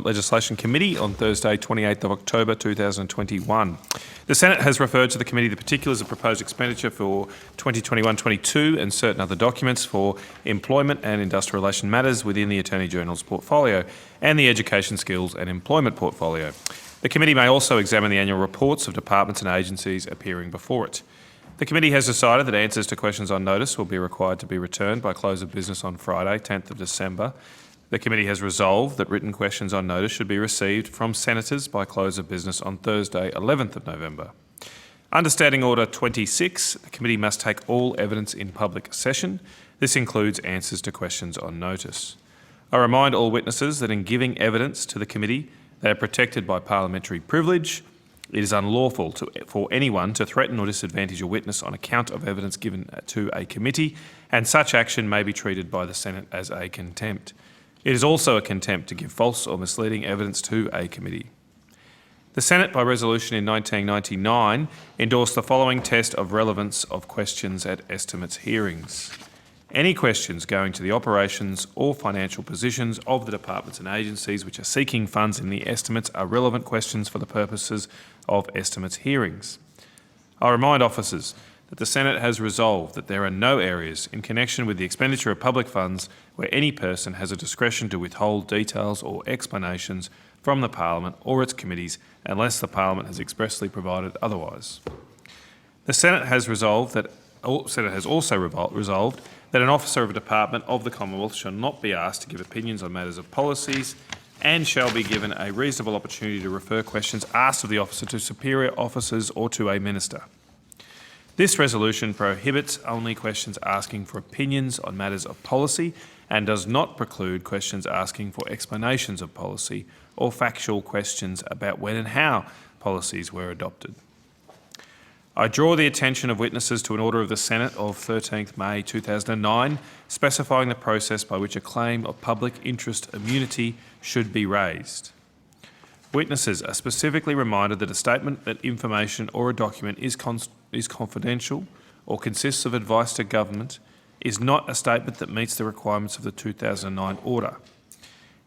Legislation Committee on Thursday, 28th of October 2021. The Senate has referred to the committee the particulars of proposed expenditure for 2021-22 and certain other documents for employment and industrial relation matters within the Attorney-General's portfolio and the education, skills and employment portfolio. The committee may also examine the annual reports of departments and agencies appearing before it. The committee has decided that answers to questions on notice will be required to be returned by close of business on Friday, 10th of December. The committee has resolved that written questions on notice should be received from senators by close of business on Thursday, 11th of November. Under Standing Order 26, the committee must take all evidence in public session. This includes answers to questions on notice. I remind all witnesses that in giving evidence to the committee, they are protected by parliamentary privilege. It is unlawful for anyone to threaten or disadvantage a witness on account of evidence given to a committee, and such action may be treated by the Senate as a contempt. It is also a contempt to give false or misleading evidence to a committee. The Senate, by resolution in 1999, endorsed the following test of relevance of questions at estimates hearings. Any questions going to the operations or financial positions of the departments and agencies which are seeking funds in the estimates are relevant questions for the purposes of estimates hearings. I remind officers that the Senate has resolved that there are no areas in connection with the expenditure of public funds where any person has a discretion to withhold details or explanations from the Parliament or its committees unless the Parliament has expressly provided otherwise. The Senate has also resolved that an officer of a department of the Commonwealth shall not be asked to give opinions on matters of policies and shall be given a reasonable opportunity to refer questions asked of the officer to superior officers or to a minister. This resolution prohibits only questions asking for opinions on matters of policy and does not preclude questions asking for explanations of policy or factual questions about when and how policies were adopted. I draw the attention of witnesses to an order of the Senate of 13th May 2009 specifying the process by which a claim of public interest immunity should be raised. Witnesses are specifically reminded that a statement that information or a document is confidential or consists of advice to government is not a statement that meets the requirements of the 2009 order.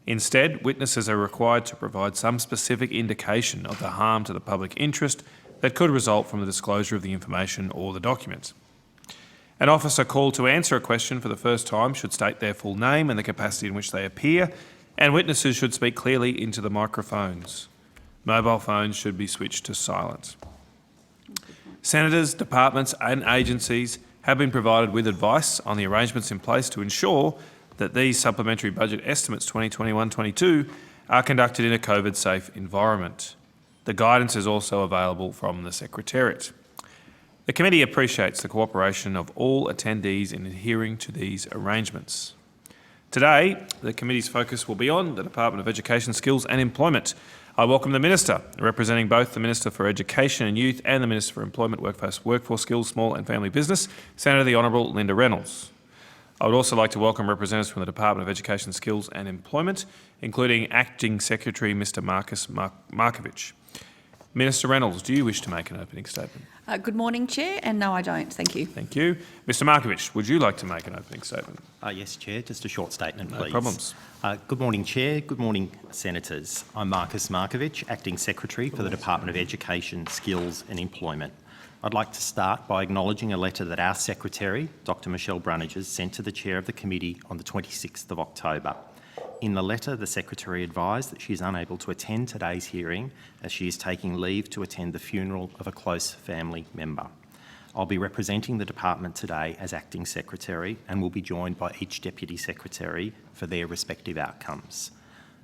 Instead, witnesses are required to provide some specific indication of the harm to the public interest that could result from the disclosure of the information or the document. An officer called to answer a question for the first time should state their full name and the capacity in which they appear, and witnesses should speak clearly into the microphones. Mobile phones should be switched to silent. Senators, departments and agencies have been provided with advice on the arrangements in place to ensure that these supplementary budget estimates 2021-22 are conducted in a COVID-safe environment. The guidance is also available from the Secretariat. The committee appreciates the cooperation of all attendees in adhering to these arrangements. Today, the committee's focus will be on the Department of Education, Skills and Employment. I welcome the Minister, representing both the Minister for Education and Youth and the Minister for Employment, Workforce Skills, Small and Family Business, Senator the Honourable Linda Reynolds. I would also like to welcome representatives from the Department of Education, Skills and Employment, including Acting Secretary Mr Marcus Markovich. Minister Reynolds, do you wish to make an opening statement? Good morning, Chair, and no, I don't. Thank you. Thank you. Mr Markovich, would you like to make an opening statement? Yes, Chair. Just a short statement, please. No problems. Good morning, Chair. Good morning, Senators. I'm Marcus Markovich, Acting Secretary for the Department of Education, Skills and Employment. I'd like to start by acknowledging a letter that our Secretary, Dr Michelle Bruniges, sent to the Chair of the Committee on the 26th of October. In the letter, the Secretary advised that she is unable to attend today's hearing as she is taking leave to attend the funeral of a close family member. I'll be representing the Department today as Acting Secretary and will be joined by each Deputy Secretary for their respective outcomes.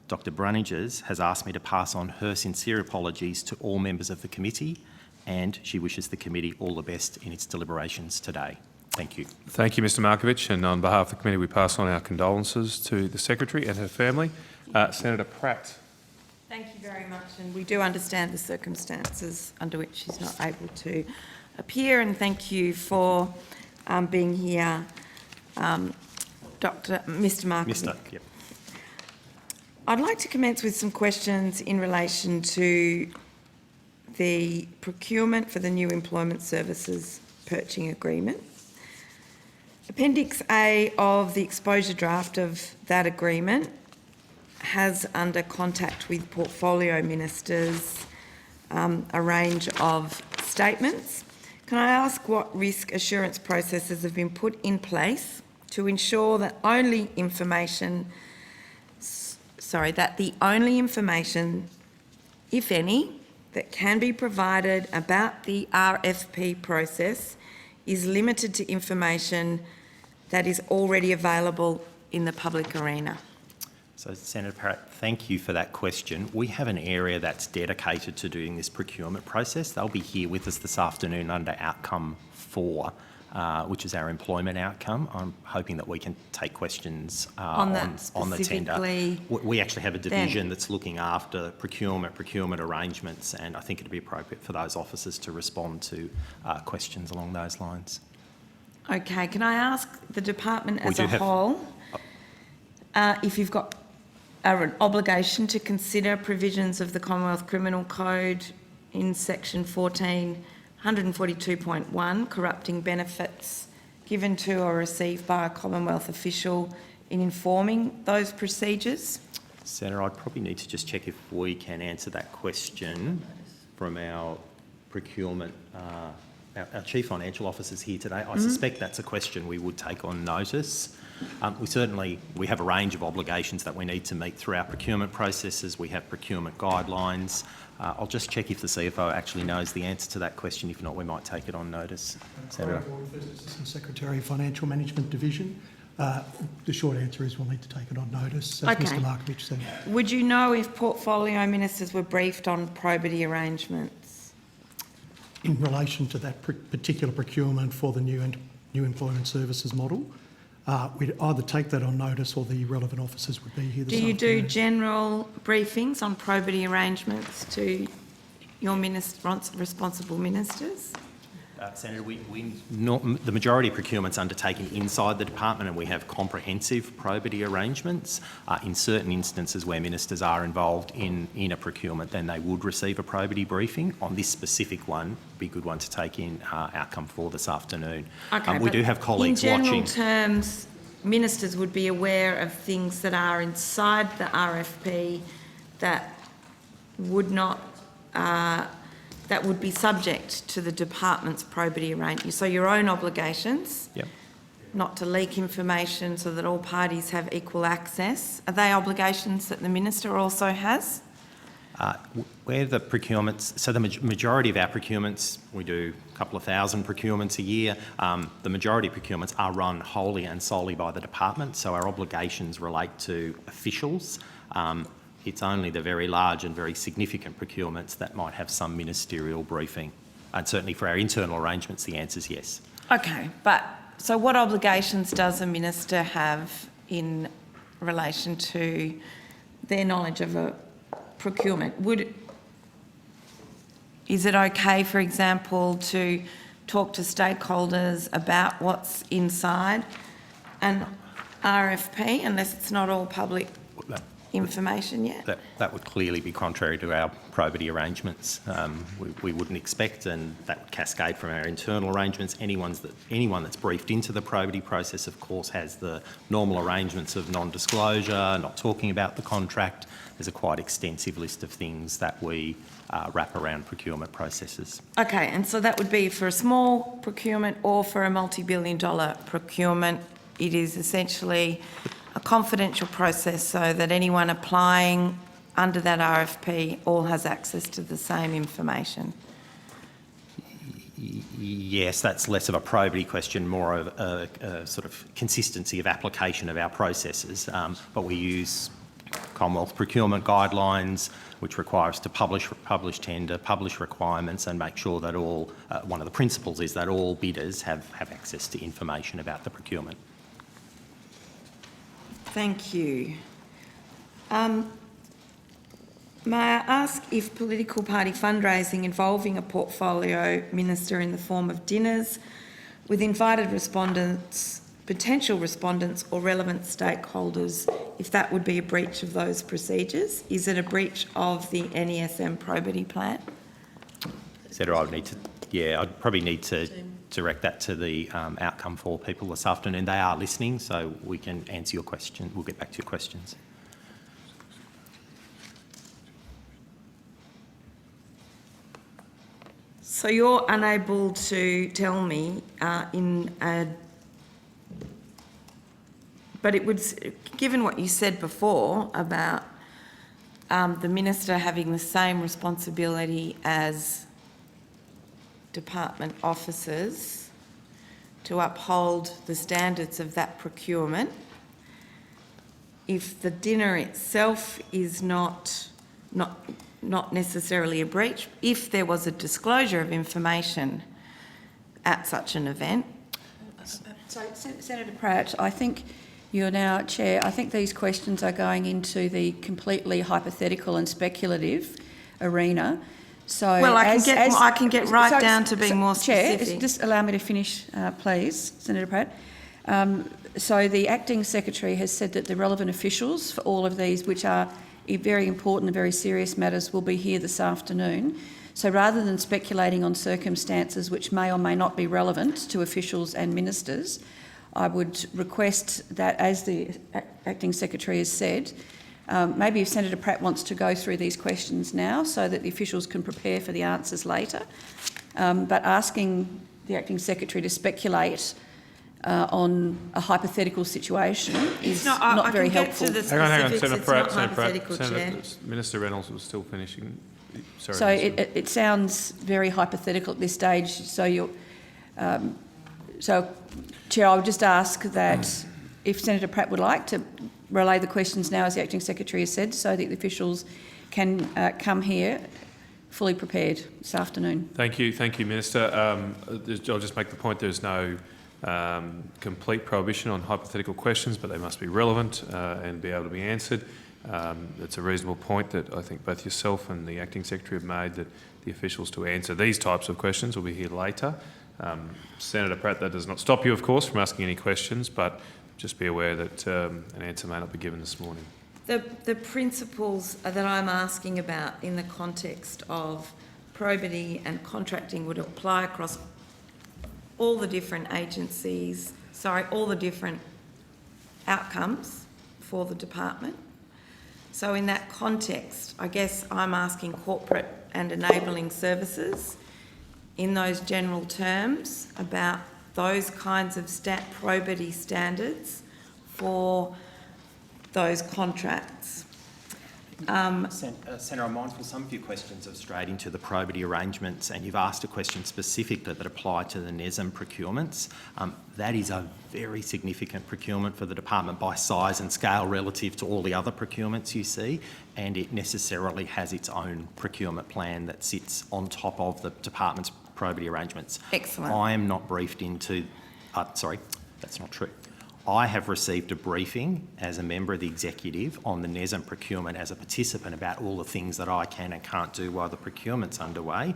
Dr Bruniges has asked me to pass on her sincere apologies to all members of the committee, and she wishes the committee all the best in its deliberations today. Thank you. Thank you, Mr Markovich, and on behalf of the committee we pass on our condolences to the Secretary and her family. Senator Pratt. Thank you very much, and we do understand the circumstances under which she's not able to appear, and thank you for being here, Mr Markovich. Yep. I'd like to commence with some questions in relation to the procurement for the new employment services purchasing agreement. Appendix A of the exposure draft of that agreement has under contact with portfolio ministers a range of statements. Can I ask what risk assurance processes have been put in place to ensure that the only information, if any, that can be provided about the RFP process is limited to information that is already available in the public arena? So, Senator Parrott, thank you for that question. We have an area that's dedicated to doing this procurement process. They'll be here with us this afternoon under outcome 4, which is our employment outcome. I'm hoping that we can take questions On that on the tender. specifically We actually have a division that's looking after procurement arrangements, and I think it'd be appropriate for those officers to respond to questions along those lines. Okay, can I ask the department We as do a have- whole, if you've got an obligation to consider provisions of the Commonwealth Criminal Code in section 142.1, corrupting benefits given to or received by a Commonwealth official in informing those procedures? Senator, I'd probably need to just check if we can answer that question from our procurement, our Chief Financial Officer's here today. I suspect that's a question we would take on notice. We have a range of obligations that we need to meet through our procurement processes. We have procurement guidelines. I'll just check if the CFO actually knows the answer to that question. If not, we might take it on notice. Senator. First Assistant Secretary, Financial Management Division. The short answer is we'll need to take it on notice, as Okay. Mr Markovich said. Would you know if portfolio ministers were briefed on probity arrangements? In relation to that particular procurement for the new employment services model, we'd either take that on notice or the relevant officers would be here this Do you do afternoon. general briefings on probity arrangements to your responsible ministers? Senator, the majority of procurement's undertaken inside the department, and we have comprehensive probity arrangements. In certain instances where ministers are involved in a procurement, then they would receive a probity briefing. On this specific one, be a good one to take in outcome 4 this afternoon. Okay, We but do have colleagues in watching. general terms, ministers would be aware of things that are inside the RFP that would not, that would be subject to the department's probity arrangement. So your own obligations, Yep. not to leak information so that all parties have equal access, are they obligations that the minister also has? Where the procurements, so the majority of our procurements, we do a couple of thousand procurements a year. The majority of procurements are run wholly and solely by the department, so our obligations relate to officials. It's only the very large and very significant procurements that might have some ministerial briefing. And certainly for our internal arrangements, the answer is yes. Okay, but so what obligations does a minister have in relation to their knowledge of a procurement? Is it okay, for example, to talk to stakeholders about what's inside an RFP unless it's not all public information yet? That would clearly be contrary to our probity arrangements. We wouldn't expect, and that would cascade from our internal arrangements. Anyone that's briefed into the probity process, of course, has the normal arrangements of non-disclosure, not talking about the contract. There's a quite extensive list of things that we wrap around procurement processes. Okay, and so that would be for a small procurement or for a multi-billion-dollar procurement. It is essentially a confidential process so that anyone applying under that RFP all has access to the same information. Yes, that's less of a probity question, more of a sort of consistency of application of our processes. But we use Commonwealth procurement guidelines, which require us to publish tender, publish requirements, and make sure that all, one of the principles is that all bidders have access to information about the procurement. Thank you. May I ask if political party fundraising involving a portfolio minister in the form of dinners with invited respondents, potential respondents or relevant stakeholders, if that would be a breach of those procedures? Is it a breach of the NESM probity plan? Senator, I'd probably need to direct that to the outcome for people this afternoon. They are listening, so we can answer your question. We'll get back to your questions. So you're unable to tell me but it would, given what you said before about the minister having the same responsibility as department officers to uphold the standards of that procurement, if the dinner itself is not necessarily a breach, if there was a disclosure of information at such an event. So, Senator Pratt, I think you're now Chair. I think these questions are going into the completely hypothetical and speculative arena. So, Well, I can get right down to being more Chair, specific. just allow me to finish, please, Senator Pratt. So the Acting Secretary has said that the relevant officials for all of these, which are very important and very serious matters, will be here this afternoon. So rather than speculating on circumstances which may or may not be relevant to officials and ministers, I would request that, as the Acting Secretary has said, maybe if Senator Pratt wants to go through these questions now so that the officials can prepare for the answers later, but asking the Acting Secretary to speculate on a hypothetical situation is not very helpful. Hang on, It's Senator not Pratt, hypothetical, Chair. Minister Reynolds was still finishing. Sorry. So Minister. it sounds very hypothetical at this stage. So you're, Chair, I would just ask that if Senator Pratt would like to relay the questions now, as the Acting Secretary has said, so that the officials can come here fully prepared this afternoon. Thank you, Minister. I'll just make the point there's no complete prohibition on hypothetical questions, but they must be relevant and be able to be answered. It's a reasonable point that I think both yourself and the Acting Secretary have made, that the officials to answer these types of questions will be here later. Senator Pratt, that does not stop you, of course, from asking any questions, but just be aware that an answer may not be given this morning. The principles that I'm asking about in the context of probity and contracting would apply across all the different agencies, all the different outcomes for the department. So in that context, I guess I'm asking corporate and enabling services in those general terms about those kinds of probity standards for those contracts. Senator, I'm mindful some of your questions have strayed into the probity arrangements, and you've asked a question specifically that applied to the NESM procurements. That is a very significant procurement for the department by size and scale relative to all the other procurements you see, and it necessarily has its own procurement plan that sits on top of the department's probity arrangements. Excellent. I am not briefed into... sorry, that's not true. I have received a briefing as a member of the executive on the NESM procurement as a participant about all the things that I can and can't do while the procurement's underway,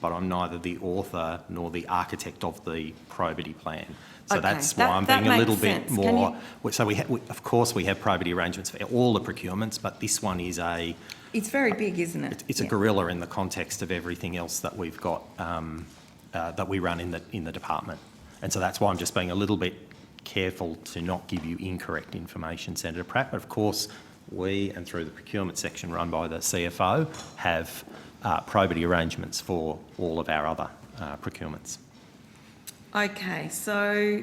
but I'm neither the author nor the architect of the probity plan. So Okay, that's why I'm that being a little makes bit sense. more... So of course we have probity arrangements for all the procurements, but this one is It's very big, isn't it? it's a gorilla in the context of everything else that we've got, that we run in the department. And so that's why I'm just being a little bit careful to not give you incorrect information, Senator Pratt. But of course, we, and through the procurement section run by the CFO, have probity arrangements for all of our other procurements. Okay, so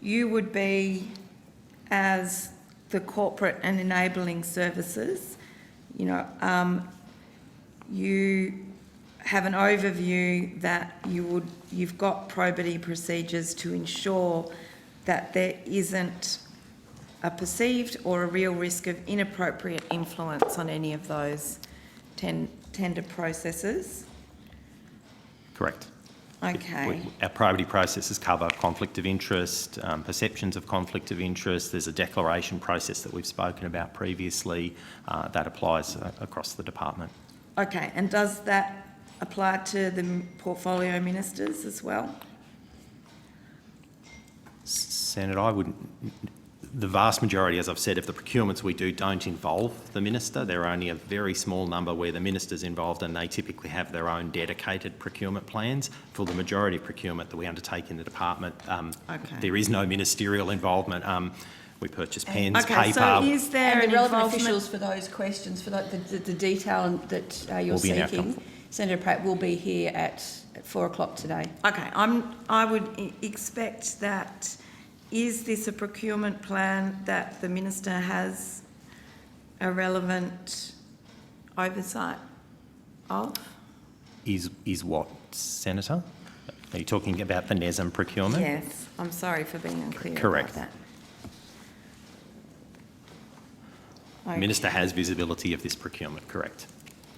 you would be, as the corporate and enabling services, you have an overview that you've got probity procedures to ensure that there isn't a perceived or a real risk of inappropriate influence on any of those tender processes. Correct. Okay. Our probity processes cover conflict of interest, perceptions of conflict of interest. There's a declaration process that we've spoken about previously that applies across the department. Okay, and does that apply to the portfolio ministers as well? Senator, the vast majority, as I've said, of the procurements we do don't involve the minister. There are only a very small number where the minister's involved, and they typically have their own dedicated procurement plans. For the majority of procurement that we undertake in the department, there is no ministerial involvement. We purchase pens, Okay, paper. so is there And an the relevant involvement? officials for those questions, for the detail that you're Will be in our seeking, comfort. Senator Pratt will be here at 4 o'clock today. Okay, I would expect that, is this a procurement plan that the minister has a relevant oversight of? Is what, Senator? Are you talking about the NESM procurement? Yes, I'm sorry for being unclear Correct. about that. Okay, Minister has visibility of this procurement, correct.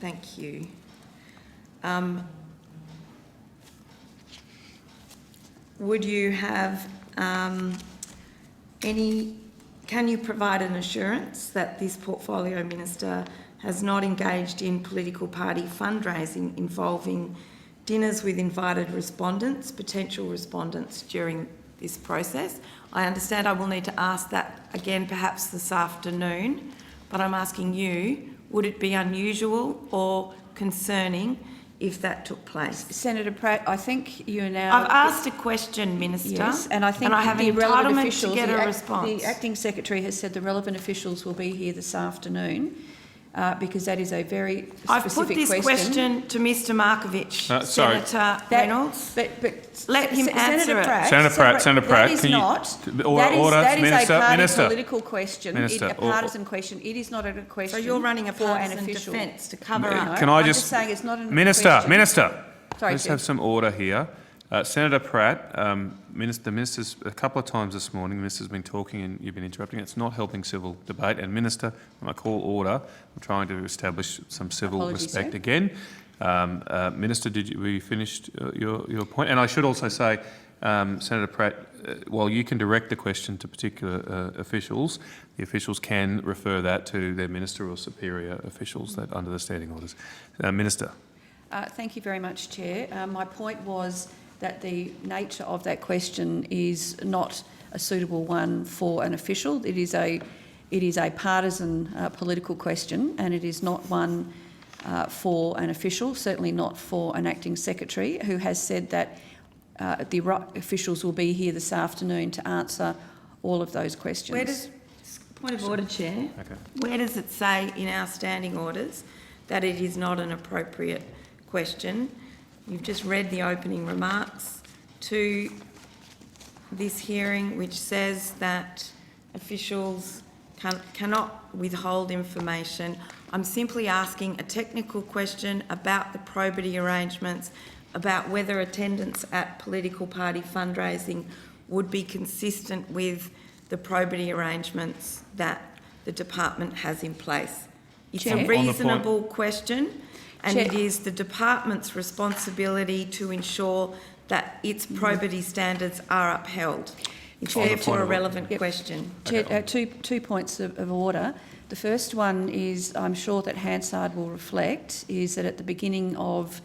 thank you. Would you have can you provide an assurance that this portfolio minister has not engaged in political party fundraising involving dinners with invited respondents, potential respondents during this process? I understand I will need to ask that again perhaps this afternoon, but I'm asking you, would it be unusual or concerning if that took place? Senator Pratt, I think you are now... I've asked a question, Minister. Yes, and I think I have the an relevant entitlement officials, to get a the response. Acting Secretary has said the relevant officials will be here this afternoon because that is a very specific I've put this question to Mr Markovich, sorry. Senator Reynolds. But Let him answer it. Senator Pratt, that is can you- not. Order, that is Minister, a party Minister. political question, Minister, a partisan question. It is not a question So you're running a for an partisan official. defence to cover No, up. Can I I'm just- saying it's not a Minister, question. Minister, Sorry, let's Chair. have some order here. Senator Pratt, the Minister's, a couple of times this morning, the Minister's been talking and you've been interrupting. It's not helping civil debate. And Minister, when I call order, I'm trying to establish some civil Apologies, respect sir. again. Minister, were you finished your point? And I should also say, Senator Pratt, while you can direct the question to particular officials, the officials can refer that to their minister or superior officials that under the standing orders. Minister. Thank you very much, Chair. My point was that the nature of that question is not a suitable one for an official. It is a partisan political question, and it is not one for an official, certainly not for an acting secretary, who has said that the officials will be here this afternoon to answer all of those questions. Where does, point of order, Chair, Okay. where does it say in our standing orders that it is not an appropriate question? You've just read the opening remarks to this hearing, which says that officials cannot withhold information. I'm simply asking a technical question about the probity arrangements, about whether attendance at political party fundraising would be consistent with the probity arrangements that the department has in place. It's Chair. a On the point- reasonable question, and Chair. it is the department's responsibility to ensure that its probity standards are upheld. It's On the therefore point a of- relevant Yep. question. Chair, two points of order. The first one is, I'm sure that Hansard will reflect, is that at the beginning of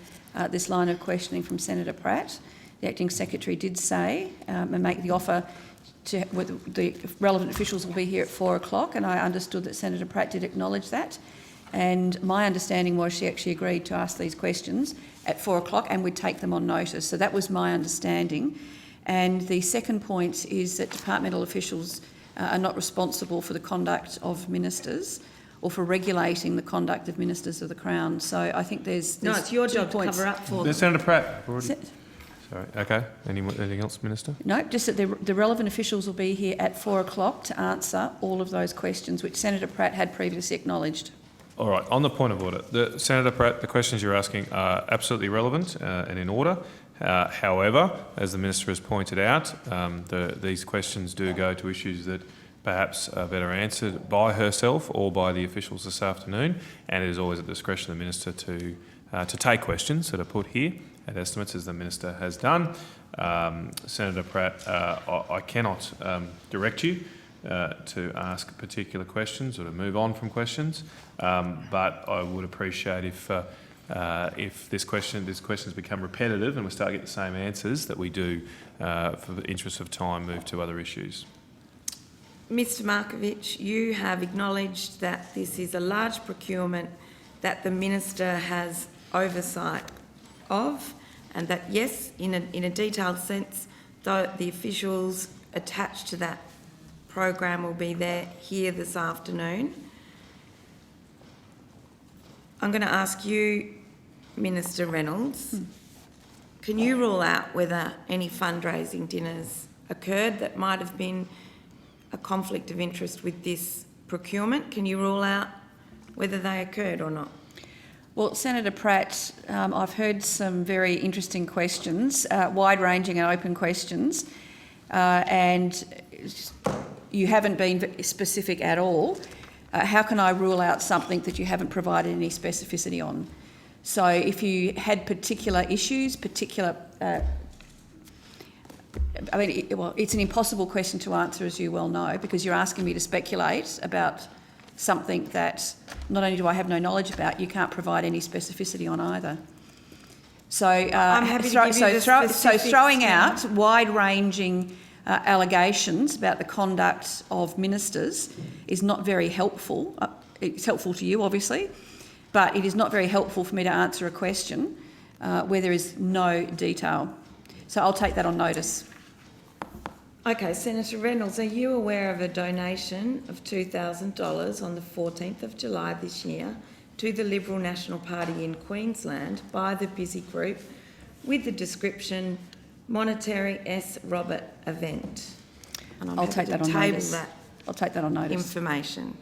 this line of questioning from Senator Pratt, the Acting Secretary did say and make the offer to the relevant officials will be here at 4 o'clock, and I understood that Senator Pratt did acknowledge that. And my understanding was she actually agreed to ask these questions at 4 o'clock and would take them on notice. So that was my understanding. And the second point is that departmental officials are not responsible for the conduct of ministers or for regulating the conduct of ministers of the Crown. So I think there's No, it's your 2 job to points. cover up for them. Senator Pratt. already- Se- Sorry. Okay. Anything else, Minister? No, just that the relevant officials will be here at 4 o'clock to answer all of those questions, which Senator Pratt had previously acknowledged. All right. On the point of order, Senator Pratt, the questions you're asking are absolutely relevant and in order. However, as the Minister has pointed out, these questions do go to issues that perhaps are better answered by herself or by the officials this afternoon, and it is always at the discretion of the Minister to take questions that are put here at estimates, as the Minister has done. Senator Pratt, I cannot direct you to ask particular questions or to move on from questions, but I would appreciate if these questions become repetitive and we start getting the same answers, that we do, for the interest of time, move to other issues. Mr Markovich, you have acknowledged that this is a large procurement that the Minister has oversight of, and that, yes, in a detailed sense, the officials attached to that program will be here this afternoon. I'm going to ask you Minister Reynolds, can you rule out whether any fundraising dinners occurred that might have been a conflict of interest with this procurement? Can you rule out whether they occurred or not? Well, Senator Pratt, I've heard some very interesting questions, wide-ranging and open questions, and you haven't been specific at all. How can I rule out something that you haven't provided any specificity on? So if you had particular issues, it's an impossible question to answer, as you well know, because you're asking me to speculate about something that not only do I have no knowledge about, you can't provide any specificity on either. So, I'm happy to give you the specifics throwing now. out wide-ranging allegations about the conduct of ministers is not very helpful. It's helpful to you, obviously, but it is not very helpful for me to answer a question where there is no detail. So I'll take that on notice. Okay, Senator Reynolds, are you aware of a donation of $2,000 on the 14th of July this year to the Liberal National Party in Queensland by the Busy Group with the description Monetary S. Robert event? And I'm I'll happy take to that on table notice. that I'll take that on notice. information.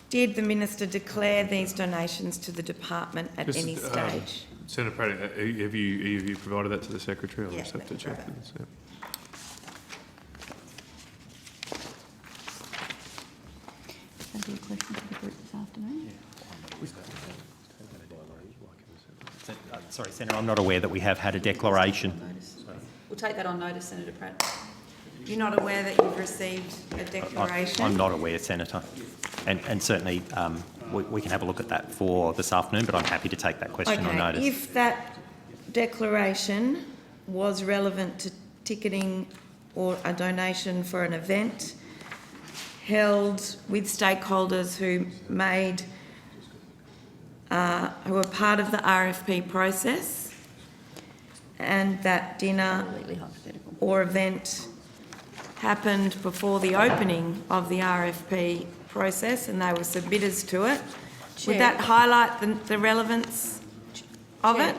Did the Minister declare these donations to the department at Just, any stage? Senator Pratt, have you provided that to the Secretary? I'll Yeah, just have to let me check grab it. this. Yeah. That'll be a question for the group this afternoon. Sorry, Senator, I'm not aware that we have had a declaration. We'll take that on notice, Senator Pratt. You're not aware that you've received a declaration? I'm not aware, Senator. And certainly we can have a look at that for this afternoon, but I'm happy to take that question on notice. If that declaration was relevant to ticketing or a donation for an event held with stakeholders who were part of the RFP process, and that dinner Completely hypothetical. or event happened before the opening of the RFP process and they were submitters to it, Chair. would that highlight the relevance of Chair, it?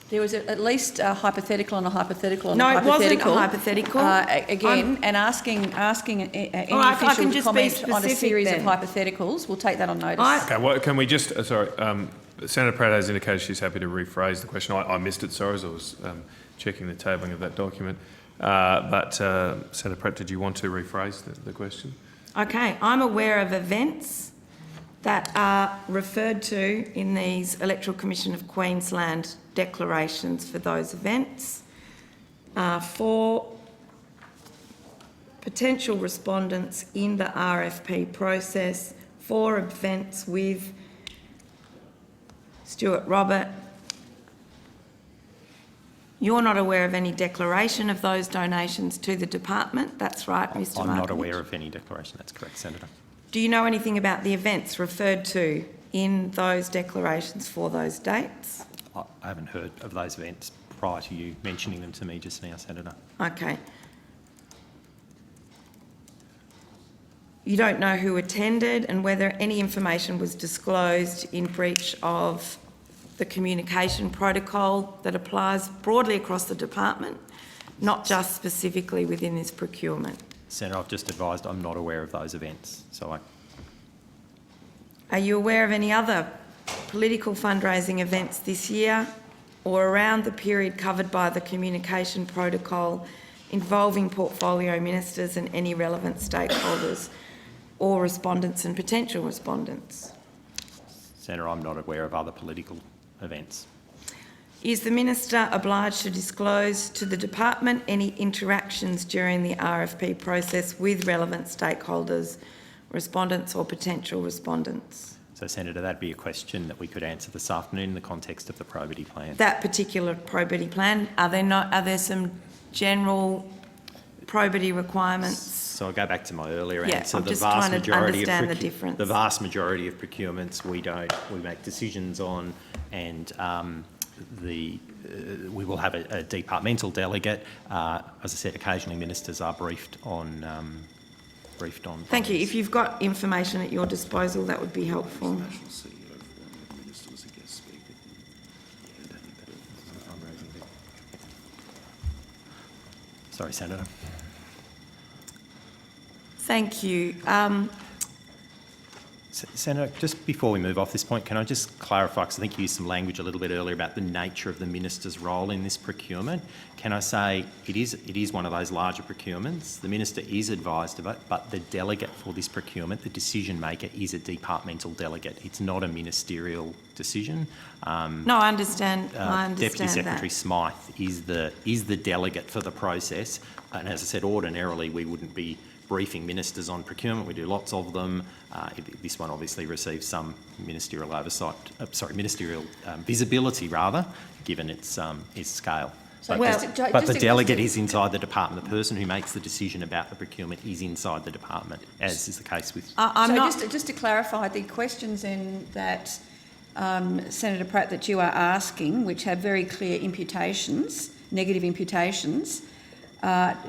There was at least a hypothetical and a hypothetical and No, a it wasn't a hypothetical. hypothetical. Again, and asking any All right, I official can to just be comment on a specific series of then. hypotheticals. We'll take that on notice. Okay, well, can we just, Senator Pratt has indicated she's happy to rephrase the question. I missed it, sorry, as I was checking the tabling of that document. But Senator Pratt, did you want to rephrase the question? Okay, I'm aware of events that are referred to in these Electoral Commission of Queensland declarations for those events. For potential respondents in the RFP process, for events with Stuart Robert. You're not aware of any declaration of those donations to the department? That's right, Mr I'm not Markovic. aware of any declaration. That's correct, Senator. Do you know anything about the events referred to in those declarations for those dates? I haven't heard of those events prior to you mentioning them to me just now, Senator. Okay. You don't know who attended and whether any information was disclosed in breach of the communication protocol that applies broadly across the department, not just specifically within this procurement. Senator, I've just advised I'm not aware of those events. Are you aware of any other political fundraising events this year or around the period covered by the communication protocol involving portfolio ministers and any relevant stakeholders or respondents and potential respondents? Senator, I'm not aware of other political events. Is the Minister obliged to disclose to the department any interactions during the RFP process with relevant stakeholders, respondents or potential respondents? So, Senator, that'd be a question that we could answer this afternoon in the context of the probity plan. That particular probity plan, are there some general probity requirements? So I'll go back to my earlier Yeah, answer. I'm just trying to understand the difference. The vast majority of procurements we make decisions on, and we will have a departmental delegate. As I said, occasionally ministers are briefed on. Thank you. If you've got information at your disposal, that would be helpful. Sorry, Senator. Thank you. Senator, just before we move off this point, can I just clarify, because I think you used some language a little bit earlier about the nature of the minister's role in this procurement. Can I say it is one of those larger procurements? The minister is advised of it, but the delegate for this procurement, the decision maker, is a departmental delegate. It's not a ministerial decision. No, I understand. I understand Deputy Secretary that. Smythe is the delegate for the process, and as I said, ordinarily we wouldn't be briefing ministers on procurement. We do lots of them. This one obviously receives some ministerial oversight, ministerial visibility rather, given its scale. So But the delegate is inside the department. The person who makes the decision about the procurement is inside the department, as is the case with... Just to clarify, the questions in that, Senator Pratt, that you are asking, which have very clear imputations, negative imputations,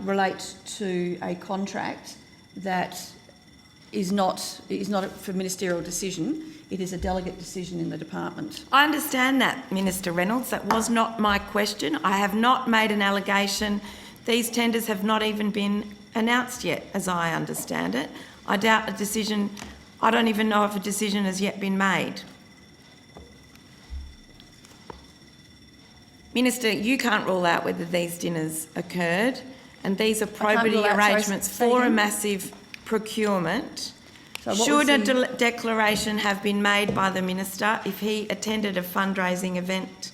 relate to a contract that is not for ministerial decision. It is a delegate decision in the department. I understand that, Minister Reynolds. That was not my question. I have not made an allegation. These tenders have not even been announced yet, as I understand it. I doubt a decision... I don't even know if a decision has yet been made. Minister, you can't rule out whether these dinners occurred, and these are probity arrangements for a massive procurement. So Should a declaration have been made by the minister if he attended a fundraising event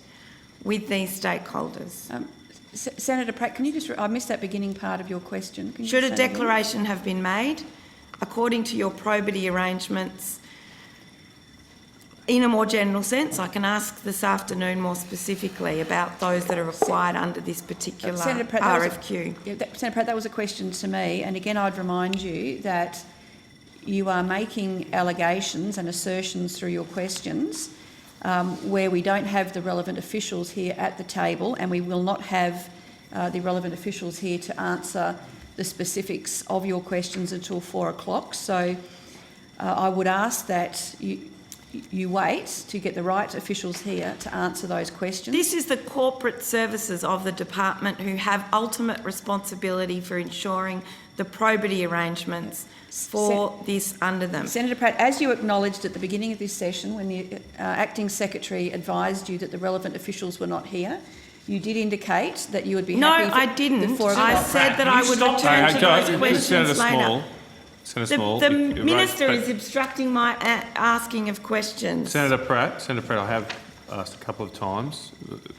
with these stakeholders? Senator Pratt, can you just... I missed that beginning part of your question. Can you Should just a say that again? declaration have been made according to your probity arrangements? In a more general sense, I can ask this afternoon more specifically about those that are required under this particular Senator Pratt, RFQ. Senator Pratt, that was a question to me, and again I'd remind you that you are making allegations and assertions through your questions where we don't have the relevant officials here at the table, and we will not have the relevant officials here to answer the specifics of your questions until 4 o'clock. So I would ask that you wait to get the right officials here to answer those questions. This is the corporate services of the department who have ultimate responsibility for ensuring the probity arrangements for this under them. Senator Pratt, as you acknowledged at the beginning of this session when the Acting Secretary advised you that the relevant officials were not here, you did indicate that you would be happy... No, I didn't. before I said that I would return to those questions later. Senator Small, The minister is obstructing my asking of questions. Senator Pratt, I have asked a couple of times.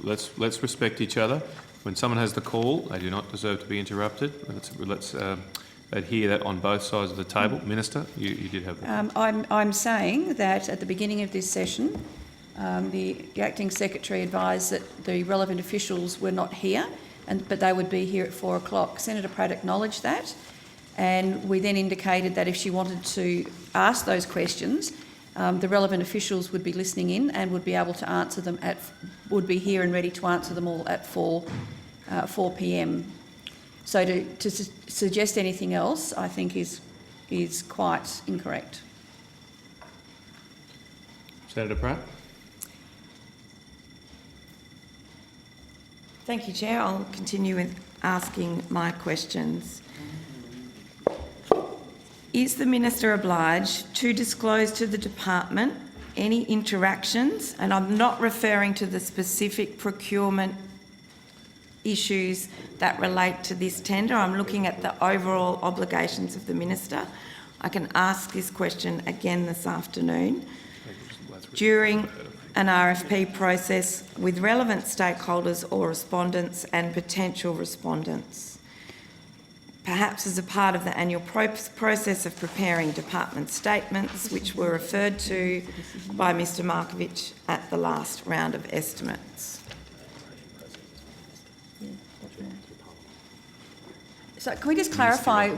Let's respect each other. When someone has the call, they do not deserve to be interrupted. Let's adhere that on both sides of the table. Minister, you did have the call. I'm saying that at the beginning of this session, the Acting Secretary advised that the relevant officials were not here, but they would be here at 4 o'clock. Senator Pratt acknowledged that, and we then indicated that if she wanted to ask those questions, the relevant officials would be listening in and would be able to answer them would be here and ready to answer them all at 4 p.m. So to suggest anything else, I think is quite incorrect. Senator Pratt. Thank you, Chair. I'll continue with asking my questions. Is the minister obliged to disclose to the department any interactions, and I'm not referring to the specific procurement issues that relate to this tender, I'm looking at the overall obligations of the minister. I can ask this question again this afternoon. During an RFP process with relevant stakeholders or respondents and potential respondents, perhaps as a part of the annual process of preparing department statements, which were referred to by Mr Markovic at the last round of estimates. So can we just clarify,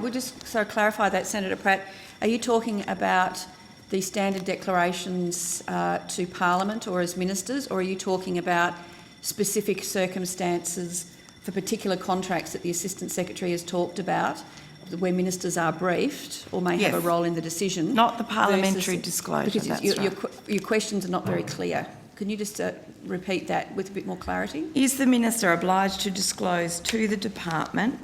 clarify that, Senator Pratt, are you talking about the standard declarations to Parliament or as ministers, or are you talking about specific circumstances for particular contracts that the Assistant Secretary has talked about, where ministers are briefed or may have a role in the decision? Not the parliamentary disclosure, because that's your questions are not very clear. Can you just repeat that with a bit more clarity? Is the minister obliged to disclose to the department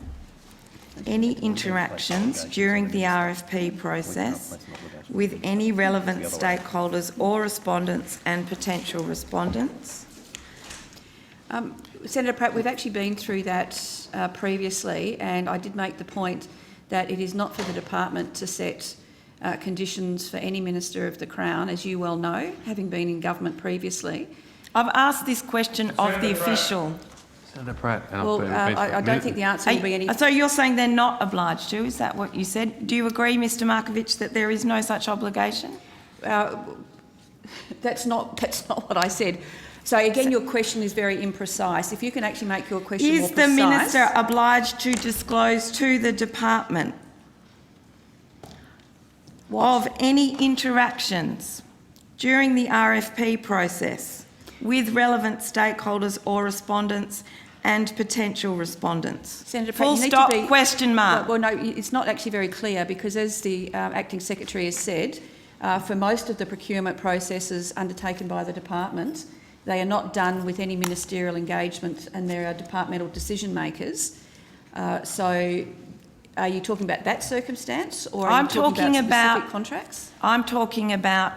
any interactions during the RFP process with any relevant stakeholders or respondents and potential respondents? Senator Pratt, we've actually been through that previously, and I did make the point that it is not for the department to set conditions for any Minister of the Crown, as you well know, having been in government previously. I've asked this question of the official. Senator Pratt. Well, I don't think the answer will be any... So you're saying they're not obliged to? Is that what you said? Do you agree, Mr Markovich, that there is no such obligation? That's not what I said. So again, your question is very imprecise. If you can actually make your question more Is precise... the Minister obliged to disclose to the department of any interactions during the RFP process with relevant stakeholders or respondents and potential respondents? Senator Pratt, Full you need stop, to be... question mark. Well, no, it's not actually very clear because, as the Acting Secretary has said, for most of the procurement processes undertaken by the department, they are not done with any ministerial engagement and there are departmental decision makers. So are you talking about that circumstance or are you talking about specific contracts? I'm talking about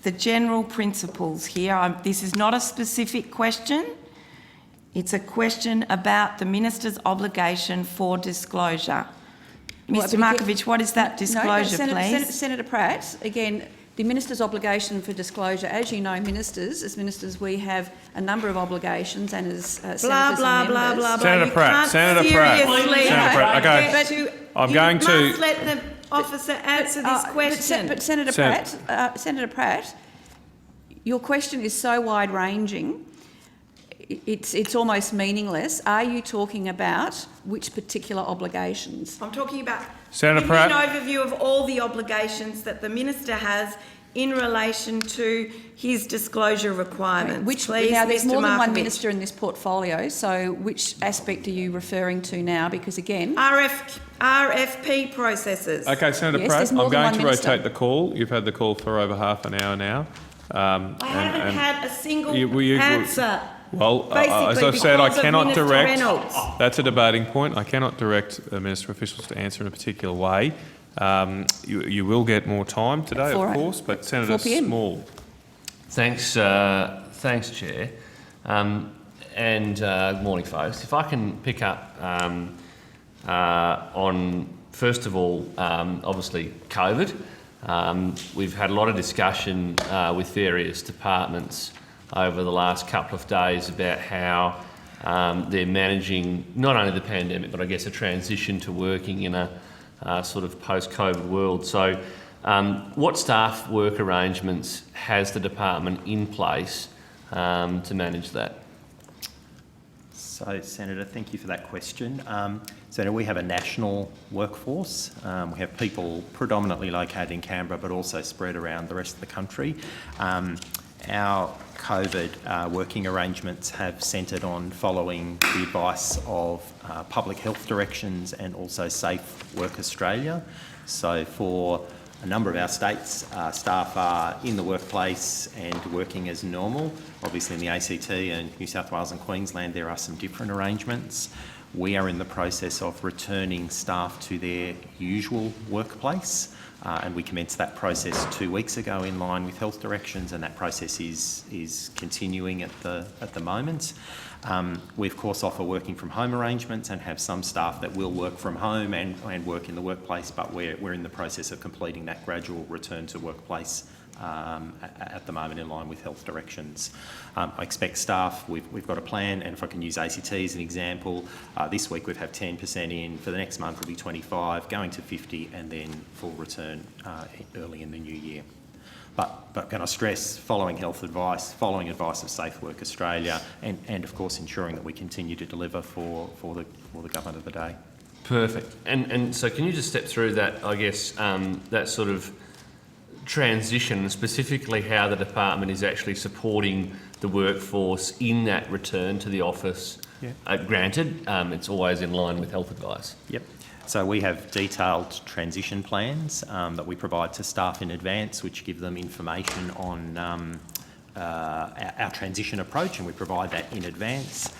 the general principles here. This is not a specific question. It's a question about the Minister's obligation for disclosure. Mr Markovich, what is that disclosure, please? Senator Pratt, again, the Minister's obligation for disclosure, as you know, as ministers, we have a number of obligations and as senators and members... Senator Pratt, Senator Pratt, okay. I'm going to... You must let the officer answer this question. But Senator Pratt, your question is so wide-ranging, it's almost meaningless. Are you talking about which particular obligations? I'm talking about Senator Pratt, an overview of all the obligations that the Minister has in relation to his disclosure requirements. Please, now, there's Mr. more than one Markovich. minister in this portfolio, so which aspect are you referring to now? Because again... RFP processes. okay, Senator Yes, Pratt, there's more I'm than going one to minister. rotate the call. You've had the call for over half an hour now. I haven't had a single answer. Well, as Basically I've said, I because of cannot Minister direct... Reynolds. That's a debating point. I cannot direct minister officials to answer in a particular way. You will get more time today, of course, but Senator 4 p.m. Small. Thanks, Chair. Good morning, folks. If I can pick up on, first of all, obviously COVID. We've had a lot of discussion with various departments over the last couple of days about how they're managing not only the pandemic, but I guess a transition to working in a sort of post-COVID world. So what staff work arrangements has the department in place to manage that? So, Senator, thank you for that question. Senator, we have a national workforce. We have people predominantly located in Canberra, but also spread around the rest of the country. Our COVID working arrangements have centred on following the advice of public health directions and also Safe Work Australia. So for a number of our states, staff are in the workplace and working as normal. Obviously in the ACT and New South Wales and Queensland there are some different arrangements. We are in the process of returning staff to their usual workplace. And we commenced that process 2 weeks ago in line with health directions, and that process is continuing at the moment. We of course offer working from home arrangements and have some staff that will work from home and work in the workplace, but we're in the process of completing that gradual return to workplace at the moment in line with health directions. I expect staff, we've got a plan, and if I can use ACT as an example, this week we've had 10% in, for the next month will be 25, going to 50 and then full return early in the new year. But can I stress, following health advice, following advice of Safe Work Australia and of course ensuring that we continue to deliver for the government of the day. Perfect. And so can you just step through that, I guess, that sort of transition, specifically how the department is actually supporting the workforce in that return to the office? Yeah. Granted, it's always in line with health advice. Yep. So we have detailed transition plans that we provide to staff in advance, which give them information on our transition approach, and we provide that in advance.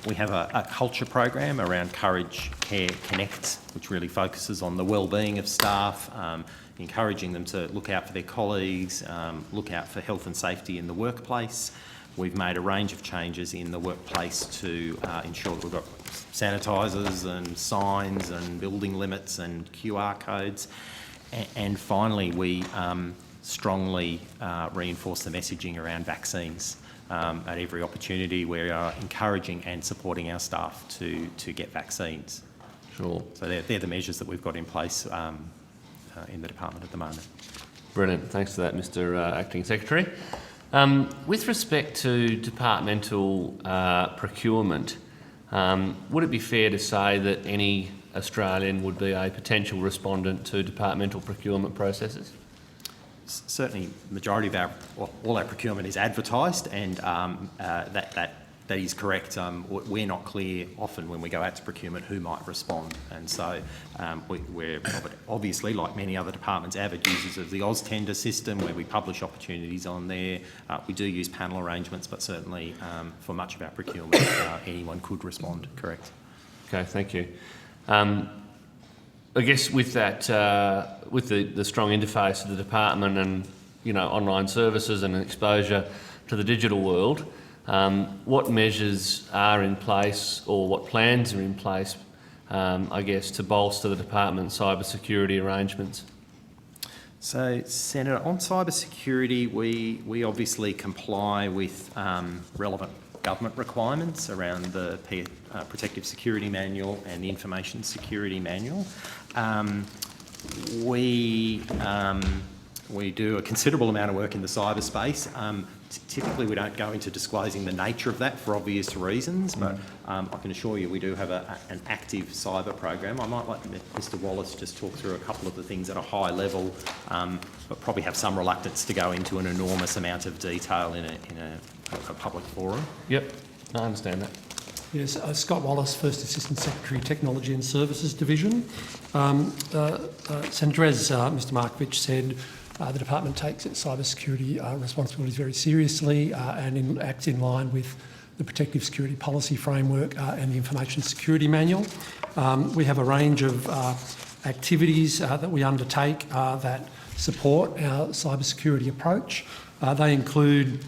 We have a culture program around Courage Care Connect, which really focuses on the wellbeing of staff, encouraging them to look out for their colleagues, look out for health and safety in the workplace. We've made a range of changes in the workplace to ensure that we've got sanitisers and signs and building limits and QR codes. And finally, we strongly reinforce the messaging around vaccines. At every opportunity, we are encouraging and supporting our staff to get vaccines. Sure. So they're the measures that we've got in place in the department at the moment. Brilliant. Thanks for that, Mr Acting Secretary. With respect to departmental procurement, would it be fair to say that any Australian would be a potential respondent to departmental procurement processes? Certainly, the majority of all our procurement is advertised, and that is correct. We're not clear often when we go out to procurement who might respond, and so we're obviously, like many other departments, avid users of the AusTender system, where we publish opportunities on there. We do use panel arrangements, but certainly for much of our procurement, anyone could respond. Correct. Okay, thank you. I guess with that, with the strong interface of the department and online services and exposure to the digital world, what measures are in place, or what plans are in place, I guess, to bolster the department's cybersecurity arrangements? So, Senator, on cybersecurity, we obviously comply with relevant government requirements around the Protective Security Manual and the Information Security Manual. We do a considerable amount of work in the cyberspace. Typically, we don't go into disclosing the nature of that for obvious reasons, but I can assure you we do have an active cyber program. I might let Mr Wallace just talk through a couple of the things at a high level, but probably have some reluctance to go into an enormous amount of detail in a public forum. Yep, I understand that. Yes, Scott Wallace, First Assistant Secretary, Technology and Services Division. Senator, as Mr Markovic said, the department takes its cybersecurity responsibilities very seriously and acts in line with the Protective Security Policy Framework and the Information Security Manual. We have a range of activities that we undertake that support our cybersecurity approach. They include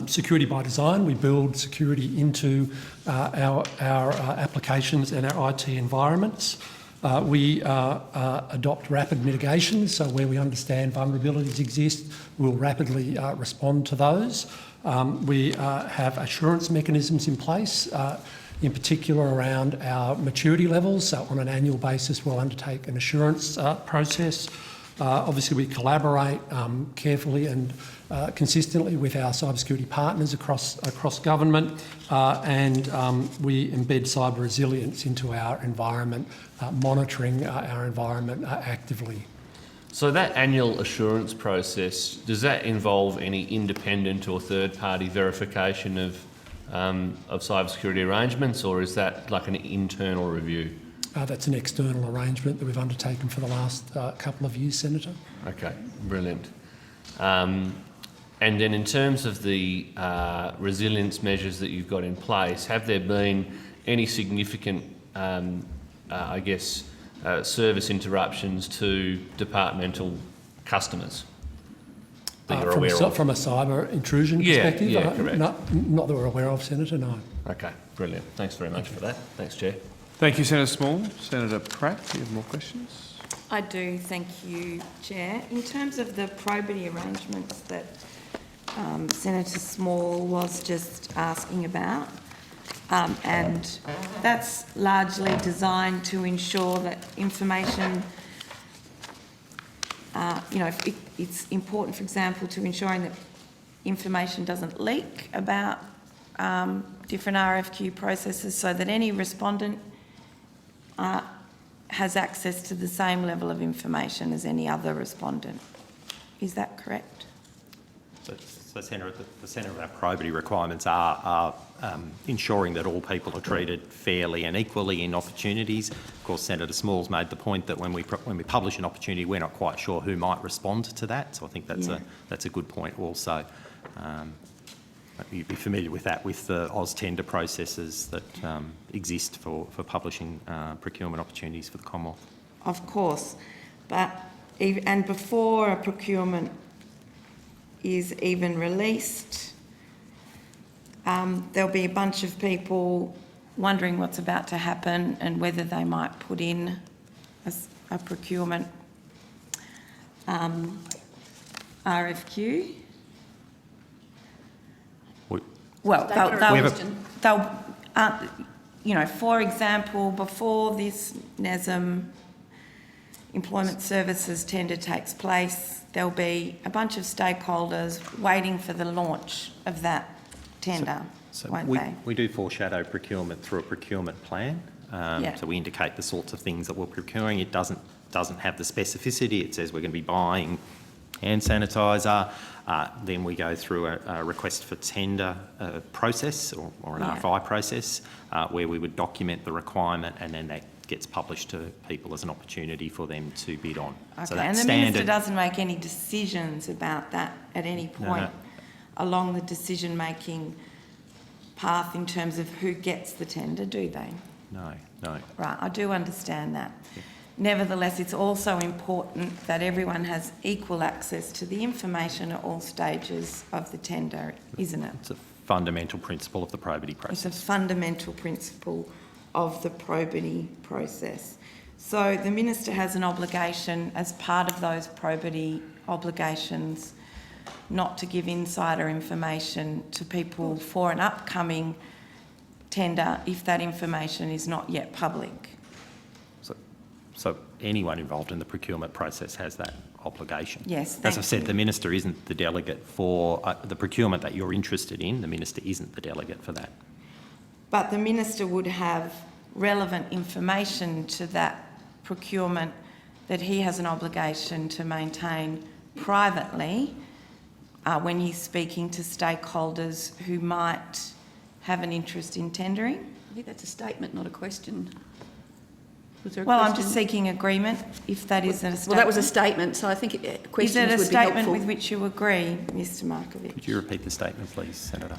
security by design. We build security into our applications and our IT environments. We adopt rapid mitigation, so where we understand vulnerabilities exist, we'll rapidly respond to those. We have assurance mechanisms in place, in particular around our maturity levels. So on an annual basis, we'll undertake an assurance process. Obviously, we collaborate carefully and consistently with our cybersecurity partners across government, and we embed cyber resilience into our environment, monitoring our environment actively. So that annual assurance process, does that involve any independent or third-party verification of cybersecurity arrangements, or is that like an internal review? That's an external arrangement that we've undertaken for the last couple of years, Senator. Okay, brilliant. And then in terms of the resilience measures that you've got in place, have there been any significant, service interruptions to departmental customers that you're aware of? From a cyber intrusion perspective? Yeah, correct. Not that we're aware of, Senator, no. Okay, brilliant. Thanks very much for that. Thanks, Chair. Thank you, Senator Small. Senator Pratt, do you have more questions? I do, thank you, Chair. In terms of the probity arrangements that Senator Small was just asking about, and that's largely designed to ensure that information, it's important, for example, to ensuring that information doesn't leak about different RFQ processes, so that any respondent has access to the same level of information as any other respondent. Is that correct? So Senator, the centre of our probity requirements are ensuring that all people are treated fairly and equally in opportunities. Of course, Senator Small's made the point that when we publish an opportunity, we're not quite sure who might respond to that. So I think that's a good point also. You'd be familiar with that, with the Oz tender processes that exist for publishing procurement opportunities for the Commonwealth. Of course, but and before a procurement is even released, there'll be a bunch of people wondering what's about to happen and whether they might put in a procurement RFQ. Well, they'll, for example, before this NESM Employment Services tender takes place, there'll be a bunch of stakeholders waiting for the launch of that tender, won't they? We do foreshadow procurement through a procurement plan. So we indicate the sorts of things that we're procuring. It doesn't have the specificity. It says we're going to be buying hand sanitizer. Then we go through a request for tender process or an RFI process where we would document the requirement, and then that gets published to people as an opportunity for them to bid on. Okay, So and that's the Minister standard. doesn't make any decisions about that at any point along the decision-making path in terms of who gets the tender, do they? No. Right, I do understand that. Nevertheless, it's also important that everyone has equal access to the information at all stages of the tender, isn't it? It's a fundamental principle of the probity It's process. a fundamental principle of the probity process. So the Minister has an obligation as part of those probity obligations not to give insider information to people for an upcoming tender if that information is not yet public. So anyone involved in the procurement process has that obligation. Yes, As I thank said, you. the Minister isn't the delegate for the procurement that you're interested in. The Minister isn't the delegate for that. But the Minister would have relevant information to that procurement that he has an obligation to maintain privately when he's speaking to stakeholders who might have an interest in tendering. I think that's a statement, not a question. Was there a Well, I'm question? just seeking agreement if that is a statement. Well, that was a statement, so I think Is it questions a would be statement helpful. with which you agree, Mr Markovic? Could you repeat the statement, please, Senator?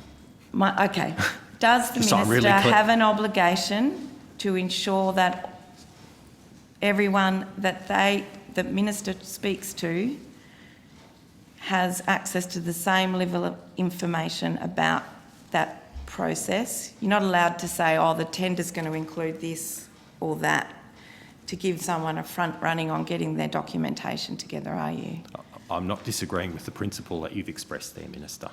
Okay. Does the Just so I'm Minister really clear. have an obligation to ensure that everyone that the Minister speaks to has access to the same level of information about that process? You're not allowed to say, oh, the tender's going to include this or that, to give someone a front running on getting their documentation together, are you? I'm not disagreeing with the principle that you've expressed there, Minister,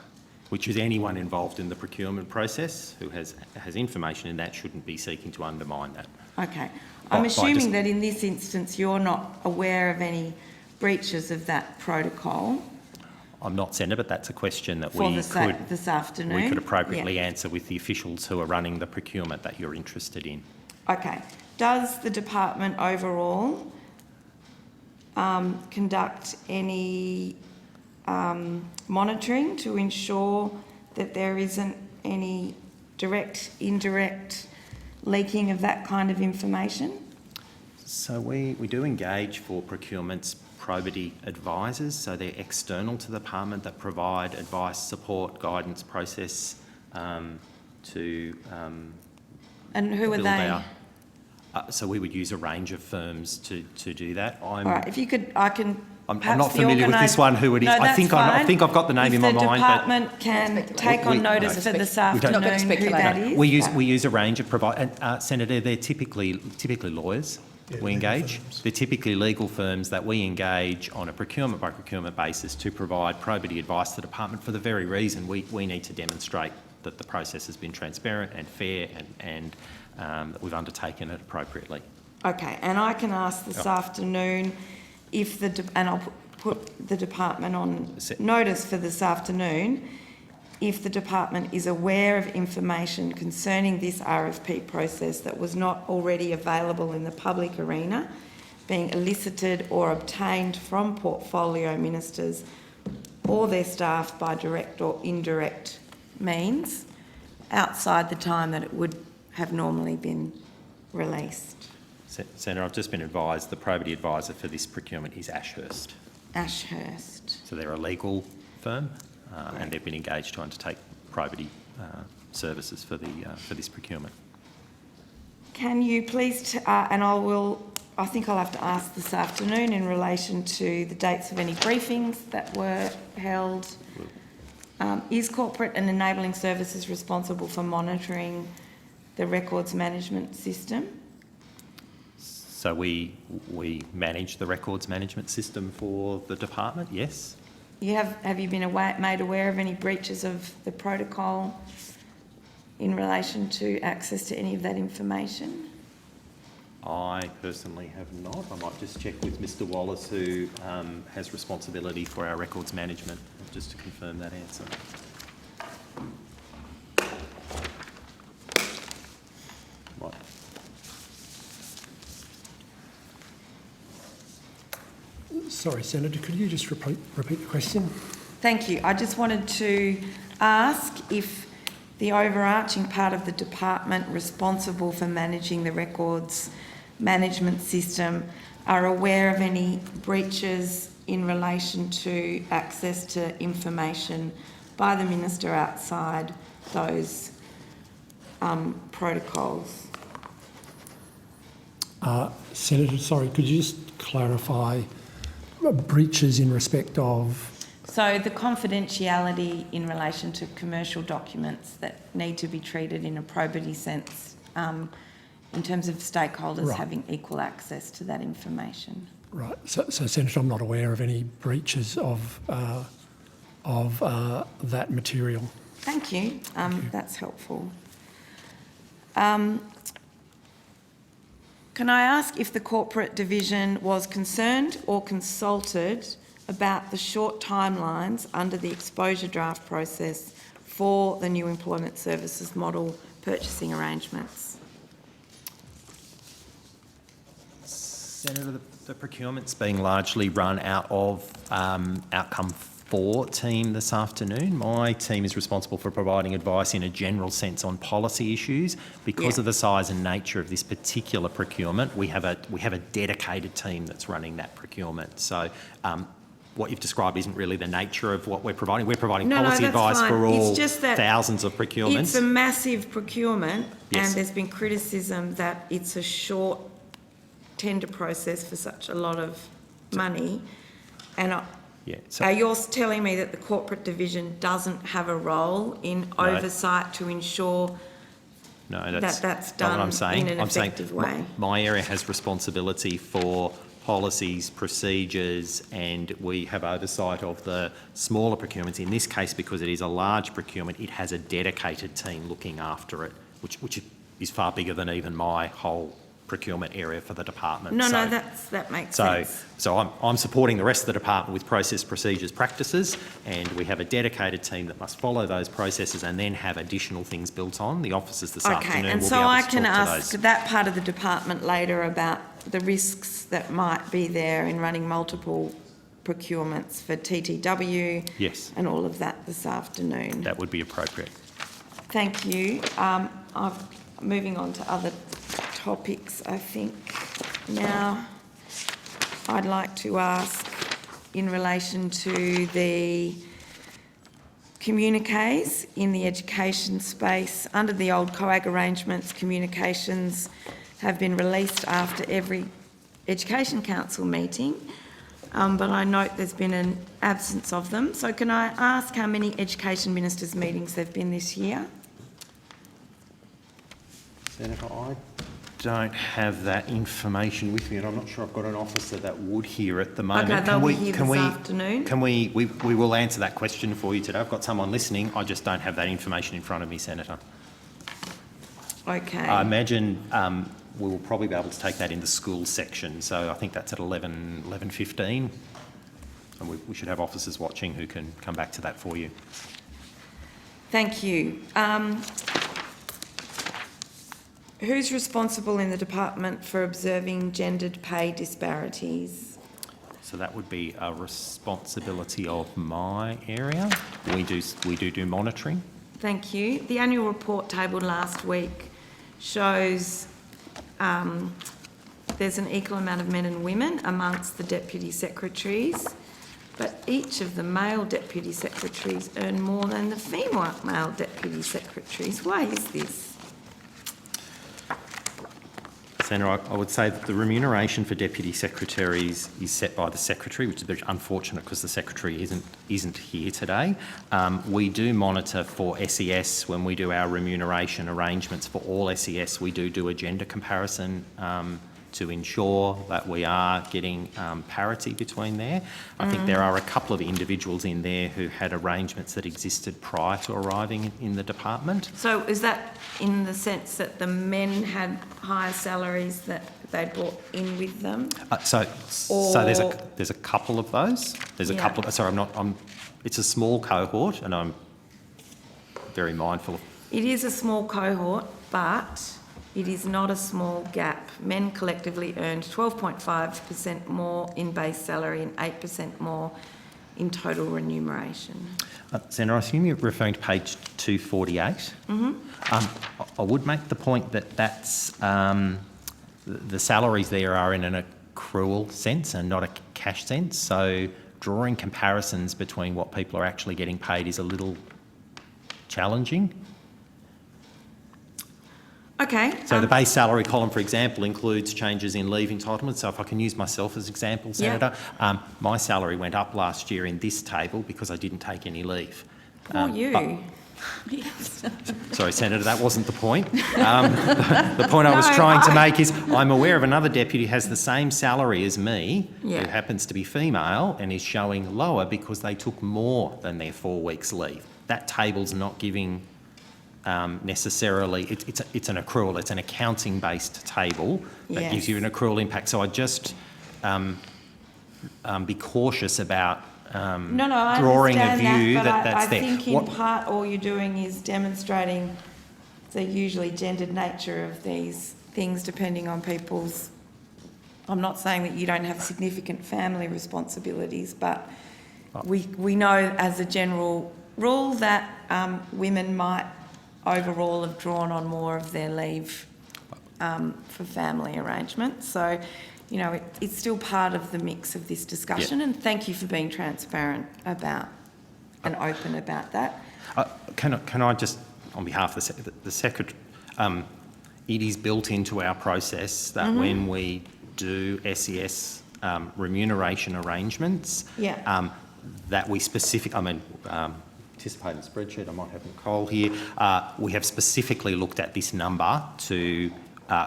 which is anyone involved in the procurement process who has information in that shouldn't be seeking to undermine that. Okay. By I'm assuming just- that in this instance you're not aware of any breaches of that protocol I'm not, Senator, but that's a question that for we this afternoon. could appropriately Yeah. answer with the officials who are running the procurement that you're interested in. Okay. Does the department overall conduct any monitoring to ensure that there isn't any direct, indirect leaking of that kind of information? So we do engage for procurement's probity advisors, so they're external to the department that provide advice, support, guidance, process to And who are build they? our. So we would use a range of firms to do that. All right, if you could, I can. I'm perhaps not the familiar with this one, who it is. No, I that's think fine. I've got the name in my mind, If the but department can take on notice for this afternoon Not gonna who speculate. that is. we use a range of Senator, they're typically lawyers Yeah, we legal engage. firms. They're typically legal firms that we engage on a procurement by procurement basis to provide probity advice to the department for the very reason we need to demonstrate that the process has been transparent and fair and that we've undertaken it appropriately. Okay, and I can ask this afternoon if and I'll put the department on notice for this afternoon, if the department is aware of information concerning this RFP process that was not already available in the public arena, being elicited or obtained from portfolio ministers or their staff by direct or indirect means outside the time that it would have normally been released. Senator, I've just been advised the probity advisor for this procurement is Ashurst. Ashurst. So they're a legal firm and they've been engaged to undertake probity services for this procurement. Can you please, I think I'll have to ask this afternoon in relation to the dates of any briefings that were held. Is Corporate and Enabling Services responsible for monitoring the records management system? So we manage the records management system for the department, yes. Have you been made aware of any breaches of the protocol in relation to access to any of that information? I personally have not. I might just check with Mr Wallace, who has responsibility for our records management, just to confirm that answer. Right. Sorry, Senator, could you just repeat the question? Thank you. I just wanted to ask if the overarching part of the department responsible for managing the records management system are aware of any breaches in relation to access to information by the Minister outside those protocols. Senator, sorry, could you just clarify breaches in respect of? So the confidentiality in relation to commercial documents that need to be treated in a probity sense in terms of stakeholders Right. having equal access to that information. Right. So Senator, I'm not aware of any breaches of that material. Thank you. That's helpful. Can I ask if the corporate division was concerned or consulted about the short timelines under the exposure draft process for the new employment services model purchasing arrangements? Senator, the procurement's being largely run out of Outcome 4 team this afternoon. My team is responsible for providing advice in a general sense on policy issues. Because of the size and nature of this particular procurement, we have a dedicated team that's running that procurement. So what you've described isn't really the nature of what we're providing. We're providing policy advice for all It's just that thousands of procurements. It's a massive procurement, Yes. and there's been criticism that it's a short tender process for such a lot of money. And Yeah, so- are you telling me that the corporate division doesn't have a role in oversight to ensure No, that's not what done I'm saying. in an I'm saying effective way? my area has responsibility for policies, procedures, and we have oversight of the smaller procurements. In this case, because it is a large procurement, it has a dedicated team looking after it, which is far bigger than even my whole procurement area for the department. No, So- that makes sense. So I'm supporting the rest of the department with process, procedures, practices, and we have a dedicated team that must follow those processes and then have additional things built on. The officers this Okay, afternoon and will so be able I to can talk to ask those. that part of the department later about the risks that might be there in running multiple procurements for TTW. Yes. And all of that this afternoon. That would be appropriate. Thank you. Moving on to other topics, I think. Now, I'd like to ask in relation to the communiques in the education space. Under the old COAG arrangements, communications have been released after every Education Council meeting, but I note there's been an absence of them. So can I ask how many Education Ministers' meetings there have been this year? Senator, I don't have that information with me, and I'm not sure I've got an officer that would hear at the moment. Okay, they'll be here this afternoon. Can we will answer that question for you today. I've got someone listening. I just don't have that information in front of me, Senator. Okay. I imagine we will probably be able to take that in the school section. So I think that's at 11:15, and we should have officers watching who can come back to that for you. Thank you. Who's responsible in the department for observing gendered pay disparities? So that would be a responsibility of my area. We do monitoring. Thank you. The annual report tabled last week shows there's an equal amount of men and women amongst the deputy secretaries. but each of the male deputy secretaries earn more than the female deputy secretaries. Why is this? Senator, I would say that the remuneration for deputy secretaries is set by the secretary, which is very unfortunate because the secretary isn't here today. We do monitor for SES when we do our remuneration arrangements for all SES. We do a gender comparison to ensure that we are getting parity between there. I think there are a couple of individuals in there who had arrangements that existed prior to arriving in the department. So is that in the sense that the men had higher salaries that they brought in with them? So there's a couple of those. There's a Yeah. couple of. Sorry, it's a small cohort, and I'm very mindful of. It is a small cohort, but it is not a small gap. Men collectively earned 12.5% more in base salary and 8% more in total remuneration. Senator, I assume you're referring to page 248. I would make the point that that's the salaries there are in an accrual sense and not a cash sense. So drawing comparisons between what people are actually getting paid is a little challenging. Okay. So the base salary column, for example, includes changes in leave entitlement. So if I can use myself as example, Senator, my salary went up last year in this table because I didn't take any leave. Poor you. Sorry, Senator, that wasn't the point. The point I was trying to make is I'm aware of another deputy who has the same salary as me, who happens to be female, and is showing lower because they took more than their 4 weeks leave. That table's not giving necessarily, it's an accrual, it's an accounting based table that gives you an accrual impact. So I'd just be cautious about I drawing a understand view that, but that's I there. think in part all you're doing is demonstrating the usually gendered nature of these things depending on people's... I'm not saying that you don't have significant family responsibilities, but we know as a general rule that women might overall have drawn on more of their leave for family arrangements. So, you know, it's still part of the mix of this discussion, and thank you for being transparent about and open about that. Can I just, on behalf of the Secretary, it is built into our process that when we do SES remuneration arrangements, that we anticipated spreadsheet, I might have Nicole here, we have specifically looked at this number to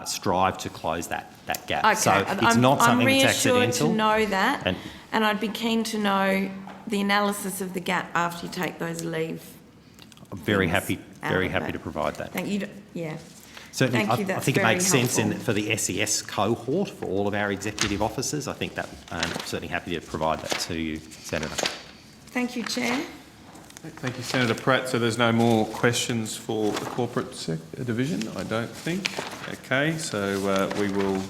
strive to close that gap. Okay, So it's not something that's accidental. I'm reassured to know that, and I'd be keen to know the analysis of the gap after you take those leave. I'm very happy it. to provide that. Thank you. Yeah. Certainly, Thank you, I that's think it very makes sense helpful. for the SES cohort for all of our executive officers. I think that I'm certainly happy to provide that to you, Senator. Thank you, Chair. Thank you, Senator Pratt. So there's no more questions for the corporate division, I don't think. Okay, so we will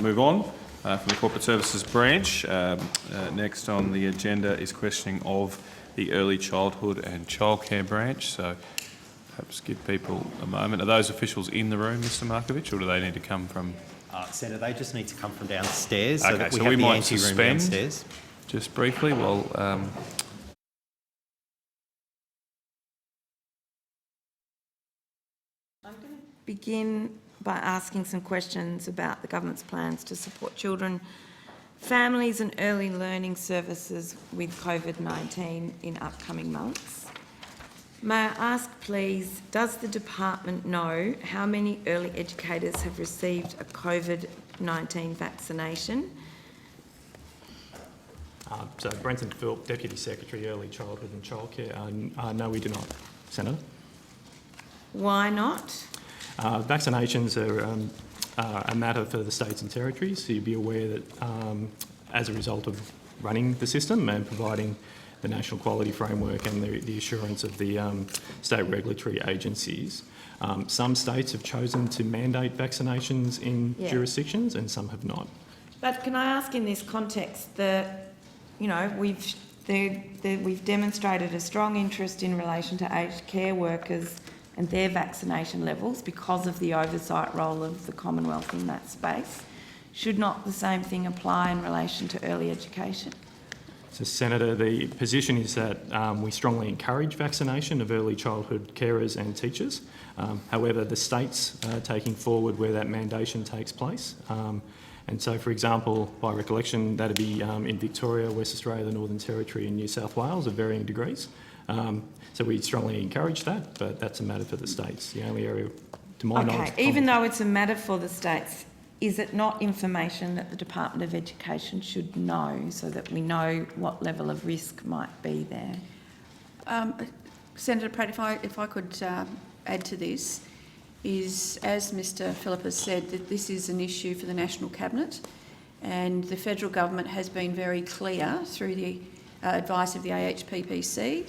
move on from the corporate services branch. Next on the agenda is questioning of the early childhood and childcare branch. So perhaps give people a moment. Are those officials in the room, Mr. Markovich, or do they need to come from? Senator, they just need to come from downstairs. Okay, So that so we have the might ante-room suspend downstairs. just briefly while. Begin by asking some questions about the government's plans to support children, families and early learning services with COVID-19 in upcoming months. May I ask, please, does the department know how many early educators have received a COVID-19 vaccination? So Brenton Philp, Deputy Secretary, Early Childhood and Childcare. No, we do not, Senator. Why not? Vaccinations are a matter for the states and territories, so you'd be aware that as a result of running the system and providing the national quality framework and the assurance of the state regulatory agencies, some states have chosen to mandate vaccinations in jurisdictions and some have not. But can I ask in this context that, you know, we've demonstrated a strong interest in relation to aged care workers and their vaccination levels because of the oversight role of the Commonwealth in that space. Should not the same thing apply in relation to early education? So, Senator, the position is that we strongly encourage vaccination of early childhood carers and teachers. However, the states are taking forward where that mandation takes place. And so, for example, by recollection, that'd be in Victoria, West Australia, the Northern Territory and New South Wales of varying degrees. So we strongly encourage that, but that's a matter for the states. The only area, to my knowledge... Okay, even though it's a matter for the states, is it not information that the Department of Education should know so that we know what level of risk might be there? Senator Pratt, if I could add to this, is, as Mr Phillip has said, that this is an issue for the National Cabinet, and the federal government has been very clear through the advice of the AHPPC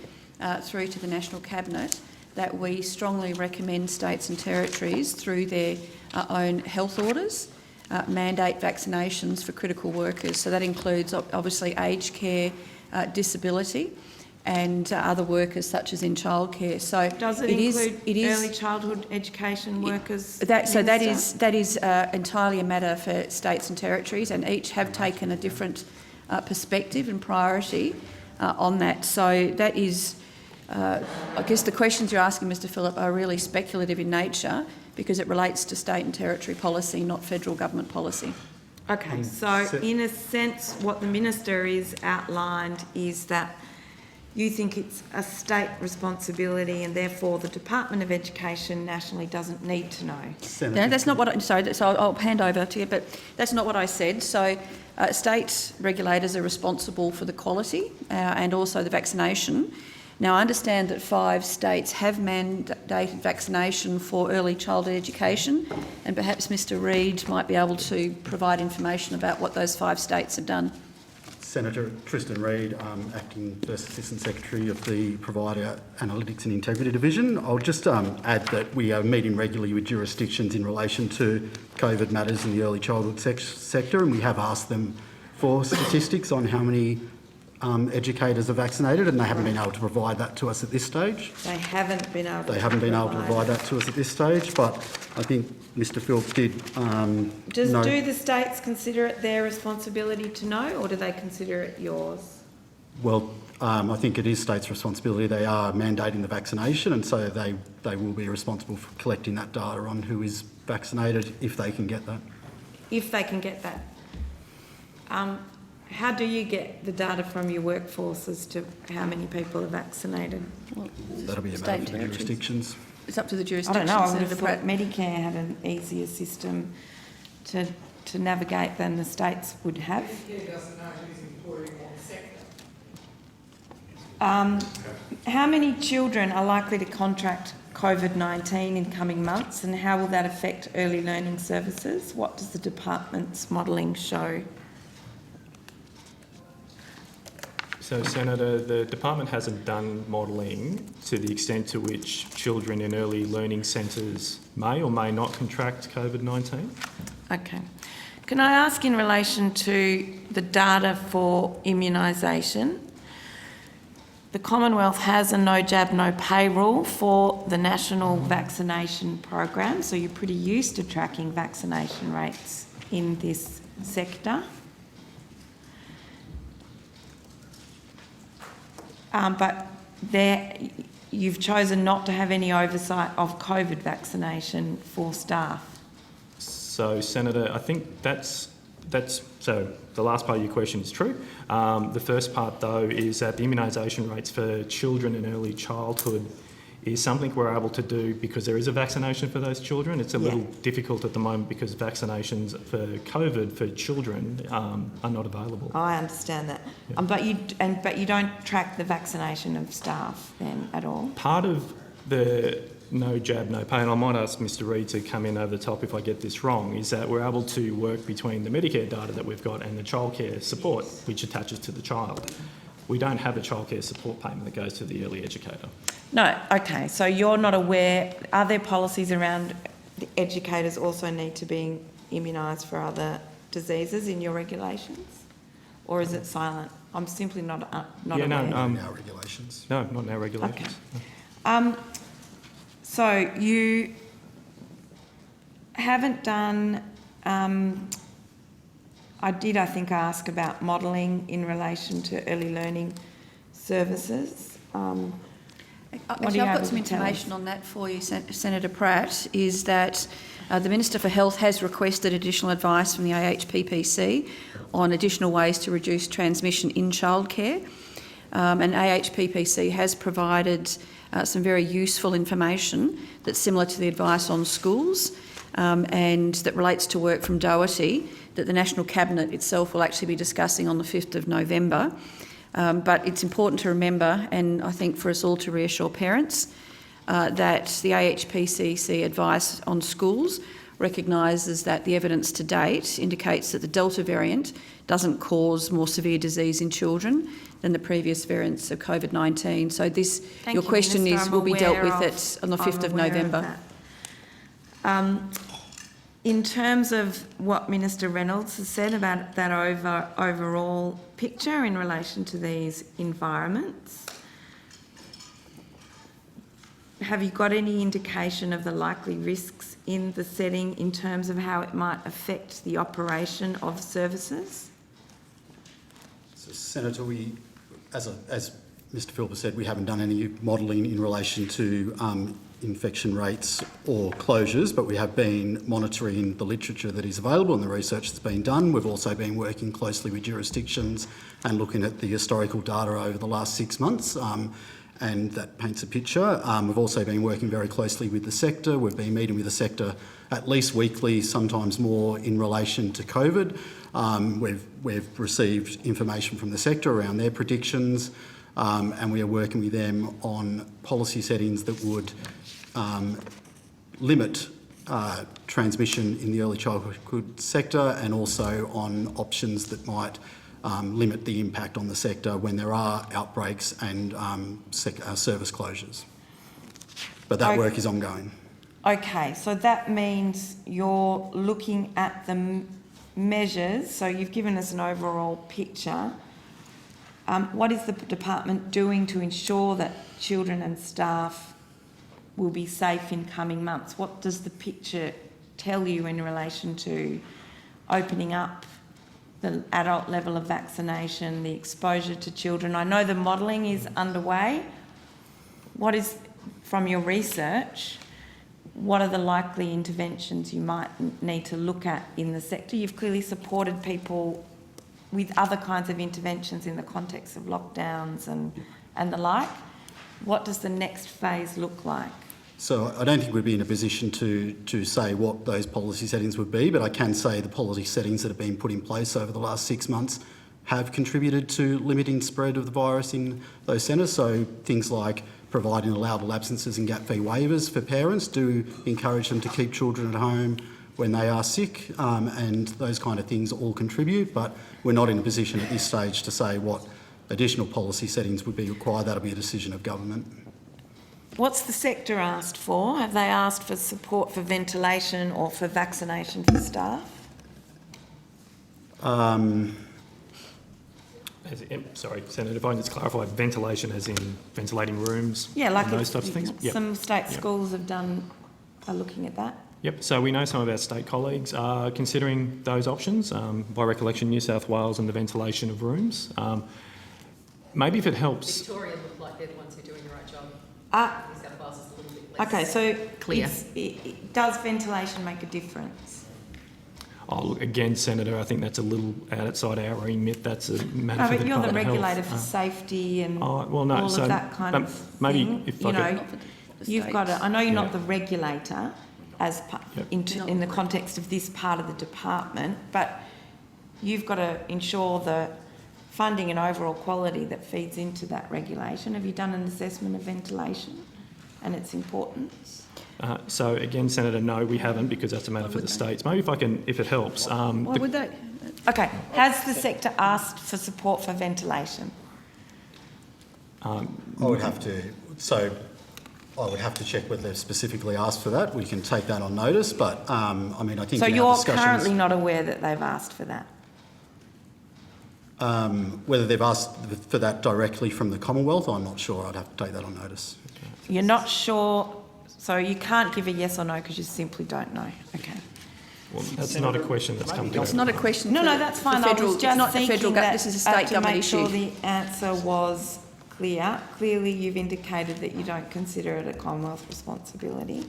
through to the National Cabinet that we strongly recommend states and territories through their own health orders mandate vaccinations for critical workers. So that includes obviously aged care, disability, and other workers such as in childcare. So does it include early childhood education workers? That is entirely a matter for states and territories, and each have taken a different perspective and priority on that. So that is, I guess the questions you're asking, Mr Phillip, are really speculative in nature because it relates to state and territory policy, not federal government policy. Okay, so in a sense what the Minister is outlined is that you think it's a state responsibility and therefore the Department of Education nationally doesn't need to know. No, that's not what I... Sorry, so I'll hand over to you, but that's not what I said. So state regulators are responsible for the quality and also the vaccination. Now, I understand that 5 states have mandated vaccination for early childhood education, and perhaps Mr Reid might be able to provide information about what those 5 states have done. Senator Tristan Reid, Acting First Assistant Secretary of the Provider Analytics and Integrity Division. I'll just add that we are meeting regularly with jurisdictions in relation to COVID matters in the early childhood sector, and we have asked them for statistics on how many educators are vaccinated, and they haven't been able to provide that to us at this stage. They haven't been able They haven't been able to provide that to us at this stage, but I think Mr Phillips did Do the states consider it their responsibility to know, or do they consider it yours? Well, I think it is states' responsibility. They are mandating the vaccination, and so they will be responsible for collecting that data on who is vaccinated if they can get that. If they can get that. How do you get the data from your workforce as to how many people are vaccinated? Well, That'll be a matter for the jurisdictions. It's up to the I jurisdiction. don't know, I would have Senator thought Pratt. Medicare had an easier system to navigate than the states would have. Medicare doesn't know who's employing what sector. How many children are likely to contract COVID-19 in coming months, and how will that affect early learning services? What does the department's modelling show? So, Senator, the department hasn't done modelling to the extent to which children in early learning centres may or may not contract COVID-19. Okay. Can I ask in relation to the data for immunisation? The Commonwealth has a no jab, no pay rule for the national vaccination program, so you're pretty used to tracking vaccination rates in this sector. But you've chosen not to have any oversight of COVID vaccination for staff. So, Senator, I think that's so the last part of your question is true. The first part, though, is that the immunisation rates for children in early childhood is something we're able to do because there is a vaccination for those children. It's a little difficult at the moment because vaccinations for COVID for children are not available. I understand that, Yeah. but you don't track the vaccination of staff then at all. Part of the no jab, no pay, and I might ask Mr Reid to come in over the top if I get this wrong, is that we're able to work between the Medicare data that we've got and the childcare support which attaches to the child. We don't have a childcare support payment that goes to the early educator. No, okay, so you're not aware, are there policies around the educators also need to be immunised for other diseases in your regulations? Or is it silent? I'm simply not aware. No, In our regulations. no, not in our regulations. Okay. So you haven't done I think, ask about modelling in relation to early learning services. What are Actually, you I've able got some to tell us? information on that for you, Senator Pratt, is that the Minister for Health has requested additional advice from the AHPPC on additional ways to reduce transmission in childcare. And AHPPC has provided some very useful information that's similar to the advice on schools and that relates to work from Doherty that the National Cabinet itself will actually be discussing on the 5th of November. But it's important to remember, and I think for us all to reassure parents, that the AHPCC advice on schools recognises that the evidence to date indicates that the Delta variant doesn't cause more severe disease in children than the previous variants of COVID-19. So this, Thank your you, question Minister. is, I'm will be dealt aware with of- it on the I'm 5th of aware of November. that. In terms of what Minister Reynolds has said about that overall picture in relation to these environments, have you got any indication of the likely risks in the setting in terms of how it might affect the operation of services? So, Senator, as Mr Philpott said, we haven't done any modelling in relation to infection rates or closures, but we have been monitoring the literature that is available and the research that's been done. We've also been working closely with jurisdictions and looking at the historical data over the last 6 months, and that paints a picture. We've also been working very closely with the sector. We've been meeting with the sector at least weekly, sometimes more, in relation to COVID. We've received information from the sector around their predictions, and we are working with them on policy settings that would limit transmission in the early childhood sector, and also on options that might limit the impact on the sector when there are outbreaks and service closures. But that work is ongoing. Okay, so that means you're looking at the measures, so you've given us an overall picture. What is the department doing to ensure that children and staff will be safe in coming months? What does the picture tell you in relation to opening up the adult level of vaccination, the exposure to children? I know the modelling is underway. What is, from your research, what are the likely interventions you might need to look at in the sector? You've clearly supported people with other kinds of interventions in the context of lockdowns and the like. What does the next phase look like? So I don't think we'd be in a position to say what those policy settings would be, but I can say the policy settings that have been put in place over the last 6 months have contributed to limiting spread of the virus in those centres. So things like providing allowable absences and gap fee waivers for parents do encourage them to keep children at home when they are sick, and those kind of things all contribute, but we're not in a position at this stage to say what additional policy settings would be required. That'll be a decision of government. What's the sector asked for? Have they asked for support for ventilation or for vaccination for staff? Sorry, Senator, if I can just clarify, ventilation as in ventilating rooms? Yeah, like and those types of things? Yep. Some state Yep. schools are looking at that. Yep, so we know some of our state colleagues are considering those options. By recollection, New South Wales and the ventilation of rooms. Maybe if it helps... Victoria look like they're the ones who are doing the right job. New South Wales is a little bit less Okay, so clear. Does ventilation make a difference? Oh, look, again, Senator, I think that's a little outside our remit. That's a matter No, for but the you're the Department of regulator Health. for safety and well, no, all so of that kind of maybe thing. if You I know, could- you've got to, I know you're Yeah. not the regulator as in the context of this part of the department, but you've got to ensure the funding and overall quality that feeds into that regulation. Have you done an assessment of ventilation and its importance? So again, Senator, no, we haven't, because that's a matter for the states. Maybe if I can, if it helps. Why would they? Okay, has the sector asked for support for ventilation? I would have to check whether they've specifically asked for that. We can take that on notice, but I mean, I think So in our you're discussions, currently not aware that they've asked for that? whether they've asked for that directly from the Commonwealth, I'm not sure. I'd have to take that on notice. You're not sure, so you can't give a yes or no because you simply don't know. Okay. That's not a question that's come to It's not a question No, for no, that's for fine. I federal, was it's just not the federal thinking government, that this is a state to government make sure issue. the answer was clear. Clearly, you've indicated that you don't consider it a Commonwealth responsibility.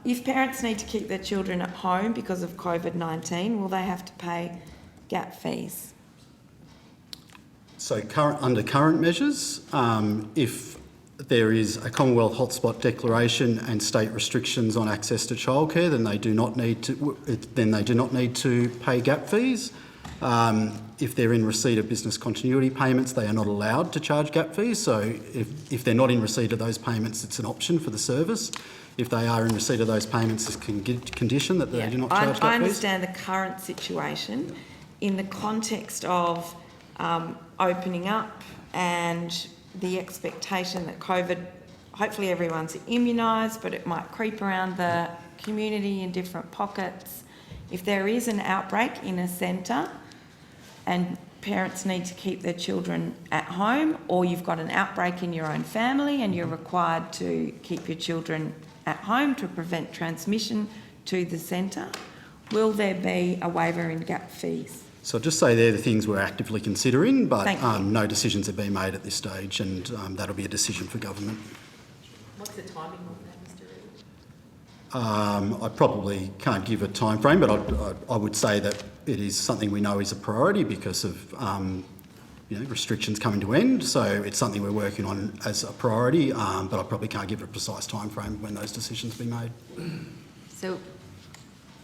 If parents need to keep their children at home because of COVID-19, will they have to pay gap fees? So under current measures, if there is a Commonwealth hotspot declaration and state restrictions on access to childcare, then they do not need to pay gap fees. If they're in receipt of business continuity payments, they are not allowed to charge gap fees. So if they're not in receipt of those payments, it's an option for the service. If they are in receipt of those payments, it's a condition that they do not charge gap fees. I understand the current situation in the context of opening up and the expectation that COVID, hopefully everyone's immunised, but it might creep around the community in different pockets. If there is an outbreak in a centre and parents need to keep their children at home, or you've got an outbreak in your own family and you're required to keep your children at home to prevent transmission to the centre, will there be a waiver in gap fees? So I'll just say they're the things we're actively considering, but Thank you. no decisions have been made at this stage, and that'll be a decision for government. What's the timing on that, Mr. Reid? I probably can't give a time frame, but I would say that it is something we know is a priority because of restrictions coming to end. So it's something we're working on as a priority, but I probably can't give a precise time frame when those decisions be made. So,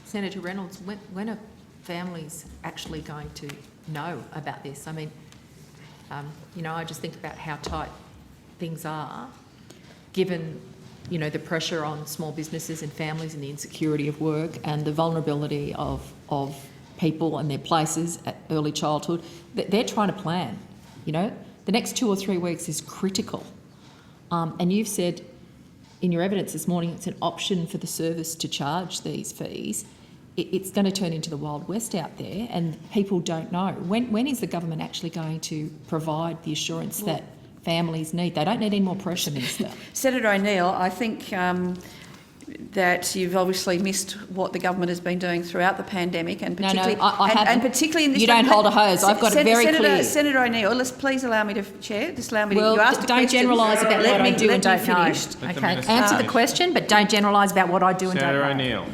Senator Reynolds, when are families actually going to know about this? I mean, I just think about how tight things are, given, the pressure on small businesses and families and the insecurity of work and the vulnerability of people and their places at early childhood. They're trying to plan, The next 2 or 3 weeks is critical. And you've said in your evidence this morning it's an option for the service to charge these fees. It's going to turn into the Wild West out there and people don't know. When is the government actually going to provide the assurance that families need? They don't need any more pressure, Minister. Senator O'Neill, I think that you've obviously missed what the government has been doing throughout the pandemic, and particularly, I haven't. and particularly in this. You don't hold a hose. I've got it very clear. Senator O'Neill, please allow me to chair. Just allow me to. Well, You asked a don't question. generalise about what I do and don't know. finish. Okay, answer the question, but don't generalise about what I do and don't Senator know. O'Neill.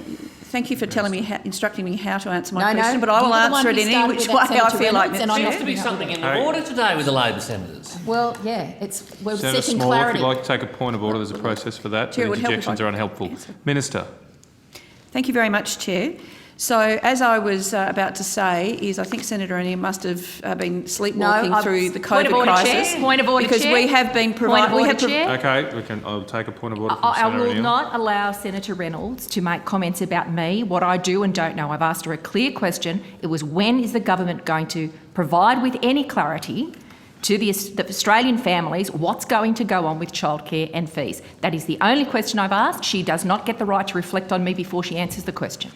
Thank you for instructing me how to answer my No, question, no, but I will you're the one answer it who in any started which with way that, I Senator feel like Reynolds, and I'm necessary. not Seems to be something in the order today with the Labor senators. Well, yeah, we're Senator seeking Small, if clarity. you'd like to take a point of order, there's a process for that. Chair, it would help if Interjections I are unhelpful. answer. Minister. Thank you very much, Chair. So, as I was about to say, is I think Senator O'Neill must have been sleepwalking through the point COVID of order, crisis. Chair. Point of order, because Chair. we have been providing. Point of order, Chair. Okay, I'll take a point of order from I Senator will O'Neill. not allow Senator Reynolds to make comments about me, what I do and don't know. I've asked her a clear question. It was, when is the government going to provide with any clarity to the Australian families what's going to go on with childcare and fees? That is the only question I've asked. She does not get the right to reflect on me before she answers the question.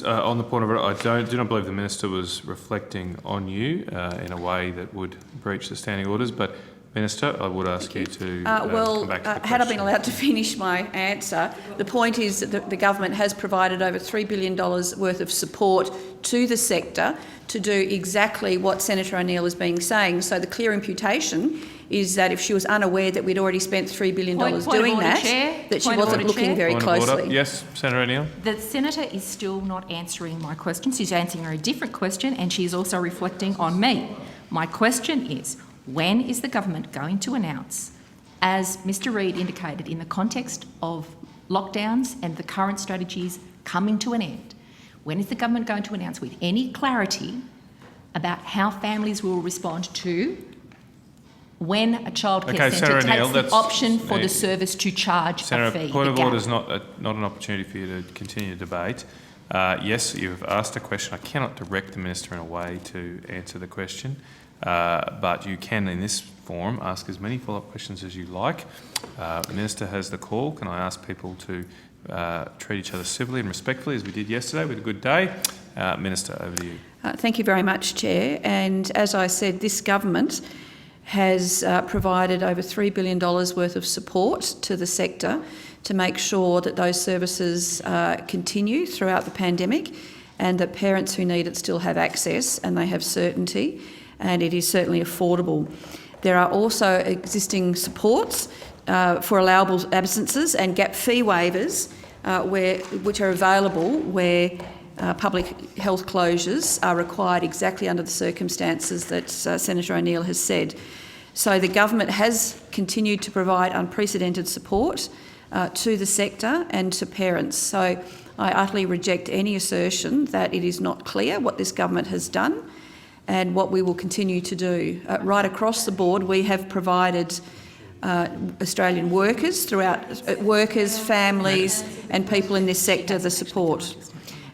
On the point of order, I do not believe the Minister was reflecting on you in a way that would breach the standing orders, but Minister, I would ask you to come back to the question. Had I been allowed to finish my answer, the point is that the government has provided over $3 billion worth of support to the sector to do exactly what Senator O'Neill is being saying. So the clear imputation is that if she was unaware that we'd already spent $3 billion doing that, that she wasn't looking very Point of order. closely. Yes, Senator O'Neill. The Senator is still not answering my question. She's answering a different question and she's also reflecting on me. My question is, when is the government going to announce, as Mr Reid indicated, in the context of lockdowns and the current strategies coming to an end, when is the government going to announce with any clarity about how families will respond to when a childcare centre takes the option for the service to charge a Senator, fee? point of order is not an opportunity for you to continue the debate. Yes, you have asked a question. I cannot direct the Minister in a way to answer the question, but you can, in this forum, ask as many follow-up questions as you like. The Minister has the call. Can I ask people to treat each other civilly and respectfully, as we did yesterday with a good day? Minister, over to you. Thank you very much, Chair. And as I said, this government has provided over $3 billion worth of support to the sector to make sure that those services continue throughout the pandemic and that parents who need it still have access and they have certainty, and it is certainly affordable. There are also existing supports for allowable absences and gap fee waivers which are available where public health closures are required exactly under the circumstances that Senator O'Neill has said. So the government has continued to provide unprecedented support to the sector and to parents. So I utterly reject any assertion that it is not clear what this government has done and what we will continue to do. Right across the board, we have provided Australian workers workers, families and people in this sector the support.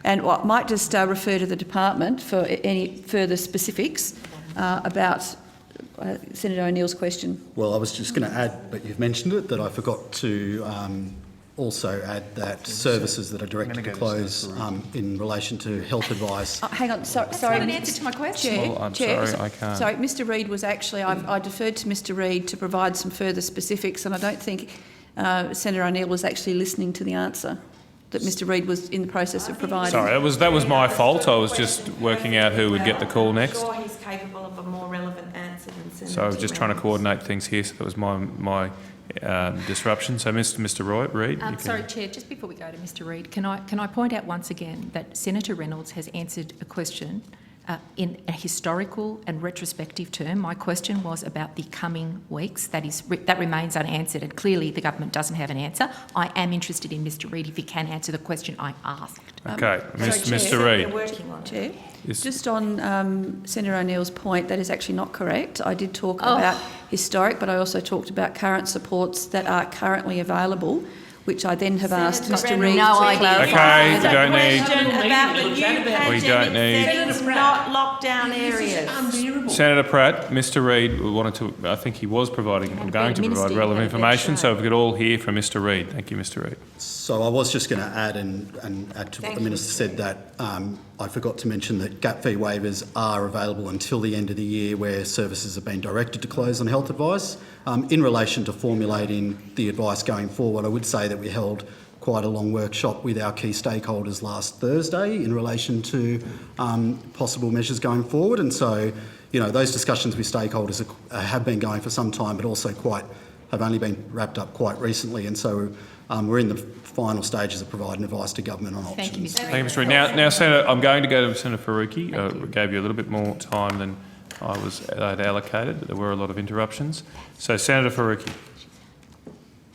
And I might just refer to the department for any further specifics about Senator O'Neill's question. Well, I was just going to add, but you've mentioned it, that I forgot to also add that services that are directed to close in relation to health advice. Hang on, sorry. That's not an answer to my question. Chair, Well, I'm Chair, sorry, I can't. Sorry, Mr Reid was actually, I deferred to Mr Reid to provide some further specifics, and I don't think Senator O'Neill was actually listening to the answer that Mr Reid was in the process of providing. Sorry, that was my fault. I was just working out who would get the call next. I'm sure he's capable of a more relevant answer than Senator So I was just trying to coordinate things here, so that was my disruption. So Mr Reid, you can... Sorry, Chair, just before we go to Mr Reid, can I point out once again that Senator Reynolds has answered a question in a historical and retrospective term. My question was about the coming weeks. That remains unanswered, and clearly the government doesn't have an answer. I am interested in Mr Reid if he can answer the question I asked. Okay, Mr Reid. Chair, Yes. just on Senator O'Neill's point, that is actually not correct. I did talk about historic, but I also talked about current supports that are currently available, which I then have asked Mr Reid to clarify. Okay, we don't need... about the new We don't need... settings, not lockdown areas. Senator Pratt, Mr Reid wanted to... I think he was going to provide relevant information, so if we could all hear from Mr Reid. Thank you, Mr Reid. So I was just going to add and add to what the Minister said, that I forgot to mention that gap fee waivers are available until the end of the year where services have been directed to close on health advice. In relation to formulating the advice going forward, I would say that we held quite a long workshop with our key stakeholders last Thursday in relation to possible measures going forward. And so, those discussions with stakeholders have been going for some time, but also have only been wrapped up quite recently. And so we're in the final stages of providing advice to government on options. Thank you, Mr Reid. Thank you, Mr Reid. Now, Senator, I'm going to go to Senator Faruqi. I gave you a little bit more time than I'd allocated, but there were a lot of interruptions. So, Senator Faruqi.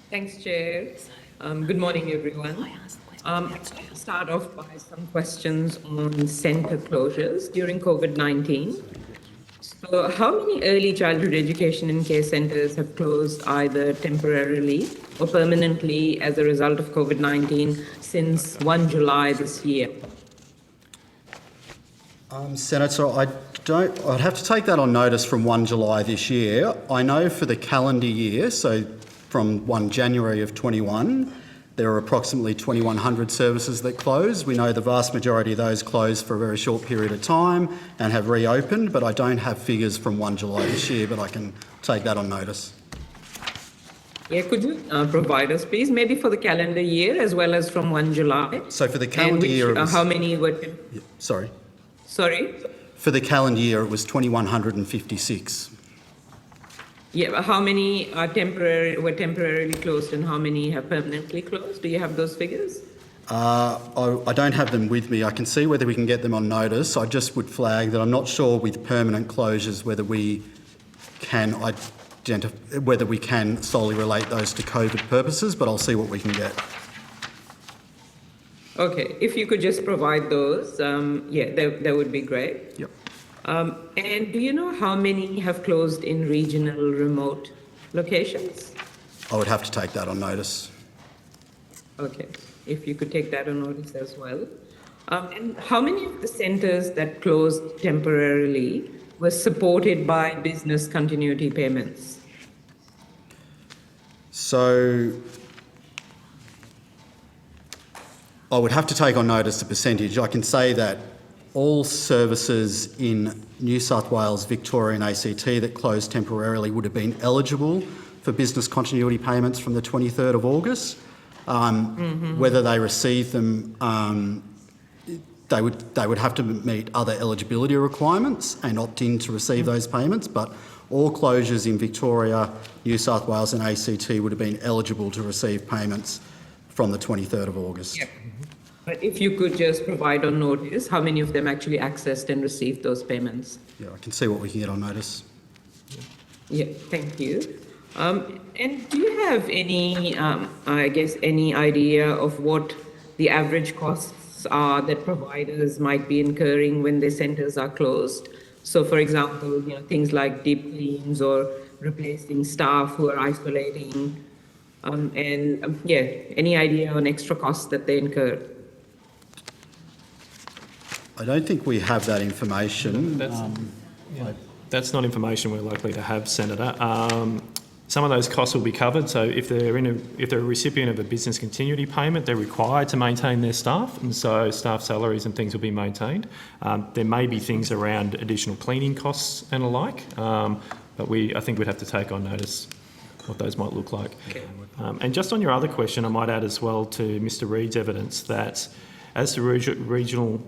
Thanks, Chair. Good morning, everyone. I'll start off by some questions on centre closures during COVID-19. So how many early childhood education and care centres have closed either temporarily or permanently as a result of COVID-19 since 1 July this year? Senator, I'd have to take that on notice from 1 July this year. I know for the calendar year, so from 1 January of 21, there are approximately 2,100 services that closed. We know the vast majority of those closed for a very short period of time and have reopened, but I don't have figures from 1 July this year, but I can take that on notice. Yeah, could you provide us, please, maybe for the calendar year as well as from 1 July? So for the calendar year, it was... how many were... Sorry? Sorry? For the calendar year, it was 2,156. Yeah, how many were temporarily closed and how many have permanently closed? Do you have those figures? I don't have them with me. I can see whether we can get them on notice. I just would flag that I'm not sure with permanent closures whether we can solely relate those to COVID purposes, but I'll see what we can get. Okay, if you could just provide those, that would be great. Yep. And do you know how many have closed in regional remote locations? I would have to take that on notice. Okay, if you could take that on notice as well. And how many of the centres that closed temporarily were supported by business continuity payments? So I would have to take on notice the percentage. I can say that all services in New South Wales, Victoria and ACT that closed temporarily would have been eligible for business continuity payments from the 23rd of August. Whether they receive them, they would have to meet other eligibility requirements and opt in to receive those payments, but all closures in Victoria, New South Wales and ACT would have been eligible to receive payments from the 23rd of August. Yep. But if you could just provide on notice how many of them actually accessed and received those payments. Yeah, I can see what we can get on notice. Yeah, thank you. And do you have any, any idea of what the average costs are that providers might be incurring when their centres are closed? So, for example, things like deep cleans or replacing staff who are isolating, any idea on extra costs that they incur? I don't think we have that information. That's not information we're likely to have, Senator. Some of those costs will be covered. So if they're a recipient of a business continuity payment, they're required to maintain their staff, and so staff salaries and things will be maintained. There may be things around additional cleaning costs and the like, but I think we'd have to take on notice what those might look like. Okay. And just on your other question, I might add as well to Mr. Reid's evidence that as to regional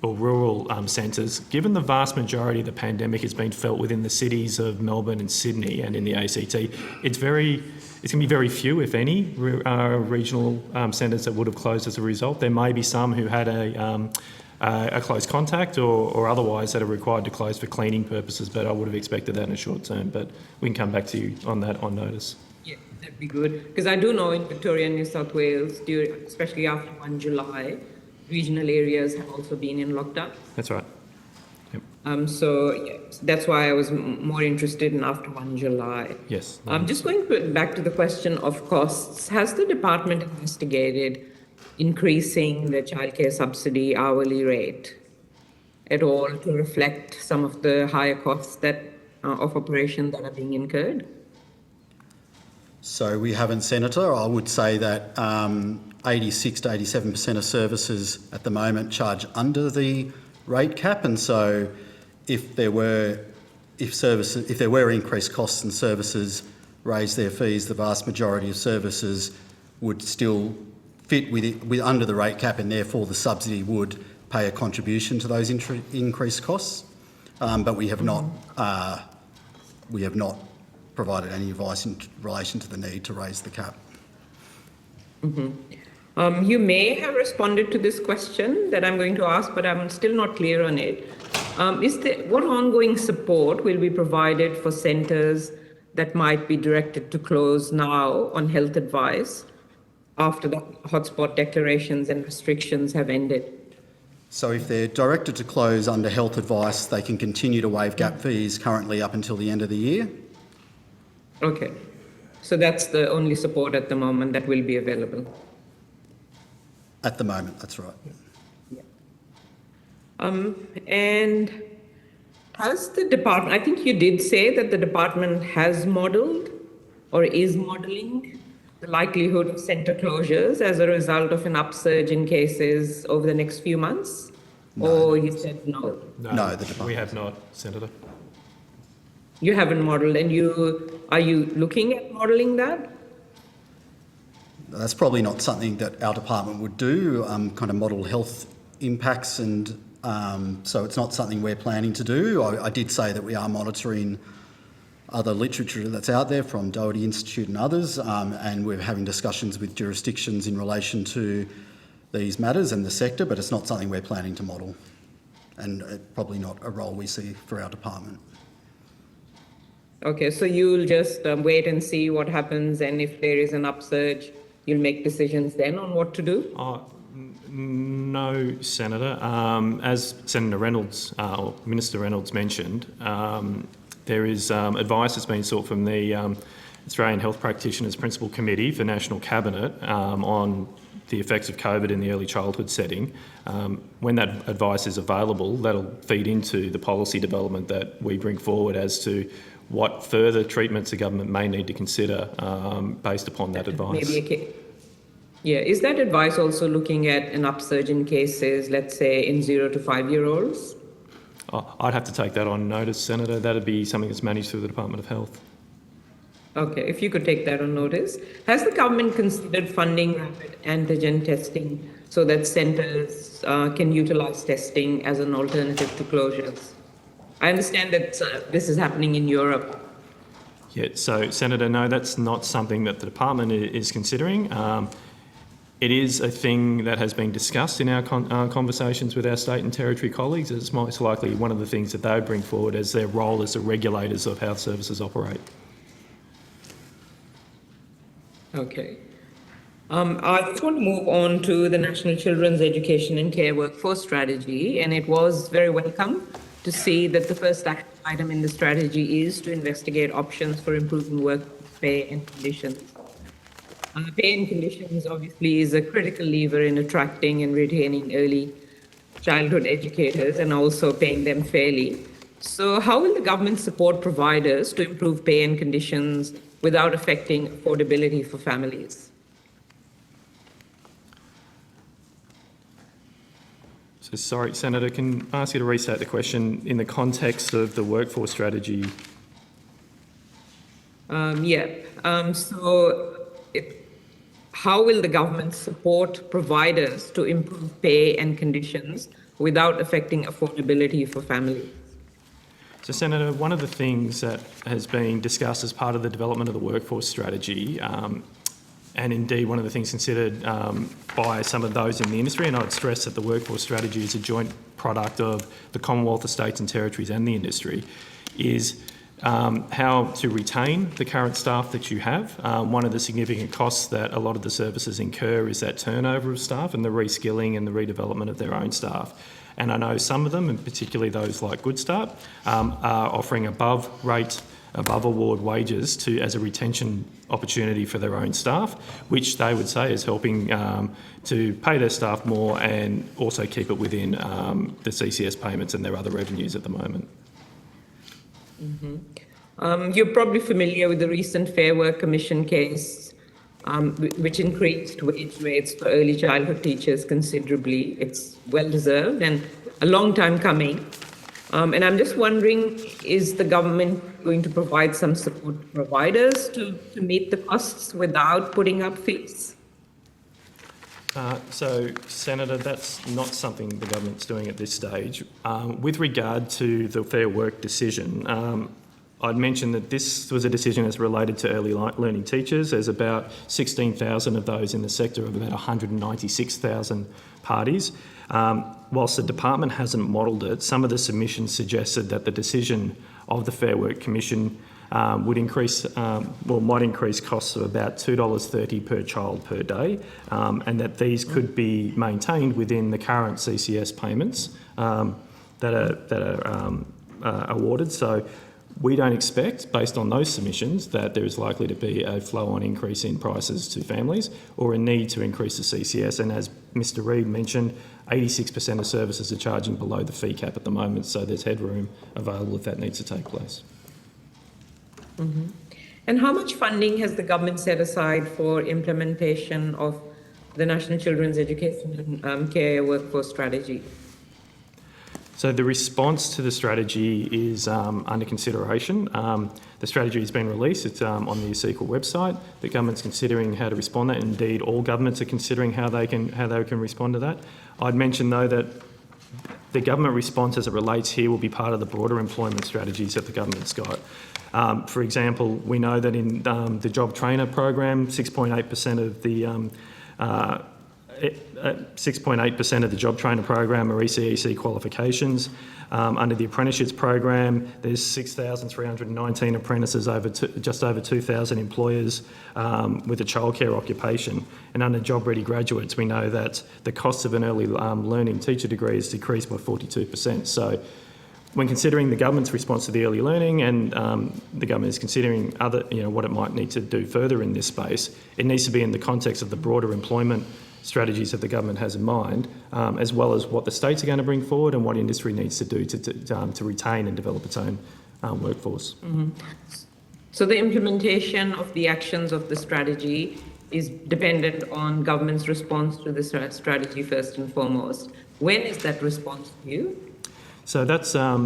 or rural centres, given the vast majority of the pandemic has been felt within the cities of Melbourne and Sydney and in the ACT, it's going to be very few, if any, regional centres that would have closed as a result. There may be some who had a close contact or otherwise that are required to close for cleaning purposes, but I would have expected that in the short term. But we can come back to you on that on notice. Yeah, that'd be good. Because I do know in Victoria and New South Wales, especially after 1 July, regional areas have also been in lockdown. That's right. Yep. That's why I was more interested in after 1 July. Yes. Just going back to the question of costs, has the department investigated increasing the childcare subsidy hourly rate at all to reflect some of the higher costs of operation that are being incurred? So we haven't, Senator. I would say that 86 to 87% of services at the moment charge under the rate cap, and so if there were increased costs and services raise their fees, the vast majority of services would still fit with under the rate cap, and therefore the subsidy would pay a contribution to those increased costs. But we have not provided any advice in relation to the need to raise the cap. Mm-hmm. You may have responded to this question that I'm going to ask, but I'm still not clear on it. What ongoing support will be provided for centres that might be directed to close now on health advice after the hotspot declarations and restrictions have ended? So if they're directed to close under health advice, they can continue to waive gap fees currently up until the end of the year. Okay. So that's the only support at the moment that will be available? At the moment, that's right. Yeah. And has the department, I think you did say that the department has modelled or is modelling the likelihood of centre closures as a result of an upsurge in cases over the next few months? No. Or you said no? No, the department. We have not, Senator. You haven't modelled, and are you looking at modelling that? That's probably not something that our department would do, kind of model health impacts, and so it's not something we're planning to do. I did say that we are monitoring other literature that's out there from Doherty Institute and others, and we're having discussions with jurisdictions in relation to these matters and the sector, but it's not something we're planning to model, and probably not a role we see for our department. Okay, so you'll just wait and see what happens, and if there is an upsurge, you'll make decisions then on what to do? No, Senator. As Senator Reynolds, or Minister Reynolds mentioned, there is advice that's been sought from the Australian Health Practitioners Principal Committee for National Cabinet on the effects of COVID in the early childhood setting. When that advice is available, that'll feed into the policy development that we bring forward as to what further treatments the government may need to consider based upon that advice. Yeah, is that advice also looking at an upsurge in cases, let's say in 0 to 5-year-olds? I'd have to take that on notice, Senator. That'd be something that's managed through the Department of Health. Okay, if you could take that on notice. Has the government considered funding rapid antigen testing so that centres can utilise testing as an alternative to closures? I understand that this is happening in Europe. Yeah, so Senator, no, that's not something that the department is considering. It is a thing that has been discussed in our conversations with our state and territory colleagues. It's most likely one of the things that they would bring forward as their role as the regulators of how services operate. Okay. I just want to move on to the National Children's Education and Care Workforce Strategy, and it was very welcome to see that the first action item in the strategy is to investigate options for improving work pay and conditions. Pay and conditions obviously is a critical lever in attracting and retaining early childhood educators and also paying them fairly. So how will the government support providers to improve pay and conditions without affecting affordability for families? So sorry, Senator, can I ask you to restate the question in the context of the workforce strategy? How will the government support providers to improve pay and conditions without affecting affordability for families? So, Senator, one of the things that has been discussed as part of the development of the workforce strategy, and indeed one of the things considered by some of those in the industry, and I'd stress that the workforce strategy is a joint product of the Commonwealth, the states and territories and the industry, is how to retain the current staff that you have. One of the significant costs that a lot of the services incur is that turnover of staff and the reskilling and the redevelopment of their own staff. And I know some of them, and particularly those like Good Start, are offering above award wages as a retention opportunity for their own staff, which they would say is helping to pay their staff more and also keep it within the CCS payments and their other revenues at the moment. Mm-hmm. You're probably familiar with the recent Fair Work Commission case, which increased wage rates for early childhood teachers considerably. It's well deserved and a long time coming. And I'm just wondering, is the government going to provide some support to providers to meet the costs without putting up fees? So, Senator, that's not something the government's doing at this stage. With regard to the Fair Work decision, I'd mention that this was a decision that's related to early learning teachers. There's about 16,000 of those in the sector of about 196,000 parties. Whilst the department hasn't modelled it, some of the submissions suggested that the decision of the Fair Work Commission would increase, might increase costs of about $2.30 per child per day, and that these could be maintained within the current CCS payments that are awarded. So we don't expect, based on those submissions, that there is likely to be a flow-on increase in prices to families or a need to increase the CCS. And as Mr Reid mentioned, 86% of services are charging below the fee cap at the moment, so there's headroom available if that needs to take place. Mm-hmm. And how much funding has the government set aside for implementation of the National Children's Education and Care Workforce Strategy? So the response to the strategy is under consideration. The strategy has been released. It's on the ASIQA website. The government's considering how to respond to that. Indeed, all governments are considering how they can respond to that. I'd mention, though, that the government response as it relates here will be part of the broader employment strategies that the government's got. For example, we know that in the Job Trainer program, 6.8% of the 6.8% of the Job Trainer program are ECEC qualifications. Under the Apprenticeships program, there's 6,319 apprentices, just over 2,000 employers with a childcare occupation. And under Job Ready Graduates, we know that the cost of an early learning teacher degree has decreased by 42%. So when considering the government's response to the early learning and the government is considering what it might need to do further in this space, it needs to be in the context of the broader employment strategies that the government has in mind, as well as what the states are going to bring forward and what industry needs to do to retain and develop its own workforce. Mm-hmm. So the implementation of the actions of the strategy is dependent on government's response to the strategy first and foremost. When is that response due? So that's a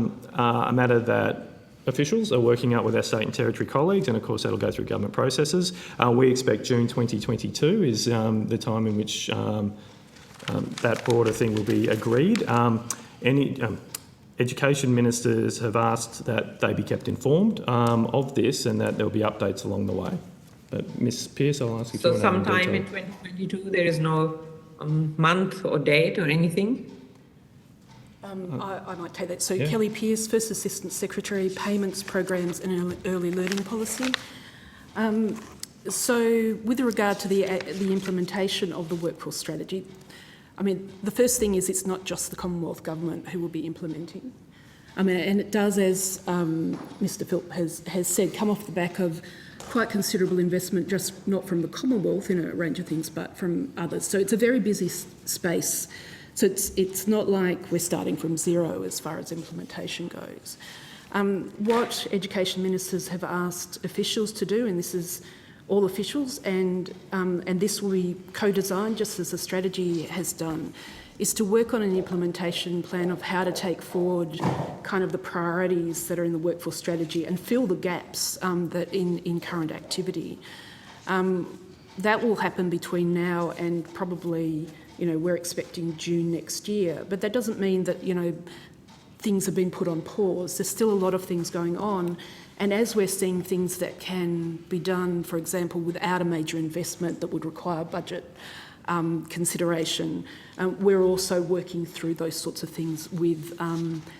matter that officials are working out with our state and territory colleagues, and of course that'll go through government processes. We expect June 2022 is the time in which that broader thing will be agreed. Education ministers have asked that they be kept informed of this and that there'll be updates along the way. But Ms Pearce, I'll ask you So to sometime in 2022, there is no month or date or anything? I might take that. So Yeah. Kelly Pearce, First Assistant Secretary, Payments, Programs and Early Learning Policy. So with regard to the implementation of the workforce strategy, I mean, the first thing is it's not just the Commonwealth Government who will be implementing. I mean, and it does, as Mr Philp has said, come off the back of quite considerable investment, just not from the Commonwealth in a range of things, but from others. So it's a very busy space. So it's not like we're starting from zero as far as implementation goes. What education ministers have asked officials to do, and this is all officials, and this will be co-designed just as the strategy has done, is to work on an implementation plan of how to take forward kind of the priorities that are in the workforce strategy and fill the gaps that in current activity. That will happen between now and probably, we're expecting June next year, but that doesn't mean that, things have been put on pause. There's still a lot of things going on. And as we're seeing things that can be done, for example, without a major investment that would require budget consideration, we're also working through those sorts of things with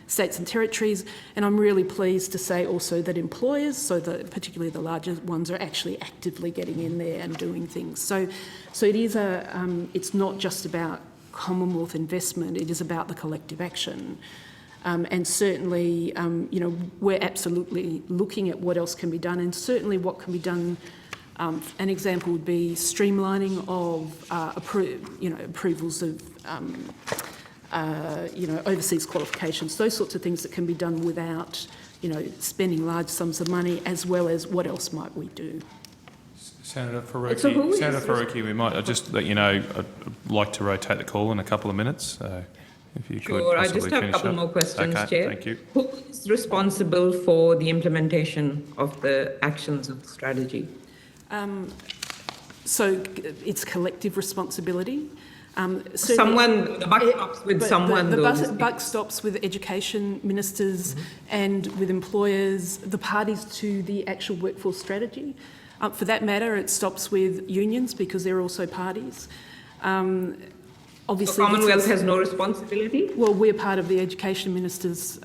states and territories. And I'm really pleased to say also that employers, particularly the larger ones, are actually actively getting in there and doing things. So it is it's not just about Commonwealth investment, it is about the collective action. And certainly, we're absolutely looking at what else can be done, and certainly what can be done. An example would be streamlining of approvals of overseas qualifications, those sorts of things that can be done without spending large sums of money, as well as what else might we do. Senator Faruqi, we might just let you know, I'd like to rotate the call in a couple of minutes. If you could Sure, I just have a couple more questions, Chair. Thank you. Who is responsible for the implementation of the actions of the strategy? So it's collective responsibility. The buck stops with someone. The buck stops with education ministers and with employers, the parties to the actual workforce strategy. For that matter, it stops with unions because they're also parties. Obviously, the Commonwealth has no responsibility? Well, we're part of the education minister's,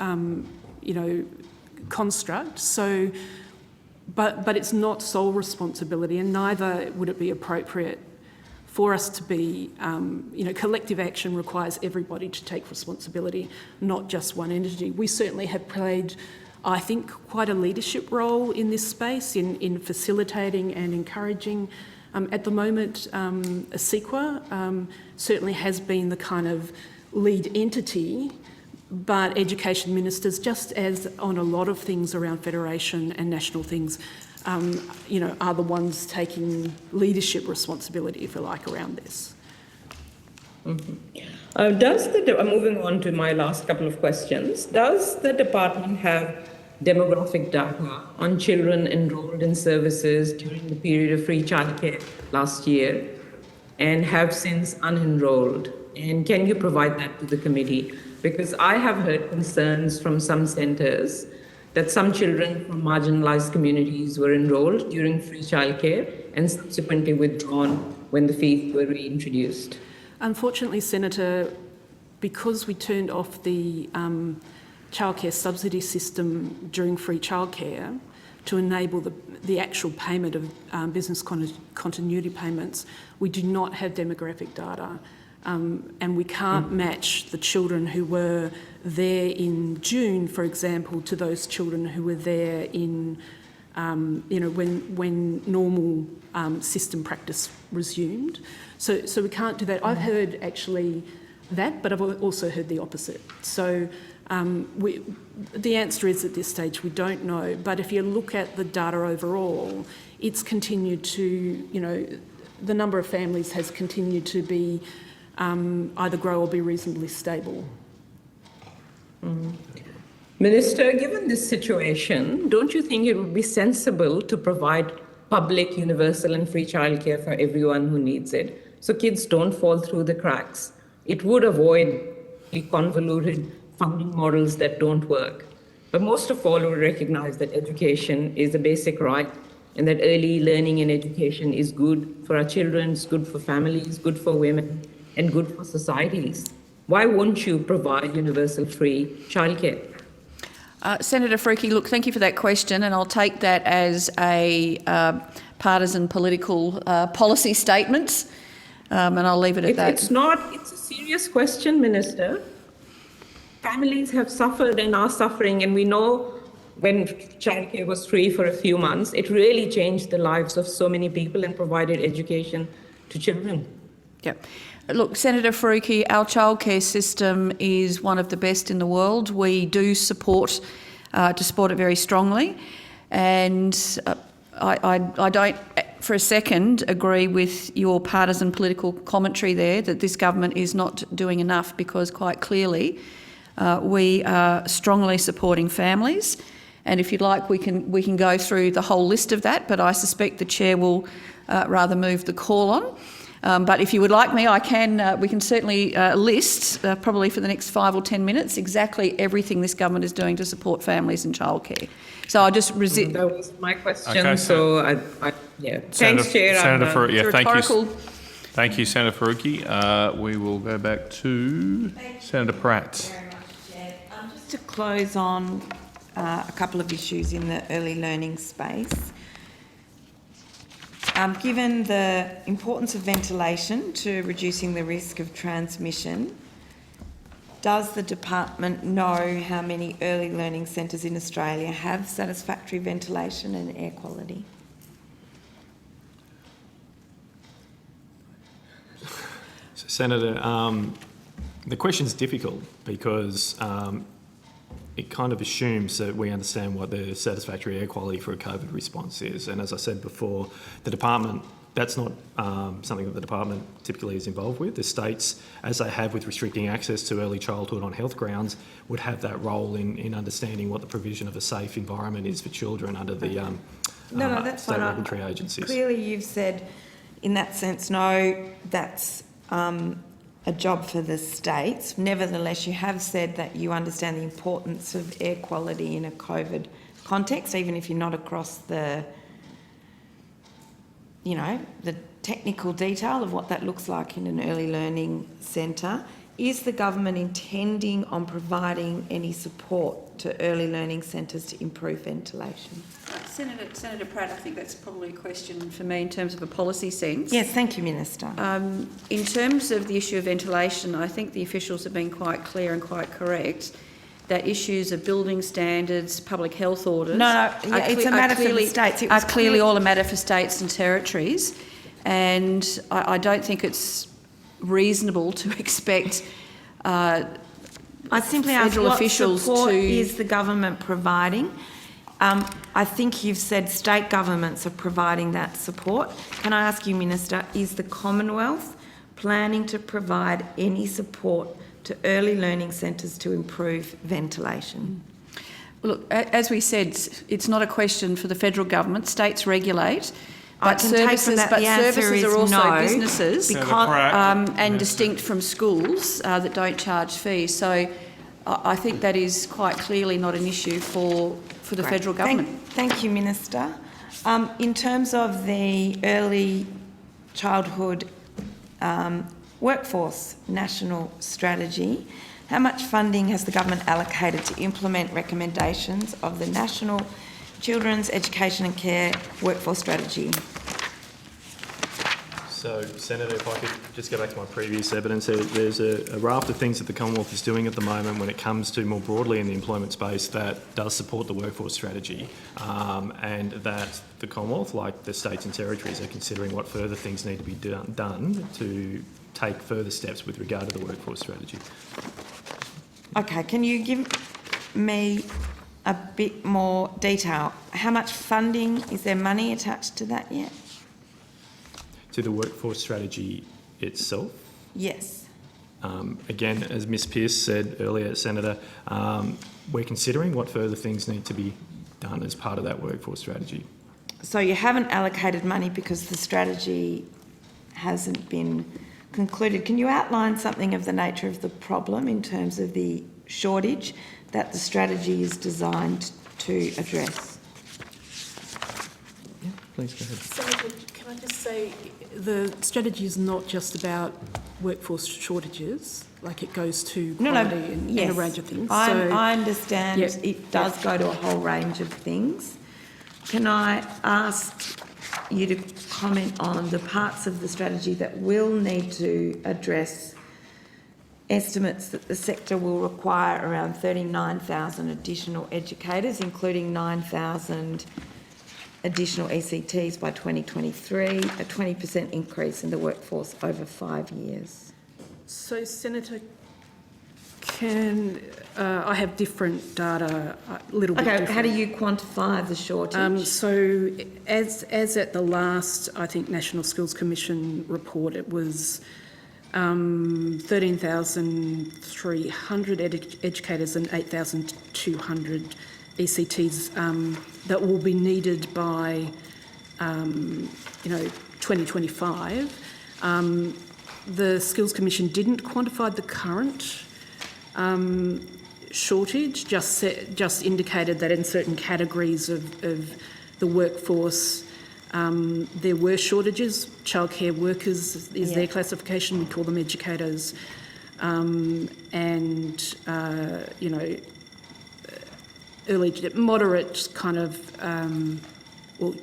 construct. So, but it's not sole responsibility, and neither would it be appropriate for us to be, collective action requires everybody to take responsibility, not just one entity. We certainly have played, I think, quite a leadership role in this space in facilitating and encouraging. At the moment, ASIQA certainly has been the kind of lead entity, but education ministers, just as on a lot of things around federation and national things, are the ones taking leadership responsibility, if you like, around this. Moving on to my last couple of questions, does the department have demographic data on children enrolled in services during the period of free childcare last year and have since unenrolled? And can you provide that to the committee? Because I have heard concerns from some centres that some children from marginalised communities were enrolled during free childcare and subsequently withdrawn when the fees were reintroduced. Unfortunately, Senator, because we turned off the childcare subsidy system during free childcare to enable the actual payment of business continuity payments, we do not have demographic data. And we can't match the children who were there in June, for example, to those children who were there in, when normal system practice resumed. So we can't do that. I've heard actually that, but I've also heard the opposite. So the answer is at this stage we don't know. But if you look at the data overall, it's continued to, the number of families has continued to be either grow or be reasonably stable. Minister, given this situation, don't you think it would be sensible to provide public, universal and free childcare for everyone who needs it, so kids don't fall through the cracks? It would avoid the convoluted funding models that don't work. But most of all, we recognise that education is a basic right, and that early learning and education is good for our children, it's good for families, good for women, and good for societies. Why won't you provide universal free childcare? Senator Faruqi, look, thank you for that question, and I'll take that as a partisan political policy statement, and I'll leave it at that. It's not, it's a serious question, Minister. Families have suffered and are suffering, and we know when childcare was free for a few months, it really changed the lives of so many people and provided education to children. Yeah. Look, Senator Faruqi, our childcare system is one of the best in the world. We do support it very strongly, and I don't for a second agree with your partisan political commentary there that this government is not doing enough, because quite clearly we are strongly supporting families. And if you'd like, we can go through the whole list of that, but I suspect the chair will rather move the call on. But if you would like me, we can certainly list, probably for the next 5 or 10 minutes, exactly everything this government is doing to support families and childcare. So I'll just resist. That was my question. Okay, so yeah. Thanks, Chair. Senator Faruqi, yeah, thank you. Rhetorical. Thank you, Senator Faruqi. We will go back to Senator Pratt. Just to close on a couple of issues in the early learning space. Given the importance of ventilation to reducing the risk of transmission, does the department know how many early learning centres in Australia have satisfactory ventilation and air quality? So, Senator, the question's difficult because it kind of assumes that we understand what the satisfactory air quality for a COVID response is. And as I said before, the department, that's not something that the department typically is involved with. The states, as they have with restricting access to early childhood on health grounds, would have that role in understanding what the provision of a safe environment is for children under the that's state fine. regulatory agencies. Clearly you've said, in that sense, no, that's a job for the states. Nevertheless, you have said that you understand the importance of air quality in a COVID context, even if you're not across the, the technical detail of what that looks like in an early learning centre. Is the government intending on providing any support to early learning centres to improve ventilation? Senator Pratt, I think that's probably a question for me in terms of a policy sense. Yes, thank you, Minister. In terms of the issue of ventilation, I think the officials have been quite clear and quite correct that issues of building standards, public health orders... it's a matter for the states. Are clearly all a matter for states and territories, and I don't think it's reasonable to expect I simply ask federal what officials support to... is the government providing? I think you've said state governments are providing that support. Can I ask you, Minister, is the Commonwealth planning to provide any support to early learning centres to improve ventilation? Look, as we said, it's not a question for the federal government. States regulate, but services are also businesses and distinct from schools that don't charge fees. So I think that is quite clearly not an issue for the federal government. Thank you, Minister. In terms of the early childhood workforce national strategy, how much funding has the government allocated to implement recommendations of the National Children's Education and Care Workforce Strategy? So, Senator, if I could just go back to my previous evidence, there's a raft of things that the Commonwealth is doing at the moment when it comes to more broadly in the employment space that does support the workforce strategy, and that the Commonwealth, like the states and territories, are considering what further things need to be done to take further steps with regard to the workforce strategy. Okay, can you give me a bit more detail? How much funding, is there money attached to that yet? to the workforce strategy itself. Yes. Again, as Ms Pearce said earlier, Senator, we're considering what further things need to be done as part of that workforce strategy. So you haven't allocated money because the strategy hasn't been concluded. Can you outline something of the nature of the problem in terms of the shortage that the strategy is designed to address? Yeah, please go ahead. So can I just say, the strategy is not just about workforce shortages, like it goes to quality and a range of things. I understand Yep. it does go to a whole range of things. Can I ask you to comment on the parts of the strategy that will need to address estimates that the sector will require around 39,000 additional educators, including 9,000 additional ECTs by 2023, a 20% increase in the workforce over 5 years? So, Senator, I have different data, a little bit different. How do you quantify the shortage? So, as at the last, I think, National Skills Commission report, it was 13,300 educators and 8,200 ECTs that will be needed by, 2025. The Skills Commission didn't quantify the current shortage, just indicated that in certain categories of the workforce there were shortages. Childcare workers is their classification. We call them educators, moderate kind of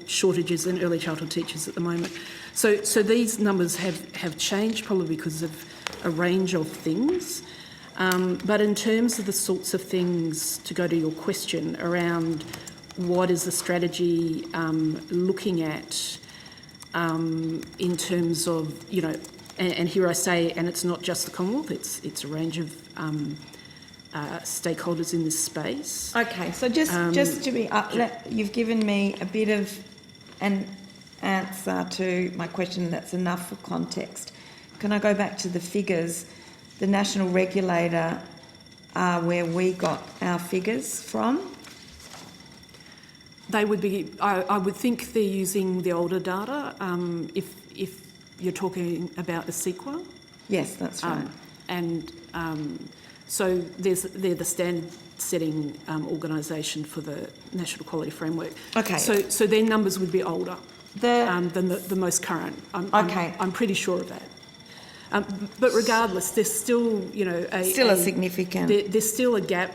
shortages in early childhood teachers at the moment. So these numbers have changed probably because of a range of things. But in terms of the sorts of things, to go to your question around what is the strategy looking at in terms of, and here I say, and it's not just the Commonwealth, it's a range of stakeholders in this space. Okay, so just to be up, you've given me a bit of an answer to my question that's enough for context. Can I go back to the figures? The national regulator are where we got our figures from? They would be, I would think they're using the older data, if you're talking about ASIQA. Yes, that's right. So they're the standard-setting organisation for the National Quality Framework. Okay. So their numbers would be older than the most current. I'm pretty sure of that. But regardless, there's still, a significant. There's still a gap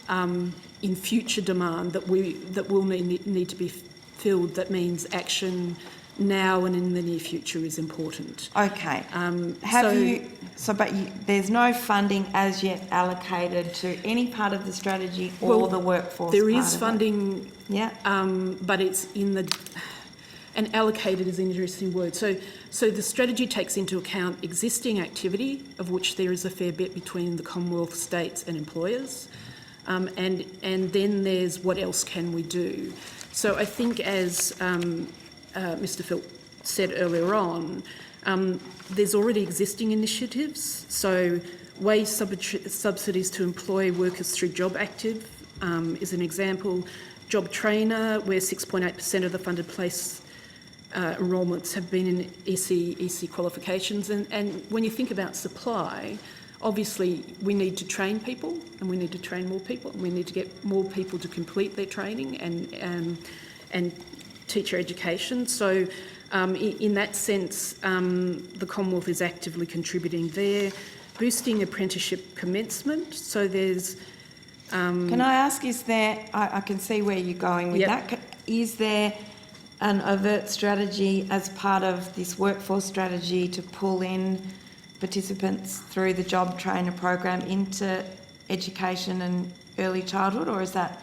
in future demand that will need to be filled. That means action now and in the near future is important. Okay. There's no funding as yet allocated to any part of the strategy or the workforce. There is funding. Yeah. But it's in the. And allocated is an interesting word. So the strategy takes into account existing activity, of which there is a fair bit between the Commonwealth, states and employers. And then there's what else can we do. So I think as Mr Philp said earlier on, there's already existing initiatives. So wage subsidies to employ workers through Job Active is an example. Job Trainer, where 6.8% of the funded place enrolments have been in EC qualifications. And when you think about supply, obviously we need to train people and we need to train more people and we need to get more people to complete their training and teacher education. So in that sense, the Commonwealth is actively contributing there. Boosting apprenticeship commencement. So there's... Can I ask, is there... I can see where you're going with that. Is there an overt strategy as part of this workforce strategy to pull in participants through the Job Trainer program into education and early childhood, or is that...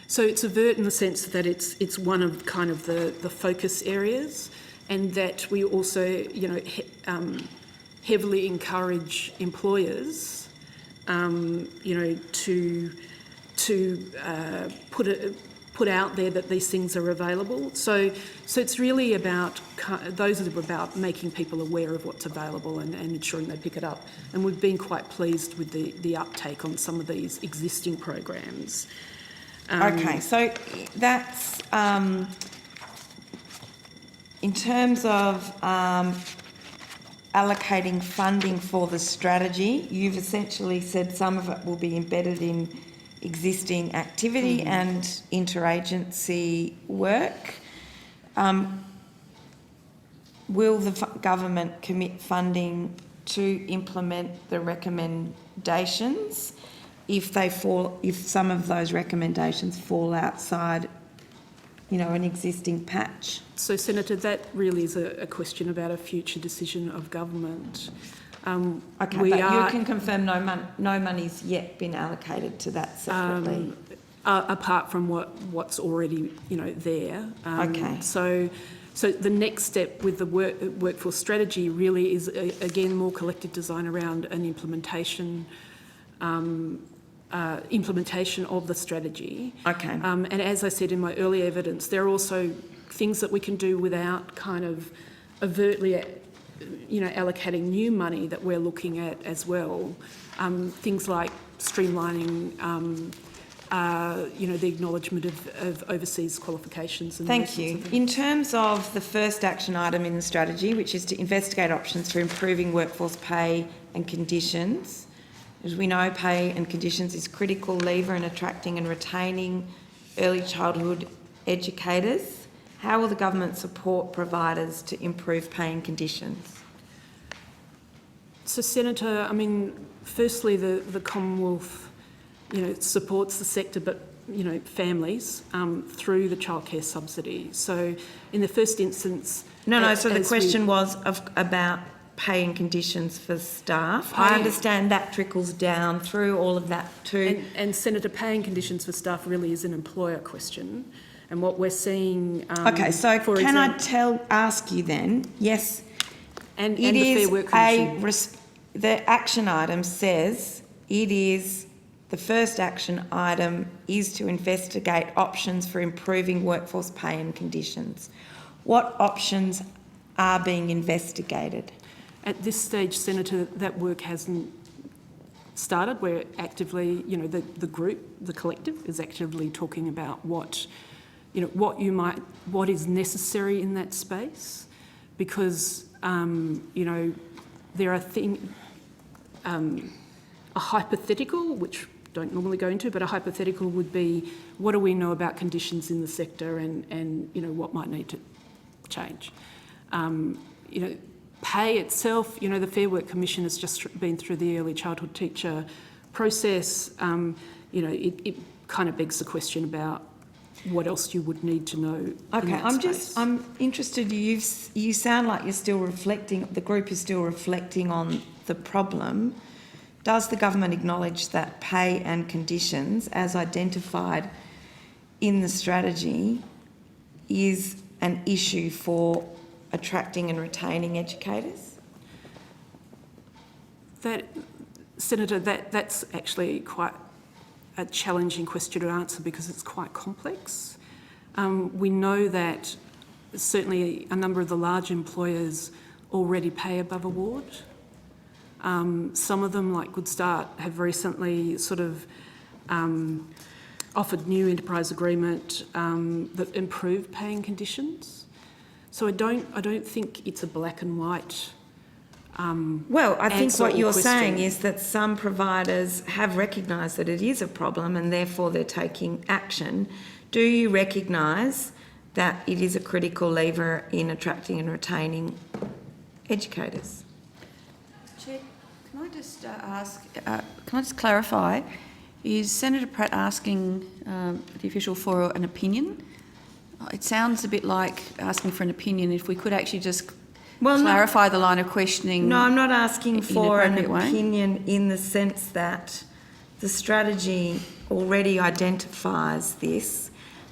So it's overt in the sense that it's one of kind of the focus areas, and that we also, heavily encourage employers, to put put out there that these things are available. So it's really about, those are about making people aware of what's available and ensuring they pick it up. And we've been quite pleased with the uptake on some of these existing programs. Okay, so that's in terms of allocating funding for the strategy. You've essentially said some of it will be embedded in existing activity and interagency work. Will the government commit funding to implement the recommendations if some of those recommendations fall outside, an existing patch? So, Senator, that really is a question about a future decision of government. Okay, but you can confirm no money's yet been allocated to that separately? Apart from what's already, there. Okay. So the next step with the workforce strategy really is, again, more collective design around an implementation of the strategy. Okay. And as I said in my early evidence, there are also things that we can do without kind of overtly allocating new money that we're looking at as well. Things like streamlining, the acknowledgement of overseas qualifications. And Thank you. In terms of the first action item in the strategy, which is to investigate options for improving workforce pay and conditions, as we know, pay and conditions is a critical lever in attracting and retaining early childhood educators. How will the government support providers to improve pay and conditions? So, Senator, firstly, the Commonwealth, supports the sector, but, families through the childcare subsidy. So, in the first instance... So the question was about pay and conditions for staff. I understand that trickles down through all of that too. And Senator, pay and conditions for staff really is an employer question. And what we're seeing... okay, so can I ask you then, yes, and it the is Fair Work Commission. the action item says the first action item is to investigate options for improving workforce pay and conditions. What options are being investigated? At this stage, Senator, that work hasn't started. We're actively, the group, the collective, is actively talking about what is necessary in that space, because there are a hypothetical, which don't normally go into, but a hypothetical would be, what do we know about conditions in the sector and what might need to change? Pay itself, the Fair Work Commission has just been through the early childhood teacher process. It kind of begs the question about what else you would need to know. Okay, I'm interested. You sound like you're still reflecting. The group is still reflecting on the problem. Does the government acknowledge that pay and conditions, as identified in the strategy, is an issue for attracting and retaining educators? Senator, that's actually quite a challenging question to answer because it's quite complex. We know that certainly a number of the large employers already pay above award. Some of them, like Good Start, have recently sort of offered new enterprise agreement that improve paying conditions. So I don't think it's a black and white. Well, I think what you're saying question. is that some providers have recognised that it is a problem and therefore they're taking action. Do you recognise that it is a critical lever in attracting and retaining educators? Chair, can I just can I just clarify? Is Senator Pratt asking the official for an opinion? It sounds a bit like asking for an opinion. If we could actually just clarify the line of questioning. No, I'm not asking for an opinion in the sense that the strategy already identifies this,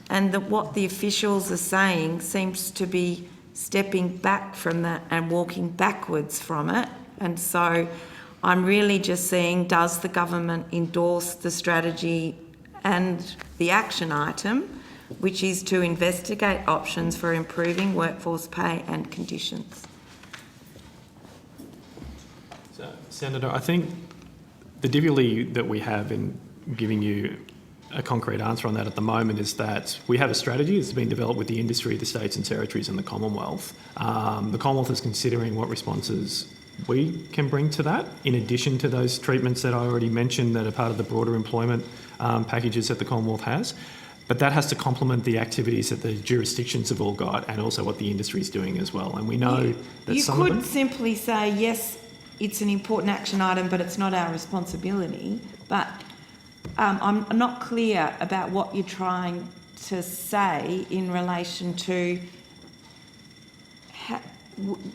and that what the officials are saying seems to be stepping back from that and walking backwards from it. And so I'm really just saying, does the government endorse the strategy and the action item, which is to investigate options for improving workforce pay and conditions. So, Senator, I think the difficulty that we have in giving you a concrete answer on that at the moment is that we have a strategy that's been developed with the industry, the states and territories and the Commonwealth. The Commonwealth is considering what responses we can bring to that, in addition to those treatments that I already mentioned that are part of the broader employment packages that the Commonwealth has. But that has to complement the activities that the jurisdictions have all got and also what the industry is doing as well. And we know that You some of them... could simply say, yes, it's an important action item, but it's not our responsibility. But I'm not clear about what you're trying to say in relation to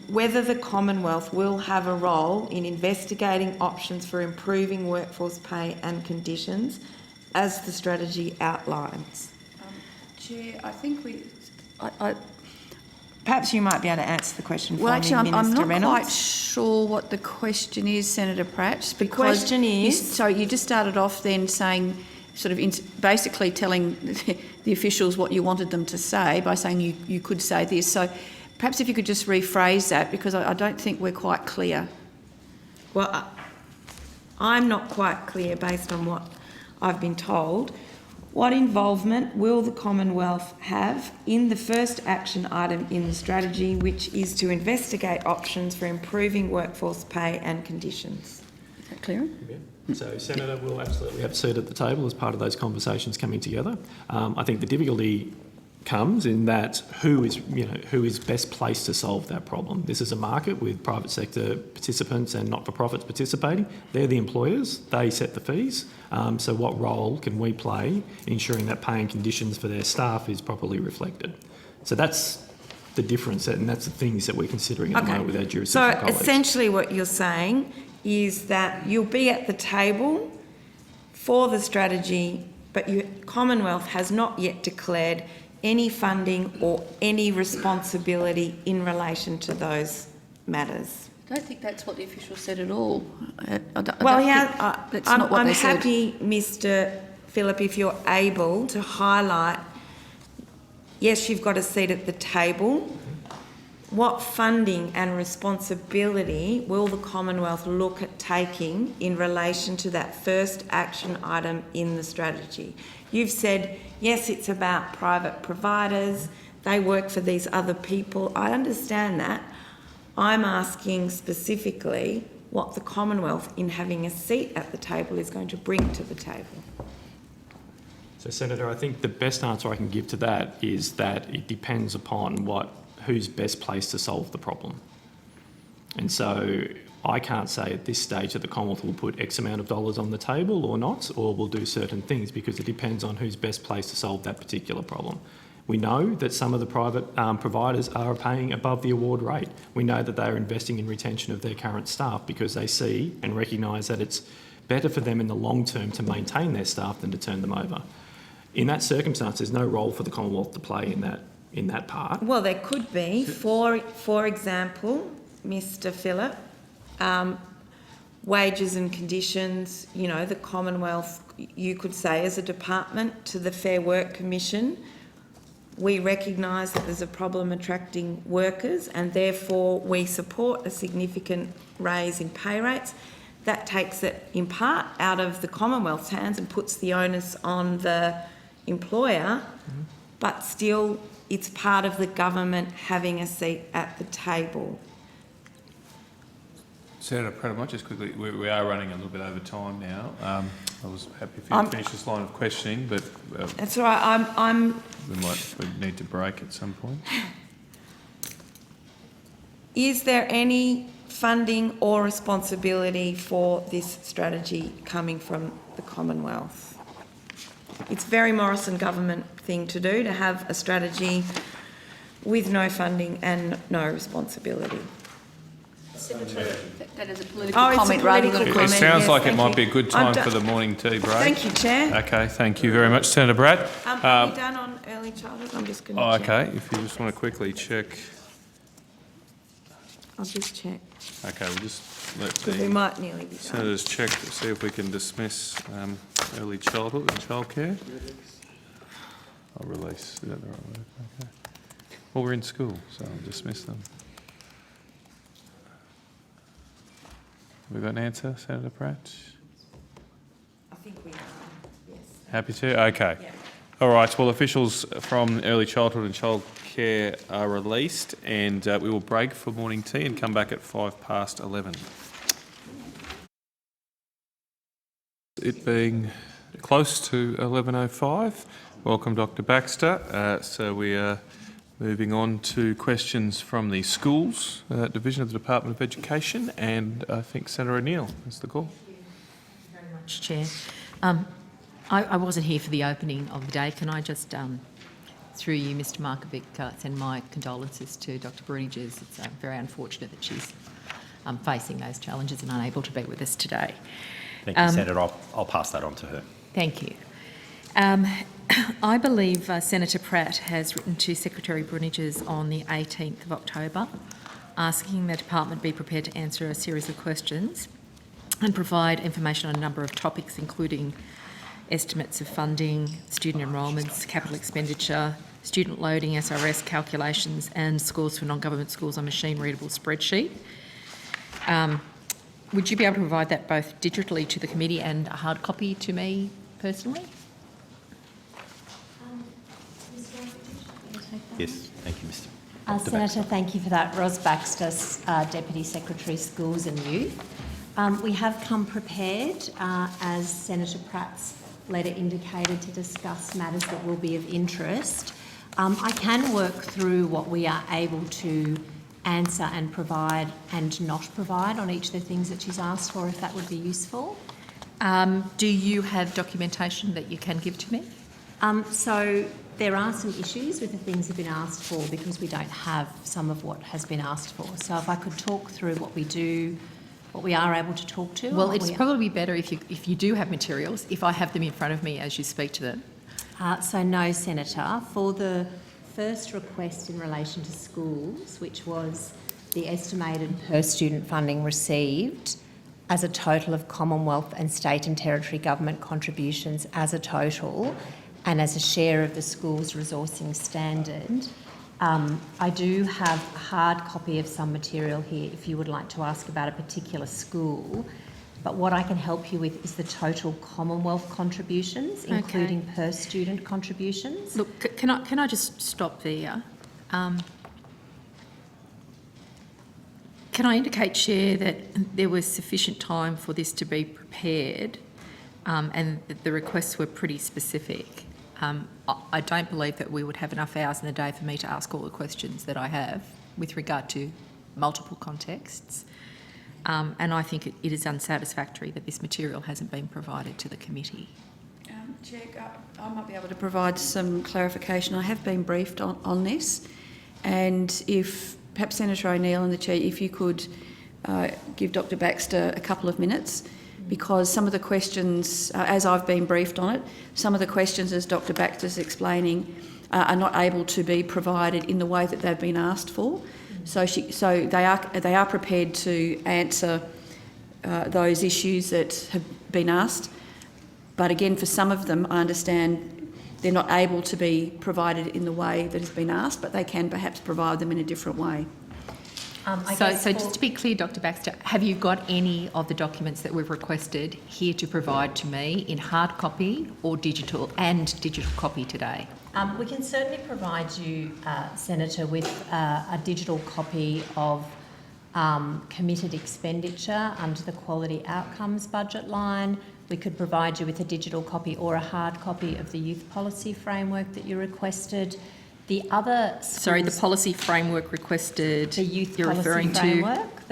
whether the Commonwealth will have a role in investigating options for improving workforce pay and conditions as the strategy outlines. Chair, I think Perhaps you might be able to answer the question for well, me, actually, I'm Minister not Reynolds. quite sure what the question is, Senator Pratt. The question is... So you just started off then saying, sort of basically telling the officials what you wanted them to say by saying you could say this. So perhaps if you could just rephrase that, because I don't think we're quite clear. Well, I'm not quite clear based on what I've been told. What involvement will the Commonwealth have in the first action item in the strategy, which is to investigate options for improving workforce pay and conditions? Is that clear? Yeah. So, Senator, we'll absolutely have a seat at the table as part of those conversations coming together. I think the difficulty comes in that who is best placed to solve that problem. This is a market with private sector participants and not-for-profits participating. They're the employers, they set the fees. So what role can we play in ensuring that pay and conditions for their staff is properly reflected? So that's the difference, and that's the things that we're considering at the moment with our jurisdictional colleagues. So essentially what you're saying is that you'll be at the table for the strategy, but Commonwealth has not yet declared any funding or any responsibility in relation to those matters. I don't think that's what the official said at all. That's not what I'm they said. happy, Mr. Phillip, if you're able to highlight, yes, you've got a seat at the table. What funding and responsibility will the Commonwealth look at taking in relation to that first action item in the strategy? You've said, yes, it's about private providers, they work for these other people. I understand that. I'm asking specifically what the Commonwealth, in having a seat at the table, is going to bring to the table. So, Senator, I think the best answer I can give to that is that it depends upon who's best placed to solve the problem. And so I can't say at this stage that the Commonwealth will put X amount of dollars on the table or not, or will do certain things, because it depends on who's best placed to solve that particular problem. We know that some of the private providers are paying above the award rate. We know that they are investing in retention of their current staff because they see and recognise that it's better for them in the long term to maintain their staff than to turn them over. In that circumstance, there's no role for the Commonwealth to play in that part. Well, there could be. For example, Mr. Phillip, wages and conditions, the Commonwealth, you could say as a department to the Fair Work Commission, we recognise that there's a problem attracting workers and therefore we support a significant raise in pay rates. That takes it in part out of the Commonwealth's hands and puts the onus on the employer, but still it's part of the government having a seat at the table. Senator Pratt, I might just quickly, we are running a little bit over time now. I was happy if you finish this line of questioning, but that's all right. we need to break at some point. Is there any funding or responsibility for this strategy coming from the Commonwealth? It's a very Morrison government thing to do, to have a strategy with no funding and no responsibility. Senator, that is a political comment rather than a comment. It sounds yes, like it might be a good time for the morning tea break. Thank you, Chair. Okay, thank you very much, Senator Pratt. Are we done on early childhood? I'm just going to check. Okay, if you just want to quickly check. I'll just check. Okay, we'll just let We the might nearly be done. senators check to see if we can dismiss early childhood and childcare. I'll release. Is that the right word? Okay. Well, we're in school, so I'll dismiss them. Have we got an answer, Senator Pratt? I think we are, yes. Happy to? Okay. Yeah. All right. Well, officials from early childhood and childcare are released, and we will break for morning tea and come back at 11:05. It being close to 11:05, welcome Dr. Baxter. So we are moving on to questions from the Schools Division of the Department of Education, and I think Senator O'Neill has the call. Thank you very much, Chair. I wasn't here for the opening of the day. Can I just, through you, Mr Markovic, send my condolences to Dr Bruniges. It's very unfortunate that she's facing those challenges and unable to be with us today. Thank you, Senator. I'll pass that on to her. Thank you. I believe Senator Pratt has written to Secretary Bruniges on the 18th of October asking the department be prepared to answer a series of questions and provide information on a number of topics, including estimates of funding, student enrolments, capital expenditure, student loading, SRS calculations, and scores for non-government schools on machine-readable spreadsheet. Would you be able to provide that both digitally to the committee and a hard copy to me personally? Yes, thank you, Mr. Senator, thank you for that. Ros Baxter, Deputy Secretary, Schools and Youth. We have come prepared, as Senator Pratt's letter indicated, to discuss matters that will be of interest. I can work through what we are able to answer and provide and not provide on each of the things that she's asked for, if that would be useful. Do you have documentation that you can give to me? So there are some issues with the things that have been asked for because we don't have some of what has been asked for. So if I could talk through what we do, what we are able to talk to. Well, it's probably better if you do have materials, if I have them in front of me as you speak to them. So no, Senator. For the first request in relation to schools, which was the estimated per student funding received as a total of Commonwealth and state and territory government contributions as a total and as a share of the school's resourcing standard, I do have a hard copy of some material here if you would like to ask about a particular school. But what I can help you with is the total Commonwealth contributions, including per student contributions. Look, can I just stop there? Can I indicate, Chair, that there was sufficient time for this to be prepared and that the requests were pretty specific? I don't believe that we would have enough hours in the day for me to ask all the questions that I have with regard to multiple contexts. And I think it is unsatisfactory that this material hasn't been provided to the committee. Chair, I might be able to provide some clarification. I have been briefed on this, and if perhaps Senator O'Neill and the Chair, if you could give Dr Baxter a couple of minutes, because some of the questions, as I've been briefed on it, some of the questions, as Dr Baxter's explaining, are not able to be provided in the way that they've been asked for. So they are prepared to answer those issues that have been asked. But again, for some of them, I understand they're not able to be provided in the way that has been asked, but they can perhaps provide them in a different way. So just to be clear, Dr Baxter, have you got any of the documents that we've requested here to provide to me in hard copy or digital copy today? We can certainly provide you, Senator, with a digital copy of committed expenditure under the Quality Outcomes budget line. We could provide you with a digital copy or a hard copy of the youth policy framework that you requested. The other schools, sorry, the policy framework requested. The youth you're policy referring framework.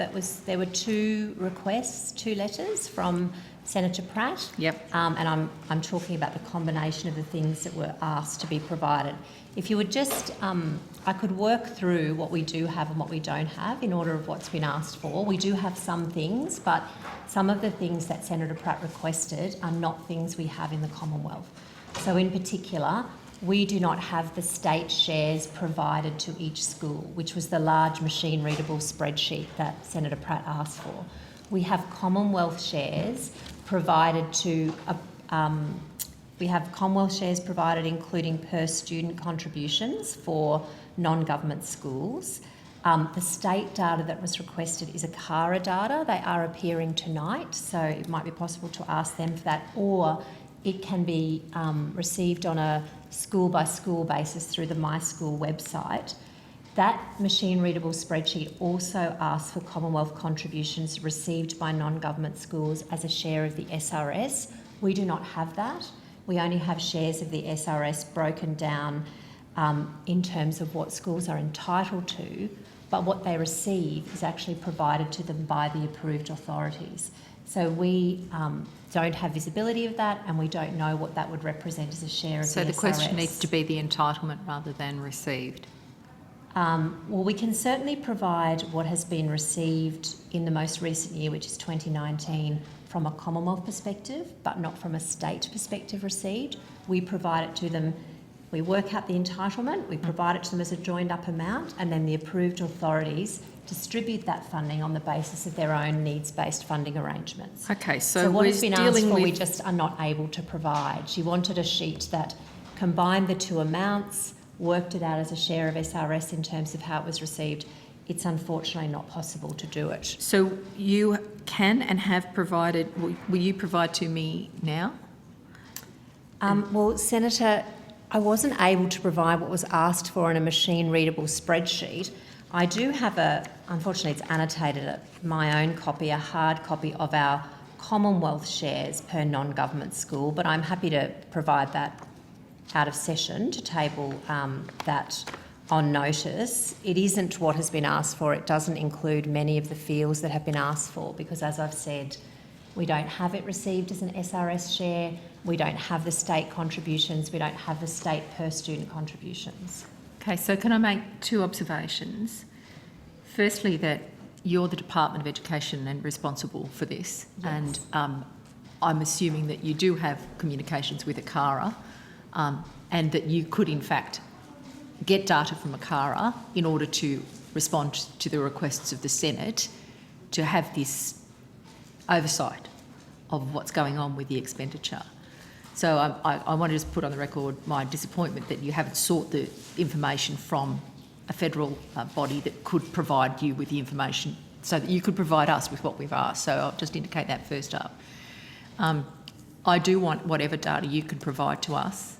There were two requests, two letters from Senator Pratt. Yep. And I'm talking about the combination of the things that were asked to be provided. If you would just, I could work through what we do have and what we don't have in order of what's been asked for. We do have some things, but some of the things that Senator Pratt requested are not things we have in the Commonwealth. So in particular, we do not have the state shares provided to each school, which was the large machine-readable spreadsheet that Senator Pratt asked for. We have Commonwealth shares provided to We have Commonwealth shares provided, including per student contributions for non-government schools. The state data that was requested is ACARA data. They are appearing tonight, so it might be possible to ask them for that, or it can be received on a school-by-school basis through the My School website. That machine-readable spreadsheet also asks for Commonwealth contributions received by non-government schools as a share of the SRS. We do not have that. We only have shares of the SRS broken down in terms of what schools are entitled to, but what they receive is actually provided to them by the approved authorities. So we don't have visibility of that, and we don't know what that would represent as a share of the SRS. So the question needs to be the entitlement rather than received. Well, we can certainly provide what has been received in the most recent year, which is 2019, from a Commonwealth perspective, but not from a state perspective received. We provide it to them, we work out the entitlement, we provide it to them as a joined up amount, and then the approved authorities distribute that funding on the basis of their own needs-based funding arrangements. Okay, so what we're has been dealing asked for, with... we just are not able to provide. She wanted a sheet that combined the two amounts, worked it out as a share of SRS in terms of how it was received. It's unfortunately not possible to do it. So you can and have provided, will you provide to me now? Well, Senator, I wasn't able to provide what was asked for in a machine-readable spreadsheet. I do have unfortunately it's annotated, my own copy, a hard copy of our Commonwealth shares per non-government school, but I'm happy to provide that out of session to table that on notice. It isn't what has been asked for. It doesn't include many of the fields that have been asked for because, as I've said, we don't have it received as an SRS share, we don't have the state contributions, we don't have the state per student contributions. Okay, so can I make two observations? Firstly, that you're the Department of Education and responsible for this, Yes. and I'm assuming that you do have communications with ACARA, and that you could in fact get data from ACARA in order to respond to the requests of the Senate to have this oversight of what's going on with the expenditure. So I want to just put on the record my disappointment that you haven't sought the information from a federal body that could provide you with the information so that you could provide us with what we've asked. So I'll just indicate that first up. I do want whatever data you can provide to us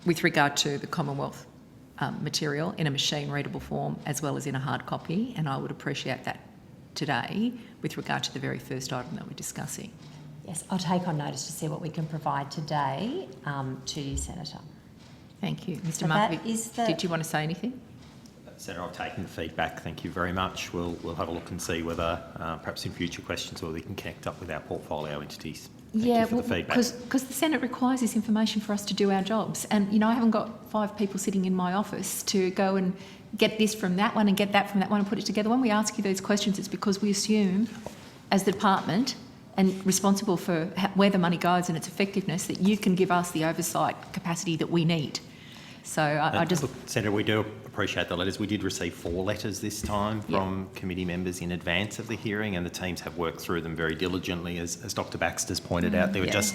with regard to the Commonwealth material in a machine-readable form as well as in a hard copy, and I would appreciate that today with regard to the very first item that we're discussing. Yes, I'll take on notice to see what we can provide today to you, Senator. Thank you. Mr So that Markovic, is the- did you want to say anything? Senator, I've taken the feedback. Thank you very much. We'll have a look and see whether perhaps in future questions or we can connect up with our portfolio entities. Thank you for the feedback. because the Senate requires this information for us to do our jobs. And, you know, I haven't got 5 people sitting in my office to go and get this from that one and get that from that one and put it together. When we ask you those questions, it's because we assume, as the department and responsible for where the money goes and its effectiveness, that you can give us the oversight capacity that we need. So I just... Look, Senator, we do appreciate the letters. We did receive 4 letters this time from committee members in advance of the hearing, and the teams have worked through them very diligently, as Dr Baxter's pointed out. There were just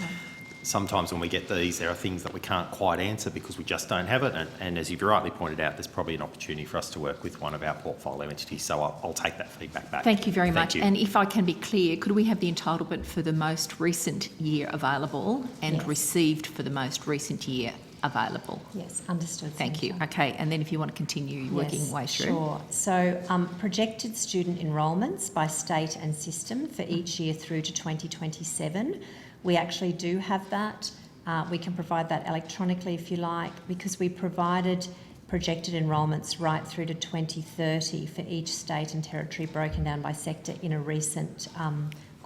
sometimes when we get these, there are things that we can't quite answer because we just don't have it. And as you've rightly pointed out, there's probably an opportunity for us to work with one of our portfolio entities. So I'll take that feedback back. Thank you very much. You. And if I can be clear, could we have the entitlement for the most recent year available and received for the most recent year available? Yes, understood. Thank you. Senator. Okay, and then if you want to continue working your way through. Sure. So projected student enrolments by state and system for each year through to 2027. We actually do have that. We can provide that electronically if you like, because we provided projected enrolments right through to 2030 for each state and territory broken down by sector in a recent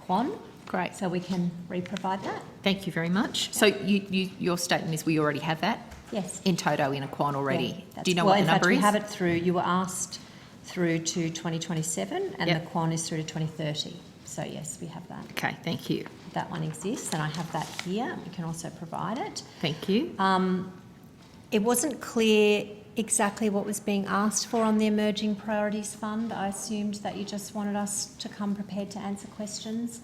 QAN. Great. So we can re-provide that. Thank you very much. So your statement is we already have that? Yes. In toto in a QAN already? Yeah, Do you know what the number in is? fact, we have it through, you were asked through to 2027 and the QAN is through to 2030. So yes, we have that. Okay, thank you. That one exists and I have that here. We can also provide it. Thank you. It wasn't clear exactly what was being asked for on the Emerging Priorities Fund. I assumed that you just wanted us to come prepared to answer questions.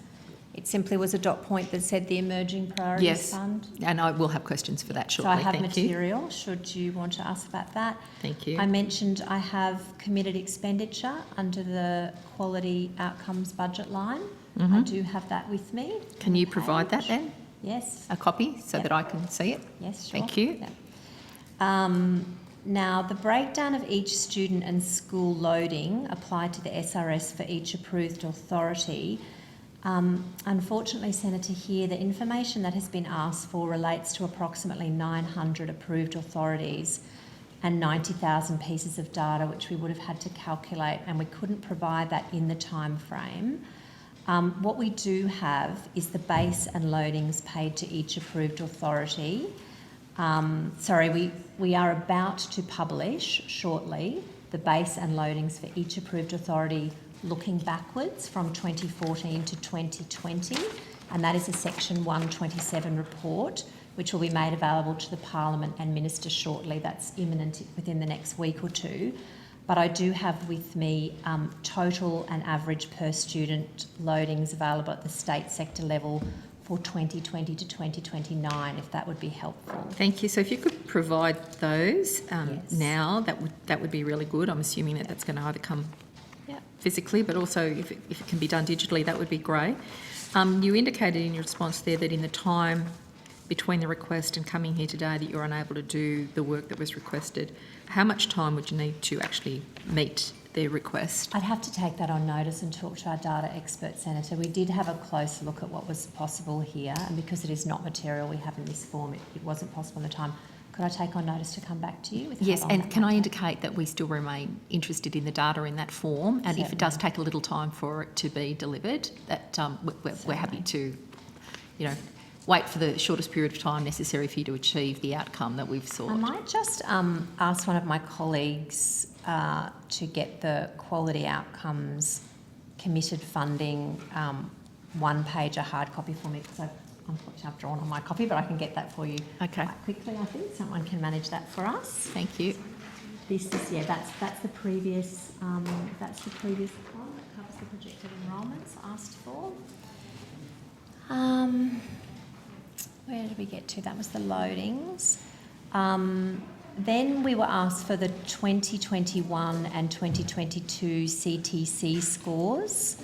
It simply was a dot point that said the Emerging Priorities Yes, Fund. and I will have questions for that So shortly. I have Thank you. material, should you want to ask about that. Thank you. I mentioned I have committed expenditure under the Quality Outcomes budget line. I do have that with me. Can you provide that then? Yes. A copy so that I can see it? Yes, sure. Thank you. Yep. Now, the breakdown of each student and school loading applied to the SRS for each approved authority. Unfortunately, Senator, here the information that has been asked for relates to approximately 900 approved authorities and 90,000 pieces of data, which we would have had to calculate, and we couldn't provide that in the time frame. What we do have is the base and loadings paid to each approved authority. We are about to publish shortly the base and loadings for each approved authority looking backwards from 2014 to 2020, and that is a Section 127 report, which will be made available to the Parliament and Minister shortly. That's imminent within the next week or two. But I do have with me total and average per student loadings available at the state sector level for 2020 to 2029, if that would be helpful. Thank you. So if you could provide those Yes. now, that would be really good. I'm assuming that that's going to either come physically, but also if it can be done digitally, that would be great. You indicated in your response there that in the time between the request and coming here today that you're unable to do the work that was requested. How much time would you need to actually meet the request? I'd have to take that on notice and talk to our data expert, Senator. We did have a close look at what was possible here, and because it is not material we have in this form, it wasn't possible in the time. Could I take on notice to come back to you with how Yes, long and that can might I take? indicate that we still remain interested in the data in that form, and if it does take a little time for it to be delivered, that we're happy to, wait for the shortest period of time necessary for you to achieve the outcome that we've sought. I might just ask one of my colleagues to get the Quality Outcomes committed funding one-pager hard copy for me, because unfortunately I've drawn on my copy, but I can get that for you quite quickly, I think. Someone can manage that for us. Thank you. This is, that's the previous one that covers the projected enrolments asked for. Where did we get to? That was the loadings. Then we were asked for the 2021 and 2022 CTC scores.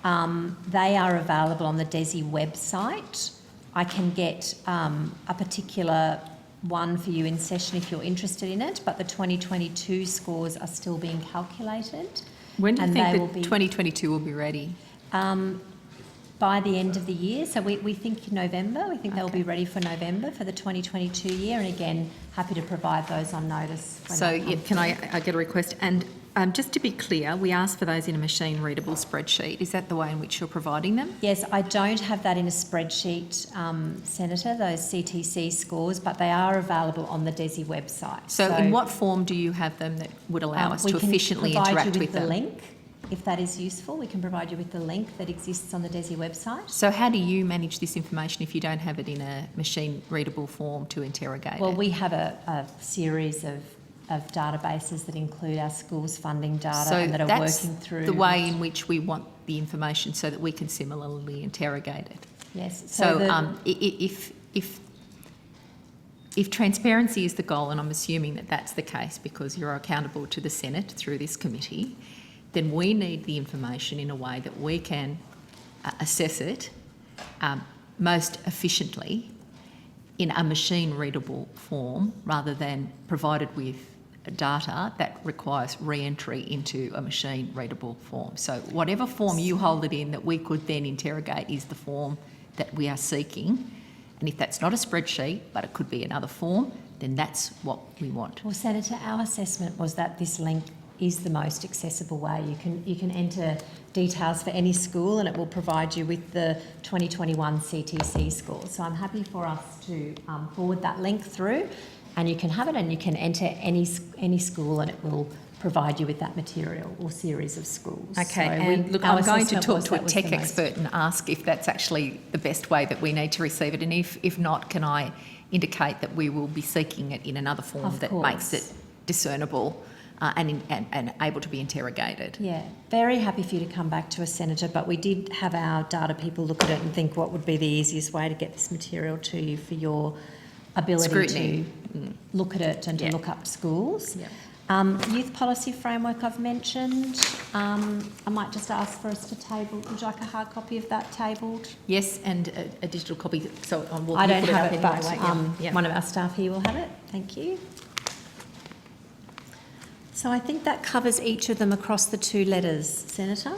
They are available on the DESI website. I can get a particular one for you in session if you're interested in it, but the 2022 scores are still being calculated. When do you think will that be 2022 will be ready? By the end of the year. So we think November. We think they'll be ready for November for the 2022 year. And again, happy to provide those on notice. So can I get a request? And just to be clear, we asked for those in a machine-readable spreadsheet. Is that the way in which you're providing them? Yes, I don't have that in a spreadsheet, Senator, those CTC scores, but they are available on the DESI website. So in what form do you have them that would allow us to efficiently we can interact provide you with with the them? link, if that is useful. We can provide you with the link that exists on the DESI website. So how do you manage this information if you don't have it in a machine-readable form to interrogate Well, it? we have a series of databases that include our schools funding data and that are working through. The way in which we want the information so that we can similarly interrogate it. Yes. So if transparency is the goal, and I'm assuming that that's the case because you're accountable to the Senate through this committee, then we need the information in a way that we can assess it most efficiently in a machine-readable form rather than provided with data that requires re-entry into a machine-readable form. So whatever form you hold it in that we could then interrogate is the form that we are seeking. And if that's not a spreadsheet, but it could be another form, then that's what we want. Well, Senator, our assessment was that this link is the most accessible way. You can enter details for any school and it will provide you with the 2021 CTC scores. So I'm happy for us to forward that link through and you can have it and you can enter any school and it will provide you with that material or series of schools. Okay, So and look, our I'm going to assessment talk was to a that was tech the most- expert and ask if that's actually the best way that we need to receive it. And if not, can I indicate that we will be seeking it in another form Of that course. makes it discernible and able to be interrogated. Yeah, very happy for you to come back to us, Senator, but we did have our data people look at it and think what would be the easiest way to get this material to you for your ability Scrutiny. to look at it and to look up schools. Yeah. Youth policy framework I've mentioned. I might just ask for us to table. Would you like a hard copy of that tabled? Yes, and a digital copy. So we'll I don't put have it it, up but anyway, won't you? one of our staff here will have it. Thank you. So I think that covers each of them across the two letters, Senator.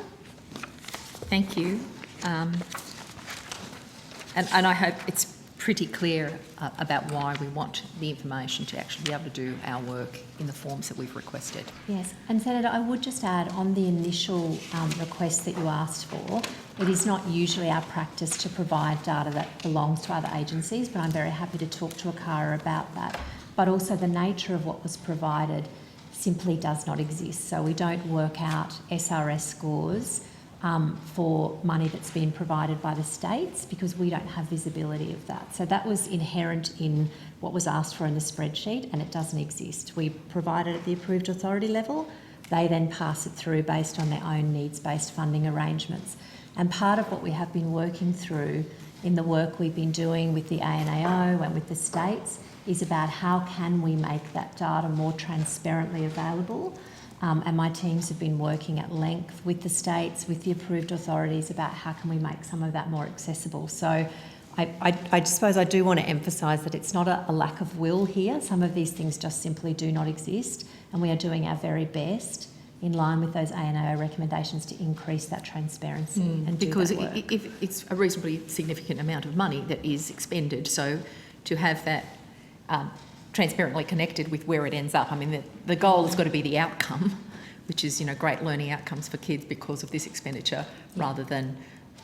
Thank you. And I hope it's pretty clear about why we want the information to actually be able to do our work in the forms that we've requested. Yes, and Senator, I would just add on the initial request that you asked for, it is not usually our practice to provide data that belongs to other agencies, but I'm very happy to talk to ACARA about that. But also the nature of what was provided simply does not exist. So we don't work out SRS scores for money that's been provided by the states because we don't have visibility of that. So that was inherent in what was asked for in the spreadsheet and it doesn't exist. We provide it at the approved authority level. They then pass it through based on their own needs-based funding arrangements. And part of what we have been working through in the work we've been doing with the ANAO and with the states is about how can we make that data more transparently available. And my teams have been working at length with the states, with the approved authorities about how can we make some of that more accessible. So I suppose I do want to emphasise that it's not a lack of will here. Some of these things just simply do not exist and we are doing our very best in line with those ANAO recommendations to increase that transparency and do because that work. if it's a reasonably significant amount of money that is expended, so to have that transparently connected with where it ends up. I mean, the goal has got to be the outcome, which is, great learning outcomes for kids because of this expenditure, rather than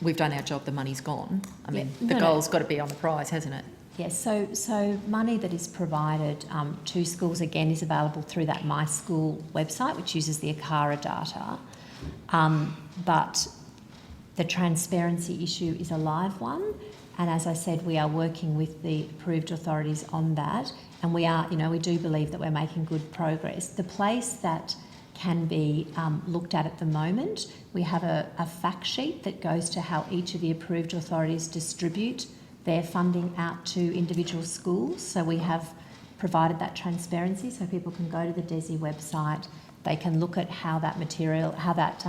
we've done our job, the money's gone. I mean, the goal's got to be on the prize, hasn't it? Yes, so money that is provided to schools, again, is available through that My School website, which uses the ACARA data. But the transparency issue is a live one. And as I said, we are working with the approved authorities on that. And we are, we do believe that we're making good progress. The place that can be looked at the moment, we have a fact sheet that goes to how each of the approved authorities distribute their funding out to individual schools. So we have provided that transparency so people can go to the DESI website, they can look at how that material, how that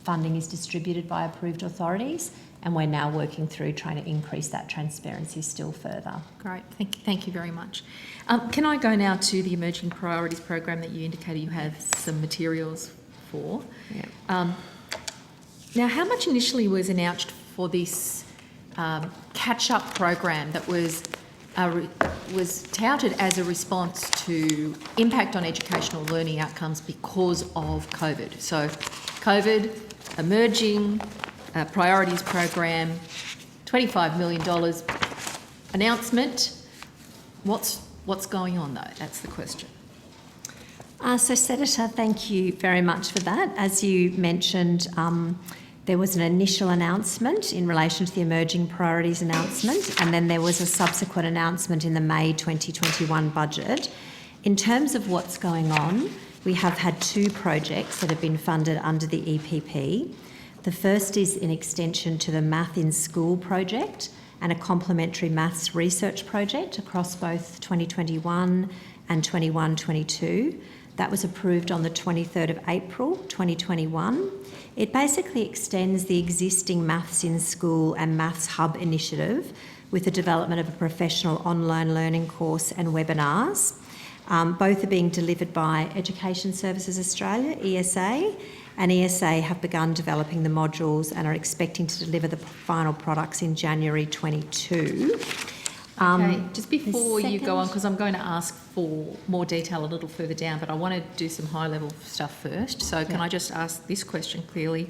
funding is distributed by approved authorities, and we're now working through trying to increase that transparency still further. Great, thank you very much. Can I go now to the Emerging Priorities program that you indicated you have some materials for? Yeah. Now, how much initially was announced for this catch-up program that was touted as a response to impact on educational learning outcomes because of COVID? So, COVID, Emerging Priorities program, $25 million announcement. What's going on though? That's the question. So Senator, thank you very much for that. As you mentioned, there was an initial announcement in relation to the Emerging Priorities announcement, and then there was a subsequent announcement in the May 2021 budget. In terms of what's going on, we have had two projects that have been funded under the EPP. The first is an extension to the Math in School project and a complementary maths research project across both 2021 and 21-22. That was approved on the 23rd of April 2021. It basically extends the existing Maths in School and Maths Hub initiative with the development of a professional online learning course and webinars. Both are being delivered by Education Services Australia, ESA, and ESA have begun developing the modules and are expecting to deliver the final products in January 22. Okay, just before you go on, because I'm going to ask for more detail a little further down, but I want to do some high-level stuff first. So can I just ask this question clearly?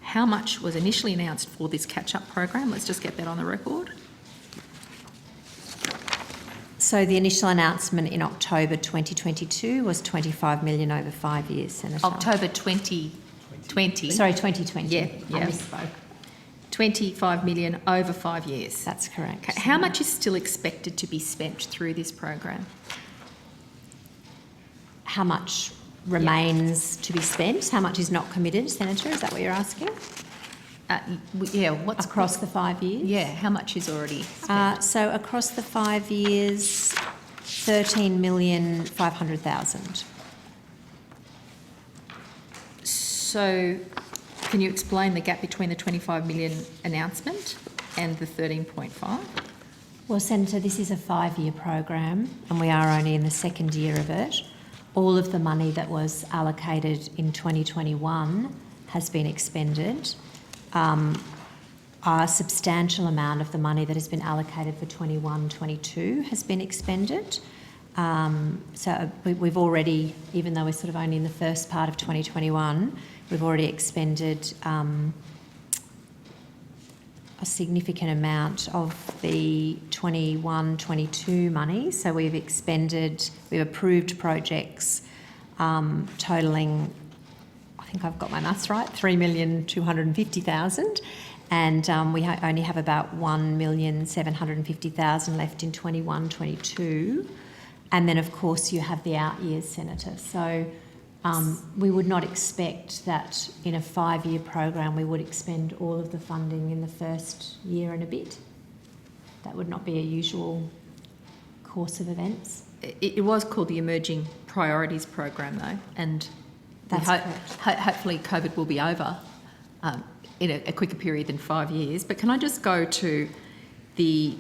How much was initially announced for this catch-up program? Let's just get that on the record. So the initial announcement in October 2022 was $25 million over 5 years, Senator. October 2020. Sorry, 2020. Yeah. I misspoke. 25 million over 5 years. That's correct. Okay. How much is still expected to be spent through this program? How much remains to be spent? How much is not committed, Senator? Is that what you're asking? Yeah, what's Across the 5 years? Yeah, how much is already spent? So across the 5 years, 13,500,000. So can you explain the gap between the 25 million announcement and the 13.5? Well, Senator, this is a 5-year program and we are only in the second year of it. All of the money that was allocated in 2021 has been expended. A substantial amount of the money that has been allocated for 21-22 has been expended. So we've already, even though we're sort of only in the first part of 2021, we've already expended a significant amount of the 21-22 money. So we've approved projects totalling, I think I've got my maths right, 3,250,000, and we only have about 1,750,000 left in 21-22. And then, of course, you have the out years, Senator. So we would not expect that in a 5-year program we would expend all of the funding in the first year and a bit. That would not be a usual course of events. It was called the Emerging Priorities Program, though, and hopefully COVID will be over in a quicker period than 5 years. But can I just go to the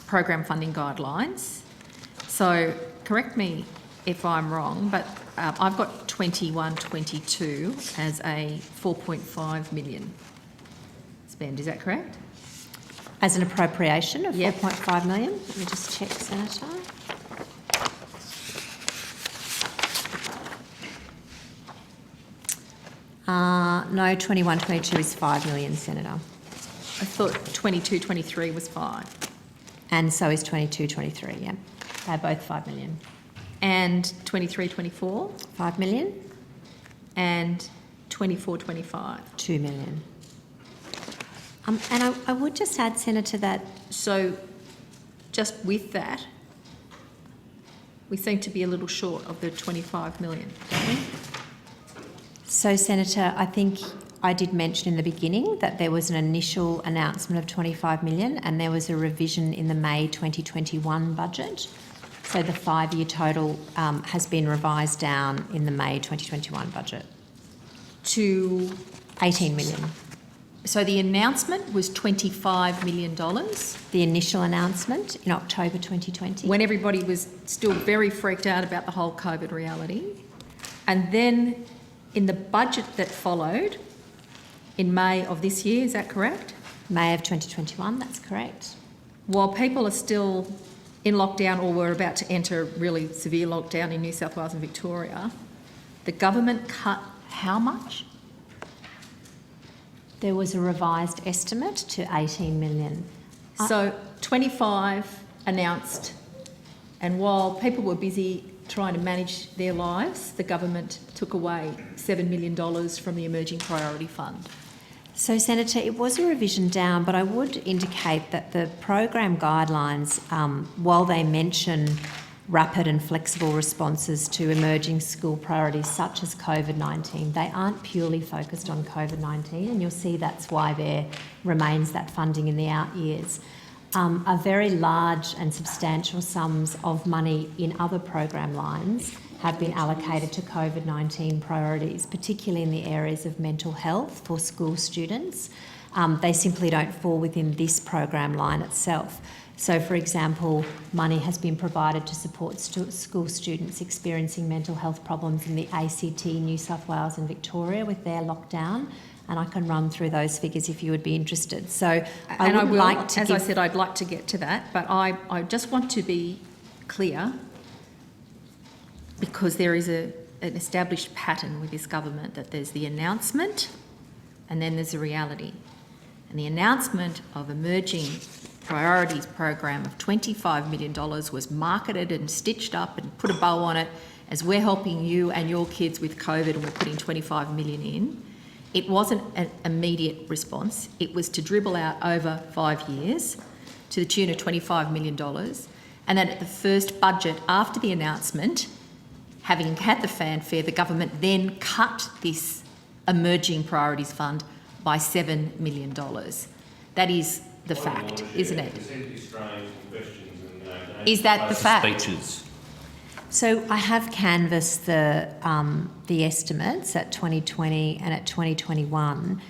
program funding guidelines? So correct me if I'm wrong, but I've got 21-22 as a 4.5 million spend. Is that correct? As an appropriation of 4.5 million? Let me just check, Senator. No, 21-22 is 5 million, Senator. I thought 22-23 was 5. And so is 22-23, yeah. They're both 5 million. And 23-24? 5 million. And 24-25? 2 million. And I would just add, Senator, that... So just with that, we seem to be a little short of the 25 million, don't we? So, Senator, I think I did mention in the beginning that there was an initial announcement of 25 million and there was a revision in the May 2021 budget. So the 5-year total has been revised down in the May 2021 budget. To 18 million. So the announcement was $25 million? The initial announcement in October 2020. When everybody was still very freaked out about the whole COVID reality. And then in the budget that followed, in May of this year, is that correct? May of 2021, that's correct. While people are still in lockdown or were about to enter really severe lockdown in New South Wales and Victoria, the government cut how much? There was a revised estimate to 18 million. So 25 announced, and while people were busy trying to manage their lives, the government took away $7 million from the Emerging Priority Fund. So, Senator, it was a revision down, but I would indicate that the program guidelines, while they mention rapid and flexible responses to emerging school priorities such as COVID-19, they aren't purely focused on COVID-19, and you'll see that's why there remains that funding in the out years. Are very large and substantial sums of money in other program lines have been allocated to COVID-19 priorities, particularly in the areas of mental health for school students. They simply don't fall within this program line itself. So, for example, money has been provided to support school students experiencing mental health problems in the ACT, New South Wales and Victoria with their lockdown. And I can run through those figures if you would be interested. So I said, I'd like to get to that, but I just want to be clear, because there is an established pattern with this government that there's the announcement and then there's the reality. And the announcement of Emerging Priorities program of $25 million was marketed and stitched up and put a bow on it as we're helping you and your kids with COVID and we're putting 25 million in. It wasn't an immediate response. It was to dribble out over 5 years to the tune of $25 million. And then at the first budget after the announcement, having had the fanfare, the government then cut this Emerging Priorities Fund by $7 million. That is the fact, isn't it? Is that the fact? Speeches. So I have canvassed the estimates at 2020 and at 2021.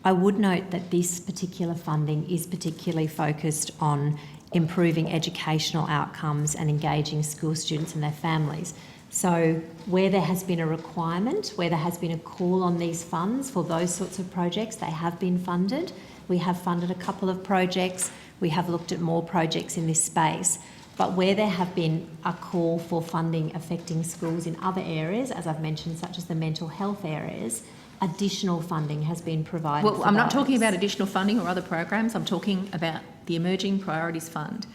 I would note that this particular funding is particularly focused on improving educational outcomes and engaging school students and their families. So where there has been a requirement, where there has been a call on these funds for those sorts of projects, they have been funded. We have funded a couple of projects. We have looked at more projects in this space. But where there have been a call for funding affecting schools in other areas, as I've mentioned, such as the mental health areas, additional funding has been provided. Well, I'm not talking about additional funding or other programs. I'm talking about the Emerging Priorities Fund.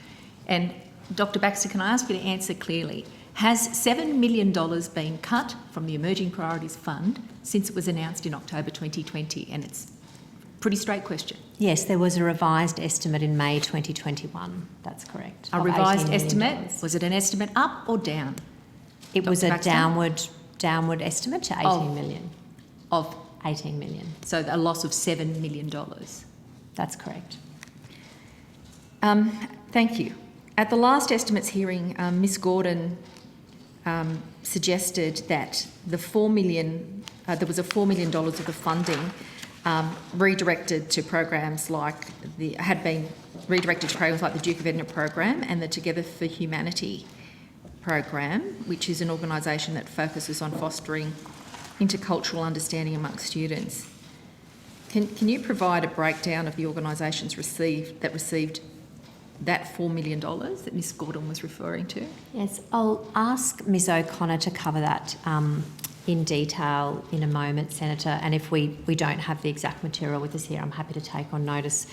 And Dr. Baxter, can I ask you to answer clearly? Has $7 million been cut from the Emerging Priorities Fund since it was announced in October 2020? And it's a pretty straight question. Yes, there was a revised estimate in May 2021. That's correct. A of revised $18 million. estimate? Was it an estimate up or down? It was Dr. a Baxter? downward estimate to 18 million. Of 18 million. So a loss of $7 million. That's correct. Thank you. At the last estimates hearing, Ms Gordon suggested that the $4 million, there was a $4 million of the funding redirected to programs like had been redirected to programs like the Duke of Edinburgh program and the Together for Humanity program, which is an organisation that focuses on fostering intercultural understanding amongst students. Can you provide a breakdown of the organisations that received that $4 million that Ms Gordon was referring to? Yes, I'll ask Ms O'Connor to cover that in detail in a moment, Senator, and if we don't have the exact material with us here, I'm happy to take on notice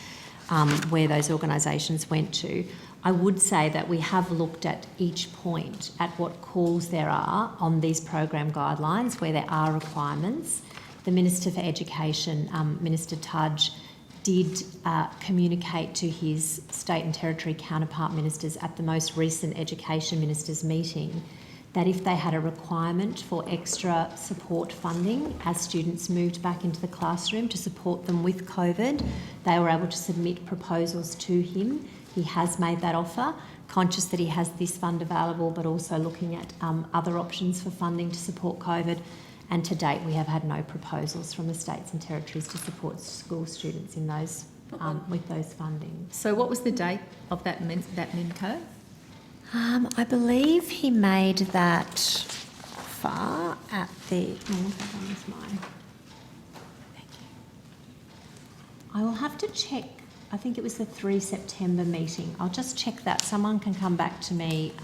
where those organisations went to. I would say that we have looked at each point at what calls there are on these program guidelines where there are requirements. The Minister for Education, Minister Tudge, did communicate to his state and territory counterpart ministers at the most recent Education Ministers meeting that if they had a requirement for extra support funding as students moved back into the classroom to support them with COVID, they were able to submit proposals to him. He has made that offer, conscious that he has this fund available, but also looking at other options for funding to support COVID. And to date, we have had no proposals from the states and territories to support school students in those with those fundings. So what was the date of that MINCO? I believe he made that far at the... I will have to check. I think it was the 3 September meeting. I'll just check that. Someone can come back to me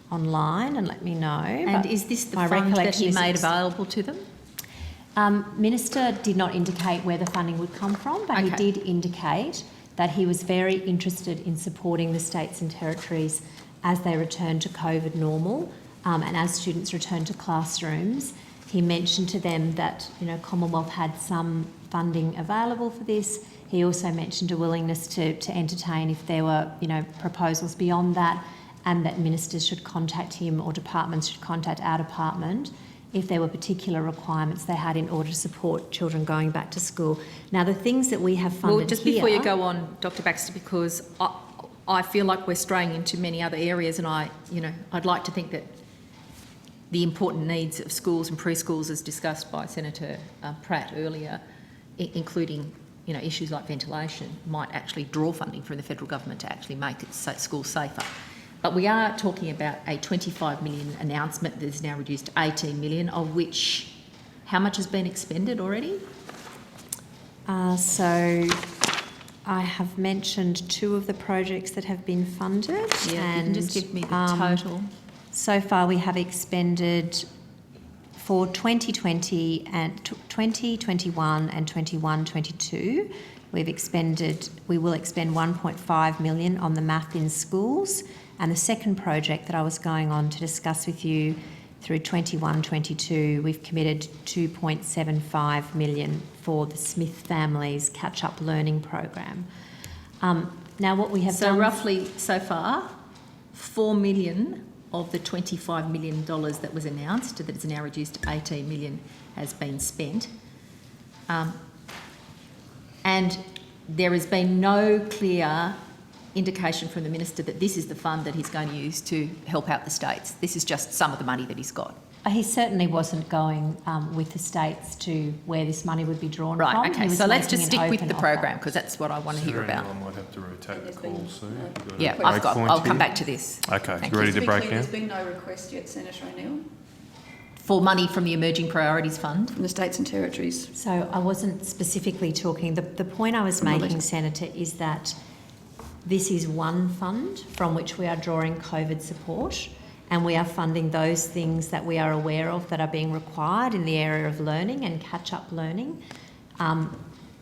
online and let me know. And is this the fund that he made available to them? Minister did not indicate where the funding would come from, but he did indicate that he was very interested in supporting the states and territories as they return to COVID normal and as students return to classrooms. He mentioned to them that, Commonwealth had some funding available for this. He also mentioned a willingness to entertain if there were, proposals beyond that, and that ministers should contact him or departments should contact our department if there were particular requirements they had in order to support children going back to school. Now, the things that we have funded Well, just before you go on, Dr Baxter, because I feel like we're straying into many other areas, and I'd like to think that the important needs of schools and preschools, as discussed by Senator Pratt earlier, including issues like ventilation, might actually draw funding from the federal government to actually make schools safer. But we are talking about a $25 million announcement that is now reduced to $18 million, of which how much has been expended already? So I have mentioned 2 of the projects that have been funded. Yeah, and, you can just give me the total. So far we have expended for 2020 and 2021 and 21-22. We will expend 1.5 million on the math in schools. And the second project that I was going on to discuss with you through 21-22, we've committed 2.75 million for the Smith Families Catch-Up Learning Program. Now, what we have done... So roughly, so far, $4 million of the $25 million that was announced, that is now reduced to 18 million, has been spent. And there has been no clear indication from the minister that this is the fund that he's going to use to help out the states. This is just some of the money that he's got. He certainly wasn't going with the states to where this money would be drawn from. Right, okay, He was so let's just making an stick with open the offer. program, because that's what I want to hear about. I might have to retake the call soon. You've got a Yeah, break point I'll come here. back to this. Okay, Thank you ready you. to break now? There's been no request yet, Senator O'Neill, For money from the Emerging Priorities Fund. from the states and territories. So I wasn't specifically talking. The point I was making, Senator, is that this is one fund from which we are drawing COVID support, and we are funding those things that we are aware of that are being required in the area of learning and catch-up learning.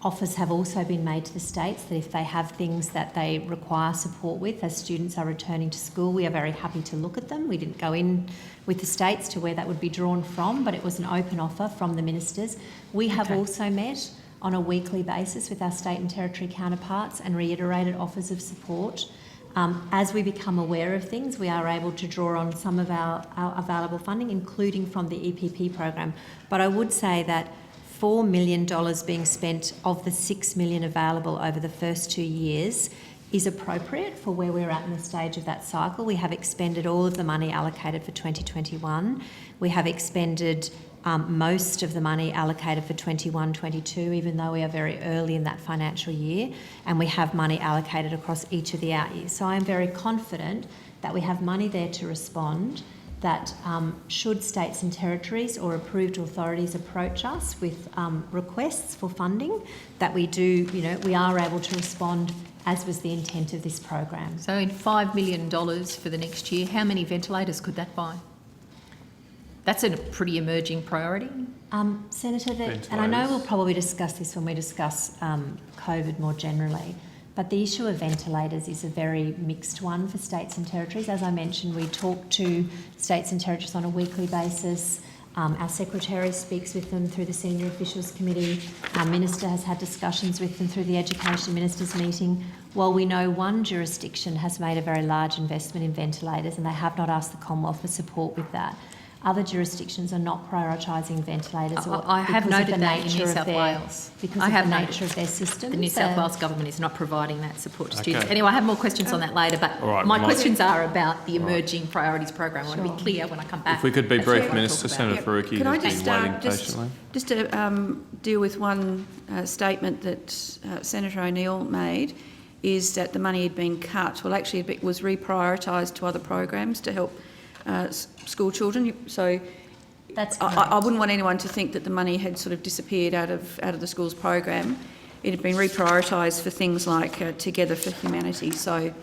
Offers have also been made to the states that if they have things that they require support with as students are returning to school, we are very happy to look at them. We didn't go in with the states to where that would be drawn from, but it was an open offer from the ministers. We have also met on a weekly basis with our state and territory counterparts and reiterated offers of support. As we become aware of things, we are able to draw on some of our available funding, including from the EPP program. But I would say that $4 million being spent of the $6 million available over the first 2 years is appropriate for where we're at in the stage of that cycle. We have expended all of the money allocated for 2021. We have expended most of the money allocated for 21-22, even though we are very early in that financial year, and we have money allocated across each of the out years. So I am very confident that we have money there to respond, that should states and territories or approved authorities approach us with requests for funding, that we do, we are able to respond as was the intent of this program. So in $5 million for the next year, how many ventilators could that buy? That's a pretty emerging priority. Senator, and I know we'll probably discuss this when we discuss COVID more generally, but the issue of ventilators is a very mixed one for states and territories. As I mentioned, we talk to states and territories on a weekly basis. Our Secretary speaks with them through the Senior Officials Committee. Our Minister has had discussions with them through the Education Ministers meeting. While we know one jurisdiction has made a very large investment in ventilators and they have not asked the Commonwealth for support with that, other jurisdictions are not prioritising ventilators. I have noted that in New South Wales Wales. because I of have the noted nature of their system. The New South Wales government is not providing that support to students. Okay. Anyway, I have more questions on that later, but All right, my Mike. questions are about the Emerging Priorities Program. I want to be clear when I come back. If we could be That's what I brief, want to Minister. talk about. Senator Faruqi Can I has just, been waiting patiently. just to deal with one statement that Senator O'Neill made, is that the money had been cut. Well, actually, it was reprioritised to other programs to help school children. So That's I wouldn't want anyone to think that the money had sort of disappeared out of the schools program. It had been reprioritised for things like Together for Humanity. So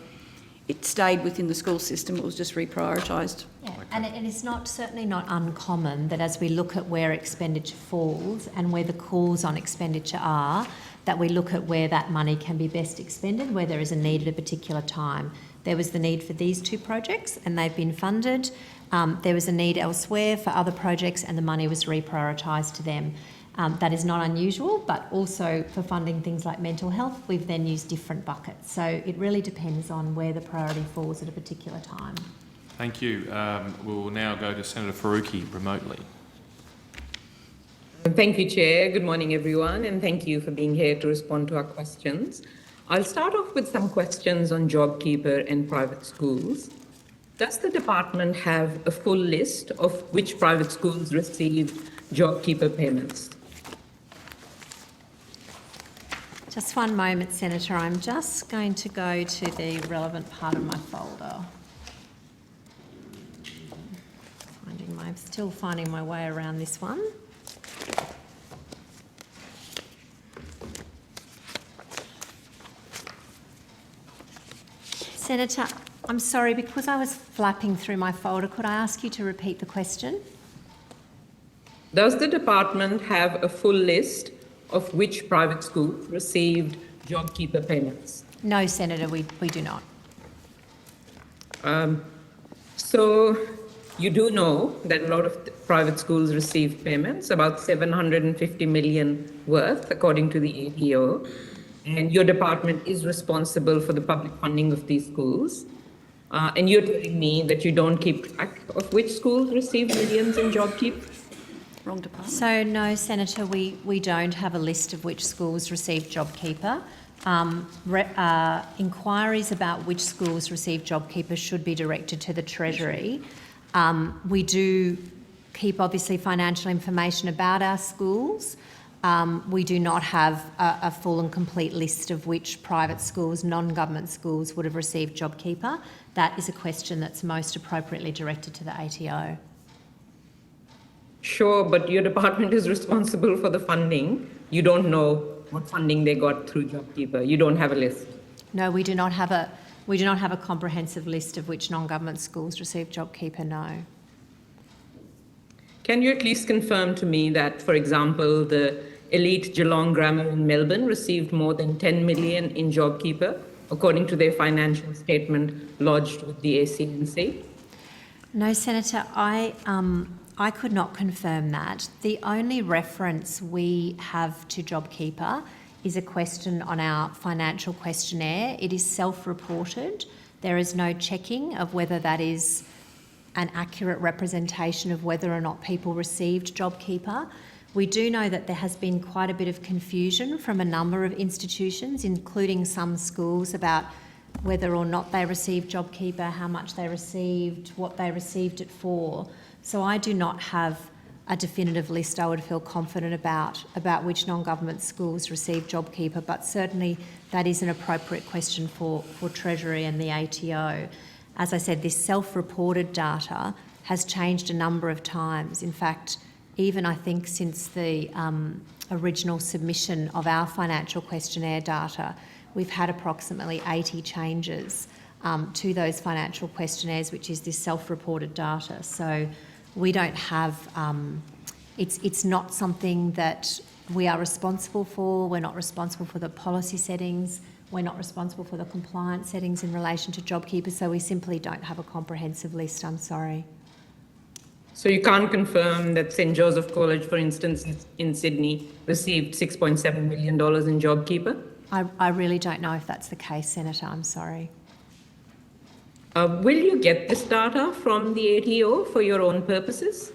it stayed within the school system. It was just reprioritised. Yeah, and it is certainly not uncommon that as we look at where expenditure falls and where the calls on expenditure are, that we look at where that money can be best expended, where there is a need at a particular time. There was the need for these two projects and they've been funded. There was a need elsewhere for other projects and the money was reprioritised to them. That is not unusual, but also for funding things like mental health, we've then used different buckets. So it really depends on where the priority falls at a particular time. Thank you. We will now go to Senator Faruqi remotely. Thank you, Chair. Good morning, everyone, and thank you for being here to respond to our questions. I'll start off with some questions on JobKeeper and private schools. Does the department have a full list of which private schools received JobKeeper payments? Just one moment, Senator. I'm just going to go to the relevant part of my folder. I'm still finding my way around this one. Senator, I'm sorry, because I was flapping through my folder, could I ask you to repeat the question? Does the department have a full list of which private schools received JobKeeper payments? No, Senator, we do not. So you do know that a lot of private schools received payments, about 750 million worth, according to the ATO, and your department is responsible for the public funding of these schools. And you're telling me that you don't keep track of which schools receive millions in JobKeeper? Wrong department. So no, Senator, we don't have a list of which schools receive JobKeeper. Inquiries about which schools receive JobKeeper should be directed to the Treasury. We do keep, obviously, financial information about our schools. We do not have a full and complete list of which private schools, non-government schools, would have received JobKeeper. That is a question that's most appropriately directed to the ATO. Sure, but your department is responsible for the funding. You don't know what funding they got through JobKeeper. You don't have a list. No, we do not have a comprehensive list of which non-government schools receive JobKeeper, no. Can you at least confirm to me that, for example, the elite Geelong Grammar in Melbourne received more than 10 million in JobKeeper, according to their financial statement lodged with the ACNC? No, Senator, I could not confirm that. The only reference we have to JobKeeper is a question on our financial questionnaire. It is self-reported. There is no checking of whether that is an accurate representation of whether or not people received JobKeeper. We do know that there has been quite a bit of confusion from a number of institutions, including some schools, about whether or not they received JobKeeper, how much they received, what they received it for. So I do not have a definitive list I would feel confident about which non-government schools receive JobKeeper, but certainly that is an appropriate question for Treasury and the ATO. As I said, this self-reported data has changed a number of times. In fact, even I think since the original submission of our financial questionnaire data, we've had approximately 80 changes to those financial questionnaires, which is this self-reported data. So we don't have, it's not something that we are responsible for. We're not responsible for the policy settings. We're not responsible for the compliance settings in relation to JobKeeper, so we simply don't have a comprehensive list, I'm sorry. So you can't confirm that St. Joseph College, for instance, in Sydney, received $6.7 million in JobKeeper? I really don't know if that's the case, Senator, I'm sorry. Will you get this data from the ATO for your own purposes?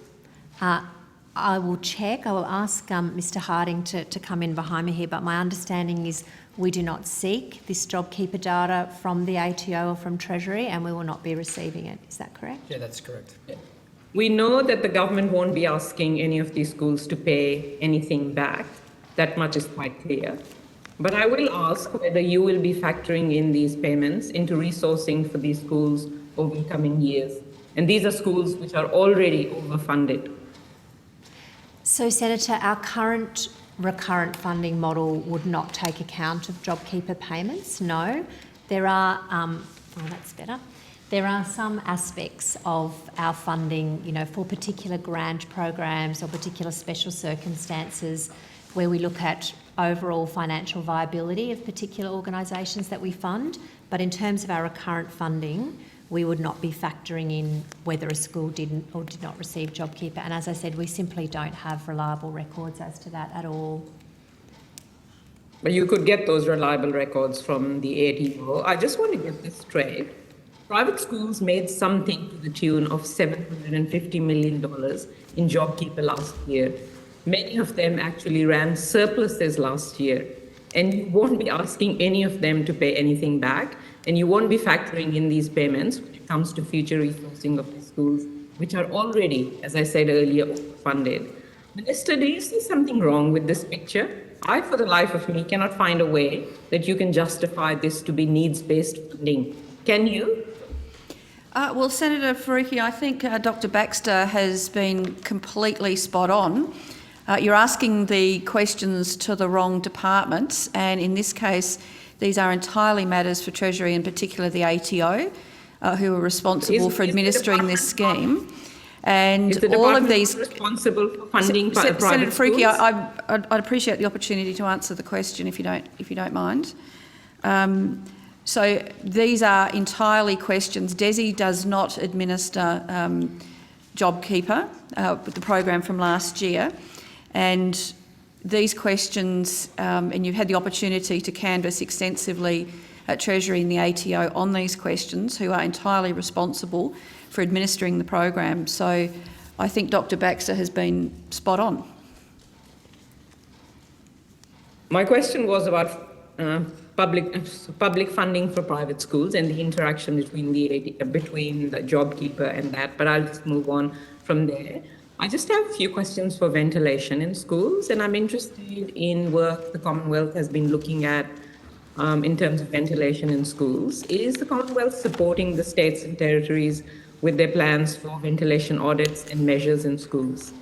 I will check. I will ask Mr Harding to come in behind me here, but my understanding is we do not seek this JobKeeper data from the ATO or from Treasury, and we will not be receiving it. Is that correct? Yeah, that's correct. Yeah. We know that the government won't be asking any of these schools to pay anything back. That much is quite clear. But I will ask whether you will be factoring in these payments into resourcing for these schools over the coming years. And these are schools which are already overfunded. So, Senator, our current recurrent funding model would not take account of JobKeeper payments, no. There are, that's better. There are some aspects of our funding, for particular grant programs or particular special circumstances where we look at overall financial viability of particular organisations that we fund. But in terms of our recurrent funding, we would not be factoring in whether a school didn't or did not receive JobKeeper. And as I said, we simply don't have reliable records as to that at all. But you could get those reliable records from the ATO. I just want to get this straight. Private schools made something to the tune of $750 million in JobKeeper last year. Many of them actually ran surpluses last year. And you won't be asking any of them to pay anything back. And you won't be factoring in these payments when it comes to future resourcing of the schools, which are already, as I said earlier, funded. Minister, do you see something wrong with this picture? I, for the life of me, cannot find a way that you can justify this to be needs-based funding. Can you? Well, Senator Faruqi, I think Dr Baxter has been completely spot on. You're asking the questions to the wrong departments, and in this case, these are entirely matters for Treasury, in particular the ATO, who are responsible for administering this scheme. And all of these responsible for funding Senator private schools? Faruqi, I'd appreciate the opportunity to answer the question if you don't mind. So these are entirely questions. DESI does not administer JobKeeper with the program from last year, and these questions, and you've had the opportunity to canvass extensively at Treasury and the ATO on these questions, who are entirely responsible for administering the program. So I think Dr. Baxter has been spot on. My question was about public funding for private schools and the interaction between the JobKeeper and that, but I'll just move on from there. I just have a few questions for ventilation in schools, and I'm interested in work the Commonwealth has been looking at in terms of ventilation in schools. Is the Commonwealth supporting the states and territories with their plans for ventilation audits and measures in schools?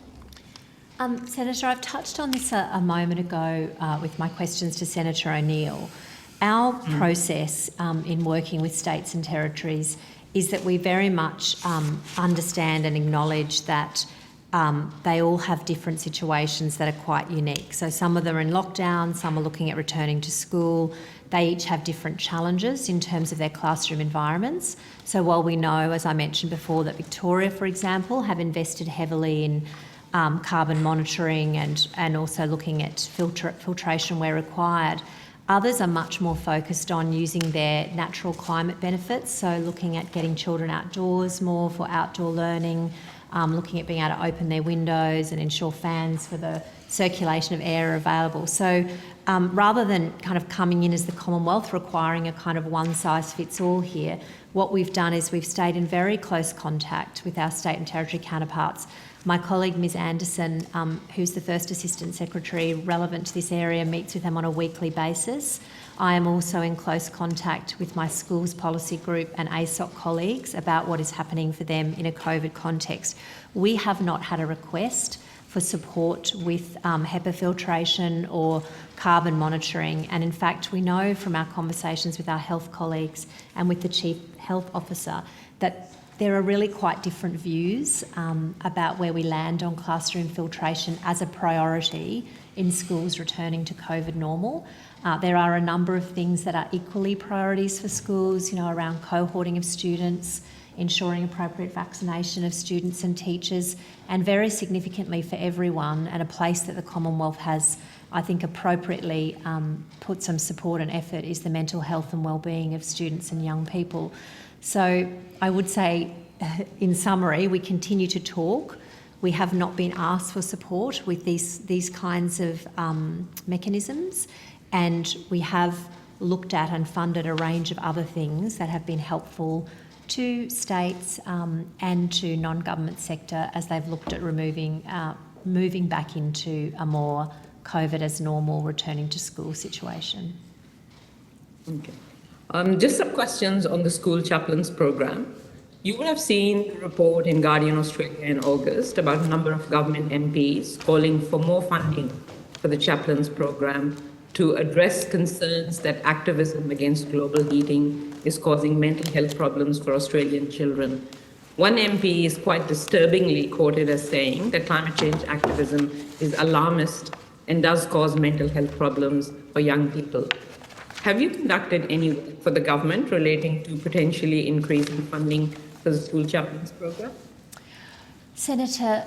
Senator, I've touched on this a moment ago with my questions to Senator O'Neill. Our process in working with states and territories is that we very much understand and acknowledge that they all have different situations that are quite unique. So some of them are in lockdown, some are looking at returning to school. They each have different challenges in terms of their classroom environments. So while we know, as I mentioned before, that Victoria, for example, have invested heavily in carbon monitoring and also looking at filtration where required, others are much more focused on using their natural climate benefits, so looking at getting children outdoors more for outdoor learning, looking at being able to open their windows and ensure fans for the circulation of air are available. So rather than kind of coming in as the Commonwealth requiring a kind of one-size-fits-all here, what we've done is we've stayed in very close contact with our state and territory counterparts. My colleague, Ms Anderson, who's the First Assistant Secretary relevant to this area, meets with them on a weekly basis. I am also in close contact with my schools policy group and ASOC colleagues about what is happening for them in a COVID context. We have not had a request for support with HEPA filtration or carbon monitoring, and in fact we know from our conversations with our health colleagues and with the Chief Health Officer that there are really quite different views about where we land on classroom filtration as a priority in schools returning to COVID normal. There are a number of things that are equally priorities for schools, around cohorting of students, ensuring appropriate vaccination of students and teachers, and very significantly for everyone, and a place that the Commonwealth has, I think, appropriately put some support and effort, is the mental health and wellbeing of students and young people. So I would say, in summary, we continue to talk. We have not been asked for support with these kinds of mechanisms, and we have looked at and funded a range of other things that have been helpful to states and to non-government sector as they've looked at moving back into a more COVID as normal, returning to school situation. Okay. Just some questions on the school chaplains program. You will have seen the report in Guardian Australia in August about a number of government MPs calling for more funding for the chaplains program to address concerns that activism against global heating is causing mental health problems for Australian children. One MP is quite disturbingly quoted as saying that climate change activism is alarmist and does cause mental health problems for young people. Have you conducted any work for the government relating to potentially increasing funding for the school chaplains program? Senator,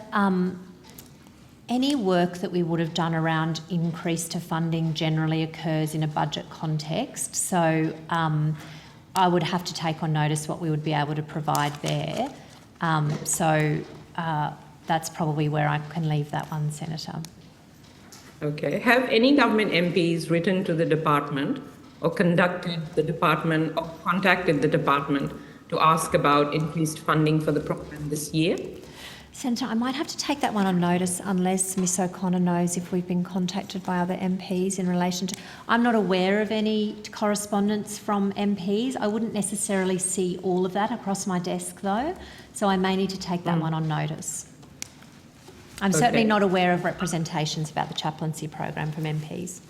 any work that we would have done around increase to funding generally occurs in a budget context. So I would have to take on notice what we would be able to provide there. That's probably where I can leave that one, Senator. Okay. Have any government MPs written to the department or contacted the department to ask about increased funding for the program this year? Senator, I might have to take that one on notice unless Ms O'Connor knows if we've been contacted by other MPs in relation to... I'm not aware of any correspondence from MPs. I wouldn't necessarily see all of that across my desk though, so I may need to take that one on notice. I'm certainly not aware of representations about the chaplaincy program from MPs.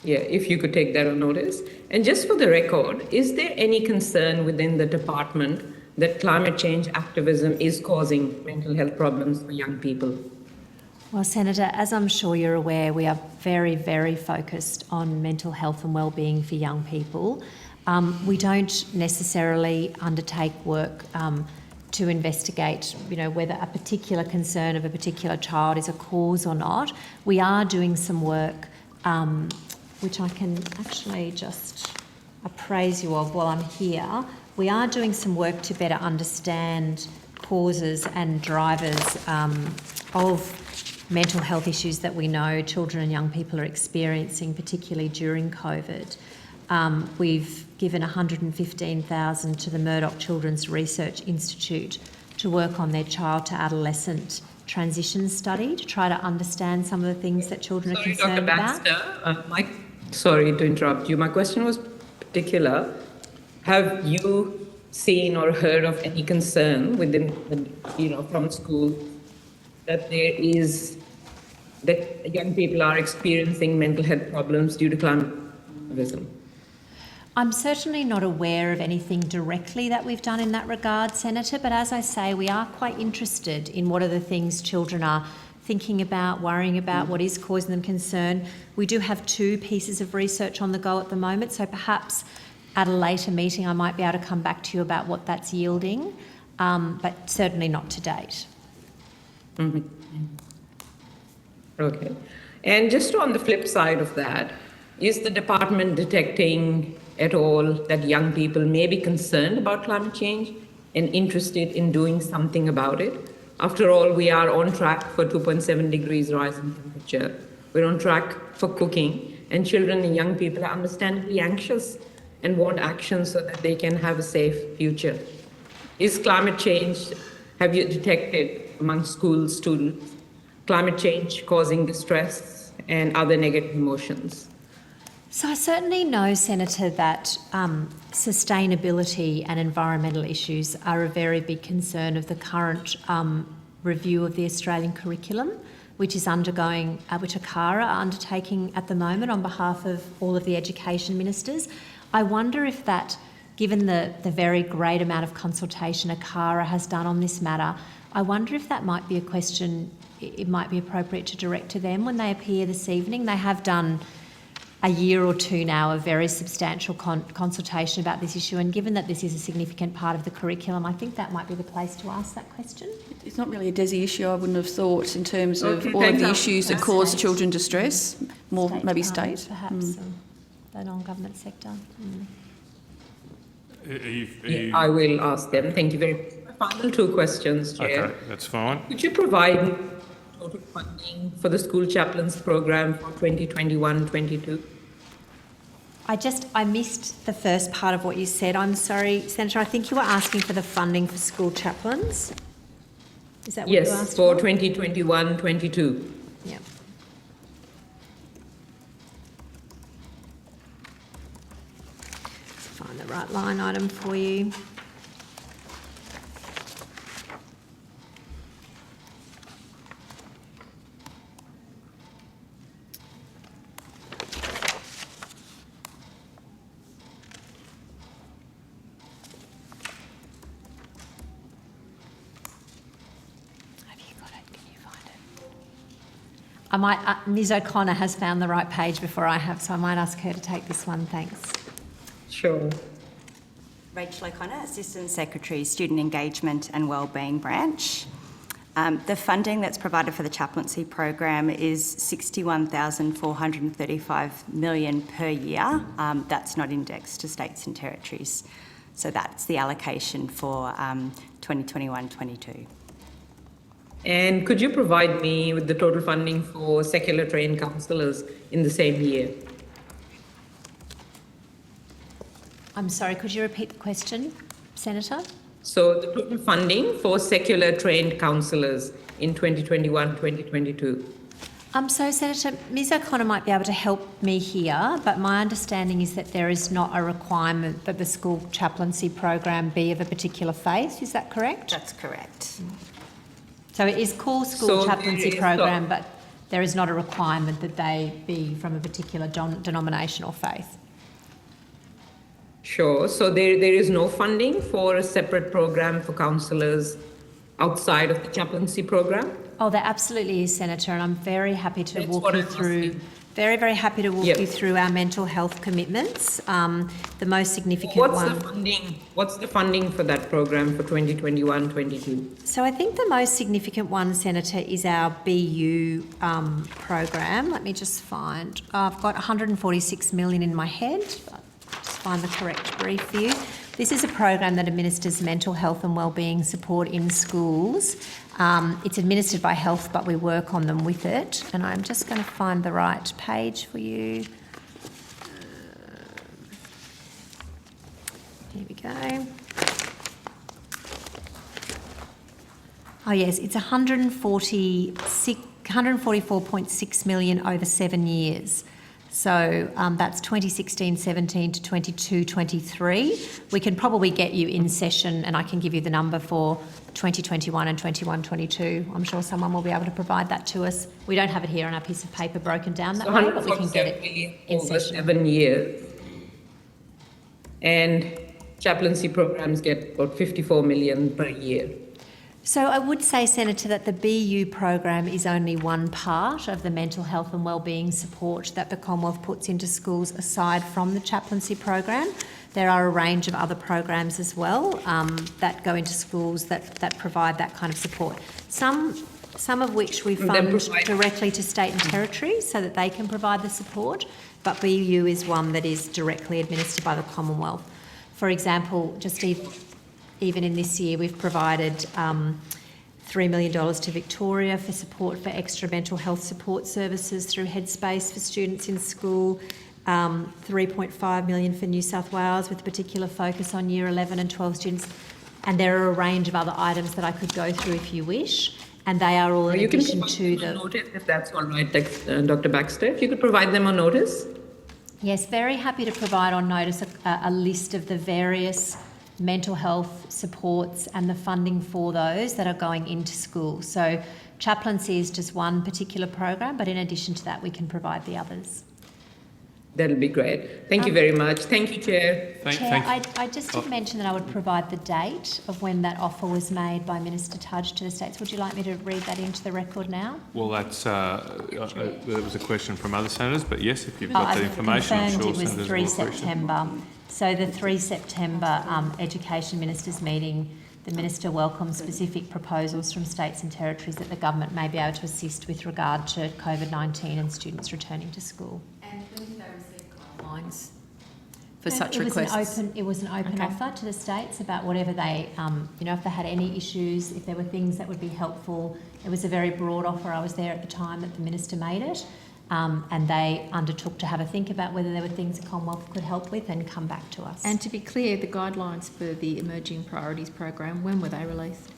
Yeah, if you could take that on notice. And just for the record, is there any concern within the department that climate change activism is causing mental health problems for young people? Well, Senator, as I'm sure you're aware, we are very, very focused on mental health and wellbeing for young people. We don't necessarily undertake work to investigate, whether a particular concern of a particular child is a cause or not. We are doing some work, which I can actually just appraise you of while I'm here. We are doing some work to better understand causes and drivers of mental health issues that we know children and young people are experiencing, particularly during COVID. We've given $115,000 to the Murdoch Children's Research Institute to work on their child to adolescent transition study to try to understand some of the things that children are concerned about. Dr. Baxter, sorry to interrupt you. My question was particular. Have you seen or heard of any concern within, from school that that young people are experiencing mental health problems due to climate activism? I'm certainly not aware of anything directly that we've done in that regard, Senator, but as I say, we are quite interested in what are the things children are thinking about, worrying about, what is causing them concern. We do have 2 pieces of research on the go at the moment, so perhaps at a later meeting I might be able to come back to you about what that's yielding, but certainly not to date. Mm-hmm. Okay. And just on the flip side of that, is the department detecting at all that young people may be concerned about climate change and interested in doing something about it? After all, we are on track for 2.7 degrees rise in temperature. We're on track for cooking, and children and young people are understandably anxious and want action so that they can have a safe future. Is climate change, have you detected among school students, climate change causing distress and other negative emotions? So I certainly know, Senator, that sustainability and environmental issues are a very big concern of the current review of the Australian curriculum, which is undergoing, which ACARA are undertaking at the moment on behalf of all of the education ministers. I wonder if that, given the very great amount of consultation ACARA has done on this matter, I wonder if that might be a question it might be appropriate to direct to them when they appear this evening. They have done a year or 2 now of very substantial consultation about this issue, and given that this is a significant part of the curriculum, I think that might be the place to ask that question. It's not really a DESI issue, I wouldn't have thought, in terms of all of the issues that cause children distress, more maybe state. Perhaps the non-government sector. I will ask them. Thank you very much. Final 2 questions, Chair. Okay, that's fine. Could you provide total funding for the school chaplains program for 2021-22? I missed the first part of what you said. I'm sorry, Senator. I think you were asking for the funding for school chaplains. Is that what you asked for? Yes, for 2021-22. Yeah. Let's find the right line item for you. Ms O'Connor has found the right page before I have, so I might ask her to take this one. Thanks. Sure. Rachel O'Connor, Assistant Secretary, Student Engagement and Wellbeing Branch. The funding that's provided for the chaplaincy program is $61,435 million per year. That's not indexed to states and territories. So that's the allocation for 2021-22. And could you provide me with the total funding for secular trained counsellors in the same year? I'm sorry, could you repeat the question, Senator? So the total funding for secular trained counsellors in 2021-2022. So, Senator, Ms O'Connor might be able to help me here, but my understanding is that there is not a requirement that the school chaplaincy program be of a particular faith. Is that correct? That's correct. So it is called school chaplaincy program, but there is not a requirement that they be from a particular denomination or faith. Sure. So there is no funding for a separate program for counsellors outside of the chaplaincy program? Oh, there absolutely is, Senator, and I'm very happy to walk you through. Very, very happy to walk you through our mental health commitments. The most significant What's the funding for that program for 2021-22? So I think the most significant one, Senator, is our BU program. Let me just find. I've got 146 million in my head. Just find the correct brief for you. This is a program that administers mental health and wellbeing support in schools. It's administered by Health, but we work on them with it. And I'm just going to find the right page for you. Here we go. Oh yes, it's 144.6 million over 7 years. So that's 2016-17 to 22-23. We can probably get you in session, and I can give you the number for 2021 and 21-22. I'm sure someone will be able to provide that to us. We don't have it here on our piece of paper broken down that way, but we can get it in over session. 7 years. And chaplaincy programs get about 54 million per year. So I would say, Senator, that the BU program is only one part of the mental health and wellbeing support that the Commonwealth puts into schools aside from the chaplaincy program. There are a range of other programs as well that go into schools that provide that kind of support. Some of which we fund directly to state and territories so that they can provide the support, but BU is one that is directly administered by the Commonwealth. For example, just even in this year, we've provided $3 million to Victoria for support for extra mental health support services through Headspace for students in school, $3.5 million for New South Wales with a particular focus on Year 11 and 12 students. And there are a range of other items that I could go through if you wish, and they are all in addition to the... Notice, if that's all right, Dr. Baxter, if you could provide them on notice. Yes, very happy to provide on notice a list of the various mental health supports and the funding for those that are going into schools. So chaplaincy is just one particular program, but in addition to that, we can provide the others. That'll be great. Thank you very much. Thank you, Chair. Chair, I just did mention that I would provide the date of when that offer was made by Minister Tudge to the states. Would you like me to read that into the record now? Well, that's there was a question from other senators, but yes, if you've got that information, I'm sure it was senators 3 will question. September. So the 3 September Education Ministers meeting, the Minister welcomes specific proposals from states and territories that the government may be able to assist with regard to COVID-19 and students returning to school. And when did they receive guidelines for such requests? It was an open offer to the states about whatever they, if they had any issues, if there were things that would be helpful. It was a very broad offer. I was there at the time that the Minister made it. And they undertook to have a think about whether there were things the Commonwealth could help with and come back to us. And to be clear, the guidelines for the Emerging Priorities program, when were they released?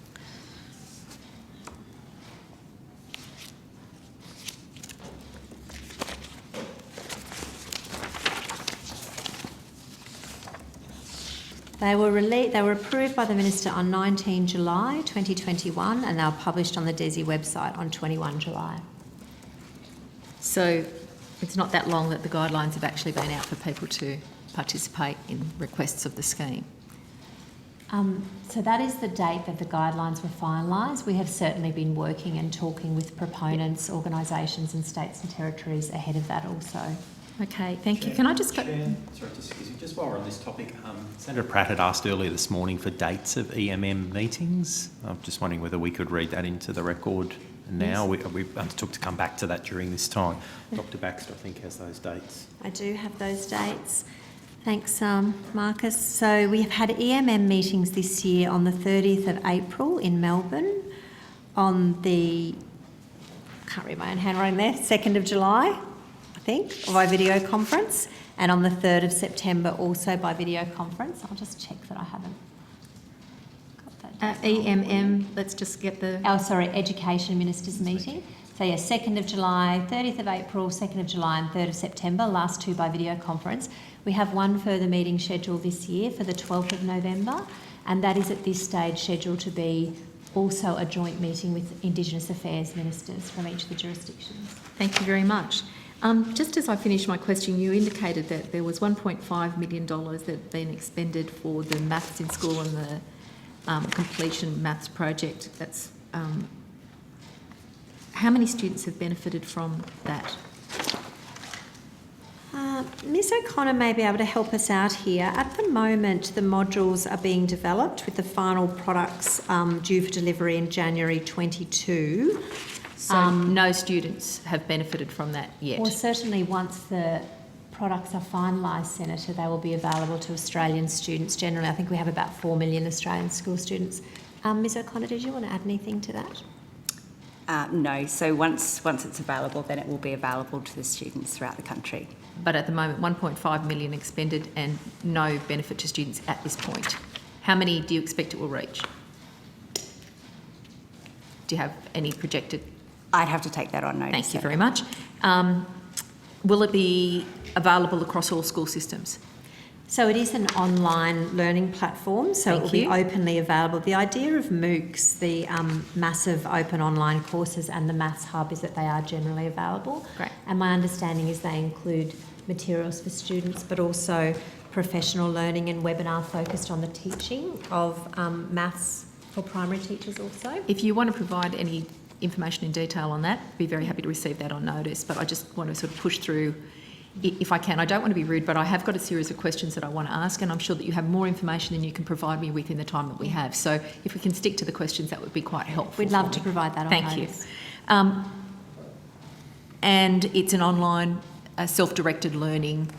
They were approved by the Minister on 19 July 2021 and they were published on the DESI website on 21 July. So it's not that long that the guidelines have actually been out for people to participate in requests of the scheme. So that is the date that the guidelines were finalised. We have certainly been working and talking with proponents, organisations and states and territories ahead of that also. Okay, thank you. Can I just go... Chair, sorry, just while we're on this topic, Senator Pratt had asked earlier this morning for dates of EMM meetings. I'm just wondering whether we could read that into the record now. We undertook to come back to that during this time. Dr. Baxter, I think, has those dates. I do have those dates. Thanks, Marcus. So we have had EMM meetings this year on the 30th of April in Melbourne, on the, can't read my own handwriting there, 2nd of July, I think, by video conference, and on the 3rd of September also by video conference. I'll just check that I haven't got that. EMM, let's just get the... Oh, sorry, Education Ministers meeting. So yeah, 2nd of July, 30th of April, 2nd of July and 3rd of September, last two by video conference. We have one further meeting scheduled this year for the 12th of November, and that is at this stage scheduled to be also a joint meeting with Indigenous Affairs ministers from each of the jurisdictions. Thank you very much. Just as I finish my question, you indicated that there was $1.5 million that had been expended for the maths in school and the completion maths project. That's how many students have benefited from that? Ms O'Connor may be able to help us out here. At the moment, the modules are being developed with the final products due for delivery in January 22. So no students have benefited from that yet? Well, certainly once the products are finalised, Senator, they will be available to Australian students generally. I think we have about 4 million Australian school students. Ms O'Connor, did you want to add anything to that? No, so once it's available, then it will be available to the students throughout the country. But at the moment, 1.5 million expended and no benefit to students at this point. How many do you expect it will reach? Do you have any projected? I'd have to take that on notice. Thank you very much. Will it be available across all school systems? So it is an online learning platform, so it will be openly available. The idea of MOOCs, the massive open online courses, and the Maths Hub is that they are generally available. Great. And my understanding is they include materials for students, but also professional learning and webinar focused on the teaching of maths for primary teachers also. If you want to provide any information in detail on that, I'd be very happy to receive that on notice, but I just want to sort of push through if I can. I don't want to be rude, but I have got a series of questions that I want to ask, and I'm sure that you have more information than you can provide me with in the time that we have. So if we can stick to the questions, that would be quite helpful. We'd love to provide that on Thank notice. you. And it's an online self-directed learning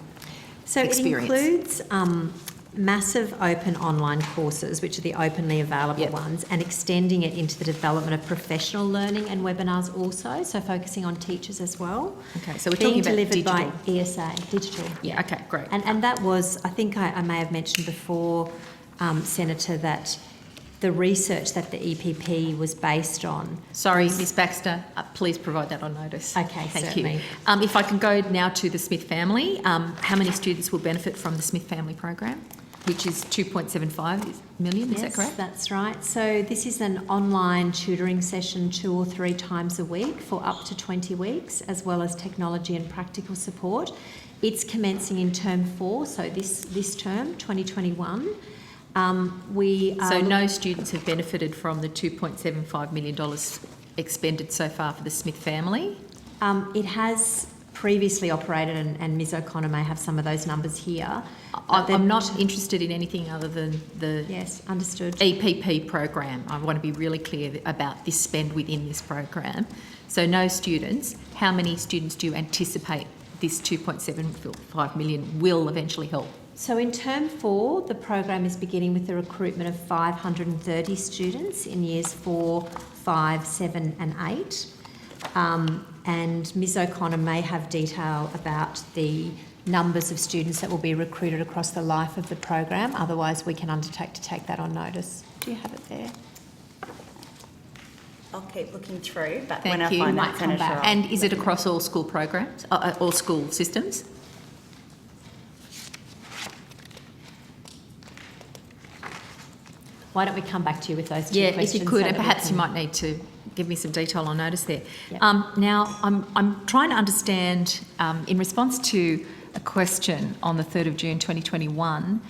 experience. It includes massive open online courses, which are the openly available ones, and extending it into the development of professional learning and webinars also, so focusing on teachers as well. Okay, so we're talking about delivered by digital. ESA, digital. Yeah, okay, great. And that was, I think I may have mentioned before, Senator, that the research that the EPP was based on. Sorry, Ms Baxter, please provide that on notice. Okay, thank certainly. you. If I can go now to the Smith family, how many students will benefit from the Smith family program, which is 2.75 million, is that correct? Yes, that's right. So this is an online tutoring session 2 or 3 times a week for up to 20 weeks, as well as technology and practical support. It's commencing in term 4, so this term, 2021. So no students have benefited from the $2.75 million expended so far for the Smith family? It has previously operated, and Ms O'Connor may have some of those numbers here. I'm not interested in anything other than the understood. EPP program. I want to be really clear about this spend within this program. So no students. How many students do you anticipate this 2.75 million will eventually help? So in term 4, the program is beginning with the recruitment of 530 students in years 4, 5, 7 and 8. And Ms O'Connor may have detail about the numbers of students that will be recruited across the life of the program. Otherwise, we can undertake to take that on notice. Do you have it there? I'll keep looking through, but Thank when I you. find Might that, come Senator, back. And is it across all school programs, all school systems? Why don't we come back to you with those 2 Yeah, questions? if you could, so and that we perhaps you can- might need to give me some detail on notice there. Yep. Now, I'm trying to understand, in response to a question on the 3rd of June 2021,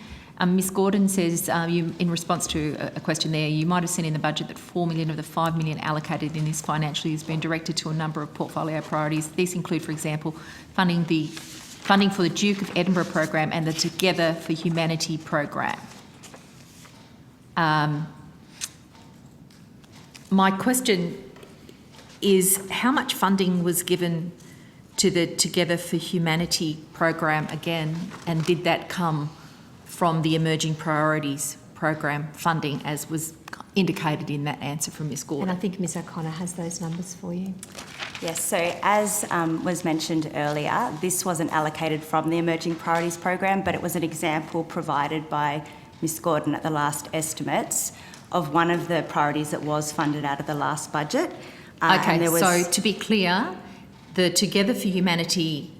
Ms Gordon says, in response to a question there, you might have seen in the budget that 4 million of the 5 million allocated in this financial year has been directed to a number of portfolio priorities. These include, for example, funding for the Duke of Edinburgh program and the Together for Humanity program. My question is, how much funding was given to the Together for Humanity program again, and did that come from the Emerging Priorities program funding, as was indicated in that answer from Ms Gordon? And I think Ms O'Connor has those numbers for you. Yes, so as was mentioned earlier, this wasn't allocated from the Emerging Priorities program, but it was an example provided by Ms Gordon at the last estimates of one of the priorities that was funded out of the last budget. Okay, so to be clear, the Together for Humanity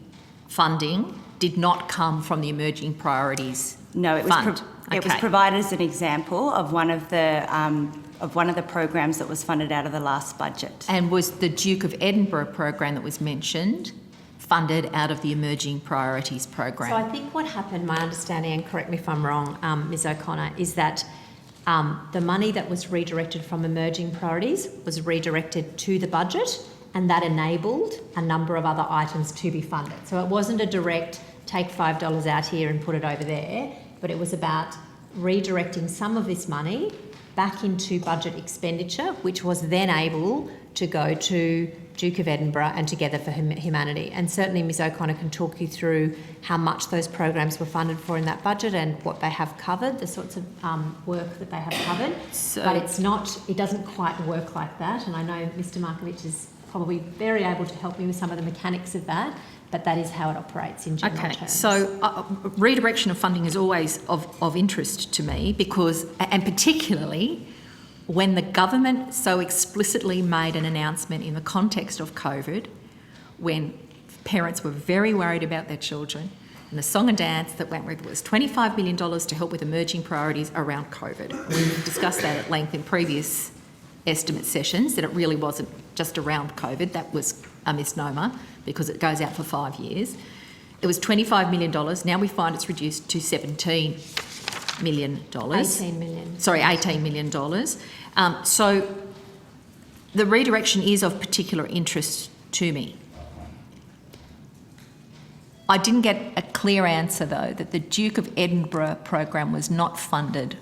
funding did not come from the Emerging Priorities No, it fund. it was provided as an example of one of the programs that was funded out of the last budget. And was the Duke of Edinburgh program that was mentioned funded out of the Emerging Priorities program? So I think what happened, my understanding, and correct me if I'm wrong, Ms O'Connor, is that the money that was redirected from Emerging Priorities was redirected to the budget, and that enabled a number of other items to be funded. So it wasn't a direct take $5 out here and put it over there, but it was about redirecting some of this money back into budget expenditure, which was then able to go to Duke of Edinburgh and Together for Humanity. And certainly Ms O'Connor can talk you through how much those programs were funded for in that budget and what they have covered, the sorts of work that they have covered. But it doesn't quite work like that. And I know Mr Markovich is probably very able to help me with some of the mechanics of that, but that is how it operates in general terms. So redirection of funding is always of interest to me because, and particularly when the government so explicitly made an announcement in the context of COVID, when parents were very worried about their children, and the song and dance that went with was $25 million to help with emerging priorities around COVID. We've discussed that at length in previous estimate sessions, that it really wasn't just around COVID. That was a misnomer because it goes out for 5 years. It was $25 million. Now we find it's reduced to $17 million. 18 million. Sorry, $18 million. So the redirection is of particular interest to me. I didn't get a clear answer, though, that the Duke of Edinburgh program was not funded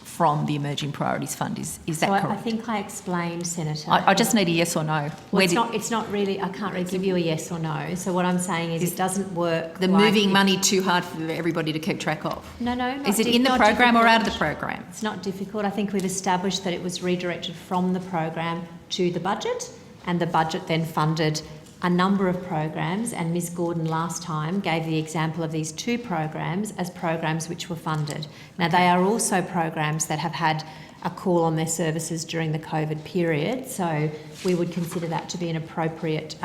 from the Emerging Priorities Fund. Is that correct? I think I explained, Senator. I just need a yes or no. Well, it's not really, I can't really give you a yes or no. So what I'm saying is it doesn't work. The moving money too hard for everybody to keep track of? No. Is it in the program or out of the program? It's not difficult. I think we've established that it was redirected from the program to the budget, and the budget then funded a number of programs, and Ms Gordon last time gave the example of these 2 programs as programs which were funded. Now, they are also programs that have had a call on their services during the COVID period, so we would consider that to be an appropriate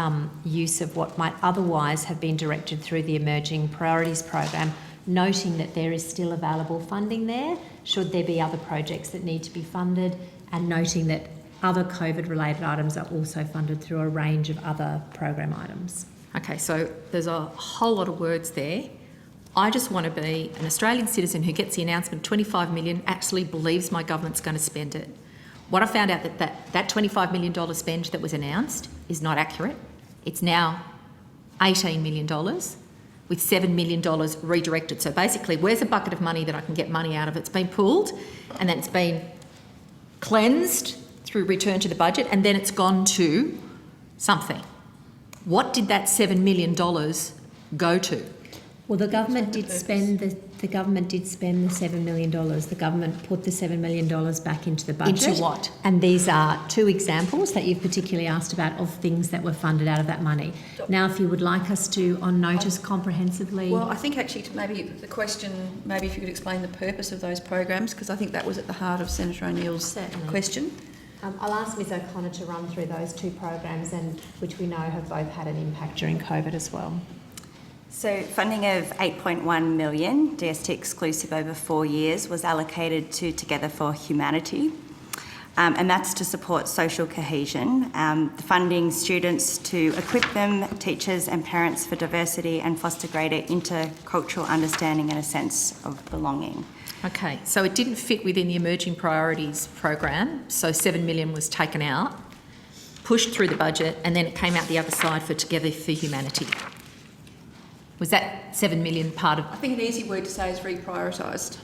use of what might otherwise have been directed through the Emerging Priorities program, noting that there is still available funding there should there be other projects that need to be funded, and noting that other COVID-related items are also funded through a range of other program items. Okay, so there's a whole lot of words there. I just want to be an Australian citizen who gets the announcement $25 million, actually believes my government's going to spend it. What I found out that $25 million spend that was announced is not accurate. It's now $18 million with $7 million redirected. So basically, where's a bucket of money that I can get money out of? It's been pulled and then it's been cleansed through return to the budget, and then it's gone to something. What did that $7 million go to? Well, the government did spend the $7 million. The government put the $7 million back into the budget. Into what? And these are 2 examples that you've particularly asked about of things that were funded out of that money. Now, if you would like us to, on notice comprehensively... Well, I think actually maybe the question, maybe if you could explain the purpose of those programs, because I think that was at the heart of Senator O'Neill's question. I'll ask Ms O'Connor to run through those 2 programs, and which we know have both had an impact during COVID as well. So funding of $8.1 million, DST exclusive over 4 years, was allocated to Together for Humanity, and that's to support social cohesion, funding students to equip them, teachers and parents for diversity and foster greater intercultural understanding and a sense of belonging. Okay, so it didn't fit within the Emerging Priorities program, so $7 million was taken out, pushed through the budget, and then it came out the other side for Together for Humanity. Was that $7 million part of... I think an easy word to say is reprioritised.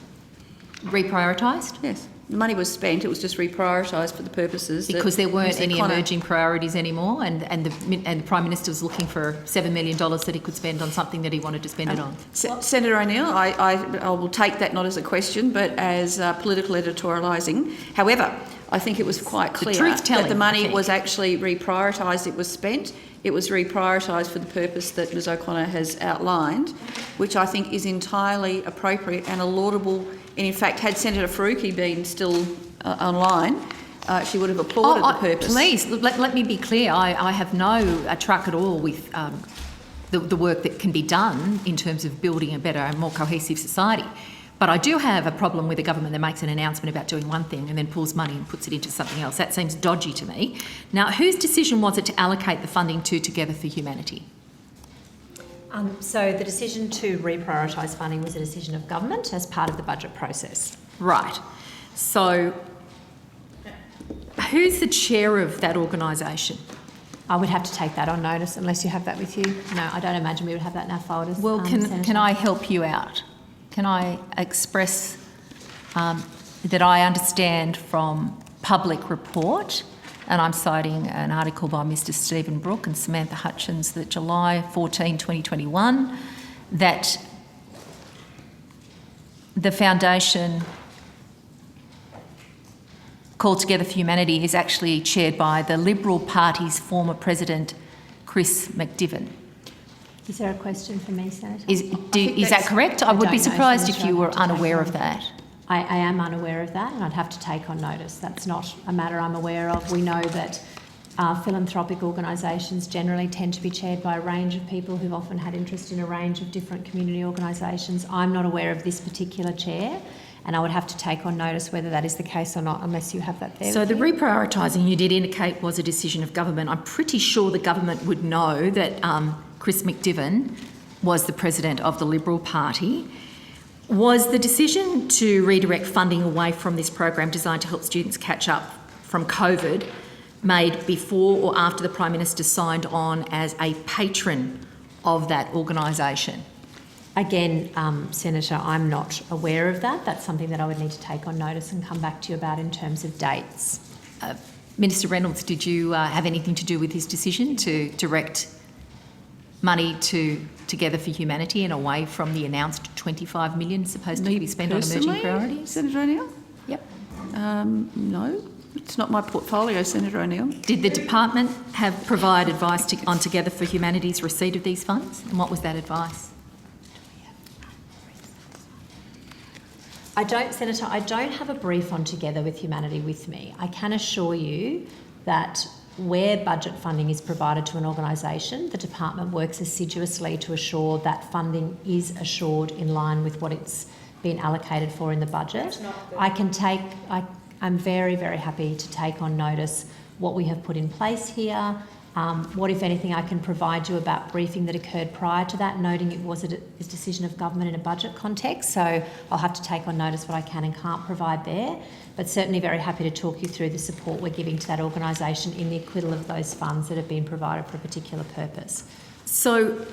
Reprioritised? Yes. The money was spent, it was just reprioritised for the purposes... Because there weren't any emerging priorities anymore, and the Prime Minister was looking for $7 million that he could spend on something that he wanted to spend it on. Senator O'Neill, I will take that not as a question, but as political editorialising. However, I think it was quite clear that the money was actually reprioritised, it was spent. It was reprioritised for the purpose that Ms O'Connor has outlined, which I think is entirely appropriate and a laudable. And in fact, had Senator Faruqi been still online, she would have applauded the purpose. Please, let me be clear. I have no truck at all with the work that can be done in terms of building a better and more cohesive society. But I do have a problem with a government that makes an announcement about doing one thing and then pulls money and puts it into something else. That seems dodgy to me. Now, whose decision was it to allocate the funding to Together for Humanity? So the decision to reprioritise funding was a decision of government as part of the budget process. Right. So who's the chair of that organisation? I would have to take that on notice unless you have that with you. No, I don't imagine we would have that in our folders. Well, can I help you out? Can I express that I understand from public report, and I'm citing an article by Mr Stephen Brooke and Samantha Hutchins, that July 14, 2021, that the foundation called Together for Humanity is actually chaired by the Liberal Party's former president, Chris McDivitt. Is there a question for me, Senator? Is that correct? I would be surprised if you were unaware of that. I am unaware of that, and I'd have to take on notice. That's not a matter I'm aware of. We know that philanthropic organisations generally tend to be chaired by a range of people who've often had interest in a range of different community organisations. I'm not aware of this particular chair, and I would have to take on notice whether that is the case or not, unless you have that there. So the reprioritising you did indicate was a decision of government. I'm pretty sure the government would know that Chris McDivitt was the president of the Liberal Party. Was the decision to redirect funding away from this program designed to help students catch up from COVID made before or after the Prime Minister signed on as a patron of that organisation? Again, Senator, I'm not aware of that. That's something that I would need to take on notice and come back to you about in terms of dates. Minister Reynolds, did you have anything to do with his decision to direct money to Together for Humanity and away from the announced $25 million supposed to be spent on emerging priorities? Senator O'Neill? Yep. No, it's not my portfolio, Senator O'Neill. Did the department have provide advice on Together for Humanity's receipt of these funds? And what was that advice? Senator, I don't have a brief on Together with Humanity with me. I can assure you that where budget funding is provided to an organisation, the department works assiduously to assure that funding is assured in line with what it's been allocated for in the budget. I'm very, very happy to take on notice what we have put in place here, what, if anything, I can provide you about briefing that occurred prior to that, noting it was a decision of government in a budget context. So I'll have to take on notice what I can and can't provide there, but certainly very happy to talk you through the support we're giving to that organisation in the acquittal of those funds that have been provided for a particular purpose. So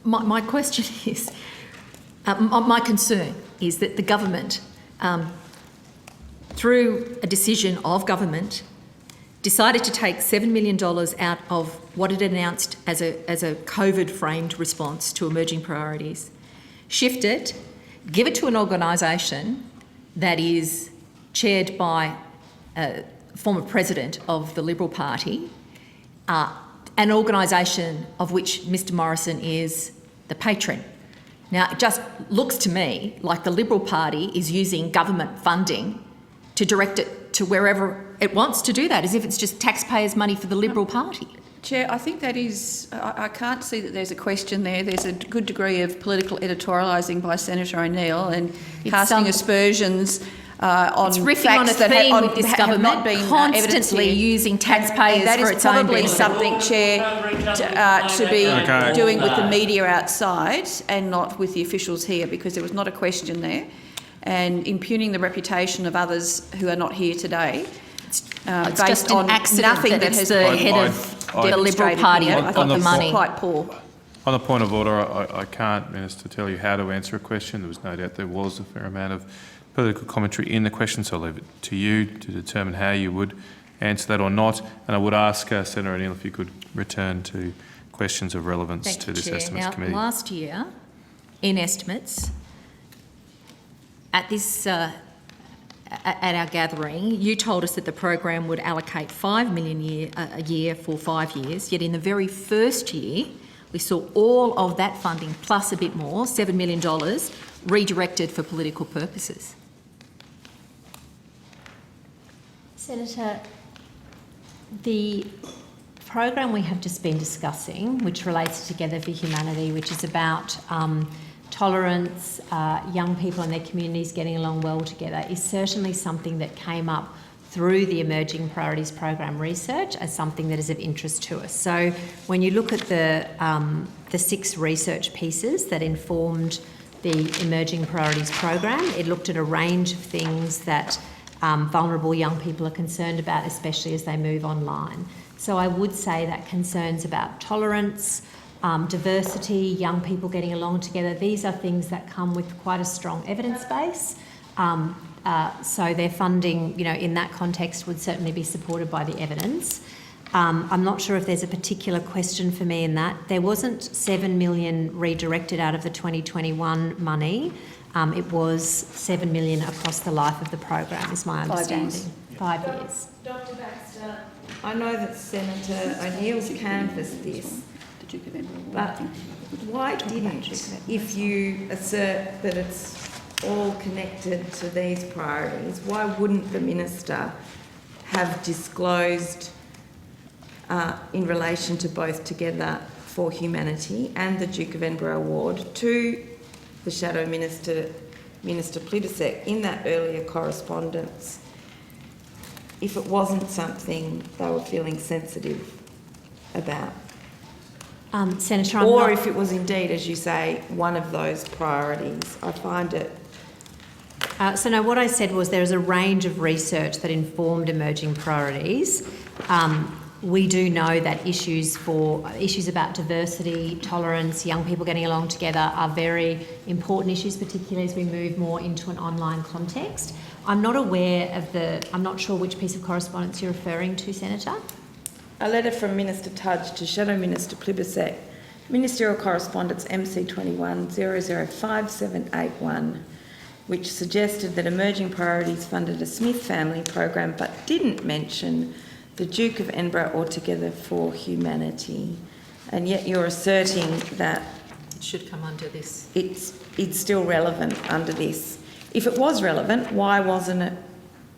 my question is, my concern is that the government, through a decision of government, decided to take $7 million out of what it announced as a COVID-framed response to emerging priorities, shift it, give it to an organisation that is chaired by a former president of the Liberal Party, an organisation of which Mr Morrison is the patron. Now, it just looks to me like the Liberal Party is using government funding to direct it to wherever it wants to do that, as if it's just taxpayers' money for the Liberal Party. Chair, I think that is, I can't see that there's a question there. There's a good degree of political editorialising by Senator O'Neill and casting aspersions on it's riffing facts on a that theme with this have government, not been constantly using taxpayers that for is its own probably benefit. something, Chair, to be doing with the media outside and not with the officials here, because there was not a question there, and impugning the reputation of others who are not here today. It's based just an on accident nothing that that it's has the been head of the Liberal Party here. who I got thought the this money. was quite poor. On the point of order, I can't, Minister, tell you how to answer a question. There was no doubt there was a fair amount of political commentary in the question, so I'll leave it to you to determine how you would answer that or not. And I would ask Senator O'Neill if you could return to questions of relevance to this Estimates Committee. Last year, in estimates, at this at our gathering, you told us that the program would allocate $5 million a year for 5 years, yet in the very first year, we saw all of that funding plus a bit more, $7 million, redirected for political purposes. Senator, the program we have just been discussing, which relates to Together for Humanity, which is about tolerance, young people and their communities getting along well together, is certainly something that came up through the Emerging Priorities Program research as something that is of interest to us. So when you look at the 6 research pieces that informed the Emerging Priorities Program, it looked at a range of things that vulnerable young people are concerned about, especially as they move online. So I would say that concerns about tolerance, diversity, young people getting along together, these are things that come with quite a strong evidence base. So their funding, in that context would certainly be supported by the evidence. I'm not sure if there's a particular question for me in that. There wasn't 7 million redirected out of the 2021 money. It was 7 million across the life of the program, is my understanding. 5 years. Dr. Baxter, I know that Senator O'Neill's canvassed this, but why didn't, if you assert that it's all connected to these priorities, why wouldn't the Minister have disclosed in relation to both Together for Humanity and the Duke of Edinburgh Award to the Shadow Minister, Minister Plibersek, in that earlier correspondence, if it wasn't something they were feeling sensitive about? Senator, or if it was indeed, as you say, one of those priorities. I find it... So no, what I said was there is a range of research that informed emerging priorities. We do know that issues about diversity, tolerance, young people getting along together are very important issues, particularly as we move more into an online context. I'm not sure which piece of correspondence you're referring to, Senator. A letter from Minister Tudge to Shadow Minister Plibersek, Ministerial Correspondence MC21 005781, which suggested that Emerging Priorities funded a Smith family program but didn't mention the Duke of Edinburgh or Together for Humanity. And yet you're asserting that it should come under this. It's still relevant under this. If it was relevant, why wasn't it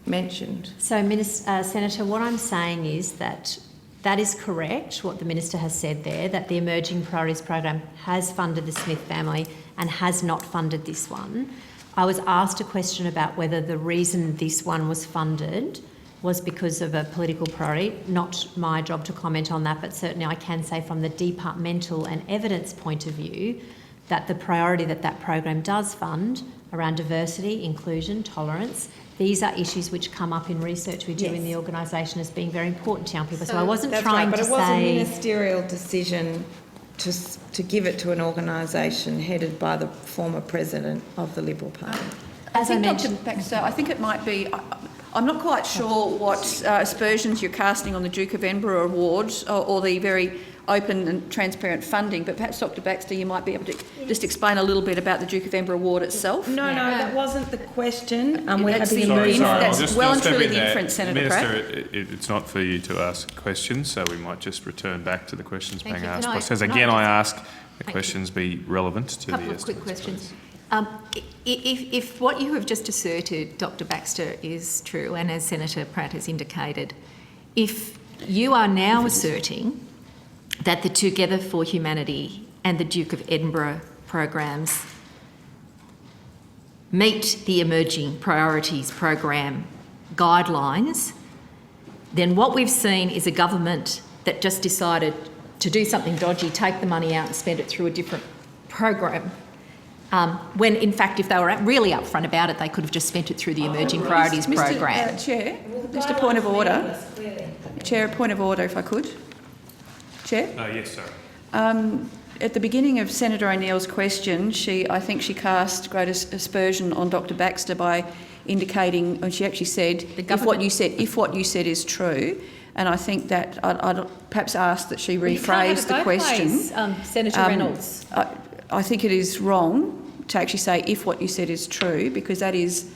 mentioned? So, Senator, what I'm saying is that is correct, what the Minister has said there, that the Emerging Priorities program has funded the Smith family and has not funded this one. I was asked a question about whether the reason this one was funded was because of a political priority. Not my job to comment on that, but certainly I can say from the departmental and evidence point of view that the priority that program does fund around diversity, inclusion, tolerance, these are issues which come up in research we do in the organisation as being very important to young people. So I wasn't trying to say... But it was a ministerial decision to give it to an organisation headed by the former president of the Liberal Party. I think, Dr. Baxter, I think it might be... I'm not quite sure what aspersions you're casting on the Duke of Edinburgh Awards or the very open and transparent funding, but perhaps, Dr. Baxter, you might be able to just explain a little bit about the Duke of Edinburgh Award itself. No, that wasn't the question. That's well and truly the inference, Senator Pratt. Minister, it's not for you to ask questions, so we might just return back to the questions being asked. I ask the questions be relevant to the couple of quick questions. If what you have just asserted, Dr. Baxter, is true, and as Senator Pratt has indicated, if you are now asserting that the Together for Humanity and the Duke of Edinburgh programs meet the Emerging Priorities program guidelines, then what we've seen is a government that just decided to do something dodgy, take the money out and spend it through a different program. When, in fact, if they were really upfront about it, they could have just spent it through the Emerging Priorities program. Chair, just a point of order. Chair, a point of order, if I could. Chair? Yes, sir. At the beginning of Senator O'Neill's question, I think she cast great aspersion on Dr. Baxter by indicating, and she actually said, if what you said is true. And I think that I'd perhaps ask that she rephrase the question. Senator Reynolds. I think it is wrong to actually say if what you said is true, because that is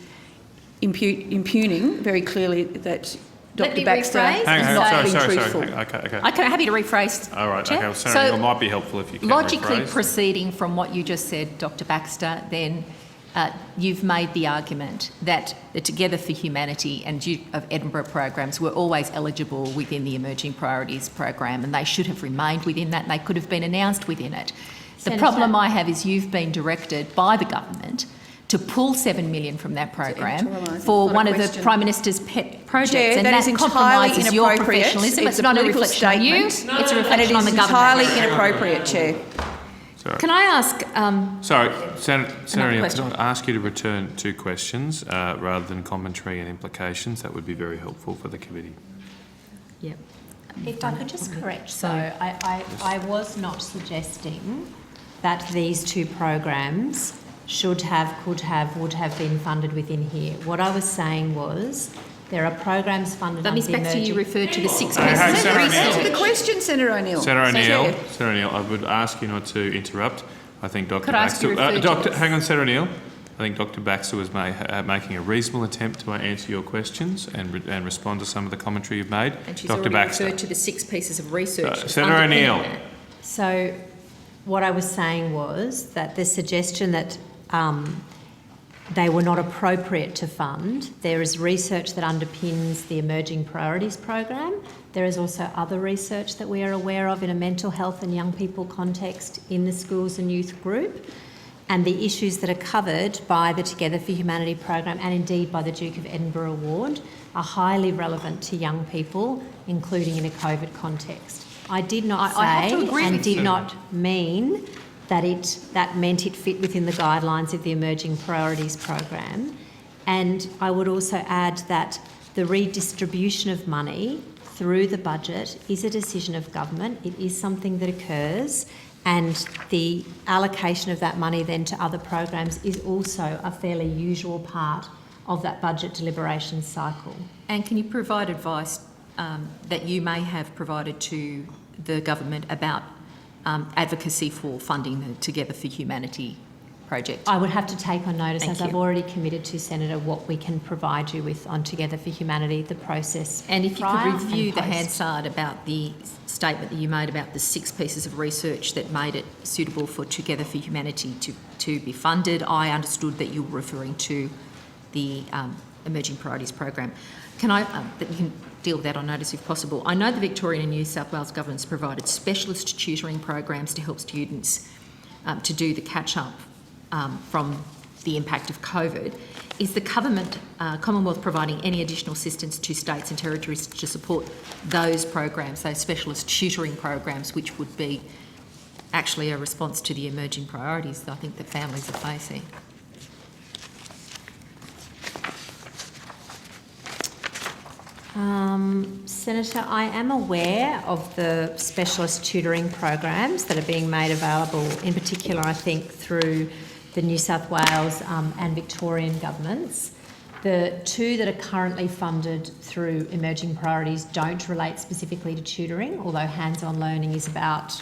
impugning very clearly that Dr. Baxter is not being truthful. Okay. I'm happy to rephrase. All right, Chair. okay. Well, Senator, it might be helpful if you can logically rephrase. proceeding from what you just said, Dr. Baxter, then you've made the argument that the Together for Humanity and Duke of Edinburgh programs were always eligible within the Emerging Priorities program, and they should have remained within that, and they could have been announced within it. The problem I have is you've been directed by the government to pull $7 million from that program for one of the Prime Minister's pet projects, Chair, and that compromises your professionalism. It's not a reflection on you, it's a reflection on the government. Entirely inappropriate, Chair. Sorry. Can I ask... Sorry, Senator, could I ask you to return to questions rather than commentary and implications? That would be very helpful for the committee. Yep. If I could just correct, so I was not suggesting that these two programs should have, could have, would have been funded within here. What I was saying was there are programs funded But under Ms the Baxter, you emerging... referred to the 6 Hey, pieces of Senator research. O'Neill. To the question, Senator O'Neill. Senator O'Neill, I would ask you not to interrupt. I think Dr. Could I ask you Baxter... to refer to hang on, Senator O'Neill. I think Dr. Baxter was making a reasonable attempt to answer your questions and respond to some of the commentary you've made. And she's Dr. already Baxter. referred to the 6 pieces of research. Senator O'Neill. So what I was saying was that the suggestion that they were not appropriate to fund, there is research that underpins the Emerging Priorities program. There is also other research that we are aware of in a mental health and young people context in the schools and youth group. And the issues that are covered by the Together for Humanity program and indeed by the Duke of Edinburgh Award are highly relevant to young people, including in a COVID context. I did not I have to say agree and with did you. not mean that meant it fit within the guidelines of the Emerging Priorities program. And I would also add that the redistribution of money through the budget is a decision of government. It is something that occurs, and the allocation of that money then to other programs is also a fairly usual part of that budget deliberation cycle. And can you provide advice that you may have provided to the government about advocacy for funding the Together for Humanity project? I would have to take on notice, Thank as you. I've already committed to, Senator, what we can provide you with on Together for Humanity, the process. And if you could prior review and the post. Hansard about the statement that you made about the 6 pieces of research that made it suitable for Together for Humanity to be funded. I understood that you were referring to the Emerging Priorities program. Can I, that you can deal with that on notice if possible. I know the Victorian and New South Wales governments provided specialist tutoring programs to help students to do the catch-up from the impact of COVID. Is the government, Commonwealth, providing any additional assistance to states and territories to support those programs, those specialist tutoring programs, which would be actually a response to the emerging priorities that I think that families are facing? Senator, I am aware of the specialist tutoring programs that are being made available, in particular, I think, through the New South Wales and Victorian governments. The 2 that are currently funded through Emerging Priorities don't relate specifically to tutoring, although hands-on learning is about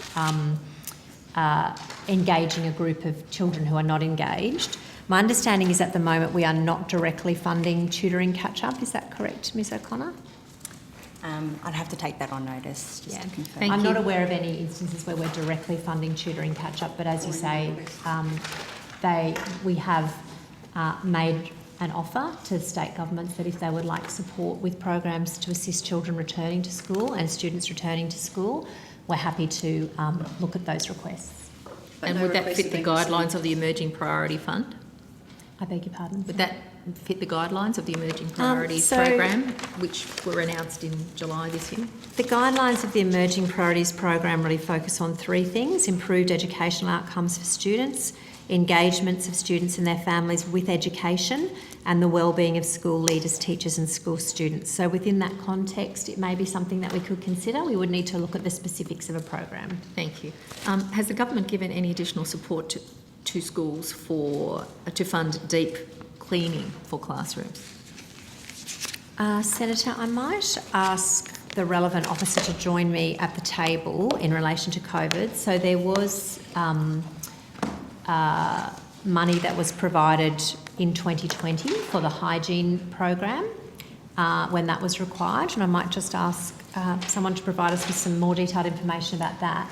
engaging a group of children who are not engaged. My understanding is at the moment we are not directly funding tutoring catch-up. Is that correct, Ms O'Connor? I'd have to take that on notice just to confirm. I'm not aware of any instances where we're directly funding tutoring catch-up, but as you say, we have made an offer to state governments that if they would like support with programs to assist children returning to school and students returning to school, we're happy to look at those requests. And would that fit the guidelines of the Emerging Priority Fund? I beg your pardon? Would that fit the guidelines of the Emerging Priorities so- program, which were announced in July this year? The guidelines of the Emerging Priorities program really focus on 3 things: improved educational outcomes for students, engagements of students and their families with education, and the wellbeing of school leaders, teachers and school students. So within that context, it may be something that we could consider. We would need to look at the specifics of a program. Thank you. Has the government given any additional support to schools to fund deep cleaning for classrooms? Senator, I might ask the relevant officer to join me at the table in relation to COVID. So there was money that was provided in 2020 for the hygiene program when that was required, and I might just ask someone to provide us with some more detailed information about that.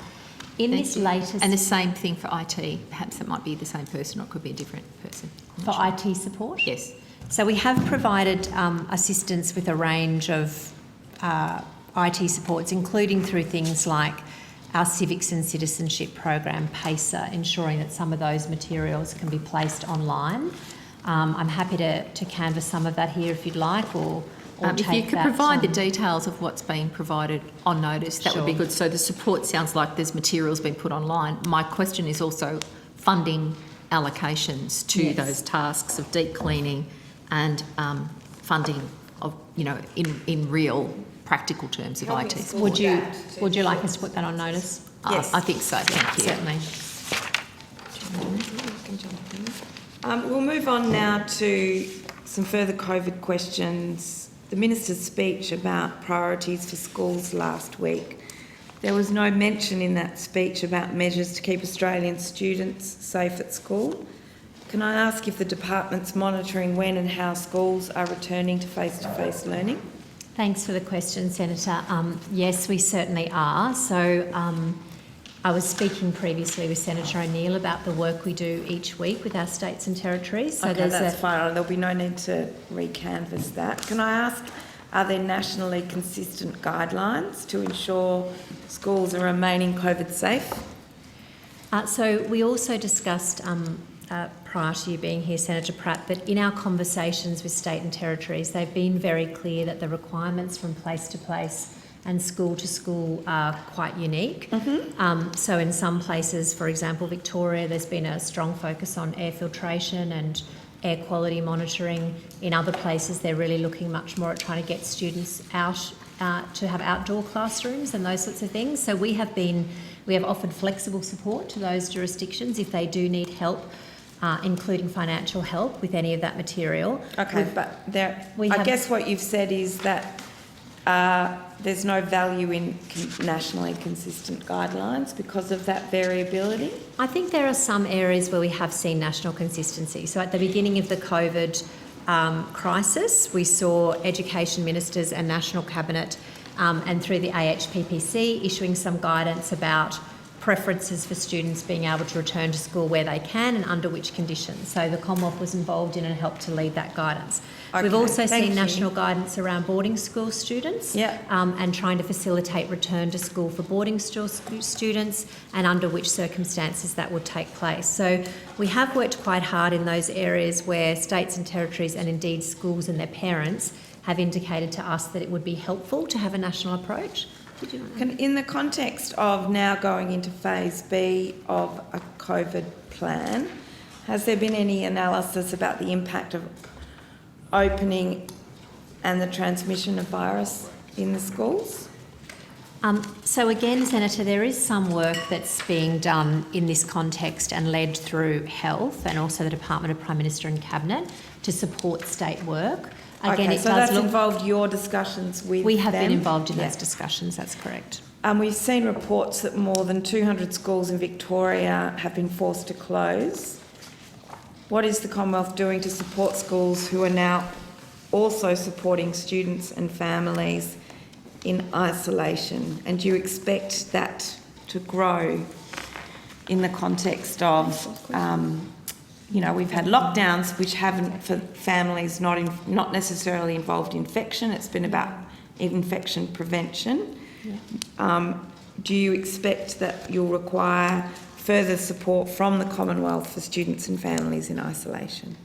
In Thank this you. latest... And the same thing for IT. Perhaps it might be the same person or it could be a different person. For IT support? Yes. So we have provided assistance with a range of IT supports, including through things like our Civics and Citizenship program, PACER, ensuring that some of those materials can be placed online. I'm happy to canvass some of that here if you'd like, or if you could provide the details of what's being provided on notice, that would be good. So the support sounds like there's materials being put online. My question is also funding allocations to those tasks of deep cleaning and funding of, in real practical terms of IT. Would you like us to put that on notice? Yes. I think so, thank you. Certainly. We'll move on now to some further COVID questions. The Minister's speech about priorities for schools last week. There was no mention in that speech about measures to keep Australian students safe at school. Can I ask if the department's monitoring when and how schools are returning to face-to-face learning? Thanks for the question, Senator. Yes, we certainly are. So I was speaking previously with Senator O'Neill about the work we do each week with our states and territories. So Okay, that's fine. There'll be no need to recanvass that. Can I ask, are there nationally consistent guidelines to ensure schools are remaining COVID safe? So we also discussed, prior to you being here, Senator Pratt, that in our conversations with state and territories, they've been very clear that the requirements from place to place and school to school are quite unique. So in some places, for example, Victoria, there's been a strong focus on air filtration and air quality monitoring. In other places, they're really looking much more at trying to get students out to have outdoor classrooms and those sorts of things. So we have offered flexible support to those jurisdictions if they do need help, including financial help with any of that material. Okay, but I guess what you've said is that there's no value in nationally consistent guidelines because of that variability? I think there are some areas where we have seen national consistency. So at the beginning of the COVID crisis, we saw education ministers and National Cabinet and through the AHPPC issuing some guidance about preferences for students being able to return to school where they can and under which conditions. So the Commonwealth was involved in and helped to lead that guidance. Okay, we've also thank seen you. national guidance around boarding school students and trying to facilitate return to school for boarding school students and under which circumstances that would take place. So we have worked quite hard in those areas where states and territories and indeed schools and their parents have indicated to us that it would be helpful to have a national approach. In the context of now going into phase B of a COVID plan, has there been any analysis about the impact of opening and the transmission of virus in the schools? So again, Senator, there is some work that's being done in this context and led through Health and also the Department of Prime Minister and Cabinet to support state work. Again, Okay, so that's involved your discussions with them? We have been involved in those discussions, that's correct. We've seen reports that more than 200 schools in Victoria have been forced to close. What is the Commonwealth doing to support schools who are now also supporting students and families in isolation? And do you expect that to grow in the context of we've had lockdowns which haven't, for families not necessarily involved infection, it's been about infection prevention. Do you expect that you'll require further support from the Commonwealth for students and families in isolation?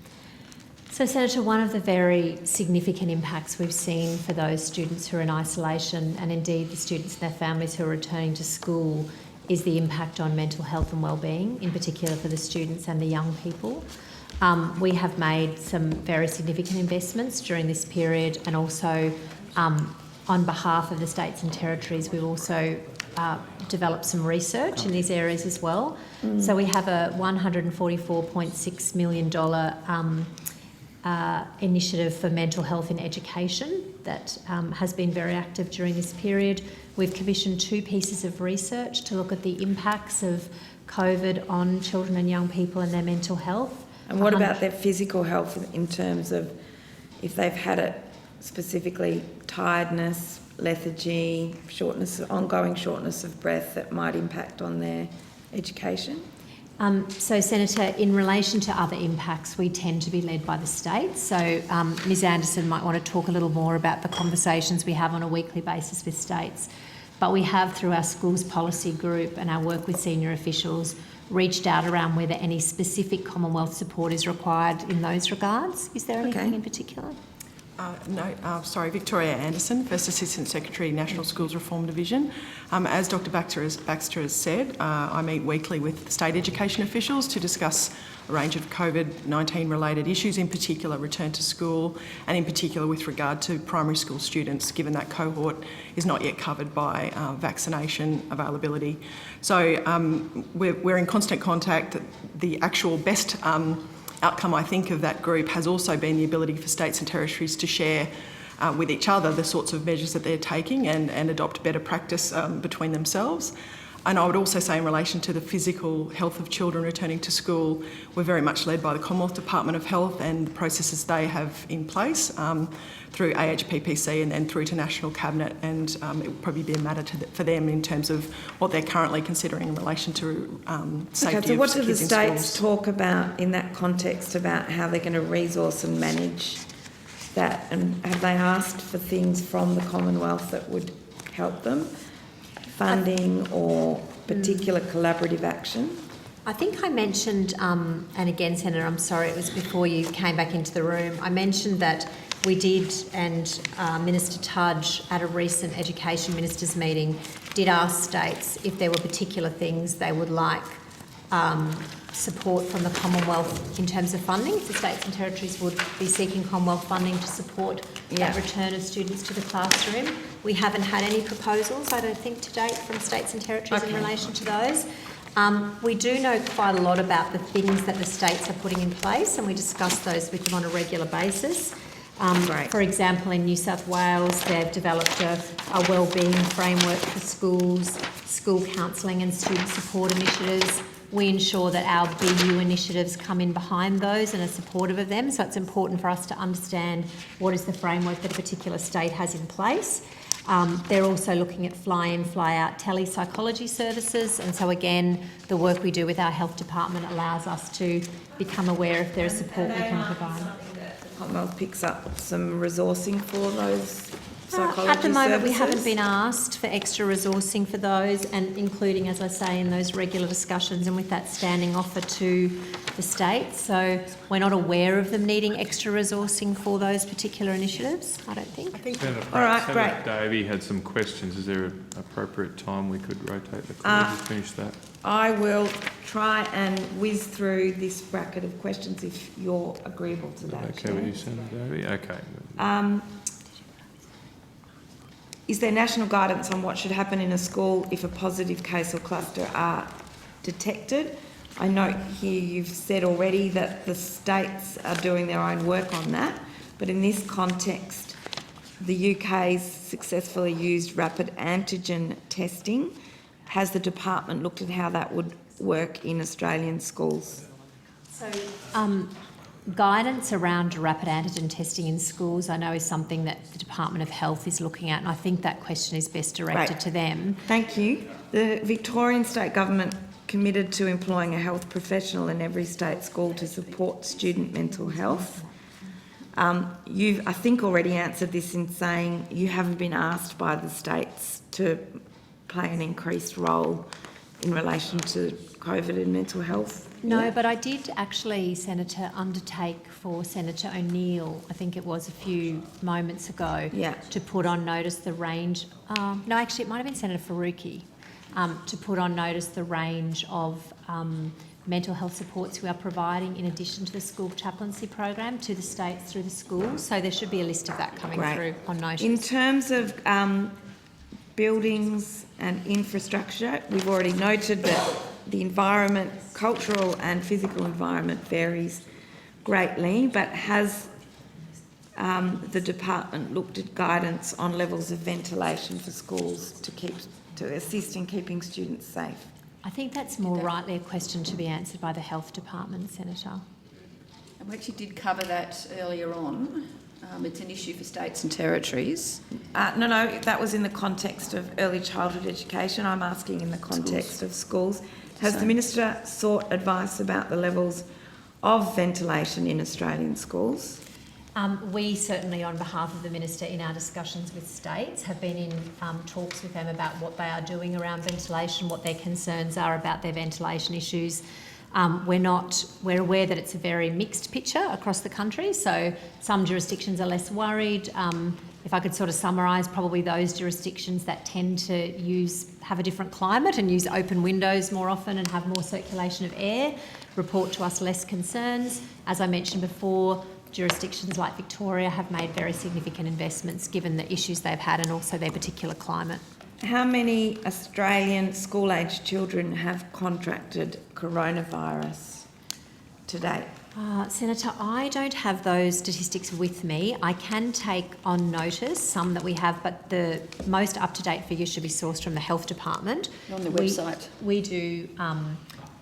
So, Senator, one of the very significant impacts we've seen for those students who are in isolation and indeed the students and their families who are returning to school is the impact on mental health and wellbeing, in particular for the students and the young people. We have made some very significant investments during this period and also on behalf of the states and territories, we've also developed some research in these areas as well. So we have a $144.6 million initiative for mental health in education that has been very active during this period. We've commissioned 2 pieces of research to look at the impacts of COVID on children and young people and their mental health. And what about their physical health in terms of if they've had it, specifically tiredness, lethargy, ongoing shortness of breath that might impact on their education? So, Senator, in relation to other impacts, we tend to be led by the states. So Ms Anderson might want to talk a little more about the conversations we have on a weekly basis with states. But we have, through our schools policy group and our work with senior officials, reached out around whether any specific Commonwealth support is required in those regards. Is there anything in particular? Sorry, Victoria Anderson, First Assistant Secretary, National Schools Reform Division. As Dr Baxter has said, I meet weekly with state education officials to discuss a range of COVID-19 related issues, in particular return to school, and in particular with regard to primary school students, given that cohort is not yet covered by vaccination availability. So we're in constant contact. The actual best outcome, I think, of that group has also been the ability for states and territories to share with each other the sorts of measures that they're taking and adopt better practice between themselves. And I would also say in relation to the physical health of children returning to school, we're very much led by the Commonwealth Department of Health and the processes they have in place through AHPPC and then through to National Cabinet, and it will probably be a matter for them in terms of what they're currently considering in relation to safety of kids in schools. Okay, so what do the states talk about in that context about how they're going to resource and manage that, and have they asked for things from the Commonwealth that would help them? Funding or particular collaborative action? I think I mentioned, and again, Senator, I'm sorry, it was before you came back into the room, I mentioned that we did, and Minister Tudge at a recent Education Ministers meeting did ask states if there were particular things they would like support from the Commonwealth in terms of funding, if the states and territories would be seeking Commonwealth funding to support that return of students to the classroom. We haven't had any proposals, I don't think, to date from states and territories in relation to those. We do know quite a lot about the things that the states are putting in place, and we discuss those with them on a regular basis. For example, in New South Wales, they've developed a wellbeing framework for schools, school counselling and student support initiatives. We ensure that our BU initiatives come in behind those and are supportive of them, so it's important for us to understand what is the framework that a particular state has in place. They're also looking at fly-in, fly-out telepsychology services, and so again, the work we do with our health department allows us to become aware if there is support we can provide. The Commonwealth picks up some resourcing for those psychology At the moment, services? we haven't been asked for extra resourcing for those, and including, as I say, in those regular discussions and with that standing offer to the states. So we're not aware of them needing extra resourcing for those particular initiatives, I don't think. All right, great. Senator Davey had some questions. Is there an appropriate time we could rotate the call to finish that? I will try and whiz through this bracket of questions if you're agreeable to that. Okay with you, Senator Davey? Okay. Is there national guidance on what should happen in a school if a positive case or cluster are detected? I note here you've said already that the states are doing their own work on that, but in this context, the UK's successfully used rapid antigen testing. Has the department looked at how that would work in Australian schools? So, guidance around rapid antigen testing in schools, I know, is something that the Department of Health is looking at, and I think that question is best directed to them. Thank you. The Victorian State Government committed to employing a health professional in every state school to support student mental health. You've, I think, already answered this in saying you haven't been asked by the states to play an increased role in relation to COVID and mental health. No, but I did actually, Senator, undertake for Senator O'Neill, I think it was a few moments ago, to put on notice the range. No, actually, it might have been Senator Faruqi, to put on notice the range of mental health supports we are providing in addition to the school chaplaincy program to the states through the schools. So there should be a list of that coming through on notice. In terms of buildings and infrastructure, we've already noted that the environment, cultural and physical environment varies greatly, but has the department looked at guidance on levels of ventilation for schools to assist in keeping students safe? I think that's more rightly a question to be answered by the Health Department, Senator. And we actually did cover that earlier on. It's an issue for states and territories. No, that was in the context of early childhood education. I'm asking in the context of schools. Has the Minister sought advice about the levels of ventilation in Australian schools? We certainly, on behalf of the Minister, in our discussions with states, have been in talks with them about what they are doing around ventilation, what their concerns are about their ventilation issues. We're aware that it's a very mixed picture across the country, so some jurisdictions are less worried. If I could sort of summarise, probably those jurisdictions that tend to have a different climate and use open windows more often and have more circulation of air report to us less concerns. As I mentioned before, jurisdictions like Victoria have made very significant investments given the issues they've had and also their particular climate. How many Australian school-aged children have contracted coronavirus to date? Senator, I don't have those statistics with me. I can take on notice some that we have, but the most up-to-date figures should be sourced from the Health Department. On the website.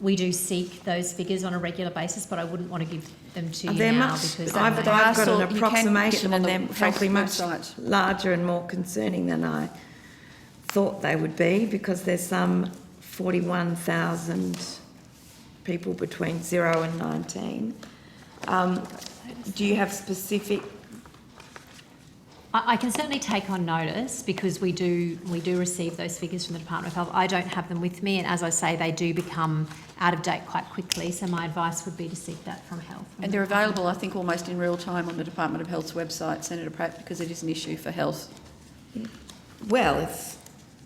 We do seek those figures on a regular basis, but I wouldn't want to give them to you They're now much, because I've got an approximation and they're frankly much website. larger and more concerning than I thought they would be, because there's some 41,000 people between 0 and 19. Do you have specific? I can certainly take on notice because we do receive those figures from the Department of Health. I don't have them with me, and as I say, they do become out of date quite quickly. So my advice would be to seek that from Health. And they're available, I think, almost in real time on the Department of Health's website, Senator Pratt, because it is an issue for health. Well, it's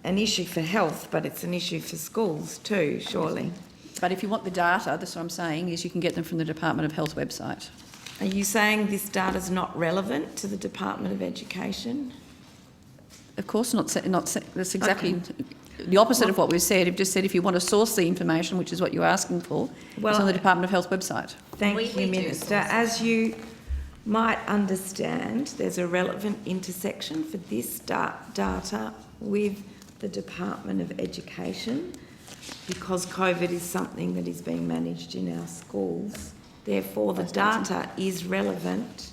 an issue for health, but it's an issue for schools too, surely. But if you want the data, that's what I'm saying, is you can get them from the Department of Health website. Are you saying this data is not relevant to the Department of Education? Of course not. That's exactly the opposite of what we've said. We've just said if you want to source the information, which is what you're asking for, it's on the Department of Health website. Thank you, Minister. As you might understand, there's a relevant intersection for this data with the Department of Education, because COVID is something that is being managed in our schools. Therefore, the data is relevant,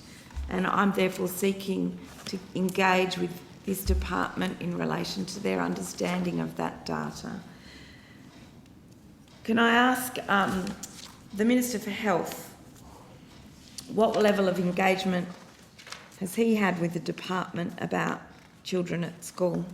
and I'm therefore seeking to engage with this department in relation to their understanding of that data. Can I ask the Minister for Health, what level of engagement has he had with the department about children at school?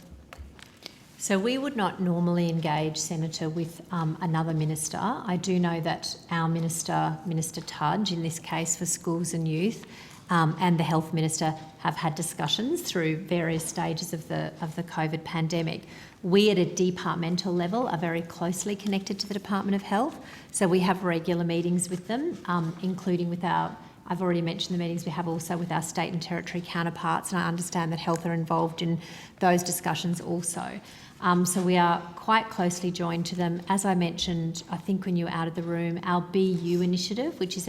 So we would not normally engage, Senator, with another minister. I do know that our minister, Minister Tudge, in this case for schools and youth, and the Health Minister have had discussions through various stages of the COVID pandemic. We at a departmental level are very closely connected to the Department of Health, so we have regular meetings with them, including with I've already mentioned the meetings we have also with our state and territory counterparts, and I understand that Health are involved in those discussions also. So we are quite closely joined to them. As I mentioned, I think when you were out of the room, our BU initiative, which is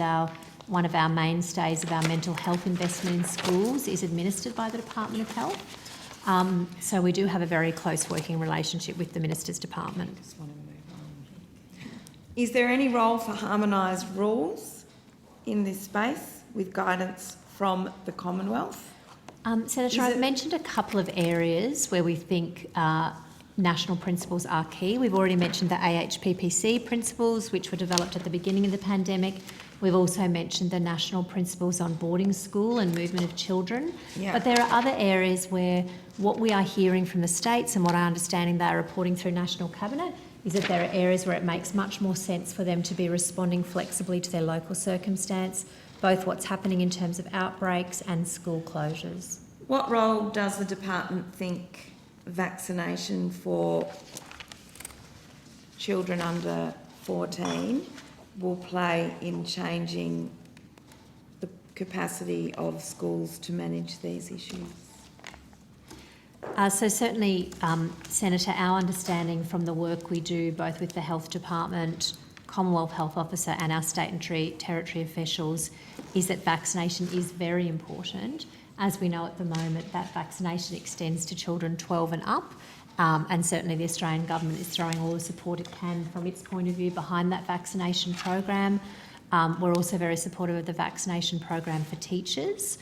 one of our mainstays of our mental health investment in schools, is administered by the Department of Health. So we do have a very close working relationship with the Minister's Department. Is there any role for harmonised rules in this space with guidance from the Commonwealth? Senator, I've mentioned a couple of areas where we think national principles are key. We've already mentioned the AHPPC principles, which were developed at the beginning of the pandemic. We've also mentioned the national principles on boarding school and movement of children. Yeah. But there are other areas where what we are hearing from the states and what I understand they are reporting through National Cabinet is that there are areas where it makes much more sense for them to be responding flexibly to their local circumstance, both what's happening in terms of outbreaks and school closures. What role does the department think vaccination for children under 14 will play in changing the capacity of schools to manage these issues? So certainly, Senator, our understanding from the work we do both with the Health Department, Commonwealth Health Officer and our state and territory officials is that vaccination is very important. As we know at the moment, that vaccination extends to children 12 and up, and certainly the Australian Government is throwing all the support it can from its point of view behind that vaccination program. We're also very supportive of the vaccination program for teachers.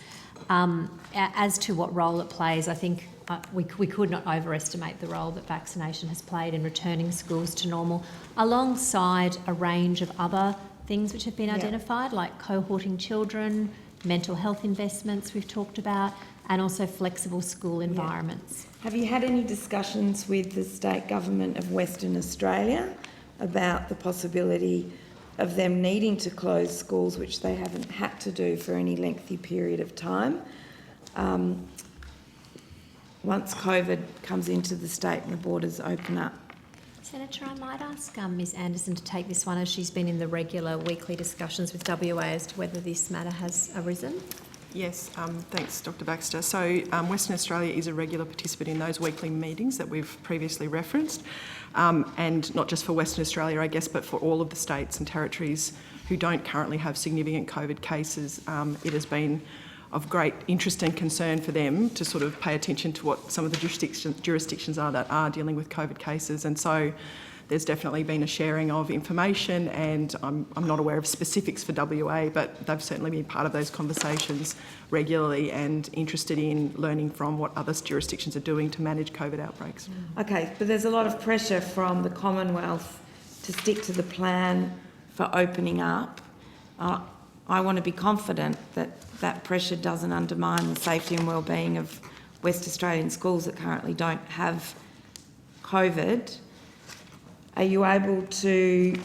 As to what role it plays, I think we could not overestimate the role that vaccination has played in returning schools to normal, alongside a range of other things which have been identified, like cohorting children, mental health investments we've talked about, and also flexible school environments. Have you had any discussions with the state government of Western Australia about the possibility of them needing to close schools, which they haven't had to do for any lengthy period of time, once COVID comes into the state and the borders open up? Senator, I might ask Ms Anderson to take this one, as she's been in the regular weekly discussions with WA as to whether this matter has arisen. Yes, thanks, Dr Baxter. So Western Australia is a regular participant in those weekly meetings that we've previously referenced, and not just for Western Australia, I guess, but for all of the states and territories who don't currently have significant COVID cases. It has been of great interest and concern for them to sort of pay attention to what some of the jurisdictions are that are dealing with COVID cases. And so there's definitely been a sharing of information, and I'm not aware of specifics for WA, but they've certainly been part of those conversations regularly and interested in learning from what other jurisdictions are doing to manage COVID outbreaks. Okay, but there's a lot of pressure from the Commonwealth to stick to the plan for opening up. I want to be confident that that pressure doesn't undermine the safety and wellbeing of West Australian schools that currently don't have COVID. Are you able to...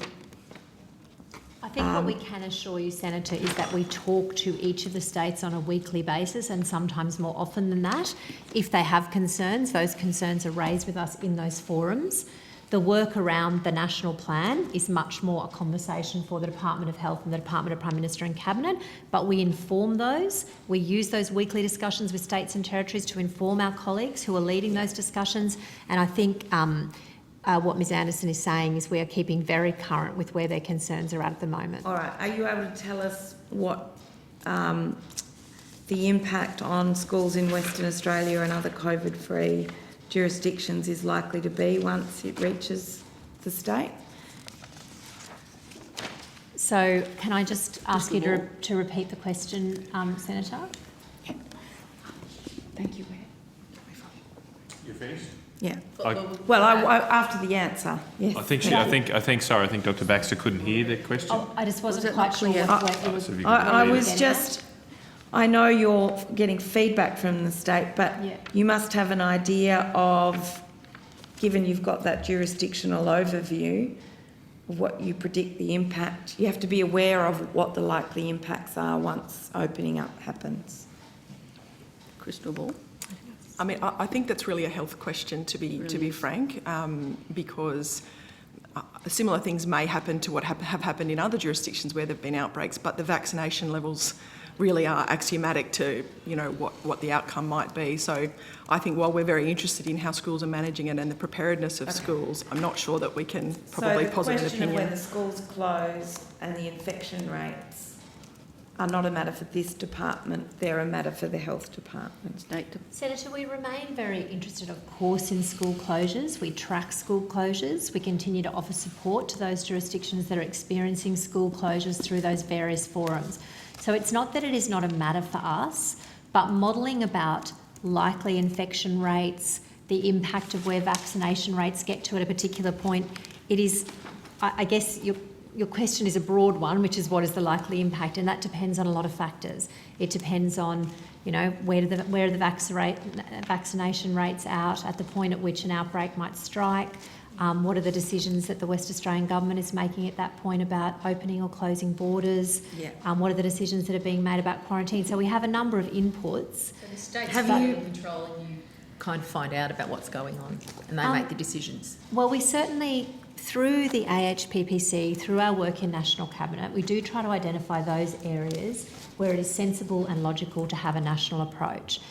I think what we can assure you, Senator, is that we talk to each of the states on a weekly basis, and sometimes more often than that. If they have concerns, those concerns are raised with us in those forums. The work around the national plan is much more a conversation for the Department of Health and the Department of Prime Minister and Cabinet, but we inform those. We use those weekly discussions with states and territories to inform our colleagues who are leading those discussions, and I think what Ms Anderson is saying is we are keeping very current with where their concerns are at the moment. All right, are you able to tell us what the impact on schools in Western Australia and other COVID-free jurisdictions is likely to be once it reaches the state? So can I just ask you to repeat the question, Senator? Yeah. Thank you. You finished? Yeah. Well, I after the answer, yes. I think Dr Baxter couldn't hear the question. Oh, I just wasn't quite sure what it was. I was just... I know you're getting feedback from the state, but you must have an idea of, given you've got that jurisdictional overview, of what you predict the impact. You have to be aware of what the likely impacts are once opening up happens. Crystal ball. I mean, I think that's really a health question, to be frank, because similar things may happen to what have happened in other jurisdictions where there have been outbreaks, but the vaccination levels really are axiomatic to, you know, what the outcome might be. So I think while we're very interested in how schools are managing it and the preparedness of schools, I'm not sure that we can probably posit an opinion. So the question of when the schools close and the infection rates are not a matter for this department, they're a matter for the health department. Senator, we remain very interested, of course, in school closures. We track school closures. We continue to offer support to those jurisdictions that are experiencing school closures through those various forums. So it's not that it is not a matter for us, but modelling about likely infection rates, the impact of where vaccination rates get to at a particular point, it is, I guess, your question is a broad one, which is what is the likely impact, and that depends on a lot of factors. It depends on, you know, where are the vaccination rates out at the point at which an outbreak might strike. What are the decisions that the West Australian Government is making at that point about opening or closing borders? Yeah. What are the decisions that are being made about quarantine? So we have a number of inputs. So the state's in control and you kind of find out about what's going on and they make the decisions? Well, we certainly, through the AHPPC, through our work in National Cabinet, we do try to identify those areas where it is sensible and logical to have a national approach.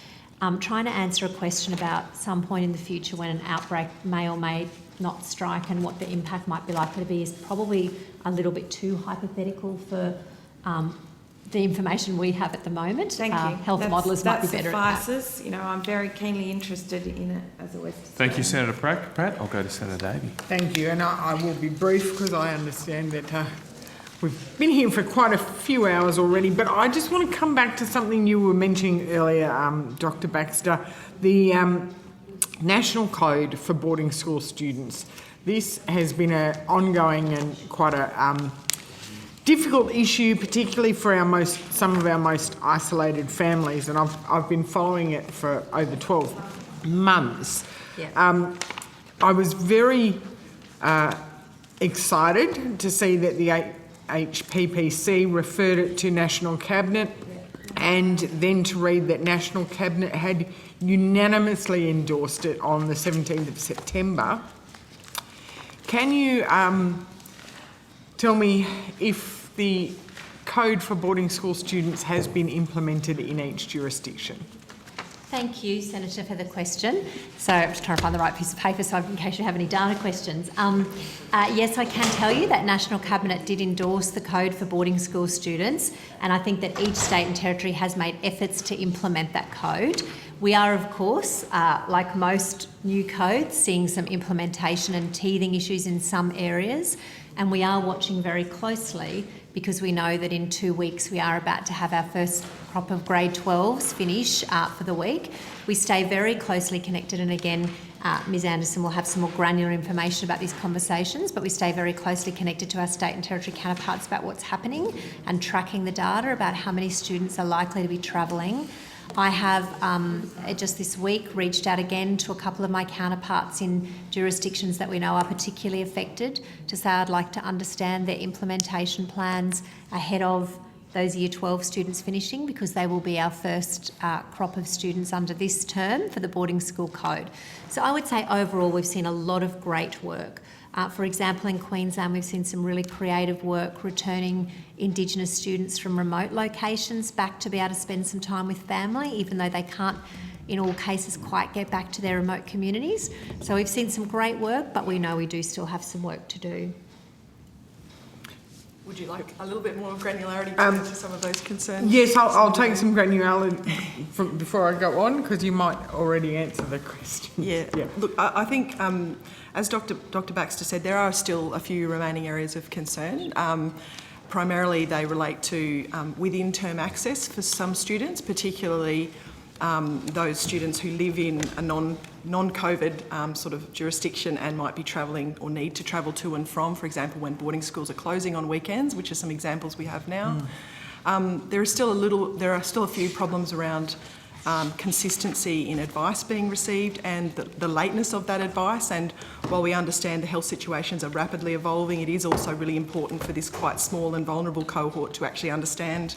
Trying to answer a question about some point in the future when an outbreak may or may not strike and what the impact might be likely to be is probably a little bit too hypothetical for the information we have at the moment. Thank you. Health modellers might be better at that. You know, I'm very keenly interested in it as a West Australian. Thank you, Senator Pratt. I'll go to Senator Davey. Thank you, and I will be brief because I understand that we've been here for quite a few hours already, but I just want to come back to something you were mentioning earlier, Dr Baxter, the National Code for boarding school students. This has been an ongoing and quite a difficult issue, particularly for some of our most isolated families, and I've been following it for over 12 months. Yeah. I was very excited to see that the HPPC referred it to National Cabinet, and then to read that National Cabinet had unanimously endorsed it on the 17th of September. Can you tell me if the code for boarding school students has been implemented in each jurisdiction? Thank you, Senator, for the question. So I'm just trying to find the right piece of paper so in case you have any data questions. Yes, I can tell you that National Cabinet did endorse the code for boarding school students, and I think that each state and territory has made efforts to implement that code. We are, of course, like most new codes, seeing some implementation and teething issues in some areas, and we are watching very closely because we know that in 2 weeks we are about to have our first crop of grade 12s finish for the week. We stay very closely connected, and again, Ms Anderson will have some more granular information about these conversations, but we stay very closely connected to our state and territory counterparts about what's happening and tracking the data about how many students are likely to be travelling. I have just this week reached out again to a couple of my counterparts in jurisdictions that we know are particularly affected to say I'd like to understand their implementation plans ahead of those Year 12 students finishing, because they will be our first crop of students under this term for the boarding school code. So I would say overall we've seen a lot of great work. For example, in Queensland, we've seen some really creative work returning Indigenous students from remote locations back to be able to spend some time with family, even though they can't, in all cases, quite get back to their remote communities. So we've seen some great work, but we know we do still have some work to do. Would you like a little bit more granularity to answer some of those concerns? Yes, I'll take some granularity before I go on, because you might already answer the question. Yeah. Look, I think, as Dr Baxter said, there are still a few remaining areas of concern. Primarily, they relate to within-term access for some students, particularly those students who live in a non-COVID sort of jurisdiction and might be travelling or need to travel to and from, for example, when boarding schools are closing on weekends, which are some examples we have now. There are still a few problems around consistency in advice being received and the lateness of that advice. And while we understand the health situations are rapidly evolving, it is also really important for this quite small and vulnerable cohort to actually understand,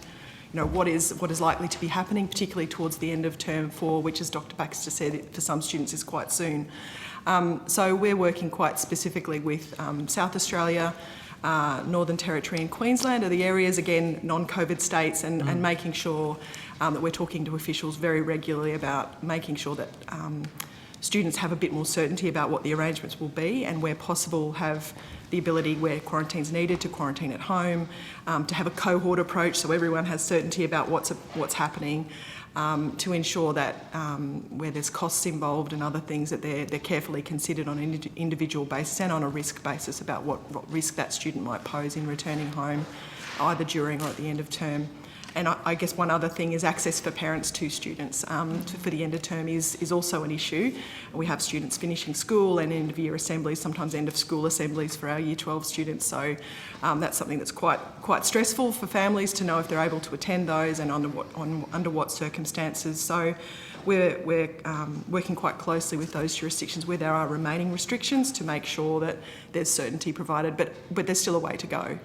you know, what is likely to be happening, particularly towards the end of term 4, which, as Dr Baxter said, for some students is quite soon. So we're working quite specifically with South Australia, Northern Territory and Queensland are the areas, again, non-COVID states, and making sure that we're talking to officials very regularly about making sure that students have a bit more certainty about what the arrangements will be, and where possible have the ability, where quarantine's needed, to quarantine at home, to have a cohort approach so everyone has certainty about what's happening, to ensure that where there's costs involved and other things, that they're carefully considered on an individual basis and on a risk basis about what risk that student might pose in returning home, either during or at the end of term. And I guess one other thing is access for parents to students for the end of term is also an issue. We have students finishing school and end of year assemblies, sometimes end of school assemblies for our Year 12 students. So that's something that's quite stressful for families to know if they're able to attend those and under what circumstances. So we're working quite closely with those jurisdictions where there are remaining restrictions to make sure that there's certainty provided, but there's still a way to go.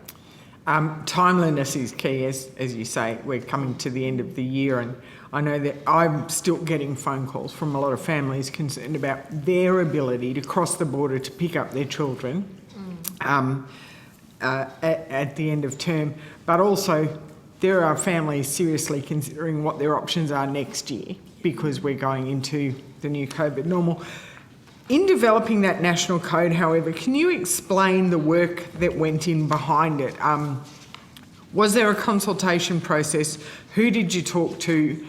Timeliness is key, as you say. We're coming to the end of the year, and I know that I'm still getting phone calls from a lot of families concerned about their ability to cross the border to pick up their children at the end of term. But also, there are families seriously considering what their options are next year, because we're going into the new COVID normal. In developing that national code, however, can you explain the work that went in behind it? Was there a consultation process? Who did you talk to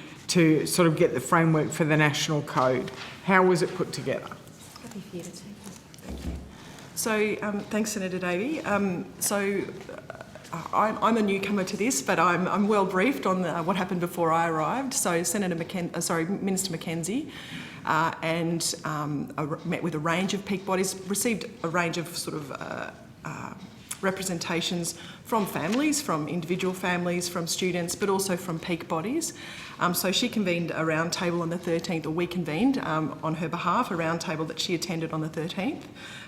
sort of get the framework for the national code? How was it put together? Happy for you to take that. Thank you. So, thanks, Senator Davey. I'm a newcomer to this, but I'm well briefed on what happened before I arrived. So, Minister Mackenzie. Met with a range of peak bodies, received a range of sort of representations from families, from individual families, from students, but also from peak bodies. So she convened a roundtable on the 13th, or we convened on her behalf, a roundtable that she attended on the 13th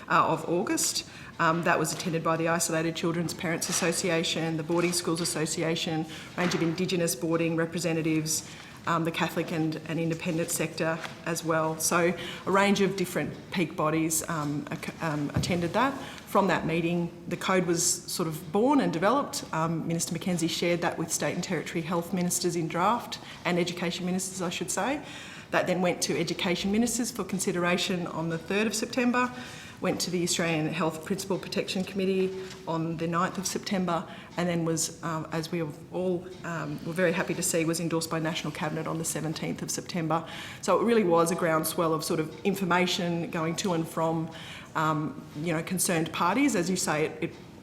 of August. That was attended by the Isolated Children's Parents Association, the Boarding Schools Association, a range of Indigenous boarding representatives, the Catholic and independent sector as well. So a range of different peak bodies attended that. From that meeting, the code was sort of born and developed. Minister Mackenzie shared that with state and territory health ministers in draft, and education ministers, I should say. That then went to education ministers for consideration on the 3rd of September, went to the Australian Health Principal Protection Committee on the 9th of September, and then was, as we all were very happy to see, was endorsed by National Cabinet on the 17th of September. So it really was a groundswell of sort of information going to and from, concerned parties. As you say,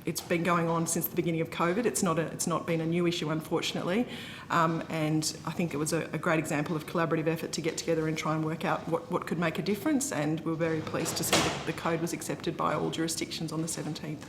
it's been going on since the beginning of COVID. It's not been a new issue, unfortunately, and I think it was a great example of collaborative effort to get together and try and work out what could make a difference, and we're very pleased to see that the code was accepted by all jurisdictions on the 17th.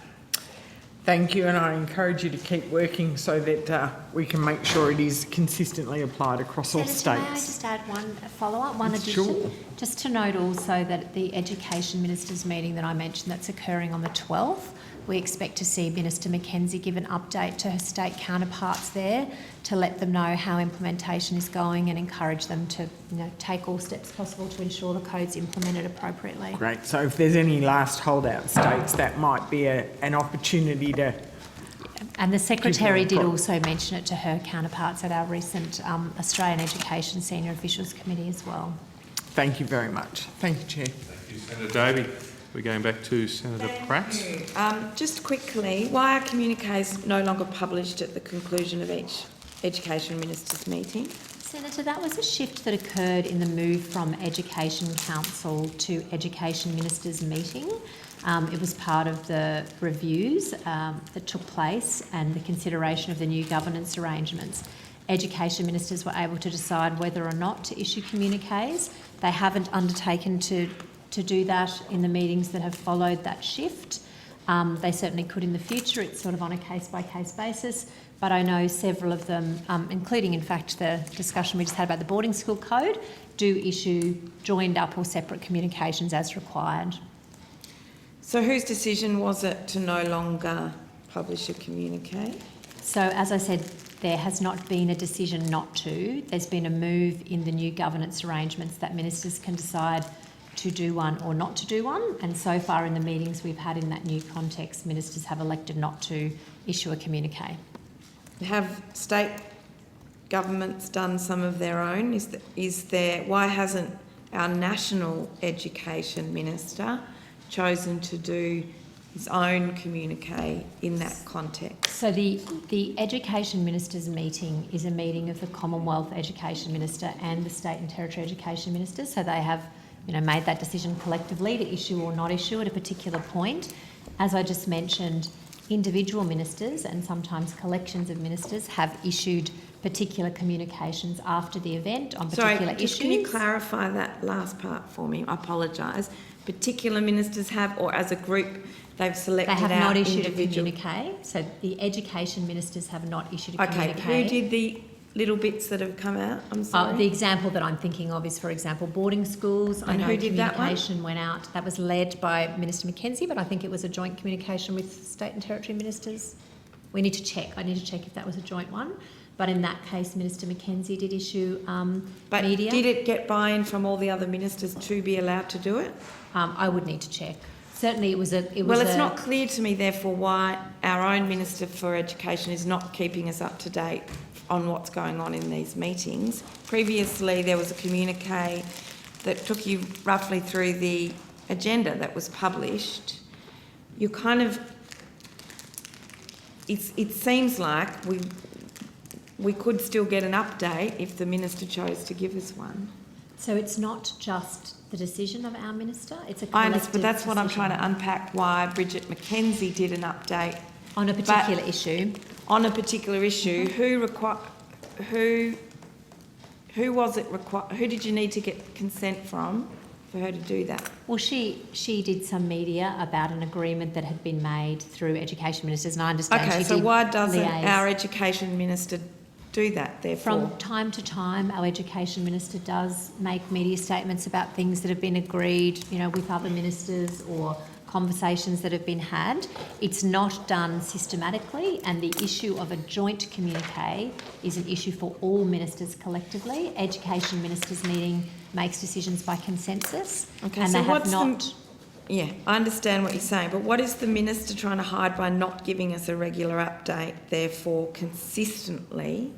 Thank you, and I encourage you to keep working so that we can make sure it is consistently applied across all states. May I just add one follow-up, one addition? Sure. Just to note also that the Education Ministers meeting that I mentioned that's occurring on the 12th, we expect to see Minister Mackenzie give an update to her state counterparts there to let them know how implementation is going and encourage them to take all steps possible to ensure the code's implemented appropriately. Great. So if there's any last holdout states, that might be an opportunity to... And the Secretary did also mention it to her counterparts at our recent Australian Education Senior Officials Committee as well. Thank you very much. Thank you, Chair. Thank you, Senator Davey. We're going back to Senator Pratt. Just quickly, why are communiques no longer published at the conclusion of each Education Minister's meeting? Senator, that was a shift that occurred in the move from Education Council to Education Ministers meeting. It was part of the reviews that took place and the consideration of the new governance arrangements. Education ministers were able to decide whether or not to issue communiques. They haven't undertaken to do that in the meetings that have followed that shift. They certainly could in the future. It's sort of on a case-by-case basis. But I know several of them, including, in fact, the discussion we just had about the boarding school code, do issue joined up or separate communications as required. So whose decision was it to no longer publish a communique? So, as I said, there has not been a decision not to. There's been a move in the new governance arrangements that ministers can decide to do one or not to do one, and so far in the meetings we've had in that new context, ministers have elected not to issue a communique. Have state governments done some of their own? Why hasn't our National Education Minister chosen to do his own communique in that context? So the Education Ministers meeting is a meeting of the Commonwealth Education Minister and the State and Territory Education Ministers, so they have made that decision collectively to issue or not issue at a particular point. As I just mentioned, individual ministers and sometimes collections of ministers have issued particular communications after the event on particular issues. Can you clarify that last part for me? I apologise. Particular ministers have, or as a group, they've selected out They have not issued individual... a communique, so the education ministers have not issued a communique. Okay, who did the little bits that have come out? I'm sorry. The example that I'm thinking of is, for example, boarding schools. And who did that one? Communication went out. That was led by Minister Mackenzie, but I think it was a joint communication with state and territory ministers. We need to check. I need to check if that was a joint one. But in that case, Minister Mackenzie did issue but media. Did it get buy-in from all the other ministers to be allowed to do it? I would need to check. Certainly, it was a. It's not clear to me, therefore, why our own Minister for Education is not keeping us up to date on what's going on in these meetings. Previously, there was a communique that took you roughly through the agenda that was published. You kind of... It seems like we could still get an update if the Minister chose to give us one. So it's not just the decision of our Minister, it's a collective I understand, but that's what I'm decision. trying to unpack, why Bridget Mackenzie did an update. On a particular issue? On a particular issue. Who was it who did you need to get consent from for her to do that? Well, she did some media about an agreement that had been made through Education Ministers, and I understand Okay, she so did why doesn't liaise. our Education Minister do that, therefore? From time to time, our Education Minister does make media statements about things that have been agreed, with other ministers or conversations that have been had. It's not done systematically, and the issue of a joint communique is an issue for all ministers collectively. Education Ministers meeting makes decisions by consensus, Okay, and so they have not... Yeah, I understand what you're saying, but what is the minister trying to hide by not giving us a regular update, therefore consistently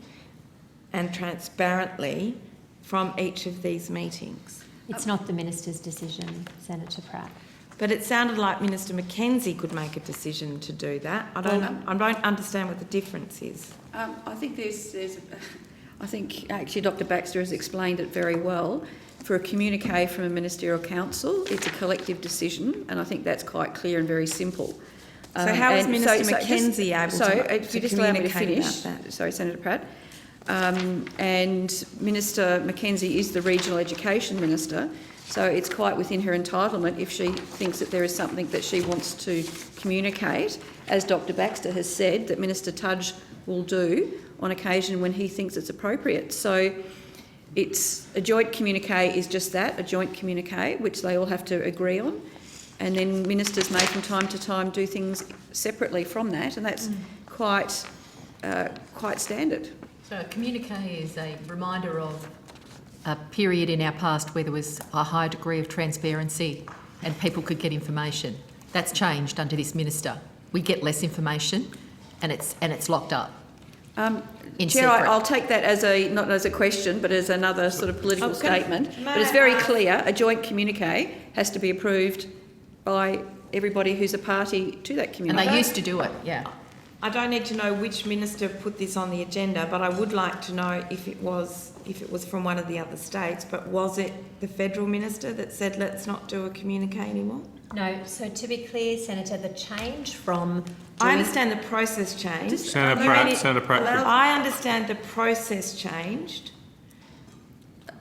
and transparently from each of these meetings? It's not the minister's decision, Senator Pratt. But it sounded like Minister Mackenzie could make a decision to do that. I don't understand what the difference is. I think I think actually Dr Baxter has explained it very well. For a communique from a ministerial council, it's a collective decision, and I think that's quite clear and very simple. So how is Minister Mackenzie able to communicate finish about that? Sorry, Senator Pratt. And Minister Mackenzie is the Regional Education Minister, so it's quite within her entitlement if she thinks that there is something that she wants to communicate, as Dr Baxter has said, that Minister Tudge will do on occasion when he thinks it's appropriate. So it's a joint communique is just that, a joint communique, which they all have to agree on. And then ministers may from time to time do things separately from that, and that's quite standard. So a communique is a reminder of a period in our past where there was a high degree of transparency and people could get information. That's changed under this minister. We get less information and it's locked up. Chair, I'll take that as not as a question, but as another sort of political statement. But it's very clear, a joint communique has to be approved by everybody who's a party to that communique. And they used to do it, yeah. I don't need to know which minister put this on the agenda, but I would like to know if it was from one of the other states. But was it the federal minister that said let's not do a communique anymore? No. So to be clear, Senator, the change from I understand the process changed. Senator Pratt. I understand the process changed.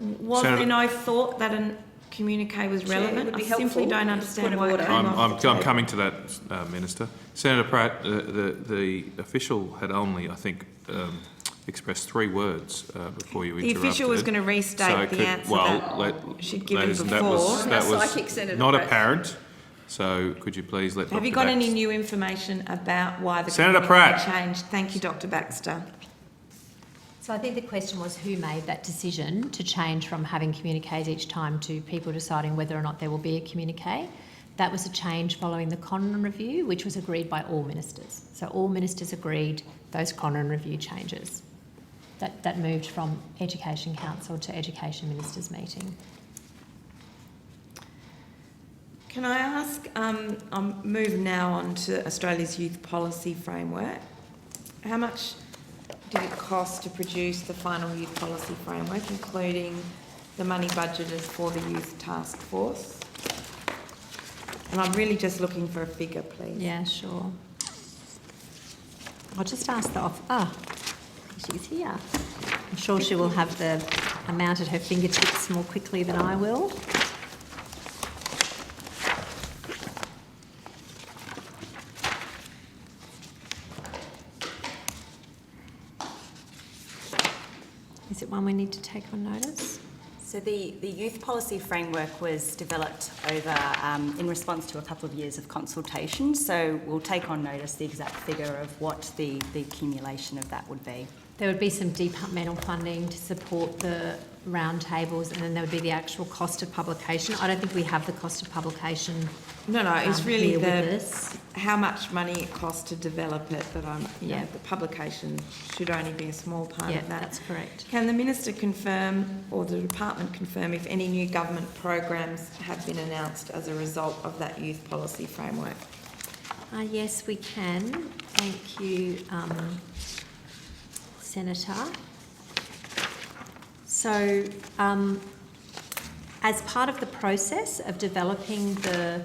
Was there no thought that a communique was relevant? I simply don't understand why it came off the I'm table. coming to that, Minister. Senator Pratt, the official had only, I think, expressed 3 words before you interrupted. The official was going to restate the answer that she'd given before. That was Psychic, Senator not Pratt. apparent. So could you please let Have you got any new information about why the Senator communique Pratt. changed? Thank you, Dr Baxter. So I think the question was who made that decision to change from having communiques each time to people deciding whether or not there will be a communique. That was a change following the Conran Review, which was agreed by all ministers. So all ministers agreed those Conran Review changes. That moved from Education Council to Education Ministers meeting. Can I ask, I'll move now on to Australia's Youth Policy Framework. How much did it cost to produce the final Youth Policy Framework, including the money budgeted for the Youth Task Force? And I'm really just looking for a figure, please. Yeah, sure. I'll just ask she's here. I'm sure she will have the amount at her fingertips more quickly than I will. Is it one we need to take on notice? So the youth policy framework was developed over in response to a couple of years of consultation. So we'll take on notice the exact figure of what the accumulation of that would be. There would be some departmental funding to support the roundtables, and then there would be the actual cost of publication. I don't think we have the cost of publication. No, it's really here how much money it costs to develop it. That the publication should only be a small part of that. That's correct. Can the minister confirm, or the department confirm, if any new government programs have been announced as a result of that youth policy framework? Yes, we can. Thank you, Senator. So, as part of the process of developing the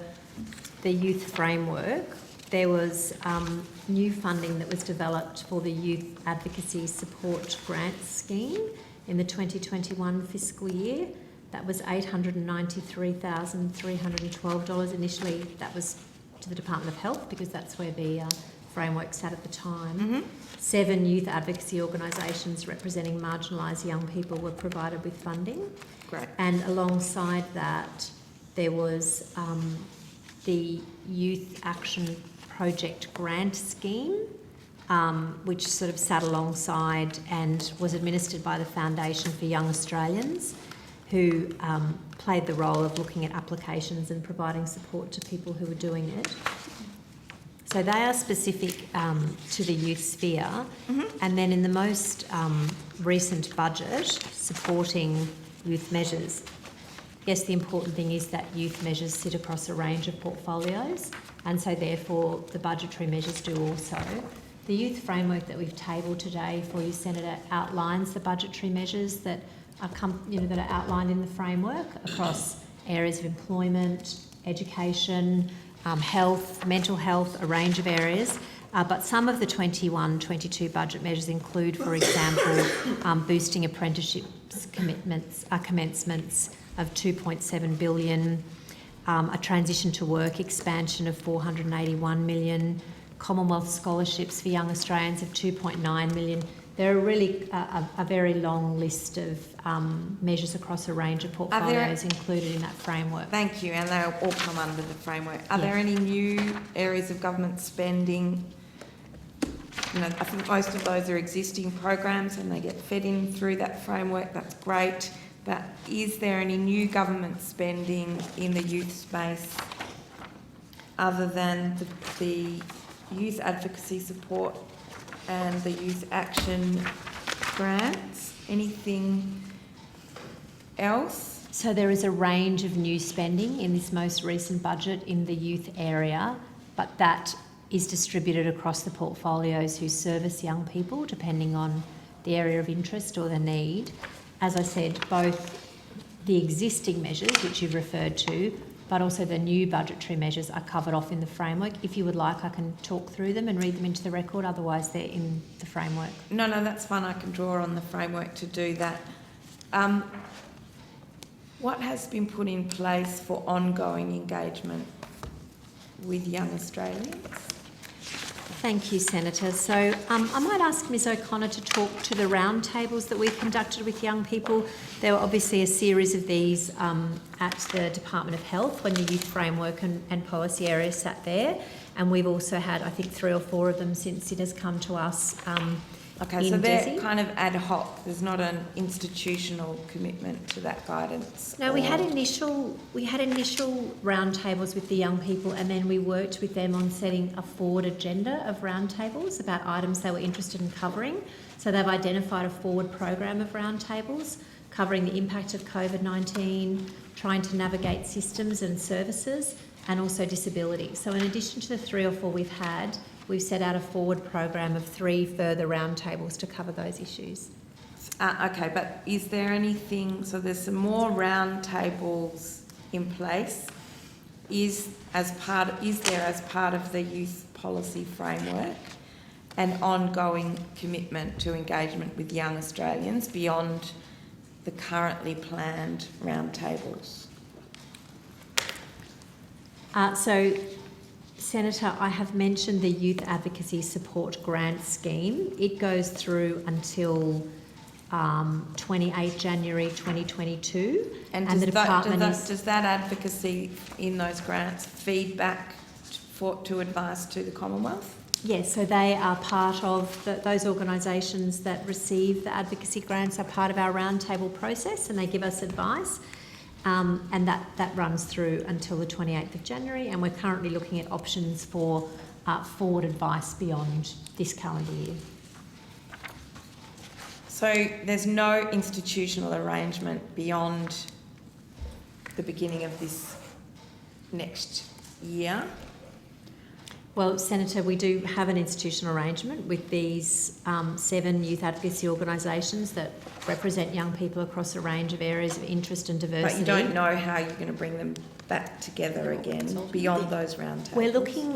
youth framework, there was new funding that was developed for the Youth Advocacy Support Grant Scheme in the 2021 fiscal year. That was $893,312. Initially, that was to the Department of Health because that's where the framework sat at the time. Mm-hmm. 7 youth advocacy organisations representing marginalised young people were provided with funding. Great. And alongside that, there was the Youth Action Project Grant Scheme, which sort of sat alongside and was administered by the Foundation for Young Australians. who played the role of looking at applications and providing support to people who were doing it. So they are specific to the youth sphere. And then in the most recent budget, supporting youth measures, yes, the important thing is that youth measures sit across a range of portfolios, and so therefore the budgetary measures do also. The youth framework that we've tabled today for you, Senator, outlines the budgetary measures that are, that are outlined in the framework across areas of employment, education, health, mental health, a range of areas. But some of the 21-22 budget measures include, for example, boosting apprenticeships commencements of $2.7 billion, a transition to work expansion of $481 million, Commonwealth scholarships for young Australians of $2.9 million. There are really a very long list of measures across a range of portfolios included in that framework. Thank you, and they all come under the framework. Are there any new areas of government spending? I think most of those are existing programs and they get fed in through that framework. That's great. But is there any new government spending in the youth space other than the youth advocacy support and the youth action grants? Anything else? So there is a range of new spending in this most recent budget in the youth area, but that is distributed across the portfolios who service young people depending on the area of interest or the need. As I said, both the existing measures, which you've referred to, but also the new budgetary measures are covered off in the framework. If you would like, I can talk through them and read them into the record, otherwise they're in the framework. No, that's fine. I can draw on the framework to do that. What has been put in place for ongoing engagement with young Australians? Thank you, Senator. So I might ask Ms O'Connor to talk to the roundtables that we've conducted with young people. There were obviously a series of these at the Department of Health when the youth framework and policy area sat there. And we've also had, I think, 3 or 4 of them since it has come to us Okay, so they're kind of ad hoc. There's not an institutional commitment to that guidance. No, we had initial roundtables with the young people, and then we worked with them on setting a forward agenda of roundtables about items they were interested in covering. So they've identified a forward program of roundtables covering the impact of COVID-19, trying to navigate systems and services, and also disability. So in addition to the 3 or 4 we've had, we've set out a forward program of 3 further roundtables to cover those issues. Okay, but is there anything, so there's some more roundtables in place. Is there, as part of the youth policy framework, an ongoing commitment to engagement with young Australians beyond the currently planned roundtables? Senator, I have mentioned the Youth Advocacy Support Grant Scheme. It goes through until 28 January 2022. And the department does that advocacy in those grants feed back to advice to the Commonwealth? Yes, so they are part of those organisations that receive the advocacy grants are part of our roundtable process, and they give us advice. And that runs through until the 28th of January, and we're currently looking at options for forward advice beyond this calendar year. So there's no institutional arrangement beyond the beginning of this next year? Well, Senator, we do have an institutional arrangement with these 7 youth advocacy organisations that represent young people across a range of areas of interest and diversity. But you don't know how you're going to bring them back together again beyond those roundtables?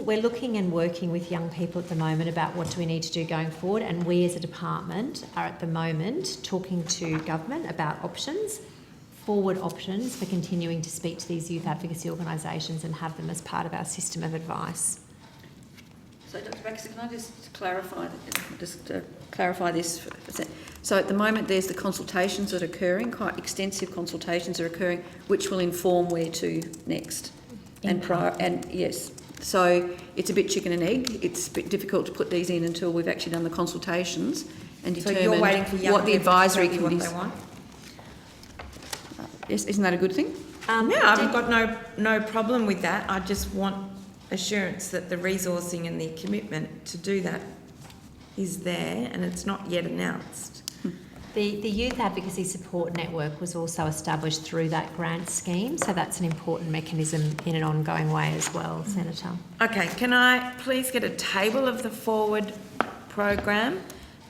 We're looking and working with young people at the moment about what do we need to do going forward, and we as a department are at the moment talking to government about forward options for continuing to speak to these youth advocacy organisations and have them as part of our system of advice. So, Dr. Baxter, can I just clarify this? So, at the moment, there's the consultations that are occurring, quite extensive consultations are occurring, which will inform where to next. And yes, so it's a bit chicken and egg. It's a bit difficult to put these in until we've actually done the consultations and determined so you're waiting for young what the advisory people to tell you committees what they want? Isn't that a good thing? Yeah, I've got no problem with that. I just want assurance that the resourcing and the commitment to do that is there, and it's not yet announced. The Youth Advocacy Support Network was also established through that grant scheme, so that's an important mechanism in an ongoing way as well, Senator. Okay, can I please get a table of the forward program,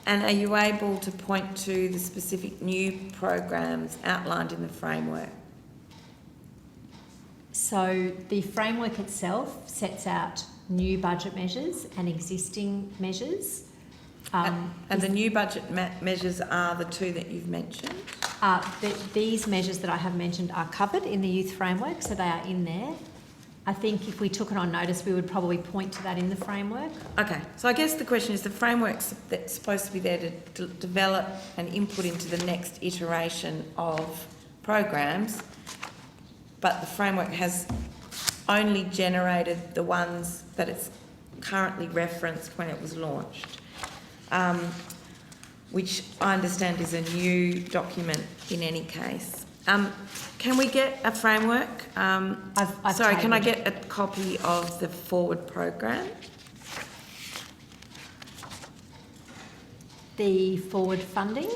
and are you able to point to the specific new programs outlined in the framework? So the framework itself sets out new budget measures and existing measures. And the new budget measures are the two that you've mentioned? These measures that I have mentioned are covered in the youth framework, so they are in there. I think if we took it on notice, we would probably point to that in the framework. Okay, so I guess the question is the framework's that's supposed to be there to develop and input into the next iteration of programs, but the framework has only generated the ones that it's currently referenced when it was launched. Which I understand is a new document in any case. Can we get a framework? Sorry, can I get a copy of the forward program? The forward funding?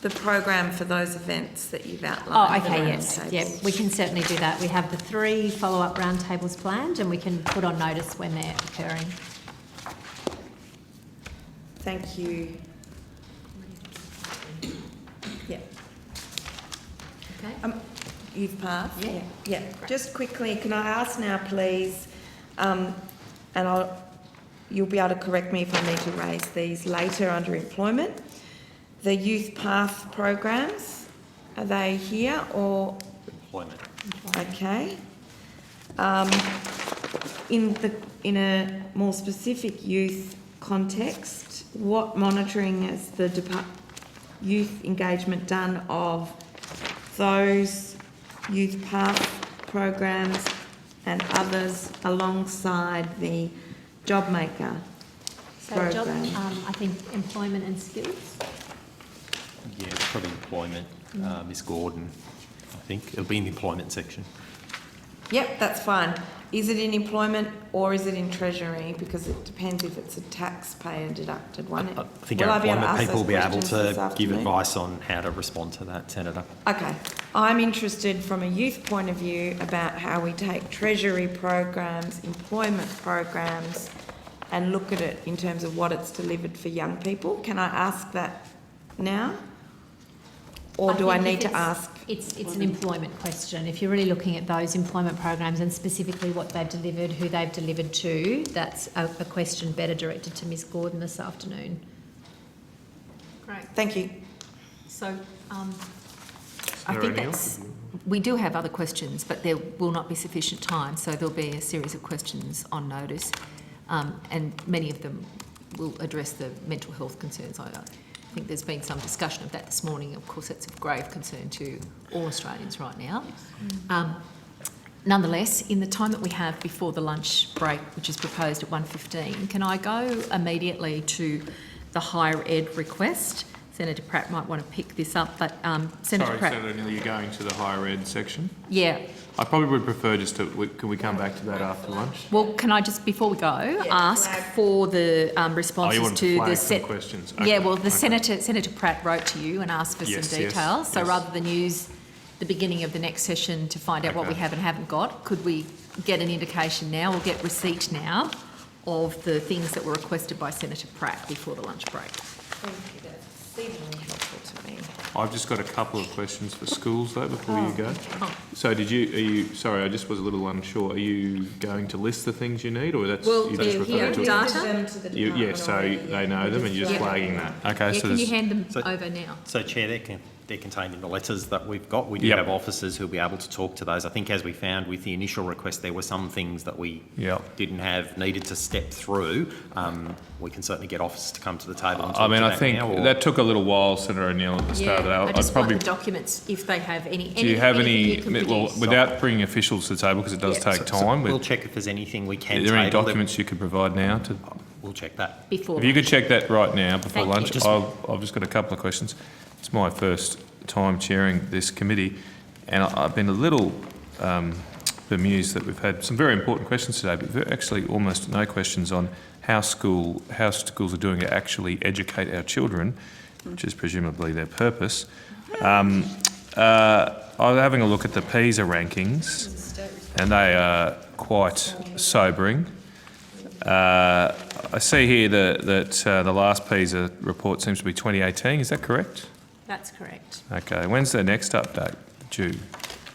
The program for those events that you've outlined. Oh, okay, yes. Yeah, we can certainly do that. We have the 3 follow-up roundtables planned, and we can put on notice when they're occurring. Thank you. Yeah. Okay. Youth Path? Yeah. Yeah. Just quickly, can I ask now, please, and you'll be able to correct me if I need to raise these later under employment. The Youth Path programs, are they here or? Employment. Okay. In a more specific youth context, what monitoring has the youth engagement done of those Youth Path programs and others alongside the JobMaker program? I think employment and skills. Yeah, probably employment. Ms Gordon, I think. It'll be in the employment section. Yep, that's fine. Is it in employment or is it in Treasury? Because it depends if it's a taxpayer deducted one. I think our employment people will be able to give advice on how to respond to that, Senator. Okay. I'm interested from a youth point of view about how we take Treasury programs, employment programs, and look at it in terms of what it's delivered for young people. Can I ask that now? Or do I need to ask? It's an employment question. If you're really looking at those employment programs and specifically what they've delivered, who they've delivered to, that's a question better directed to Ms Gordon this afternoon. Great. Thank you. So I think we do have other questions, but there will not be sufficient time, so there'll be a series of questions on notice, and many of them will address the mental health concerns. I think there's been some discussion of that this morning. Of course, it's of grave concern to all Australians right now. Nonetheless, in the time that we have before the lunch break, which is proposed at 1:15, can I go immediately to the higher ed request? Senator Pratt might want to pick this up, but Senator Pratt... Sorry, Senator Neal, you're going to the higher ed section? Yeah. I probably would prefer just to... Can we come back to that after lunch? Well, can I just, before we go, ask for the responses you want to flag the... some questions? Yeah, Okay, well, okay. Senator Pratt wrote to you and asked for some details. So yes. rather than use the beginning of the next session to find out what we have and haven't got, could we get an indication now or get receipt now of the things that were requested by Senator Pratt before the lunch break? Thank you. That's exceedingly helpful to me. I've just got a couple of questions for schools, though, before you go. Oh. So sorry, I just was a little unsure. Are you going to list the things you need, or that's... Well, you just refer to data. Yeah, so they know them and you're just flagging that. Okay, Yeah, so can you there's... hand them over now? So, Chair, they're contained in the letters that we've got. We do have officers who'll be able to talk to those. I think as we found with the initial request, there were some things that we didn't have, needed to step through. We can certainly get officers to come to the table and talk to that I think now, that took a little while, Senator O'Neill, at the start of that. I just I'd probably... want the documents, if they have any... Do you have any... anything you can Well, produce. without bringing officials to the table, because it does take time. We'll check if there's anything we can Are there any table documents you could provide now? We'll check that. Before If you could check that right now, before Thank lunch. you. I've just got a couple of questions. It's my first time chairing this committee. and I've been a little bemused that we've had some very important questions today, but actually almost no questions on how schools are doing to actually educate our children, which is presumably their purpose. I was having a look at the PISA rankings, and they are quite sobering. I see here that the last PISA report seems to be 2018. Is that correct? That's correct. Okay. When's the next update due?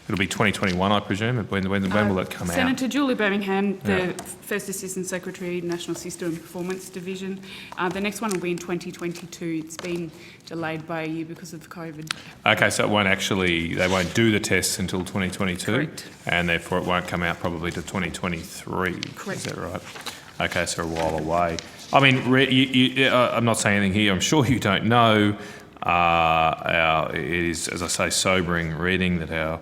It'll be 2021, I presume. When will it come out? Senator Julie Birmingham, the First Assistant Secretary, National System and Performance Division. The next one will be in 2022. It's been delayed by a year because of COVID. Okay, so they won't do the tests until 2022? Correct. And therefore it won't come out probably to 2023? Correct. Is that right? Okay, so a while away. I mean, I'm not saying anything here. I'm sure you don't know. It is, as I say, sobering reading that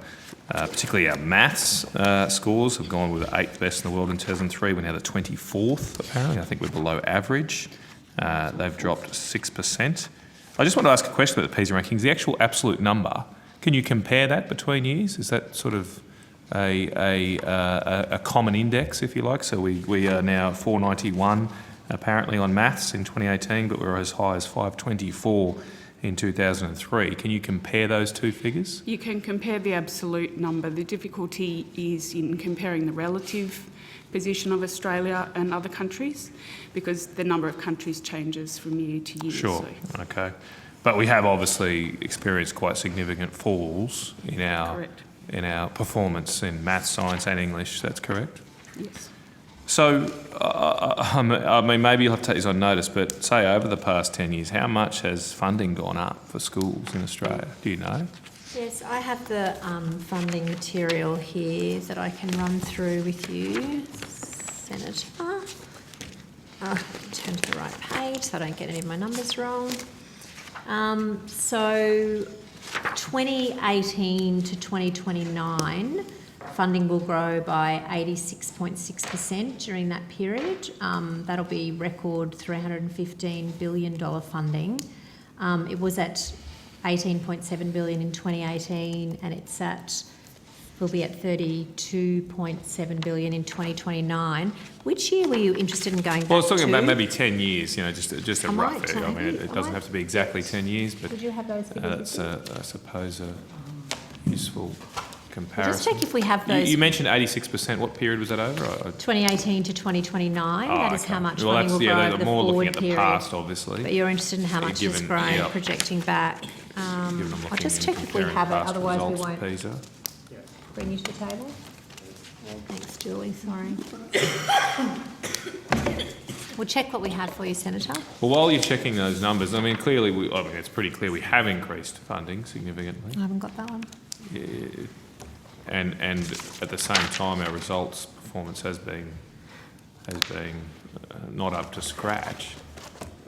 particularly our maths scores have gone with the 8th best in the world in 2003. We're now the 24th, apparently. I think we're below average. They've dropped 6%. I just want to ask a question about the PISA rankings. The actual absolute number, can you compare that between years? Is that sort of a common index, if you like? So we are now 491 apparently on maths in 2018, but we're as high as 524 in 2003. Can you compare those two figures? You can compare the absolute number. The difficulty is in comparing the relative position of Australia and other countries, because the number of countries changes from year to year. Sure, okay. But we have obviously experienced quite significant falls in our performance in maths, science and English, that's correct? Yes. So, I mean, maybe you'll have to take this on notice, but say over the past 10 years, how much has funding gone up for schools in Australia? Do you know? Yes, I have the funding material here that I can run through with you, Senator. Turn to the right page so I don't get any of my numbers wrong. So 2018 to 2029, funding will grow by 86.6% during that period. That'll be record $315 billion funding. It was at $18.7 billion in 2018, and will be at $32.7 billion in 2029. Which year were you interested in going back to? Well, I was talking about maybe 10 years, just a rough might, figure. I mean, it doesn't have to be exactly 10 years, but Would you have those figures? that's, I suppose, a useful comparison. Just check if we have those. You mentioned 86%. What period was that over? 2018 to 2029. That is how much well, funding will grow over the more forward looking at the period. past, obviously. But you're interested in how much it's grown, yep. projecting back. Given I'm I'll looking just and check if we comparing have it, past otherwise we results won't of PISA. bring you to the table. Thanks, Julie, sorry. We'll check what we have for you, Senator. Well, while you're checking those numbers, I mean, clearly, it's pretty clear we have increased funding significantly. I haven't got that one. Yeah. And at the same time, our results performance has been not up to scratch.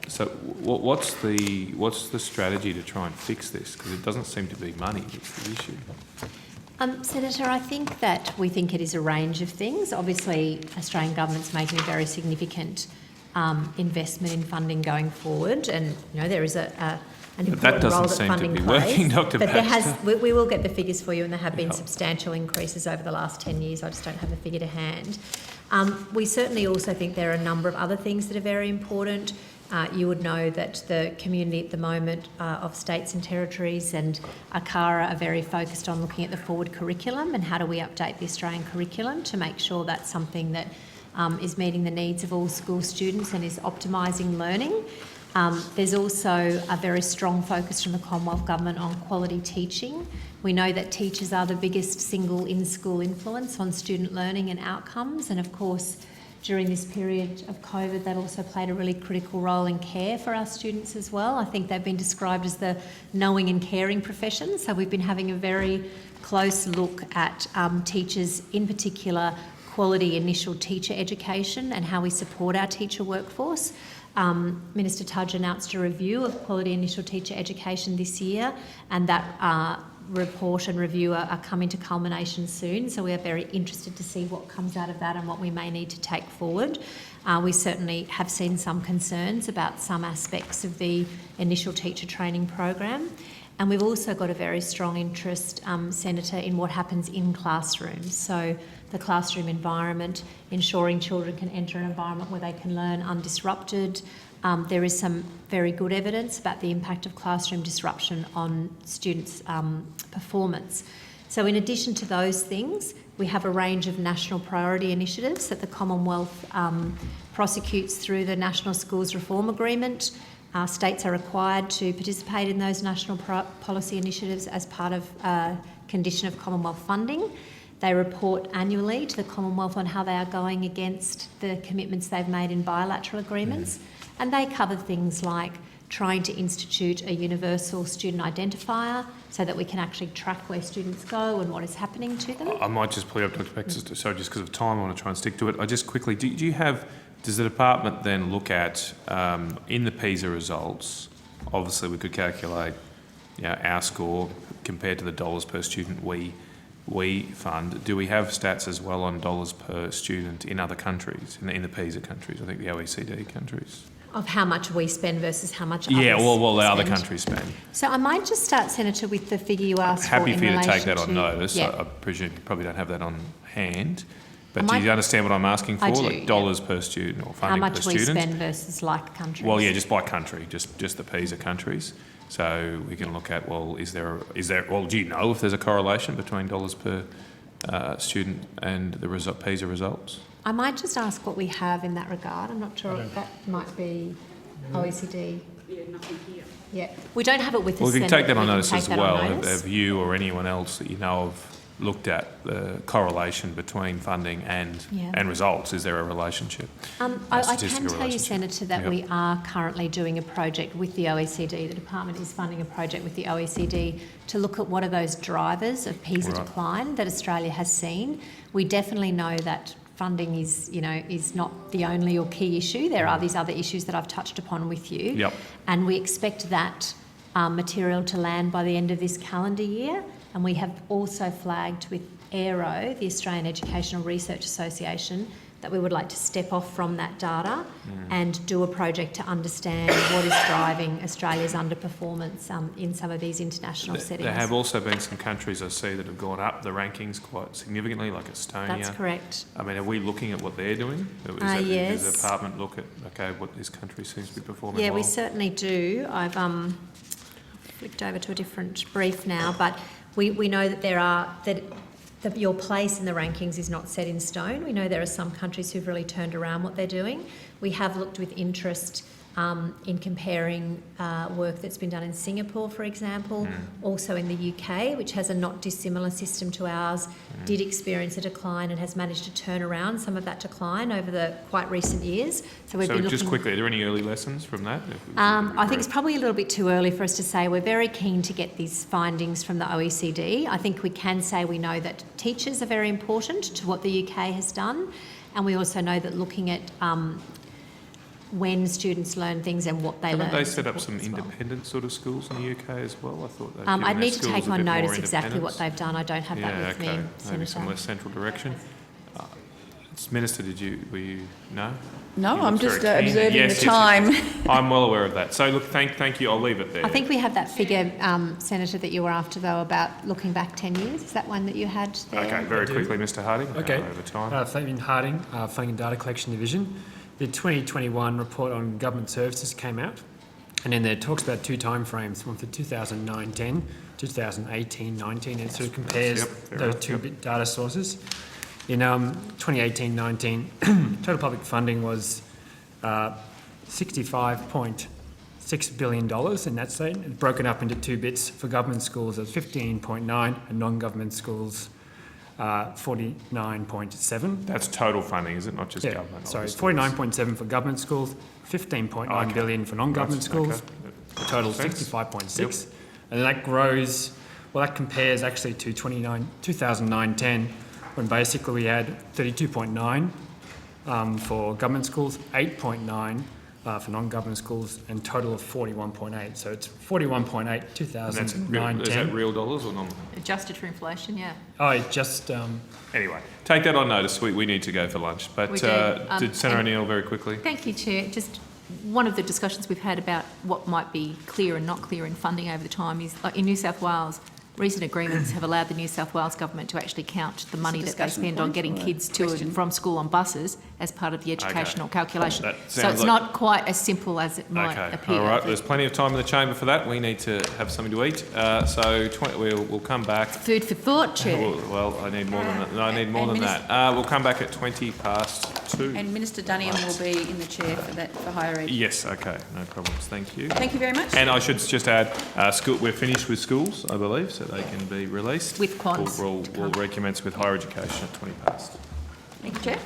So, what's the strategy to try and fix this? Because it doesn't seem to be money that's the issue. Senator, I think that we think it is a range of things. Obviously, Australian government's making a very significant investment in funding going forward, and there is an important role that funding plays. Working, Dr. But we will get the figures for you, and there have been substantial increases over the last 10 years. I just don't have the figure to hand. We certainly also think there are a number of other things that are very important. You would know that the community at the moment of states and territories and ACARA are very focused on looking at the forward curriculum and how do we update the Australian curriculum to make sure that's something that is meeting the needs of all school students and is optimising learning. There's also a very strong focus from the Commonwealth Government on quality teaching. We know that teachers are the biggest single in-school influence on student learning and outcomes, and of course during this period of COVID, they've also played a really critical role in care for our students as well. I think they've been described as the knowing and caring profession. So we've been having a very close look at teachers, in particular quality initial teacher education and how we support our teacher workforce. Minister Tudge announced a review of quality initial teacher education this year, and that report and review are coming to culmination soon, so we are very interested to see what comes out of that and what we may need to take forward. We certainly have seen some concerns about some aspects of the initial teacher training program, And we've also got a very strong interest, Senator, in what happens in classrooms. So the classroom environment, ensuring children can enter an environment where they can learn undisrupted. There is some very good evidence about the impact of classroom disruption on students' performance. So in addition to those things, we have a range of national priority initiatives that the Commonwealth prosecutes through the National Schools Reform Agreement. States are required to participate in those national policy initiatives as part of a condition of Commonwealth funding. They report annually to the Commonwealth on how they are going against the commitments they've made in bilateral agreements. And they cover things like trying to institute a universal student identifier so that we can actually track where students go and what is happening to them. I might just pull you up, Dr. Baxter. Sorry, just because of time, I want to try and stick to it. I just quickly, do you have, does the department then look at, in the PISA results, obviously we could calculate our score compared to the dollars per student we fund. Do we have stats as well on dollars per student in other countries, in the PISA countries, I think the OECD countries? Of how much we spend versus how much others well, the other spend. countries spend. So I might just start, Senator, with the figure you asked Happy for for in you to take relation that on notice. Yeah. I presume you probably don't have that on hand. But I do you understand what I'm asking for? I do, like dollars per student or funding per How much we student? spend versus like countries. Well, yeah, just by country, just the PISA countries. So we can look at, well, do you know if there's a correlation between dollars per student and the PISA results? I might just ask what we have in that regard. I'm not sure if that might be OECD. Yeah, nothing here. Yeah, we don't have it with us. Well, if you can take that on We can notice take as that on well, notice. have you or anyone else that you know of looked at the correlation between funding and results? Is there a relationship? I can statistical tell you, relationship? Senator, that Yep. we are currently doing a project with the OECD. The department is funding a project with the OECD to look at what are those drivers of PISA Right. decline that Australia has seen. We definitely know that funding is not the only or key issue. There are these other issues that I've touched upon with you. Yep. And we expect that material to land by the end of this calendar year. And we have also flagged with AERO, the Australian Educational Research Association, that we would like to step off from that data and do a project to understand what is driving Australia's underperformance in some of these international settings. There have also been some countries I see that have gone up the rankings quite significantly, like Estonia. That's correct. I mean, are we looking at what they're doing? Yes. Does the department look at, what this country seems to be performing Yeah, well? we certainly do. I've flicked over to a different brief now, but we know that your place in the rankings is not set in stone. We know there are some countries who've really turned around what they're doing. We have looked with interest in comparing work that's been done in Singapore, for example, also in the UK, which has a not dissimilar system to ours, did experience a decline and has managed to turn around some of that decline over the quite recent years. So we've been just looking. quickly, are there any early lessons from that? I think it's probably a little bit too early for us to say. We're very keen to get these findings from the OECD. I think we can say we know that teachers are very important to what the UK has done, and we also know that looking at when students learn things and what they learn. Haven't they set up is some important as well. independent sort of schools in the UK as well? I thought they'd I'd given need their to schools take a on bit more notice exactly what independence. they've done. I don't have that with me, Maybe Senator. some less central direction. Minister, were you, no? No, You I'm looked just very keen. observing Yes, the yes, time. yes. I'm well aware of that. So look, thank you. I'll leave it there. I think we have that figure, Senator, that you were after, though, about looking back 10 years. Is that one that you had there? Okay, very quickly, Mr. Harding. Okay. Over time. Fabian Harding, Funding and Data Collection Division. The 2021 report on government services came out, and then there talks about two timeframes, one for 2009-10, 2018-19, and it sort of compares those two data sources. In 2018-19, total public funding was $65.6 billion in that state. It's broken up into two bits. For government schools, it was 15.9, and non-government schools, 49.7. That's total funding, is it? Not just government? Sorry, obviously. 49.7 for government schools, 15.9 billion for non-government schools, a total of Makes sense. 65.6. And that grows, well, that compares actually to 2009-10, when basically we had 32.9 for government schools, 8.9 for non-government schools, and total of 41.8. So it's 41.8, 2009-10. Is that real dollars or nominal? Adjusted for inflation, yeah. Oh, it just... Anyway, take that on notice. We need to go for lunch. But We do. did Senator O'Neill very quickly? Thank you, Chair. Just one of the discussions we've had about what might be clear and not clear in funding over the time is, like in New South Wales, recent agreements have allowed the New South Wales government to actually count the money that they spend on getting kids to and from school on buses as part of the educational calculation. So it's not quite as simple as it might appear. All right, there's plenty of time in the chamber for that. We need to have something to eat. We'll come back. Food for thought, Chair. Well, I need more than that. No, I need more than that. We'll come back at 2:20. And Minister Duniam will be in the chair for that, for higher ed. Yes, okay, no problems. Thank you. Thank you very much. And I should just add, we're finished with schools, I believe, so they can be released. With quads. We'll recommence with higher education at 2:20. Thank you, Chair.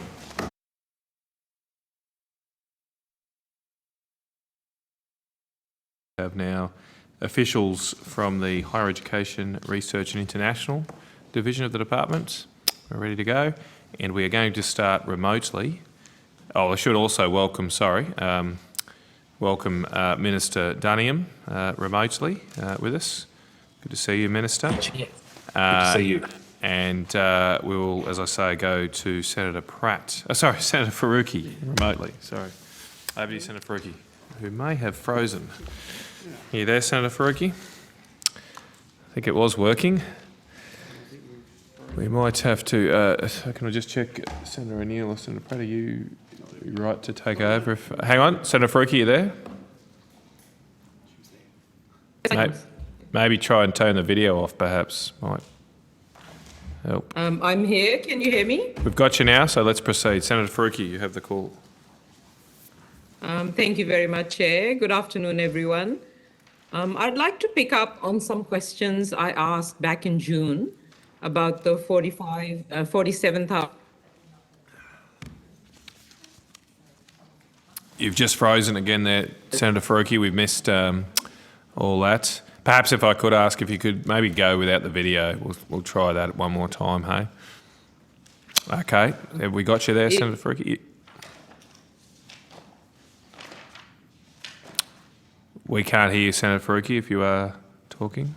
We have now officials from the Higher Education Research and International Division of the Department. We're ready to go, and we are going to start remotely. Oh, I should also welcome Minister Duniam remotely with us. Good to see you, Minister. Good to see you. And we will, as I say, go to Senator Senator Faruqi remotely. Sorry. Over to you, Senator Faruqi, who may have frozen. Are you there, Senator Faruqi? I think it was working. We might have to, can I just check, Senator O'Neill or Senator Pratt, are you right to take over? Hang on, Senator Faruqi, you there? Maybe try and turn the video off, perhaps. Might help. I'm here. Can you hear me? We've got you now, so let's proceed. Senator Faruqi, you have the call. Thank you very much, Chair. Good afternoon, everyone. I'd like to pick up on some questions I asked back in June about the 47,000. You've just frozen again there, Senator Faruqi. We've missed all that. Perhaps if I could ask if you could maybe go without the video. We'll try that one more time, hey? Okay, have we got you there, Senator Faruqi? We can't hear you, Senator Faruqi, if you are talking.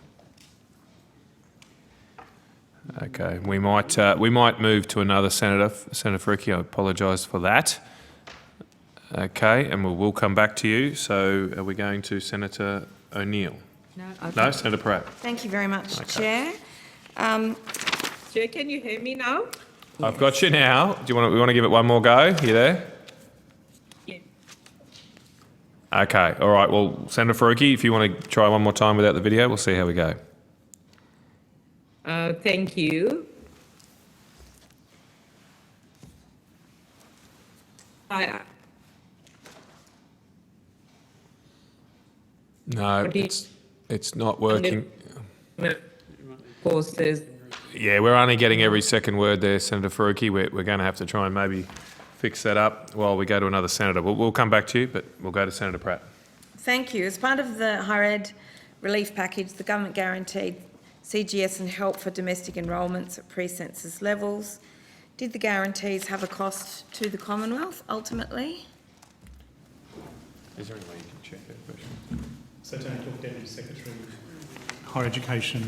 Okay, we might move to another senator. Senator Faruqi, I apologise for that. Okay, and we'll come back to you. So are we going to Senator O'Neill? No, Senator Pratt. Thank you very much, Chair. Chair, can you hear me now? I've got you now. We want to give it one more go? You there? Yeah. Okay, all right. Well, Senator Faruqi, if you want to try one more time without the video, we'll see how we go. Thank you. No, it's not working. Of course, there's... Yeah, we're only getting every second word there, Senator Faruqi. We're going to have to try and maybe fix that up while we go to another senator. We'll come back to you, but we'll go to Senator Pratt. Thank you. As part of the higher ed relief package, the government guaranteed CGS and help for domestic enrolments at pre-census levels. Did the guarantees have a cost to the Commonwealth ultimately? Is there any way you can check that question? So Tony Talk, Deputy Secretary, Higher Education,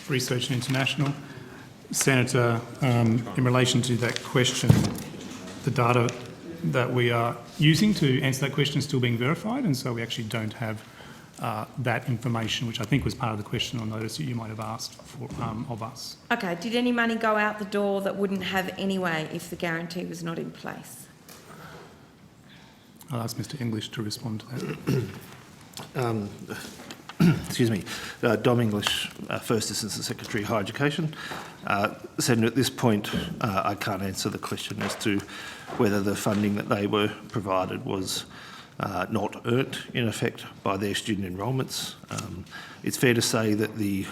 Research and International. Senator, in relation to that question, the data that we are using to answer that question is still being verified, and so we actually don't have that information, which I think was part of the question or notice that you might have asked for, of us. Okay, did any money go out the door that wouldn't have anyway if the guarantee was not in place? I'll ask Mr English to respond to that. Excuse me, Dom English, First Assistant Secretary, Higher Education. Senator, at this point, I can't answer the question as to whether the funding that they were provided was not earned, in effect, by their student enrolments. It's fair to say that the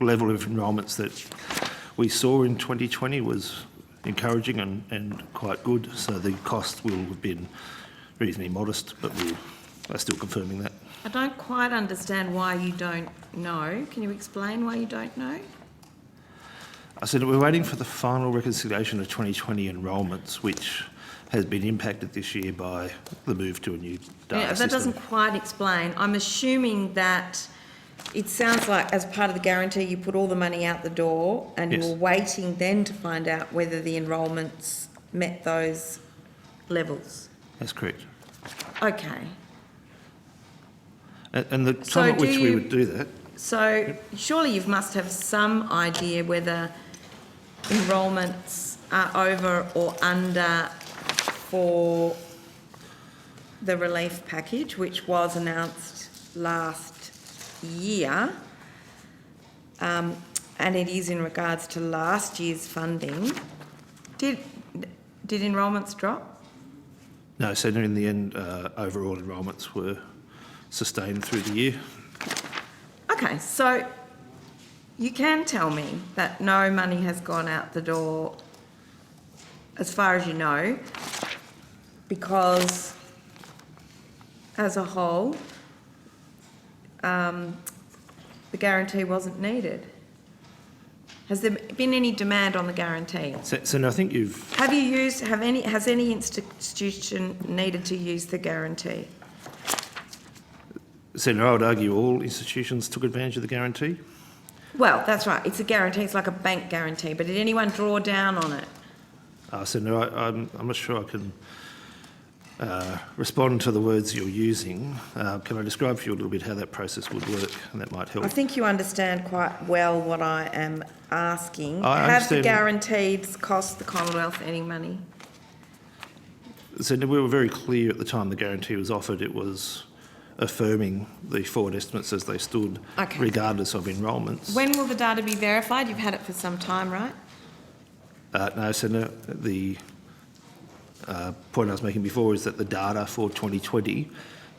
level of enrolments that we saw in 2020 was encouraging and quite good, so the cost will have been reasonably modest, but we are still confirming that. I don't quite understand why you don't know. Can you explain why you don't know? I said we're waiting for the final reconciliation of 2020 enrolments, which has been impacted this year by the move to a new data system. That doesn't quite explain. I'm assuming that it sounds like as part of the guarantee you put all the money out the door and Yes. you're waiting then to find out whether the enrolments met those levels. That's correct. Okay. And the time at which we would do that. So surely you must have some idea whether enrolments are over or under for the relief package, which was announced last year, and it is in regards to last year's funding. Did enrolments drop? No, so in the end, overall enrolments were sustained through the year. Okay, so you can tell me that no money has gone out the door, as far as you know, because as a whole, the guarantee wasn't needed. Has there been any demand on the guarantee? So no, I think you've... Has any institution needed to use the guarantee? Senator, I would argue all institutions took advantage of the guarantee. Well, that's right. It's a guarantee. It's like a bank guarantee. But did anyone draw down on it? Senator, I'm not sure I can respond to the words you're using. Can I describe for you a little bit how that process would work, and that might help? I think you understand quite well what I am asking. I Have the understand. guarantees cost the Commonwealth any money? Senator, we were very clear at the time the guarantee was offered. It was affirming the forward estimates as they stood, Okay. regardless of enrolments. When will the data be verified? You've had it for some time, right? No, Senator, the point I was making before is that the data for 2020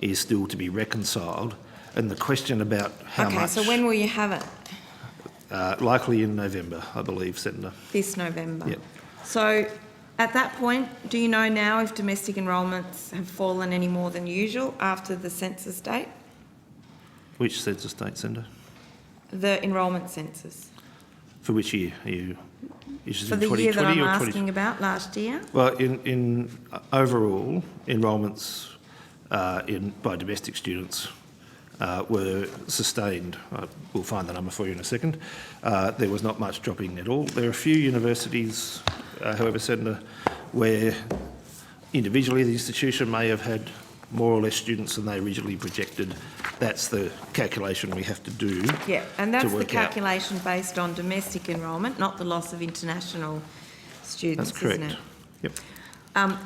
is still to be reconciled, and the question about how much... Okay, so when will you have it? Likely in November, I believe, Senator. This November? Yep. So at that point, do you know now if domestic enrolments have fallen any more than usual after the census date? Which census date, Senator? The enrolment census? For which year? Are you interested For in the 2020 year that I'm or asking about, last year? Well, in overall, enrolments by domestic students were sustained. We'll find the number for you in a second. There was not much dropping at all. There are a few universities, however, Senator, where individually the institution may have had more or less students than they originally projected. That's the calculation we have to do. Yeah, and that's to the work out. calculation based on domestic enrolment, not the loss of international students, That's correct. isn't it? Yep.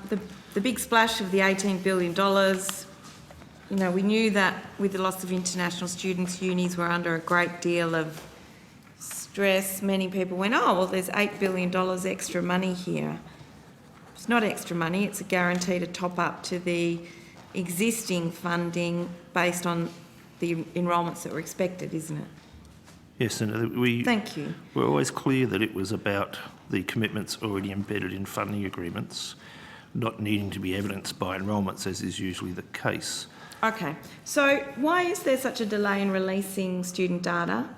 The big splash of the $18 billion, you know, we knew that with the loss of international students, unis were under a great deal of stress. Many people went, oh, well, there's $8 billion extra money here. It's not extra money, it's a guarantee to top up to the existing funding based on the enrolments that were expected, isn't it? Yes, Senator. Thank you. We're always clear that it was about the commitments already embedded in funding agreements, not needing to be evidenced by enrolments, as is usually the case. Okay, so why is there such a delay in releasing student data?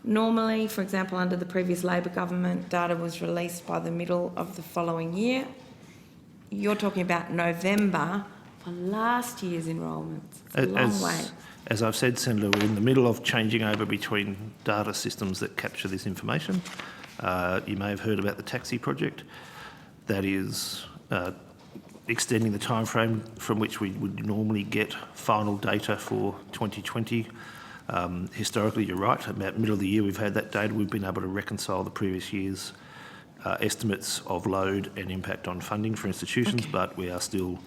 Normally, for example, under the previous Labor government, data was released by the middle of the following year. You're talking about November for last year's enrolments. It's a long way. As I've said, Senator, we're in the middle of changing over between data systems that capture this information. You may have heard about the Taxi project. That is extending the timeframe from which we would normally get final data for 2020. Historically, you're right, about middle of the year we've had that data. We've been able to reconcile the previous year's estimates of load and impact on funding for institutions, but we are still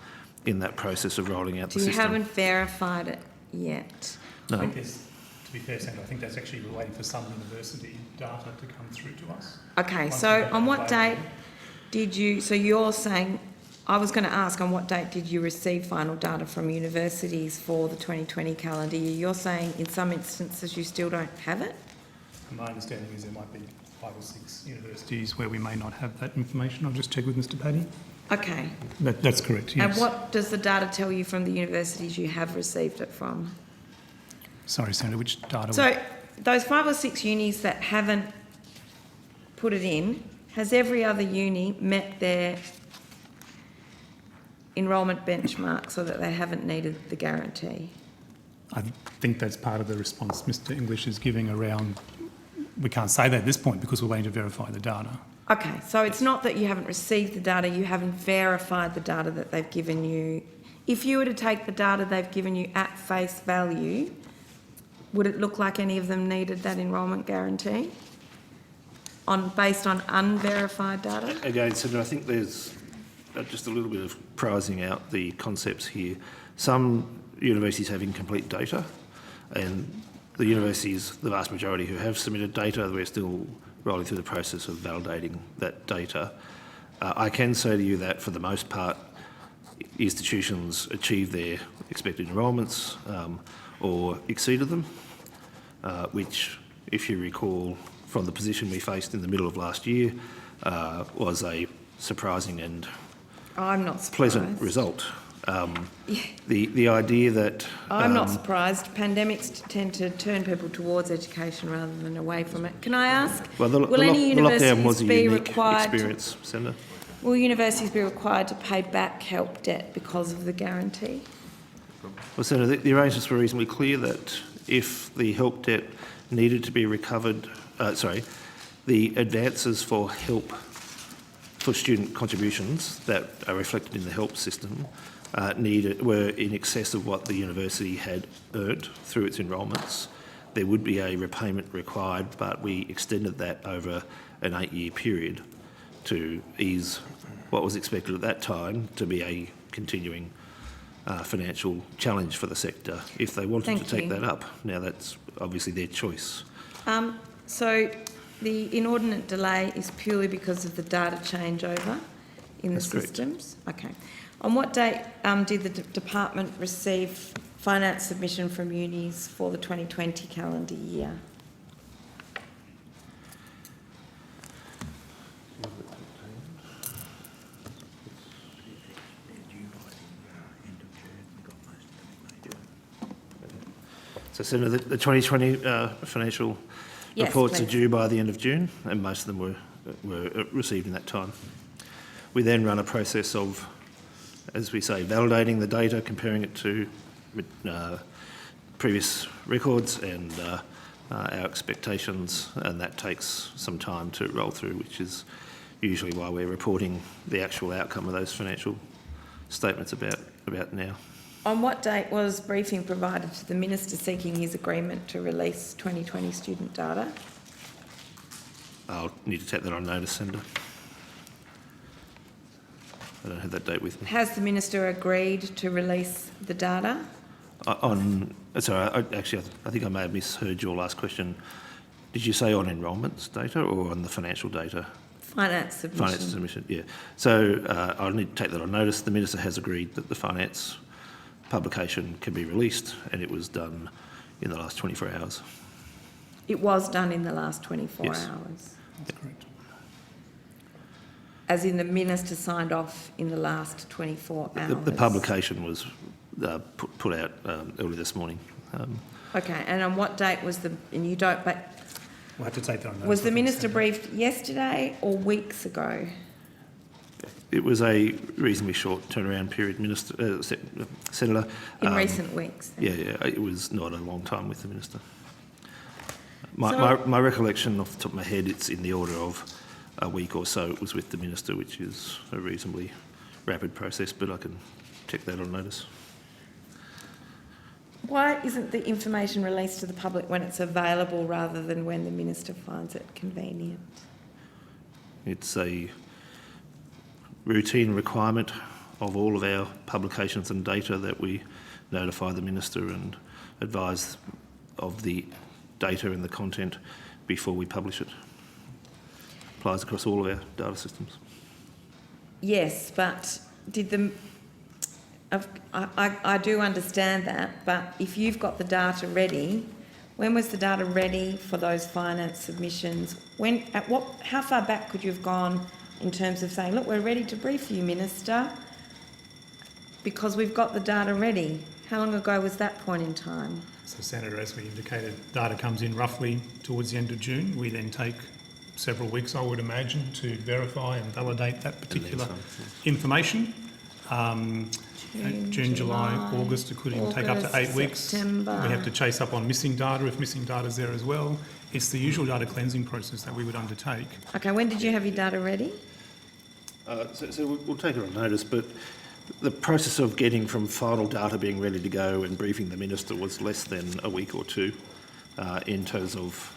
in that process of rolling out the You system. haven't verified it yet. No. I think to be fair, Senator, I think that's actually waiting for some university data to come through to us. Okay, Once so we have on that what date available. did you, so you're saying, I was going to ask on what date did you receive final data from universities for the 2020 calendar year? You're saying in some instances you still don't have it? My understanding is there might be 5 or 6 universities where we may not have that information. I'll just check with Mr Paddy. Okay. That's correct, yes. And what does the data tell you from the universities you have received it from? Sorry, Senator, which data? So those 5 or 6 unis that haven't put it in, has every other uni met their enrolment benchmark so that they haven't needed the guarantee? I think that's part of the response Mr English is giving around, we can't say that at this point because we're waiting to verify the data. Okay, so it's not that you haven't received the data, you haven't verified the data that they've given you if you were to take the data they've given you at face value, would it look like any of them needed that enrolment guarantee based on unverified data? Again, Senator, I think there's just a little bit of prizing out the concepts here. Some universities have incomplete data, and the universities, the vast majority who have submitted data, we're still rolling through the process of validating that data. I can say to you that for the most part, institutions achieved their expected enrolments or exceeded them, which, if you recall from the position we faced in the middle of last year, was a surprising and I'm not surprised. pleasant result. The idea that... I'm not surprised. Pandemics tend to turn people towards education rather than away from it. Can I ask, will any universities be required experience, Senator. Will universities be required to pay back help debt because of the guarantee? Well, Senator, the arrangements were reasonably clear that if the help debt needed to be recovered, the advances for help for student contributions that are reflected in the help system were in excess of what the university had earned through its enrolments. There would be a repayment required, but we extended that over an 8-year period to ease what was expected at that time to be a continuing financial challenge for the sector if they wanted to take that up. Now, that's obviously their choice. So the inordinate delay is purely because of the data changeover in the systems? Okay. On what date did the department receive finance submission from unis for the 2020 calendar year? So, Senator, the 2020 financial reports are due by the end of June, and most of them were received in that time. We then run a process of, as we say, validating the data, comparing it to previous records and our expectations, and that takes some time to roll through, which is usually why we're reporting the actual outcome of those financial statements about now. On what date was briefing provided to the Minister seeking his agreement to release 2020 student data? I'll need to take that on notice, Senator. I don't have that date with me. Has the Minister agreed to release the data? Sorry, I think I may have misheard your last question. Did you say on enrolments data or on the financial data? Finance submission. Finance submission, yeah. So I'll need to take that on notice. The Minister has agreed that the finance publication can be released, and it was done in the last 24 hours. It was done in the last 24 Yes. hours? That's correct. As in the Minister signed off in the last 24 hours? The publication was put out early this morning. Okay, and on what date was and you don't, but... We'll have to take that on notice. Was the Minister briefed yesterday or weeks ago? It was a reasonably short turnaround period, Senator. In recent weeks? Yeah, it was not a long time with the Minister. My recollection off the top of my head, it's in the order of a week or so it was with the Minister, which is a reasonably rapid process, but I can check that on notice. Why isn't the information released to the public when it's available rather than when the Minister finds it convenient? It's a routine requirement of all of our publications and data that we notify the Minister and advise of the data and the content before we publish it. Applies across all of our data systems. Yes, but did the... I do understand that, but if you've got the data ready, when was the data ready for those finance submissions? How far back could you have gone in terms of saying, look, we're ready to brief you, Minister, because we've got the data ready? How long ago was that point in time? So, Senator, as we indicated, data comes in roughly towards the end of June. We then take several weeks, I would imagine, to verify and validate that particular information. June, July, August, it could even take up to 8 weeks. September. We have to chase up on missing data if missing data is there as well. It's the usual data cleansing process that we would undertake. Okay, when did you have your data ready? So we'll take it on notice, but The process of getting from final data being ready to go and briefing the minister was less than a week or two in terms of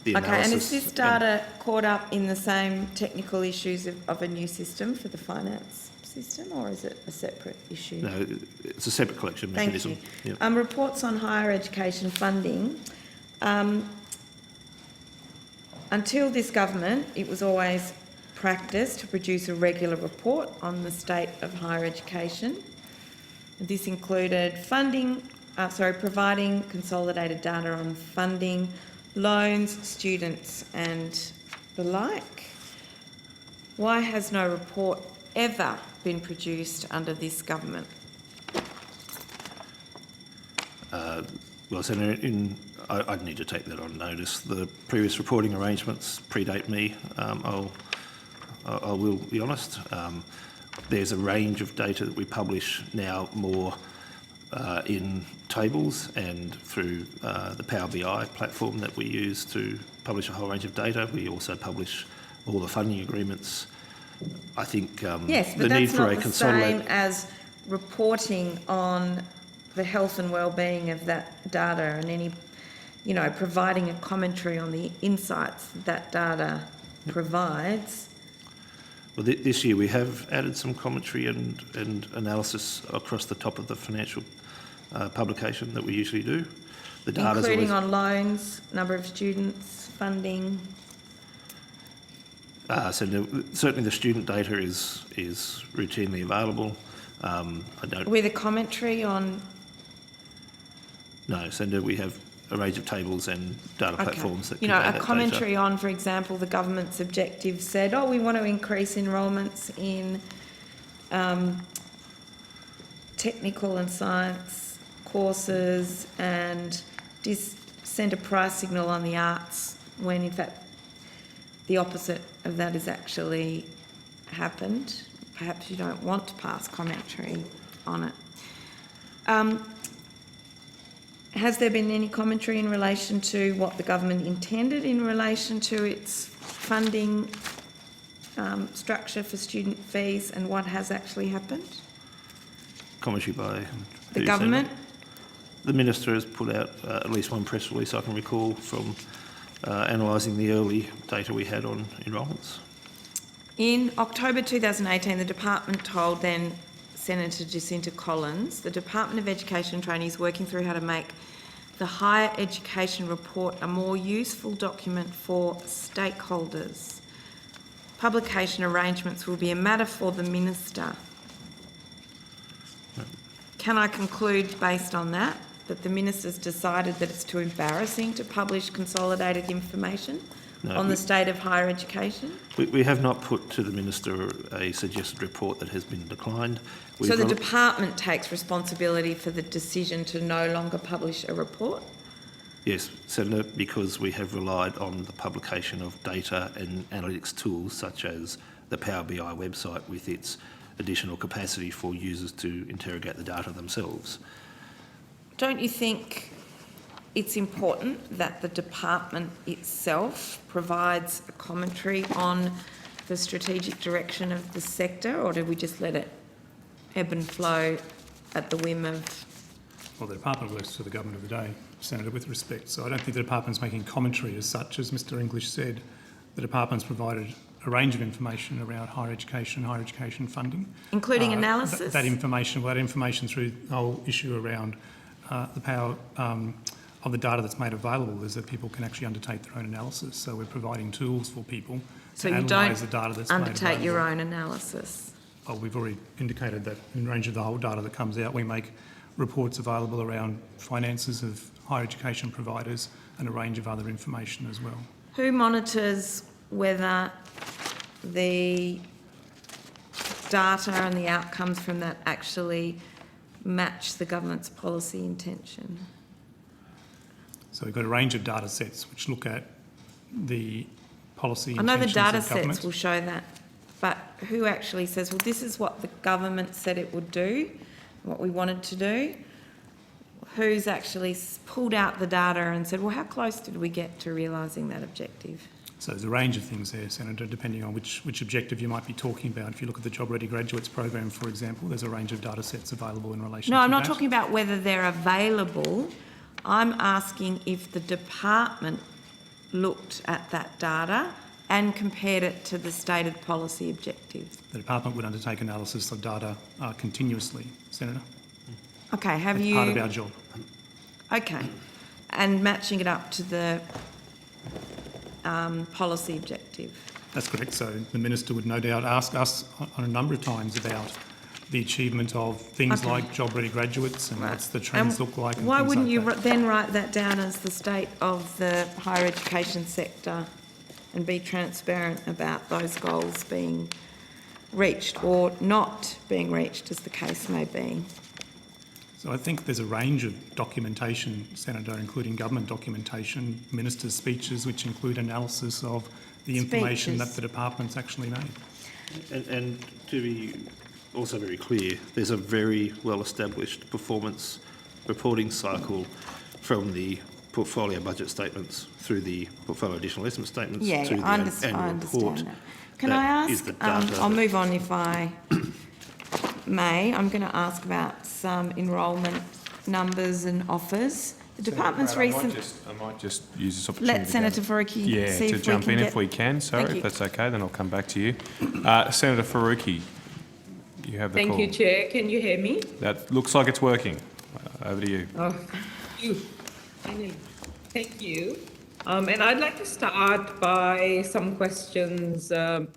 the analysis. Okay, and is this data caught up in the same technical issues of a new system for the finance system, or is it a separate issue? No, it's a separate collection mechanism. Thank you. Yep. Reports on higher education funding. Until this government, it was always practice to produce a regular report on the state of higher education. This included providing consolidated data on funding, loans, students and the like. Why has no report ever been produced under this government? Well, Senator, I'd need to take that on notice. The previous reporting arrangements predate me. I will be honest. There's a range of data that we publish now more in tables and through the Power BI platform that we use to publish a whole range of data. We also publish all the funding agreements. I think yes, but the need that's for not a the consolidated... same as reporting on the health and well-being of that data and any, providing a commentary on the insights that data provides. Well, this year we have added some commentary and analysis across the top of the financial publication that we usually do. The data's including always... on loans, number of students, funding. Certainly the student data is routinely available. With a commentary on... No, so we have a range of tables and data platforms that convey a that commentary data. on, for example, the government's objective said, we want to increase enrolments in technical and science courses and send a price signal on the arts, when in fact the opposite of that has actually happened. Perhaps you don't want to pass commentary on it. Has there been any commentary in relation to what the government intended in relation to its funding structure for student fees and what has actually happened? Commentary by The government? The Minister has put out at least one press release I can recall from analysing the early data we had on enrolments. In October 2018, the department told then Senator Jacinta Collins, the Department of Education and Training is working through how to make the Higher Education Report a more useful document for stakeholders. Publication arrangements will be a matter for the Minister. Can I conclude based on that the Minister's decided that it's too embarrassing to publish consolidated information on the state of higher education? We have not put to the Minister a suggested report that has been declined. So the department takes responsibility for the decision to no longer publish a report? Yes, Senator, because we have relied on the publication of data and analytics tools such as the Power BI website with its additional capacity for users to interrogate the data themselves. Don't you think it's important that the department itself provides a commentary on the strategic direction of the sector, or do we just let it ebb and flow at the whim of... Well, the department works for the government of the day, Senator, with respect. So I don't think the department's making commentary as such. As Mr English said, the department's provided a range of information around higher education funding. Including analysis? That information through the whole issue around the power of the data that's made available is that people can actually undertake their own analysis. So we're providing tools for people to analyse the data that's made available. So you don't undertake your own analysis? Oh, we've already indicated that in range of the whole data that comes out, we make reports available around finances of higher education providers and a range of other information as well. Who monitors whether the data and the outcomes from that actually match the government's policy intention? So we've got a range of data sets which look at the policy I know the intentions data of government. sets will show that, but who actually says, well, this is what the government said it would do, what we wanted to do? Who's actually pulled out the data and said, well, how close did we get to realising that objective? So there's a range of things there, Senator, depending on which objective you might be talking about. If you look at the Job Ready Graduates program, for example, there's a range of data sets available in relation to No, that. I'm not talking about whether they're available. I'm asking if the department looked at that data and compared it to the stated policy objectives. The department would undertake analysis of data continuously, Senator. Okay, have It's you... part of our job. Okay, and matching it up to the policy objective. That's correct. So the Minister would no doubt ask us on a number of times about the achievement of things Okay. like Job Ready Graduates and what's the trends look like and Why things wouldn't like you that. then write that down as the state of the higher education sector and be transparent about those goals being reached or not being reached, as the case may be? So I think there's a range of documentation, Senator, including government documentation, ministers' speeches, which include analysis of the information that the department's actually made. And to be also very clear, there's a very well-established performance reporting cycle from the portfolio budget statements through the portfolio additional estimate statements Yeah, to the I annual report. understand that. Can I is ask, the data I'll that- move on if I may. I'm going to ask about some enrolment numbers and offers. The department's recent... I might just use this opportunity Let Senator Faruqi see to if we jump can in get... if we can. Sorry, Thank if you. that's okay, then I'll come back to you. Senator Faruqi, you have the Thank call. you, Chair. Can you hear me? That looks like it's working. Over to you. Oh, thank you. Finally. Thank you. And I'd like to start by some questions,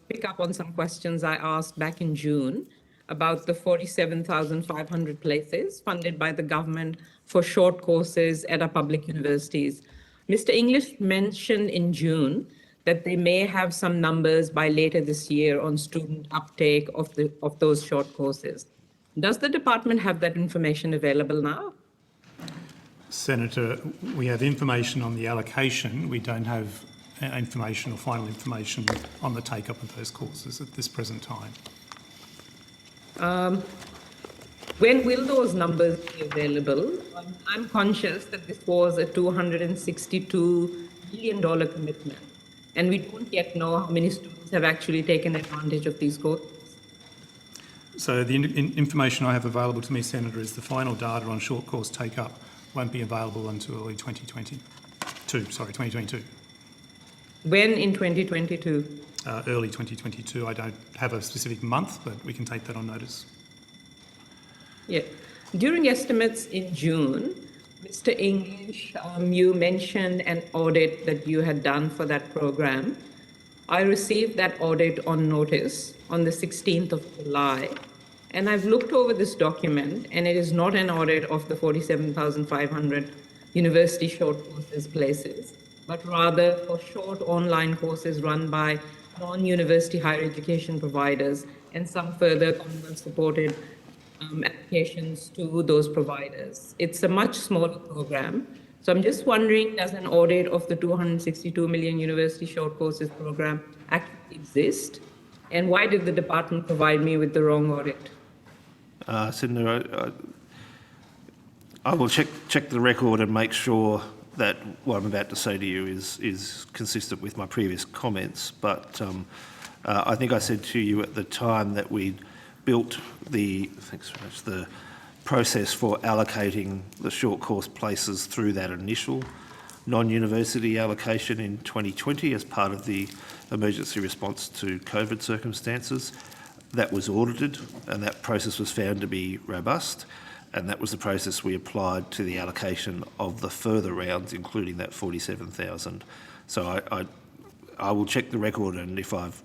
pick up on some questions I asked back in June about the 47,500 places funded by the government for short courses at our public universities. Mr. English mentioned in June that they may have some numbers by later this year on student uptake of those short courses. Does the department have that information available now? Senator, we have information on the allocation. We don't have information or final information on the take-up of those courses at this present time. When will those numbers be available? I'm conscious that this was a $262 million commitment, and we don't yet know how many students have actually taken advantage of these courses. So the information I have available to me, Senator, is the final data on short course take-up won't be available until early 2022. When in 2022? Early 2022. I don't have a specific month, but we can take that on notice. Yeah. During estimates in June, Mr. English, you mentioned an audit that you had done for that program. I received that audit on notice on the 16th of July, and I've looked over this document, and it is not an audit of the 47,500 university short courses places, but rather for short online courses run by non-university higher education providers and some further Commonwealth-supported applications to those providers. It's a much smaller program. So I'm just wondering, does an audit of the 262 million university short courses program actually exist? And why did the department provide me with the wrong audit? Senator, I will check the record and make sure that what I'm about to say to you is consistent with my previous comments. But I think I said to you at the time that we'd built the process for allocating the short course places through that initial non-university allocation in 2020 as part of the emergency response to COVID circumstances. That was audited and that process was found to be robust, and that was the process we applied to the allocation of the further rounds, including that 47,000. So I will check the record, and if I've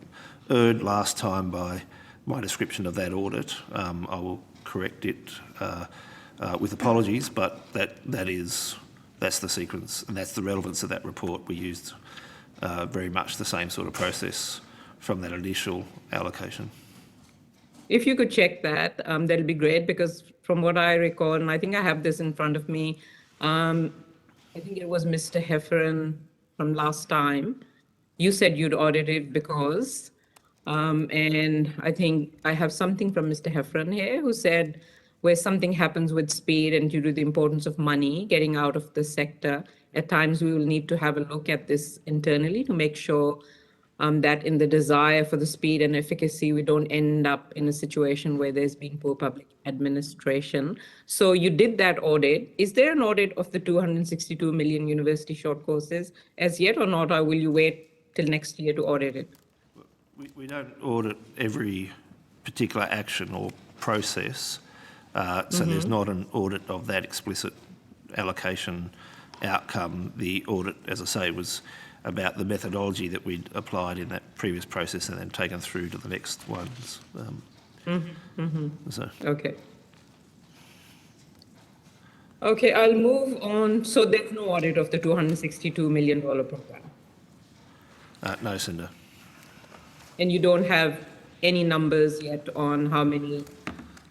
erred last time by my description of that audit, I will correct it with apologies, but that's the sequence and that's the relevance of that report. We used very much the same sort of process from that initial allocation. If you could check that, that'll be great, because from what I recall, and I think I have this in front of me, I think it was Mr. Heffernan from last time. You said you'd audit it because, and I think I have something from Mr. Heffernan here who said where something happens with speed and due to the importance of money getting out of the sector, at times we will need to have a look at this internally to make sure that in the desire for the speed and efficacy, we don't end up in a situation where there's been poor public administration. So you did that audit. Is there an audit of the 262 million university short courses as yet or not, or will you wait till next year to audit it? We don't audit every particular action or process, so there's not an audit of that explicit allocation outcome. The audit, as I say, was about the methodology that we'd applied in that previous process and then taken through to the next ones. So. Okay. Okay, I'll move on. So there's no audit of the $262 million program? No, Senator. And you don't have any numbers yet on how many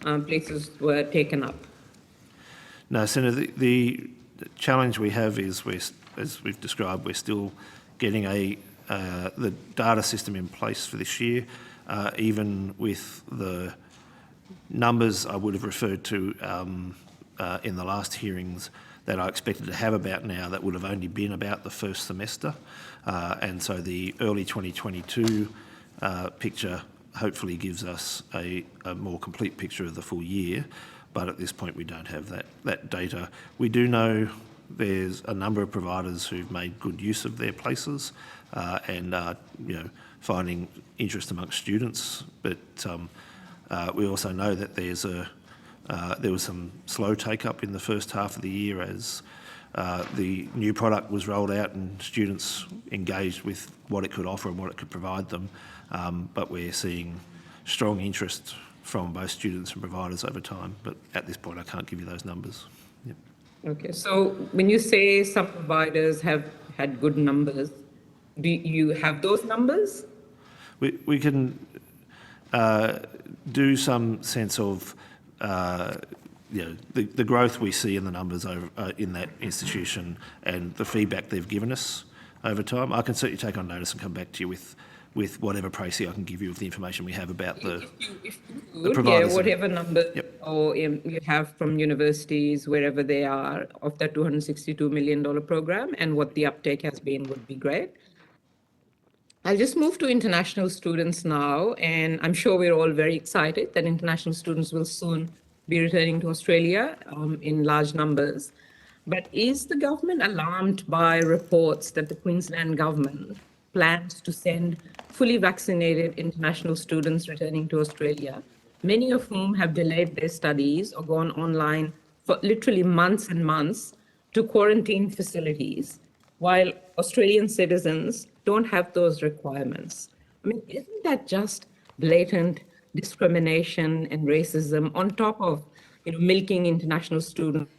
places were taken up? No, Senator, the challenge we have is, as we've described, we're still getting the data system in place for this year, even with the numbers I would have referred to in the last hearings that I expected to have about now, that would have only been about the first semester. And so the early 2022 picture hopefully gives us a more complete picture of the full year, but at this point we don't have that data. We do know there's a number of providers who've made good use of their places and are finding interest amongst students, but we also know that there was some slow take-up in the first half of the year as the new product was rolled out and students engaged with what it could offer and what it could provide them. But we're seeing strong interest from both students and providers over time. But at this point, I can't give you those numbers. Yep. Okay, so when you say some providers have had good numbers, do you have those numbers? We can do some sense of the growth we see in the numbers in that institution and the feedback they've given us over time. I can certainly take on notice and come back to you with whatever précis I can give you of the information we have about the providers. Yeah, whatever number or you have from universities, wherever they are, of that $262 million program, and what the uptake has been would be great. I'll just move to international students now, and I'm sure we're all very excited that international students will soon be returning to Australia in large numbers. But is the government alarmed by reports that the Queensland government plans to send fully vaccinated international students returning to Australia, many of whom have delayed their studies or gone online for literally months and months to quarantine facilities, while Australian citizens don't have those requirements? I mean, isn't that just blatant discrimination and racism on top of, milking international students?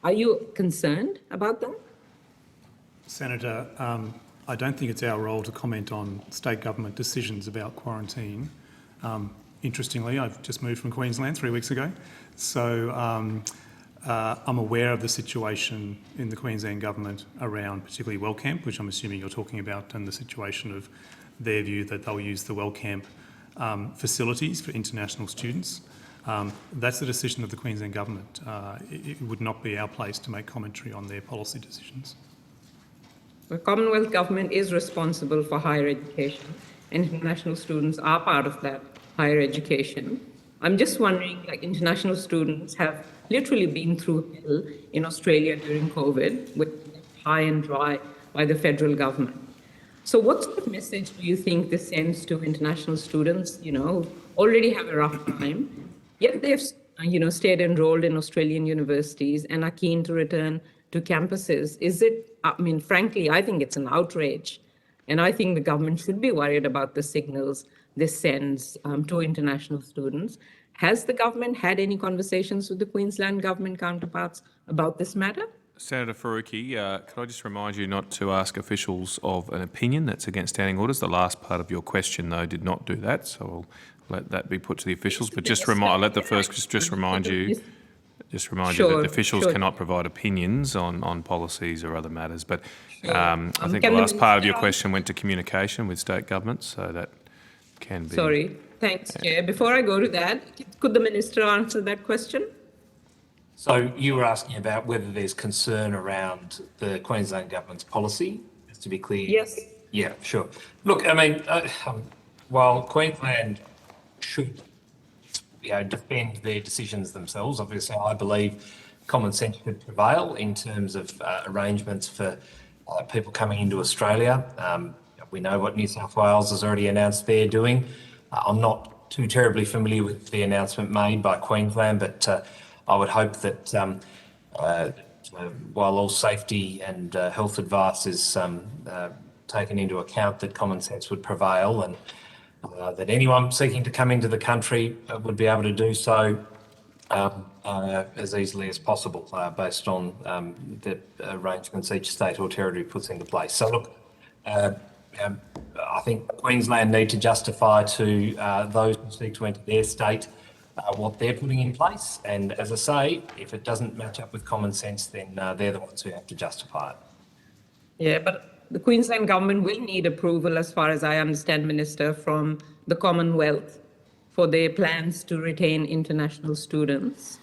Are you concerned about that? Senator, I don't think it's our role to comment on state government decisions about quarantine. Interestingly, I've just moved from Queensland 3 weeks ago, so I'm aware of the situation in the Queensland government around particularly Wellcamp, which I'm assuming you're talking about, and the situation of their view that they'll use the Wellcamp facilities for international students. That's the decision of the Queensland government. It would not be our place to make commentary on their policy decisions. The Commonwealth government is responsible for higher education, and international students are part of that higher education. I'm just wondering, international students have literally been through hell in Australia during COVID, with high and dry by the federal government. So what sort of message do you think this sends to international students, who already have a rough time, yet they've, stayed enrolled in Australian universities and are keen to return to campuses? Frankly, I think it's an outrage. And I think the government should be worried about the signals this sends to international students. Has the government had any conversations with the Queensland government counterparts about this matter? Senator Faruqi, could I just remind you not to ask officials of an opinion that's against standing orders? The last part of your question, though, did not do that, so I'll let that be put to the officials. But just remind you that the officials cannot provide opinions on policies or other matters. But I think the last part of your question went to communication with state governments, so that can be... Sorry, thanks, Chair. Before I go to that, could the Minister answer that question? So you were asking about whether there's concern around the Queensland Government's policy, just to be clear? Yes. Yeah, sure. Look, I mean, while Queensland should defend their decisions themselves, obviously I believe common sense should prevail in terms of arrangements for people coming into Australia. We know what New South Wales has already announced they're doing. I'm not too terribly familiar with the announcement made by Queensland, but I would hope that while all safety and health advice is taken into account, that common sense would prevail, and that anyone seeking to come into the country would be able to do so as easily as possible based on the arrangements each state or territory puts into place. So look, I think Queensland need to justify to those who seek to enter their state what they're putting in place. And as I say, if it doesn't match up with common sense, then they're the ones who have to justify it. Yeah, but the Queensland government will need approval, as far as I understand, Minister, from the Commonwealth for their plans to retain international students.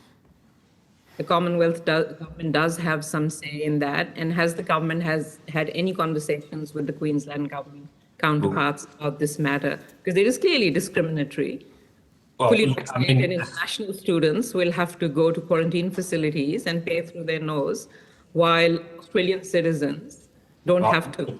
The Commonwealth government does have some say in that. And has the government had any conversations with the Queensland government counterparts about this matter? Because it is clearly discriminatory. Well, Fully vaccinated international students will have to go to quarantine facilities and pay through their nose, while Australian citizens don't have to.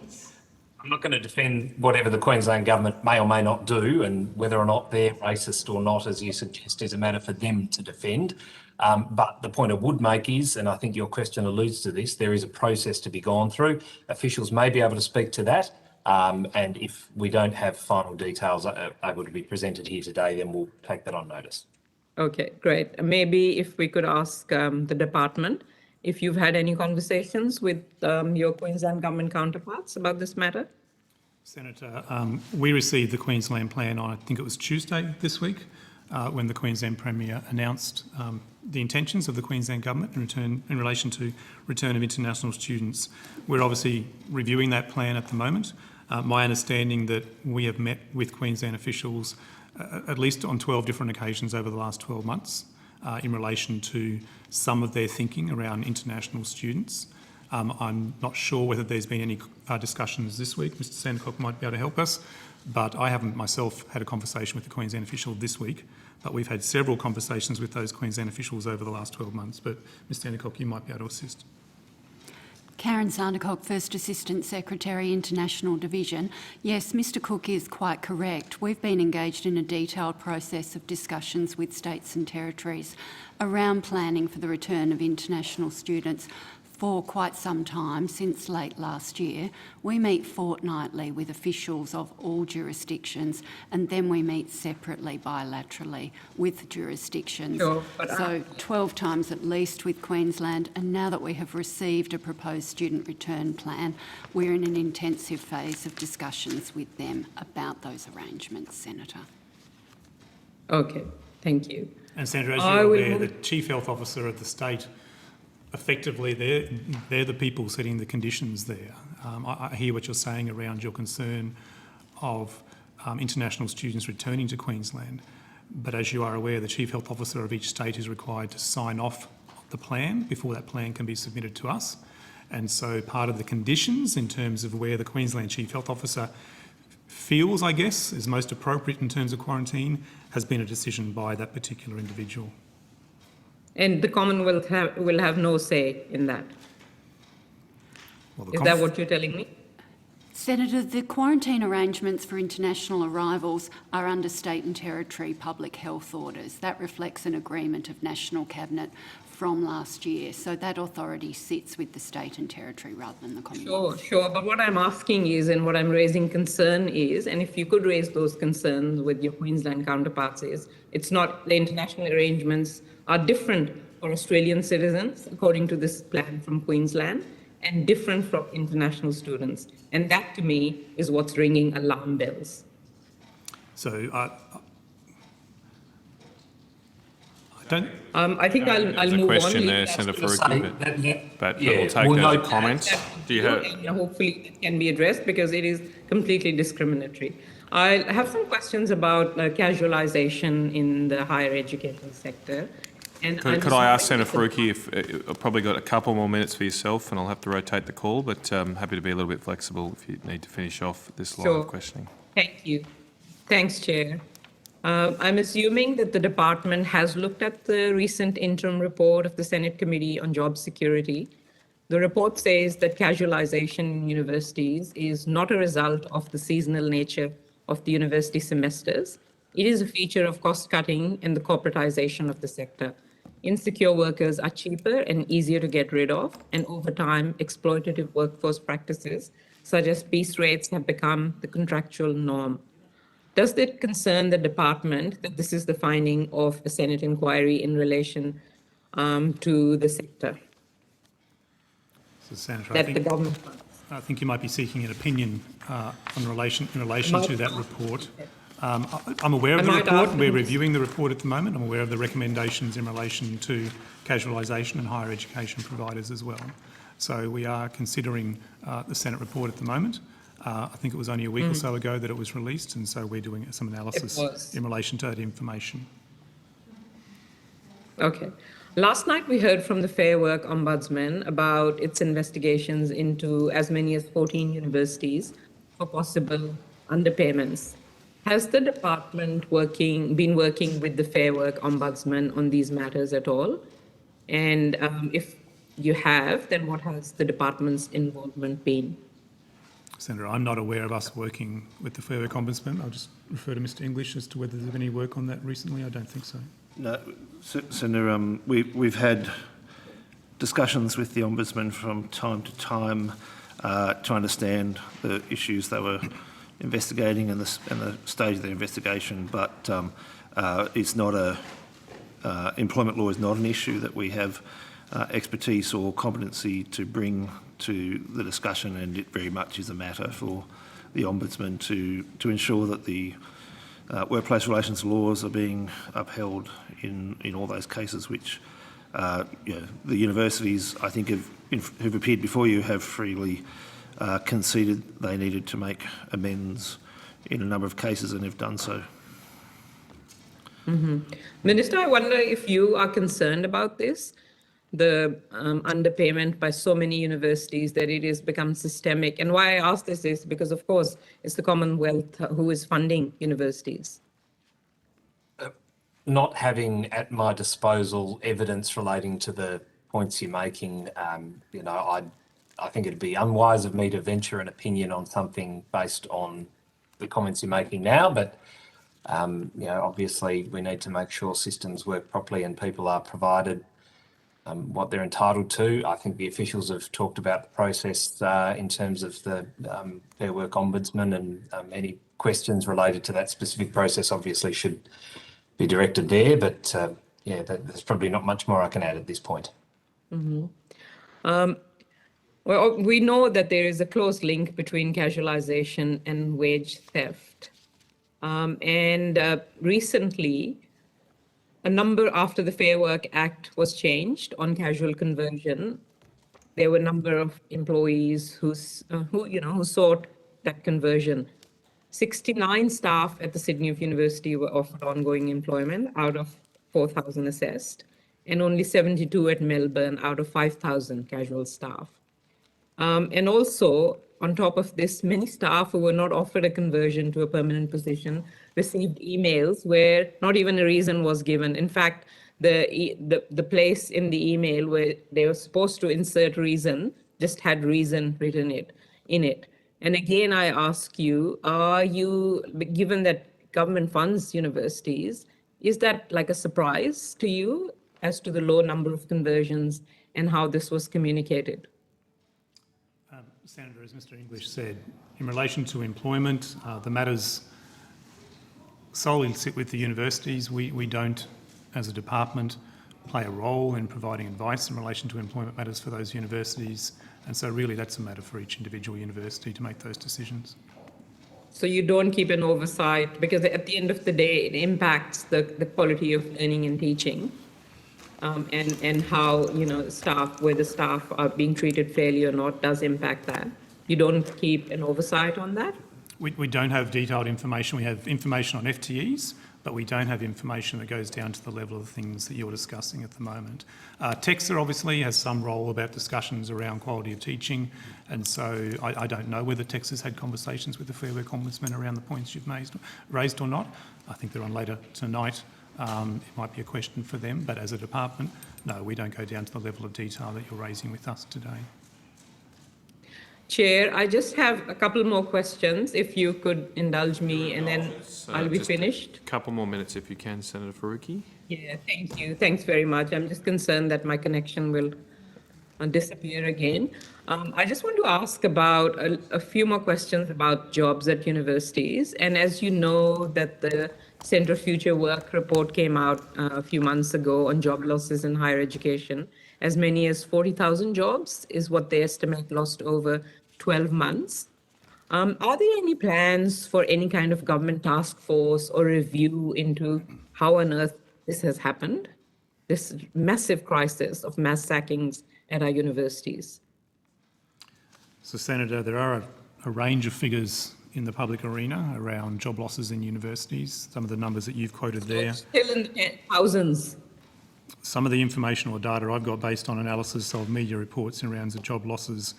I'm not going to defend whatever the Queensland government may or may not do, and whether or not they're racist or not, as you suggest, is a matter for them to defend. But the point I would make is, and I think your question alludes to this, there is a process to be gone through. Officials may be able to speak to that. And if we don't have final details able to be presented here today, then we'll take that on notice. Okay, great. Maybe if we could ask the department if you've had any conversations with your Queensland government counterparts about this matter. Senator, we received the Queensland plan on, I think it was Tuesday this week, when the Queensland Premier announced the intentions of the Queensland Government in relation to return of international students. We're obviously reviewing that plan at the moment. My understanding that we have met with Queensland officials at least on 12 different occasions over the last 12 months in relation to some of their thinking around international students. I'm not sure whether there's been any discussions this week. Mr Sandercock might be able to help us, but I haven't myself had a conversation with the Queensland official this week, but we've had several conversations with those Queensland officials over the last 12 months. But Mr Sandercock, you might be able to assist. Karen Sandercock, First Assistant Secretary, International Division. Yes, Mr Cook is quite correct. We've been engaged in a detailed process of discussions with states and territories around planning for the return of international students for quite some time, since late last year. We meet fortnightly with officials of all jurisdictions, and then we meet separately bilaterally with jurisdictions. Sure, so 12 times at least with Queensland, and now that we have received a proposed student return plan, we're in an intensive phase of discussions with them about those arrangements, Senator. Okay, thank you. And Senator, as you're aware, the Chief Health Officer of the state, effectively, they're the people setting the conditions there. I hear what you're saying around your concern of international students returning to Queensland, but as you are aware, the Chief Health Officer of each state is required to sign off the plan before that plan can be submitted to us. And so part of the conditions in terms of where the Queensland Chief Health Officer feels, I guess, is most appropriate in terms of quarantine has been a decision by that particular individual. And the Commonwealth will have no say in that. Well, is that what you're telling me? Senator, the quarantine arrangements for international arrivals are under state and territory public health orders. That reflects an agreement of National Cabinet from last year. So that authority sits with the state and territory rather than the Commonwealth. Sure. But what I'm asking is, and what I'm raising concern is, and if you could raise those concerns with your Queensland counterparts, is it's not the international arrangements are different for Australian citizens, according to this plan from Queensland, and different from international students. And that, to me, is what's ringing alarm bells. So I don't... I think I'll move on. There's a question there, Senator Faruqi, but we'll take that as comments. Do you have... Hopefully it can be addressed, because it is completely discriminatory. I have some questions about casualisation in the higher education sector. And Could I ask Senator Faruqi if I've probably got a couple more minutes for yourself, and I'll have to rotate the call, but happy to be a little bit flexible if you need to finish off this line Sure. of questioning. Thank you. Thanks, Chair. I'm assuming that the department has looked at the recent interim report of the Senate Committee on Job Security. The report says that casualisation in universities is not a result of the seasonal nature of the university semesters. It is a feature of cost cutting and the corporatisation of the sector. Insecure workers are cheaper and easier to get rid of, and over time, exploitative workforce practices such as piece rates have become the contractual norm. Does it concern the department that this is the finding of a Senate inquiry in relation to the sector? So, Senator, That the government I think you might be seeking an opinion in relation to that report. I'm aware of the report. We're reviewing the report at the moment. I'm aware of the recommendations in relation to casualisation and higher education providers as well. So we are considering the Senate report at the moment. I think it was only a week or so ago that it was released, and so we're doing some analysis in relation to that information. Okay. Last night we heard from the Fair Work Ombudsman about its investigations into as many as 14 universities for possible underpayments. Has the department been working with the Fair Work Ombudsman on these matters at all? And if you have, then what has the department's involvement been? Senator, I'm not aware of us working with the Fair Work Ombudsman. I'll just refer to Mr English as to whether there's been any work on that recently. I don't think so. No, Senator, we've had discussions with the Ombudsman from time to time to understand the issues they were investigating and the stage of their investigation, but it's not employment law is not an issue that we have expertise or competency to bring to the discussion, and it very much is a matter for the Ombudsman to ensure that the workplace relations laws are being upheld in all those cases which the universities, I think, who've appeared before you have freely conceded they needed to make amends in a number of cases and have done so. Minister, I wonder if you are concerned about this, the underpayment by so many universities, that it has become systemic. And why I ask this is because, of course, it's the Commonwealth who is funding universities. Not having at my disposal evidence relating to the points you're making, I think it'd be unwise of me to venture an opinion on something based on the comments you're making now. But obviously we need to make sure systems work properly and people are provided what they're entitled to. I think the officials have talked about the process in terms of the Fair Work Ombudsman, and any questions related to that specific process obviously should be directed there. But there's probably not much more I can add at this point. Well, we know that there is a close link between casualisation and wage theft. Recently, a number after the Fair Work Act was changed on casual conversion, there were a number of employees who sought that conversion. 69 staff at the Sydney University were offered ongoing employment out of 4,000 assessed, and only 72 at Melbourne out of 5,000 casual staff. And also, on top of this, many staff who were not offered a conversion to a permanent position received emails where not even a reason was given. In fact, the place in the email where they were supposed to insert reason just had reason written in it. And again, I ask you, given that government funds universities, is that like a surprise to you as to the low number of conversions and how this was communicated? Senator, as Mr English said, in relation to employment, the matters solely sit with the universities. We don't, as a department, play a role in providing advice in relation to employment matters for those universities, and so really that's a matter for each individual university to make those decisions. So you don't keep an oversight, because at the end of the day, it impacts the quality of learning and teaching, and how, staff, whether staff are being treated fairly or not, does impact that. You don't keep an oversight on that? We don't have detailed information. We have information on FTEs, but we don't have information that goes down to the level of the things that you're discussing at the moment. TEXA obviously has some role about discussions around quality of teaching, and so I don't know whether TEXA's had conversations with the Fair Work Ombudsman around the points you've raised or not. I think they're on later tonight. It might be a question for them, but as a department, no, we don't go down to the level of detail that you're raising with us today. Chair, I just have a couple more questions, if you could indulge me, and then I'll be finished. A couple more minutes if you can, Senator Faruqi. Yeah, thank you. Thanks very much. I'm just concerned that my connection will disappear again. I just want to ask about a few more questions about jobs at universities. And as you know, that the Centre Future Work report came out a few months ago on job losses in higher education. As many as 40,000 jobs is what they estimate lost over 12 months. Are there any plans for any kind of government task force or review into how on earth this has happened? This massive crisis of mass sackings at our universities. So, Senator, there are a range of figures in the public arena around job losses in universities. Some of the numbers that you've quoted there. Still in the thousands. Some of the information or data I've got based on analysis of media reports around the job losses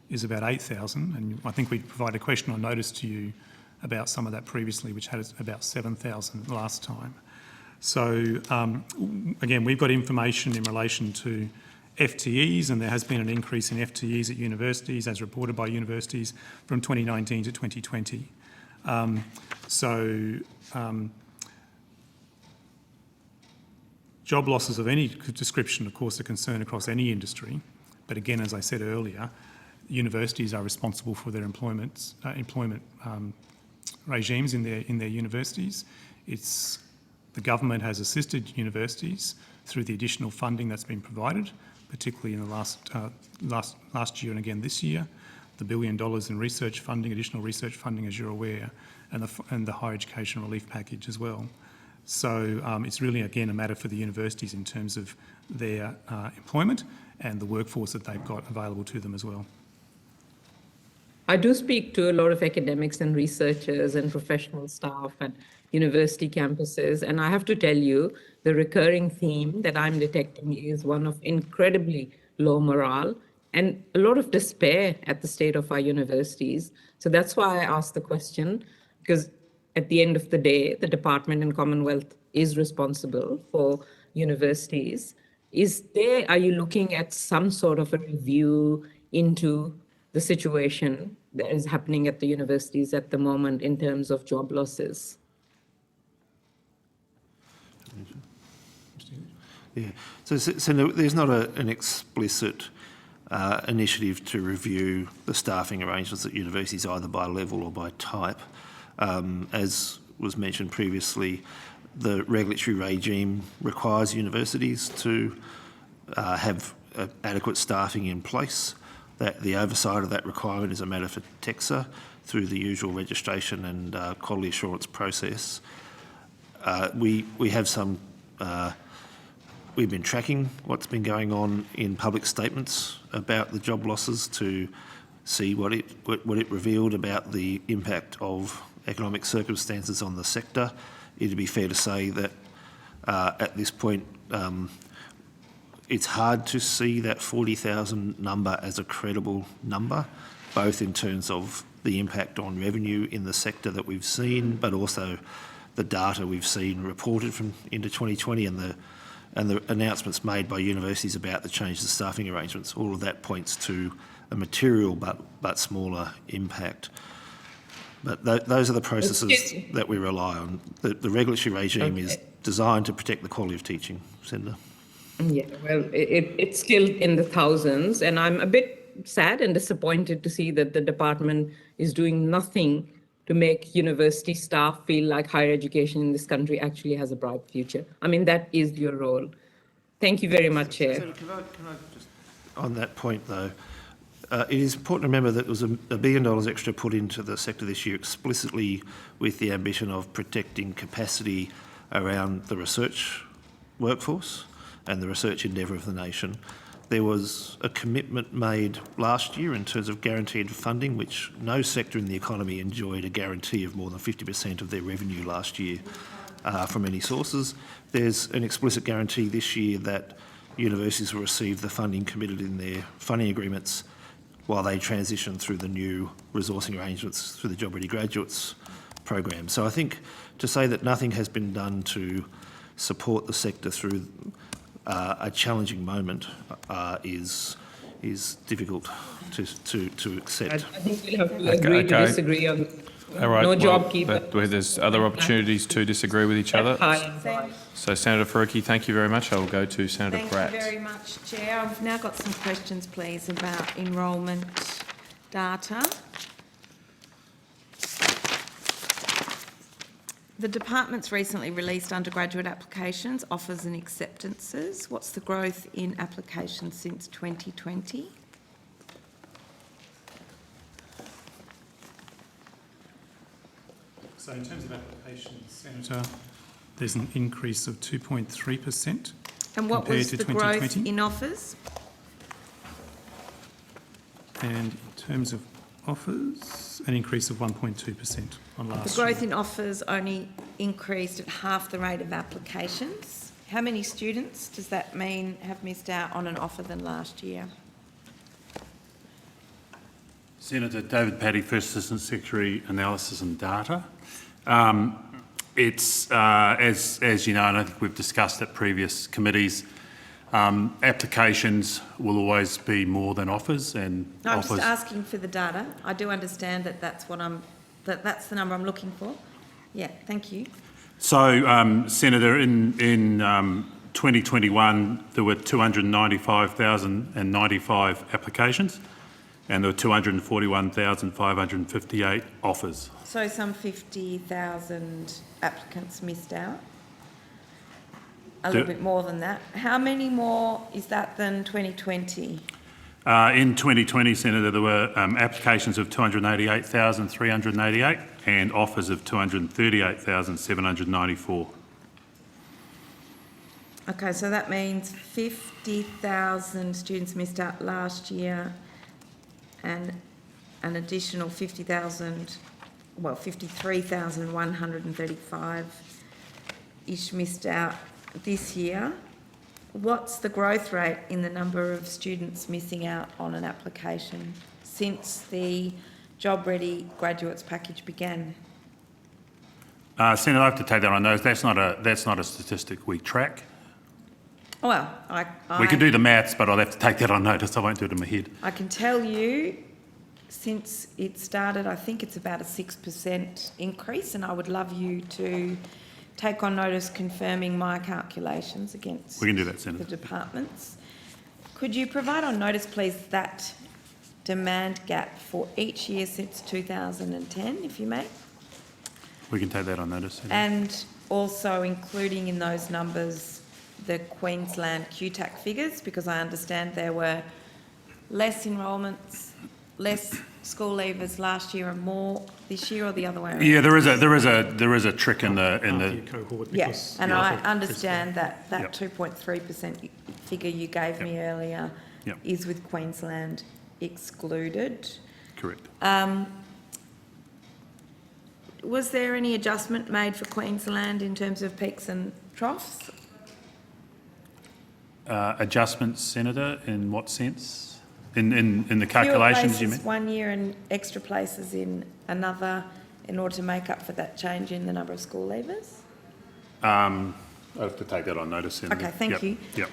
is about 8,000, and I think we provided a question on notice to you about some of that previously, which had about 7,000 last time. So again, we've got information in relation to FTEs, and there has been an increase in FTEs at universities, as reported by universities, from 2019 to 2020. Job losses of any description, of course, are a concern across any industry. But again, as I said earlier, universities are responsible for their employment regimes in their universities. The government has assisted universities through the additional funding that's been provided, particularly in the last year and again this year, the $1 billion in research funding, additional research funding, as you're aware, and the higher education relief package as well. So it's really, again, a matter for the universities in terms of their employment and the workforce that they've got available to them as well. I do speak to a lot of academics and researchers and professional staff at university campuses, and I have to tell you, the recurring theme that I'm detecting is one of incredibly low morale and a lot of despair at the state of our universities. So that's why I asked the question, because at the end of the day, the Department and Commonwealth is responsible for universities. Are you looking at some sort of a review into the situation that is happening at the universities at the moment in terms of job losses? Yeah, so there's not an explicit initiative to review the staffing arrangements at universities either by level or by type. As was mentioned previously, the regulatory regime requires universities to have adequate staffing in place. That the oversight of that requirement is a matter for TEXA through the usual registration and quality assurance process. We have some. We've been tracking what's been going on in public statements about the job losses to see what it revealed about the impact of economic circumstances on the sector. It'd be fair to say that at this point it's hard to see that 40,000 number as a credible number, both in terms of the impact on revenue in the sector that we've seen, but also the data we've seen reported from into 2020 and the announcements made by universities about the change to staffing arrangements. All of that points to a material but smaller impact. But those are the processes that we rely on. The regulatory regime is designed to protect the quality of teaching, Senator. Yeah, well, it's still in the thousands, and I'm a bit sad and disappointed to see that the department is doing nothing to make university staff feel like higher education in this country actually has a bright future. I mean, that is your role. Thank you very much, Chair. Can I just, on that point though, it is important to remember that there was $1 billion extra put into the sector this year explicitly with the ambition of protecting capacity around the research workforce and the research endeavour of the nation. There was a commitment made last year in terms of guaranteed funding, which no sector in the economy enjoyed a guarantee of more than 50% of their revenue last year. from any sources. There's an explicit guarantee this year that universities will receive the funding committed in their funding agreements while they transition through the new resourcing arrangements through the Job Ready Graduates program. So I think to say that nothing has been done to support the sector through a challenging moment is difficult to accept. I think we'll have to agree to disagree on All right. no well, job keeper. but where there's other opportunities to disagree with each other. So Senator Faruqi, thank you very much. I will go to Senator Thank Pratt. you very much, Chair. I've now got some questions, please, about enrolment data. The department's recently released undergraduate applications, offers and acceptances. What's the growth in applications since 2020? So in terms of applications, Senator, there's an increase of 2.3%. And what was compared to the growth 2020. in offers? And in terms of offers, an increase of 1.2% on last The year. growth in offers only increased at half the rate of applications. How many students does that mean have missed out on an offer than last year? Senator David Paddy, First Assistant Secretary, Analysis and Data. It's, as you know, and I think we've discussed at previous committees, applications will always be more than offers, and No, I'm offers. just asking for the data. I do understand that that's that's the number I'm looking for. Yeah, thank you. So, Senator, in 2021, there were 295,095 applications, and there were 241,558 offers. So some 50,000 applicants missed out. A little bit more than that. How many more is that than 2020? In 2020, Senator, there were applications of 288,388 and offers of 238,794. Okay, so that means 50,000 students missed out last year and an additional 53,135-ish missed out this year. What's the growth rate in the number of students missing out on an application since the Job Ready Graduates package began? Senator, I have to take that on notice. That's not a statistic we track. Well, We could do the maths, but I'll have to take that on notice. I won't do it in my head. I can tell you, since it started, I think it's about a 6% increase, and I would love you to take on notice confirming my calculations against We can do that, Senator. the departments. Could you provide on notice, please, that demand gap for each year since 2010, if you may? We can take that on notice, Senator. And also including in those numbers the Queensland QTAC figures, because I understand there were less enrolments, less school leavers last year and more this year, or the other way around? Yeah, there is a trick in the cohort. Yes, and I understand that 2.3% figure you gave me earlier is with Queensland excluded. Correct. Was there any adjustment made for Queensland in terms of peaks and troughs? Adjustments, Senator, in what sense? In the calculations, you mean? Fewer places one year and extra places in another in order to make up for that change in the number of school leavers? I'll have to take that on notice, Senator. Okay, thank you. Yep.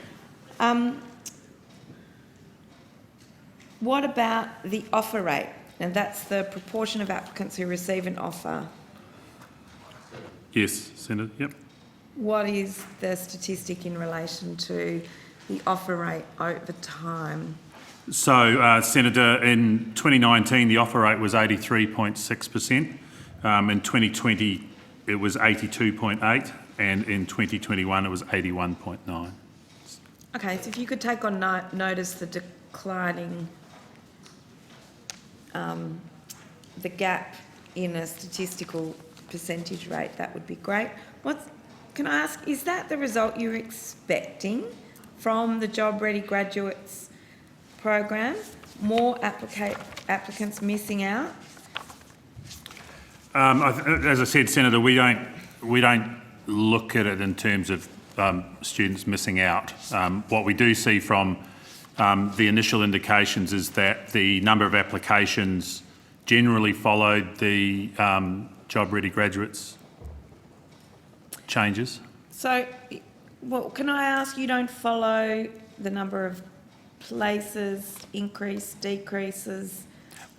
What about the offer rate? And that's the proportion of applicants who receive an offer. Yes, Senator, yep. What is the statistic in relation to the offer rate over time? So, Senator, in 2019, the offer rate was 83.6%. In 2020, it was 82.8%, and in 2021, it was 81.9%. Okay, so if you could take on notice the declining, the gap in a statistical percentage rate, that would be great. Can I ask, is that the result you're expecting from the Job Ready Graduates program? More applicants missing out? As I said, Senator, we don't look at it in terms of students missing out. What we do see from the initial indications is that the number of applications generally followed the Job Ready Graduates changes. So, well, can I ask, you don't follow the number of places, increase, decreases?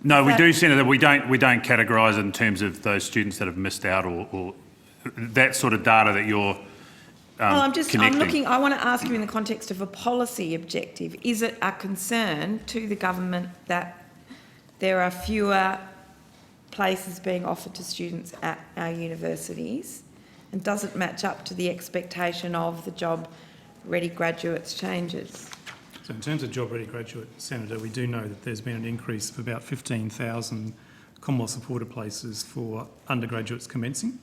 No, we do, Senator. We don't categorise it in terms of those students that have missed out or that sort of data that you're connecting. I want to ask you in the context of a policy objective. Is it a concern to the government that there are fewer places being offered to students at our universities? And does it match up to the expectation of the Job Ready Graduates changes? So in terms of Job Ready Graduate, Senator, we do know that there's been an increase of about 15,000 Commonwealth supported places for undergraduates commencing.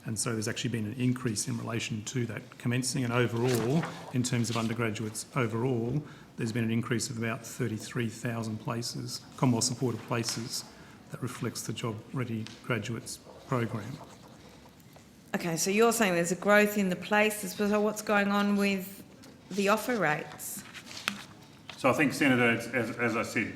And so there's actually been an increase in relation to that commencing. And overall, in terms of undergraduates overall, there's been an increase of about 33,000 places, Commonwealth supported places, that reflects the Job Ready Graduates program. Okay, so you're saying there's a growth in the places, but so what's going on with the offer rates? So I think, Senator, as I said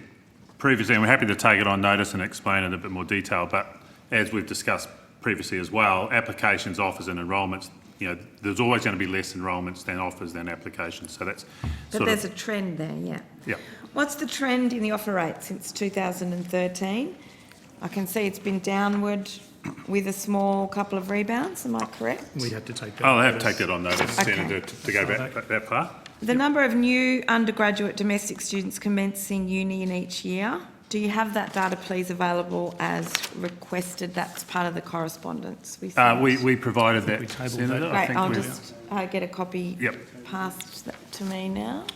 previously, and we're happy to take it on notice and explain it in a bit more detail, but as we've discussed previously as well, applications, offers and enrolments, there's always going to be less enrolments than offers than applications. So that's But there's a trend there, yeah. Yeah. What's the trend in the offer rate since 2013? I can see it's been downward with a small couple of rebounds, am I correct? We'd have to take that. I'll have to take that on notice, Okay. Senator, to go back that far. The number of new undergraduate domestic students commencing uni in each year, do you have that data, please, available as requested? That's part of the correspondence we sent. We provided that, Senator. I Right, think I'll we- just get a copy Yep. passed to me now.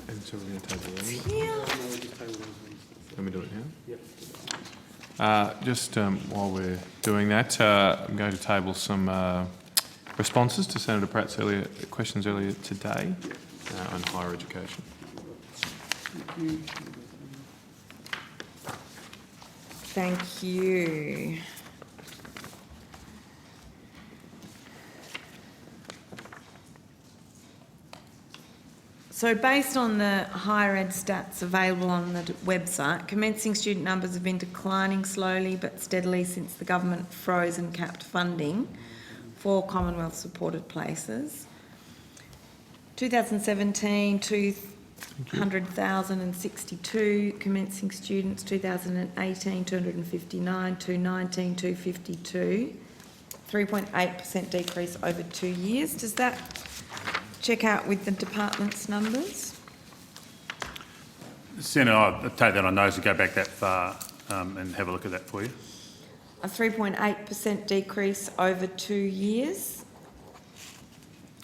And so we're going to table it. Yeah. Can we do it now? Just while we're doing that, I'm going to table some responses to Senator Pratt's questions earlier today on higher education. Thank you. So based on the higher ed stats available on the website, commencing student numbers have been declining slowly but steadily since the government froze and capped funding for Commonwealth supported places. 2017, 200,062 commencing students, 2018, 259, 2019, 252, 3.8% decrease over 2 years. Does that check out with the department's numbers? Senator, I'll take that on notice and go back that far and have a look at that for you. A 3.8% decrease over 2 years.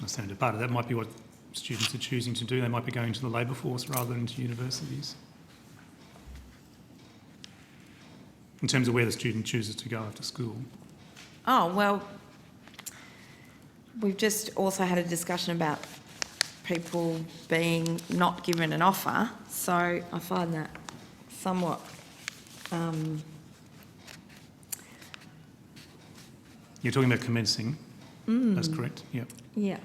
Senator, part of that might be what students are choosing to do. They might be going to the labour force rather than to universities. In terms of where the student chooses to go after school. Oh, well, we've just also had a discussion about people being not given an offer, so I find that somewhat You're talking about commencing. That's correct, yep. Yeah.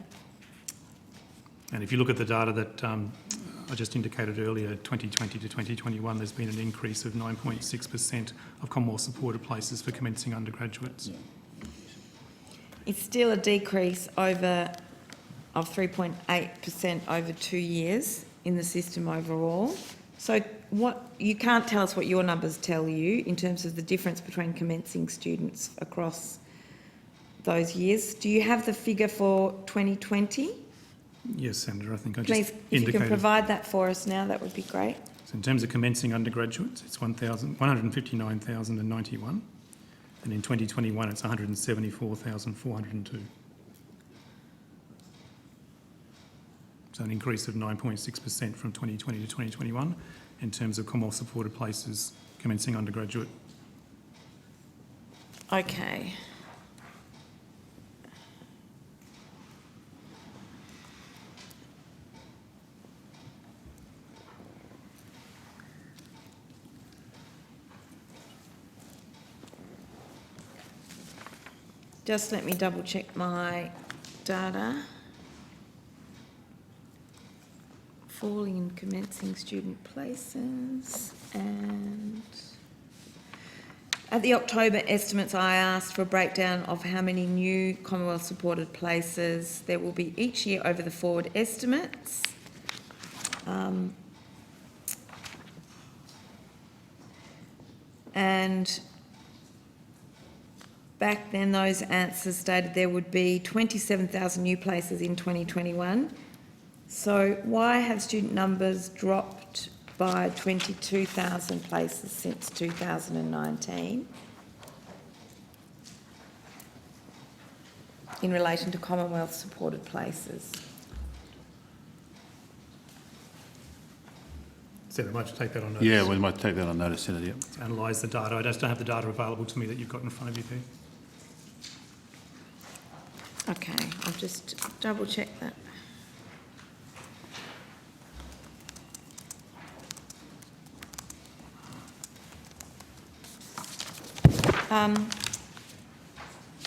And if you look at the data that I just indicated earlier, 2020 to 2021, there's been an increase of 9.6% of Commonwealth supported places for commencing undergraduates. It's still a decrease of 3.8% over 2 years in the system overall. So you can't tell us what your numbers tell you in terms of the difference between commencing students across those years. Do you have the figure for 2020? Yes, Senator, I think I Please, just if you indicated. can provide that for us now, that would be great. So in terms of commencing undergraduates, it's 159,091. And in 2021, it's 174,402. So an increase of 9.6% from 2020 to 2021 in terms of Commonwealth supported places commencing undergraduate. Okay. Just let me double check my data. Falling and commencing student places, and at the October estimates I asked for a breakdown of how many new Commonwealth supported places there will be each year over the forward estimates. And back then those answers stated there would be 27,000 new places in 2021. So why have student numbers dropped by 22,000 places since 2019 in relation to Commonwealth supported places? Senator, might you take that on notice? Yeah, we might take that on notice, Senator. Yep. Analyse the data. I just don't have the data available to me that you've got in front of you there. Okay, I'll just double check that.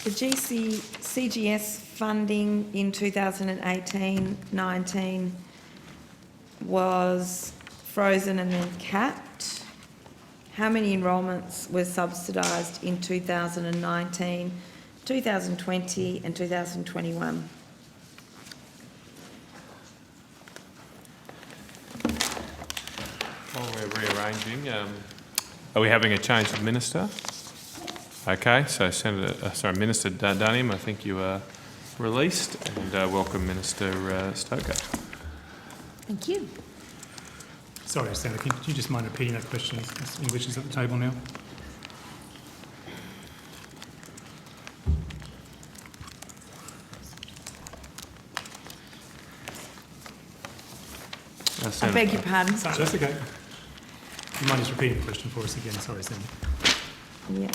The CGS funding in 2018-19 was frozen and then capped. How many enrolments were subsidised in 2019, 2020 and 2021? While we're rearranging, are we having a change of minister? Okay, so Minister Duniam, I think you are released, and welcome Minister Stoker. Thank you. Sorry, Senator, could you just mind repeating that question? English is at the table now. I beg your pardon? That's okay. You mind just repeating the question for us again? Sorry, Senator. Yeah.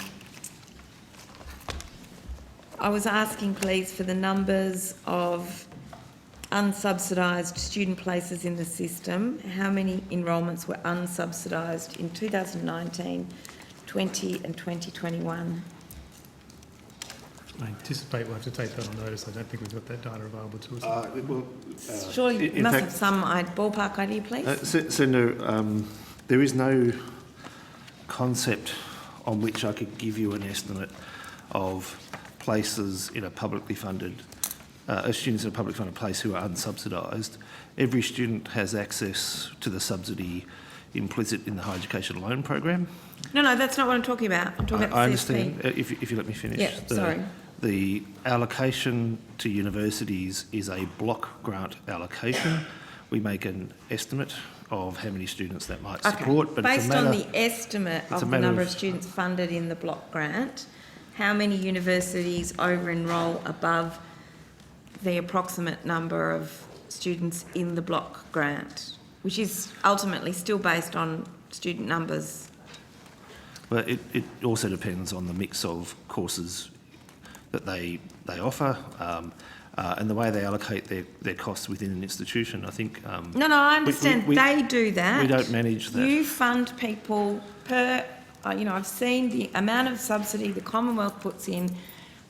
I was asking, please, for the numbers of unsubsidised student places in the system. How many enrolments were unsubsidised in 2019, 20 and 2021? I anticipate we'll have to take that on notice. I don't think we've got that data available to us. Surely you must have some ballpark idea, please. Senator, there is no concept on which I could give you an estimate of places in a publicly funded, students in a publicly funded place who are unsubsidised. Every student has access to the subsidy implicit in the higher education loan program. No, that's not what I'm talking about. I'm talking about the I CSP. understand, if you let me finish. Yeah, sorry. The allocation to universities is a block grant allocation. We make an estimate of how many students that might support. But based on the estimate of the number of students funded in the block grant, how many universities over-enrol above the approximate number of students in the block grant, which is ultimately still based on student numbers? Well, it also depends on the mix of courses that they offer and the way they allocate their costs within an institution. I think... No, I understand they do that. We don't manage that. You fund people per... I've seen the amount of subsidy the Commonwealth puts in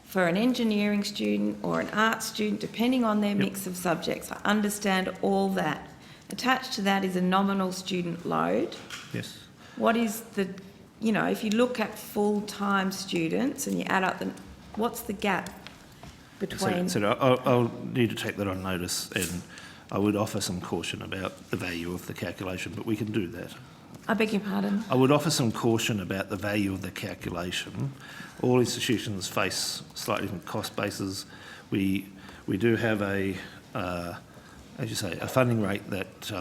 for an engineering student or an arts student, depending on their mix of subjects. I understand all that. Attached to that is a nominal student load. Yes. What is the... if you look at full-time students and you add up what's the gap between... So I'll need to take that on notice, and I would offer some caution about the value of the calculation, but we can do that. I beg your pardon? I would offer some caution about the value of the calculation. All institutions face slightly different cost bases. We do have a funding rate that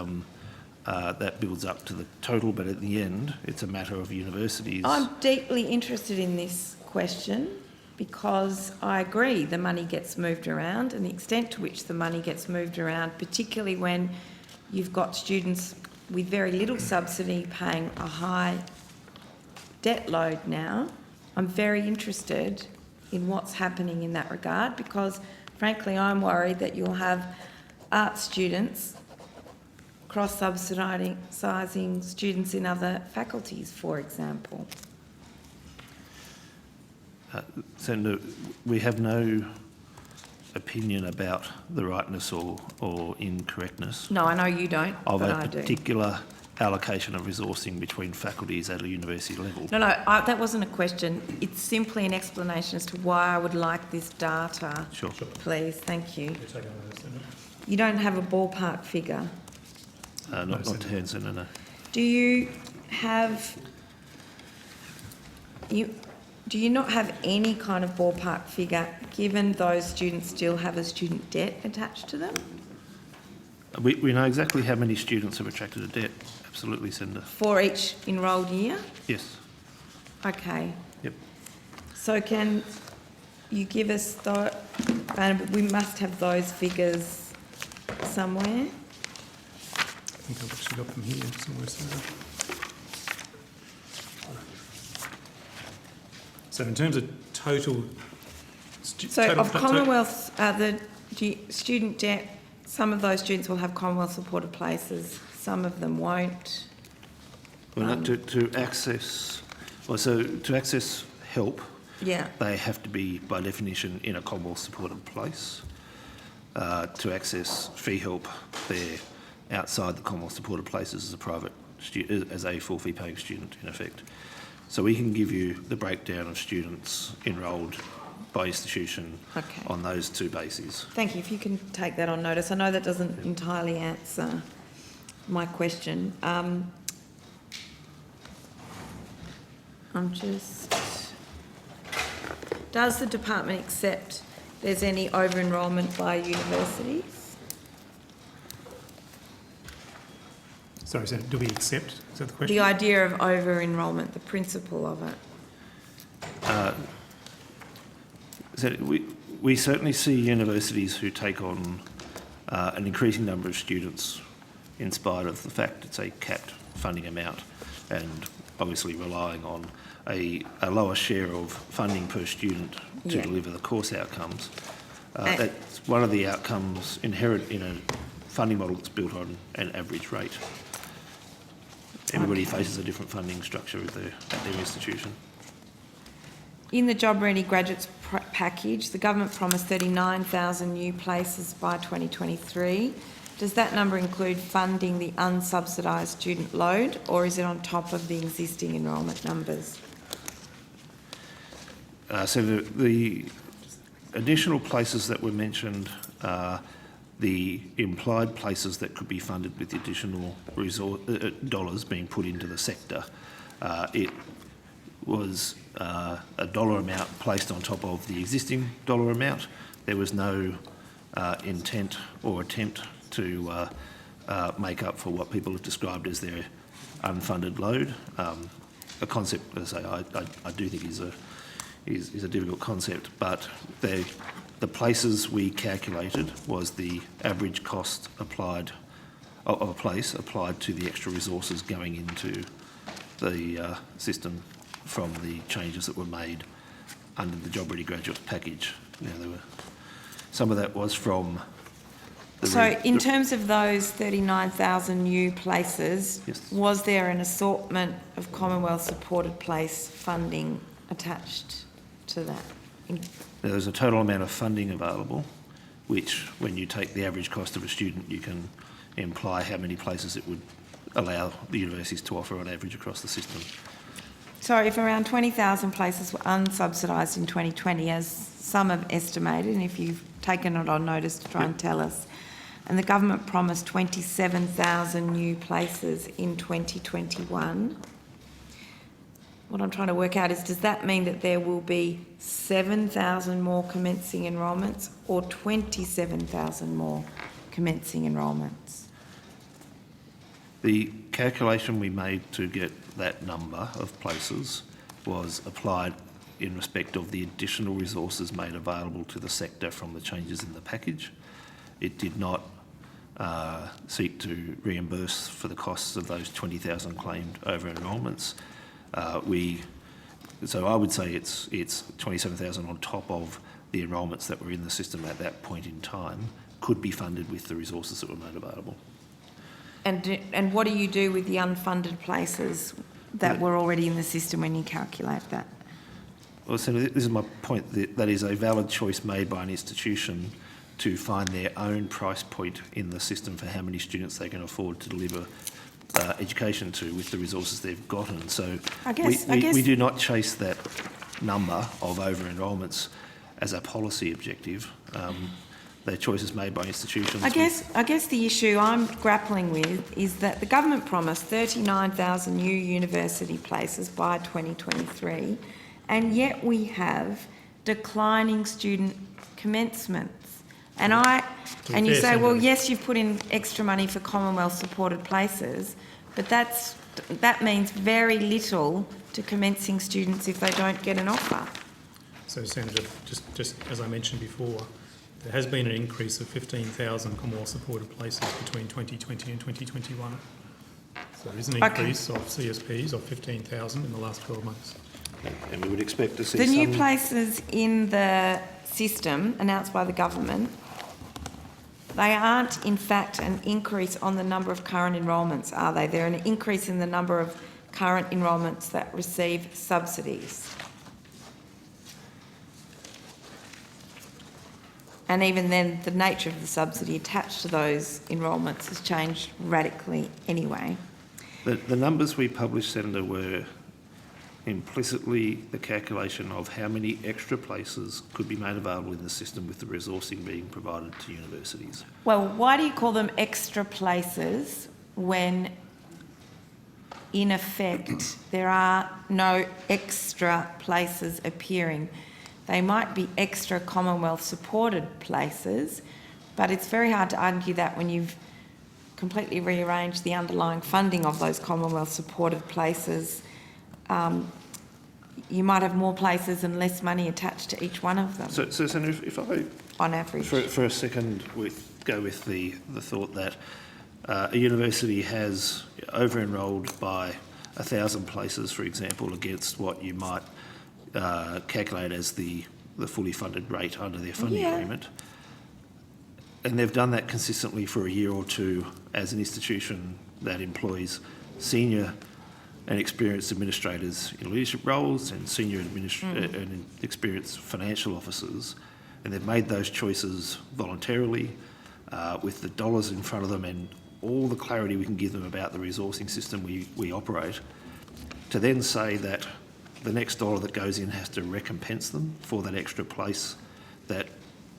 that builds up to the total, but at the end, it's a matter of universities. I'm deeply interested in this question because I agree the money gets moved around, and the extent to which the money gets moved around, particularly when you've got students with very little subsidy paying a high debt load now. I'm very interested in what's happening in that regard because, frankly, I'm worried that you'll have art students cross-subsidising students in other faculties, for example. Senator, we have no opinion about the rightness or incorrectness No, I know you don't, of but a I do. particular allocation of resourcing between faculties at a university level. No, that wasn't a question. It's simply an explanation as to why I would like this data. Sure. Please, thank you. You don't have a ballpark figure. Not to hand, Senator, no. Do you have... Do you not have any kind of ballpark figure, given those students still have a student debt attached to them? We know exactly how many students have attracted a debt. Absolutely, Senator. For each enrolled year? Yes. Okay. Yep. So can you give us the... And we must have those figures somewhere. I think I've actually got them here somewhere, Senator. So in terms of total... Of Commonwealth, student debt, some of those students will have Commonwealth supported places, some of them won't. Well, to access help, Yeah. they have to be, by definition, in a Commonwealth supported place. To access fee help, they're outside the Commonwealth supported places as a private as a full fee paying student, in effect. So we can give you the breakdown of students enrolled by institution on those two bases. Thank you. If you can take that on notice. I know that doesn't entirely answer my question. Does the department accept there's any over-enrolment by universities? Sorry, Senator, do we accept? Is that the question? The idea of over-enrolment, the principle of it. So we certainly see universities who take on an increasing number of students in spite of the fact it's a capped funding amount and obviously relying on a lower share of funding per student to deliver the course outcomes. That's one of the outcomes inherent in a funding model that's built on an average rate. Everybody faces a different funding structure at their institution. In the Job Ready Graduates package, the government promised 39,000 new places by 2023. Does that number include funding the unsubsidised student load, or is it on top of the existing enrolment numbers? So the additional places that were mentioned are the implied places that could be funded with the additional dollars being put into the sector. It was a dollar amount placed on top of the existing dollar amount. There was no intent or attempt to make up for what people have described as their unfunded load. A concept, as I say, I do think is a difficult concept, but the places we calculated was the average cost applied of a place applied to the extra resources going into the system from the changes that were made under the Job Ready Graduates package. Now, some of that was from the... in terms of those 39,000 new places, was there an assortment of Commonwealth supported place funding attached to that? There's a total amount of funding available, which when you take the average cost of a student, you can imply how many places it would allow the universities to offer on average across the system. So if around 20,000 places were unsubsidised in 2020, as some have estimated, and if you've taken it on notice to try and tell us, and the government promised 27,000 new places in 2021, what I'm trying to work out is, does that mean that there will be 7,000 more commencing enrolments or 27,000 more commencing enrolments? The calculation we made to get that number of places was applied in respect of the additional resources made available to the sector from the changes in the package. It did not seek to reimburse for the costs of those 20,000 claimed over-enrolments. So I would say it's 27,000 on top of the enrolments that were in the system at that point in time could be funded with the resources that were made available. And what do you do with the unfunded places that were already in the system when you calculate that? Well, Senator, this is my point. That is a valid choice made by an institution to find their own price point in the system for how many students they can afford to deliver education to with the resources they've gotten. So we do not chase that number of over-enrolments as a policy objective. They're choices made by institutions. I guess the issue I'm grappling with is that the government promised 39,000 new university places by 2023, and yet we have declining student commencements. And you say, well, yes, you've put in extra money for Commonwealth-supported places, but that means very little to commencing students if they don't get an offer. So, Senator, just as I mentioned before, there has been an increase of 15,000 Commonwealth-supported places between 2020 and 2021. So there is an increase of CSPs of 15,000 in the last 12 months. And we would expect to see the new places in the system announced by the government, they aren't in fact an increase on the number of current enrolments, are they? They're an increase in the number of current enrolments that receive subsidies. And even then, the nature of the subsidy attached to those enrolments has changed radically anyway. The numbers we published, Senator, were implicitly the calculation of how many extra places could be made available in the system with the resourcing being provided to universities. Well, why do you call them extra places when, in effect, there are no extra places appearing? They might be extra Commonwealth-supported places, but it's very hard to argue that when you've completely rearranged the underlying funding of those Commonwealth-supported places. You might have more places and less money attached to each one of them. So Senator, if I, on average, for a second, go with the thought that a university has over-enrolled by 1,000 places, for example, against what you might calculate as the fully funded rate under their funding agreement. And they've done that consistently for a year or two as an institution that employs senior and experienced administrators in leadership roles and senior and experienced financial officers. And they've made those choices voluntarily with the dollars in front of them and all the clarity we can give them about the resourcing system we operate, to then say that the next dollar that goes in has to recompense them for that extra place that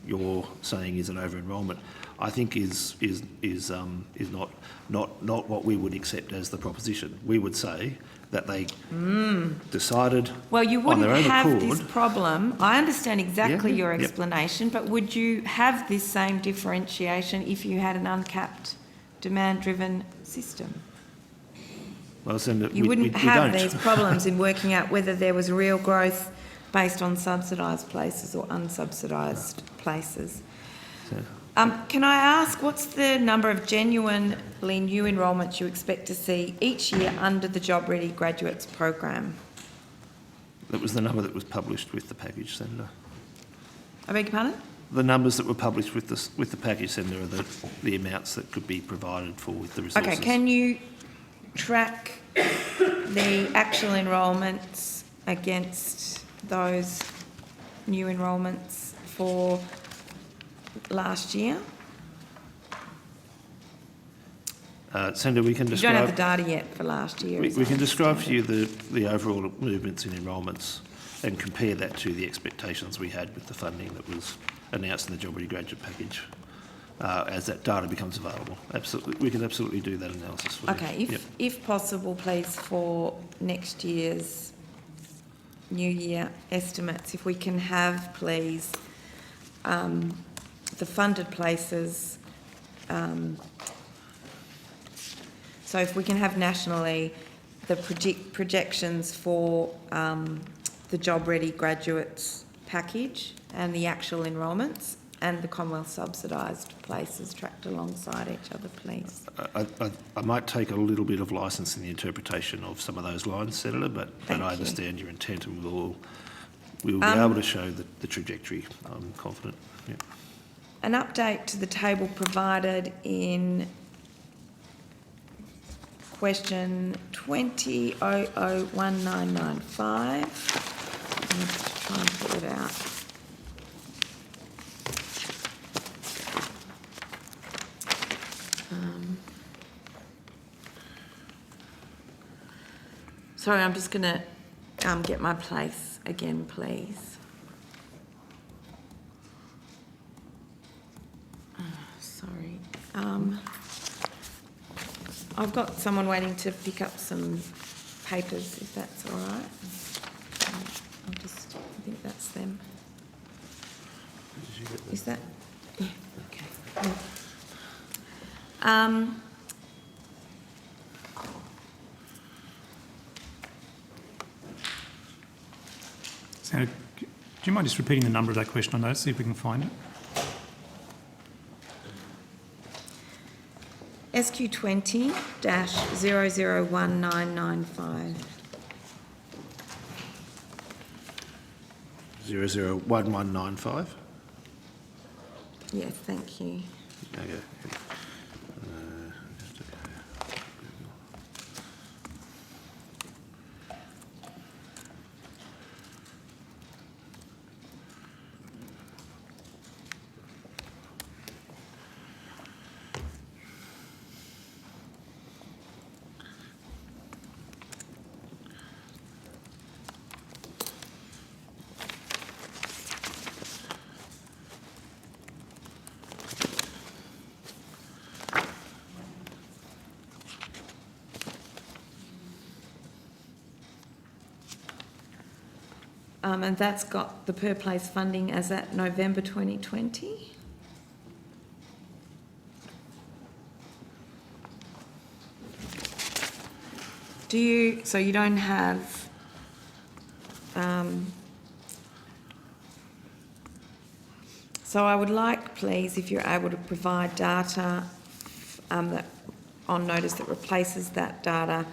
you're saying is an over-enrolment, I think is not what we would accept as the proposition. We would say that they decided well, you on wouldn't their own have accord. this problem. I understand exactly your explanation, but would you have this same differentiation if you had an uncapped, demand-driven system? Well, Senator, You we wouldn't don't. have these problems in working out whether there was real growth based on subsidised places or unsubsidised places. Can I ask, what's the number of genuinely new enrolments you expect to see each year under the Job Ready Graduates program? That was the number that was published with the package, Senator. I beg your pardon? The numbers that were published with the package, Senator, are the amounts that could be provided for with the resources. Okay, can you track the actual enrolments against those new enrolments for last year? Senator, we can You describe... don't have the data yet for last year. We can describe for you the overall movements in enrolments and compare that to the expectations we had with the funding that was announced in the Job Ready Graduate Package as that data becomes available. Absolutely, we can absolutely do that analysis for you. Okay, if possible, please, for next year's New Year estimates, if we can have, please, the funded places. So if we can have nationally the projections for the Job Ready Graduates package and the actual enrolments and the Commonwealth subsidised places tracked alongside each other, please. I might take a little bit of licence in the interpretation of some of those lines, Senator, but I understand your intent and we'll be able to show the trajectory, I'm confident. Yeah. An update to the table provided in question 20001995. try and pull it out. Sorry, I'm just going to get my place again, please. Sorry. I've got someone waiting to pick up some papers, if that's all right. I think that's them. Is that? Yeah, okay. Senator, do you mind just repeating the number of that question on notice, see if we can find it? SQ20-001995. 001195. Yes, thank you. Okay. And that's got the per place funding as at November 2020. So you don't have, so I would like, please, if you're able to provide data that on notice that replaces that data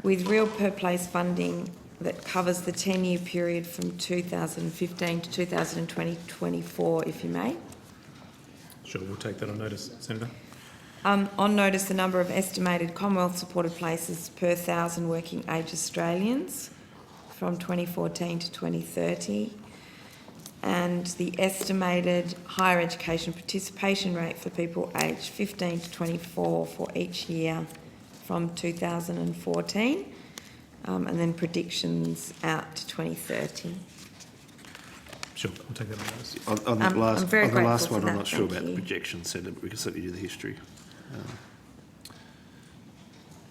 with real per place funding that covers the 10-year period from 2015 to 2020-24, if you may. Sure, we'll take that on notice, Senator. On notice, the number of estimated Commonwealth-supported places per 1,000 working age Australians from 2014 to 2030, and the estimated higher education participation rate for people aged 15 to 24 for each year from 2014. And then predictions out to 2030. Sure, we'll take that on notice. On the last one, I'm not sure Thank about the you. projections, Senator, but we can certainly do the history.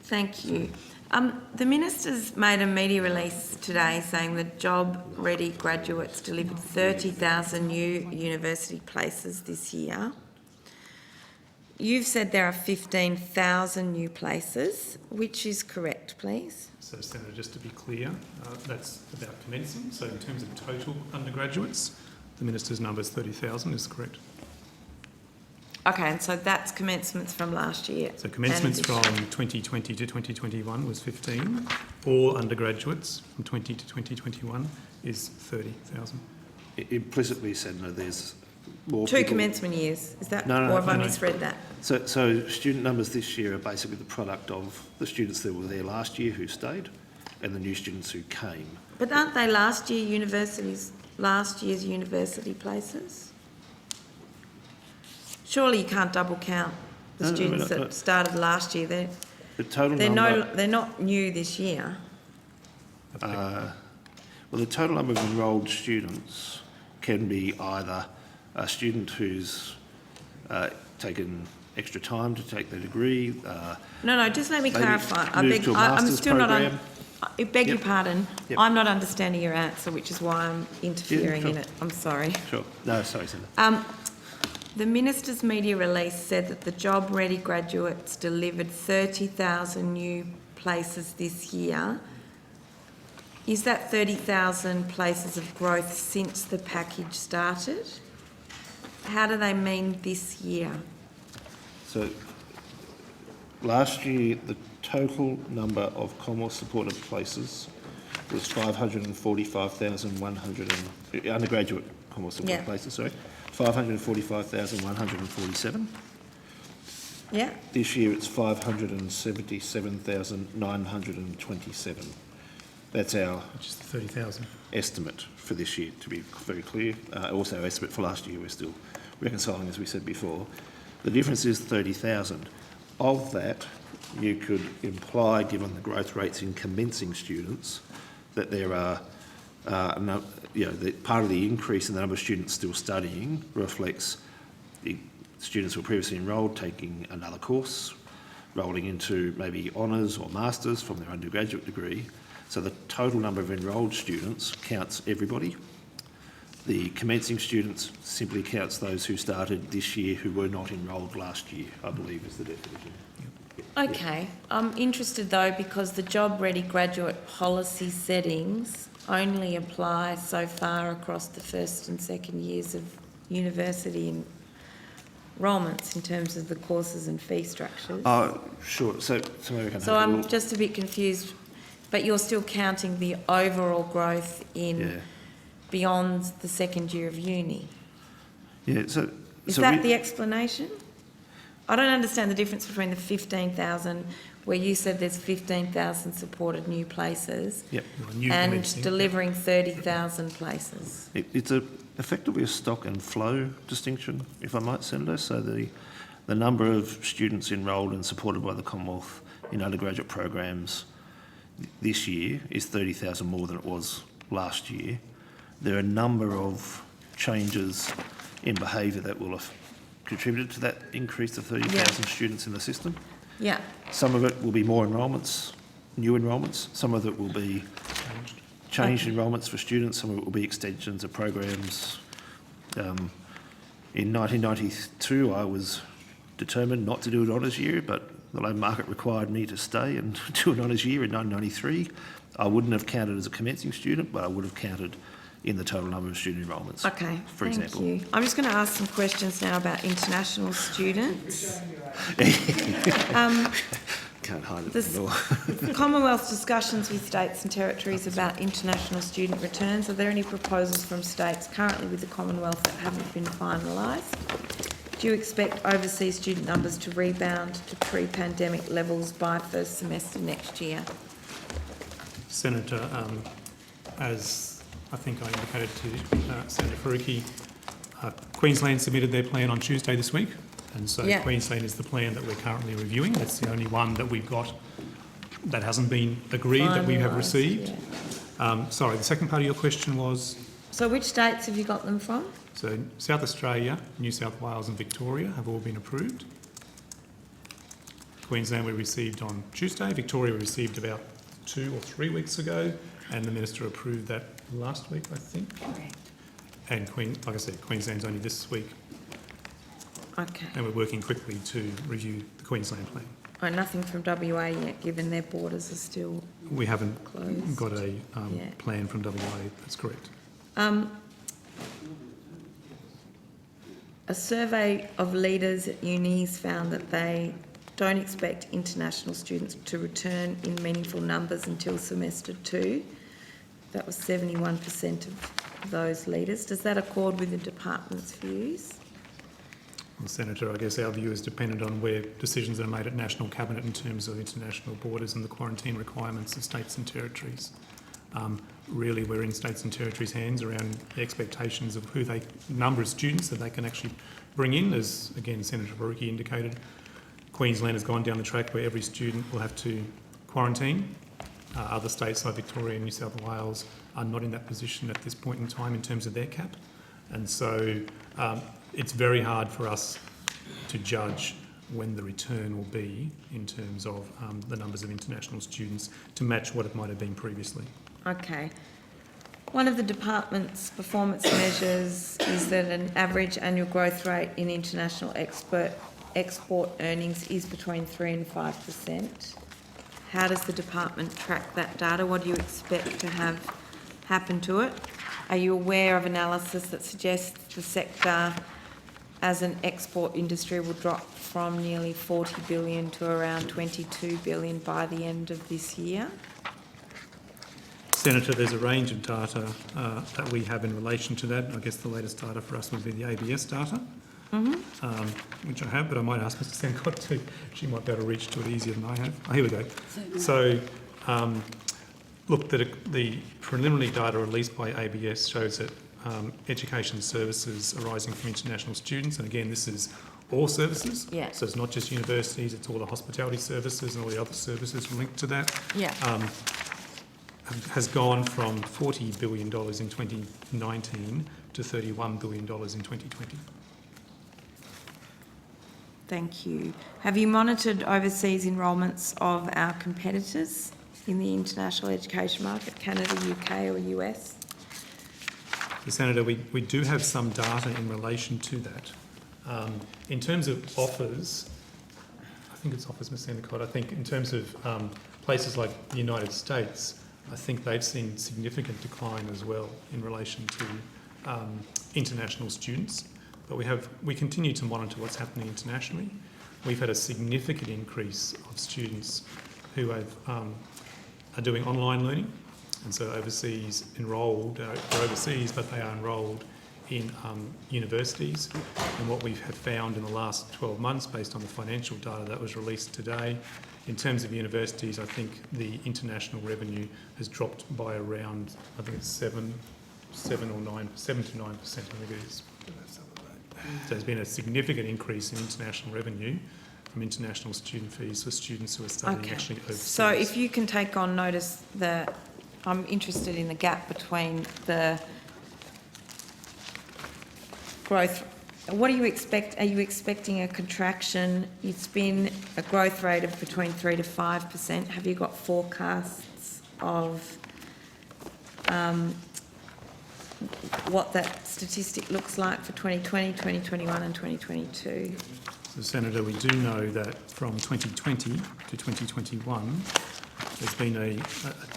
Thank you. The Minister's made a media release today saying that job-ready graduates delivered 30,000 new university places this year. You've said there are 15,000 new places. Which is correct, please? So, Senator, just to be clear, that's about commencing. So in terms of total undergraduates, the Minister's number is 30,000 is correct. Okay, and so that's commencements from last year. So commencements from 2020 to 2021 was 15. All undergraduates from 20 to 2021 is 30,000. Implicitly, Senator, there's more Two people. commencement years, is that, No, or have I no. misread that? So student numbers this year are basically the product of the students that were there last year who stayed and the new students who came. But aren't they last year's university places? Surely you can't double count the No, students no. that started last year. The total number... They're not new this year. Well, the total number of enrolled students can be either a student who's taken extra time to take their degree. No, just let me maybe clarify. moved to a I'm master's still not. program. I beg your Yep. pardon. Yep. I'm not understanding your answer, which is why I'm interfering sure. in it. I'm sorry. Sure. No, sorry, Senator. The Minister's media release said that the job-ready graduates delivered 30,000 new places this year. Is that 30,000 places of growth since the package started? How do they mean this year? So last year, the total number of Commonwealth supported places was 545,100 undergraduate Commonwealth supported places, sorry, 545,147. Yeah. This year it's 577,927. That's our which is the 30,000. estimate for this year, to be very clear. Also our estimate for last year, we're still reconciling, as we said before. The difference is 30,000. Of that, you could imply, given the growth rates in commencing students, that there are, part of the increase in the number of students still studying reflects the students who were previously enrolled taking another course, rolling into maybe honours or masters from their undergraduate degree. So the total number of enrolled students counts everybody. The commencing students simply counts those who started this year who were not enrolled last year, I believe is the definition. Okay, I'm interested though because the job ready graduate policy settings only apply so far across the first and second years of university enrolments in terms of the courses and fee structures. Sure. So maybe I can So have a I'm look. just a bit confused, but you're still counting the overall growth in beyond the second year of uni. Yeah. Is that the explanation? I don't understand the difference between the 15,000, where you said there's 15,000 supported new places, and delivering 30,000 places. It's effectively a stock and flow distinction, if I might, Senator. So the number of students enrolled and supported by the Commonwealth in undergraduate programs this year is 30,000 more than it was last year. There are a number of changes in behaviour that will have contributed to that increase of 30,000 students in the system. Yeah. Some of it will be more enrolments, new enrolments. Some of it will be changed enrolments for students. Some of it will be extensions of programs. In 1992, I was determined not to do an honours year, but the labour market required me to stay and do an honours year in 1993. I wouldn't have counted as a commencing student, but I would have counted in the total number of student enrolments. Okay, for example. Thank you. I'm just going to ask some questions now about international students. Can't hide it The anymore. Commonwealth discussions with states and territories about international student returns. Are there any proposals from states currently with the Commonwealth that haven't been finalised? Do you expect overseas student numbers to rebound to pre-pandemic levels by first semester next year? Senator, as I think I indicated to Senator Faruqi, Queensland submitted their plan on Tuesday this week, and so Queensland is the plan that we're currently reviewing. That's the only one that we've got that hasn't been agreed that we have received. Sorry, the second part of your question was? So which states have you got them from? So South Australia, New South Wales and Victoria have all been approved. Queensland we received on Tuesday. Victoria we received about 2 or 3 weeks ago, and the Minister approved that last week, I think. Correct. And like I said, Queensland's only this week. Okay. And we're working quickly to review the Queensland plan. Oh, nothing from WA yet, given their borders are still We haven't closed. got a plan from WA, that's correct. A survey of leaders at unis found that they don't expect international students to return in meaningful numbers until semester 2. That was 71% of those leaders. Does that accord with the department's views? Well, Senator, I guess our view is dependent on where decisions are made at National Cabinet in terms of international borders and the quarantine requirements of states and territories. Really, we're in states and territories' hands around the expectations of number of students that they can actually bring in. As, again, Senator Faruqi indicated, Queensland has gone down the track where every student will have to quarantine. Other states like Victoria and New South Wales are not in that position at this point in time in terms of their cap. And so it's very hard for us to judge when the return will be in terms of the numbers of international students to match what it might have been previously. Okay. One of the department's performance measures is that an average annual growth rate in international export earnings is between 3% and 5%. How does the department track that data? What do you expect to have happen to it? Are you aware of analysis that suggests the sector as an export industry will drop from nearly 40 billion to around 22 billion by the end of this year? Senator, there's a range of data that we have in relation to that. I guess the latest data for us would be the ABS data, which I have, but I might ask Mr Sandcott to, she might be able to reach to it easier than I have. Oh, here we go. So Look, the preliminary data released by ABS shows that education services arising from international students, and again, this is all services. Yeah. So it's not just universities, it's all the hospitality services and all the other services linked to that. Yeah. Has gone from $40 billion in 2019 to $31 billion in 2020. Thank you. Have you monitored overseas enrolments of our competitors in the international education market, Canada, UK or US? So, Senator, we do have some data in relation to that. In terms of offers, I think it's offers, Ms. Endicott, I think in terms of places like the United States, I think they've seen significant decline as well in relation to international students. But we continue to monitor what's happening internationally. We've had a significant increase of students who are doing online learning, and so overseas enrolled, they're overseas, but they are enrolled in universities. And what we have found in the last 12 months, based on the financial data that was released today, in terms of universities, I think the international revenue has dropped by around, I think it's 7 to 9%, I think it is. So there's been a significant increase in international revenue from international student fees for students who are studying actually overseas. So if you can take on notice that I'm interested in the gap between the growth. What do you expect? Are you expecting a contraction? It's been a growth rate of between 3 to 5%. Have you got forecasts of what that statistic looks like for 2020, 2021 and 2022? So, Senator, we do know that from 2020 to 2021, there's been a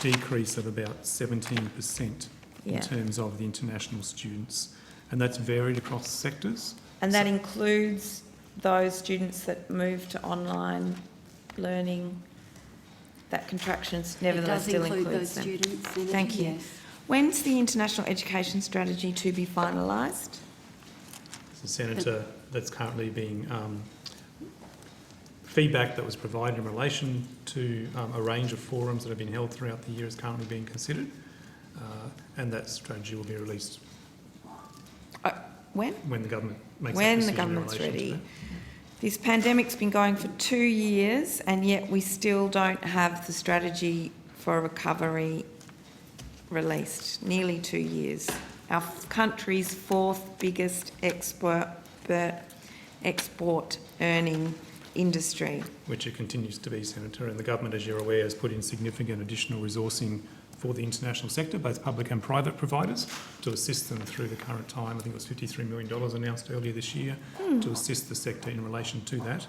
decrease of about 17% in terms of the international students, and that's varied across sectors. And that includes those students that move to online learning. That contraction nevertheless still includes them. Students, Senator, Thank you. yes. When's the international education strategy to be finalised? So, Senator, that's currently being feedback that was provided in relation to a range of forums that have been held throughout the year is currently being considered, and that strategy will be released. When? When the government makes When that the decision government's in relation ready. to that. This pandemic's been going for 2 years and yet we still don't have the strategy for recovery released. Nearly 2 years. Our country's fourth biggest export earning industry. Which it continues to be, Senator, and the government, as you're aware, has put in significant additional resourcing for the international sector, both public and private providers, to assist them through the current time. I think it was $53 million announced earlier this year to assist the sector in relation to that.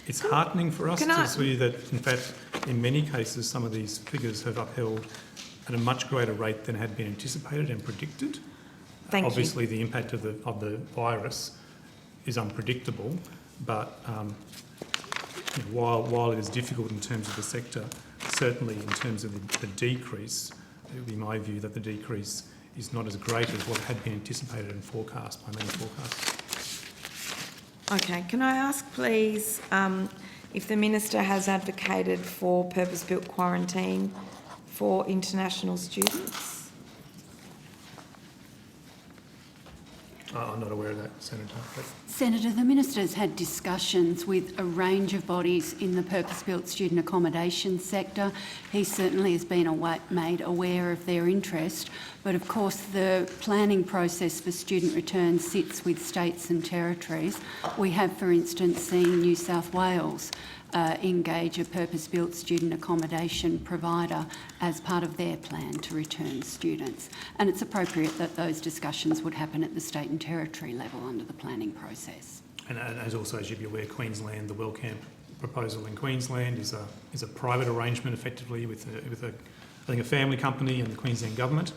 It's heartening for us to see that, in fact, in many cases, some of these figures have upheld at a much greater rate than had been anticipated and predicted. Obviously, the impact of the virus is unpredictable, but while it is difficult in terms of the sector, certainly in terms of the decrease, it would be my view that the decrease is not as great as what had been anticipated and forecast by many forecasters. Okay, can I ask please if the Minister has advocated for purpose-built quarantine for international students? I'm not aware of that, Senator. Senator, the Minister's had discussions with a range of bodies in the purpose-built student accommodation sector. He certainly has been made aware of their interest, but of course the planning process for student return sits with states and territories. We have, for instance, seen New South Wales engage a purpose-built student accommodation provider as part of their plan to return students. And it's appropriate that those discussions would happen at the state and territory level under the planning process. And as also, as you'd be aware, Queensland, the Wellcamp proposal in Queensland is a private arrangement, effectively, with a family company and the Queensland government.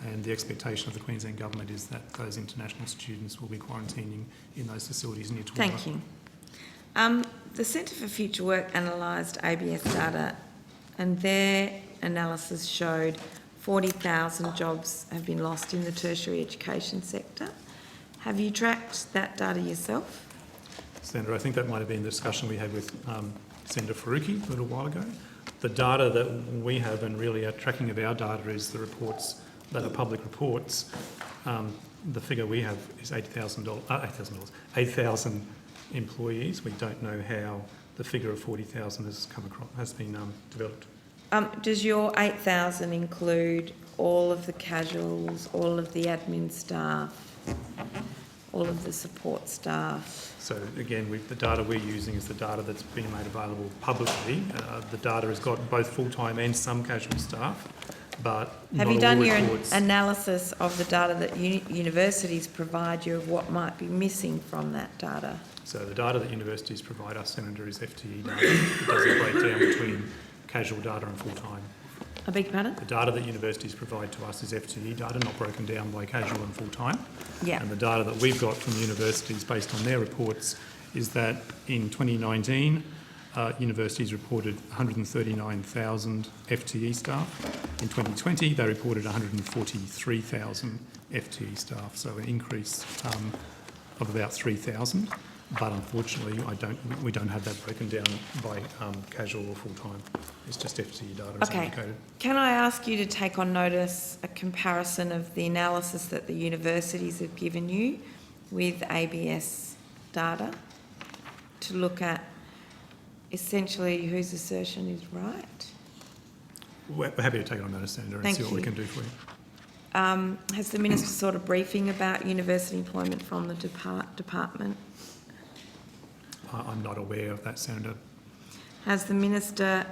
And the expectation of the Queensland government is that those international students will be quarantining in those facilities near Toowoomba. Thank you. The Centre for Future Work analysed ABS data and their analysis showed 40,000 jobs have been lost in the tertiary education sector. Have you tracked that data yourself? Senator, I think that might have been the discussion we had with Senator Faruqi a little while ago. the data that we have, and really our tracking of our data, is the reports that are public reports. The figure we have is $8,000, 8,000 employees. We don't know how the figure of 40,000 has been developed. Does your 8,000 include all of the casuals, all of the admin staff, all of the support staff? So again, the data we're using is the data that's been made available publicly. The data has got both full-time and some casual staff, but Have not you done all your reports. analysis of the data that universities provide you of what might be missing from that data? So the data that universities provide us, Senator, is FTE data. It doesn't break down between casual data and full-time. I beg your pardon? The data that universities provide to us is FTE data, not broken down by casual and full-time. Yeah. And the data that we've got from universities based on their reports is that in 2019, universities reported 139,000 FTE staff. In 2020, they reported 143,000 FTE staff, so an increase of about 3,000. But unfortunately, we don't have that broken down by casual or full-time. It's just FTE data as Okay. indicated. Can I ask you to take on notice a comparison of the analysis that the universities have given you with ABS data to look at essentially whose assertion is right? We're happy to take it on notice, Senator, and Thank see what we you. can do for you. Has the Minister sought a briefing about university employment from the department? I'm not aware of that, Senator. Has the Minister,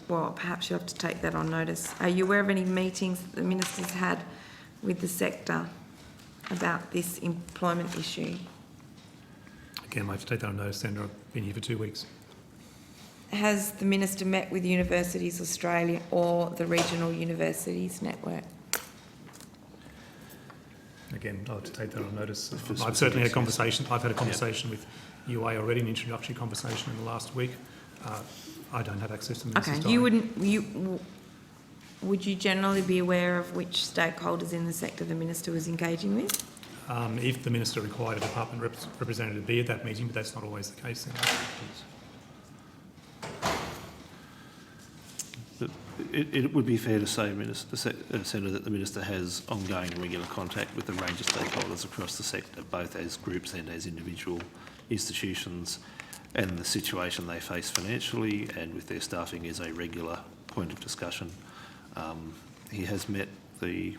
well, perhaps you have to take that on notice. Are you aware of any meetings that the Minister's had with the sector about this employment issue? Again, I have to take that on notice, Senator. I've been here for 2 weeks. Has the Minister met with Universities Australia or the Regional Universities Network? Again, I'll have to take that on notice. I've certainly had a conversation. I've had a conversation with UA already, an introductory conversation in the last week. I don't have access to the Minister's Okay, diary. would you generally be aware of which stakeholders in the sector the Minister was engaging with? If the Minister required a department representative to be at that meeting, but that's not always the case. It would be fair to say, Senator, that the Minister has ongoing and regular contact with a range of stakeholders across the sector, both as groups and as individual institutions, and the situation they face financially and with their staffing is a regular point of discussion. He has met the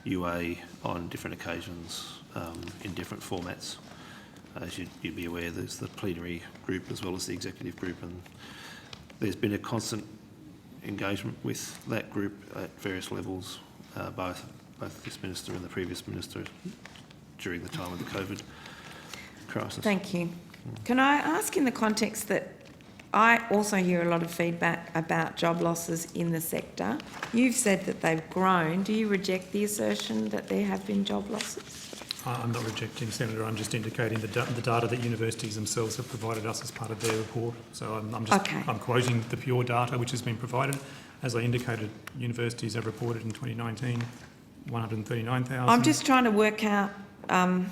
UA on different occasions in different formats. As you'd be aware, there's the plenary group as well as the executive group, and there's been a constant engagement with that group at various levels, both this Minister and the previous Minister during the time of the COVID crisis. Thank you. Can I ask, in the context that I also hear a lot of feedback about job losses in the sector, you've said that they've grown. Do you reject the assertion that there have been job losses? I'm not rejecting, Senator. I'm just indicating the data that universities themselves have provided us as part of their report. So I'm quoting the pure data which has been provided. As I indicated, universities have reported in 2019 139,000. I'm just trying to work out. I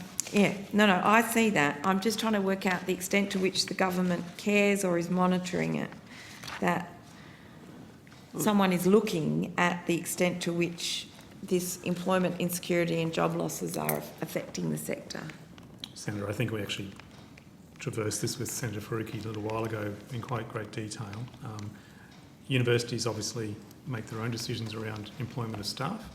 see that. I'm just trying to work out the extent to which the government cares or is monitoring it. That someone is looking at the extent to which this employment insecurity and job losses are affecting the sector. Senator, I think we actually traversed this with Senator Faruqi a little while ago in quite great detail. Universities obviously make their own decisions around employment of staff.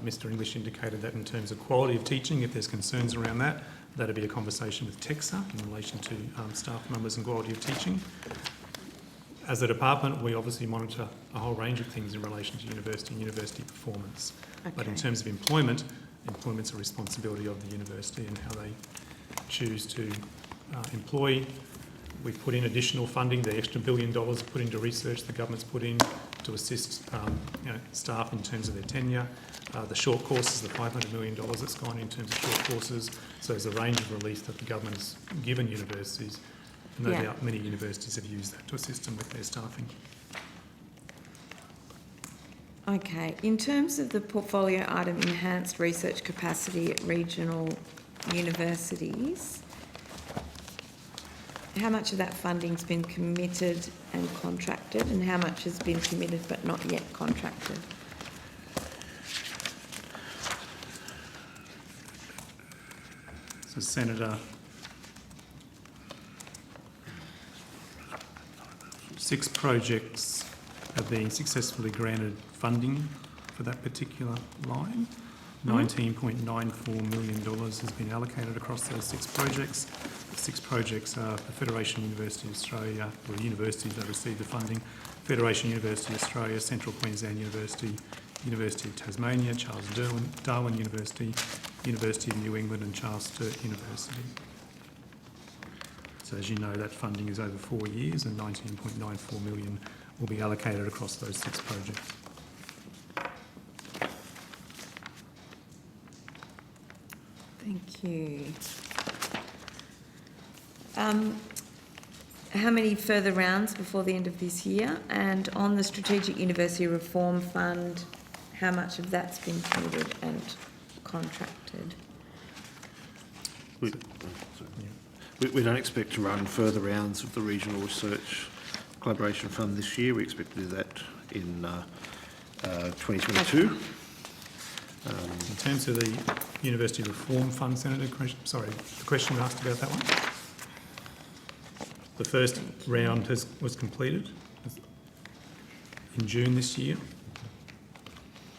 Mr English indicated that in terms of quality of teaching, if there's concerns around that, that'd be a conversation with TEXA in relation to staff numbers and quality of teaching. As a department, we obviously monitor a whole range of things in relation to university and university performance. Okay. But in terms of employment, employment's a responsibility of the university and how they choose to employ. We've put in additional funding, the extra $1 billion put into research the government's put in to assist staff in terms of their tenure. The short courses, the $500 million that's gone in terms of short courses. So there's a range of relief that the government has given universities. And no doubt many universities have used that to assist them with their staffing. Okay. In terms of the portfolio item enhanced research capacity at regional universities, how much of that funding's been committed and contracted, and how much has been committed but not yet contracted? So, Senator, 6 projects have been successfully granted funding for that particular line. $19.94 million has been allocated across those 6 projects. The 6 projects are the Federation University of Australia, or universities that received the funding: Federation University of Australia, Central Queensland University, University of Tasmania, Charles Darwin University, University of New England and Charles Sturt University. So as you know, that funding is over 4 years, and $19.94 million will be allocated across those 6 projects. Thank you. How many further rounds before the end of this year? And on the Strategic University Reform Fund, how much of that's been committed and contracted? We don't expect to run further rounds of the Regional Research Collaboration Fund this year. We expect to do that in 2022. In terms of the University Reform Fund, Senator, sorry, the question asked about that one? The first round was completed in June this year.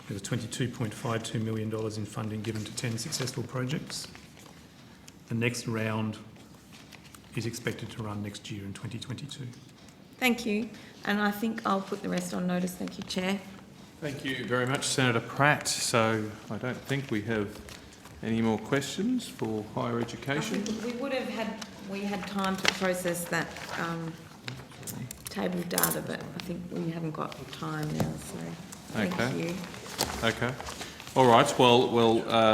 There was $22.52 million in funding given to 10 successful projects. The next round is expected to run next year in 2022. Thank you. And I think I'll put the rest on notice. Thank you, Chair. Thank you very much, Senator Pratt. So I don't think we have any more questions for higher education. We had time to process that table data, but I think we haven't got time now, so thank you. Okay. All right. Well,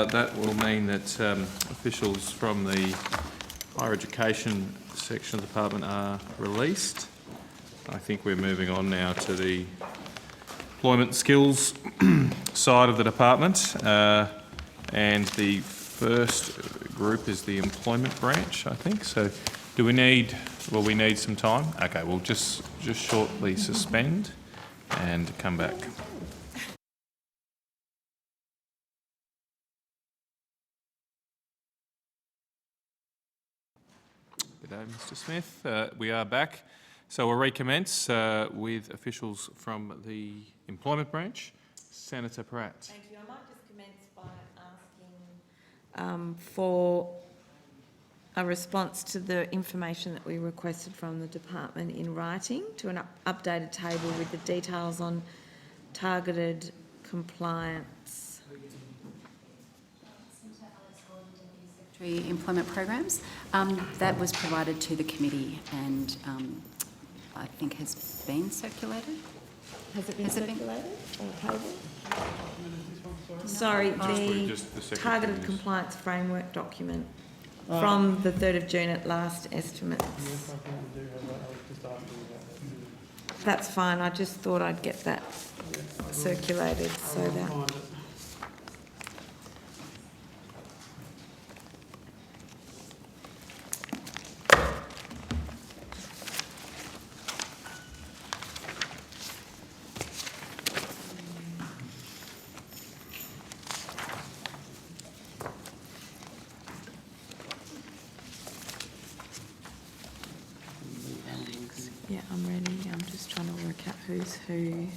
that will mean that officials from the higher education section of the department are released. I think we're moving on now to the employment skills side of the department, and the first group is the employment branch, I think. So do we need, well, we need some time. Okay, we'll just shortly suspend and come back. Good day, Mr. Smith. We are back. So we'll recommence with officials from the employment branch. Senator Pratt. Thank you. I might just commence by asking for a response to the information that we requested from the department in writing to an updated table with the details on targeted compliance. Employment programs. That was provided to the committee and I think has been circulated. Has it been circulated on the table? Sorry, the targeted compliance framework document from the 3rd of June at last estimates. That's fine. I just thought I'd get that circulated so that. Yeah, I'm ready. I'm just trying to work out who's who.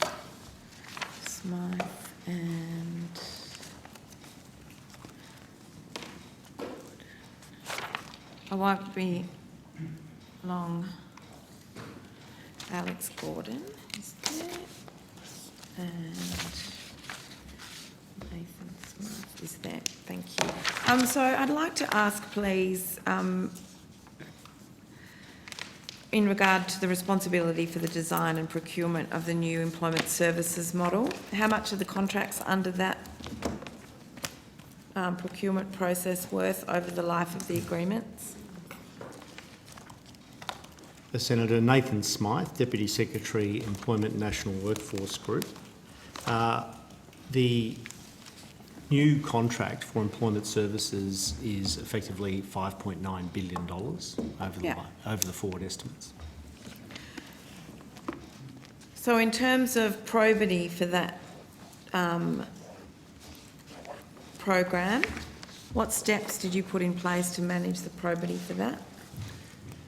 Smythe and I won't be long. Alex Gordon is there, and Nathan Smythe is there. Thank you. So I'd like to ask, please, in regard to the responsibility for the design and procurement of the new employment services model, how much of the contracts under that procurement process worth over the life of the agreements? Senator Nathan Smythe, Deputy Secretary, Employment National Workforce Group. The new contract for employment services is effectively $5.9 billion over the forward estimates. So in terms of probity for that program, what steps did you put in place to manage the probity for that?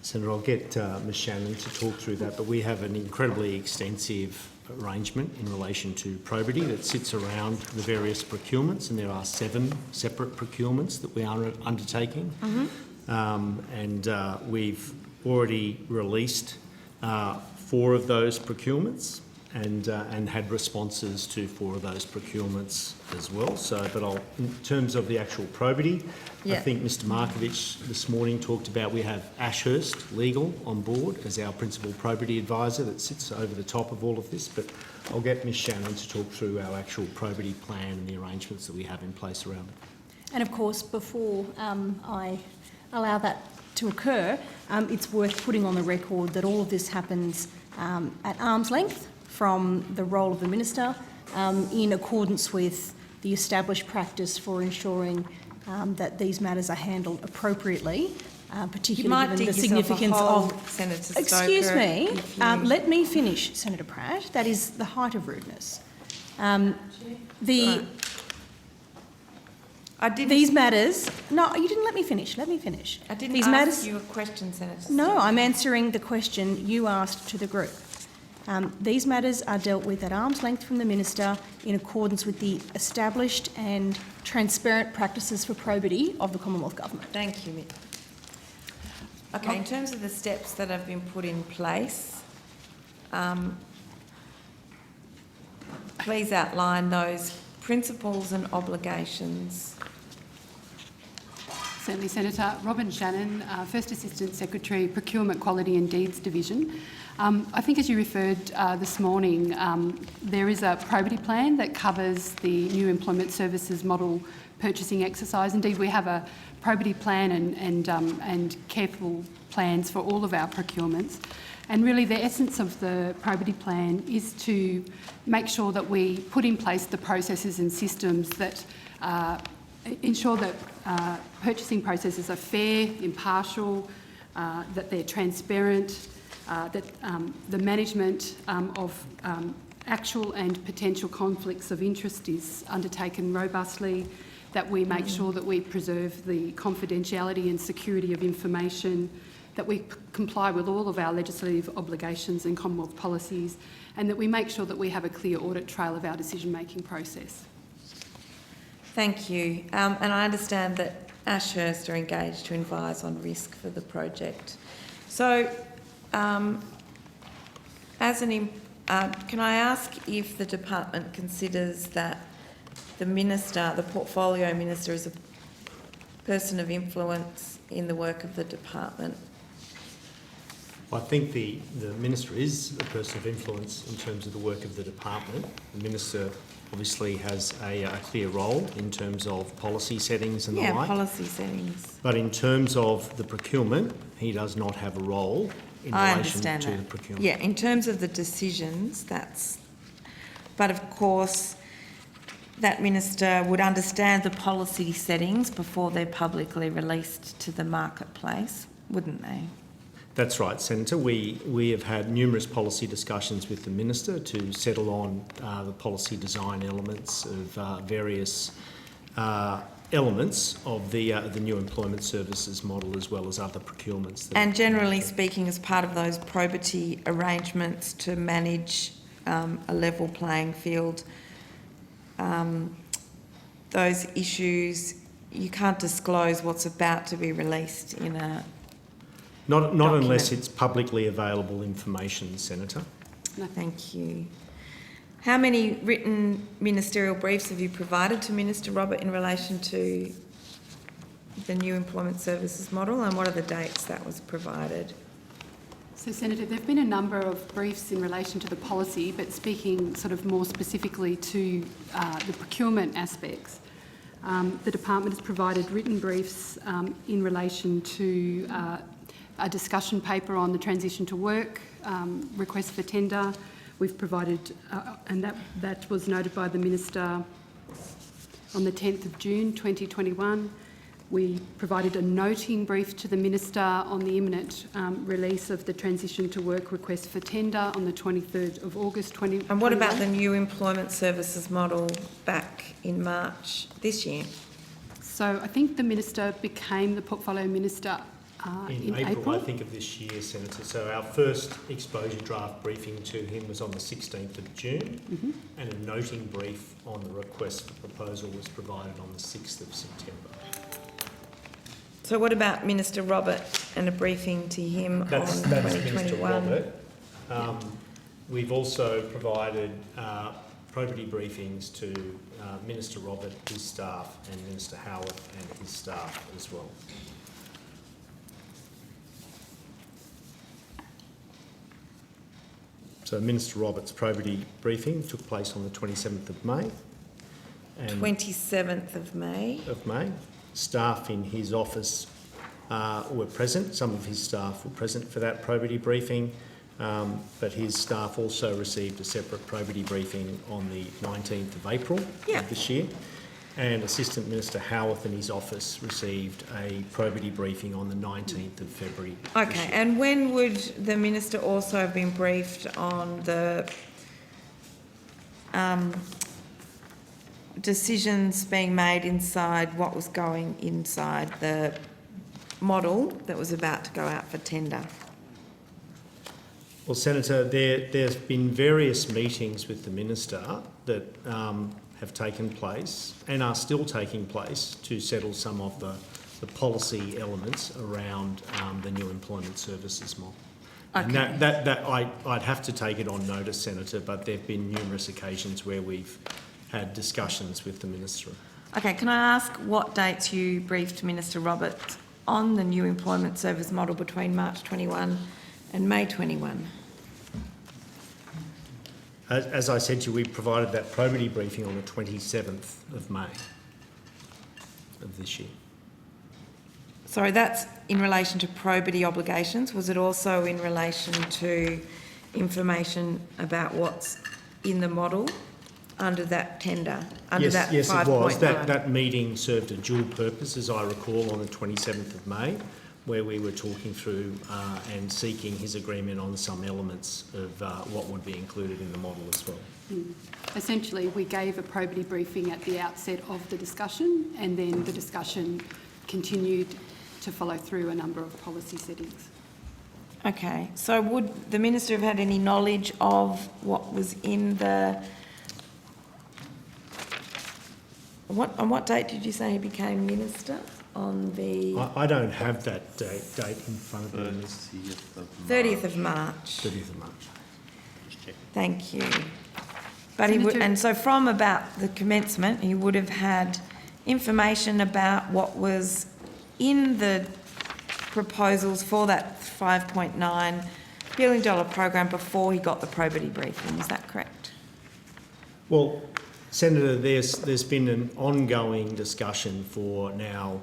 Senator, I'll get Ms Shannon to talk through that, but we have an incredibly extensive arrangement in relation to probity that sits around the various procurements, and there are 7 separate procurements that we are undertaking. We've already released 4 of those procurements and had responses to 4 of those procurements as well. But in terms of the actual probity, I think Mr Markovich this morning talked about we have Ashurst Legal on board as our principal probity advisor that sits over the top of all of this. But I'll get Ms Shannon to talk through our actual probity plan and the arrangements that we have in place around it. And of course, before I allow that to occur, it's worth putting on the record that all of this happens at arm's length from the role of the Minister in accordance with the established practice for ensuring that these matters are handled appropriately, particularly given the significance of... Senator Stoker. Excuse me, let me finish, Senator Pratt. That is the height of rudeness. These matters... No, you didn't let me finish. Let me finish. I didn't ask you a question, Senator. No, I'm answering the question you asked to the group. These matters are dealt with at arm's length from the Minister in accordance with the established and transparent practices for probity of the Commonwealth Government. Thank you. Okay, in terms of the steps that have been put in place, please outline those principles and obligations. Certainly, Senator. Robin Shannon, First Assistant Secretary, Procurement Quality and Deeds Division. I think as you referred this morning, there is a probity plan that covers the new employment services model purchasing exercise. Indeed, we have a probity plan and careful plans for all of our procurements. And really the essence of the probity plan is to make sure that we put in place the processes and systems that ensure that purchasing processes are fair, impartial, that they're transparent, that the management of actual and potential conflicts of interest is undertaken robustly, that we make sure that we preserve the confidentiality and security of information, that we comply with all of our legislative obligations and Commonwealth policies, and that we make sure that we have a clear audit trail of our decision-making process. Thank you. And I understand that Ashurst are engaged to advise on risk for the project. So, can I ask if the department considers that the Minister, the Portfolio Minister, is a person of influence in the work of the department? I think the Minister is a person of influence in terms of the work of the department. The Minister obviously has a clear role in terms of policy settings and the like. Yeah, policy settings. But in terms of the procurement, he does not have a role in relation to the procurement. Yeah, in terms of the decisions, that's... But of course, that Minister would understand the policy settings before they're publicly released to the marketplace, wouldn't they? That's right, Senator. We have had numerous policy discussions with the Minister to settle on the policy design elements of various elements of the new employment services model, as well as other procurements. And generally speaking, as part of those probity arrangements to manage a level playing field, those issues, you can't disclose what's about to be released in a Not unless it's publicly available information, Senator. No, thank you. How many written ministerial briefs have you provided to Minister Robert in relation to the new employment services model, and what are the dates that was provided? So, Senator, there have been a number of briefs in relation to the policy, but speaking sort of more specifically to the procurement aspects, the department has provided written briefs in relation to a discussion paper on the transition to work, request for tender. We've provided, and that was noted by the Minister, on the 10th of June 2021. We provided a noting brief to the Minister on the imminent release of the transition to work request for tender on the 23rd of August 2021. And what about the new employment services model back in March this year? So I think the Minister became the Portfolio Minister in April. I think, of this year, Senator. So our first exposure draft briefing to him was on the 16th of June, and a noting brief on the request for proposal was provided on the 6th of September. So what about Minister Robert and a briefing to him on 2021? Minister Robert. We've also provided probity briefings to Minister Robert, his staff, and Minister Howarth and his staff as well. So Minister Roberts' probity briefing took place on the 27th of May. And 27th of May. Staff in his office were present. Some of his staff were present for that probity briefing, but his staff also received a separate probity briefing on the 19th of April of this year. And Assistant Minister Howarth and his office received a probity briefing on the 19th of February. Okay, and when would the Minister also have been briefed on the decisions being made inside what was going inside the model that was about to go out for tender? Well, Senator, there's been various meetings with the Minister that have taken place and are still taking place to settle some of the policy elements around the new employment services model. Okay. And that I'd have to take it on notice, Senator, but there have been numerous occasions where we've had discussions with the Minister. Okay, can I ask what dates you briefed Minister Roberts on the new employment service model between March 21 and May 21? As I said to you, we provided that probity briefing on the 27th of May of this year. Sorry, that's in relation to probity obligations. Was it also in relation to information about what's in the model under that tender, under that 5.9? Yes, it was. That meeting served a dual purpose, as I recall, on the 27th of May, where we were talking through and seeking his agreement on some elements of what would be included in the model as well. Essentially, we gave a probity briefing at the outset of the discussion, and then the discussion continued to follow through a number of policy settings. Okay, so would the Minister have had any knowledge of what was in the... On what date did you say he became Minister? On the... I don't have that date in front of me. 30th of March. 30th of March. Thank you. But he would, and so from about the commencement, he would have had information about what was in the proposals for that $5.9 billion program before he got the probity briefing. Is that correct? Well, Senator, there's been an ongoing discussion for now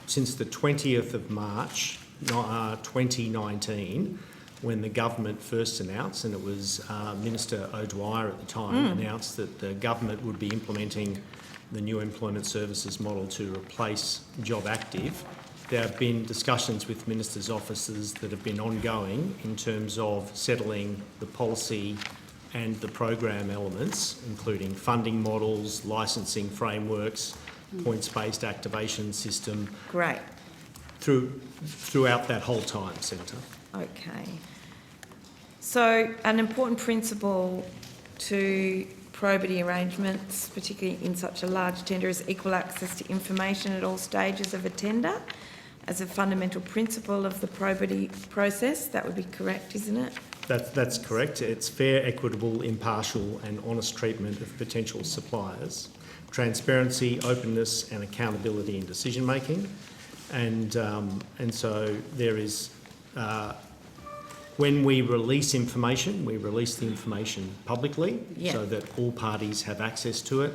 since the 20th of March 2019, when the government first announced, and it was Minister O'Dwyer at the time, announced that the government would be implementing the new employment services model to replace Job Active. There have been discussions with ministers' offices that have been ongoing in terms of settling the policy and the program elements, including funding models, licensing frameworks, points-based activation system. Great. Throughout that whole time, Senator. Okay. So an important principle to probity arrangements, particularly in such a large tender, is equal access to information at all stages of a tender as a fundamental principle of the probity process. That would be correct, isn't it? That's correct. It's fair, equitable, impartial and honest treatment of potential suppliers, transparency, openness and accountability in decision making. And so there is, when we release information, we release the information publicly so that all parties have access to it.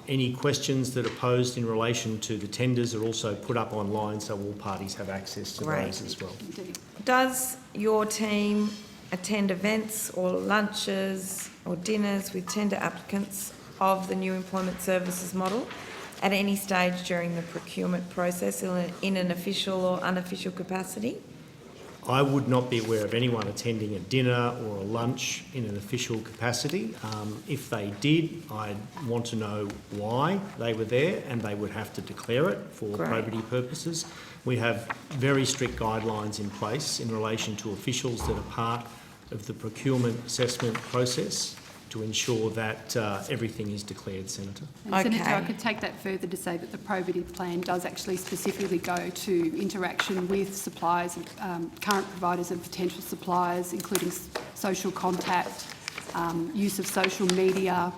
Any questions that are posed in relation to the tenders are also put up online so all parties have access to those as well. Does your team attend events or lunches or dinners with tender applicants of the new employment services model at any stage during the procurement process in an official or unofficial capacity? I would not be aware of anyone attending a dinner or a lunch in an official capacity. If they did, I'd want to know why they were there, and they would have to declare it for probity purposes. We have very strict guidelines in place in relation to officials that are part of the procurement assessment process to ensure that everything is declared, Senator. And Senator, I could take that further to say that the probity plan does actually specifically go to interaction with suppliers, current providers and potential suppliers, including social contact, use of social media,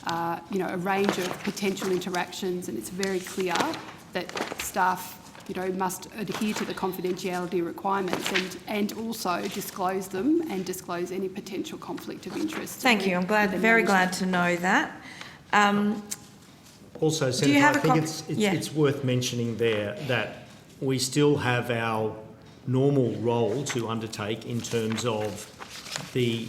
a range of potential interactions, and it's very clear that staff must adhere to the confidentiality requirements and also disclose them and disclose any potential conflict of interest. Thank you. I'm very glad to know that. Also, Senator, I think it's worth mentioning there that we still have our normal role to undertake in terms of the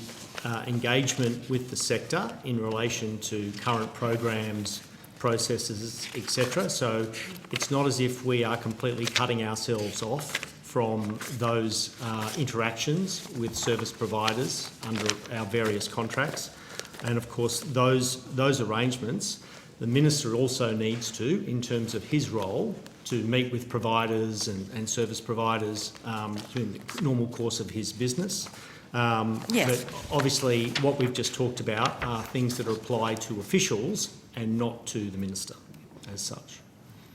engagement with the sector in relation to current programs, processes, etc. So it's not as if we are completely cutting ourselves off from those interactions with service providers under our various contracts. And of course, those arrangements, the Minister also needs to, in terms of his role, to meet with providers and service providers in the normal course of his business. But obviously what we've just talked about are things that apply to officials and not to the Minister as such.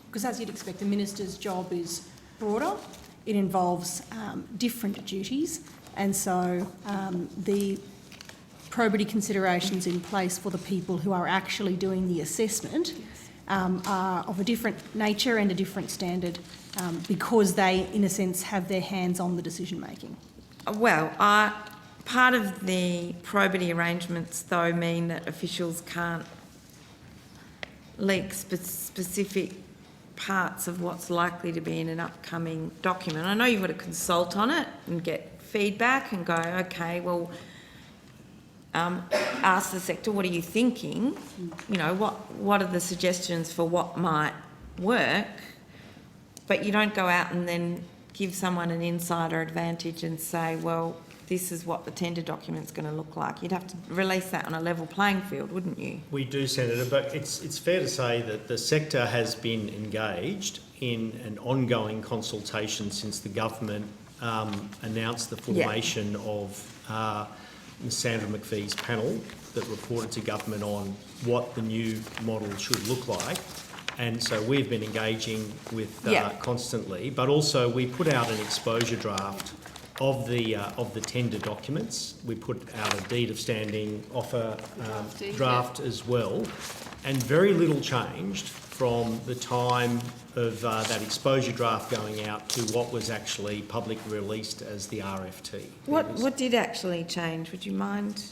Because as you'd expect, the Minister's job is broader. It involves different duties, and so the probity considerations in place for the people who are actually doing the assessment are of a different nature and a different standard because they, in a sense, have their hands on the decision-making. Well, part of the probity arrangements, though, mean that officials can't leak specific parts of what's likely to be in an upcoming document. I know you've got to consult on it and get feedback and go, okay, well, ask the sector, what are you thinking? What are the suggestions for what might work? But you don't go out and then give someone an insider advantage and say, well, this is what the tender document's going to look like. You'd have to release that on a level playing field, wouldn't you? We do, Senator, but it's fair to say that the sector has been engaged in an ongoing consultation since the government announced the formation of Ms Sandra McPhee's panel that reported to government on what the new model should look like. And so we've been engaging with constantly, but also we put out an exposure draft of the tender documents. We put out a deed of standing offer draft as well, and very little changed from the time of that exposure draft going out to what was actually publicly released as the RFT. What did actually change? Would you mind?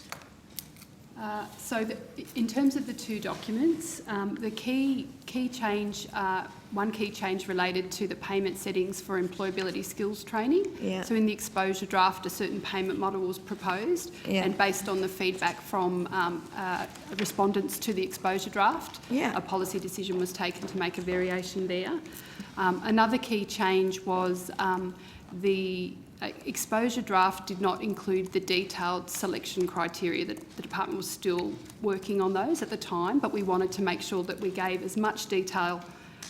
In terms of the two documents, the key change, one key change related to the payment settings for employability skills training. Yeah. So in the exposure draft, a certain payment model was proposed, and based on the feedback from respondents to the exposure draft, a policy decision was taken to make a variation there. Another key change was the exposure draft did not include the detailed selection criteria. The department was still working on those at the time, but we wanted to make sure that we gave as much detail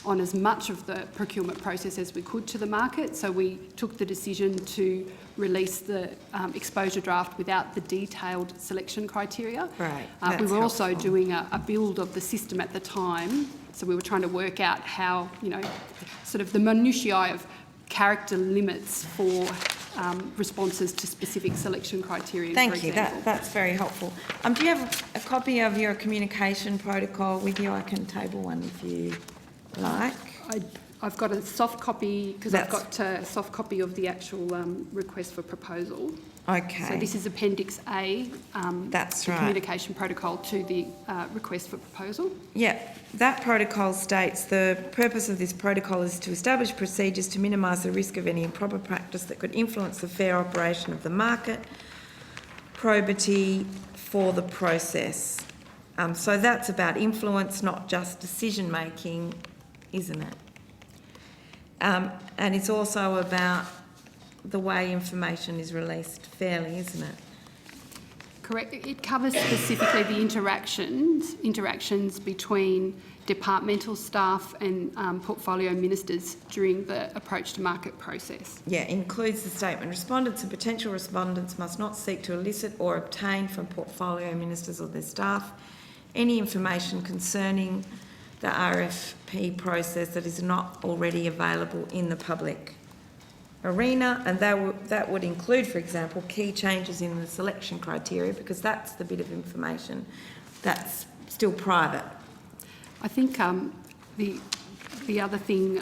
on as much of the procurement process as we could to the market. So we took the decision to release the exposure draft without the detailed selection criteria. Right. We were also doing a build of the system at the time. So we were trying to work out how, sort of the minutiae of character limits for responses to specific selection criteria. Thank you. That's very helpful. Do you have a copy of your communication protocol with you? I can table one if you like. I've got a soft copy because I've got a soft copy of the actual request for proposal. Okay. So this is Appendix A. That's the right. Communication protocol to the request for proposal. Yeah, that protocol states the purpose of this protocol is to establish procedures to minimise the risk of any improper practice that could influence the fair operation of the market, probity for the process. So that's about influence, not just decision-making, isn't it? And it's also about the way information is released fairly, isn't it? Correct. It covers specifically the interactions between departmental staff and portfolio ministers during the approach to market process. Yeah, includes the statement, respondents and potential respondents must not seek to elicit or obtain from portfolio ministers or their staff any information concerning the RFP process that is not already available in the public arena, and that would include, for example, key changes in the selection criteria, because that's the bit of information that's still private. I think the other thing,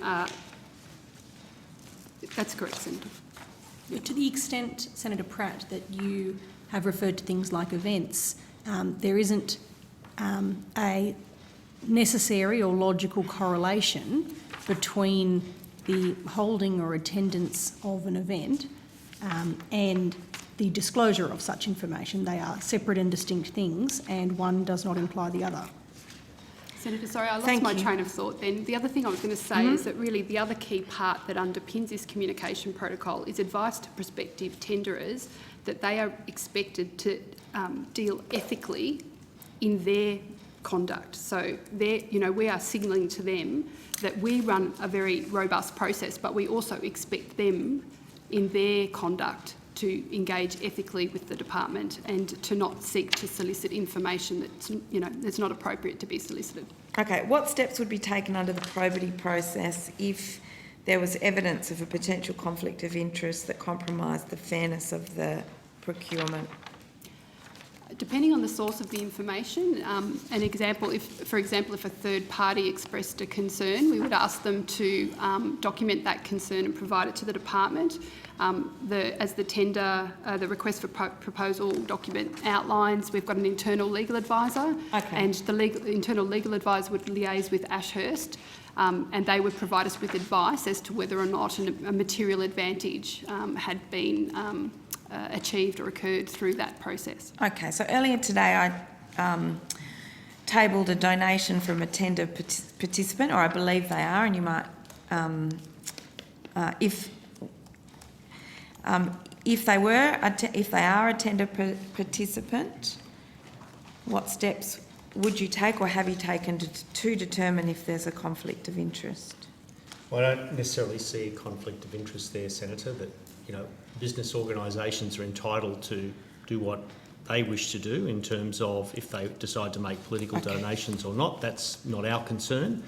that's correct, Senator. To the extent, Senator Pratt, that you have referred to things like events, there isn't a necessary or logical correlation between the holding or attendance of an event and the disclosure of such information. They are separate and distinct things, and one does not imply the other. Senator, sorry, I lost my train of thought then. The other thing I was going to say is that really the other key part that underpins this communication protocol is advice to prospective tenderers that they are expected to deal ethically in their conduct. So we are signalling to them that we run a very robust process, but we also expect them in their conduct to engage ethically with the department and to not seek to solicit information that's not appropriate to be solicited. Okay, what steps would be taken under the probity process if there was evidence of a potential conflict of interest that compromised the fairness of the procurement? Depending on the source of the information, for example, if a third party expressed a concern, we would ask them to document that concern and provide it to the department. As the tender, the request for proposal document outlines, we've got an internal legal advisor, and the internal legal advisor would liaise with Ashurst, and they would provide us with advice as to whether or not a material advantage had been achieved or occurred through that process. Okay, so earlier today I tabled a donation from a tender participant, or I believe they are, and you might, if they are a tender participant, what steps would you take or have you taken to determine if there's a conflict of interest? Well, I don't necessarily see a conflict of interest there, Senator, that, business organisations are entitled to do what they wish to do in terms of if they decide to make political donations or not. That's not our concern.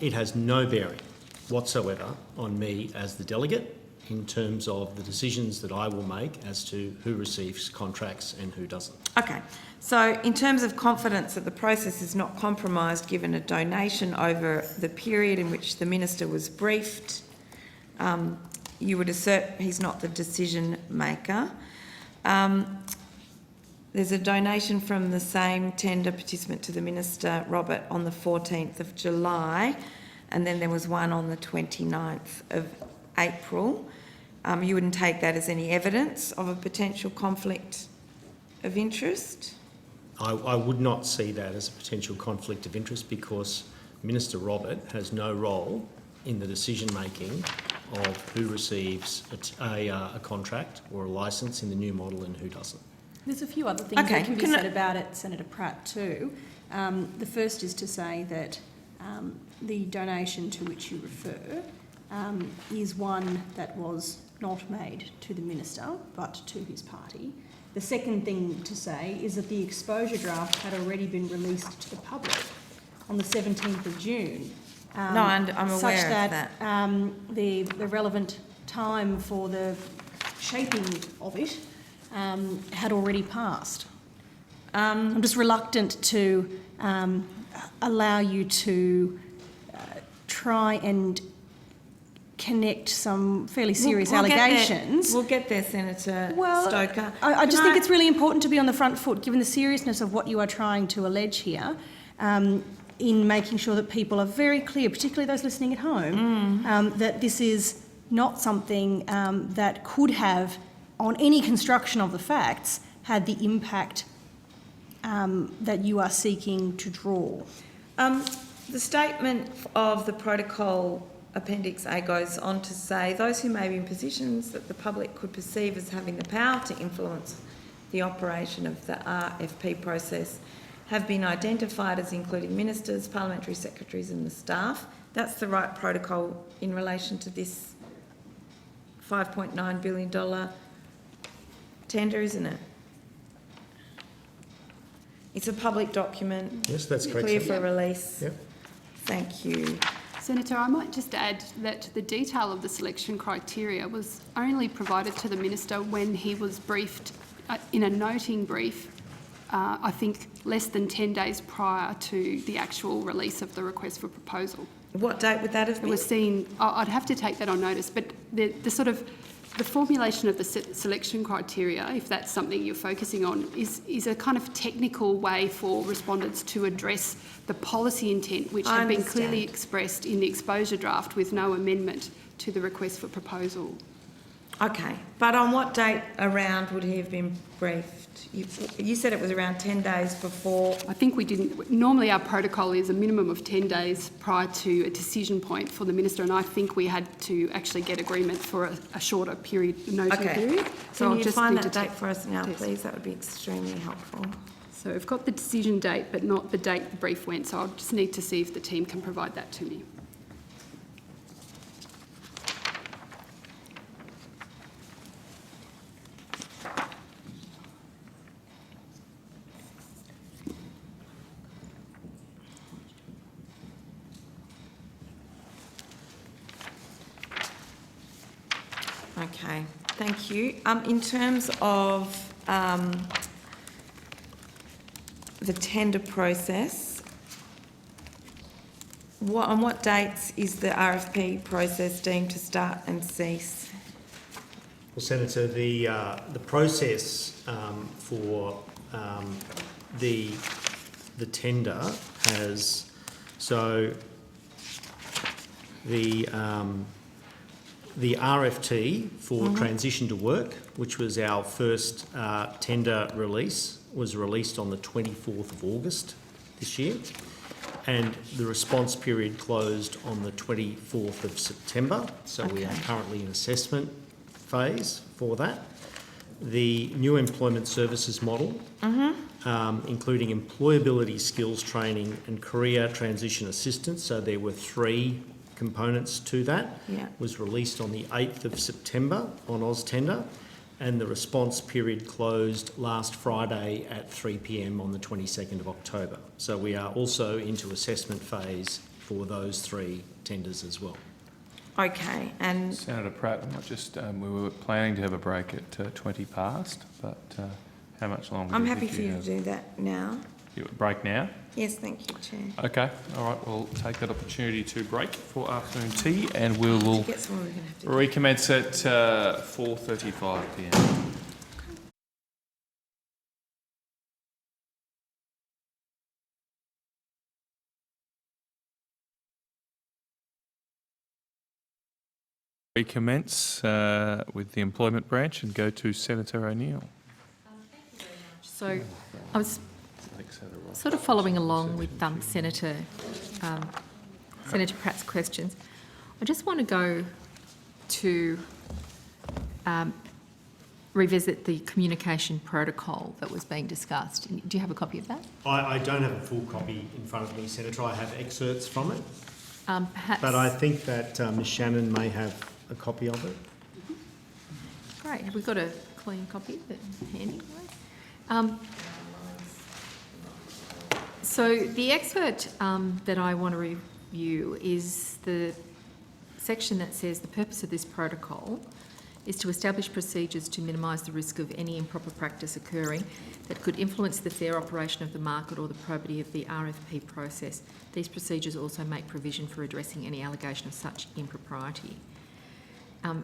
It has no bearing whatsoever on me as the delegate in terms of the decisions that I will make as to who receives contracts and who doesn't. Okay, so in terms of confidence that the process is not compromised given a donation over the period in which the Minister was briefed, you would assert he's not the decision maker. There's a donation from the same tender participant to the Minister, Robert, on the 14th of July, and then there was one on the 29th of April. You wouldn't take that as any evidence of a potential conflict of interest? I would not see that as a potential conflict of interest because Minister Robert has no role in the decision-making of who receives a contract or a licence in the new model and who doesn't. There's a few other things that can be said about it, Senator Pratt, too. The first is to say that the donation to which you refer is one that was not made to the Minister, but to his party. The second thing to say is that the exposure draft had already been released to the public on the 17th of June. I'm aware such of that. The relevant time for the shaping of it had already passed. I'm just reluctant to allow you to try and connect some fairly serious allegations. We'll get there, Senator Stoker. I just think it's really important to be on the front foot, given the seriousness of what you are trying to allege here, in making sure that people are very clear, particularly those listening at home, that this is not something that could have, on any construction of the facts, had the impact that you are seeking to draw? The statement of the protocol Appendix A goes on to say, those who may be in positions that the public could perceive as having the power to influence the operation of the RFP process have been identified as including ministers, parliamentary secretaries and the staff. That's the right protocol in relation to this $5.9 billion tender, isn't it? It's a public document. Yes, that's correct. Clear for release. Yep. Thank you. Senator, I might just add that the detail of the selection criteria was only provided to the Minister when he was briefed in a noting brief, I think less than 10 days prior to the actual release of the request for proposal. What date would that have been? It was seen, I'd have to take that on notice, but the formulation of the selection criteria, if that's something you're focusing on, is a kind of technical way for respondents to address the policy intent, which had been clearly expressed in the exposure draft with no amendment to the request for proposal. Okay, but on what date around would he have been briefed? You said it was around 10 days before. I think we didn't. Normally our protocol is a minimum of 10 days prior to a decision point for the Minister, and I think we had to actually get agreement for a shorter period, noting period. So Can I'll you just find need that to date for us now, please? That would be extremely helpful. So I've got the decision date, but not the date the brief went, so I'll just need to see if the team can provide that to me. Okay, thank you. In terms of the tender process, on what dates is the RFP process deemed to start and cease? Well, Senator, the process for the tender has the RFT for transition to work, which was our first tender release, was released on the 24th of August this year, and the response period closed on the 24th of September, so we are currently in assessment phase for that. The new employment services model, including employability skills training and career transition assistance, so there were 3 components to that, was released on the 8th of September on AusTender, and the response period closed last Friday at 3 p.m. on the 22nd of October. So we are also into assessment phase for those 3 tenders as well. Okay, and Senator Pratt, I might just, we were planning to have a break at 20 past, but how much longer? I'm happy for you to do that now. You break now? Yes, thank you, Chair. Okay, all right, we'll take that opportunity to break for afternoon tea, and we will recommence at 4:35 p.m. Recommence with the employment branch and go to Senator O'Neill. So I was sort of following along with Senator Pratt's questions. I just want to go to revisit the communication protocol that was being discussed. Do you have a copy of that? I don't have a full copy in front of me, Senator. I have excerpts from it. Perhaps. But I think that Ms Shannon may have a copy of it. Great. Have we got a clean copy handy? So the excerpt that I want to review is the section that says the purpose of this protocol is to establish procedures to minimise the risk of any improper practice occurring that could influence the fair operation of the market or the probity of the RFP process. These procedures also make provision for addressing any allegation of such impropriety. And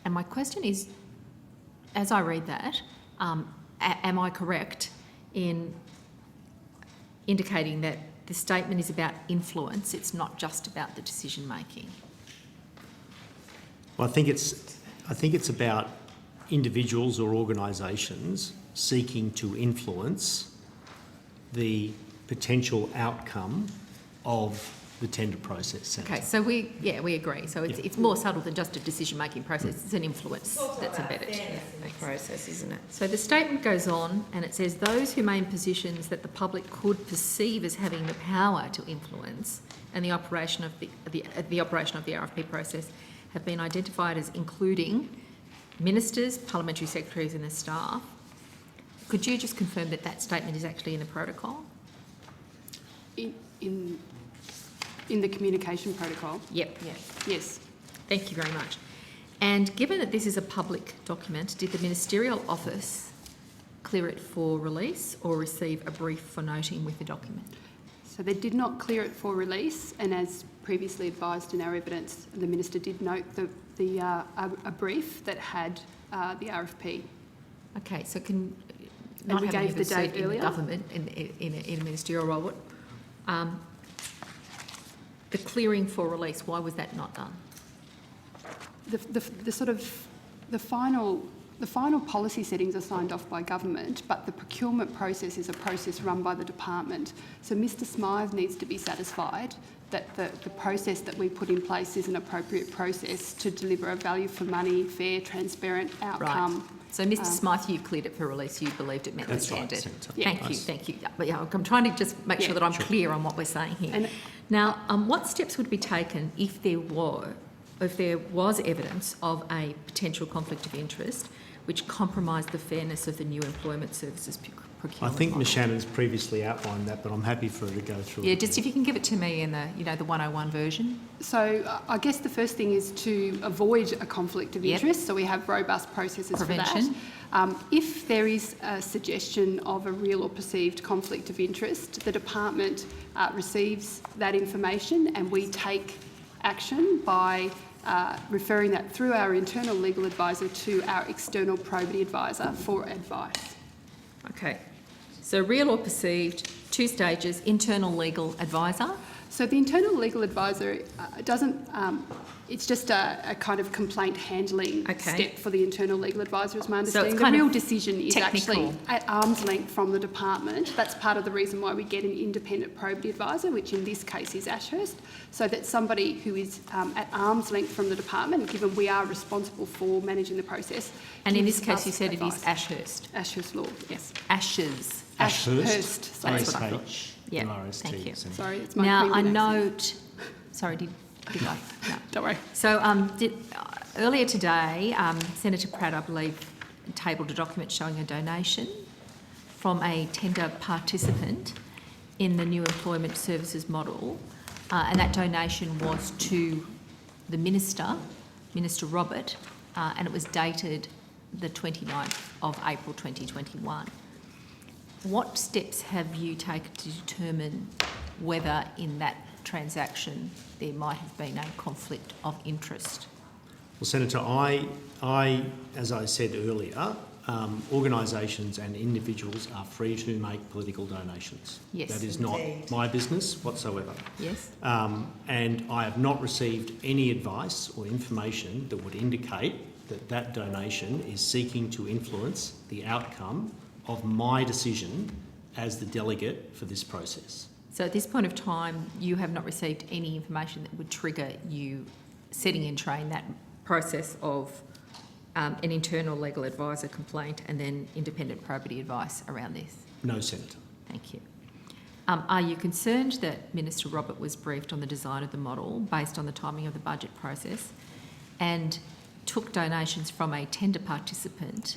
my question is, as I read that, am I correct in indicating that the statement is about influence, it's not just about the decision making? Well, I think it's about individuals or organisations seeking to influence the potential outcome of the tender process, Senator. Okay, so we agree. So it's more subtle than just a decision-making process. It's an influence that's embedded. Fairness in the process, isn't it? So the statement goes on and it says, those who maintain positions that the public could perceive as having the power to influence and the operation of the operation of the RFP process have been identified as including ministers, parliamentary secretaries and the staff. Could you just confirm that that statement is actually in the protocol? In the communication protocol? Yep. Yes. Thank you very much. And given that this is a public document, did the ministerial office clear it for release or receive a brief for noting with the document? So they did not clear it for release, and as previously advised in our evidence, the Minister did note a brief that had the RFP. Okay, so can And not we having gave ever the date served in the earlier. government in a ministerial role, the clearing for release, why was that not done? The final policy settings are signed off by government, but the procurement process is a process run by the department. So Mr Smythe needs to be satisfied that the process that we put in place is an appropriate process to deliver a value for money, fair, transparent outcome. Right. So Mr Smythe, you cleared it for release, you believed it met the That's right, standard. Senator. Thank you. But yeah, I'm trying to just make sure that I'm clear on what we're saying here. And now, what steps would be taken if there was evidence of a potential conflict of interest which compromised the fairness of the new employment services procurement I think model? Ms Shannon's previously outlined that, but I'm happy for her to go through Yeah, it. just if you can give it to me in the, the 101 version. So I guess the first thing is to avoid a conflict of Yep. interest, so we have robust processes Prevention. for that. If there is a suggestion of a real or perceived conflict of interest, the department receives that information and we take action by referring that through our internal legal advisor to our external probity advisor for advice. Okay. So real or perceived, 2 stages, internal legal advisor. So the internal legal advisor doesn't, it's just a kind of complaint handling step for the internal legal advisor, is my understanding. The real decision is actually at arm's length from the department. That's part of the reason why we get an independent probity advisor, which in this case is Ashurst, so that somebody who is at arm's length from the department, given we are responsible for managing the process. And in this gives case, us you said advice. it is Ashurst. Ashurst Law, yes. Ashes. Ashurst. Sorry. That's what I thought. Yeah, RST, thank you. Senator. Sorry, it's my Now, I Queensland accent. note... Sorry, did I? No. Don't worry. So earlier today, Senator Pratt, I believe, tabled a document showing a donation from a tender participant in the new employment services model, and that donation was to the Minister, Minister Robert, and it was dated the 29th of April 2021. What steps have you taken to determine whether in that transaction there might have been a conflict of interest? Well, Senator, I as I said earlier, organisations and individuals are free to make political donations. Yes, that is not my business whatsoever. Yes. And I have not received any advice or information that would indicate that that donation is seeking to influence the outcome of my decision as the delegate for this process. So at this point of time, you have not received any information that would trigger you setting in train that process of an internal legal advisor complaint and then independent probity advice around this? No, Senator. Thank you. Are you concerned that Minister Robert was briefed on the design of the model based on the timing of the budget process and took donations from a tender participant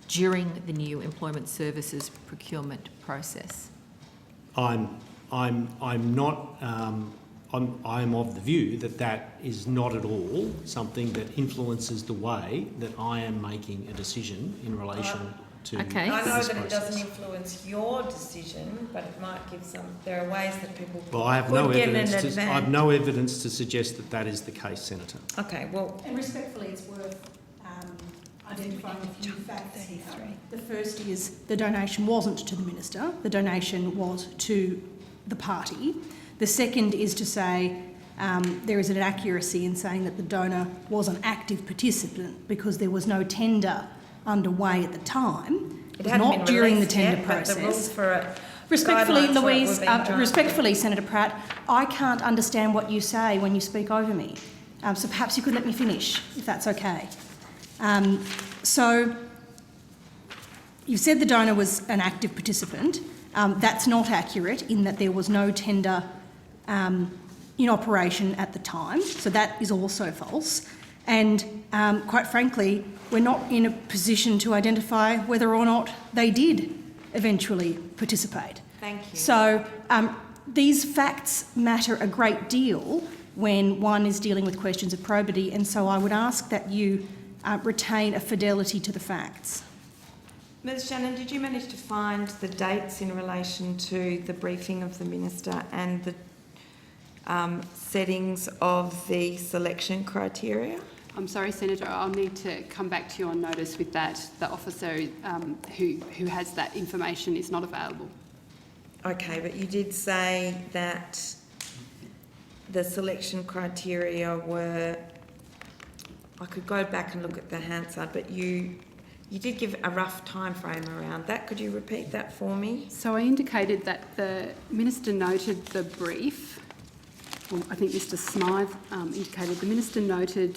during the new employment services procurement process? I'm of the view that that is not at all something that influences the way that I am making a decision in relation to this I know that process. it doesn't influence your decision, but it might give some. There are ways that people Well, I have could no get an evidence. I advantage. have no evidence to suggest that that is the case, Senator. Okay, well, And respectfully, it's worth identifying a few facts here. The first is the donation wasn't to the minister, the donation was to the party. The second is to say there is an accuracy in saying that the donor was an active participant because there was no tender underway at the time. it was hadn't not been during the released tender yet, but the rules process. for Respectfully, guidelines for it Louise, were being drafted. respectfully, Senator Pratt, I can't understand what you say when you speak over me. So perhaps you could let me finish, if that's okay. So you said the donor was an active participant. That's not accurate in that there was no tender in operation at the time. So that is also false. And quite frankly, we're not in a position to identify whether or not they did eventually participate. Thank you. So these facts matter a great deal when one is dealing with questions of probity, and so I would ask that you retain a fidelity to the facts. Ms Shannon, did you manage to find the dates in relation to the briefing of the Minister and the settings of the selection criteria? I'm sorry, Senator, I'll need to come back to you on notice with that. The officer who has that information is not available. Okay, but you did say that the selection criteria were, I could go back and look at the Hansard, but you did give a rough time frame around that. Could you repeat that for me? So I indicated that the Minister noted the brief. Well, I think Mr Smythe indicated the Minister noted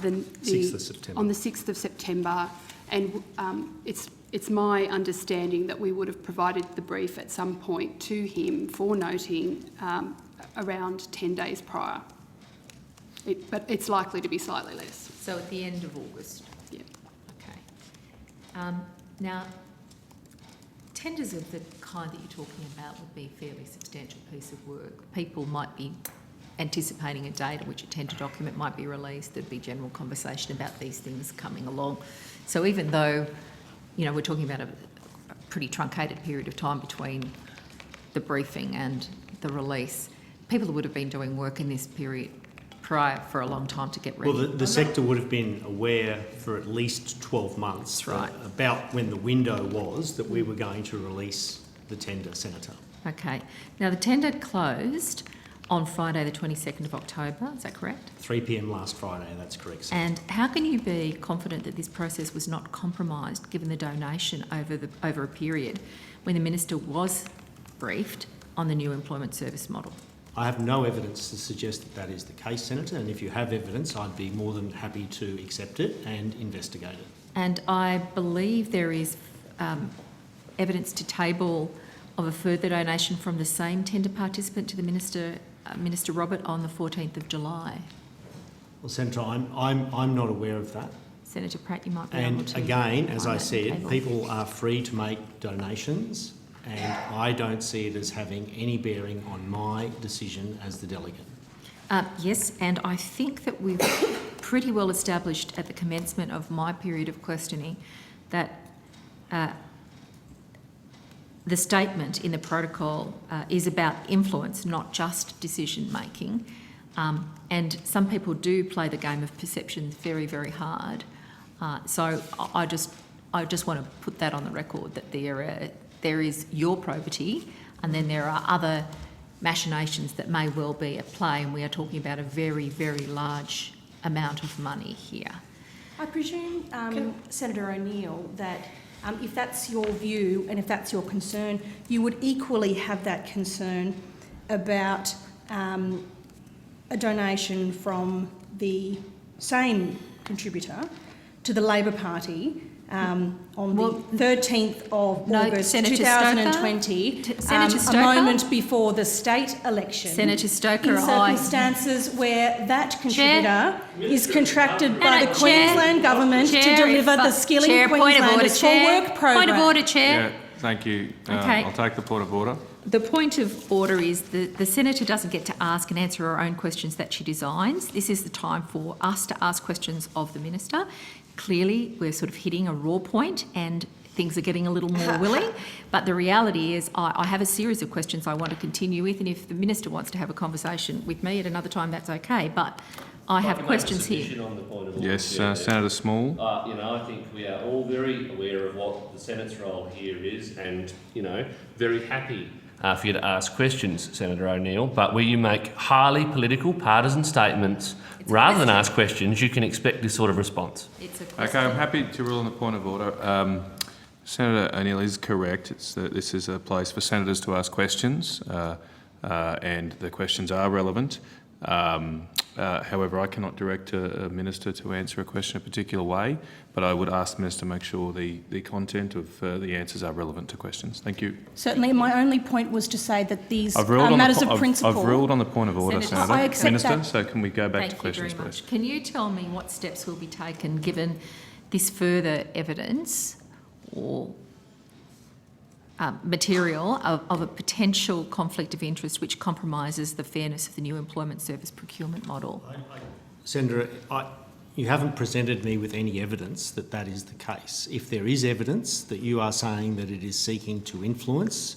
the 6th of September. On the 6th of September, and it's my understanding that we would have provided the brief at some point to him for noting around 10 days prior. But it's likely to be slightly less. So at the end of August? Yeah. Okay. Now, tenders of the kind that you're talking about would be a fairly substantial piece of work. People might be anticipating a date at which a tender document might be released. There'd be general conversation about these things coming along. So even though, you know, we're talking about a pretty truncated period of time between the briefing and the release, people would have been doing work in this period prior for a long time to get ready. Well, the sector would have been aware for at least 12 months about when the window was that we were going to release the tender, Senator. Okay. Now, the tender closed on Friday the 22nd of October, is that correct? 3 p.m. last Friday, that's correct, Senator. And how can you be confident that this process was not compromised given the donation over a period when the Minister was briefed on the new employment service model? I have no evidence to suggest that that is the case, Senator, and if you have evidence, I'd be more than happy to accept it and investigate it. And I believe there is evidence to table of a further donation from the same tender participant to the Minister, Minister Robert, on the 14th of July. Well, Senator, I'm not aware of that. Senator Pratt, you might be able And to. again, as find I that said, table. people are free to make donations, and I don't see it as having any bearing on my decision as the delegate. Yes, and I think that we've pretty well established at the commencement of my period of questioning that the statement in the protocol is about influence, not just decision-making. And some people do play the game of perception very, very hard. So I just want to put that on the record, that there is your probity, and then there are other machinations that may well be at play, and we are talking about a very, very large amount of money here. I presume, Senator O'Neill, that if that's your view and if that's your concern, you would equally have that concern about a donation from the same contributor to the Labor Party on the 13th of August Senator 2020, Stoker? a moment before the state election. Senator Stoker, in circumstances where that contributor is contracted by the Queensland Government to deliver the Skilling Queenslanders for Work program. Point of order, Chair. Yeah, thank you. Okay. I'll take the point of order. The point of order is the Senator doesn't get to ask and answer her own questions that she designs. This is the time for us to ask questions of the Minister. Clearly, we're sort of hitting a raw point and things are getting a little more willing. But the reality is I have a series of questions I want to continue with, and if the Minister wants to have a conversation with me at another time, that's okay. But I have questions here. On the point of order, Yes, Senator Small. You know, I think we are all very aware of what the Senate's role here is, and, you know, very happy for you to ask questions, Senator O'Neill. But where you make highly political, partisan statements rather than ask questions, you can expect this sort of response. It's a Okay, I'm happy to rule on the point of order. Senator O'Neill is correct. It's that this is a place for senators to ask questions, and the questions are relevant. However, I cannot direct a minister to answer a question a particular way, but I would ask the minister to make sure the content of the answers are relevant to questions. Thank you. Certainly, my only point was to say that these I've are ruled matters on of principle. I've ruled on the point of order, Senator, Senator. I accept Minister, that. so can we go back Thank to you questions, very much. please? Can you tell me what steps will be taken given this further evidence or material of a potential conflict of interest which compromises the fairness of the new employment service procurement model? Senator, you haven't presented me with any evidence that that is the case. If there is evidence that you are saying that it is seeking to influence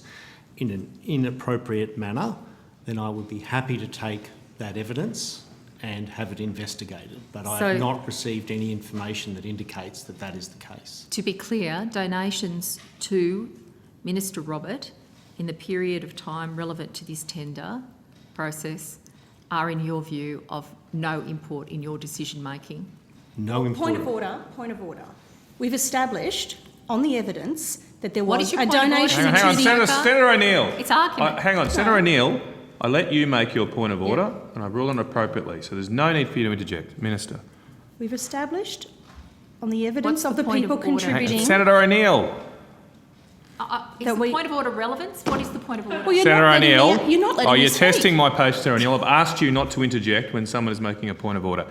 in an inappropriate manner, then I would be happy to take that evidence and have it investigated. But I have not received any information that indicates that that is the case. To be clear, donations to Minister Robert in the period of time relevant to this tender process are, in your view, of no import in your decision-making? No import. Point of order. We've established on the evidence that there What was is your a point of order? donation Hang on, to Senator O'Neill. It's argument. Hang on, Senator O'Neill. I let you make your point of order, and I rule on it appropriately. So there's no need for you to interject, Minister. We've established on the evidence What's of the the point people of order? contributing. Senator O'Neill. Is the point of order relevance? What is the point of order? Well, you're Senator not letting me- O'Neill. you're not letting me you're speak. testing my patience, Senator O'Neill. I've asked you not to interject when someone is making a point of order.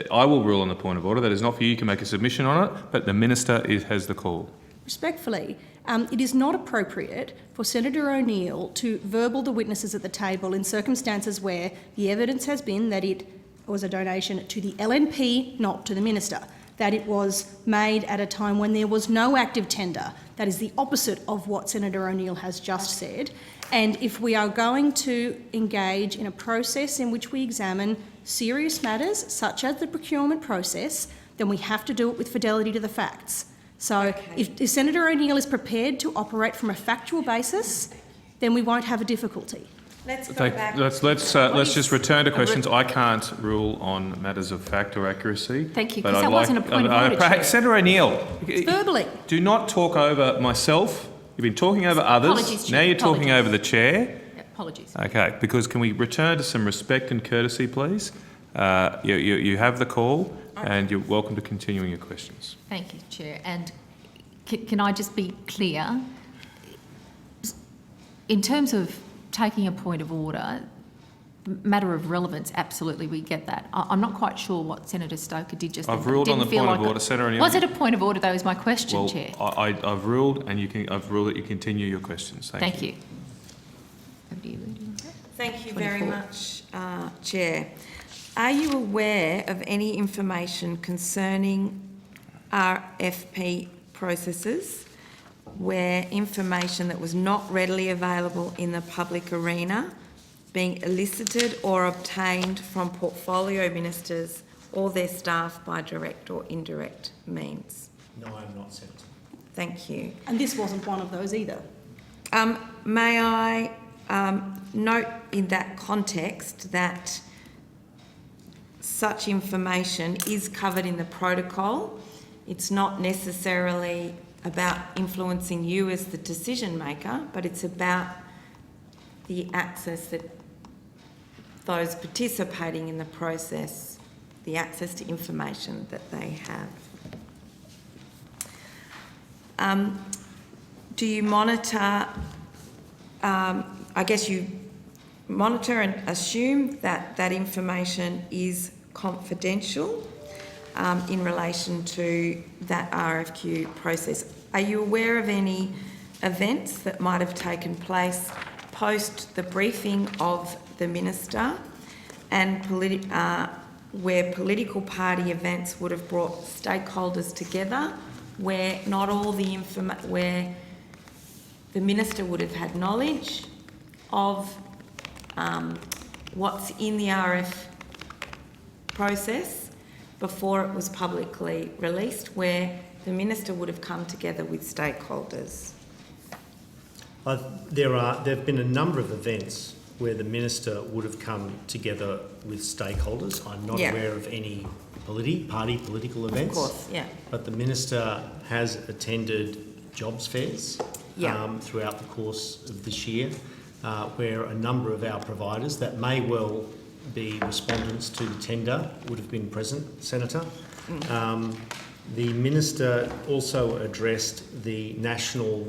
I will rule on the point of order. That is not for you. You can make a submission on it, but the minister has the call. Respectfully, it is not appropriate for Senator O'Neill to verbal the witnesses at the table in circumstances where the evidence has been that it was a donation to the LNP, not to the minister, that it was made at a time when there was no active tender. That is the opposite of what Senator O'Neill has just said. And if we are going to engage in a process in which we examine serious matters, such as the procurement process, then we have to do it with fidelity to the facts. So if Senator O'Neill is prepared to operate from a factual basis, then we won't have a difficulty. Let's go back. Let's just return to questions. I can't rule on matters of fact or accuracy. Thank you, but because I'd that wasn't a point of order, Chair. Senator O'Neill, Verbally. do not talk over myself. You've been talking over others. Apologies, Chair. Now you're talking Apologies. over the chair. Apologies. Okay, because can we return to some respect and courtesy, please? You have the call, and you're welcome to continuing your questions. Thank you, Chair. And can I just be clear? In terms of taking a point of order, matter of relevance, absolutely, we get that. I'm not quite sure what Senator Stoker did just then. I've ruled on the point of order, Senator O'Neill. Was it a point of order, though, is my question, Well, Chair? I've ruled, and I've ruled that you continue your questions. Thank you. Over to you, Lydia. Thank you very 24. much, Chair. Are you aware of any information concerning RFP processes where information that was not readily available in the public arena being elicited or obtained from portfolio ministers or their staff by direct or indirect means? No, I'm not, Senator. Thank you. And this wasn't one of those either. May I note in that context that such information is covered in the protocol. It's not necessarily about influencing you as the decision maker, but it's about the access that those participating in the process, the access to information that they have. Do you monitor, I guess you monitor and assume that that information is confidential in relation to that RFQ process. Are you aware of any events that might have taken place post the briefing of the minister and where political party events would have brought stakeholders together, where not all the where the minister would have had knowledge of what's in the RF process before it was publicly released, where the minister would have come together with stakeholders? There have been a number of events where the minister would have come together with stakeholders. I'm not aware of any political events. Of course, yeah. But the minister has attended jobs fairs Yeah. throughout the course of this year, where a number of our providers that may well be respondents to the tender would have been present, Senator. The Minister also addressed the National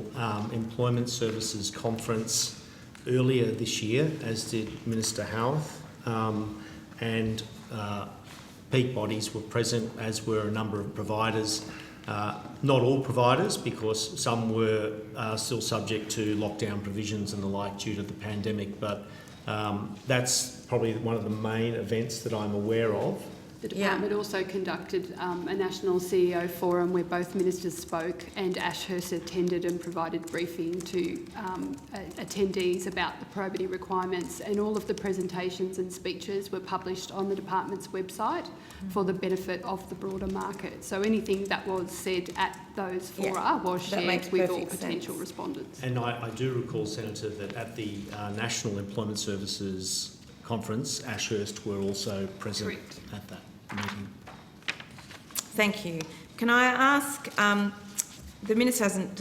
Employment Services Conference earlier this year, as did Minister Howarth, and peak bodies were present, as were a number of providers. Not all providers, because some were still subject to lockdown provisions and the like due to the pandemic, but that's probably one of the main events that I'm aware of. The department also conducted a national CEO forum where both ministers spoke, and Ashurst attended and provided briefing to attendees about the probity requirements, and all of the presentations and speeches were published on the department's website for the benefit of the broader market. So anything that was said at those fora was shared with all potential respondents. And I do recall, Senator, that at the National Employment Services Conference, Ashurst were also present at that meeting. Thank you. Can I ask, the Minister hasn't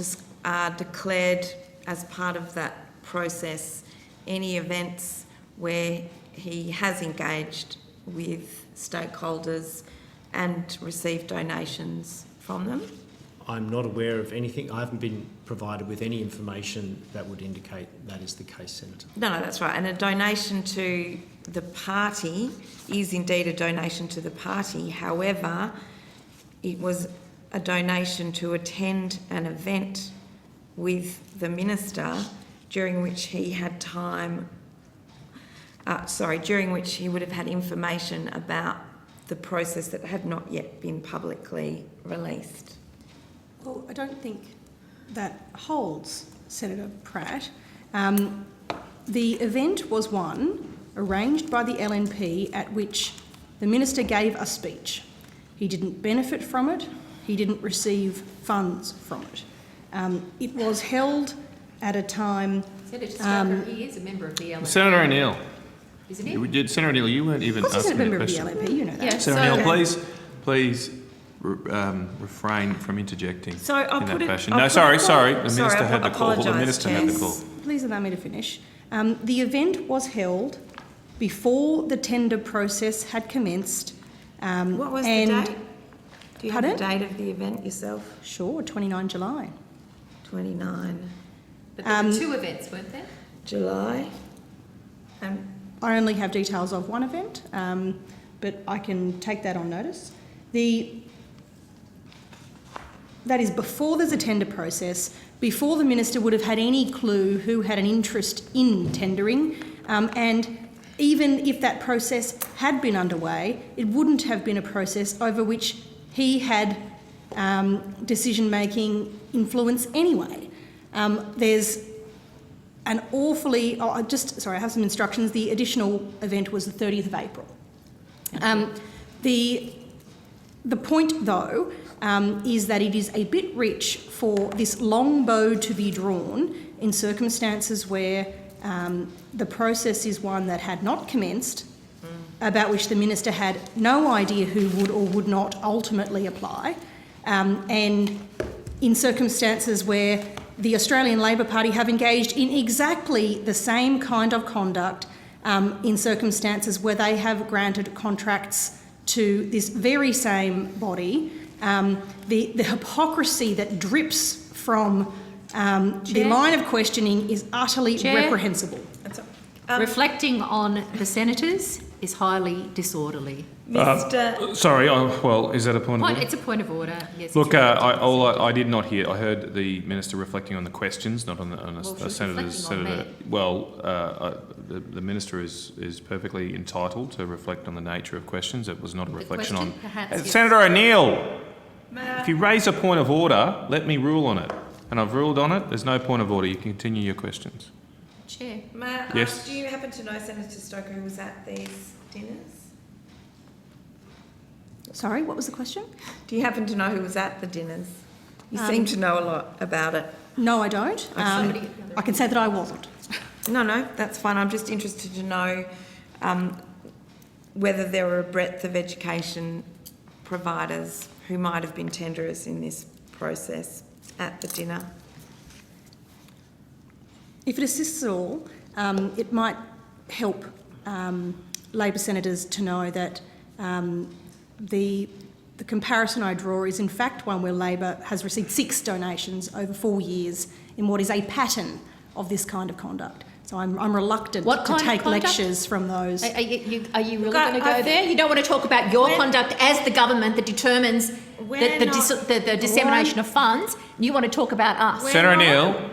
declared as part of that process any events where he has engaged with stakeholders and received donations from them? I'm not aware of anything. I haven't been provided with any information that would indicate that is the case, Senator. No, that's right. And a donation to the party is indeed a donation to the party. However, it was a donation to attend an event with the Minister during which he had time, during which he would have had information about the process that had not yet been publicly released. Well, I don't think that holds, Senator Pratt. The event was one arranged by the LNP at which the Minister gave a speech. He didn't benefit from it. He didn't receive funds from it. It was held at a time... Senator Stoker, he is a member of the LNP. Senator O'Neill. Isn't he? We did, Senator O'Neill, you weren't even asking me a question. Of course he's a member of the LNP, you know that. Yeah, Senator O'Neill, please refrain from interjecting So I'll in put that it- fashion. I'll No, put sorry. it The forward. Minister Sorry, had the call. The apologise, Minister had the Chair. call. Please allow me to finish. The event was held before the tender process had commenced. What was the date? Do you have the date of the event yourself? Sure, 29 July. 29 But there were two events, weren't there? July. I only have details of one event, but I can take that on notice. That is before there's a tender process, before the Minister would have had any clue who had an interest in tendering, and even if that process had been underway, it wouldn't have been a process over which he had decision-making influence anyway. There's an awfully... I have some instructions. The additional event was the 30th of April. The point, though, is that it is a bit rich for this long bow to be drawn in circumstances where the process is one that had not commenced, about which the Minister had no idea who would or would not ultimately apply, and in circumstances where the Australian Labor Party have engaged in exactly the same kind of conduct in circumstances where they have granted contracts to this very same body. The hypocrisy that drips from the line of questioning is utterly reprehensible. Reflecting on the senators is highly disorderly. Sorry, well, is that a point of order? It's a point of order, yes. Look, I did not hear. I heard the Minister reflecting on the questions, not on a senator's. The Minister is perfectly entitled to reflect on the nature of questions. It was not a reflection on. Senator O'Neill, if you raise a point of order, let me rule on it. And I've ruled on it. There's no point of order. You can continue your questions. Chair. May I ask, Yes. do you happen to know, Senator Stoker, who was at these dinners? Sorry, what was the question? Do you happen to know who was at the dinners? You seem to know a lot about it. No, I don't. I can say that I wasn't. No, that's fine. I'm just interested to know whether there were a breadth of education providers who might have been tenderers in this process. at the dinner? If it assists at all, it might help Labor senators to know that the comparison I draw is in fact one where Labor has received 6 donations over 4 years in what is a pattern of this kind of conduct. So I'm reluctant to take lectures from those. Are you really going to go there? You don't want to talk about your conduct as the government that determines the dissemination of funds. You want to talk about us. Senator O'Neill,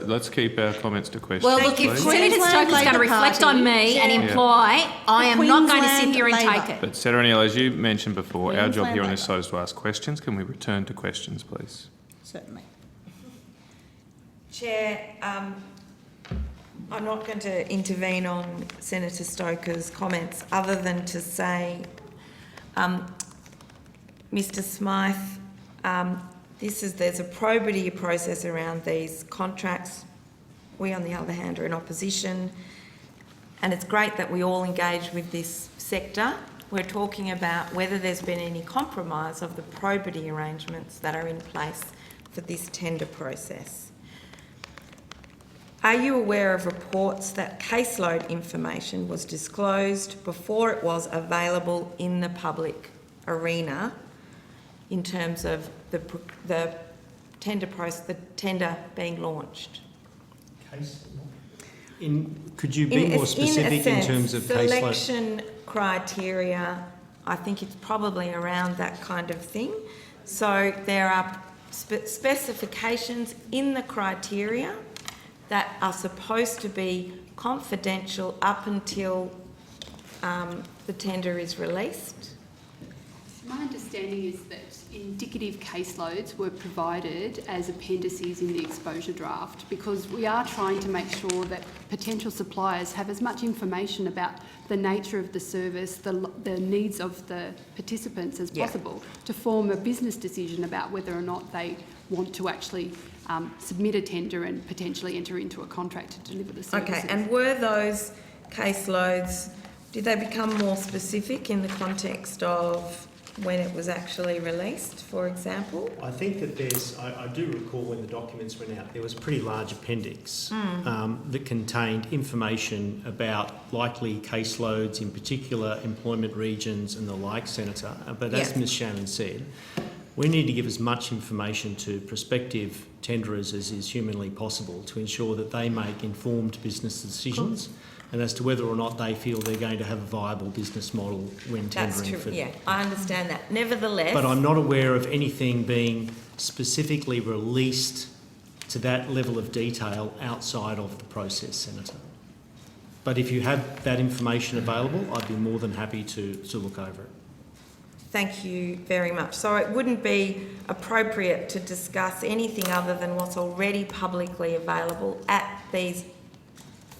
let's keep our comments to questions. Well, look, if please. Senator Stokes is going to reflect on me and imply I am not going to sit here and take it. But Senator O'Neill, as you mentioned before, our job Queensland here on this Labor. side is to ask questions. Can we return to questions, please? Certainly. Chair, I'm not going to intervene on Senator Stoker's comments other than to say, Mr Smythe, there's a probity process around these contracts. We, on the other hand, are in opposition, and it's great that we all engage with this sector. We're talking about whether there's been any compromise of the probity arrangements that are in place for this tender process. Are you aware of reports that caseload information was disclosed before it was available in the public arena in terms of the tender being launched? Could you be more specific in terms of caseload? Selection criteria, I think it's probably around that kind of thing. So there are specifications in the criteria that are supposed to be confidential up until the tender is released. My understanding is that indicative caseloads were provided as appendices in the exposure draft because we are trying to make sure that potential suppliers have as much information about the nature of the service, the needs of the participants as possible to form a business decision about whether or not they want to actually submit a tender and potentially enter into a contract to deliver the services. Okay, and were those caseloads, did they become more specific in the context of when it was actually released, for example? I think that I do recall when the documents went out, there was a pretty large appendix that contained information about likely caseloads, in particular employment regions and the like, Senator. But as Ms Shannon said, we need to give as much information to prospective tenderers as is humanly possible to ensure that they make informed business decisions and as to whether or not they feel they're going to have a viable business model when tendering. That's true, I understand that. Nevertheless... But I'm not aware of anything being specifically released to that level of detail outside of the process, Senator. But if you have that information available, I'd be more than happy to look over it. Thank you very much. So it wouldn't be appropriate to discuss anything other than what's already publicly available at these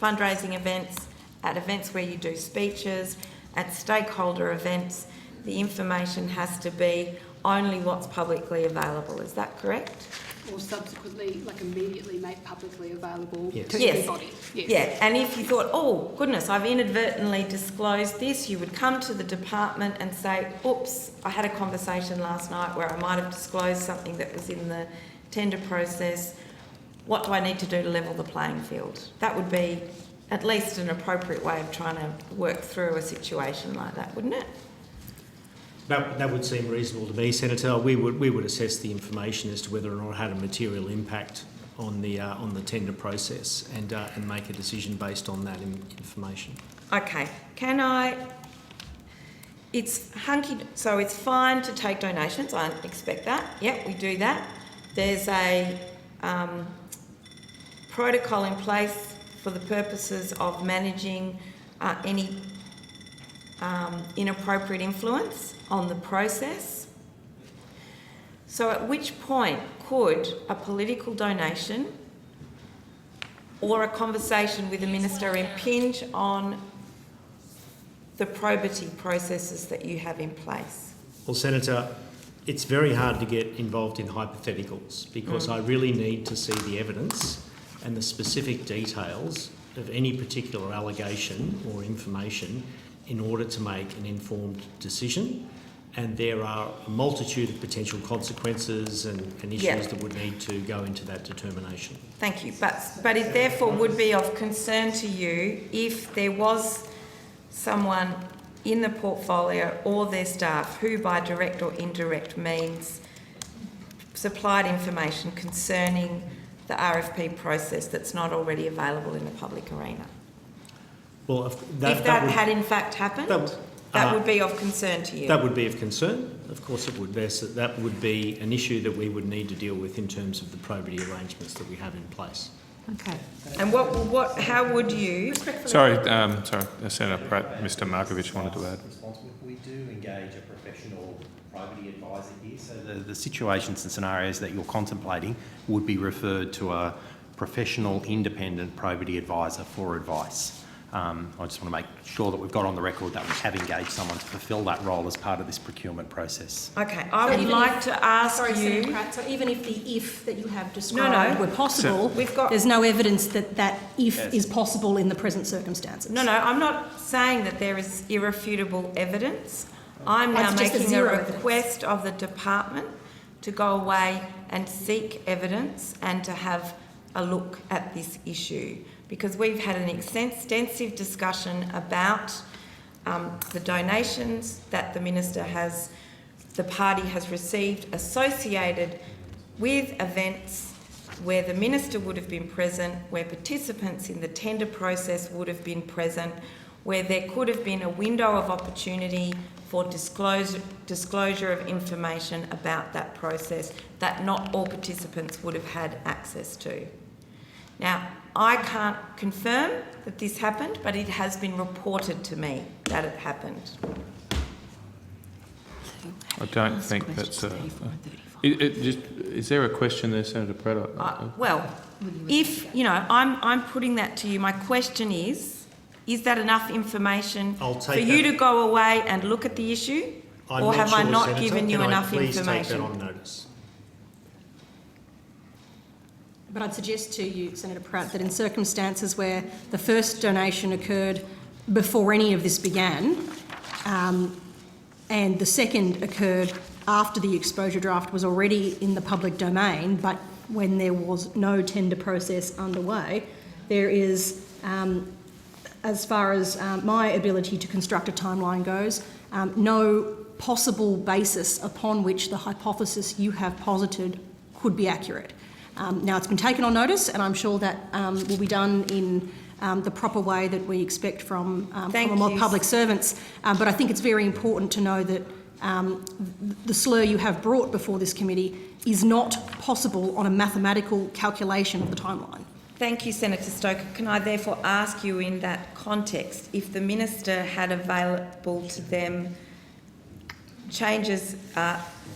fundraising events, at events where you do speeches, at stakeholder events. The information has to be only what's publicly available. Is that correct? Or subsequently, immediately made publicly available to Yes. everybody. Yes. Yeah, and if you thought, oh, goodness, I've inadvertently disclosed this, you would come to the department and say, oops, I had a conversation last night where I might have disclosed something that was in the tender process. What do I need to do to level the playing field? That would be at least an appropriate way of trying to work through a situation like that, wouldn't it? That would seem reasonable to me, Senator. We would assess the information as to whether or not it had a material impact on the tender process and make a decision based on that information. Okay, so it's fine to take donations, I expect that. Yep, we do that. There's a protocol in place for the purposes of managing any inappropriate influence on the process. So at which point could a political donation or a conversation with a minister impinge on the probity processes that you have in place? Well, Senator, it's very hard to get involved in hypotheticals because I really need to see the evidence and the specific details of any particular allegation or information in order to make an informed decision. and there are a multitude of potential consequences and issues that would need to go into that determination. Thank you. But it therefore would be of concern to you if there was someone in the portfolio or their staff who by direct or indirect means supplied information concerning the RFP process that's not already available in the public arena. Well, If that had in fact happened, that would be of concern to you. That would be of concern. Of course it would. That would be an issue that we would need to deal with in terms of the probity arrangements that we have in place. Okay. And how would you... Sorry, Senator Pratt, Mr Markovich wanted to add. We do engage a professional probity advisor here, so the situations and scenarios that you're contemplating would be referred to a professional independent probity advisor for advice. I just want to make sure that we've got on the record that we have engaged someone to fulfil that role as part of this procurement process. Okay, I would like to ask you... Senator Pratt, so even if the if that you have described were possible, So there's no evidence that that if is possible in the present circumstances. No, I'm not saying that there is irrefutable evidence. I'm now making a request of the department to go away and seek evidence and to have a look at this issue, because we've had an extensive discussion about the donations that the party has received associated with events where the minister would have been present, where participants in the tender process would have been present, where there could have been a window of opportunity for disclosure of information about that process that not all participants would have had access to. Now, I can't confirm that this happened, but it has been reported to me that it happened. I don't think that's is there a question there, Senator Pratt? Well, if, I'm putting that to you. My question is that enough information for you to go away and look at the issue? Or have I not given you enough information? Please take that on notice. But I'd suggest to you, Senator Pratt, that in circumstances where the first donation occurred before any of this began, and the second occurred after the exposure draft was already in the public domain, but when there was no tender process underway, there is, as far as my ability to construct a timeline goes, no possible basis upon which the hypothesis you have posited could be accurate. Now, it's been taken on notice, and I'm sure that will be done in the proper way that we expect from Commonwealth public servants. But I think it's very important to know that the slur you have brought before this committee is not possible on a mathematical calculation of the timeline. Thank you, Senator Stoker. Can I therefore ask you in that context, if the minister had available to them changes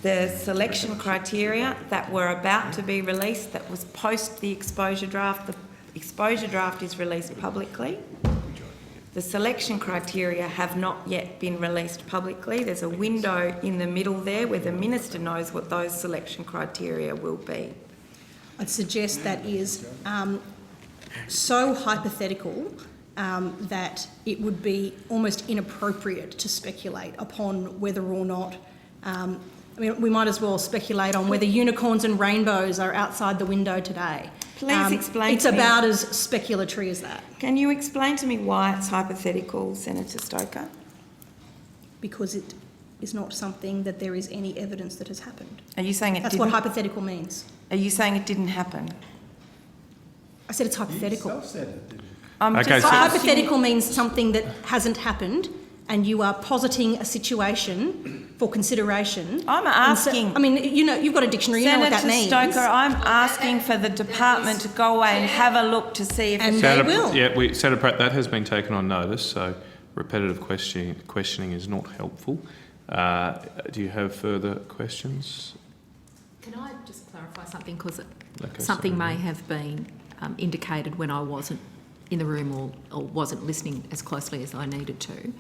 the selection criteria that were about to be released, that was post the exposure draft. The exposure draft is released publicly. The selection criteria have not yet been released publicly. There's a window in the middle there where the minister knows what those selection criteria will be. I'd suggest that is so hypothetical that it would be almost inappropriate to speculate upon whether or not we might as well speculate on whether unicorns and rainbows are outside the window today. Please explain It's to me. about as speculatory as that. Can you explain to me why it's hypothetical, Senator Stoker? Because it is not something that there is any evidence that has happened. Are you saying it That's didn't? what hypothetical means. Are you saying it didn't happen? I said it's hypothetical. Hypothetical means something that hasn't happened, and you are positing a situation for consideration. I'm asking... you've got a dictionary, you know what that means. Senator Stoker, I'm asking for the department to go away and have a look to see if... And they will. Yeah, Senator Pratt, that has been taken on notice, so repetitive questioning is not helpful. Do you have further questions? Can I just clarify something, because something may have been indicated when I wasn't in the room or wasn't listening as closely as I needed to.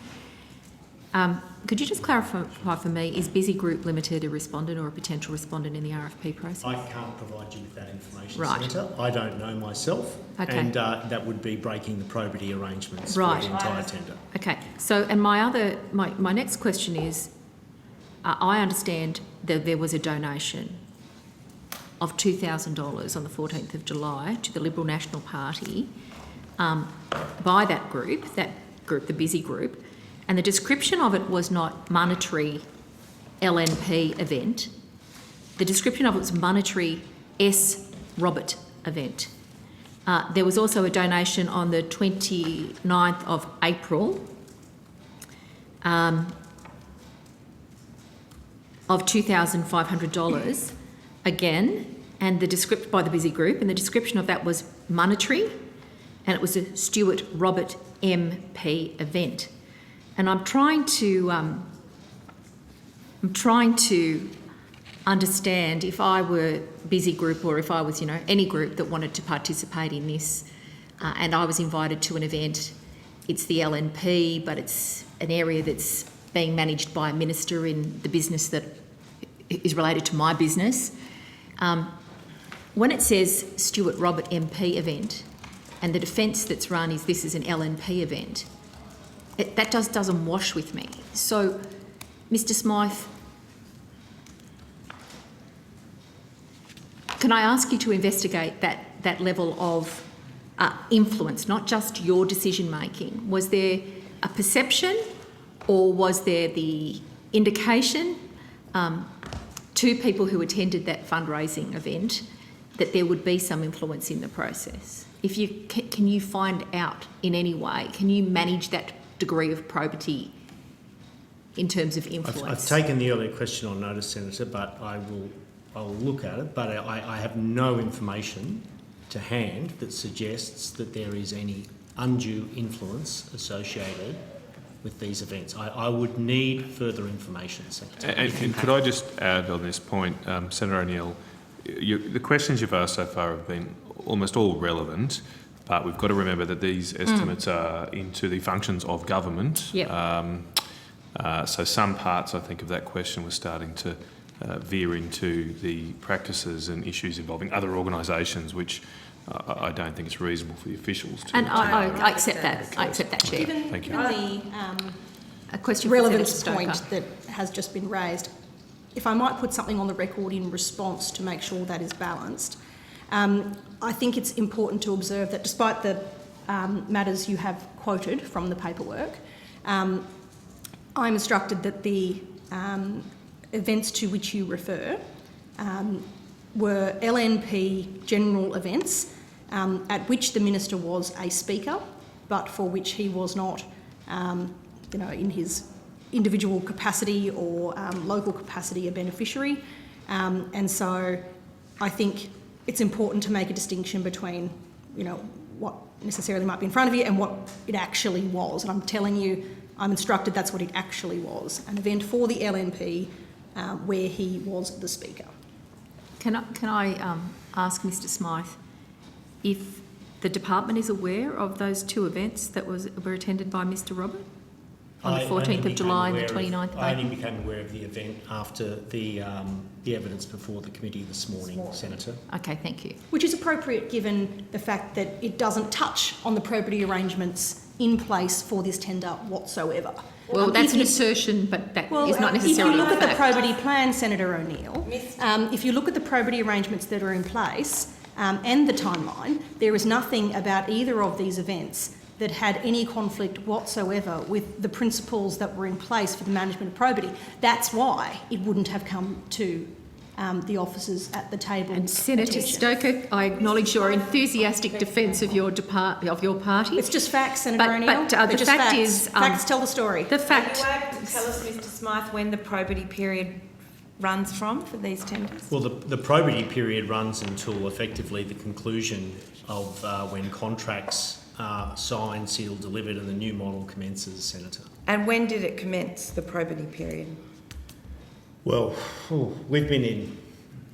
Could you just clarify for me, is Busy Group Limited a respondent or a potential respondent in the RFP process? I can't provide you with that information, Right. Senator. I don't know myself, Okay. and that would be breaking the probity arrangements Right. for the entire tender. Okay, so and my next question is, I understand that there was a donation of $2,000 on the 14th of July to the Liberal National Party by that group, the Busy Group, and the description of it was not monetary LNP event. The description of it was monetary S. Robert event. There was also a donation on the 29th of April of $2,500 again, and the description by the Busy Group, and the description of that was monetary, and it was a Stuart Robert MP event. And I'm trying to understand, if I were Busy Group, or if I was, any group that wanted to participate in this, and I was invited to an event, it's the LNP, but it's an area that's being managed by a minister in the business that is related to my business. When it says Stuart Robert MP event, and the defence that's run is this is an LNP event, that doesn't wash with me. So, Mr. Smythe, can I ask you to investigate that level of influence, not just your decision making? Was there a perception, or was there the indication to people who attended that fundraising event that there would be some influence in the process? If you can you find out in any way? Can you manage that degree of probity in terms of influence? I've taken the earlier question on notice, Senator, but I'll look at it. But I have no information to hand that suggests that there is any undue influence associated with these events. I would need further information, Senator. And could I just add on this point, Senator O'Neill, the questions you've asked so far have been almost all relevant, but we've got to remember that these estimates are into the functions of government. Yep. So some parts, I think, of that question were starting to veer into the practices and issues involving other organisations, which I don't think it's reasonable for the officials to... And I accept that. I accept that, Chair. Thank you. A question relevance for point Senator that has just been raised. If I might put something on the record in response to make sure that is balanced, I think it's important to observe that despite the matters you have quoted from the paperwork, I'm instructed that the events to which you refer were LNP general events at which the Minister was a speaker, but for which he was not, in his individual capacity or local capacity a beneficiary. And so I think it's important to make a distinction between, what necessarily might be in front of you and what it actually was. And I'm telling you, I'm instructed that's what it actually was, an event for the LNP where he was the speaker. Can I ask Mr. Smythe if the department is aware of those two events that were attended by Mr. Robert on the 14th of July and the 29th of April? I only became aware of the event after the evidence before the committee this morning, Senator. Okay, thank you. Which is appropriate given the fact that it doesn't touch on the probity arrangements in place for this tender whatsoever. Well, that's an assertion, but that is not necessarily If you look a at the fact. probity plan, Senator O'Neill, if you look at the probity arrangements that are in place and the timeline, there is nothing about either of these events that had any conflict whatsoever with the principles that were in place for the management of probity. That's why it wouldn't have come to the officers at the table. And Senator Stoker, I acknowledge your enthusiastic defence of your party. It's just facts, Senator O'Neill. But the just fact facts. is... facts tell the story. The fact... Are you able to tell us, Mr. Smythe, when the probity period runs from for these tenders? Well, the probity period runs until effectively the conclusion of when contracts are signed, sealed, delivered and the new model commences, Senator. And when did it commence, the probity period? Well, we've been in...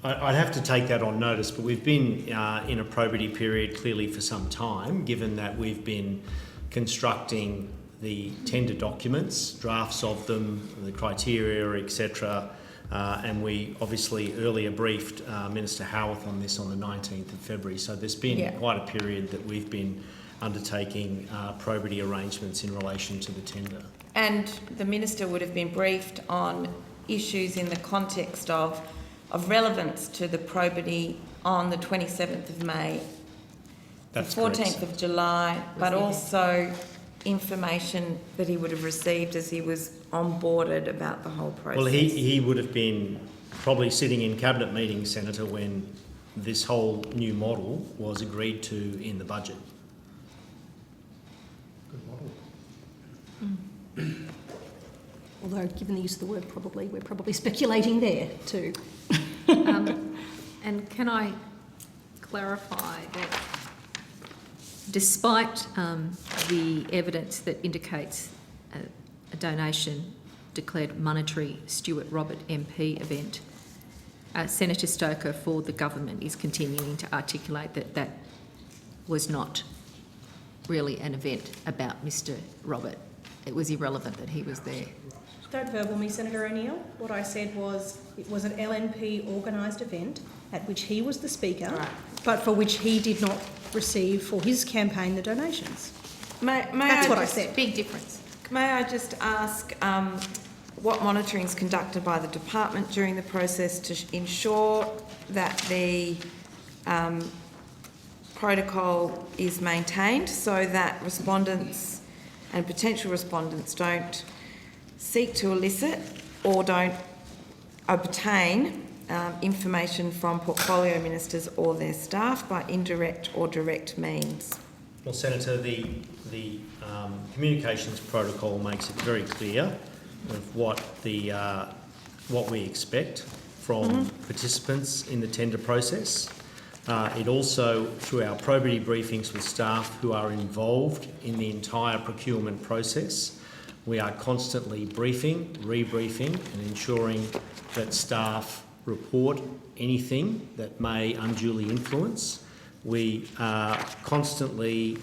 I'd have to take that on notice, but we've been in a probity period clearly for some time, given that we've been constructing the tender documents, drafts of them, the criteria, etc. And we obviously earlier briefed Minister Howarth on this on the 19th of February. So there's been quite a period that we've been undertaking probity arrangements in relation to the tender. And the Minister would have been briefed on issues in the context of relevance to the probity on the 27th of May, That's the 14th correct. of July, but also information that he would have received as he was onboarded about the whole process. Well, he would have been probably sitting in cabinet meetings, Senator, when this whole new model was agreed to in the budget. Although, given the use of the word probably, we're probably speculating there too. And can I clarify that despite the evidence that indicates a donation declared monetary Stuart Robert MP event, Senator Stoker for the government is continuing to articulate that that was not really an event about Mr Robert. It was irrelevant that he was there. Don't verbal me, Senator O'Neill. What I said was it was an LNP organised event at which he was the speaker, but for which he did not receive for his campaign the donations. That's what I said. Big difference. May I just ask what monitoring is conducted by the department during the process to ensure that the protocol is maintained so that respondents and potential respondents don't seek to elicit or don't obtain information from portfolio ministers or their staff by indirect or direct means? Well, Senator, the communications protocol makes it very clear of what we expect from participants in the tender process. It also, through our probity briefings with staff who are involved in the entire procurement process, we are constantly briefing, rebriefing and ensuring that staff report anything that may unduly influence. We constantly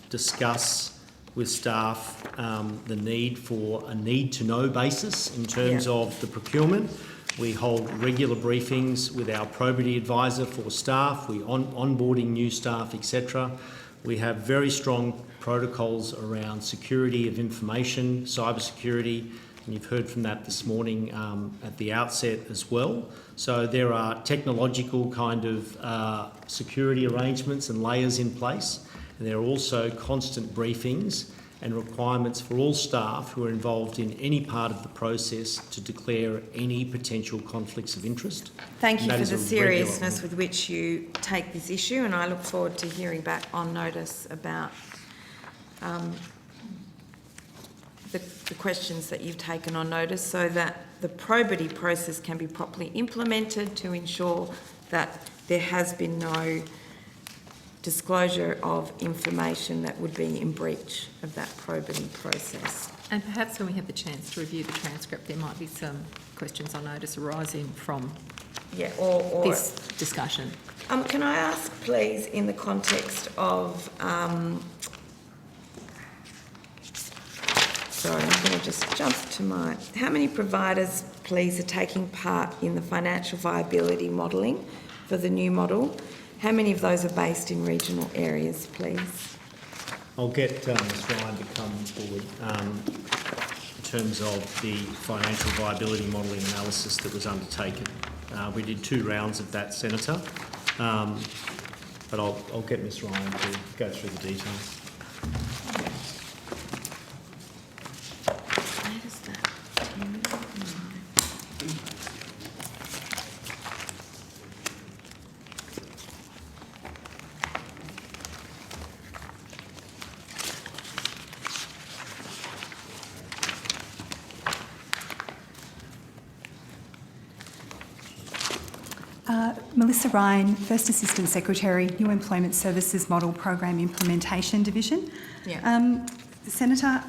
discuss with staff the need for a need-to-know basis in terms of the procurement. We hold regular briefings with our probity advisor for staff. We onboarding new staff, etc. We have very strong protocols around security of information, cyber security, and you've heard from that this morning at the outset as well. So there are technological kind of security arrangements and layers in place, and there are also constant briefings and requirements for all staff who are involved in any part of the process to declare any potential conflicts of interest. Thank you for the regular seriousness with which you take this issue, and I look forward to hearing back on notice about the questions that you've taken on notice so that the probity process can be properly implemented to ensure that there has been no disclosure of information that would be in breach of that probity process. And perhaps when we have the chance to review the transcript, there might be some questions on notice arising from or this discussion. Can I ask, please, in the context of... sorry, I'm going to just jump to my... How many providers, please, are taking part in the financial viability modelling for the new model? How many of those are based in regional areas, please? I'll get Ms Ryan to come forward in terms of the financial viability modelling analysis that was undertaken. We did 2 rounds of that, Senator, but I'll get Ms Ryan to go through the details. Melissa Ryan, First Assistant Secretary, New Employment Services Model Program Implementation Division. Senator,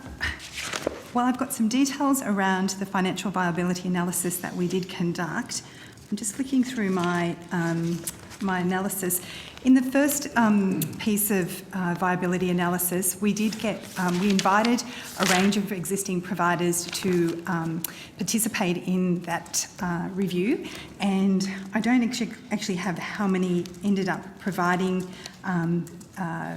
while I've got some details around the financial viability analysis that we did conduct, I'm just flicking through my analysis. In the first piece of viability analysis, we invited a range of existing providers to participate in that review, and I don't actually have how many ended up providing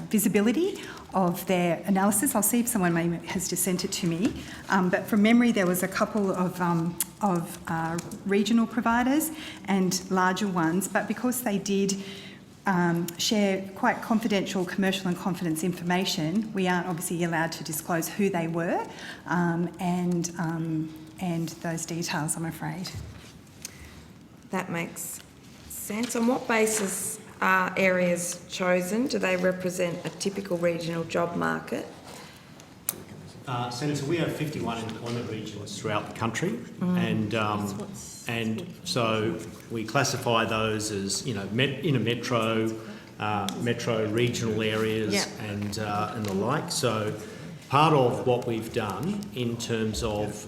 visibility of their analysis. I'll see if someone has just sent it to me. But from memory, there was a couple of regional providers and larger ones, but because they did share quite confidential commercial and confidence information, we aren't obviously allowed to disclose who they were and those details, I'm afraid. That makes sense. On what basis are areas chosen? Do they represent a typical regional job market? Senator, we have 51 employment regions throughout the country, and so we classify those as, you know, inner metro, metro regional areas, and the like. So part of what we've done in terms of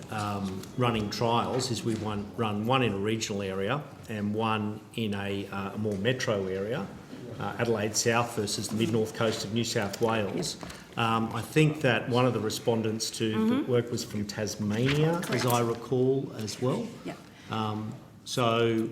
running trials is we run one in a regional area and one in a more metro area, Adelaide South versus the mid-north coast of New South Wales. I think that one of the respondents to the work was from Tasmania, as I recall, as well. Yep. So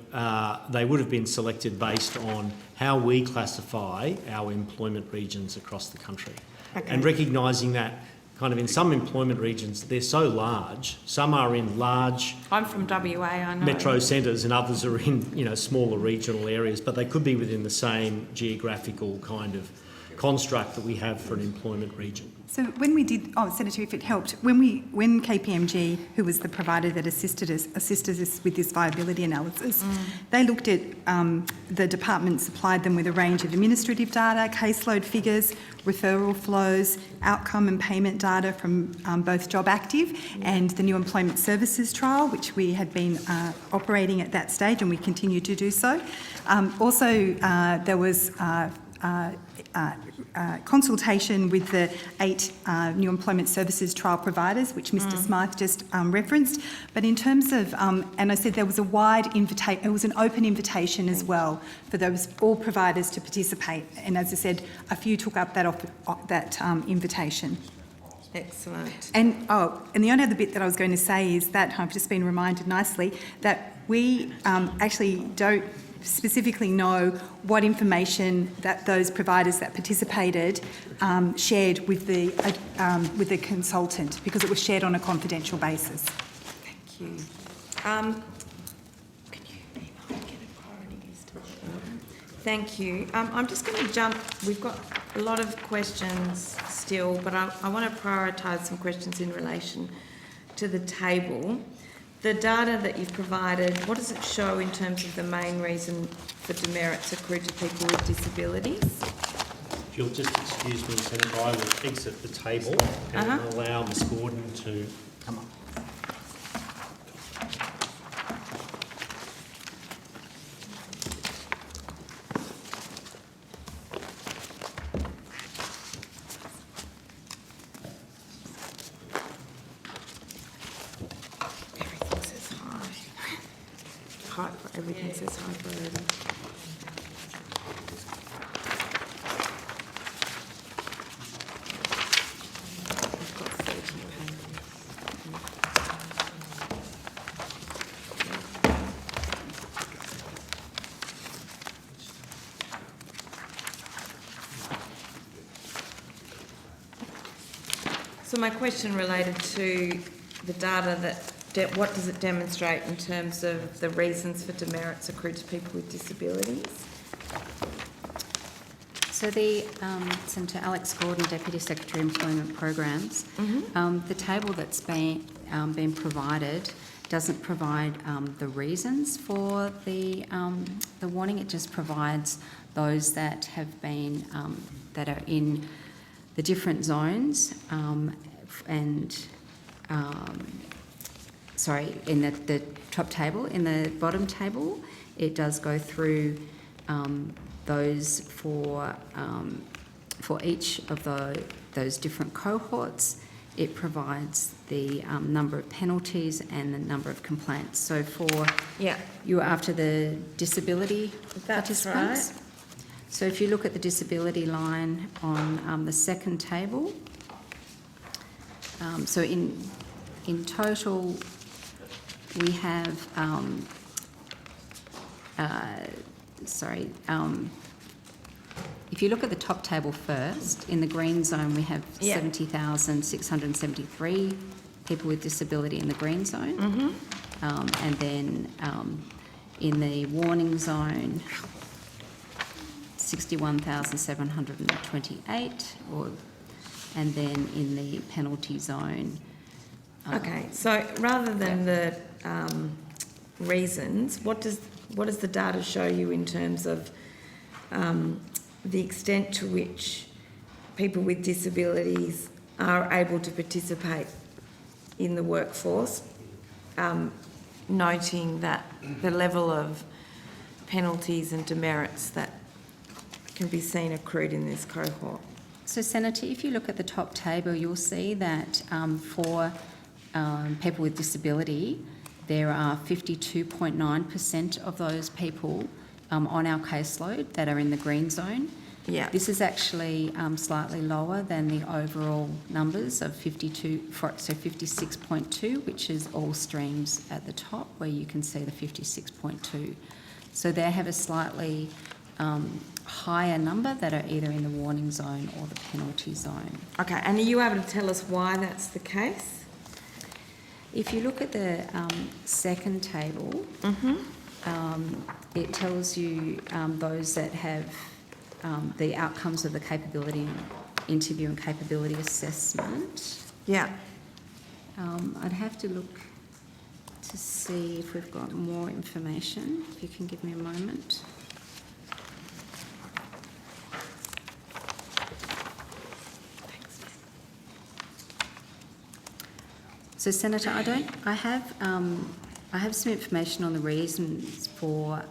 they would have been selected based on how we classify our employment regions across the country. Okay. And recognising that kind of in some employment regions, they're so large, some are in large I'm from WA, I know. metro centres and others are in, you know, smaller regional areas, but they could be within the same geographical kind of construct that we have for an employment region. So when we did, Senator, if it helped, when KPMG, who was the provider that assisted us with this viability analysis, they looked at the department supplied them with a range of administrative data, caseload figures, referral flows, outcome and payment data from both JobActive and the new employment services trial, which we had been operating at that stage, and we continue to do so. Also, there was consultation with the 8 new employment services trial providers, which Mr Smythe just referenced. But in terms of, and I said there was a wide invitation, it was an open invitation as well for those all providers to participate. And as I said, a few took up that invitation. Excellent. And the only other bit that I was going to say is that I've just been reminded nicely that we actually don't specifically know what information that those providers that participated shared with the consultant, because it was shared on a confidential basis. Thank you. Can you get a priority list? Thank you. I'm just going to jump. We've got a lot of questions still, but I want to prioritise some questions in relation to the table. The data that you've provided, what does it show in terms of the main reason for demerits accrued to people with disabilities? If you'll just excuse me, Senator, I will exit the table and allow Ms Gordon to come up. Everything says high priority. I've got 30 pages. So my question related to the data that what does it demonstrate in terms of the reasons for demerits accrued to people with disabilities? So the Senator Alex Gordon, Deputy Secretary Employment Programs, the table that's been provided doesn't provide the reasons for the warning. It just provides those that have been that are in the different zones in the top table. In the bottom table, it does go through those for each of those different cohorts. It provides the number of penalties and the number of complaints. So for you're after the disability participants. Right. So if you look at the disability line on the second table, so in total we have if you look at the top table first, in the green zone we have 70,673 people with disability in the green zone. And then in the warning zone, 61,728, and then in the penalty zone. Okay, so rather than the reasons, what does the data show you in terms of the extent to which people with disabilities are able to participate in the workforce, noting that the level of penalties and demerits that can be seen accrued in this cohort? So, Senator, if you look at the top table, you'll see that for people with disability, there are 52.9% of those people on our caseload that are in the green zone. Yeah. This is actually slightly lower than the overall numbers of 56.2, which is all streams at the top, where you can see the 56.2. So they have a slightly higher number that are either in the warning zone or the penalty zone. Okay, and are you able to tell us why that's the case? If you look at the second table, it tells you those that have the outcomes of the capability interview and capability assessment. Yeah. I'd have to look to see if we've got more information. If you can give me a moment. So, Senator, I have some information on the reasons for,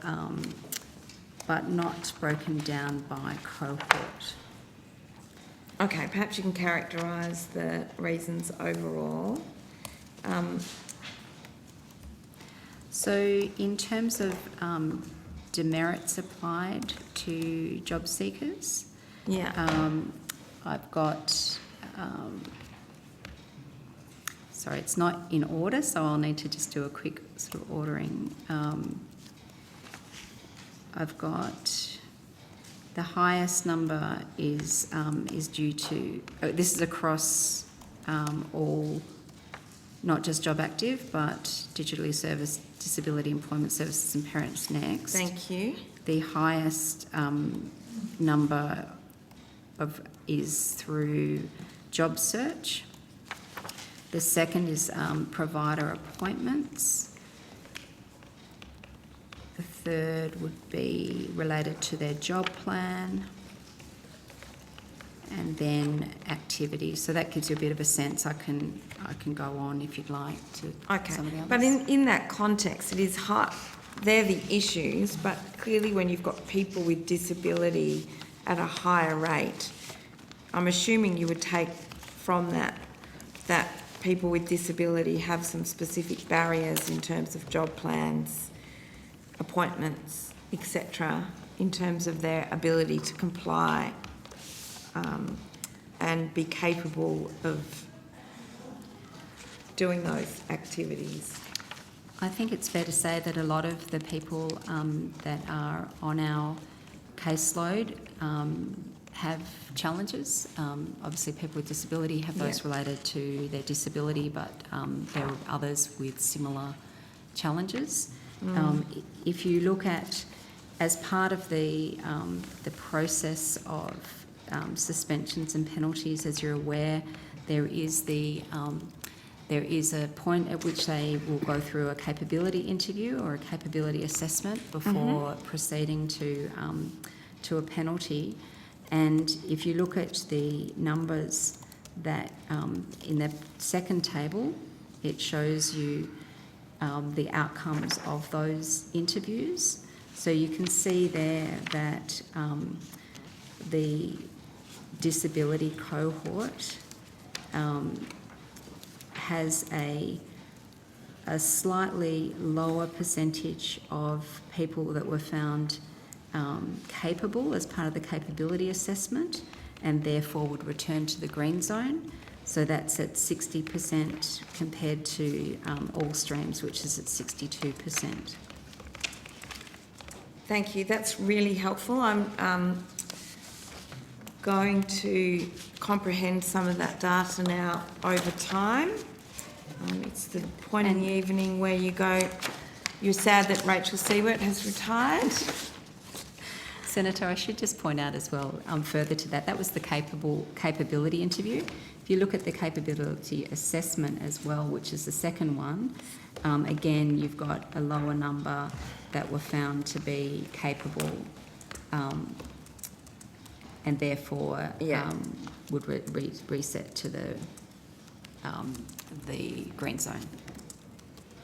but not broken down by cohort. Okay, perhaps you can characterise the reasons overall. So, in terms of demerits applied to job seekers, I've got. Sorry, it's not in order, so I'll need to just do a quick sort of ordering. I've got the highest number is due to, this is across all, not just Job Active, but digitally serviced disability employment services and Parents Next. Thank you. The highest number is through Job Search. The second is provider appointments. The third would be related to their job plan. And then activity. So that gives you a bit of a sense. I can go on if you'd like to some of the others. But in that context, it is hard. They're the issues, but clearly when you've got people with disability at a higher rate, I'm assuming you would take from that people with disability have some specific barriers in terms of job plans, appointments, etc., in terms of their ability to comply and be capable of doing those activities. I think it's fair to say that a lot of the people that are on our caseload have challenges. Obviously, people with disability have those related to their disability, but there are others with similar challenges. If you look at, as part of the process of suspensions and penalties, as you're aware, there is a point at which they will go through a capability interview or a capability assessment before proceeding to a penalty. And if you look at the numbers that in the second table, it shows you the outcomes of those interviews. So you can see there that the disability cohort has a slightly lower percentage of people that were found capable as part of the capability assessment and therefore would return to the green zone. So that's at 60% compared to all streams, which is at 62%. Thank you. That's really helpful. going to comprehend some of that data now over time. It's the point in the evening where you go, you're sad that Rachel Siewert has retired. Senator, I should just point out as well, further to that, that was the capability interview. If you look at the capability assessment as well, which is the second one, again, you've got a lower number that were found to be capable and therefore would reset to the green zone.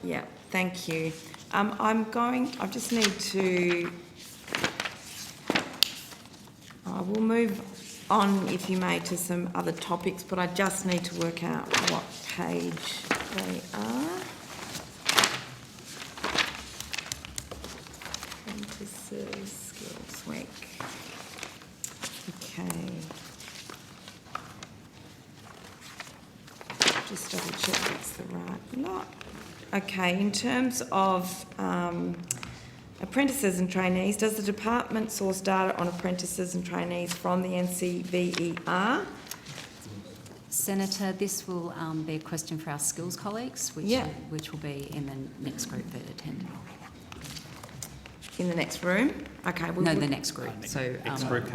Yeah, thank you. I just need to, I will move on, if you may, to some other topics, but I just need to work out what page they are. Apprentices Skills Week. Okay. Just double check it's the right lot. Okay, in terms of apprentices and trainees, does the department source data on apprentices and trainees from the NCVER? Senator, this will be a question for our skills colleagues, which will be in the next group that attend. In the next room? Okay. No, the next group. So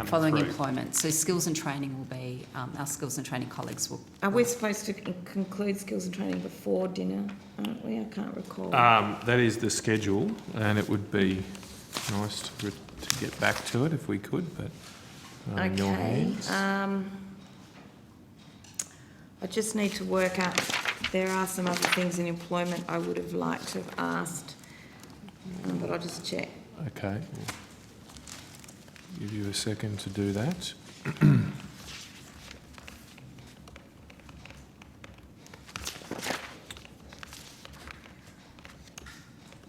following employment. So skills and training will be, our skills and training colleagues will... Are we supposed to conclude skills and training before dinner, aren't we? I can't recall. That is the schedule, and it would be nice to get back to it if we could, but in your hands. I just need to work out, there are some other things in employment I would have liked to have asked, but I'll just check. Okay. Give you a second to do that.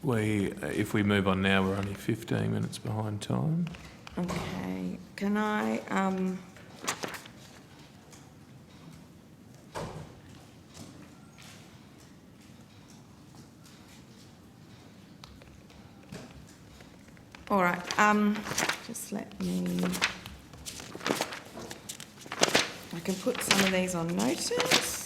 If we move on now, we're only 15 minutes behind time. Okay. Can I... All right, just let me... I can put some of these on notice.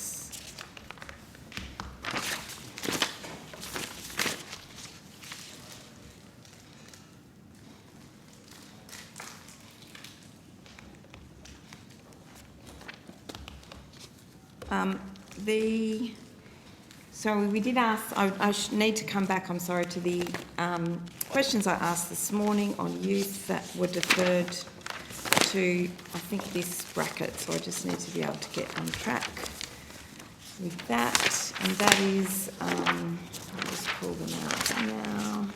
So we did ask, I need to come back, I'm sorry, to the questions I asked this morning on youth that were deferred to, I think, this bracket, so I just need to be able to get on track with that. And that is, I'll just pull them out now.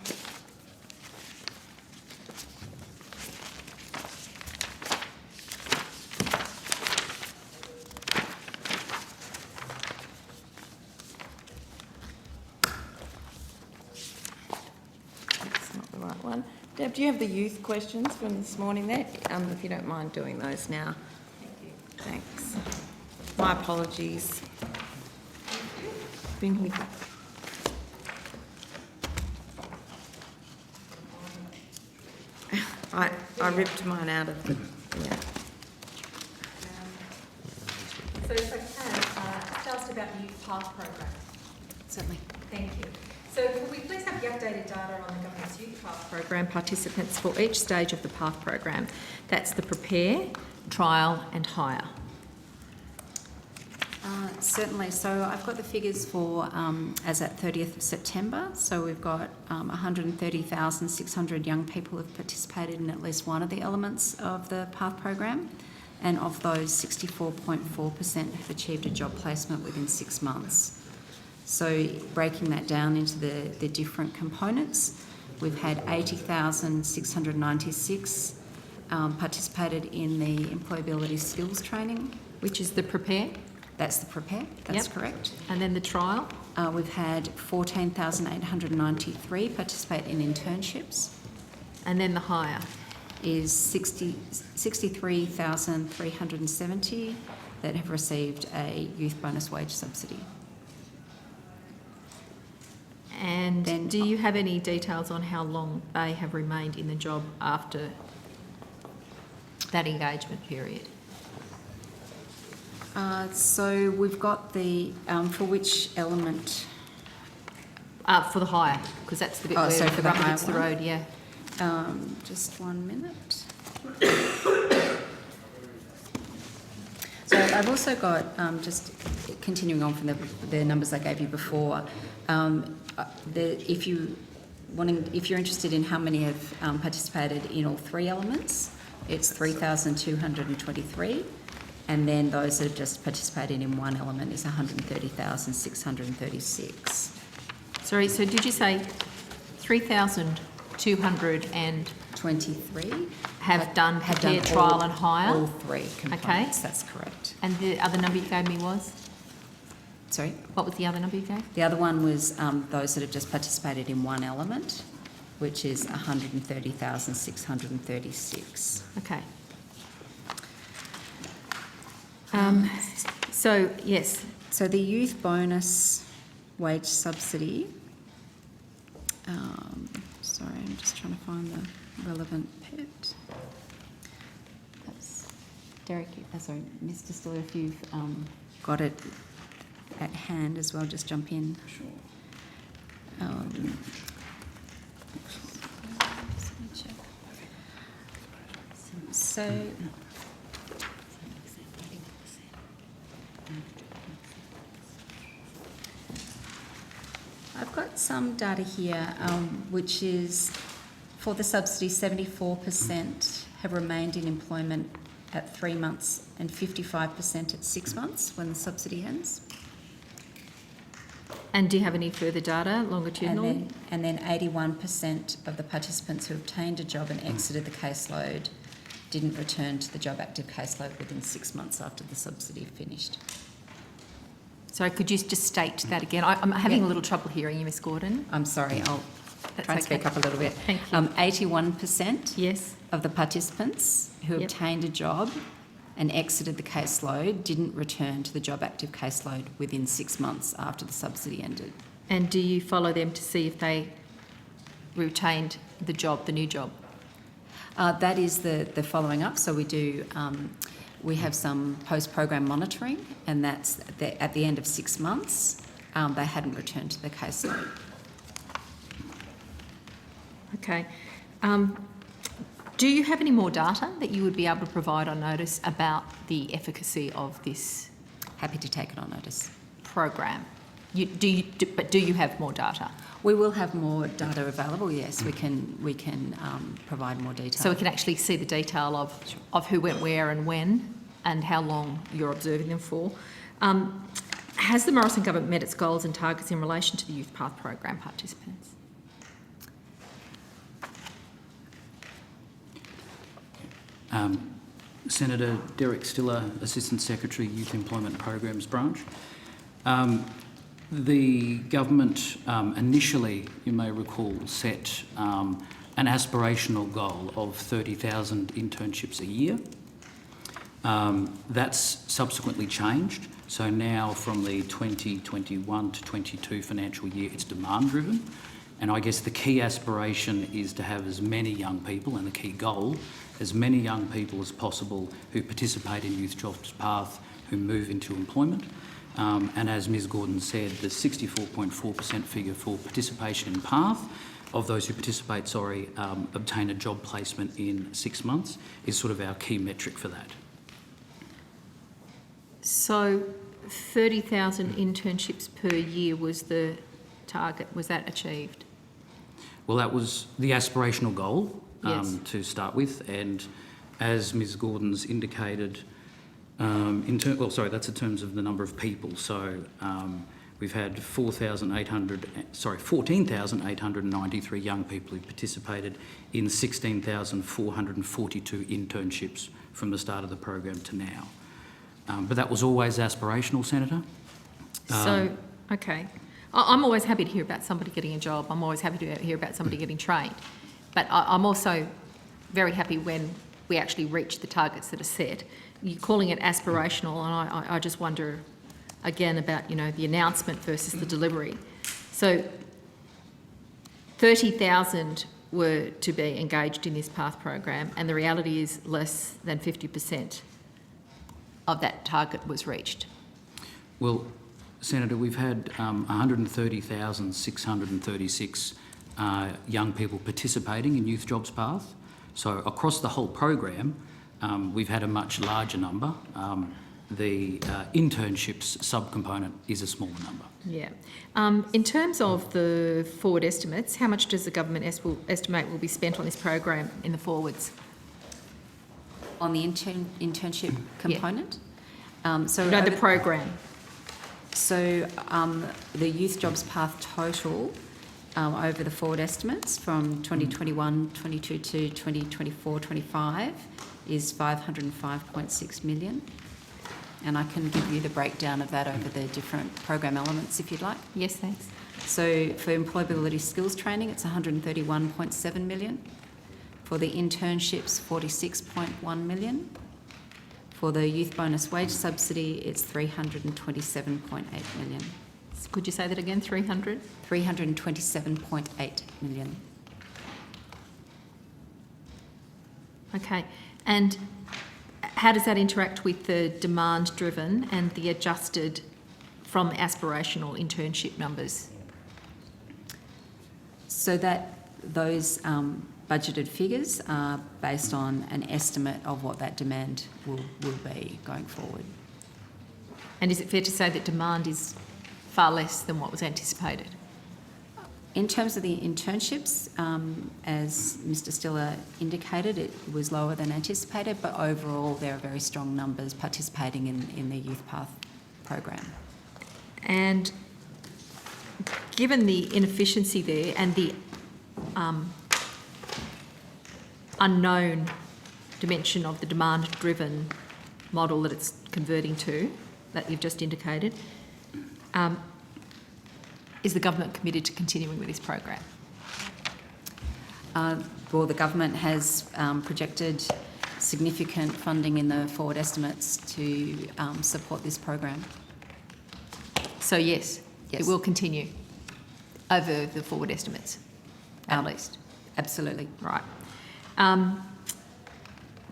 Deb, do you have the youth questions from this morning there? If you don't mind doing those now. Thank you. Thanks. My apologies. Been with I ripped mine out of the... Yeah. So if I can, tell us about the Youth Path Program. Certainly. Thank you. So could we please have the updated data on the government's Youth Path Program participants for each stage of the PATH program? That's the prepare, trial and hire. Certainly. So I've got the figures for as at 30th of September. So we've got 130,600 young people have participated in at least one of the elements of the PATH program. And of those, 64.4% have achieved a job placement within 6 months. So breaking that down into the different components, we've had 80,696 participated in the employability skills training. Which is the prepare? That's the prepare, that's correct. And then the trial? We've had 14,893 participate in internships. And then the hire? Is 63,370 that have received a youth bonus wage subsidy. And then, do you have any details on how long they have remained in the job after that engagement period? So we've got the, for which element? For the hire, because that's the bit where so for the the rubber hire hits the one. road, yeah. Just 1 minute. So I've also got, just continuing on from the numbers I gave you before, if you're interested in how many have participated in all three elements, it's 3,223, and then those that have just participated in one element is 130,636. Sorry, so did you say 3,223 have done prepare, trial and hire? All three components, that's correct. And the other number you gave me was? Sorry? What was the other number you gave? The other one was those that have just participated in one element, which is 130,636. Okay. So, yes. So the youth bonus wage subsidy, sorry, I'm just trying to find the relevant bit. That's Derek, sorry, Mr. Stiller, if you've got it at hand as well, just jump in. Sure. So, I've got some data here, which is for the subsidy, 74% have remained in employment at 3 months and 55% at 6 months when the subsidy ends. And do you have any further data, longitudinal? And then 81% of the participants who obtained a job and exited the caseload didn't return to the job active caseload within 6 months after the subsidy finished. Sorry, could you just state that again? I'm having a little trouble hearing you, Ms Gordon. I'm sorry, I'll try and speak up a little bit. Thank you. 81% yes. of the participants who obtained a job and exited the caseload didn't return to the job active caseload within 6 months after the subsidy ended. And do you follow them to see if they retained the job, the new job? That is the following up. So we do, we have some post-program monitoring, and that's at the end of 6 months, they hadn't returned to the caseload. Okay. Do you have any more data that you would be able to provide on notice about the efficacy of this? Happy to take it on notice. Program. But do you have more data? We will have more data available. Yes, we can provide more detail. So we can actually see the detail of who went where and when, and how long you're observing them for. Has the Morrison government met its goals and targets in relation to the Youth Path program participants? Senator Derek Stiller, Assistant Secretary, Youth Employment Programs Branch. The government initially, you may recall, set an aspirational goal of 30,000 internships a year. That's subsequently changed. So now from the 2021 to 22 financial year, it's demand driven. And I guess the key aspiration is to have as many young people, and the key goal, as many young people as possible who participate in Youth Jobs Path, who move into employment. And as Ms Gordon said, the 64.4% figure for participation in PATH, of those who participate, obtain a job placement in 6 months, is sort of our key metric for that. So 30,000 internships per year was the target. Was that achieved? Well, that was the aspirational goal Yes. to start with, and as Ms Gordon's indicated, that's in terms of the number of people. So we've had 14,893 young people who participated in 16,442 internships from the start of the program to now. But that was always aspirational, Senator. Okay. I'm always happy to hear about somebody getting a job. I'm always happy to hear about somebody getting trained. But I'm also very happy when we actually reach the targets that are set. You're calling it aspirational, and I just wonder again about, the announcement versus the delivery. So 30,000 were to be engaged in this PATH program, and the reality is less than 50%. of that target was reached? Well, Senator, we've had 130,636 young people participating in Youth Jobs Path. So across the whole program, we've had a much larger number. The internships subcomponent is a smaller number. Yeah. In terms of the forward estimates, how much does the government estimate will be spent on this program in the forwards? On the internship component? The program. So the Youth Jobs Path total over the forward estimates from 2021-22 to 2024-25 is 505.6 million. And I can give you the breakdown of that over the different program elements if you'd like. Yes, thanks. So for employability skills training, it's 131.7 million. For the internships, 46.1 million. For the youth bonus wage subsidy, it's 327.8 million. Could you say that again, 300? 327.8 million. Okay. And how does that interact with the demand-driven and the adjusted from aspirational internship numbers? So that those budgeted figures are based on an estimate of what that demand will be going forward. And is it fair to say that demand is far less than what was anticipated? In terms of the internships, as Mr Stiller indicated, it was lower than anticipated, but overall there are very strong numbers participating in the Youth Path program. And given the inefficiency there and the unknown dimension of the demand-driven model that it's converting to, that you've just indicated, is the government committed to continuing with this program? Well, the government has projected significant funding in the forward estimates to support this program. So yes, it will continue over the forward estimates, at least. Absolutely. Right.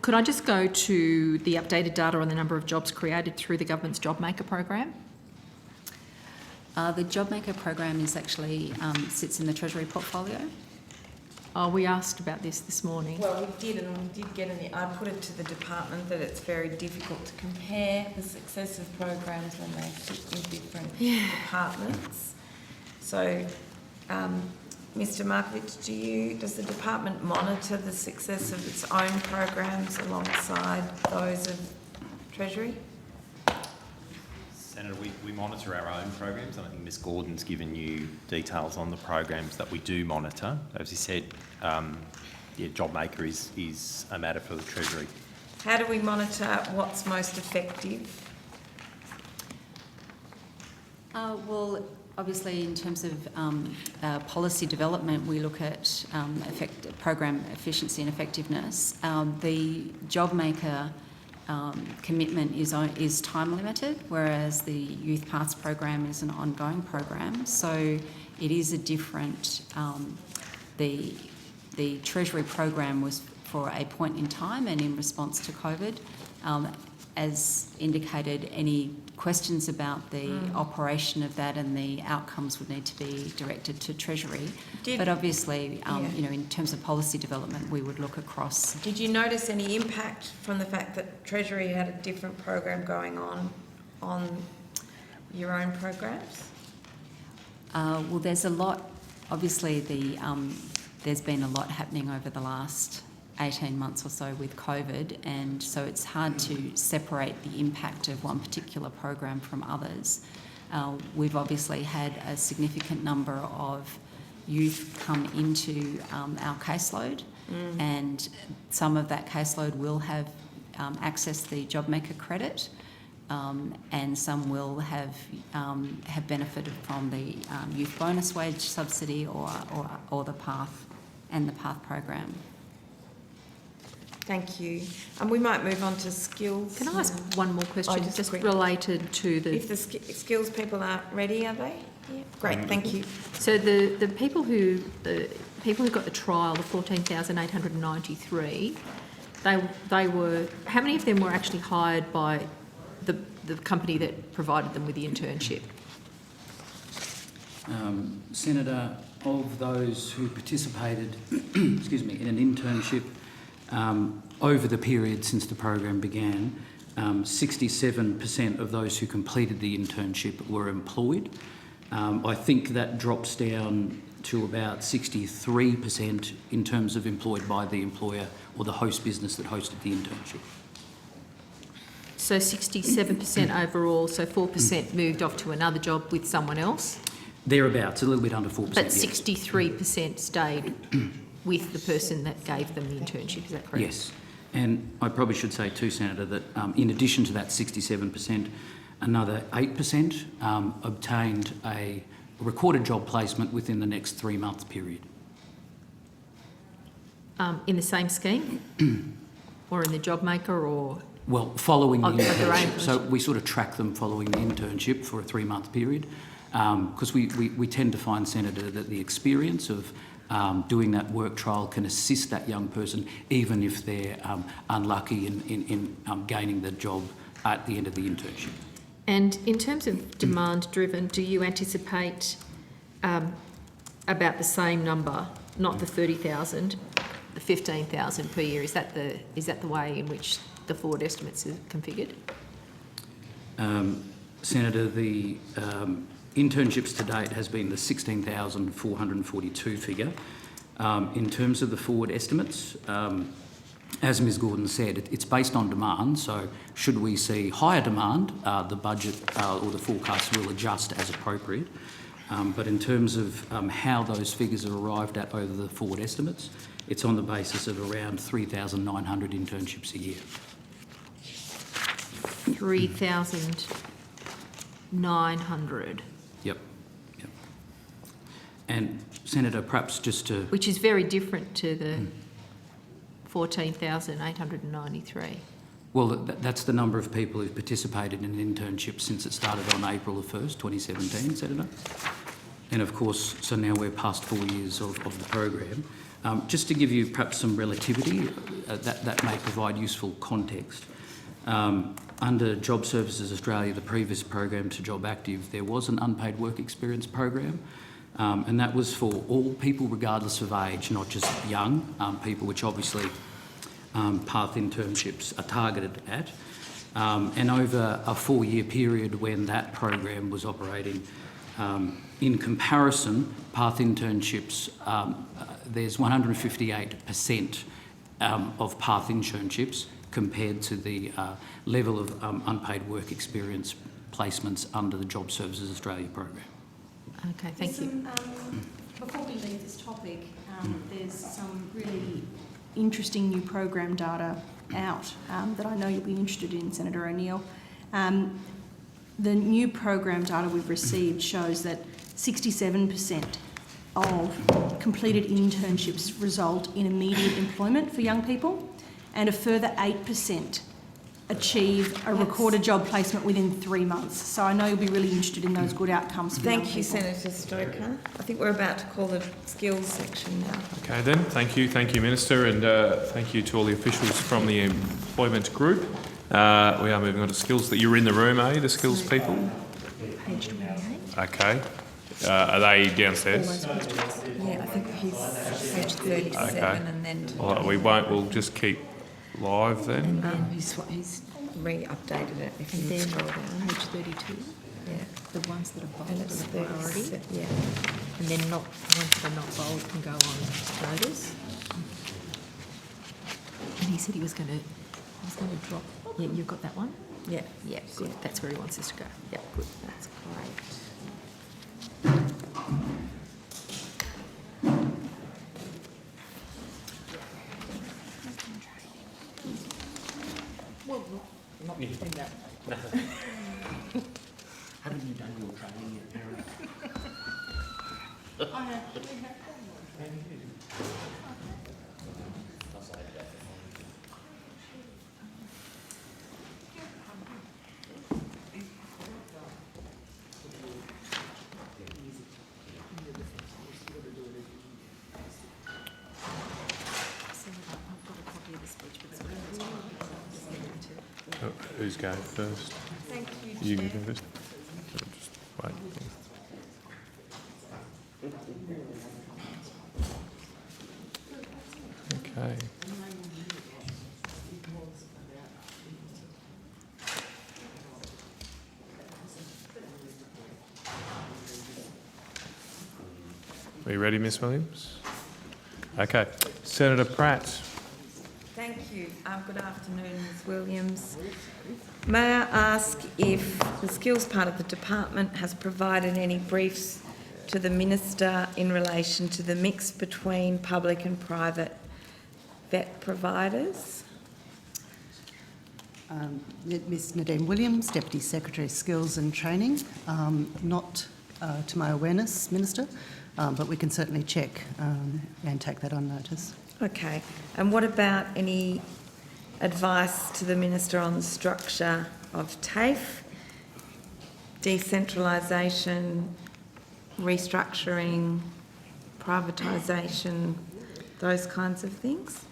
Could I just go to the updated data on the number of jobs created through the government's JobMaker program? The JobMaker program is actually sits in the Treasury portfolio. Oh, we asked about this morning. Well, we did, and we did get I put it to the department that it's very difficult to compare the successive programs when they sit in different departments. So, Mr Markovich, does the department monitor the success of its own programs alongside those of Treasury? Senator, we monitor our own programs, and I think Ms Gordon's given you details on the programs that we do monitor. As you said, JobMaker is a matter for the Treasury. How do we monitor what's most effective? Well, obviously in terms of policy development, we look at program efficiency and effectiveness. The JobMaker commitment is time limited, whereas the Youth Paths program is an ongoing program. So it is a different, the Treasury program was for a point in time and in response to COVID. As indicated, any questions about the operation of that and the outcomes would need to be directed to Treasury. But obviously, in terms of policy development, we would look across. Did you notice any impact from the fact that Treasury had a different program going on your own programs? Well, there's a lot. Obviously, there's been a lot happening over the last 18 months or so with COVID, and so it's hard to separate the impact of one particular program from others. We've obviously had a significant number of youth come into our caseload, and some of that caseload will have accessed the JobMaker credit, and some will have benefited from the youth bonus wage subsidy or the PATH and the PATH program. Thank you. And we might move on to skills. Can I ask one more question, just related to the... If the skills people aren't ready, are they? Yeah. Great, thank you. So the people who got the trial, the 14,893, they were... How many of them were actually hired by the company that provided them with the internship? Senator, of those who participated excuse me, in an internship over the period since the program began, 67% of those who completed the internship were employed. I think that drops down to about 63% in terms of employed by the employer or the host business that hosted the internship. So 67% overall, so 4% moved off to another job with someone else, Thereabouts, a little bit under 4%. but yes. 63% stayed with the person that gave them the internship, is that correct? Yes. And I probably should say too, Senator, that in addition to that 67%, another 8% obtained a recorded job placement within the next 3-month period. In the same scheme? Or in the job maker, or? Well, following the Of their own internship. So we sort of track them following the internship for a 3-month period, because we tend to find, Senator, that the experience of doing that work trial can assist that young person, even if they're unlucky in gaining the job at the end of the internship. And in terms of demand-driven, do you anticipate about the same number, not the 30,000, the 15,000 per year? Is that the way in which the forward estimates are configured? Senator, the internships to date has been the 16,442 figure. In terms of the forward estimates, as Ms Gordon said, it's based on demand, so should we see higher demand, the budget or the forecast will adjust as appropriate. But in terms of how those figures are arrived at over the forward estimates, it's on the basis of around 3,900 internships a year. 3,900. Yep. And Senator, perhaps just to... Which is very different to the 14,893. Well, that's the number of people who've participated in an internship since it started on April the 1st, 2017, Senator. And of course, so now we're past 4 years of the program. Just to give you perhaps some relativity, that may provide useful context. Under Job Services Australia, the previous program to Job Active, there was an unpaid work experience program, and that was for all people regardless of age, not just young people, which obviously PATH internships are targeted at. And over a 4-year period when that program was operating, in comparison, PATH internships, there's 158% of PATH internships compared to the level of unpaid work experience placements under the Job Services Australia program. Okay, thank you. Before we leave this topic, there's some really interesting new program data out that I know you'll be interested in, Senator O'Neill. The new program data we've received shows that 67% of completed internships result in immediate employment for young people, and a further 8% achieve a recorded job placement within 3 months. So I know you'll be really interested in those good outcomes for young Thank you, people. Senator Stoker. I think we're about to call the skills section now. Okay then, thank you, Minister, and thank you to all the officials from the employment group. We are moving on to skills. That you're in the room, the skills people? Page 28. Okay. Are they downstairs? Yeah, I think he's page 37 Okay. and then... Well, we won't, we'll just keep live then. He's re-updated it if you scroll down. Page 32. Yeah. The ones that are bold And it's are the priority. 37, yeah. And then not, the ones that are not bold can go on notice. And he said he was going to drop. Yeah, you've got that one? Yeah. Yeah, good. That's where he wants us to go. Yeah, good. That's great. Well, not in that. Haven't you done your training yet, Aaron? Who's going first? You can do this. Just wait. Okay. Are you ready, Ms Williams? Okay. Senator Pratt. Thank you. Good afternoon, Ms Williams. May I ask if the skills part of the department has provided any briefs to the Minister in relation to the mix between public and private vet providers? Ms Nadine Williams, Deputy Secretary Skills and Training. Not to my awareness, Minister, but we can certainly check and take that on notice. Okay. And what about any advice to the Minister on the structure of TAFE, decentralisation, restructuring, privatisation, those kinds of things?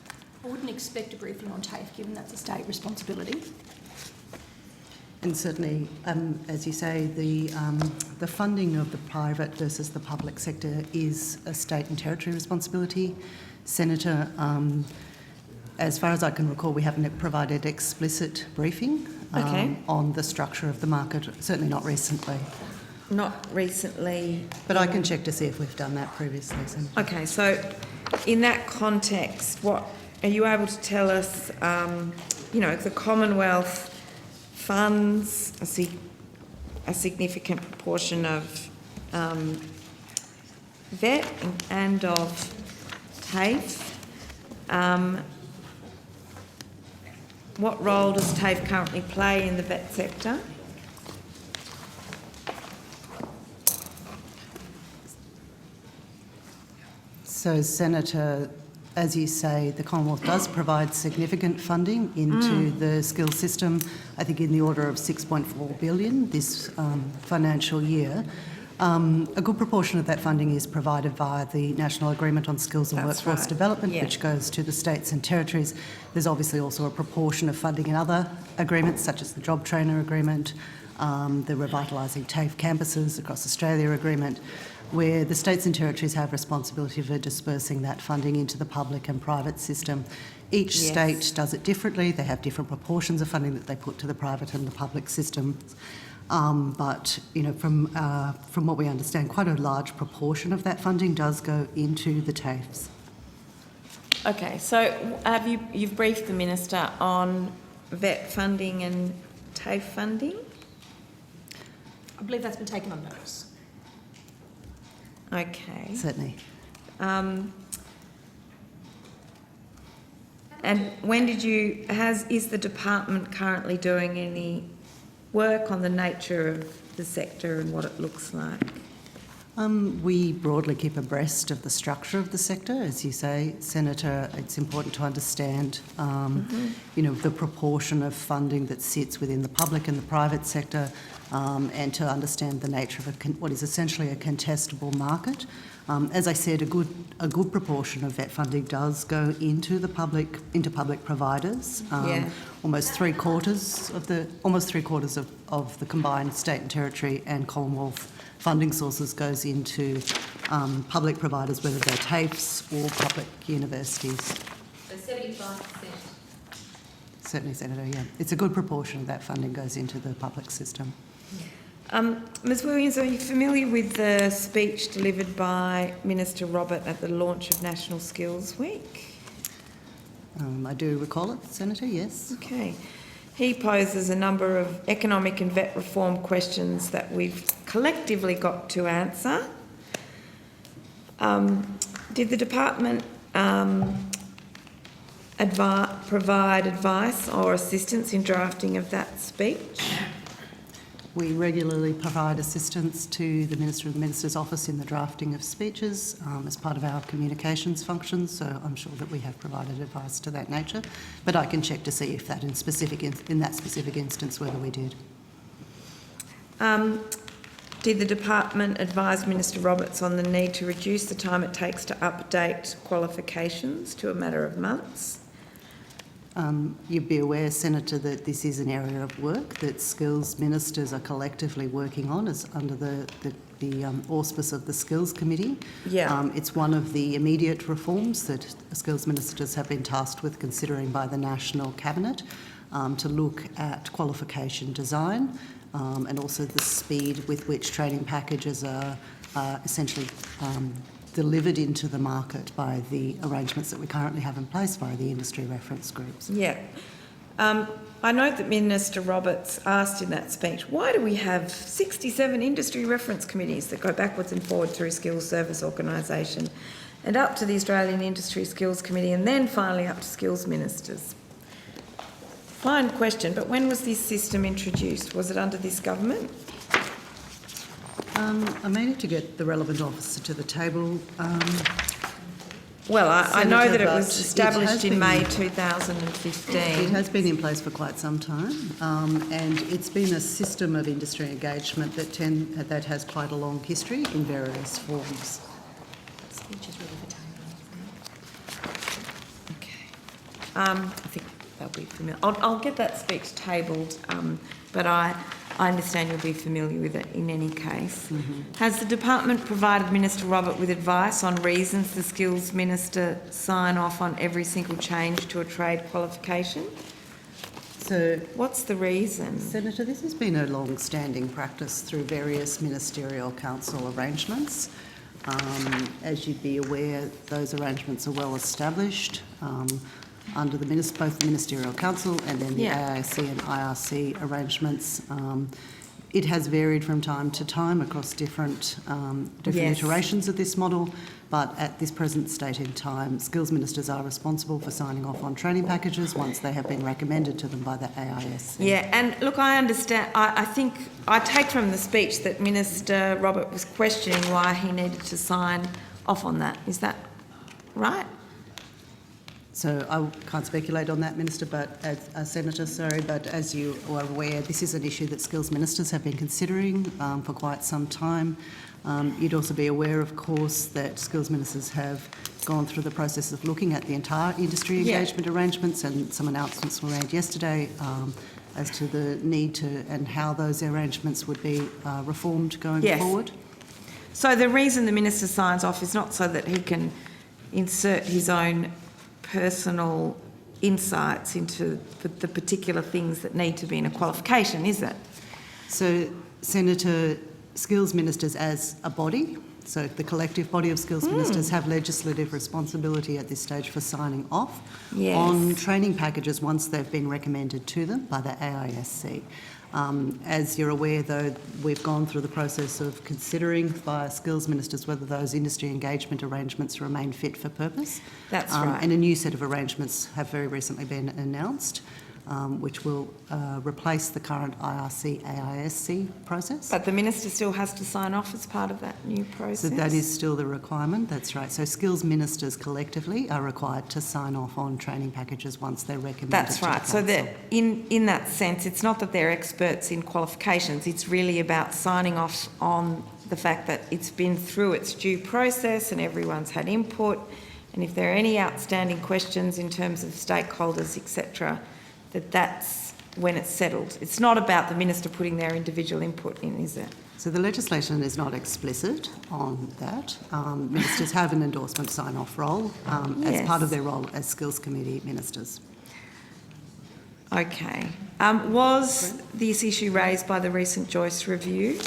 I wouldn't expect a briefing on TAFE, given that's a state responsibility. And certainly, as you say, the funding of the private versus the public sector is a state and territory responsibility. Senator, as far as I can recall, we haven't provided explicit briefing on the structure of the market, certainly not recently. Not recently. But I can check to see if we've done that previously, Senator. Okay, so in that context, what are you able to tell us, if the Commonwealth funds a significant proportion of vet and of TAFE, what role does TAFE currently play in the vet sector? So, Senator, as you say, the Commonwealth does provide significant funding into the skills system, I think in the order of $6.4 billion this financial year. A good proportion of that funding is provided via the National Agreement on Skills and Workforce Development, which goes to the states and territories. There's obviously also a proportion of funding in other agreements, such as the Job Trainer Agreement, the Revitalising TAFE Campuses Across Australia Agreement, where the states and territories have responsibility for dispersing that funding into the public and private system. Each state does it differently. They have different proportions of funding that they put to the private and the public system. But from what we understand, quite a large proportion of that funding does go into the TAFEs. Okay, so you've briefed the Minister on vet funding and TAFE funding? I believe that's been taken on notice. Okay. Certainly. And when is the department currently doing any work on the nature of the sector and what it looks like? We broadly keep abreast of the structure of the sector. As you say, Senator, it's important to understand, the proportion of funding that sits within the public and the private sector, and to understand the nature of what is essentially a contestable market. As I said, a good proportion of vet funding does go into public providers. Almost three quarters of the combined state and territory and Commonwealth funding sources goes into public providers, whether they're TAFEs or public universities. So 75%. Certainly, Senator, yeah. It's a good proportion of that funding goes into the public system. Ms Williams, are you familiar with the speech delivered by Minister Robert at the launch of National Skills Week? I do recall it, Senator, yes. Okay. He poses a number of economic and vet reform questions that we've collectively got to answer. Did the department provide advice or assistance in drafting of that speech? We regularly provide assistance to the Minister and the Minister's Office in the drafting of speeches as part of our communications function, so I'm sure that we have provided advice to that nature. But I can check to see if that in that specific instance whether we did. Did the department advise Minister Roberts on the need to reduce the time it takes to update qualifications to a matter of months? You'd be aware, Senator, that this is an area of work that skills ministers are collectively working on as under the auspice of the Skills Committee. Yeah. It's one of the immediate reforms that skills ministers have been tasked with considering by the National Cabinet to look at qualification design and also the speed with which training packages are essentially delivered into the market by the arrangements that we currently have in place via the industry reference groups. Yeah. I note that Minister Roberts asked in that speech, why do we have 67 industry reference committees that go backwards and forward through Skills Service Organisation and up to the Australian Industry Skills Committee and then finally up to skills ministers? Fine question, but when was this system introduced? Was it under this government? I may need to get the relevant officer to the table. Well, I know Senator, that it but was established in been- May 2015. It has been in place for quite some time, and it's been a system of industry engagement that has quite a long history in various forms. I think they'll be familiar. I'll get that speech tabled, but I understand you'll be familiar with it in any case. Has the department provided Minister Robert with advice on reasons the skills minister sign off on every single change to a trade qualification? So, what's the reason? Senator, this has been a long-standing practice through various ministerial council arrangements. As you'd be aware, those arrangements are well established under both the Ministerial Council and then the AIC and IRC arrangements. It has varied from time to time across different iterations of this model, but at this present state in time, skills ministers are responsible for signing off on training packages once they have been recommended to them by the AISC. Yeah, and look, I understand. I think I take from the speech that Minister Robert was questioning why he needed to sign off on that. Is that right? So I can't speculate on that, Minister, but Senator, sorry, but as you are aware, this is an issue that skills ministers have been considering for quite some time. You'd also be aware, of course, that skills ministers have gone through the process of looking at the entire industry engagement arrangements, and some announcements were made yesterday as to the need to and how those arrangements would be reformed going forward. So the reason the minister signs off is not so that he can insert his own personal insights into the particular things that need to be in a qualification, is it? So, Senator, skills ministers as a body, so the collective body of skills ministers have legislative responsibility at this stage for signing off on training packages once they've been recommended to them by the AISC. As you're aware, though, we've gone through the process of considering via skills ministers whether those industry engagement arrangements remain fit for purpose. That's right. And a new set of arrangements have very recently been announced, which will replace the current IRC-AISC process. But the minister still has to sign off as part of that new process? So that is still the requirement, that's right. So skills ministers collectively are required to sign off on training packages once they're recommended. That's right. So that in that sense, it's not that they're experts in qualifications, it's really about signing off on the fact that it's been through its due process and everyone's had input, and if there are any outstanding questions in terms of stakeholders, etc., that's when it's settled. It's not about the minister putting their individual input in, is it? So the legislation is not explicit on that. Ministers have an endorsement sign-off role as part of their role as skills committee ministers. Okay. Was this issue raised by the recent Joyce review?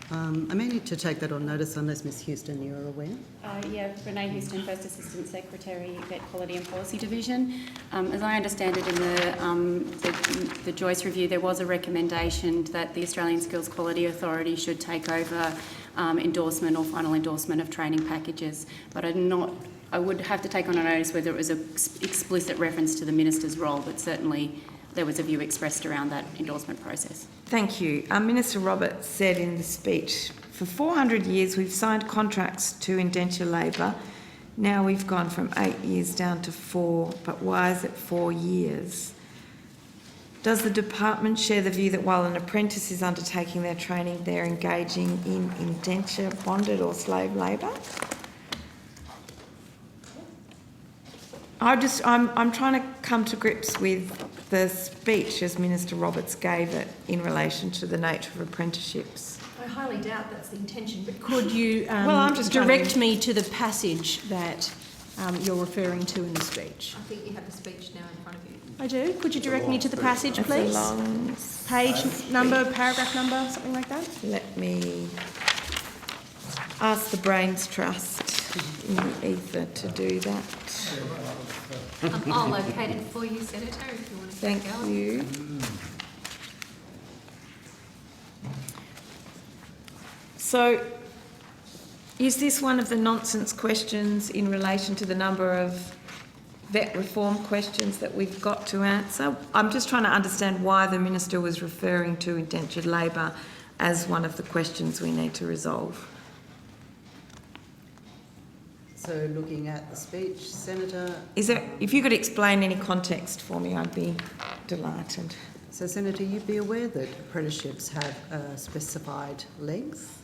I may need to take that on notice unless Ms Houston, you're aware. Renee Houston, First Assistant Secretary, Vet Quality and Policy Division. As I understand it, in the Joyce review, there was a recommendation that the Australian Skills Quality Authority should take over endorsement or final endorsement of training packages, but I would have to take on notice whether it was an explicit reference to the minister's role, but certainly there was a view expressed around that endorsement process. Thank you. Minister Roberts said in the speech, for 400 years we've signed contracts to indenture labour. Now we've gone from 8 years down to 4, but why is it 4 years? Does the department share the view that while an apprentice is undertaking their training, they're engaging in indenture, bonded or slave labour? I'm trying to come to grips with the speech as Minister Roberts gave it in relation to the nature of apprenticeships. I highly doubt that's the intention, but could you Well, I'm just direct me to the passage that you're referring to in the speech? I think you have the speech now in front of you. I do. Could you direct me to the passage, It's a please? long Page number, paragraph number, something like that? Let me ask the Brains Trust in the ether to do that. I'll locate it for you, Senator, if you want to Thank keep going. you. So, is this one of the nonsense questions in relation to the number of vet reform questions that we've got to answer? I'm just trying to understand why the Minister was referring to indentured labour as one of the questions we need to resolve. So looking at the speech, Senator... If you could explain any context for me, I'd be delighted. So Senator, you'd be aware that apprenticeships have a specified length.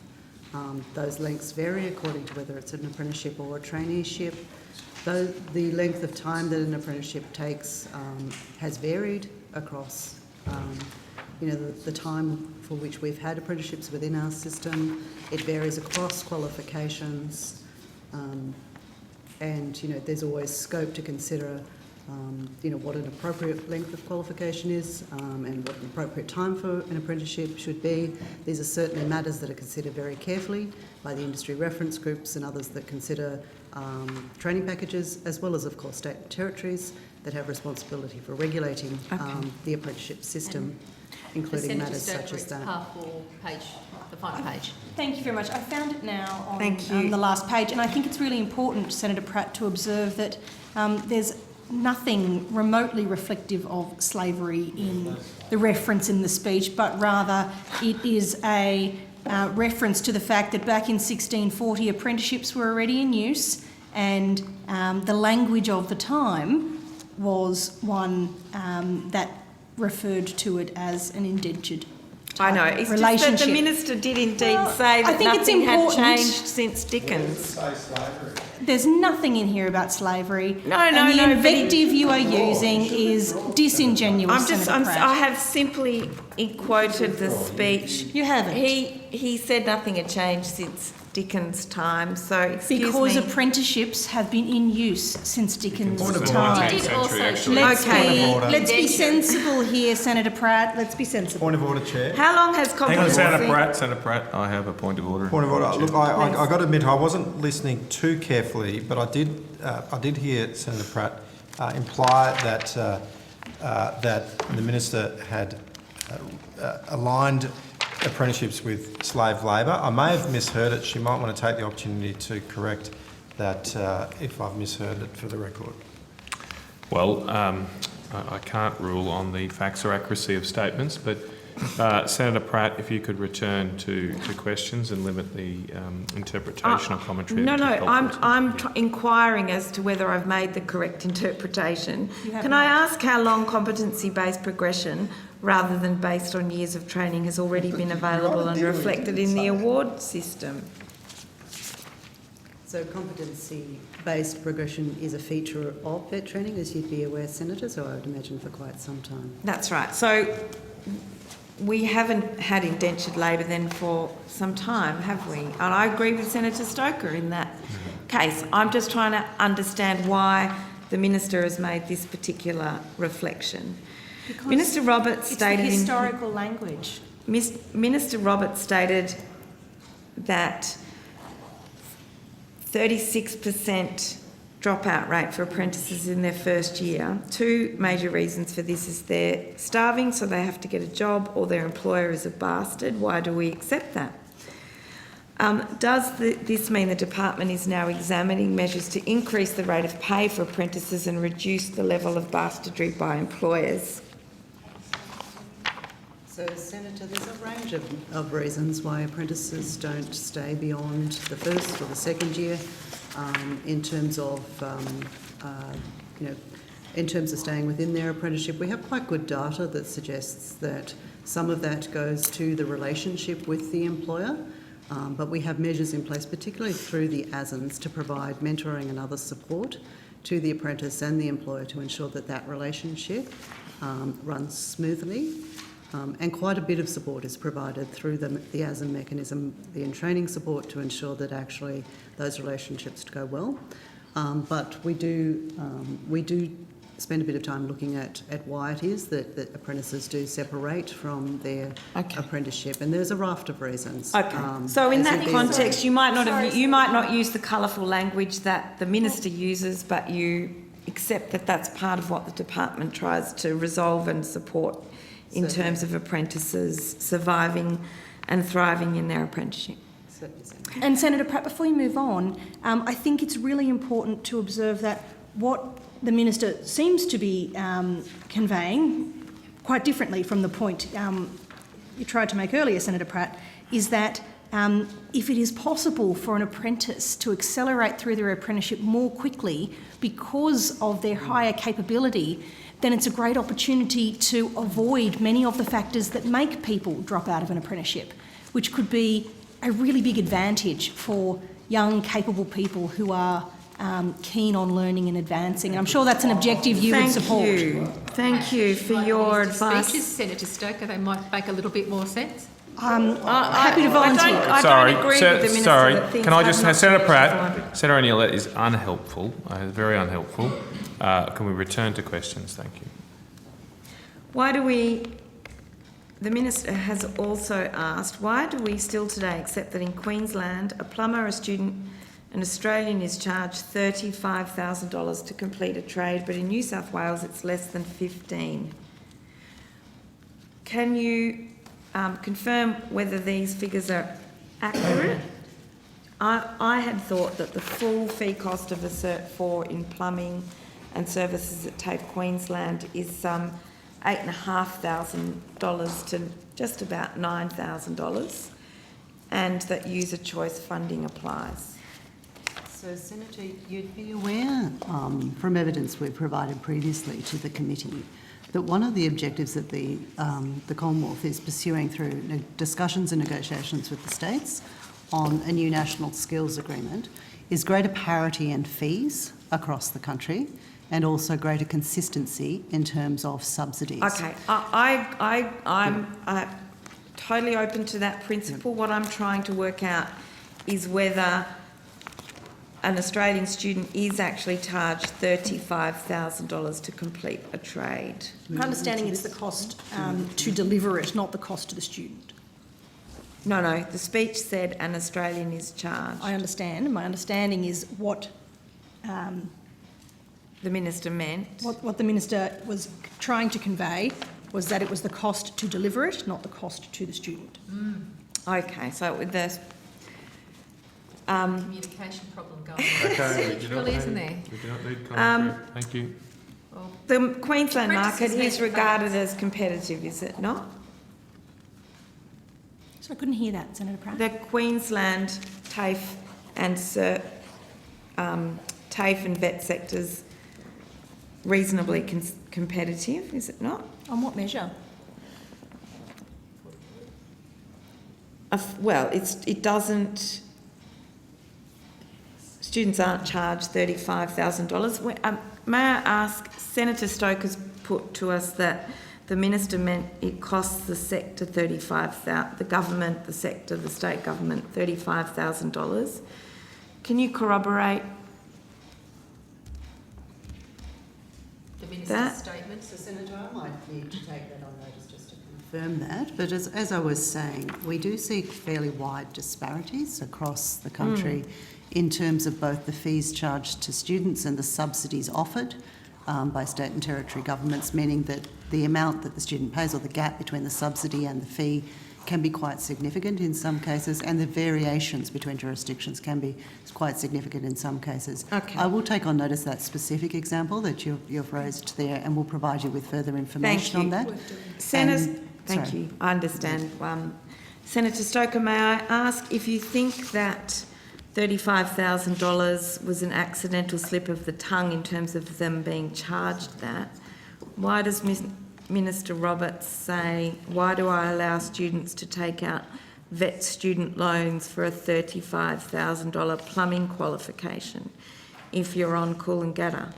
Those lengths vary according to whether it's an apprenticeship or a traineeship. Though the length of time that an apprenticeship takes has varied across the time for which we've had apprenticeships within our system. It varies across qualifications. And there's always scope to consider, what an appropriate length of qualification is and what an appropriate time for an apprenticeship should be. These are certainly matters that are considered very carefully by the industry reference groups and others that consider training packages, as well as, of course, state and territories that have responsibility for regulating the apprenticeship system, including matters such as that. The final page. Thank you very much. I found it now on Thank you. the last page, and I think it's really important, Senator Pratt, to observe that there's nothing remotely reflective of slavery in the reference in the speech, but rather it is a reference to the fact that back in 1640 apprenticeships were already in use, and the language of the time was one that referred to it as an indentured I know, it's just that the Minister did indeed say that nothing had changed since Dickens. There's nothing in here about slavery. No, and the invective you are using is disingenuous, Senator Pratt. I have simply quoted the speech. You haven't. He said nothing had changed since Dickens' time, so excuse because me. apprenticeships have been in use since Dickens' Point of order, time. Jane Century, actually. Let's be sensible here, Senator Pratt. Let's be sensible. Point of order, Chair. How long has competency... Senator Pratt, I have a point of order. Point of order. Look, I got to admit, I wasn't listening too carefully, but I did hear Senator Pratt imply that that the Minister had aligned apprenticeships with slave labour. I may have misheard it. She might want to take the opportunity to correct that if I've misheard it for the record. Well, I can't rule on the facts or accuracy of statements, but Senator Pratt, if you could return to questions and limit the interpretation or commentary. No, I'm inquiring as to whether I've made the correct interpretation. Can I ask how long competency-based progression, rather than based on years of training, has already been available and reflected in the award system? So competency-based progression is a feature of vet training, as you'd be aware, Senator, so I would imagine for quite some time. That's right. So we haven't had indentured labour then for some time, have we? And I agree with Senator Stoker in that case. I'm just trying to understand why the Minister has made this particular reflection. Because Minister Roberts stated the historical language. Minister Roberts stated that 36% dropout rate for apprentices in their first year. Two major reasons for this is they're starving, so they have to get a job, or their employer is a bastard. Why do we accept that? Does this mean the department is now examining measures to increase the rate of pay for apprentices and reduce the level of bastardry by employers? So, Senator, there's a range of reasons why apprentices don't stay beyond the first or the second year in terms of, in terms of staying within their apprenticeship. We have quite good data that suggests that some of that goes to the relationship with the employer, but we have measures in place, particularly through the ASINs, to provide mentoring and other support to the apprentice and the employer to ensure that that relationship runs smoothly. And quite a bit of support is provided through the ASM mechanism, the in-training support, to ensure that actually those relationships go well. But we do spend a bit of time looking at why it is that apprentices do separate from their apprenticeship, and there's a raft of reasons. Okay. So in that context, you might not use the colourful language that the minister uses, but you accept that that's part of what the department tries to resolve and support in terms of apprentices surviving and thriving in their apprenticeship. And Senator Pratt, before you move on, I think it's really important to observe that what the minister seems to be conveying, quite differently from the point you tried to make earlier, Senator Pratt, is that if it is possible for an apprentice to accelerate through their apprenticeship more quickly because of their higher capability, then it's a great opportunity to avoid many of the factors that make people drop out of an apprenticeship, which could be a really big advantage for young, capable people who are keen on learning and advancing. And I'm sure that's an objective you would support. Thank you for your advice. Speeches, Senator Stoker, they might make a little bit more sense. Happy to volunteer. I don't agree with the minister that things can I just, have not Senator changed Pratt, Senator O'Neill, that is unhelpful, very unhelpful. Can we return to questions? Thank you. The minister has also asked, why do we still today accept that in Queensland, a plumber, a student, an Australian is charged $35,000 to complete a trade, but in New South Wales it's less than 15? Can you confirm whether these figures are accurate? I had thought that the full fee cost of a Cert 4 in plumbing and services at TAFE Queensland is some $8,500 to just about $9,000, and that user choice funding applies. So, Senator, you'd be aware from evidence we've provided previously to the committee that one of the objectives that the Commonwealth is pursuing through discussions and negotiations with the states on a new national skills agreement is greater parity in fees across the country, and also greater consistency in terms of subsidies. Okay, I'm totally open to that principle. What I'm trying to work out is whether an Australian student is actually charged $35,000 to complete a trade. My understanding it's the cost to deliver it, not the cost to the student. No, the speech said an Australian is charged. I understand. My understanding is what the minister meant. What the minister was trying to convey was that it was the cost to deliver it, not the cost to the student. Okay, so with the communication problem going on. Okay, Really, isn't there? We do not need commentary. Thank you. The Queensland market Apprentices is need regarded as competitive, is it not? So I couldn't hear that, Senator Pratt. The Queensland TAFE and TAFE and vet sectors reasonably competitive, is it not? On what measure? Well, it doesn't. Students aren't charged $35,000. May I ask, Senator Stoker's put to us that the minister meant it costs the sector the government, the sector, the state government, $35,000. Can you corroborate the minister's statement? So, Senator, I might need to take that on notice just to confirm that. But as I was saying, we do see fairly wide disparities across the country in terms of both the fees charged to students and the subsidies offered by state and territory governments, meaning that the amount that the student pays, or the gap between the subsidy and the fee, can be quite significant in some cases, and the variations between jurisdictions can be quite significant in some cases. Okay. I will take on notice that specific example that you've raised there, and we'll provide you with further information on that. Thank you. I understand. Senator Stoker, may I ask if you think that $35,000 was an accidental slip of the tongue in terms of them being charged that? Why does Minister Roberts say, why do I allow students to take out vet student loans for a $35,000 plumbing qualification? if you're on Coolangatta?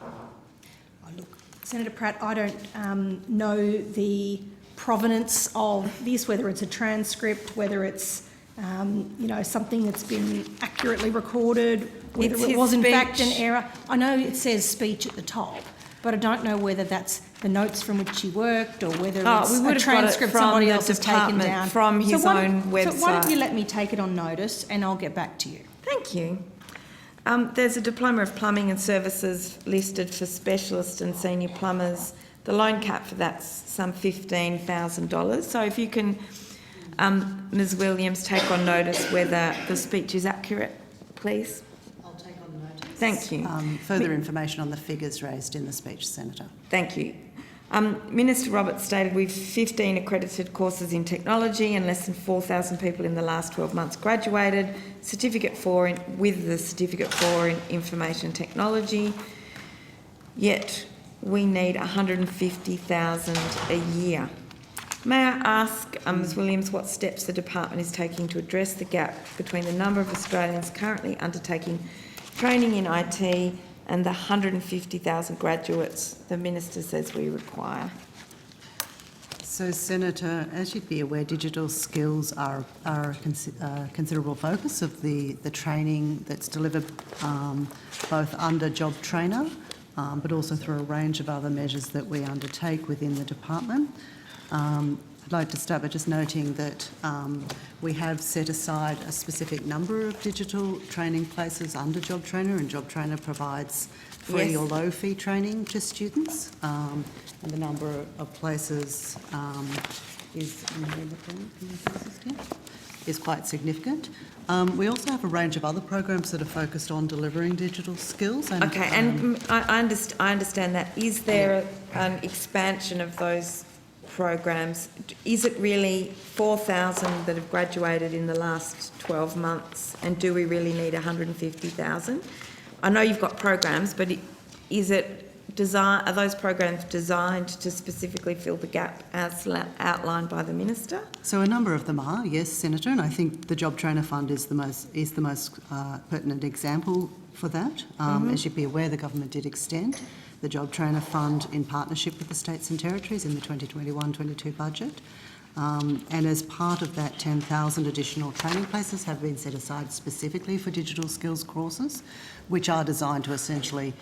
Senator Pratt, I don't know the provenance of this, whether it's a transcript, whether it's something that's been accurately recorded, whether It's it his was in fact an speech. error. I know it says speech at the top, but I don't know whether that's the notes from which he worked or whether it's we a would have got it transcript from somebody the else has taken department, down. from his own So why don't website. you let me take it on notice and I'll get back to you. Thank you. There's a diploma of plumbing and services listed for specialist and senior plumbers. The loan cap for that's some $15,000. So if you can, Ms Williams, take on notice whether the speech is accurate, please. I'll take on notice. Thank you. Further information on the figures raised in the speech, Senator. Thank you. Minister Roberts stated we've 15 accredited courses in technology and less than 4,000 people in the last 12 months graduated. With the Certificate 4 in Information Technology. Yet we need 150,000 a year. May I ask, Ms Williams, what steps the department is taking to address the gap between the number of Australians currently undertaking training in IT and the 150,000 graduates the Minister says we require? So, Senator, as you'd be aware, digital skills are a considerable focus of the training that's delivered both under Job Trainer but also through a range of other measures that we undertake within the department. I'd like to start by just noting that we have set aside a specific number of digital training places under Job Trainer, and Job Trainer provides free or low fee training to students, and the number of places is quite significant. We also have a range of other programs that are focused on delivering digital skills. And, okay, and I understand that. Is there an expansion of those programs? Is it really 4,000 that have graduated in the last 12 months, and do we really need 150,000? I know you've got programs, but are those programs designed to specifically fill the gap as outlined by the Minister? So a number of them are, yes, Senator, and I think the Job Trainer Fund is the most pertinent example for that. As you'd be aware, the government did extend the Job Trainer Fund in partnership with the states and territories in the 2021-22 budget. And as part of that, 10,000 additional training places have been set aside specifically for digital skills courses, which are designed to essentially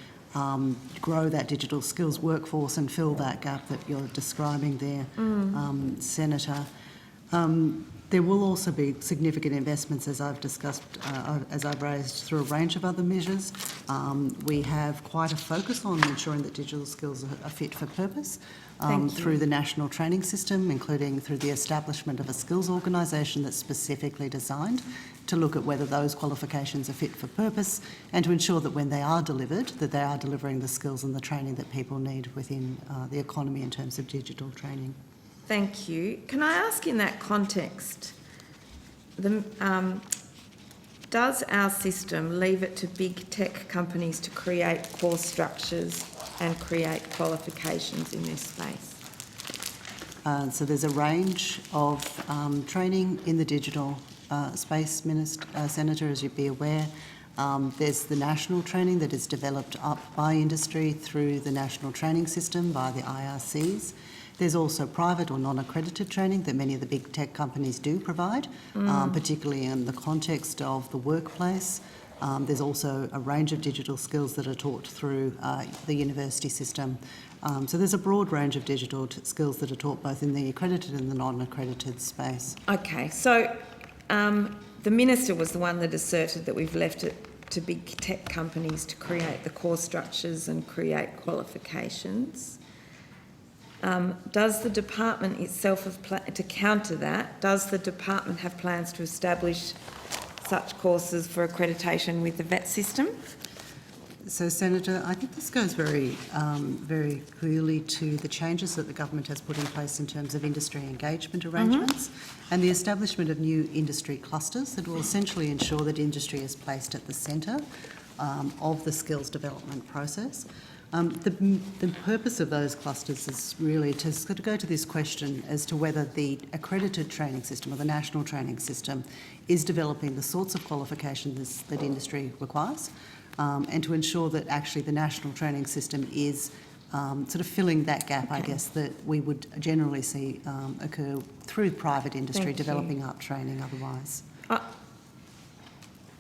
grow that digital skills workforce and fill that gap that you're describing there, Senator. There will also be significant investments, as I've discussed, as I've raised, through a range of other measures. We have quite a focus on ensuring that digital skills are fit for purpose through the national training system, including through the establishment of a skills organisation that's specifically designed to look at whether those qualifications are fit for purpose and to ensure that when they are delivered, that they are delivering the skills and the training that people need within the economy in terms of digital training. Thank you. Can I ask in that context, does our system leave it to big tech companies to create course structures and create qualifications in this space? So there's a range of training in the digital space, Senator, as you'd be aware. There's the national training that is developed up by industry through the national training system by the IRCs. There's also private or non-accredited training that many of the big tech companies do provide, particularly in the context of the workplace. There's also a range of digital skills that are taught through the university system. So there's a broad range of digital skills that are taught both in the accredited and the non-accredited space. Okay, so the Minister was the one that asserted that we've left it to big tech companies to create the course structures and create qualifications. Does the department itself to counter that, does the department have plans to establish such courses for accreditation with the VET system? So, Senator, I think this goes very clearly to the changes that the government has put in place in terms of industry engagement arrangements and the establishment of new industry clusters that will essentially ensure that industry is placed at the centre of the skills development process. The purpose of those clusters is really to go to this question as to whether the accredited training system or the national training system is developing the sorts of qualifications that industry requires. and to ensure that actually the national training system is sort of filling that gap, I guess, that we would generally see occur through private industry Thank you. developing up training otherwise.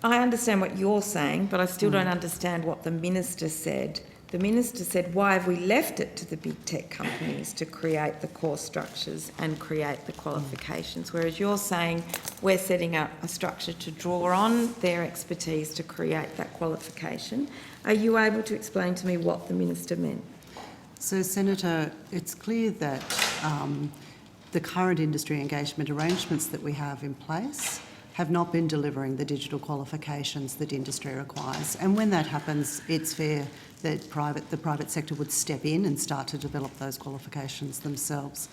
I understand what you're saying, but I still don't understand what the minister said. The minister said, why have we left it to the big tech companies to create the core structures and create the qualifications? Whereas you're saying we're setting up a structure to draw on their expertise to create that qualification. Are you able to explain to me what the minister meant? So, Senator, it's clear that the current industry engagement arrangements that we have in place have not been delivering the digital qualifications that industry requires. And when that happens, it's fair that the private sector would step in and start to develop those qualifications themselves.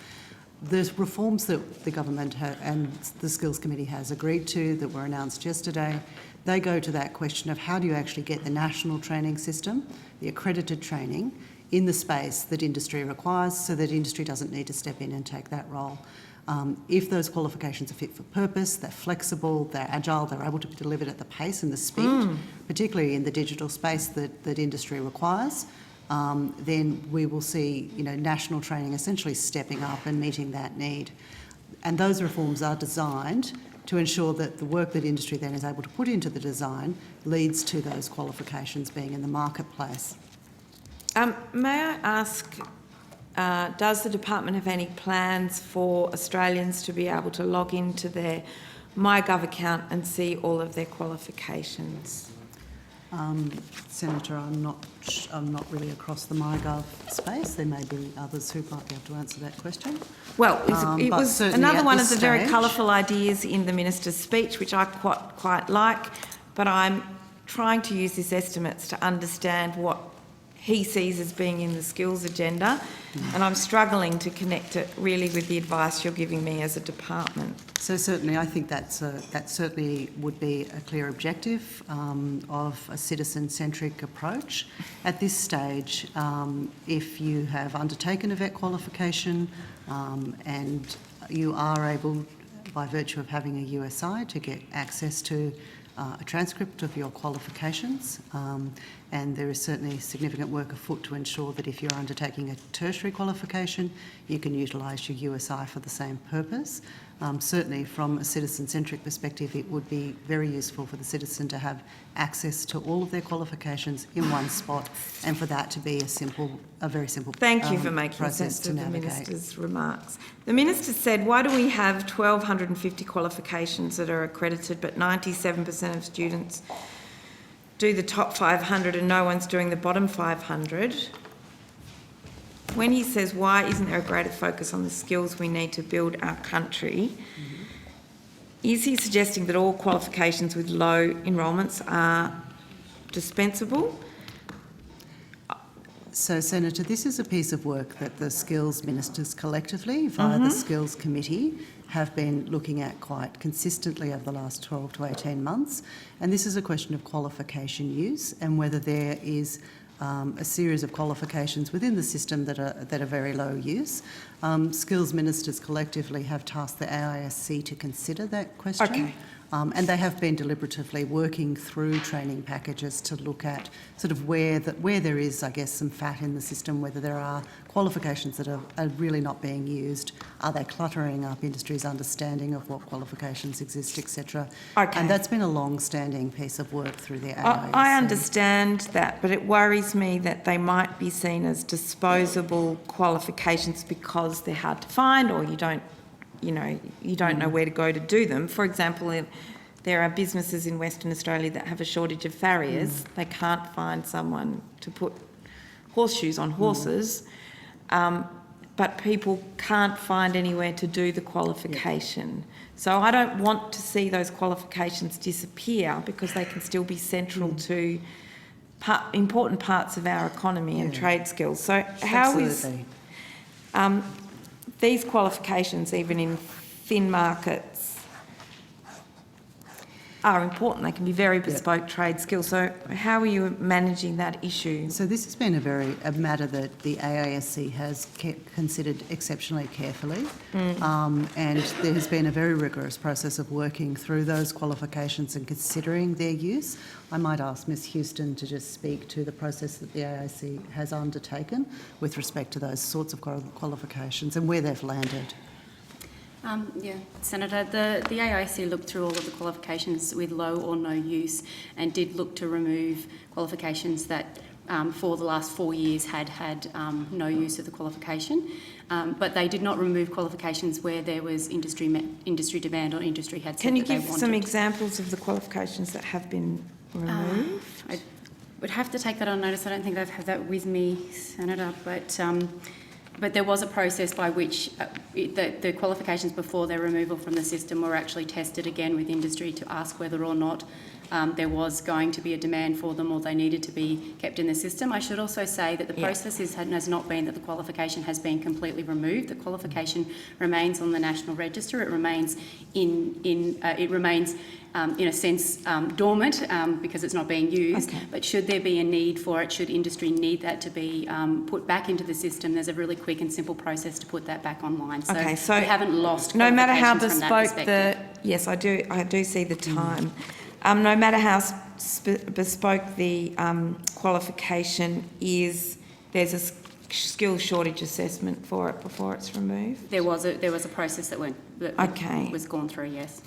The reforms that the government and the Skills Committee has agreed to, that were announced yesterday, they go to that question of how do you actually get the national training system, the accredited training, in the space that industry requires so that industry doesn't need to step in and take that role. If those qualifications are fit for purpose, they're flexible, they're agile, they're able to be delivered at the pace and the speed, particularly in the digital space that industry requires, then we will see, national training essentially stepping up and meeting that need. And those reforms are designed to ensure that the work that industry then is able to put into the design leads to those qualifications being in the marketplace. May I ask, does the department have any plans for Australians to be able to log into their MyGov account and see all of their qualifications? Senator, I'm not really across the MyGov space. There may be others who might be able to answer that question. Well, it but was certainly another at one of this the very stage- colourful ideas in the minister's speech, which I quite like, but I'm trying to use these estimates to understand what he sees as being in the skills agenda, and I'm struggling to connect it really with the advice you're giving me as a department. So certainly, I think that certainly would be a clear objective of a citizen-centric approach. At this stage, if you have undertaken a vet qualification and you are able, by virtue of having a USI, to get access to a transcript of your qualifications, and there is certainly significant work afoot to ensure that if you're undertaking a tertiary qualification, you can utilise your USI for the same purpose. Certainly from a citizen-centric perspective, it would be very useful for the citizen to have access to all of their qualifications in one spot, and for that to be a very simple Thank you for making process sense to of the navigate. minister's remarks. The minister said, why do we have 1,250 qualifications that are accredited, but 97% of students do the top 500 and no one's doing the bottom 500? When he says, why isn't there a greater focus on the skills we need to build our country, is he suggesting that all qualifications with low enrolments are dispensable? So, Senator, this is a piece of work that the skills ministers collectively, via the Skills Committee, have been looking at quite consistently over the last 12 to 18 months. And this is a question of qualification use and whether there is a series of qualifications within the system that are very low use. Skills ministers collectively have tasked the AISC to consider that question. Okay. And they have been deliberatively working through training packages to look at sort of where there is, I guess, some fat in the system, whether there are qualifications that are really not being used, are they cluttering up industry's understanding of what qualifications exist, etc. Okay. And that's been a long-standing piece of work through the AISC. I understand that, but it worries me that they might be seen as disposable qualifications because they're hard to find, or you don't know where to go to do them. For example, there are businesses in Western Australia that have a shortage of farriers. They can't find someone to put horseshoes on horses, but people can't find anywhere to do the qualification. So I don't want to see those qualifications disappear because they can still be central to important parts of our economy and trade skills. So how is these qualifications, even in thin markets, are important. They can be very bespoke trade skills. So how are you managing that issue? So this has been a matter that the AASC has considered exceptionally carefully, and there has been a very rigorous process of working through those qualifications and considering their use. I might ask Ms Houston to just speak to the process that the AASC has undertaken with respect to those sorts of qualifications and where they've landed. Senator, the AIC looked through all of the qualifications with low or no use and did look to remove qualifications that for the last 4 years had no use of the qualification, but they did not remove qualifications where there was industry demand or industry had said Can you that they give wanted. some examples of the qualifications that have been removed? I would have to take that on notice. I don't think I've had that with me, Senator, but there was a process by which the qualifications before their removal from the system were actually tested again with industry to ask whether or not there was going to be a demand for them or they needed to be kept in the system. I should also say that the process has not been that the qualification has been completely removed. The qualification remains on the National Register. It remains in a sense dormant because it's not being used. Okay. But should there be a need for it, should industry need that to be put back into the system, there's a really quick and simple process to put that back online. So, we haven't lost. No matter how bespoke yes, I do see the time. No matter how bespoke the qualification is, there's a skill shortage assessment for it before it's removed. There was a process that was gone through. Yes.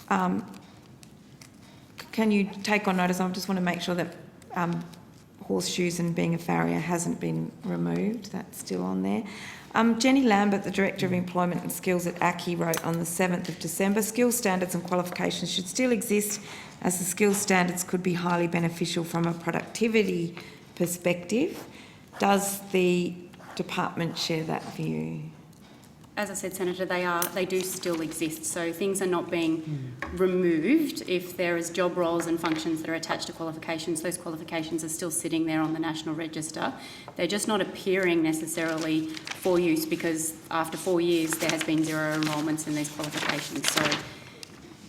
Can you take on notice? I just want to make sure that horseshoes and being a farrier hasn't been removed. That's still on there. Jenny Lambert, the Director of Employment and Skills at ACCI, wrote on the 7th of December, skills standards and qualifications should still exist as the skills standards could be highly beneficial from a productivity perspective. Does the department share that view? As I said, Senator, they do still exist. So things are not being removed. If there is job roles and functions that are attached to qualifications, those qualifications are still sitting there on the National Register. They're just not appearing necessarily for use because after 4 years there has been zero enrolments in these qualifications. So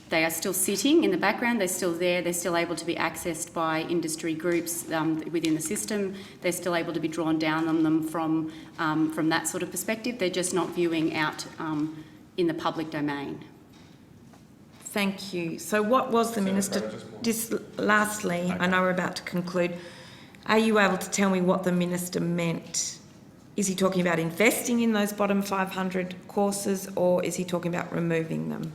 they are still sitting in the background, they're still there, they're still able to be accessed by industry groups within the system, they're still able to be drawn down on them from that sort of perspective. They're just not viewing out in the public domain. Thank you. So what was the Minister... lastly, I know we're about to conclude, are you able to tell me what the Minister meant? Is he talking about investing in those bottom 500 courses or is he talking about removing them?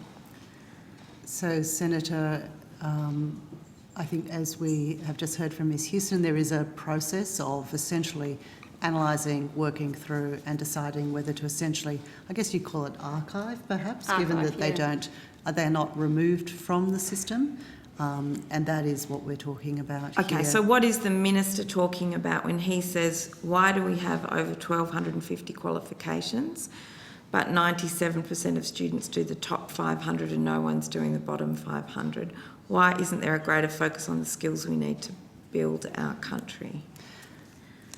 So, Senator, I think as we have just heard from Ms Houston, there is a process of essentially analysing, working through and deciding whether to essentially, I guess you call it archive perhaps, given that they're not removed from the system. And that is what we're talking about here. Okay, so what is the Minister talking about when he says, why do we have over 1,250 qualifications, but 97% of students do the top 500 and no one's doing the bottom 500? Why isn't there a greater focus on the skills we need to build our country?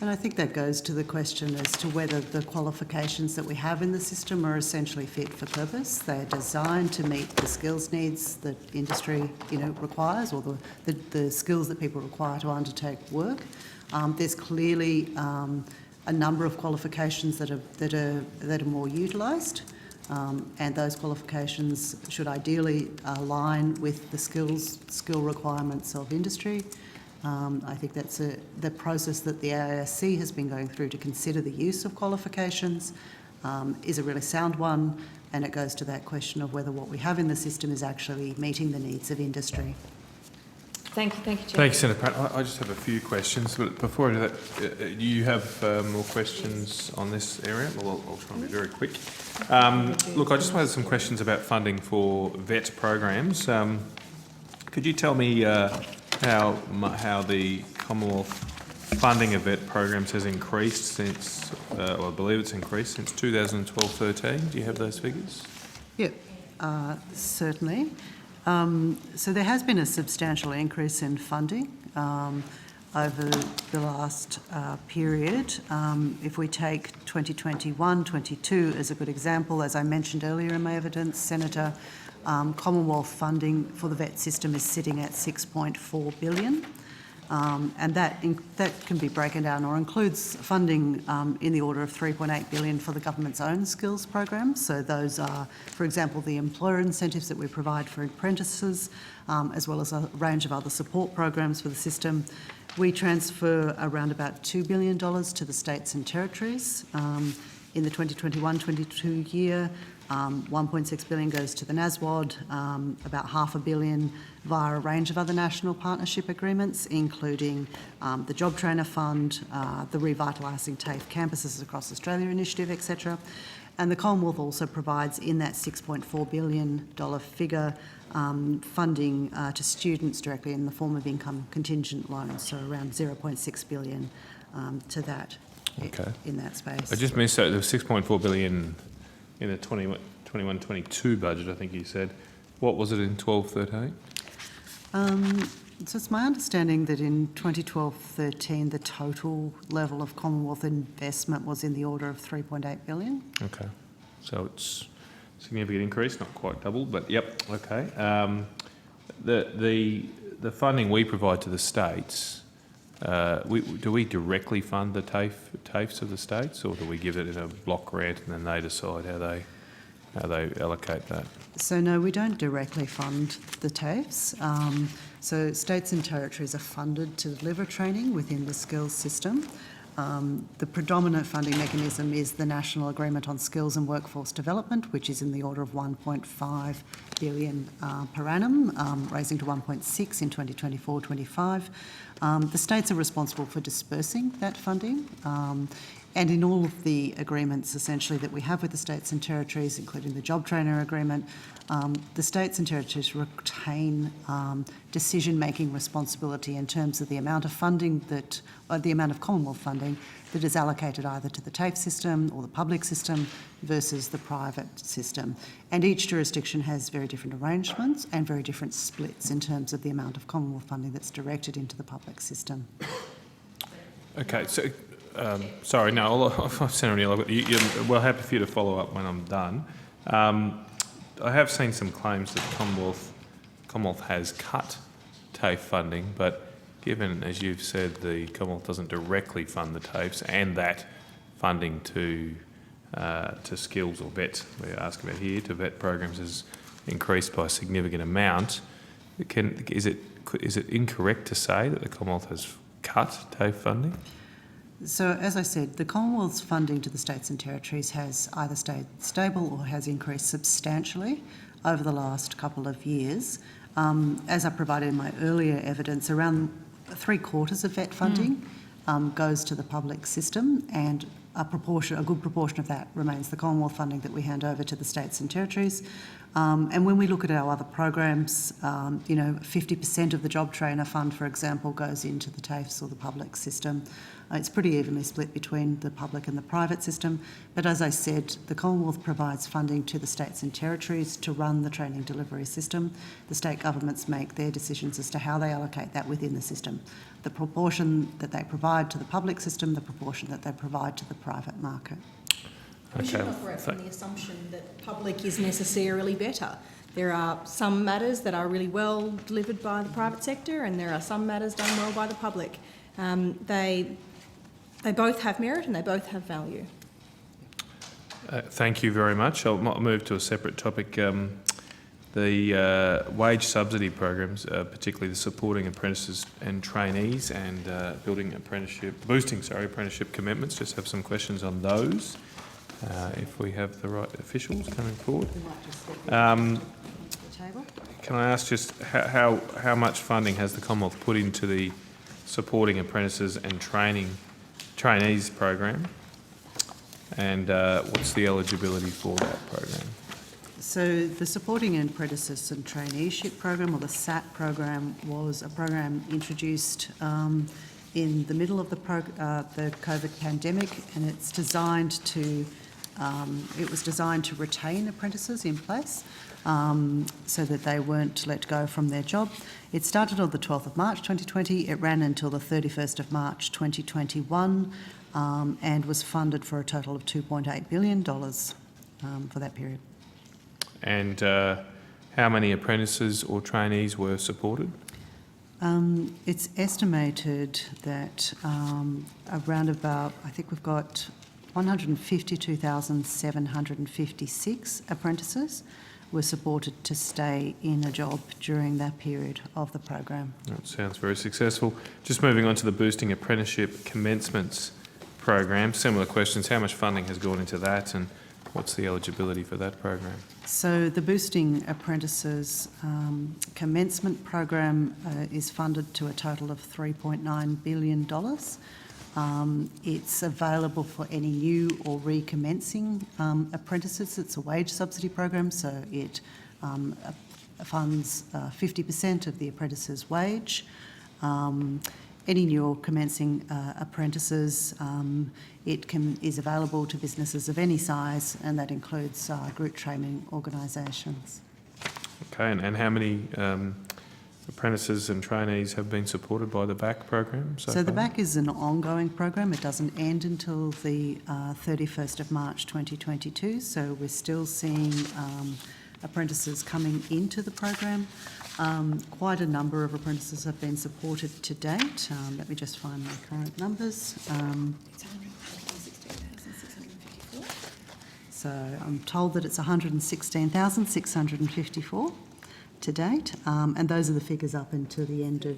And I think that goes to the question as to whether the qualifications that we have in the system are essentially fit for purpose. They're designed to meet the skills needs that industry, requires, or the skills that people require to undertake work. There's clearly a number of qualifications that are more utilised, and those qualifications should ideally align with the skill requirements of industry. I think that's the process that the AISC has been going through to consider the use of qualifications is a really sound one, and it goes to that question of whether what we have in the system is actually meeting the needs of industry. Thank you, Chair. Thank you, Senator Pratt. I just have a few questions, but before I do that, do you have more questions on this area? Well, I'll try and be very quick. Look, I just wanted some questions about funding for VET programs. Could you tell me how the Commonwealth funding of VET programs has increased since, I believe it's increased since 2012-13. Do you have those figures? Yep, certainly. So there has been a substantial increase in funding over the last period. If we take 2021-22 as a good example, as I mentioned earlier in my evidence, Senator, Commonwealth funding for the vet system is sitting at $6.4 billion. And that can be broken down or includes funding in the order of $3.8 billion for the government's own skills programs. So those are, for example, the employer incentives that we provide for apprentices, as well as a range of other support programs for the system. We transfer around about $2 billion to the states and territories. In the 2021-22 year, $1.6 billion goes to the NASWAD, about $500 million via a range of other national partnership agreements, including the Job Trainer Fund, the Revitalising TAFE Campuses Across Australia initiative, etc. And the Commonwealth also provides in that $6.4 billion figure funding to students directly in the form of income contingent loans, so around $0.6 billion to that in that space. I just missed that. There was $6.4 billion in the 21-22 budget, I think you said. What was it in 12-13? So it's my understanding that in 2012-13, the total level of Commonwealth investment was in the order of $3.8 billion. Okay. So it's a significant increase, not quite double, but yep, okay. The funding we provide to the states, do we directly fund the TAFEs of the states, or do we give it in a block grant and then they decide how they allocate that? So no, we don't directly fund the TAFEs. So states and territories are funded to deliver training within the skills system. The predominant funding mechanism is the National Agreement on Skills and Workforce Development, which is in the order of $1.5 billion per annum, raising to 1.6 in 2024-25. The states are responsible for dispersing that funding. And in all of the agreements, essentially, that we have with the states and territories, including the Job Trainer Agreement, the states and territories retain decision-making responsibility in terms of the amount of funding the amount of Commonwealth funding that is allocated either to the TAFE system or the public system versus the private system. And each jurisdiction has very different arrangements and very different splits in terms of the amount of Commonwealth funding that's directed into the public system. Okay, so sorry, no, Senator O'Neill, you're well happy for you to follow up when I'm done. I have seen some claims that Commonwealth has cut TAFE funding, but given, as you've said, the Commonwealth doesn't directly fund the TAFEs, and that funding to skills or vets, we're asking about here, to vet programs has increased by a significant amount, is it incorrect to say that the Commonwealth has cut TAFE funding? So, as I said, the Commonwealth's funding to the states and territories has either stayed stable or has increased substantially over the last couple of years. As I provided in my earlier evidence, around 3/4 of vet funding goes to the public system, and a good proportion of that remains the Commonwealth funding that we hand over to the states and territories. And when we look at our other programs, 50% of the Job Trainer Fund, for example, goes into the TAFEs or the public system. It's pretty evenly split between the public and the private system. But as I said, the Commonwealth provides funding to the states and territories to run the training delivery system. The state governments make their decisions as to how they allocate that within the system. The proportion that they provide to the public system, the proportion that they provide to the private market. We shouldn't operate from the assumption that public is necessarily better. There are some matters that are really well delivered by the private sector, and there are some matters done well by the public. They both have merit and they both have value. Thank you very much. I'll move to a separate topic. The wage subsidy programs, particularly the supporting apprentices and trainees, and boosting apprenticeship commitments. Just have some questions on those. If we have the right officials coming forward. Can I ask just how much funding has the Commonwealth put into the supporting apprentices and trainees program, and what's the eligibility for that program? So the Supporting Apprentices and Traineeship program, or the SAT program, was a program introduced in the middle of the COVID pandemic, and it's designed to retain apprentices in place so that they weren't let go from their job. It started on the 12th of March 2020. It ran until the 31st of March 2021 and was funded for a total of $2.8 billion for that period. And How many apprentices or trainees were supported? It's estimated that around about, I think we've got 152,756 apprentices were supported to stay in a job during that period of the program. That sounds very successful. Just moving on to the Boosting Apprenticeship Commencements program. Similar questions. How much funding has gone into that and what's the eligibility for that program? So the Boosting Apprentices Commencement program is funded to a total of $3.9 billion. It's available for any new or recommencing apprentices. It's a wage subsidy program, so it funds 50% of the apprentice's wage. Any new or commencing apprentices, is available to businesses of any size, and that includes group training organisations. Okay, and how many apprentices and trainees have been supported by the BAC program so The far? BAC is an ongoing program. It doesn't end until the 31st of March 2022, so we're still seeing apprentices coming into the program. Quite a number of apprentices have been supported to date. Let me just find my current numbers. So I'm told that it's 116,654 to date, and those are the figures up until the end of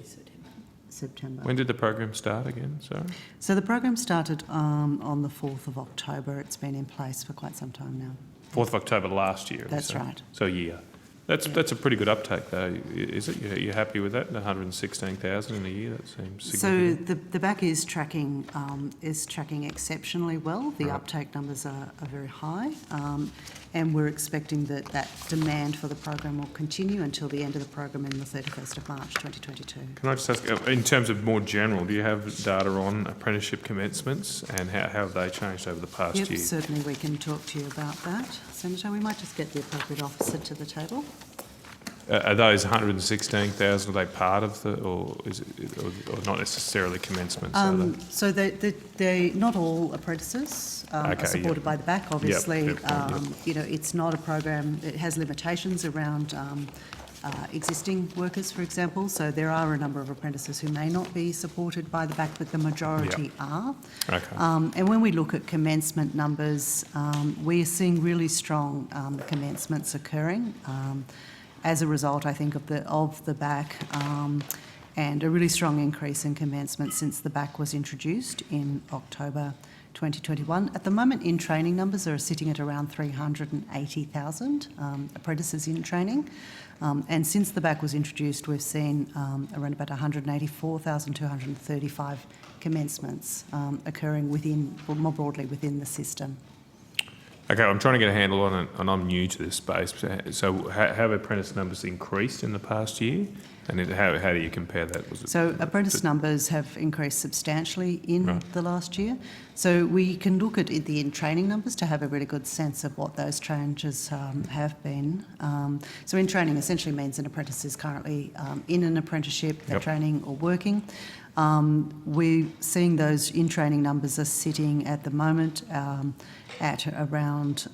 September. When did the program start again? Sorry. So the program started on the 4th of October. It's been in place for quite some time now. 4th of October last year. That's right. So a year. That's a pretty good uptake though, is it? You're happy with that? 116,000 in a year? That seems significant. So the BAC is tracking exceptionally well. The Right. uptake numbers are very high, and we're expecting that demand for the program will continue until the end of the program in the 31st of March 2022. Can I just ask, in terms of more general, do you have data on apprenticeship commencements and how have they changed over the past Yep, year? certainly we can talk to you about that. Senator, we might just get the appropriate officer to the table. Are those 116,000, are they part of the, or is it, or not necessarily commencements? Are they? So they not all apprentices are supported by the BAC. Obviously, you know, it's not a program. It has limitations around existing workers, for example. So there are a number of apprentices who may not be supported by the BAC, but the majority are. Okay. And when we look at commencement numbers, we are seeing really strong commencements occurring. As a result, I think, of the BAC, and a really strong increase in commencement since the BAC was introduced in October 2021. At the moment, in training numbers are sitting at around 380,000 apprentices in training. And since the BAC was introduced, we've seen around about 184,235 commencements occurring more broadly within the system. Okay, I'm trying to get a handle on it, and I'm new to this space. So have apprentice numbers increased in the past year? And how do you compare that? So apprentice numbers have increased substantially in the last year. So we can look at the in-training numbers to have a really good sense of what those changes have been. So in-training essentially means an apprentice is currently in an apprenticeship, they're training or working. We're seeing those in-training numbers are sitting at the moment at around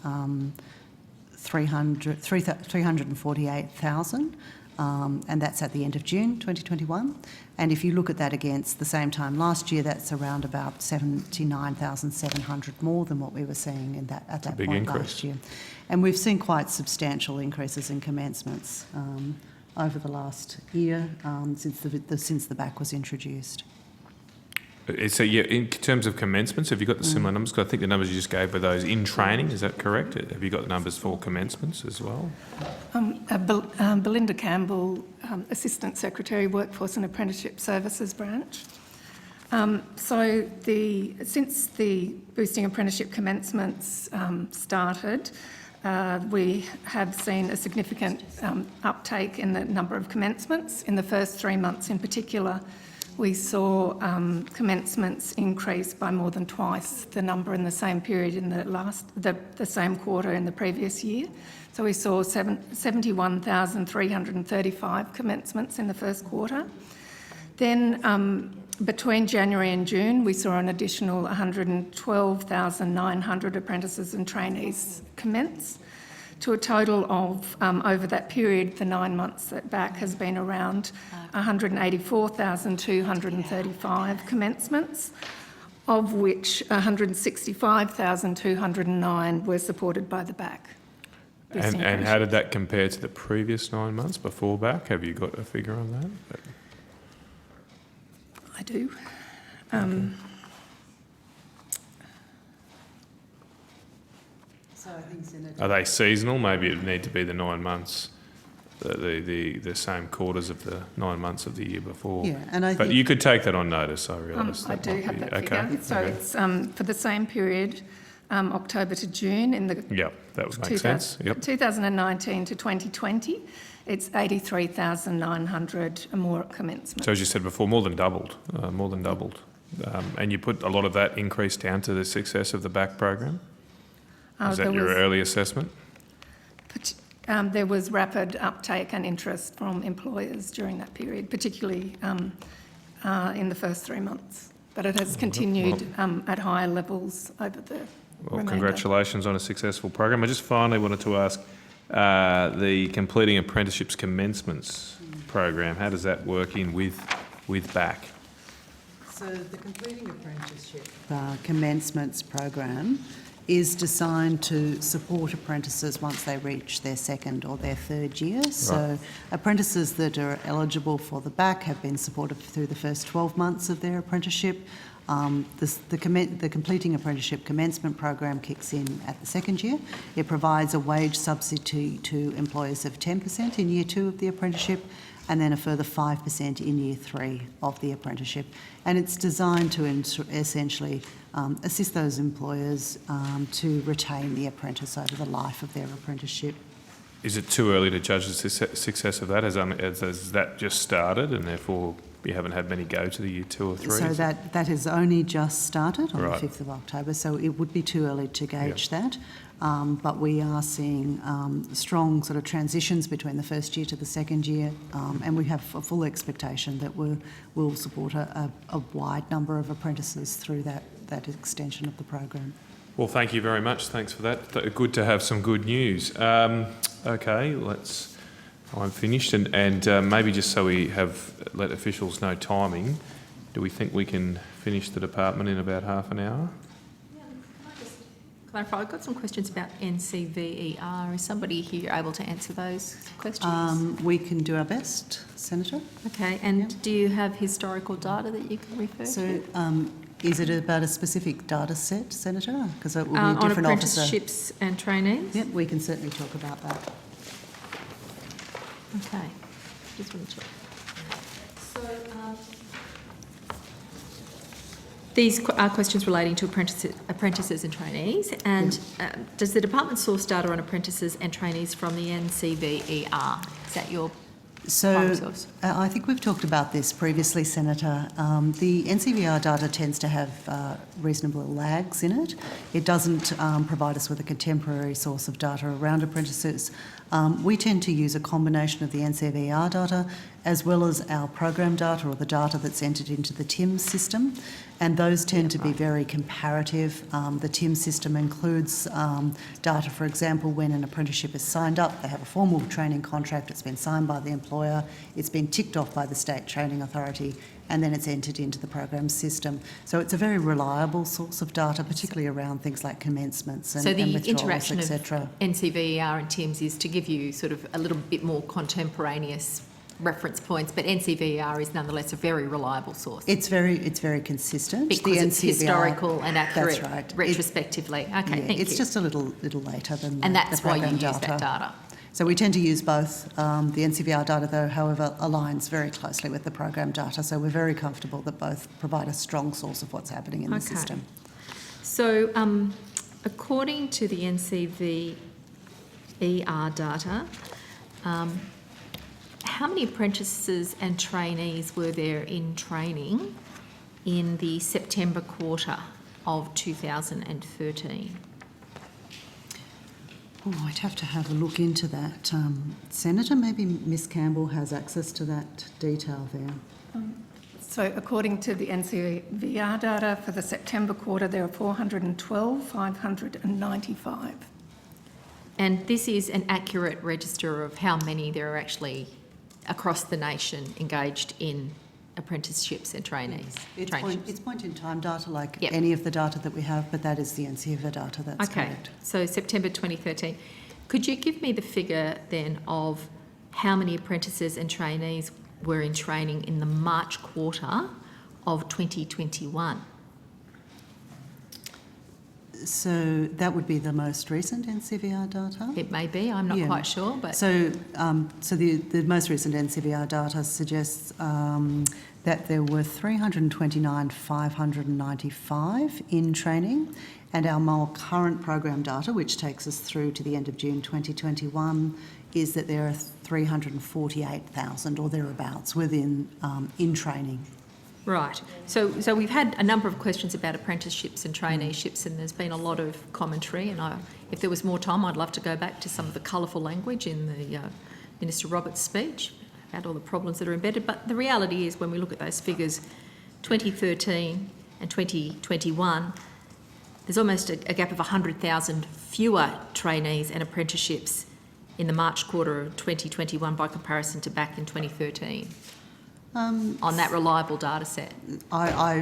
348,000, and that's at the end of June 2021. And if you look at that against the same time last year, that's around about 79,700 more than what we were seeing at that point last year. And we've seen quite substantial increases in commencements over the last year since the BAC was introduced. So yeah, in terms of commencements, have you got the similar numbers? Because I think the numbers you just gave were those in training, is that correct? Have you got the numbers for commencements as well? Belinda Campbell, Assistant Secretary, Workforce and Apprenticeship Services Branch. Since the Boosting Apprenticeship Commencements started, we have seen a significant uptake in the number of commencements. In the first 3 months in particular, we saw commencements increase by more than twice the number in the same period in the same quarter in the previous year. So we saw 71,335 commencements in the first quarter. Then between January and June, we saw an additional 112,900 apprentices and trainees commence. to a total of, over that period, the 9 months that back has been around 184,235 commencements, of which 165,209 were supported by the back. And how did that compare to the previous 9 months before back? Have you got a figure on that? I do. So I think, Senator, Are they seasonal? Maybe it would need to be the 9 months, the same quarters of the 9 months of the year before. Yeah, and I but think- you could take that on notice, I realise. I do have that figure. Okay. So it's for the same period, October to June in the Yep, that would make sense. Yep. 2019 to 2020, it's 83,900 more commencements. So as you said before, more than doubled. And you put a lot of that increase down to the success of the BAC program? Is that your early assessment? There was rapid uptake and interest from employers during that period, particularly in the first 3 months. But it has continued at higher levels over the Well, remainder. congratulations on a successful program. I just finally wanted to ask, the Completing Apprenticeships Commencements program, how does that work in with BAC? so the Completing Apprenticeship Commencements program is designed to support apprentices once they reach their second or their third year. So apprentices that are eligible for the BAC have been supported through the first 12 months of their apprenticeship. The Completing Apprenticeship Commencement program kicks in at the second year. It provides a wage subsidy to employers of 10% in year 2 of the apprenticeship, and then a further 5% in year 3 of the apprenticeship. And it's designed to essentially assist those employers to retain the apprentice over the life of their apprenticeship. Is it too early to judge the success of that? Has that just started and therefore you haven't had many go to the year 2 or 3? So that has only just started on Right. the 5th of October, so it would be too early to gauge that. But we are seeing strong sort of transitions between the first year to the second year, and we have a full expectation that we'll support a wide number of apprentices through that extension of the program. Well, thank you very much. Thanks for that. Good to have some good news. Okay, I'm finished, and maybe just so we have let officials know timing, do we think we can finish the department in about half an hour? Clarify, I've got some questions about NCVER. Is somebody here able to answer those questions? We can do our best, Senator. Okay, and do you have historical data that you can refer So, to? is it about a specific data set, Senator? Because it will be a On different officer. apprenticeships and trainees? Yep, we can certainly talk about that. Okay, just want to check. So, these are questions relating to apprentices and trainees. And does the department source data on apprentices and trainees from the NCVER? Is that your primary So source? I think we've talked about this previously, Senator. The NCVER data tends to have reasonable lags in it. It doesn't provide us with a contemporary source of data around apprentices. We tend to use a combination of the NCVER data as well as our program data or the data that's entered into the TIMS system, and those tend to be very comparative. The TIMS system includes data, for example, when an apprenticeship is signed up, they have a formal training contract, it's been signed by the employer, it's been ticked off by the State Training Authority, and then it's entered into the program system. So it's a very reliable source of data, particularly around things like commencements and, So the withdrawals, interaction etc. of NCVER and TIMS is to give you sort of a little bit more contemporaneous reference points, but NCVER is nonetheless a very reliable source. It's very consistent. Because it's historical and accurate That's right. retrospectively. Okay, thank it's you. just a little later than And the that's why you program use that data. So we tend to use both. The NCVER data, though, however, aligns very closely with the program data, so we're very comfortable that both provide a strong source of what's happening in the system. So according to the NCVER data, how many apprentices and trainees were there in training in the September quarter of 2013? Oh, I'd have to have a look into that. Senator, maybe Ms Campbell has access to that detail there. So according to the NCVER data for the September quarter, there are 412,595. And this is an accurate register of how many there are actually across the nation engaged in apprenticeships and trainees. It's point-in-time data like Yep. any of the data that we have, but that is the NCEVA data, that's Okay, correct. so September 2013. Could you give me the figure then of how many apprentices and trainees were in training in the March quarter of 2021? So that would be the most recent NCVR data? It may be, I'm not quite sure, but... So the most recent NCVR data suggests that there were 329,595 in training, and our more current program data, which takes us through to the end of June 2021, is that there are 348,000 or thereabouts within in training. Right. So we've had a number of questions about apprenticeships and traineeships, and there's been a lot of commentary. And if there was more time, I'd love to go back to some of the colourful language in the Minister Roberts' speech about all the problems that are embedded. But the reality is, when we look at those figures, 2013 and 2021, there's almost a gap of 100,000 fewer trainees and apprenticeships in the March quarter of 2021 by comparison to back in 2013. On that reliable data set?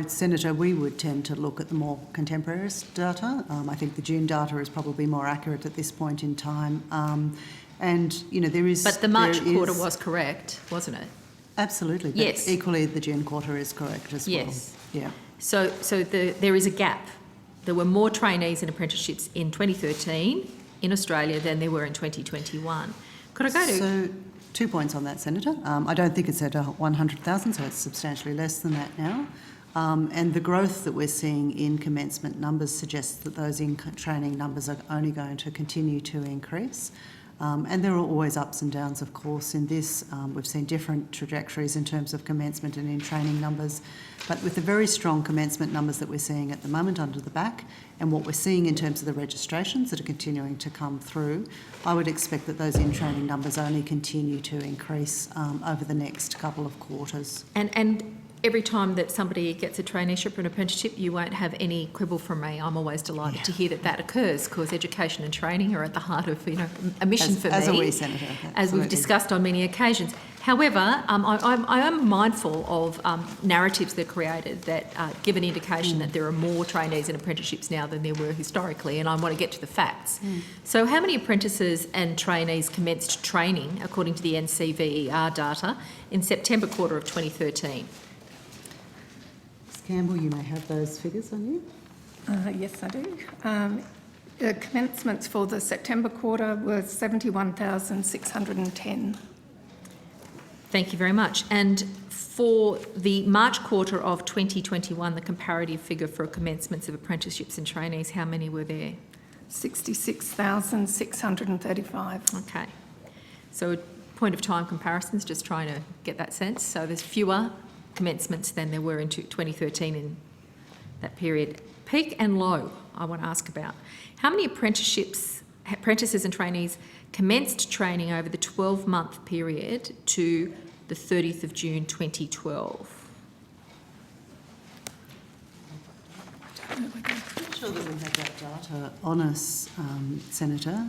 Senator, we would tend to look at the more contemporary data. I think the June data is probably more accurate at this point in time. And, you know, there is... But the March quarter was correct, wasn't it? Absolutely. But yes. Equally, the June quarter is correct as well. Yes. Yeah. So there is a gap. There were more trainees and apprenticeships in 2013 in Australia than there were in 2021. Could I go to... So, 2 points on that, Senator. I don't think it's at 100,000, so it's substantially less than that now. And the growth that we're seeing in commencement numbers suggests that those in-training numbers are only going to continue to increase. And there are always ups and downs, of course, in this. We've seen different trajectories in terms of commencement and in-training numbers. But with the very strong commencement numbers that we're seeing at the moment under the back, and what we're seeing in terms of the registrations that are continuing to come through, I would expect that those in-training numbers only continue to increase over the next couple of quarters. And every time that somebody gets a traineeship or an apprenticeship, you won't have any quibble from me. I'm always delighted to hear that occurs, because education and training are at the heart of, you know, a mission for me. As are we, Senator. As we've discussed on many occasions. However, I am mindful of narratives that are created that give an indication that there are more trainees and apprenticeships now than there were historically, and I want to get to the facts. So how many apprentices and trainees commenced training, according to the NCVER data, in September quarter of 2013? Ms Campbell, you may have those figures on you. Yes, I do. Commencements for the September quarter were 71,610. Thank you very much. And for the March quarter of 2021, the comparative figure for commencements of apprenticeships and trainees, how many were there? 66,635. Okay. So point of time comparisons, just trying to get that sense. So there's fewer commencements than there were in 2013 in that period. Peak and low, I want to ask about. How many apprentices and trainees commenced training over the 12-month period to the 30th of June 2012? I'm not sure that we have that data on us, Senator.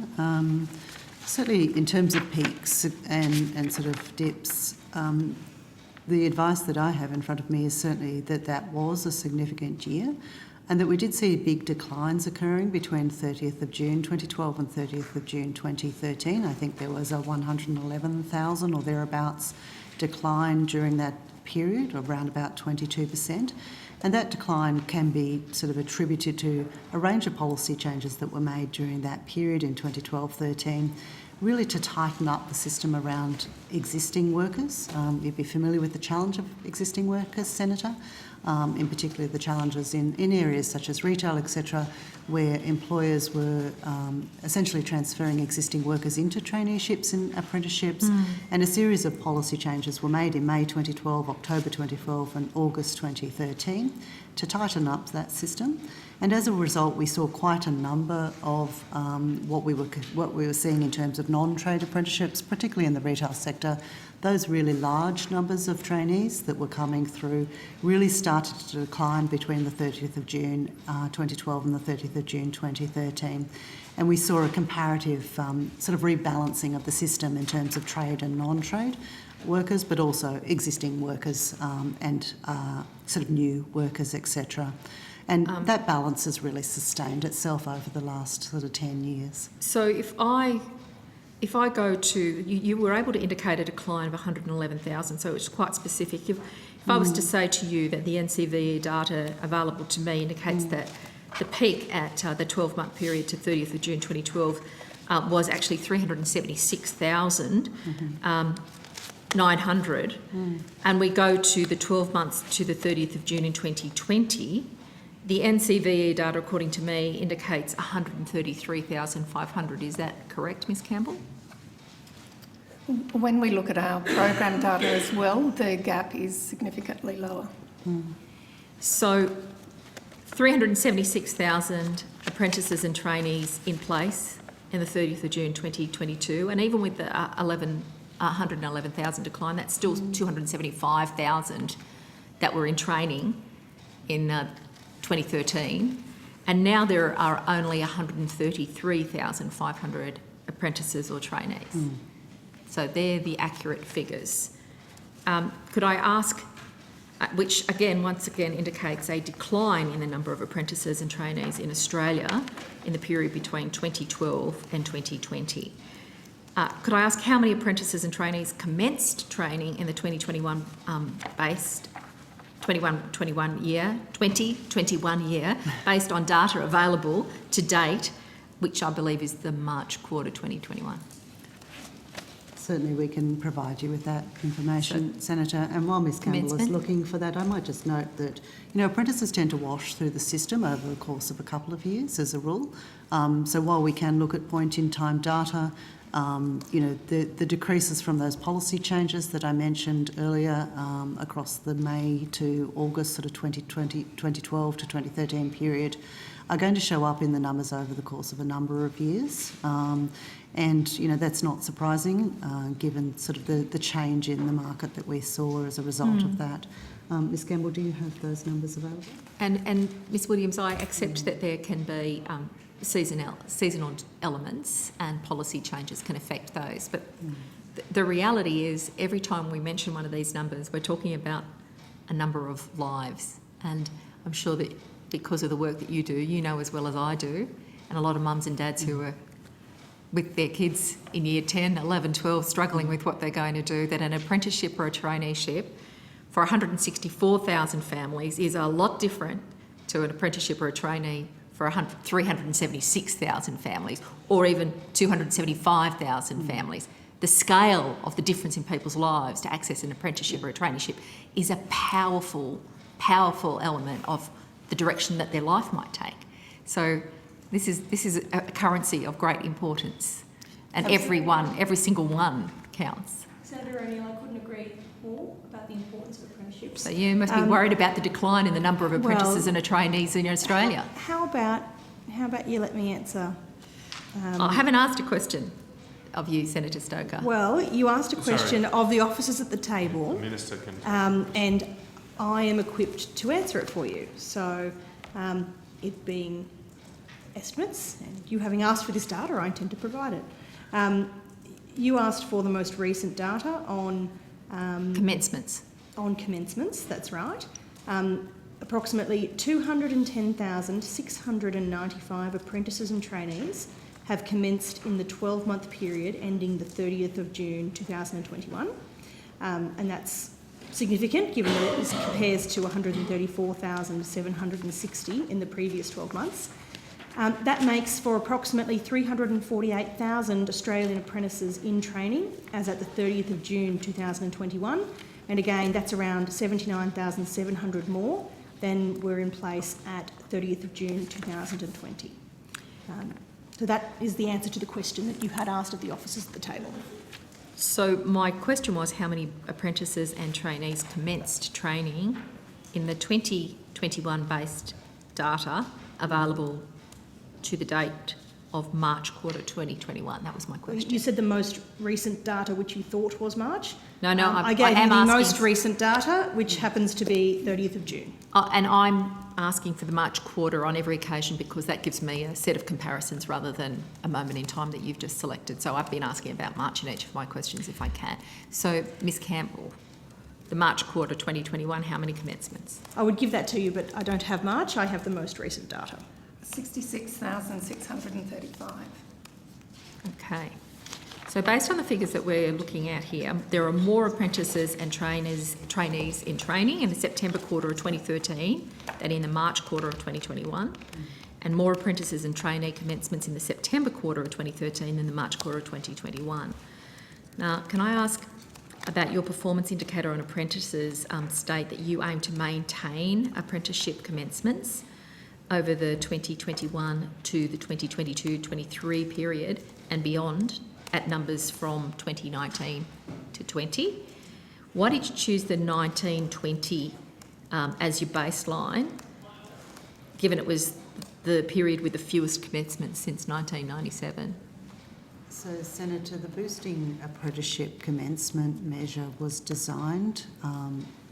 Certainly in terms of peaks and sort of dips, the advice that I have in front of me is certainly that was a significant year, and that we did see big declines occurring between 30th of June 2012 and 30th of June 2013. I think there was a 111,000 or thereabouts decline during that period, around about 22%. And that decline can be sort of attributed to a range of policy changes that were made during that period in 2012-13, really to tighten up the system around existing workers. You'd be familiar with the challenge of existing workers, Senator, in particular the challenges in areas such as retail, etc., where employers were essentially transferring existing workers into traineeships and apprenticeships, and a series of policy changes were made in May 2012, October 2012 and August 2013. to tighten up that system. And as a result, we saw quite a number of what we were seeing in terms of non-trade apprenticeships, particularly in the retail sector. Those really large numbers of trainees that were coming through really started to decline between the 30th of June 2012 and the 30th of June 2013. And we saw a comparative sort of rebalancing of the system in terms of trade and non-trade workers, but also existing workers and sort of new workers, etc. And that balance has really sustained itself over the last sort of 10 years. So if I go to, you were able to indicate a decline of 111,000, so it's quite specific. If I was to say to you that the NCVE data available to me indicates that the peak at the 12-month period to 30th of June 2012 was actually 376,900, and we go to the 12 months to the 30th of June in 2020, the NCVE data, according to me, indicates 133,500. Is that correct, Ms Campbell? When we look at our program data as well, the gap is significantly lower. So 376,000 apprentices and trainees in place in the 30th of June 2022, and even with the 111,000 decline, that's still 275,000 that were in training in 2013, and now there are only 133,500 apprentices or trainees. So they're the accurate figures. Could I ask, which again, once again indicates a decline in the number of apprentices and trainees in Australia in the period between 2012 and 2020. Could I ask how many apprentices and trainees commenced training in the 2021 2021 year, based on data available to date, which I believe is the March quarter 2021? Certainly we can provide you with that information, Senator. And while Ms Campbell is looking for that, I might just note that, apprentices tend to wash through the system over the course of a couple of years as a rule. So while we can look at point-in-time data, the decreases from those policy changes that I mentioned earlier across the May to August sort of 2012 to 2013 period are going to show up in the numbers over the course of a number of years. And that's not surprising given sort of the change in the market that we saw as a result of that. Ms Campbell, do you have those numbers available? And Ms Williams, I accept that there can be seasonal elements and policy changes can affect those. But the reality is every time we mention one of these numbers, we're talking about a number of lives. And I'm sure that because of the work that you do, you know as well as I do, and a lot of mums and dads who are with their kids in year 10, 11, 12, struggling with what they're going to do, that an apprenticeship or a traineeship for 164,000 families is a lot different to an apprenticeship or a trainee for 376,000 families, or even 275,000 families. The scale of the difference in people's lives to access an apprenticeship or a traineeship is a powerful, powerful element of the direction that their life might take. So this is a currency of great importance, and every single one counts. Senator O'Neill, I couldn't agree more about the importance of apprenticeships. So you must be worried about the decline in the number of apprentices and trainees in Australia. How about you let me answer? I haven't asked a question of you, Senator Stoker. Well, you asked a question of the officers at the table. The Minister can. And I am equipped to answer it for you. So it being estimates, and you having asked for this data, I intend to provide it. You asked for the most recent data on commencements. On commencements, that's right. Approximately 210,695 apprentices and trainees have commenced in the 12-month period ending the 30th of June 2021, and that's significant given that it compares to 134,760 in the previous 12 months. That makes for approximately 348,000 Australian apprentices in training as at the 30th of June 2021, and again that's around 79,700 more than were in place at 30th of June 2020. So that is the answer to the question that you had asked of the officers at the table. So my question was how many apprentices and trainees commenced training in the 20 2021 based data available to the date of March quarter 2021? That was my question. You said the most recent data, which you thought was March. No, I gave you the most recent data, which happens to be 30th of June. And I'm asking for the March quarter on every occasion because that gives me a set of comparisons rather than a moment in time that you've just selected. So I've been asking about March in each of my questions if I can. So, Ms Campbell, the March quarter 2021, how many commencements? I would give that to you, but I don't have March. I have the most recent data. 66,635. Okay. So based on the figures that we're looking at here, there are more apprentices and trainees in training in the September quarter of 2013 than in the March quarter of 2021, and more apprentices and trainee commencements in the September quarter of 2013 than the March quarter of 2021. Now, can I ask about your performance indicator on apprentices state that you aim to maintain apprenticeship commencements over the 2021 to the 2022-23 period and beyond at numbers from 2019 to 20. Why did you choose the 19-20 as your baseline, given it was the period with the fewest commencements since 1997? So, Senator, the Boosting Apprenticeship Commencement measure was designed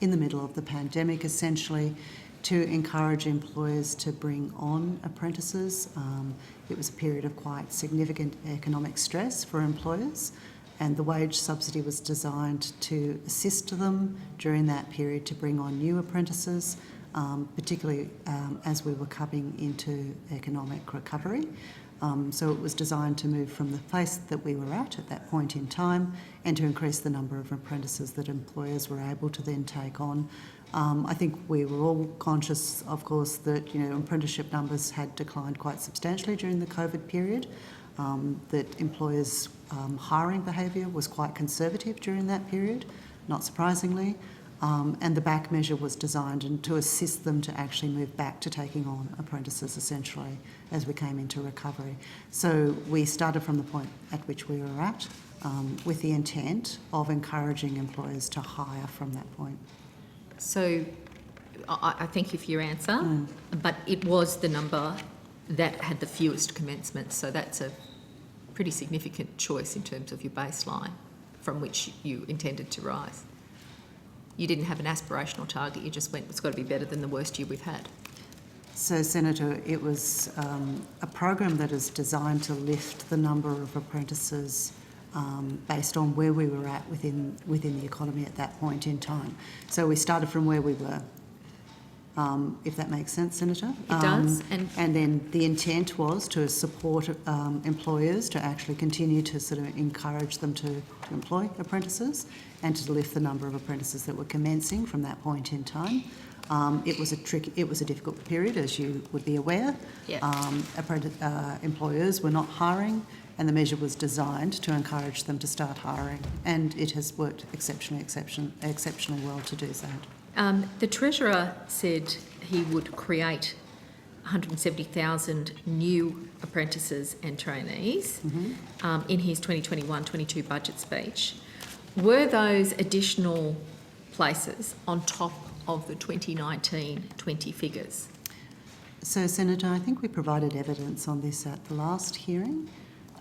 in the middle of the pandemic, essentially, to encourage employers to bring on apprentices. It was a period of quite significant economic stress for employers, and the wage subsidy was designed to assist them during that period to bring on new apprentices, particularly as we were coming into economic recovery. So it was designed to move from the place that we were at that point in time and to increase the number of apprentices that employers were able to then take on. I think we were all conscious, of course, that apprenticeship numbers had declined quite substantially during the COVID period, that employers' hiring behaviour was quite conservative during that period, not surprisingly, and the back measure was designed to assist them to actually move back to taking on apprentices, essentially, as we came into recovery. So we started from the point at which we were at, with the intent of encouraging employers to hire from that point. So I thank you for your answer, but it was the number that had the fewest commencements, so that's a pretty significant choice in terms of your baseline from which you intended to rise. You didn't have an aspirational target, you just went, it's got to be better than the worst year we've had. So, Senator, it was a program that is designed to lift the number of apprentices based on where we were at within the economy at that point in time. So we started from where we were, if that makes sense, Senator. It does. And then the intent was to support employers to actually continue to sort of encourage them to employ apprentices and to lift the number of apprentices that were commencing from that point in time. It was a difficult period, as you would be aware. Yeah. Employers were not hiring, and the measure was designed to encourage them to start hiring, and it has worked exceptionally well to do that. The Treasurer said he would create 170,000 new apprentices and trainees in his 2021-22 budget speech. Were those additional places on top of the 2019-20 figures? So, Senator, I think we provided evidence on this at the last hearing,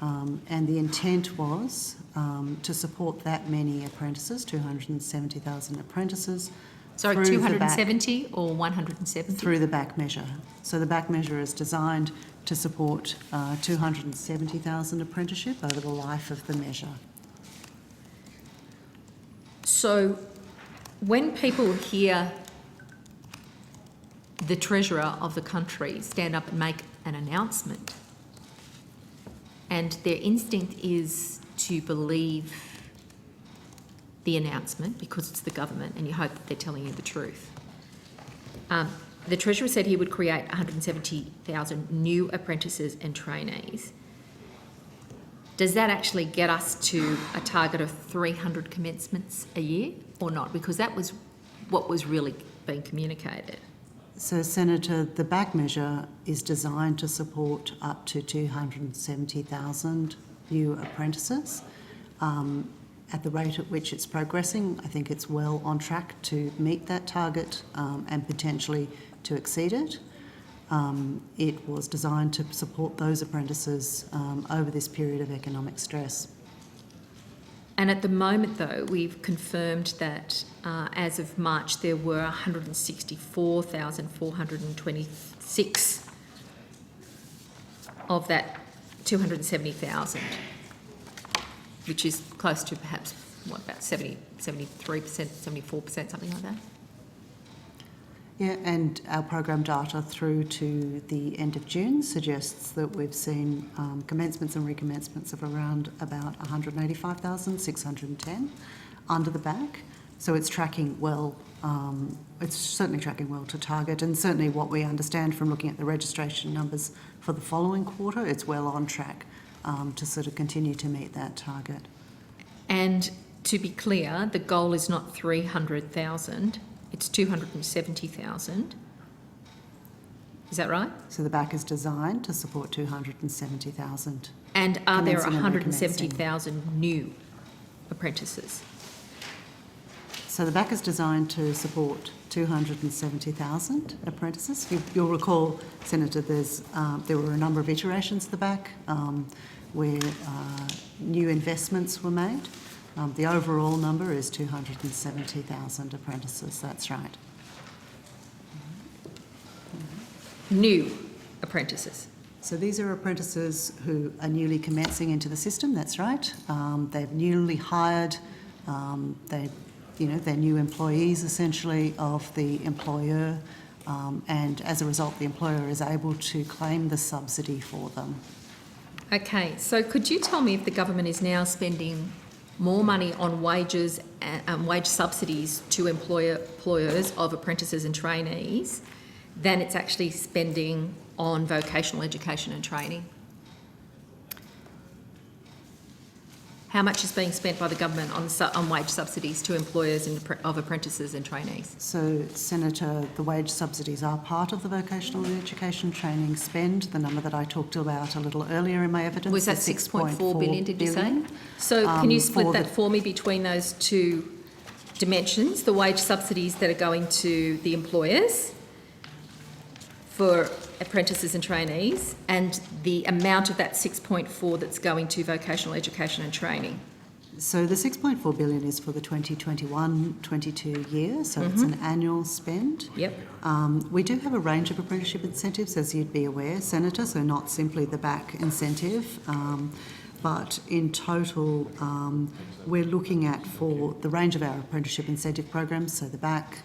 and the intent was to support that many apprentices, 270,000 apprentices. Sorry, 270 or 170? Through the back measure. So the back measure is designed to support 270,000 apprenticeship over the life of the measure. So when people hear the Treasurer of the country stand up and make an announcement, and their instinct is to believe the announcement because it's the government and you hope that they're telling you the truth. The Treasurer said he would create 170,000 new apprentices and trainees. Does that actually get us to a target of 300 commencements a year or not? Because that was what was really being communicated. So, Senator, the back measure is designed to support up to 270,000 new apprentices. at the rate at which it's progressing, I think it's well on track to meet that target and potentially to exceed it. It was designed to support those apprentices over this period of economic stress. And at the moment, though, we've confirmed that as of March, there were 164,426 of that 270,000, which is close to perhaps, about 73%, 74%, something like that? Yeah, and our program data through to the end of June suggests that we've seen commencements and recommencements of around about 185,610 under the back. So it's tracking well. It's certainly tracking well to target, and certainly what we understand from looking at the registration numbers for the following quarter, it's well on track to sort of continue to meet that target. And to be clear, the goal is not 300,000, it's 270,000. Is that right? So the back is designed to support 270,000. And are there commencing and recommencing. 170,000 new apprentices? So the back is designed to support 270,000 apprentices. You'll recall, Senator, there were a number of iterations at the back where new investments were made. The overall number is 270,000 apprentices, that's right. New apprentices? So these are apprentices who are newly commencing into the system, that's right. They've newly hired, they're new employees essentially of the employer, and as a result the employer is able to claim the subsidy for them. Okay, so could you tell me if the government is now spending more money on wages and wage subsidies to employers of apprentices and trainees than it's actually spending on vocational education and training? How much is being spent by the government on wage subsidies to employers of apprentices and trainees? So, Senator, the wage subsidies are part of the vocational education training spend. The number that I talked about a little earlier in my evidence was that 6.4 billion, did you say? So can you split that for me between those two dimensions, the wage subsidies that are going to the employers for apprentices and trainees, and the amount of that 6.4 that's going to vocational education and training? So the 6.4 billion is for the 2021-22 year, so it's an annual spend. Yep. We do have a range of apprenticeship incentives, as you'd be aware, Senator, so not simply the back incentive, but in total we're looking at, for the range of our apprenticeship incentive programs, so the back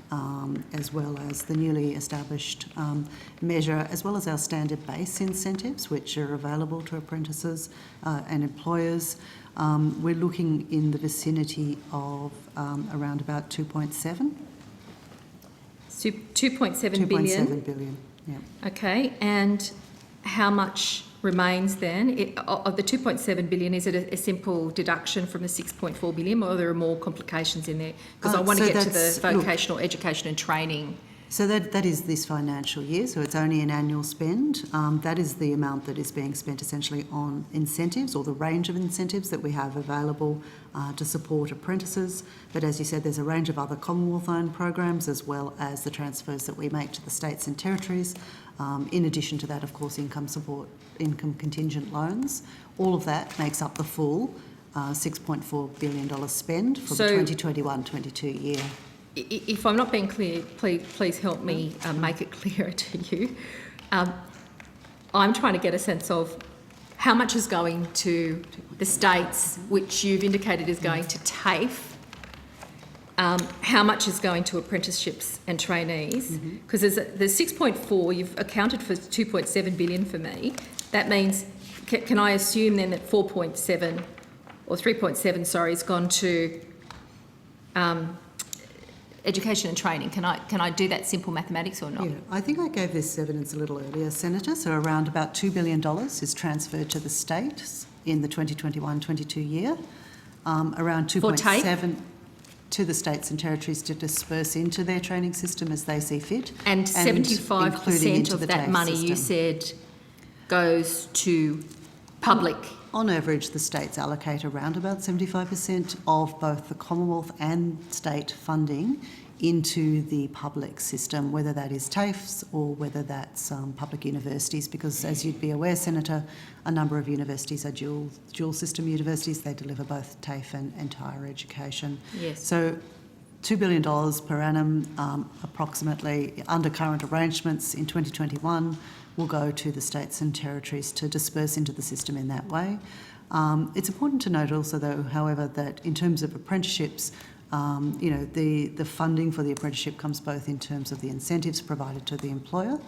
as well as the newly established measure, as well as our standard base incentives which are available to apprentices and employers. We're looking in the vicinity of around about 2.7. 2.7 billion? 2.7 billion, yeah. Okay, and how much remains then? Of the 2.7 billion, is it a simple deduction from the 6.4 billion, or there are more complications in there? Because I want to get to the vocational education and training. So that is this financial year, so it's only an annual spend. That is the amount that is being spent essentially on incentives, or the range of incentives that we have available to support apprentices. But as you said, there's a range of other Commonwealth-owned programs, as well as the transfers that we make to the states and territories. In addition to that, of course, income contingent loans. All of that makes up the full $6.4 billion spend for the 2021-22 year. If I'm not being clear, please help me make it clearer to you. I'm trying to get a sense of how much is going to the states, which you've indicated is going to TAFE, how much is going to apprenticeships and trainees, because there's the 6.4, you've accounted for 2.7 billion for me. That means, can I assume then that 4.7 or 3.7, sorry, has gone to education and training? Can I do that simple mathematics or not? Yeah, I think I gave this evidence a little earlier, Senator. So around about $2 billion is transferred to the states in the 2021-22 year. Around 2.7 to the states and territories to disperse into their training system as they see fit. And 75% of that money, you said, goes to public? On average, the states allocate around about 75% of both the Commonwealth and state funding into the public system, whether that is TAFEs or whether that's public universities, because as you'd be aware, Senator, a number of universities are dual system universities. They deliver both TAFE and higher education. Yes. So $2 billion per annum, approximately, under current arrangements in 2021, will go to the states and territories to disperse into the system in that way. It's important to note also, though, however, that in terms of apprenticeships, the funding for the apprenticeship comes both in terms of the incentives provided to the employer,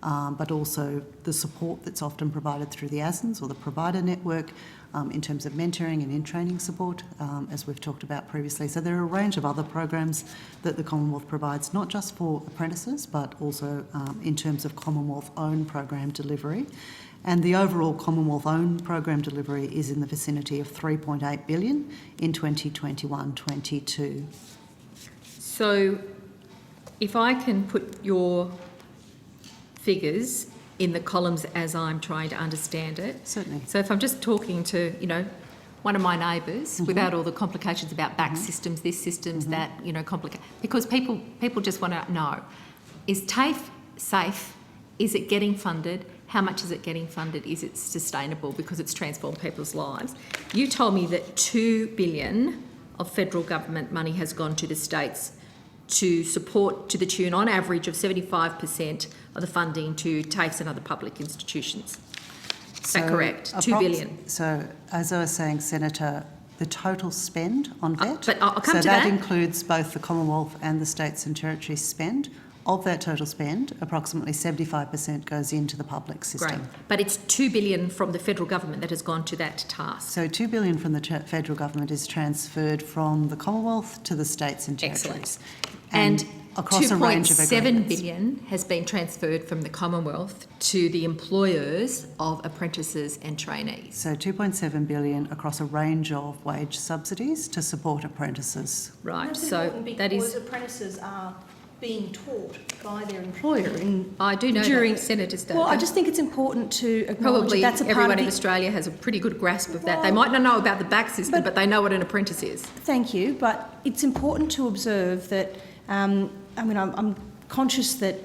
but also the support that's often provided through the ASINs or the provider network in terms of mentoring and in-training support, as we've talked about previously. So there are a range of other programs that the Commonwealth provides, not just for apprentices, but also in terms of Commonwealth-owned program delivery. And the overall Commonwealth-owned program delivery is in the vicinity of $3.8 billion in 2021-22. So if I can put your figures in the columns as I'm trying to understand it. Certainly. So if I'm just talking to, one of my neighbours, without all the complications about back systems, this systems, that, complicate, because people just want to know, is TAFE safe? Is it getting funded? How much is it getting funded? Is it sustainable because it's transformed people's lives? You told me that $2 billion of federal government money has gone to the states to support to the tune, on average, of 75% of the funding to TAFEs and other public institutions. Is that correct? $2 billion. So, as I was saying, Senator, the total spend on VET, but I'll come so to that includes both the Commonwealth and the states and territories spend. Of that total spend, approximately 75% goes into the public system. Great. But it's $2 billion from the federal government that has gone to that task. So $2 billion from the federal government is transferred from the Commonwealth to the states and territories. And across a range of agreements. $2.7 billion has been transferred from the Commonwealth to the employers of apprentices and trainees. So $2.7 billion across a range of wage subsidies to support apprentices. Right, That's so important that because is... apprentices are being taught by their employer. I do know that, Senator Stoker. Well, I just think it's important to acknowledge Probably that that's a part everyone of in the... Australia has a pretty good grasp of that. They might not know about the back system, but they know what an apprentice is. Thank you, but it's important to observe that, I'm conscious that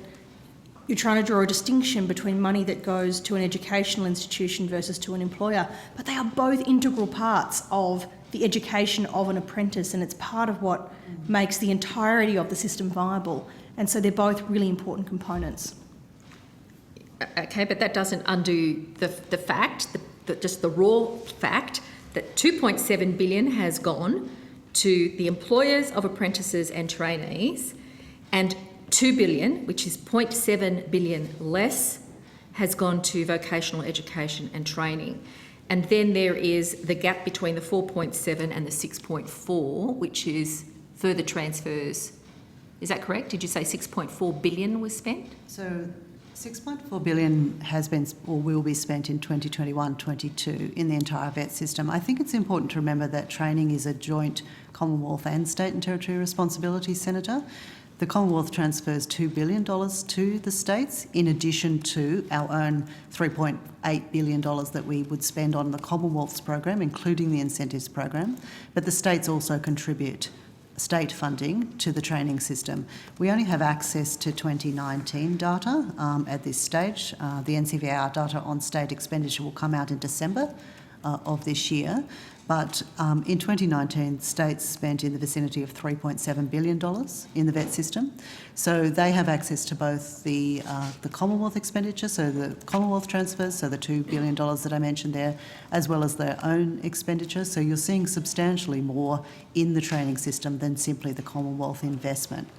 you're trying to draw a distinction between money that goes to an educational institution versus to an employer, but they are both integral parts of the education of an apprentice, and it's part of what makes the entirety of the system viable. And so they're both really important components. Okay, but that doesn't undo the fact, just the raw fact, that $2.7 billion has gone to the employers of apprentices and trainees, and $2 billion, which is $0.7 billion less, has gone to vocational education and training. And then there is the gap between the 4.7 and the 6.4, which is further transfers. Is that correct? Did you say 6.4 billion was spent? So $6.4 billion has been or will be spent in 2021-22 in the entire VET system. I think it's important to remember that training is a joint Commonwealth and state and territory responsibility, Senator. The Commonwealth transfers $2 billion to the states in addition to our own $3.8 billion that we would spend on the Commonwealth's program, including the incentives program. But the states also contribute state funding to the training system. We only have access to 2019 data at this stage. The NCVAR data on state expenditure will come out in December of this year. But in 2019, states spent in the vicinity of $3.7 billion in the VET system. So they have access to both the Commonwealth expenditure, so the Commonwealth transfers, so the $2 billion that I mentioned there, as well as their own expenditure. So you're seeing substantially more in the training system than simply the Commonwealth investment.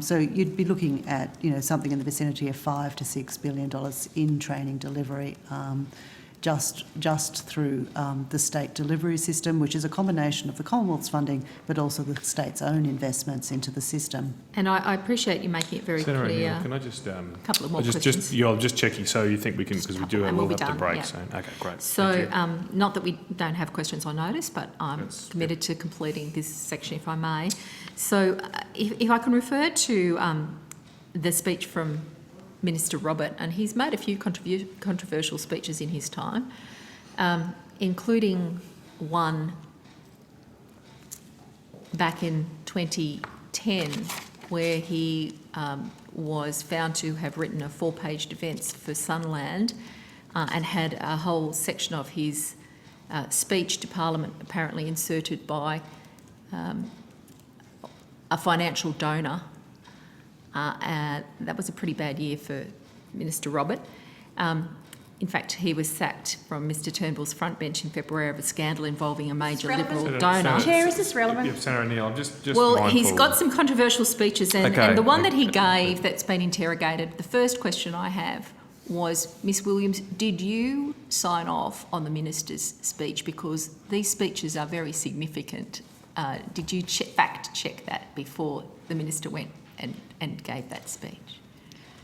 So you'd be looking at, something in the vicinity of $5 to $6 billion in training delivery. Just through the state delivery system, which is a combination of the Commonwealth's funding, but also the state's own investments into the system. And I appreciate you making it very Senator clear. O'Neill, can I just... a couple of more questions. I'm just checking, so you think we can, because we do And we'll we'll be have to done, break yeah. soon. Okay, great. So, not that we don't have questions on notice, but I'm committed to completing this section, if I may. So, if I can refer to the speech from Minister Robert, and he's made a few controversial speeches in his time, including one back in 2010 where he was found to have written a 4-page defence for Sunland and had a whole section of his speech to Parliament apparently inserted by a financial donor. That was a pretty bad year for Minister Robert. In fact, he was sacked from Mr Turnbull's front bench in February of a scandal involving a major Liberal donor. Chair, is this relevant? Yeah, Senator O'Neill, I'm just Well, mindful. he's got some controversial speeches, and, Okay. and the one that he gave that's been interrogated, the first question I have was, Miss Williams, did you sign off on the minister's speech? Because these speeches are very significant. Did you fact check that before the minister went and gave that speech?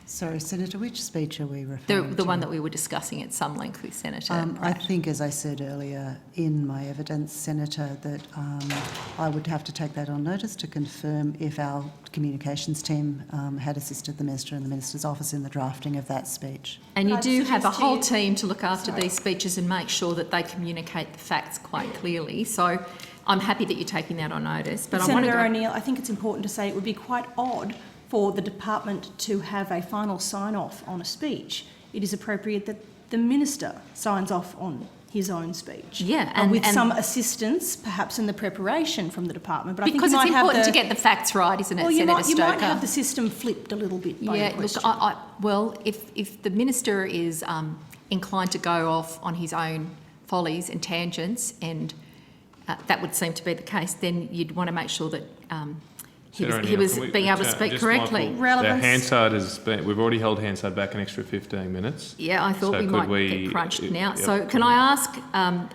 Sorry, Senator, which speech are we referring to? The one that we were discussing at some length with Senator I Pratt. think, as I said earlier in my evidence, Senator, that I would have to take that on notice to confirm if our communications team had assisted the Minister and the Minister's office in the drafting of that speech. And you I'd do have a suggest whole you- team to look after these speeches and make sure that they communicate the facts quite clearly. So I'm happy that you're taking that on notice. But I want to Senator go... O'Neill, I think it's important to say it would be quite odd for the department to have a final sign-off on a speech. It is appropriate that the minister signs off on his own speech. Yeah, and with some assistance, perhaps in the preparation from the department. But Because I it's think you might important have to get the facts right, isn't it, well, Senator you might Stoker? have the system flipped a little bit by Yeah, your question. look, well, if the minister is inclined to go off on his own follies and tangents, and that would seem to be the case, then you'd want to make sure that he was being able to speak correctly. We've already held Hansard back an extra 15 minutes. Yeah, I thought So we could might we- get crunched now. Yep. So can I ask,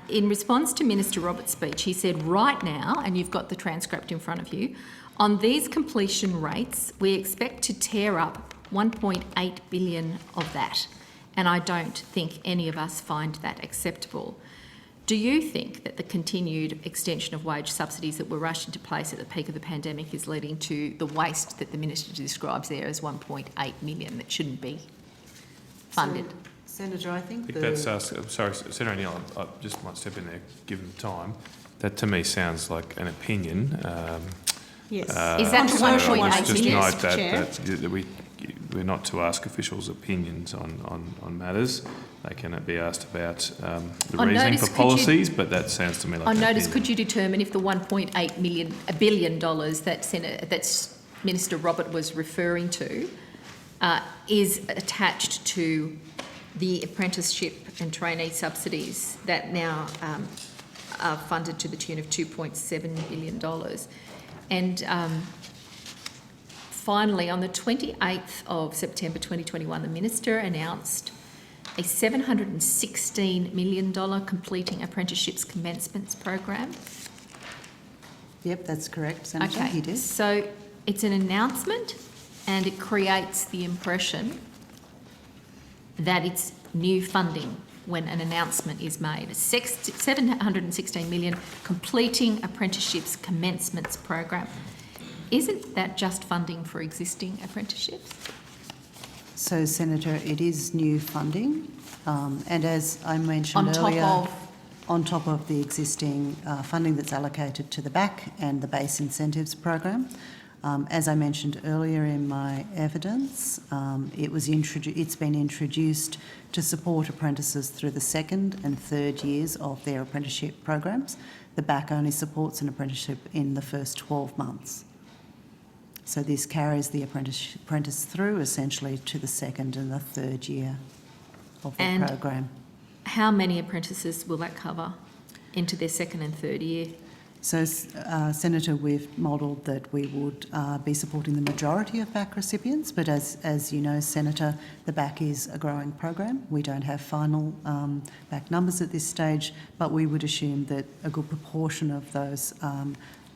in response to Minister Roberts' speech, he said, right now, and you've got the transcript in front of you, on these completion rates, we expect to tear up 1.8 billion of that. And I don't think any of us find that acceptable. Do you think that the continued extension of wage subsidies that were rushed into place at the peak of the pandemic is leading to the waste that the Minister describes there as 1.8 million that shouldn't be funded? Senator, I think that's us. Sorry, Senator O'Neill, I just might step in there, given the time. That to me sounds like an opinion. Yes. Is that the 1.8 just million, note Mr. Chair? that we're not to ask officials' opinions on matters. They can be asked about the On reasoning notice, for policies, but that sounds to me like On an notice, opinion. could you determine if the $1.8 billion that Minister Robert was referring to is attached to the apprenticeship and trainee subsidies that now are funded to the tune of $2.7 billion? And finally, on the 28th of September 2021, the Minister announced a $716 million completing apprenticeships commencements program. Yep, that's correct, Senator. He did. So it's an announcement and it creates the impression that it's new funding when an announcement is made. $716 million completing apprenticeships commencements program. Isn't that just funding for existing apprenticeships? So, Senator, it is new funding, and as I mentioned earlier, on top of the existing funding that's allocated to the BAC and the base incentives program. As I mentioned earlier in my evidence, it's been introduced to support apprentices through the second and third years of their apprenticeship programs. The BAC only supports an apprenticeship in the first 12 months. So this carries the apprentice through essentially to the second and the third year of the program. How many apprentices will that cover into their second and third year? So, Senator, we've modelled that we would be supporting the majority of BAC recipients, but as you know, Senator, the BAC is a growing program. We don't have final BAC numbers at this stage, but we would assume that a good proportion of those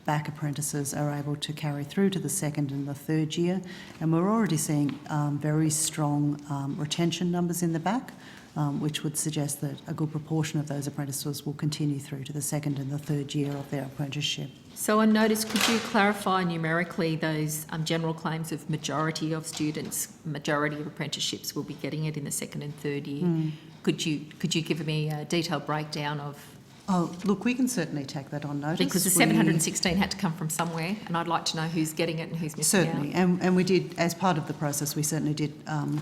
BAC apprentices are able to carry through to the second and the third year. And we're already seeing very strong retention numbers in the BAC. which would suggest that a good proportion of those apprentices will continue through to the second and the third year of their apprenticeship. So on notice, could you clarify numerically those general claims of majority of students, majority of apprenticeships will be getting it in the second and third year? Could you give me a detailed breakdown of? Oh, look, we can certainly take that on notice. Because the 716 had to come from somewhere, and I'd like to know who's getting it and who's missing Certainly, out. and we did, as part of the process, we certainly did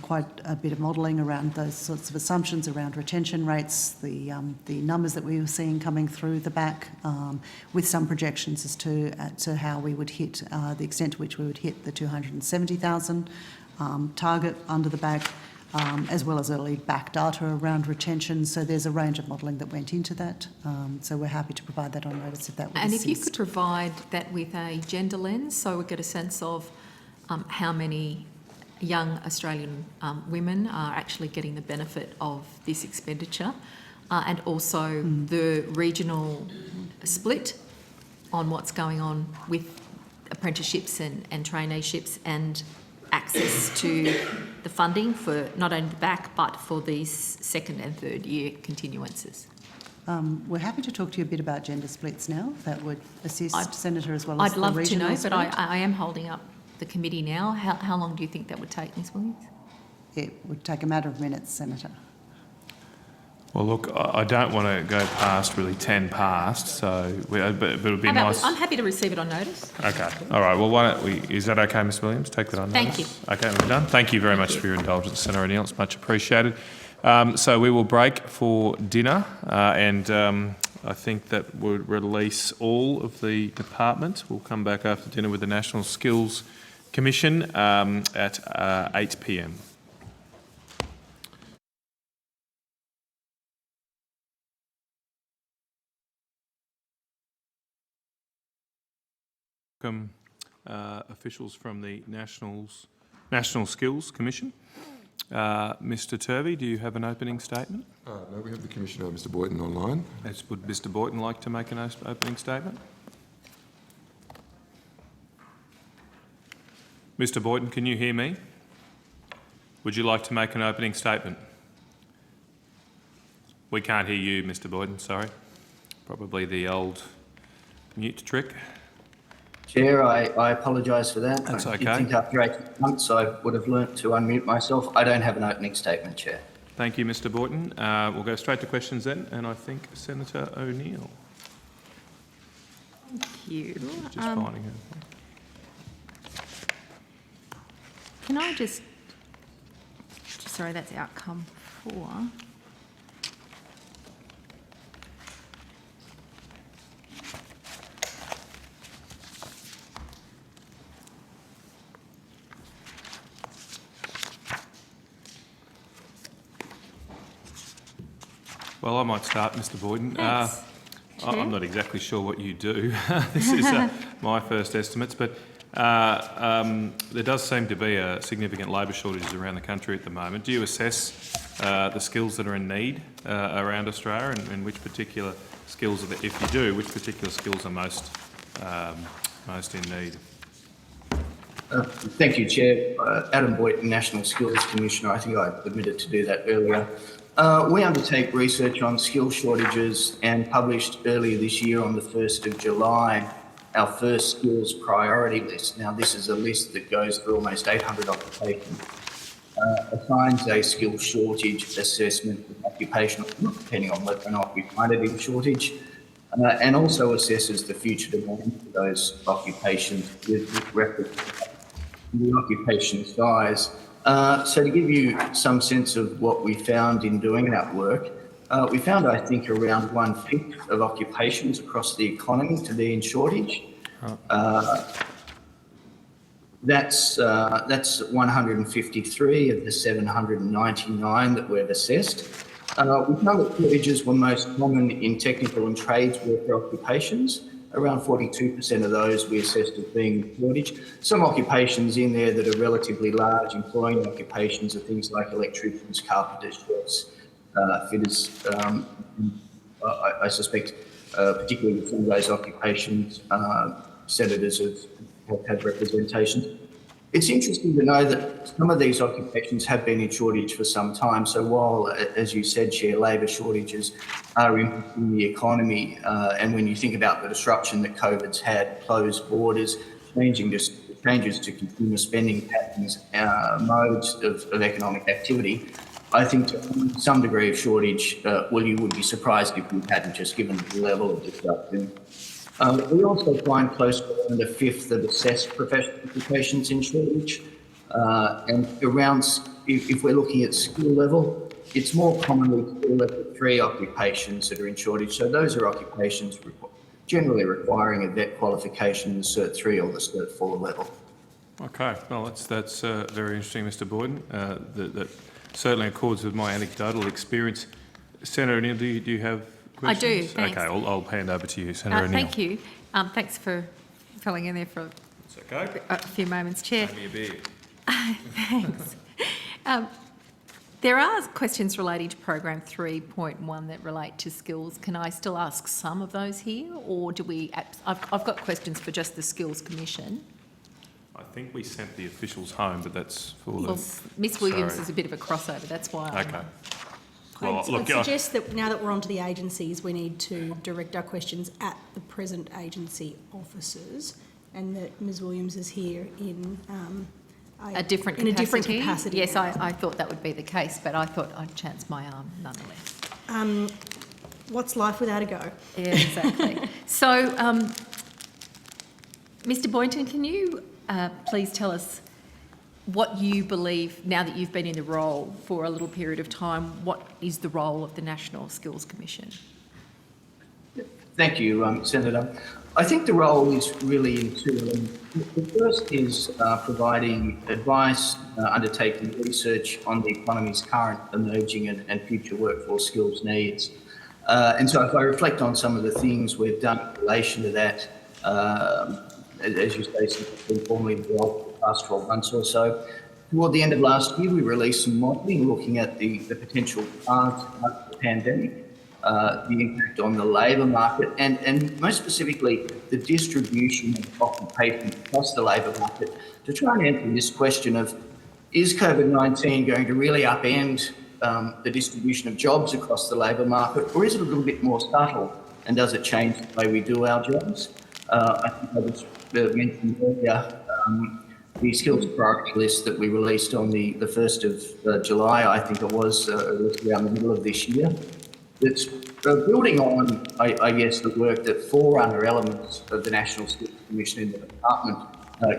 quite a bit of modelling around those sorts of assumptions around retention rates, the numbers that we were seeing coming through the back, with some projections as to how we would hit, the extent to which we would hit the 270,000 target under the back. As well as early back data around retention. So there's a range of modelling that went into that. So we're happy to provide that on notice if that would And assist. if you could provide that with a gender lens, so we get a sense of how many young Australian women are actually getting the benefit of this expenditure, and also the regional split on what's going on with apprenticeships and traineeships and access to the funding for not only the back but for these second and third year continuances. We're happy to talk to you a bit about gender splits now. If that would assist Senator as well as I'd the love to regional know, split. but I am holding up the committee now. How long do you think that would take, Ms Williams? It would take a matter of minutes, Senator. Well, look, I don't want to go past really 10 past, so but it would be nice. I'm happy to receive it on notice. Okay. All right. Well, why don't we? Is that okay, Ms Williams? Take that on Thank notice. Okay, we're done. Thank you very much for your indulgence, Senator O'Neill. It's much appreciated. So we will break for dinner, and I think that would release all of the department. We'll come back after dinner with the National Skills Commission at 8 p.m. Welcome officials from the National Skills Commission. Mr Turvey, do you have an opening statement? No, we have the Commissioner, Mr Boyton, online. Would Mr Boyton like to make an opening statement? Mr Boyton, can you hear me? Would you like to make an opening statement? We can't hear you, Mr Boyton, sorry. Probably the old mute trick. Chair, I apologise for that. That's I okay. did think after 18 months I would have learnt to unmute myself. I don't have an opening statement, Chair. Thank you, Mr Boyton. We'll go straight to questions then, and I think Senator O'Neill. Thank you. Just finding her. Can I just sorry, that's outcome 4. Well, I might start, Mr Boyden. Thanks, I'm not exactly sure what you do. This is my first estimates, but there does seem to be a significant labour shortages around the country at the moment. Do you assess the skills that are in need around Australia, and which particular skills, if you do, which particular skills are most in need? Thank you, Chair. Adam Boyton, National Skills Commissioner. I think I admitted to do that earlier. We undertake research on skill shortages and published earlier this year on the 1st of July our first skills priority list. Now, this is a list that goes through almost 800 occupations, assigns a skill shortage assessment with occupational, depending on whether or not we find it in shortage, and also assesses the future demand for those occupations with reference to the occupation size. So to give you some sense of what we found in doing that work, we found, I think, around 1/5 of occupations across the economy to be in shortage. That's 153 of the 799 that we've assessed. We found that shortages were most common in technical and trades worker occupations. Around 42% of those we assessed as being shortage. Some occupations in there that are relatively large, employing occupations, are things like electricians, carpenters, chefs, fitters. I suspect, particularly with some of those occupations, senators have had representation. It's interesting to know that some of these occupations have been in shortage for some time. So while, as you said, Chair, labour shortages are impacting the economy, and when you think about the disruption that COVID's had, closed borders, changes to consumer spending patterns, modes of economic activity, I think to some degree of shortage, you would be surprised if we hadn't, just given the level of disruption. We also find close to a fifth of assessed professional occupations in shortage. And around, if we're looking at skill level, it's more commonly skill level 3 occupations that are in shortage. So those are occupations generally requiring a vet qualification in the Cert 3 or the Cert 4 level. Okay, well, that's very interesting, Mr. Boyden. That certainly accords with my anecdotal experience. Senator O'Neill, do you have questions? I do, thanks. Okay, I'll hand over to you, Senator O'Neill. Thank you. Thanks for filling in there for a few moments, Chair. Give me a beer. Thanks. There are questions relating to program 3.1 that relate to skills. Can I still ask some of those here, or do we? I've got questions for just the Skills Commission. I think we sent the officials home, but that's for Well, Ms Williams is a bit of a crossover. That's why. Okay. Well, I'd look, suggest that now that we're onto the agencies, we need to direct our questions at the present agency officers, and that Ms Williams is here in a different capacity. Yes, I thought that would be the case, but I thought I'd chance my arm nonetheless. What's life without a go? Yeah, exactly. So, Mr Boynton, can you please tell us what you believe, now that you've been in the role for a little period of time, what is the role of the National Skills Commission? Thank you, Senator. I think the role is really in two elements. The first is providing advice, undertaking research on the economy's current, emerging and future workforce skills needs. And so if I reflect on some of the things we've done in relation to that, as you say, since it's been formally involved for the past 12 months or so. Toward the end of last year, we released some modelling looking at the potential paths of the pandemic, the impact on the labour market, and most specifically, the distribution of occupations across the labour market to try and answer this question of, is COVID-19 going to really upend the distribution of jobs across the labour market, or is it a little bit more subtle, and does it change the way we do our jobs? I think I was mentioned earlier, the skills priority list that we released on the 1st of July, I think it was around the middle of this year. It's building on, I guess, the work that forerunner elements of the National Skills Commission in the department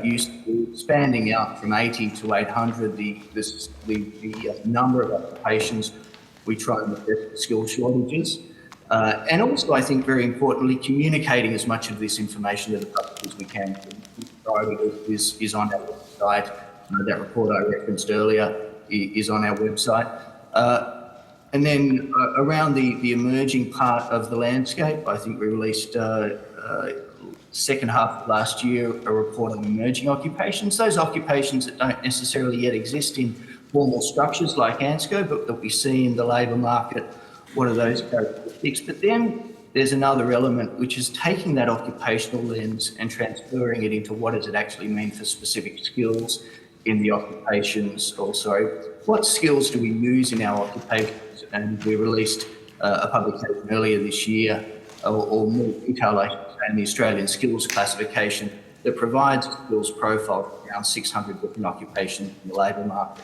used to do, expanding out from 80 to 800 the number of occupations we try and address skill shortages. And also, I think, very importantly, communicating as much of this information to the public as we can. The priority is on our website. That report I referenced earlier is on our website. And then around the emerging part of the landscape, I think we released second half of last year a report on emerging occupations, those occupations that don't necessarily yet exist in formal structures like ANSCO, but that we see in the labour market. What are those characteristics? But then there's another element, which is taking that occupational lens and transferring it into what does it actually mean for specific skills in the occupations also. What skills do we use in our occupations? And we released a publication earlier this year, or more detail, I should say, in the Australian Skills Classification that provides a skills profile for around 600 different occupations in the labour market.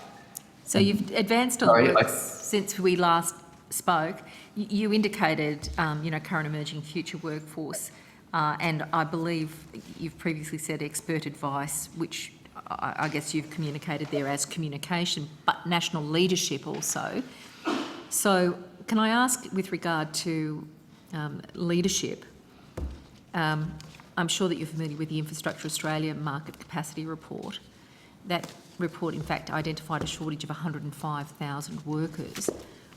So you've advanced on the work since we last spoke. You indicated, current emerging future workforce, and I believe you've previously said expert advice, which I guess you've communicated there as communication, but national leadership also. So can I ask with regard to leadership, I'm sure that you're familiar with the Infrastructure Australia Market Capacity Report. That report, in fact, identified a shortage of 105,000 workers,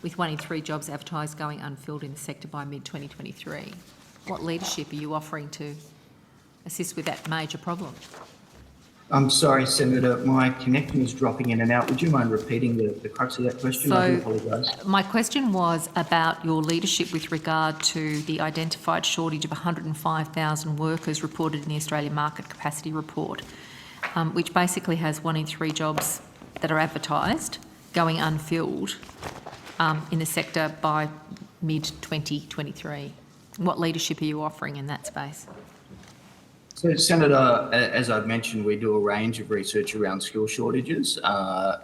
with 1 in 3 jobs advertised going unfilled in the sector by mid-2023. What leadership are you offering to assist with that major problem? I'm sorry, Senator, my connection is dropping in and out. Would you mind repeating the crux of that question? I do apologise. My question was about your leadership with regard to the identified shortage of 105,000 workers reported in the Australian Market Capacity Report. which basically has 1 in 3 jobs that are advertised going unfilled in the sector by mid-2023. What leadership are you offering in that space? So, Senator, as I've mentioned, we do a range of research around skill shortages.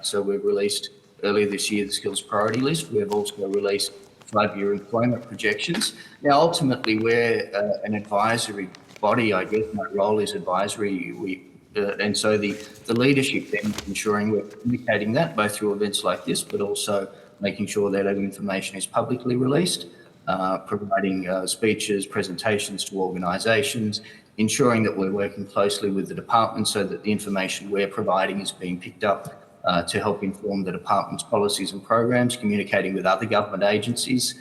So we've released earlier this year the skills priority list. We've also released 5-year employment projections. Now, ultimately, we're an advisory body. I guess my role is advisory. And so the leadership then is ensuring we're communicating that both through events like this, but also making sure that information is publicly released, providing speeches, presentations to organisations, ensuring that we're working closely with the department so that the information we're providing is being picked up to help inform the department's policies and programs, communicating with other government agencies,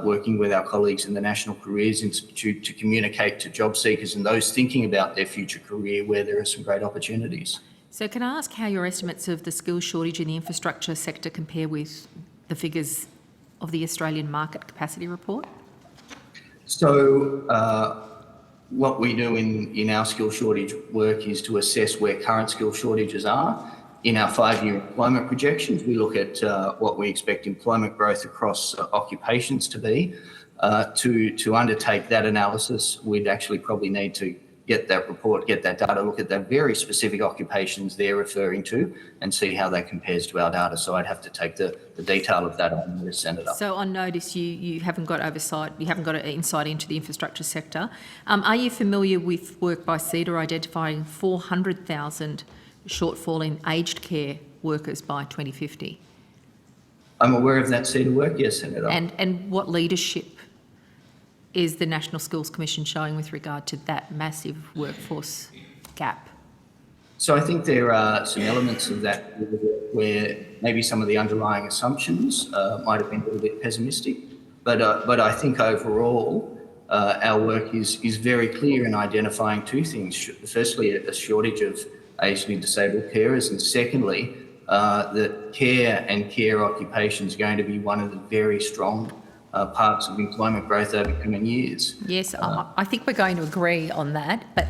working with our colleagues in the National Careers Institute to communicate to job seekers and those thinking about their future career where there are some great opportunities. So can I ask how your estimates of the skills shortage in the infrastructure sector compare with the figures of the Australian Market Capacity Report? So what we do in our skill shortage work is to assess where current skill shortages are. In our 5-year employment projections, we look at what we expect employment growth across occupations to be. To undertake that analysis, we'd actually probably need to get that report, get that data, look at the very specific occupations they're referring to and see how that compares to our data. So I'd have to take the detail of that on notice, Senator. So on notice, you haven't got oversight, you haven't got an insight into the infrastructure sector. Are you familiar with work by CEDA identifying 400,000 shortfall in aged care workers by 2050? I'm aware of that CEDA work, yes, Senator. And what leadership is the National Skills Commission showing with regard to that massive workforce gap? So I think there are some elements of that where maybe some of the underlying assumptions might have been a little bit pessimistic, but I think overall our work is very clear in identifying 2 things. Firstly, a shortage of aged and disabled carers, and secondly, that care and care occupations are going to be one of the very strong parts of employment growth over coming years. Yes, I think we're going to agree on that, but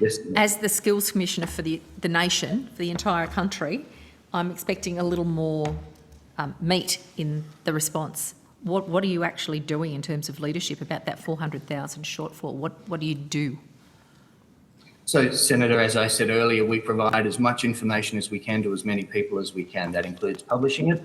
yes, as the Skills Commissioner for the nation, for the entire country, I'm expecting a little more meat in the response. What are you actually doing in terms of leadership about that 400,000 shortfall? What do you do? So, Senator, as I said earlier, we provide as much information as we can to as many people as we can. That includes publishing it.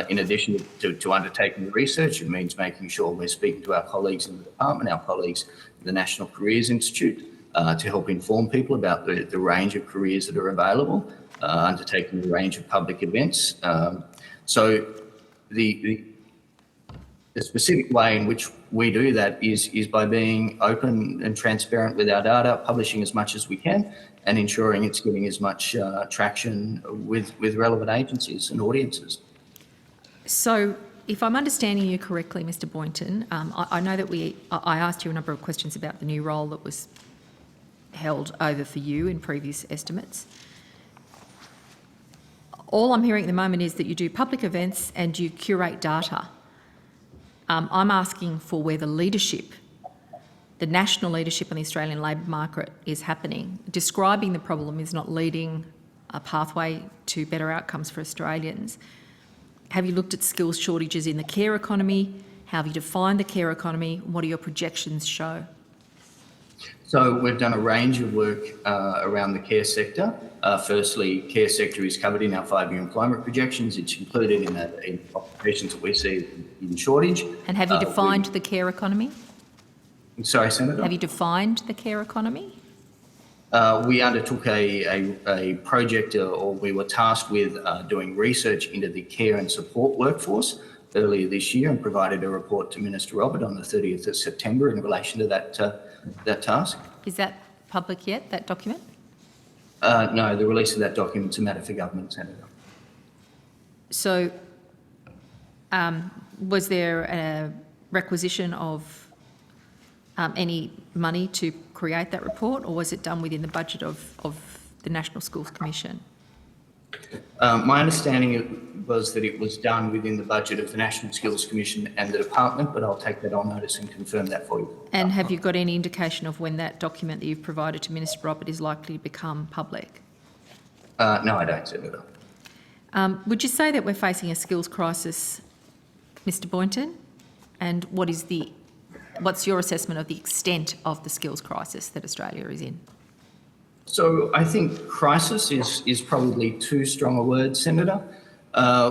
In addition to undertaking the research, it means making sure we're speaking to our colleagues in the department, our colleagues in the National Careers Institute, to help inform people about the range of careers that are available, undertaking a range of public events. So the specific way in which we do that is by being open and transparent with our data, publishing as much as we can, and ensuring it's getting as much traction with relevant agencies and audiences. So if I'm understanding you correctly, Mr Boynton, I know that I asked you a number of questions about the new role that was held over for you in previous estimates. All I'm hearing at the moment is that you do public events and you curate data. I'm asking for where the leadership, the national leadership on the Australian labour market is happening. Describing the problem is not leading a pathway to better outcomes for Australians. Have you looked at skills shortages in the care economy? How have you defined the care economy? What do your projections show? So we've done a range of work around the care sector. Firstly, care sector is covered in our 5-year employment projections. It's included in occupations that we see in shortage. And have you defined the care economy? Sorry, Senator? Have you defined the care economy? We undertook a project, or we were tasked with doing research into the care and support workforce earlier this year and provided a report to Minister Robert on the 30th of September in relation to that task. Is that public yet, that document? No, the release of that document is a matter for government, Senator. So was there a requisition of any money to create that report, or was it done within the budget of the National Schools Commission? My understanding was that it was done within the budget of the National Skills Commission and the department, but I'll take that on notice and confirm that for you. And have you got any indication of when that document that you've provided to Minister Robert is likely to become public? No, I don't, Senator. Would you say that we're facing a skills crisis, Mr. Boynton? And what's your assessment of the extent of the skills crisis that Australia is in? So I think crisis is probably too strong a word, Senator.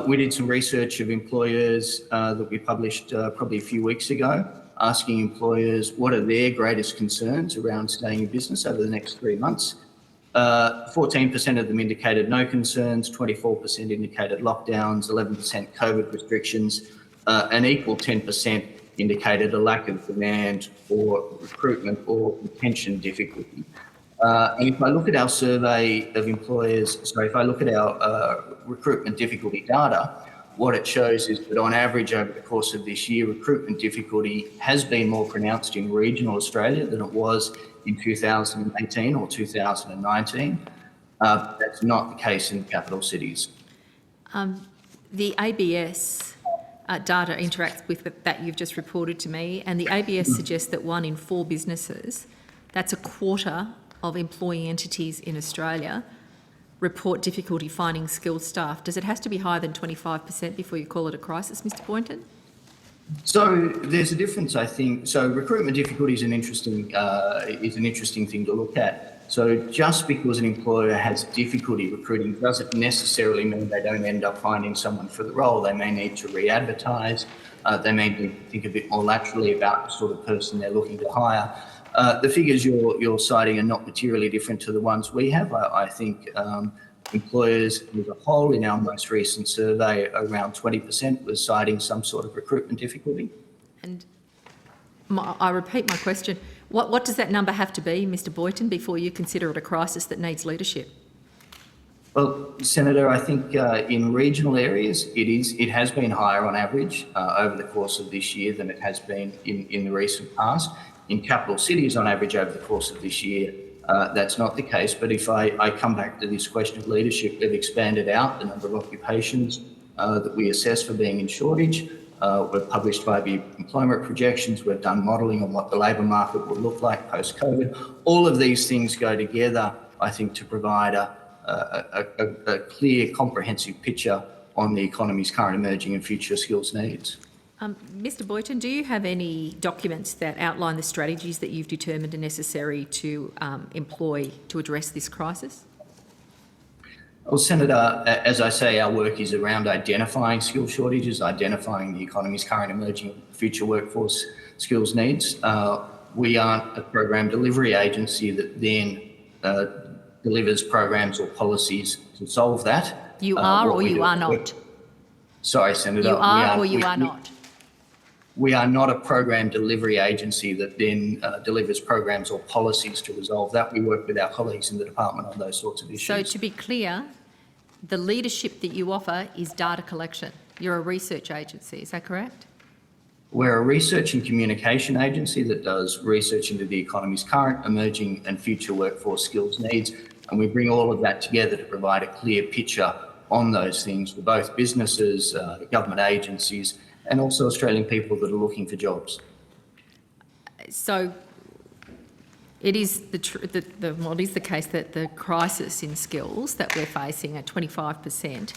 We did some research of employers that we published probably a few weeks ago, asking employers what are their greatest concerns around staying in business over the next 3 months. 14% of them indicated no concerns, 24% indicated lockdowns, 11% COVID restrictions, an equal 10% indicated a lack of demand or recruitment or retention difficulty. And if I look at our survey of employers, if I look at our recruitment difficulty data, what it shows is that on average over the course of this year, recruitment difficulty has been more pronounced in regional Australia than it was in 2018 or 2019. That's not the case in capital cities. The ABS data interacts with that you've just reported to me, and the ABS suggests that 1 in 4 businesses, that's a quarter of employing entities in Australia, report difficulty finding skilled staff. Does it have to be higher than 25% before you call it a crisis, Mr. Boynton? So there's a difference, I think. So recruitment difficulty is an interesting thing to look at. So just because an employer has difficulty recruiting doesn't necessarily mean they don't end up finding someone for the role. They may need to re-advertise. They may need to think a bit more laterally about the sort of person they're looking to hire. The figures you're citing are not materially different to the ones we have. I think employers as a whole in our most recent survey, around 20% was citing some sort of recruitment difficulty. And I repeat my question. What does that number have to be, Mr. Boynton, before you consider it a crisis that needs leadership? Well, Senator, I think in regional areas it has been higher on average over the course of this year than it has been in the recent past. In capital cities, on average, over the course of this year, that's not the case. But if I come back to this question of leadership, we've expanded out the number of occupations that we assess for being in shortage. We've published 5-year employment projections. We've done modelling on what the labour market will look like post-COVID. All of these things go together, I think, to provide a clear, comprehensive picture on the economy's current, emerging and future skills needs. Mr. Boynton, do you have any documents that outline the strategies that you've determined are necessary to employ to address this crisis? Well, Senator, as I say, our work is around identifying skill shortages, identifying the economy's current, emerging, future workforce skills needs. We aren't a program delivery agency that then delivers programs or policies to solve that. You are or you are not? Sorry, Senator. You are or you are not? We are not a program delivery agency that then delivers programs or policies to resolve that. We work with our colleagues in the department on those sorts of issues. So to be clear, the leadership that you offer is data collection. You're a research agency, is that correct? We're a research and communication agency that does research into the economy's current, emerging and future workforce skills needs, and we bring all of that together to provide a clear picture on those things for both businesses, government agencies, and also Australian people that are looking for jobs. So it is the case that the crisis in skills that we're facing at 25%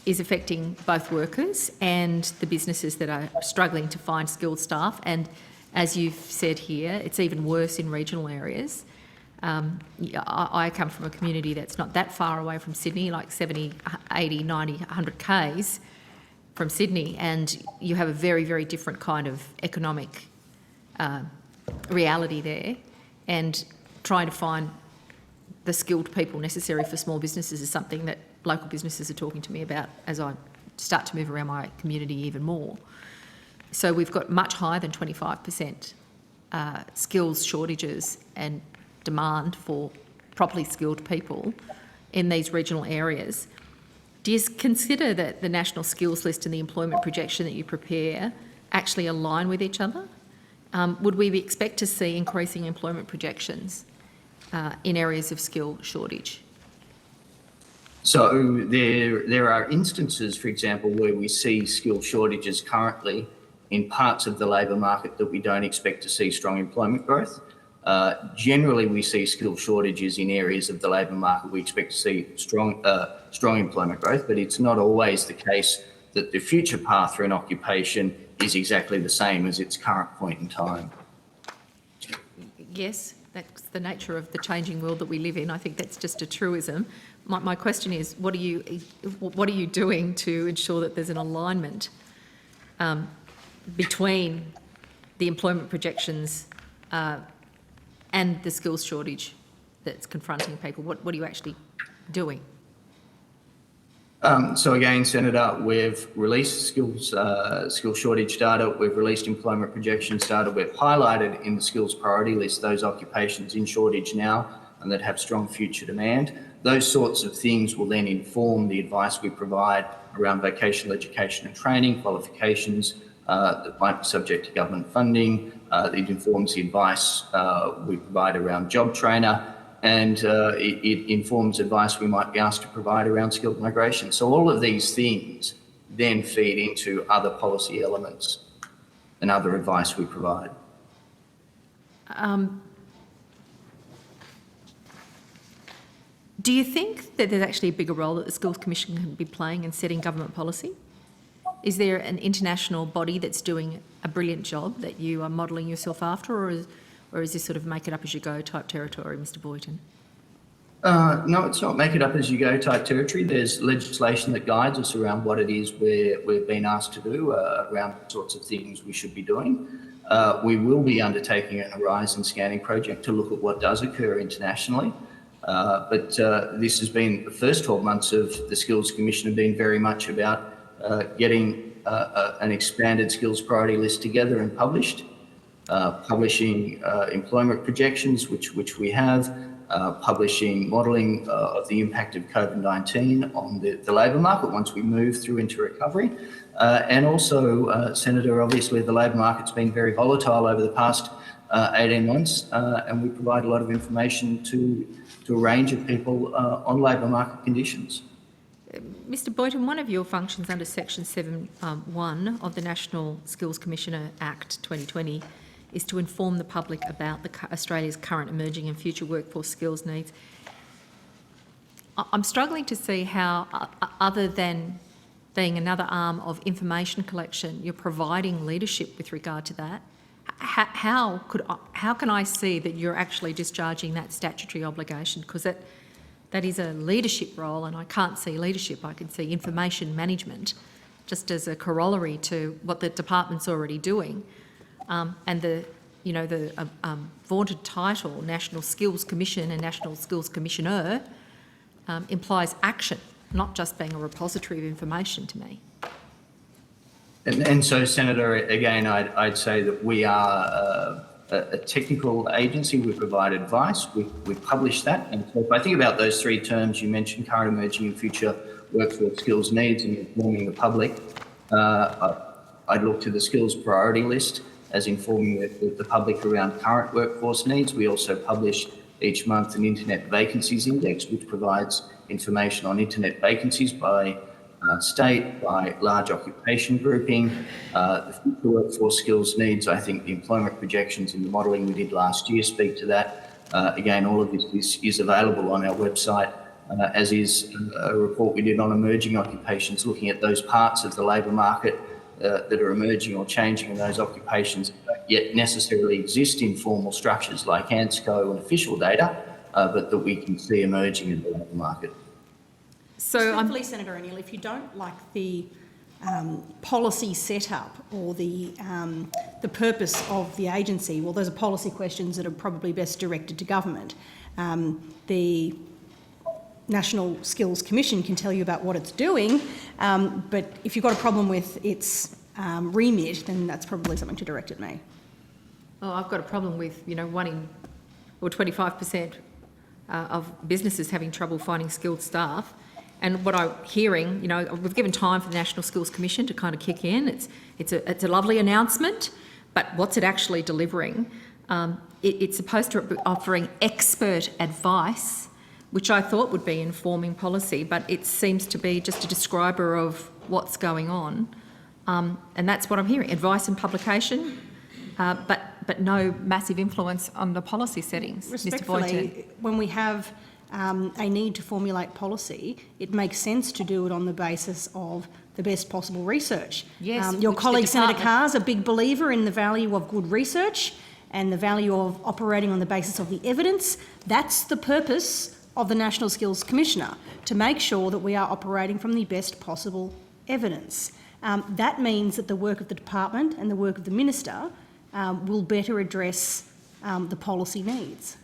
is affecting both workers and the businesses that are struggling to find skilled staff. And as you've said here, it's even worse in regional areas. I come from a community that's not that far away from Sydney, like 70, 80, 90, 100 k's from Sydney, and you have a very, very different kind of economic reality there, and trying to find the skilled people necessary for small businesses is something that local businesses are talking to me about as I start to move around my community even more. So we've got much higher than 25% skills shortages and demand for properly skilled people in these regional areas. Do you consider that the National Skills List and the employment projection that you prepare actually align with each other? Would we expect to see increasing employment projections in areas of skill shortage? So there are instances, for example, where we see skill shortages currently in parts of the labour market that we don't expect to see strong employment growth. Generally, we see skill shortages in areas of the labour market. We expect to see strong employment growth, but it's not always the case that the future path for an occupation is exactly the same as its current point in time. Yes, that's the nature of the changing world that we live in. I think that's just a truism. My question is, what are you doing to ensure that there's an alignment between the employment projections and the skills shortage that's confronting people? What are you actually doing? So again, Senator, we've released skills shortage data, we've released employment projections data, we've highlighted in the skills priority list those occupations in shortage now and that have strong future demand. Those sorts of things will then inform the advice we provide around vocational education and training, qualifications that might be subject to government funding. It informs the advice we provide around job trainer, and it informs advice we might be asked to provide around skilled migration. So all of these things then feed into other policy elements and other advice we provide. Do you think that there's actually a bigger role that the Skills Commission can be playing in setting government policy? Is there an international body that's doing a brilliant job that you are modelling yourself after, or is this sort of make it up as you go type territory, Mr. Boyton? No, it's not make it up as you go type territory. There's legislation that guides us around what it is we've been asked to do, around the sorts of things we should be doing. We will be undertaking an horizon scanning project to look at what does occur internationally. But this has been the first 12 months of the Skills Commission have been very much about getting an expanded skills priority list together and published, publishing employment projections, which we have, publishing modelling of the impact of COVID-19 on the labour market once we move through into recovery. And also, Senator, obviously the labour market's been very volatile over the past 18 months, and we provide a lot of information to a range of people on labour market conditions. Mr. Boyton, one of your functions under Section 7(1) of the National Skills Commissioner Act 2020 is to inform the public about Australia's current, emerging and future workforce skills needs. I'm struggling to see how, other than being another arm of information collection, you're providing leadership with regard to that. How can I see that you're actually discharging that statutory obligation? Because that is a leadership role, and I can't see leadership. I can see information management, just as a corollary to what the department's already doing. And the vaunted title, National Skills Commission and National Skills Commissioner, implies action, not just being a repository of information to me. And so, Senator, again, I'd say that we are a technical agency. We provide advice. We publish that. And so if I think about those three terms you mentioned, current, emerging and future workforce skills needs and informing the public, I'd look to the skills priority list as informing the public around current workforce needs. We also publish each month an Internet Vacancies Index, which provides information on internet vacancies by state, by large occupation grouping, the future workforce skills needs. I think the employment projections in the modelling we did last year speak to that. Again, all of this is available on our website, as is a report we did on emerging occupations, looking at those parts of the labour market that are emerging or changing in those occupations that don't yet necessarily exist in formal structures like ANSCO and official data, but that we can see emerging in the labour market. So, hopefully, Senator O'Neill, if you don't like the policy setup or the purpose of the agency, well, those are policy questions that are probably best directed to government. The National Skills Commission can tell you about what it's doing, but if you've got a problem with its remit, then that's probably something to direct at me. Oh, I've got a problem with 25% of businesses having trouble finding skilled staff. And what I'm hearing, we've given time for the National Skills Commission to kind of kick in. It's a lovely announcement, but what's it actually delivering? It's supposed to be offering expert advice, which I thought would be informing policy, but it seems to be just a describer of what's going on. And that's what I'm hearing, advice and publication. But but no massive influence on the policy settings, Mr Boyton. Respectfully, when we have a need to formulate policy, it makes sense to do it on the basis of the best possible research. Yes, your which the colleague Senator department- Carr is a big believer in the value of good research and the value of operating on the basis of the evidence. That's the purpose of the National Skills Commissioner, to make sure that we are operating from the best possible evidence. That means that the work of the department and the work of the minister will better address the policy needs.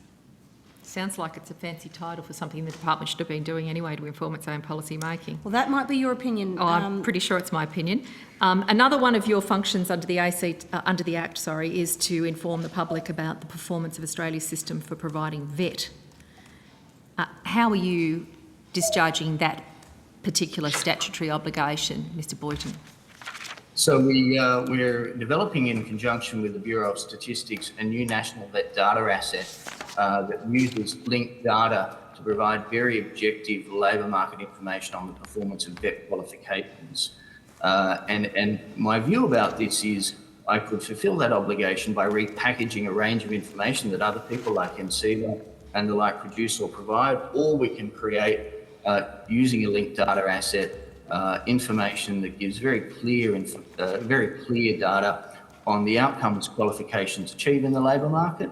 Sounds like it's a fancy title for something the department should have been doing anyway to inform its own policy making. Well, that might be your opinion. Oh, I'm pretty sure it's my opinion. Another one of your functions under the Act, is to inform the public about the performance of Australia's system for providing vet. How are you discharging that particular statutory obligation, Mr Boyton? So we're developing, in conjunction with the Bureau of Statistics, a new national vet data asset that uses linked data to provide very objective labour market information on the performance of vet qualifications. And my view about this is I could fulfil that obligation by repackaging a range of information that other people like NCEVA and the like produce or provide, or we can create, using a linked data asset, information that gives very clear data on the outcomes qualifications achieve in the labour market,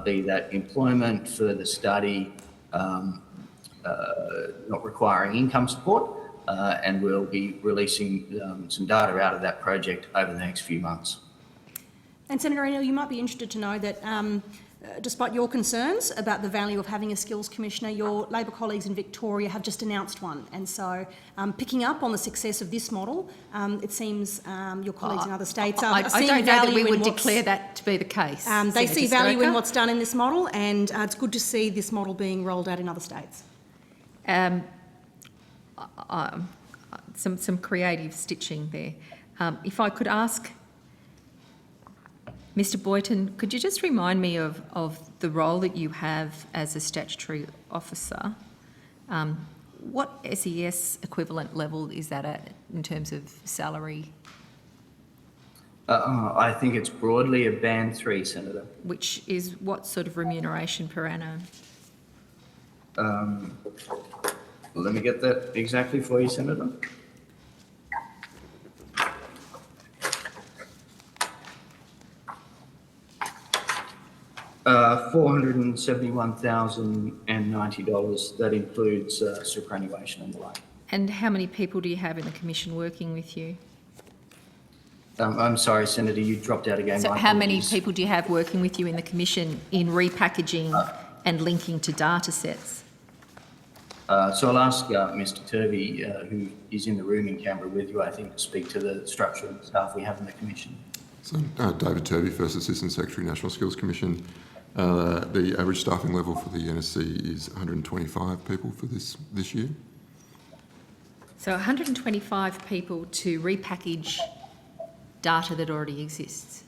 be that employment, further study, not requiring income support, and we'll be releasing some data out of that project over the next few months. And Senator O'Neill, you might be interested to know that despite your concerns about the value of having a skills commissioner, your Labor colleagues in Victoria have just announced one. And so, picking up on the success of this model, it seems your colleagues in other states are seeing I don't know that value we would in what's- declare that to be the case. They see Senator value in Sturroker. what's done in this model, and it's good to see this model being rolled out in other states. Some creative stitching there. If I could ask Mr Boyton, could you just remind me of the role that you have as a statutory officer? What SES equivalent level is that at in terms of salary? I think it's broadly a band 3, Senator. Which is what sort of remuneration per annum? Let me get that exactly for you, Senator. $471,090. That includes superannuation and the like. And how many people do you have in the commission working with you? I'm sorry, Senator, you dropped out again. So My how many apologies. people do you have working with you in the commission in repackaging and linking to data sets? So I'll ask Mr Turvey, who is in the room in Canberra with you, I think, to speak to the structure of the staff we have in the commission. So, David Turvey, First Assistant Secretary, National Skills Commission. The average staffing level for the NSC is 125 people for this year. So 125 people to repackage data that already exists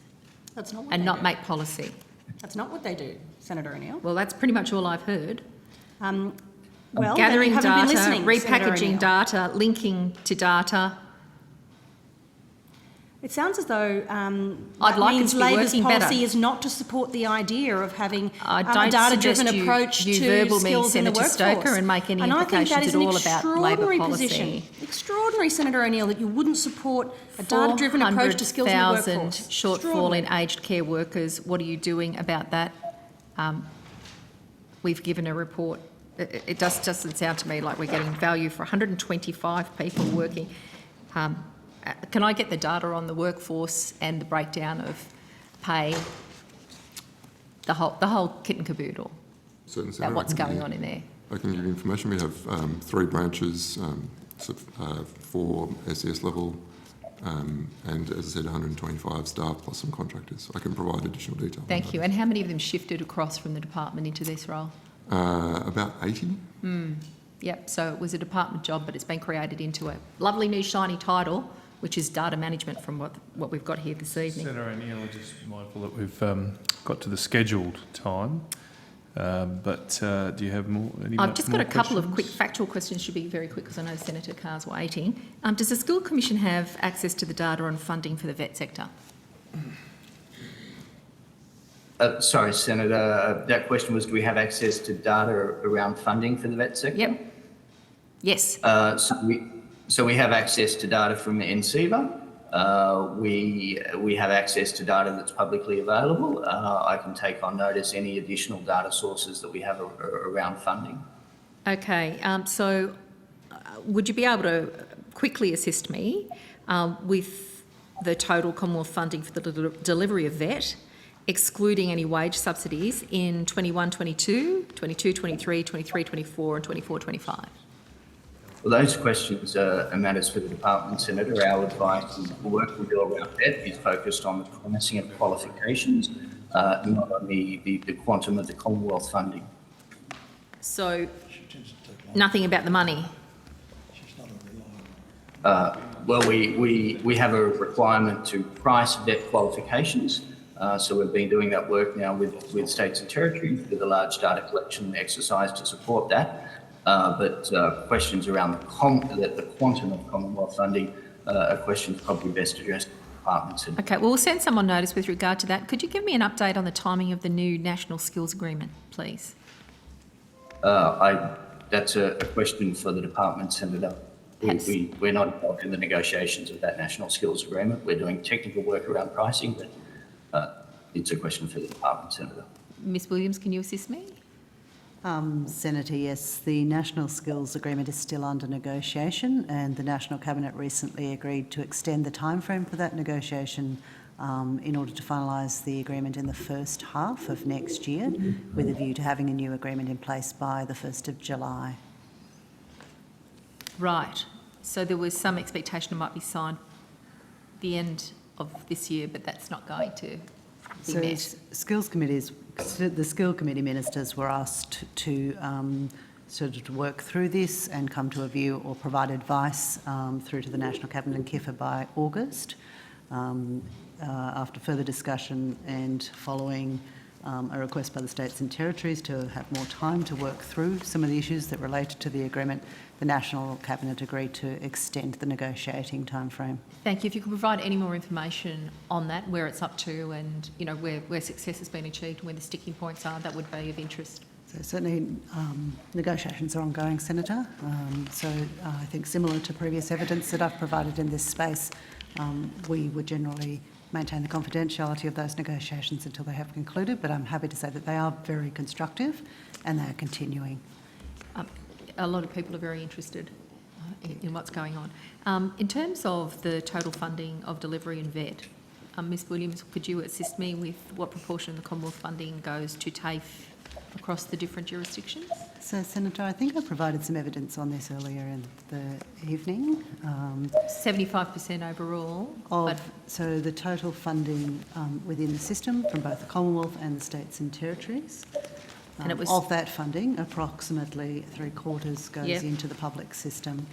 That's not what and they not do. make policy. That's not what they do, Senator O'Neill. Well, that's pretty much all I've heard. Well, then Gathering you haven't been data, listening, Senator repackaging O'Neill. data, linking to data. It sounds as though I'd that like it means to be Labor's working policy better. is not to support the idea of having I a don't data-driven suggest approach you to verbal me, skills in the Senator workforce. Stoker, and make any And I think that implications is at an all about Labor extraordinary policy. position. Extraordinary, Senator O'Neill, that you wouldn't support a data-driven approach to skills in the 400,000 workforce. shortfall in aged care workers. What are you doing about that? We've given a report. It doesn't sound to me like we're getting value for 125 people working. Can I get the data on the workforce and the breakdown of pay, the whole kit and caboodle? Certainly, About what's going on in there? I can give you information. We have 3 branches, 4 SES level, and as I said, 125 staff plus some contractors. I can provide additional detail. Thank you. And how many of them shifted across from the department into this role? About 80. Yep, so it was a department job, but it's been created into a lovely new shiny title, which is data management from what we've got here this evening. Senator O'Neill, I'm just mindful that we've got to the scheduled time, but do you have more? I've just got a couple of quick factual questions, should be very quick because I know Senator Carr's waiting. Does the School Commission have access to the data on funding for the vet sector? Sorry, Senator, that question was, do we have access to data around funding for the vet sector? Yep. Yes. So we have access to data from NCEVA. We have access to data that's publicly available. I can take on notice any additional data sources that we have around funding. Okay, so would you be able to quickly assist me with the total Commonwealth funding for the delivery of vet, excluding any wage subsidies in 21-22, 22-23, 23-24 and 24-25? Well, those questions are matters for the department, Senator. Our advice and the work we do around vet is focused on the promising of qualifications, not on the quantum of the Commonwealth funding. So nothing about the money? Well, we have a requirement to price vet qualifications. So we've been doing that work now with states and territories with a large data collection exercise to support that. But questions around the quantum of Commonwealth funding are questions probably best addressed to the departments. Okay, well, we'll send someone notice with regard to that. Could you give me an update on the timing of the new National Skills Agreement, please? That's a question for the department, Senator. We're not involved in the negotiations of that National Skills Agreement. We're doing technical work around pricing, but it's a question for the department, Senator. Ms Williams, can you assist me? Senator, yes, the National Skills Agreement is still under negotiation, and the National Cabinet recently agreed to extend the timeframe for that negotiation in order to finalise the agreement in the first half of next year, with a view to having a new agreement in place by the 1st of July. Right. So there was some expectation it might be signed the end of this year, but that's not going to be met. The Skill Committee ministers were asked to sort of work through this and come to a view or provide advice through to the National Cabinet and KIFA by August. After further discussion and following a request by the states and territories to have more time to work through some of the issues that related to the agreement, the National Cabinet agreed to extend the negotiating timeframe. Thank you. If you could provide any more information on that, where it's up to and, you know, where success has been achieved and where the sticking points are, that would be of interest. So certainly negotiations are ongoing, Senator. I think similar to previous evidence that I've provided in this space, we would generally maintain the confidentiality of those negotiations until they have concluded, but I'm happy to say that they are very constructive and they are continuing. A lot of people are very interested in what's going on. In terms of the total funding of delivery and vet, Ms Williams, could you assist me with what proportion of the Commonwealth funding goes to TAFE across the different jurisdictions? So, Senator, I think I provided some evidence on this earlier in the evening. 75% overall. So the total funding within the system from both the Commonwealth and the states and territories. And it was, of that funding, approximately 3/4 goes into the public system.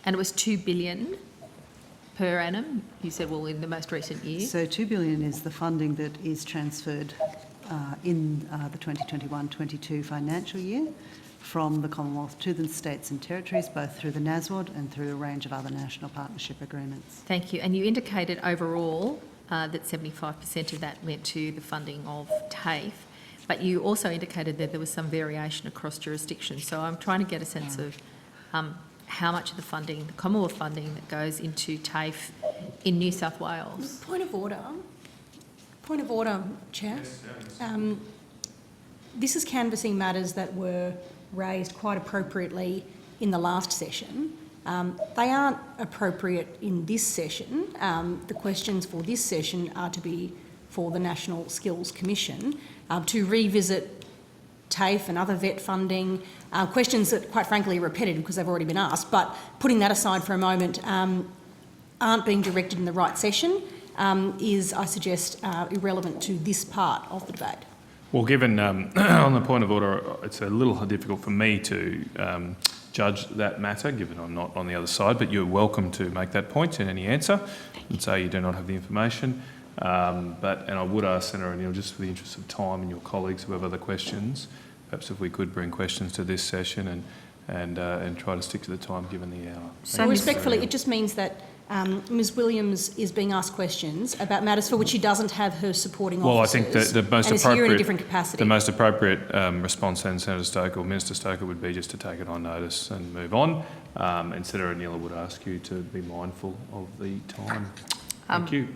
And it was $2 billion per annum, you said, well, in the most recent year? So $2 billion is the funding that is transferred in the 2021-22 financial year from the Commonwealth to the states and territories, both through the NASWAD and through a range of other national partnership agreements. Thank you. And you indicated overall that 75% of that went to the funding of TAFE. But you also indicated that there was some variation across jurisdictions. So I'm trying to get a sense of how much of the funding, the Commonwealth funding, that goes into TAFE in New South Wales. Point of order, Chair. This is canvassing matters that were raised quite appropriately in the last session. They aren't appropriate in this session. The questions for this session are to be for the National Skills Commission to revisit TAFE and other vet funding, questions that quite frankly are repetitive because they've already been asked, but putting that aside for a moment, aren't being directed in the right session is, I suggest, irrelevant to this part of the debate. Well, given on the point of order, it's a little difficult for me to judge that matter, given I'm not on the other side, but you're welcome to make that point in any answer and say you do not have the information. And I would ask Senator O'Neill, just for the interest of time and your colleagues who have other questions, perhaps if we could bring questions to this session and try to stick to the time given the hour. So respectfully, it just means that Ms Williams is being asked questions about matters for which she doesn't have her supporting Well, I officers. think that the most and is here in a appropriate, different capacity. the most appropriate response then, Senator Stoker or Minister Stoker, would be just to take it on notice and move on. And Senator O'Neill would ask you to be mindful of the time. Thank you.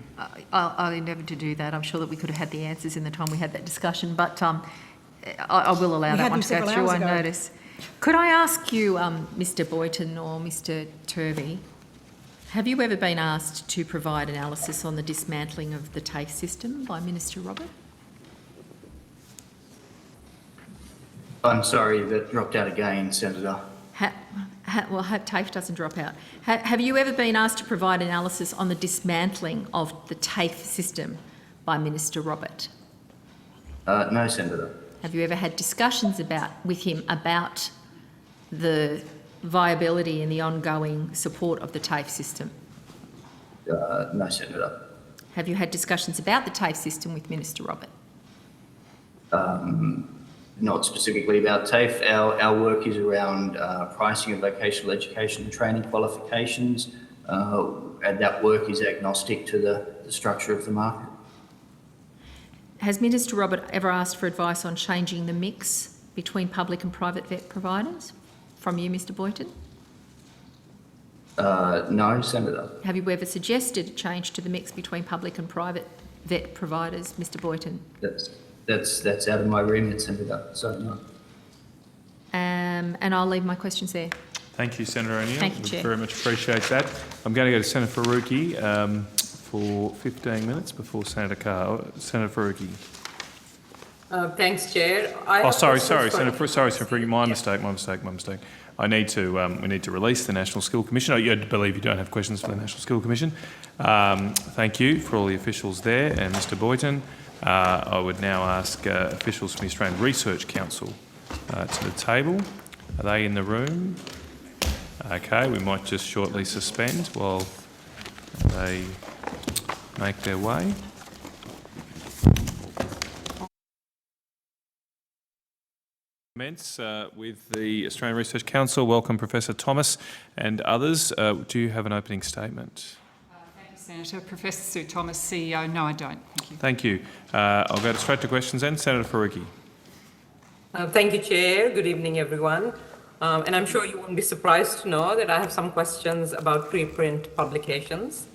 I'll endeavour to do that. I'm sure that we could have had the answers in the time we had that discussion, but I will allow We that had one them to go several through hours on ago. notice. Could I ask you, Mr Boyton or Mr Turvey, have you ever been asked to provide analysis on the dismantling of the TAFE system by Minister Robert? I'm sorry, that dropped out again, Senator. Well, TAFE doesn't drop out. Have you ever been asked to provide analysis on the dismantling of the TAFE system by Minister Robert? No, Senator. Have you ever had discussions with him about the viability and the ongoing support of the TAFE system? No, Senator. Have you had discussions about the TAFE system with Minister Robert? Not specifically about TAFE. Our work is around pricing of vocational education and training qualifications, and that work is agnostic to the structure of the market. Has Minister Robert ever asked for advice on changing the mix between public and private vet providers from you, Mr Boyton? No, Senator. Have you ever suggested a change to the mix between public and private vet providers, Mr Boyton? That's out of my remit, Senator. So no. And I'll leave my questions there. Thank you, Senator O'Neill. Thank you, We Chair. very much appreciate that. I'm going to go to Senator Faruqi for 15 minutes before Senator Carr. Senator Faruqi. Thanks, Chair. Sorry, Senator Faruqi. My mistake. We need to release the National Skill Commission. I believe you don't have questions for the National Skill Commission. Thank you for all the officials there and Mr Boyton. I would now ask officials from the Australian Research Council to the table. Are they in the room? Okay, we might just shortly suspend while they make their way. Commence with the Australian Research Council. Welcome Professor Thomas and others. Do you have an opening statement? Thank you, Senator. Professor Sue Thomas, CEO. No, I don't. Thank you. Thank you. I'll go straight to questions then. Senator Faruqi. Thank you, Chair. Good evening, everyone. And I'm sure you won't be surprised to know that I have some questions about preprint publications.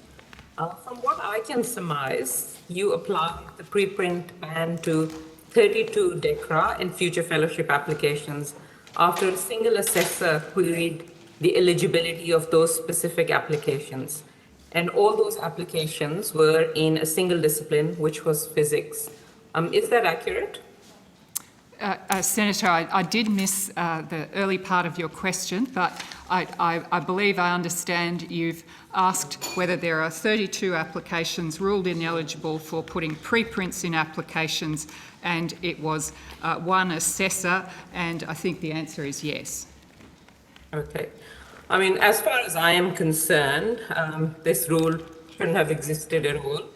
From what I can surmise, you applied the preprint ban to 32 DECRA and future fellowship applications after a single assessor queried the eligibility of those specific applications. And all those applications were in a single discipline, which was physics. Is that accurate? Senator, I did miss the early part of your question, but I believe I understand you've asked whether there are 32 applications ruled ineligible for putting preprints in applications, and it was one assessor, and I think the answer is yes. Okay. I mean, as far as I am concerned, this rule shouldn't have existed at all.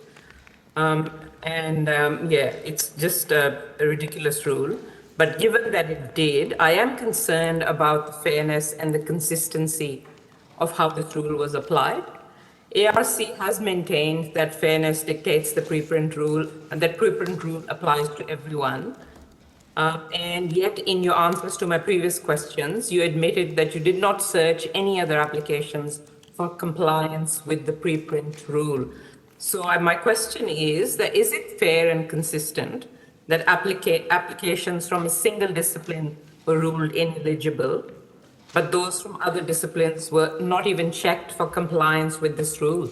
Yeah, it's just a ridiculous rule. But given that it did, I am concerned about the fairness and the consistency of how this rule was applied. ARC has maintained that fairness dictates the preprint rule and that preprint rule applies to everyone. And yet in your answers to my previous questions, you admitted that you did not search any other applications for compliance with the preprint rule. So my question is it fair and consistent that applications from a single discipline were ruled ineligible, but those from other disciplines were not even checked for compliance with this rule?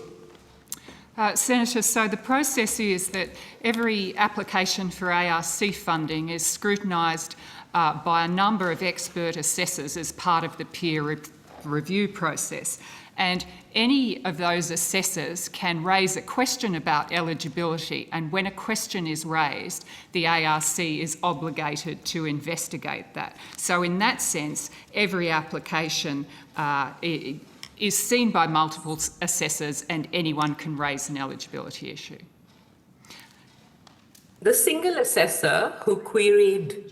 Senator, so the process is that every application for ARC funding is scrutinised by a number of expert assessors as part of the peer review process. And any of those assessors can raise a question about eligibility, and when a question is raised, the ARC is obligated to investigate that. So in that sense, every application is seen by multiple assessors and anyone can raise an eligibility issue. The single assessor who queried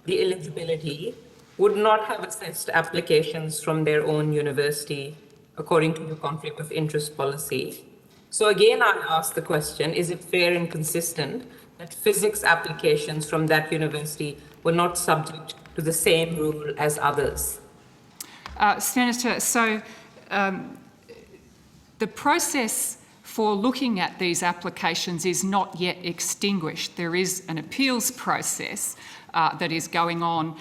the eligibility would not have assessed applications from their own university according to the conflict of interest policy. So again, I ask the question, is it fair and consistent that physics applications from that university were not subject to the same rule as others? Senator, so the process for looking at these applications is not yet extinguished. There is an appeals process that is going on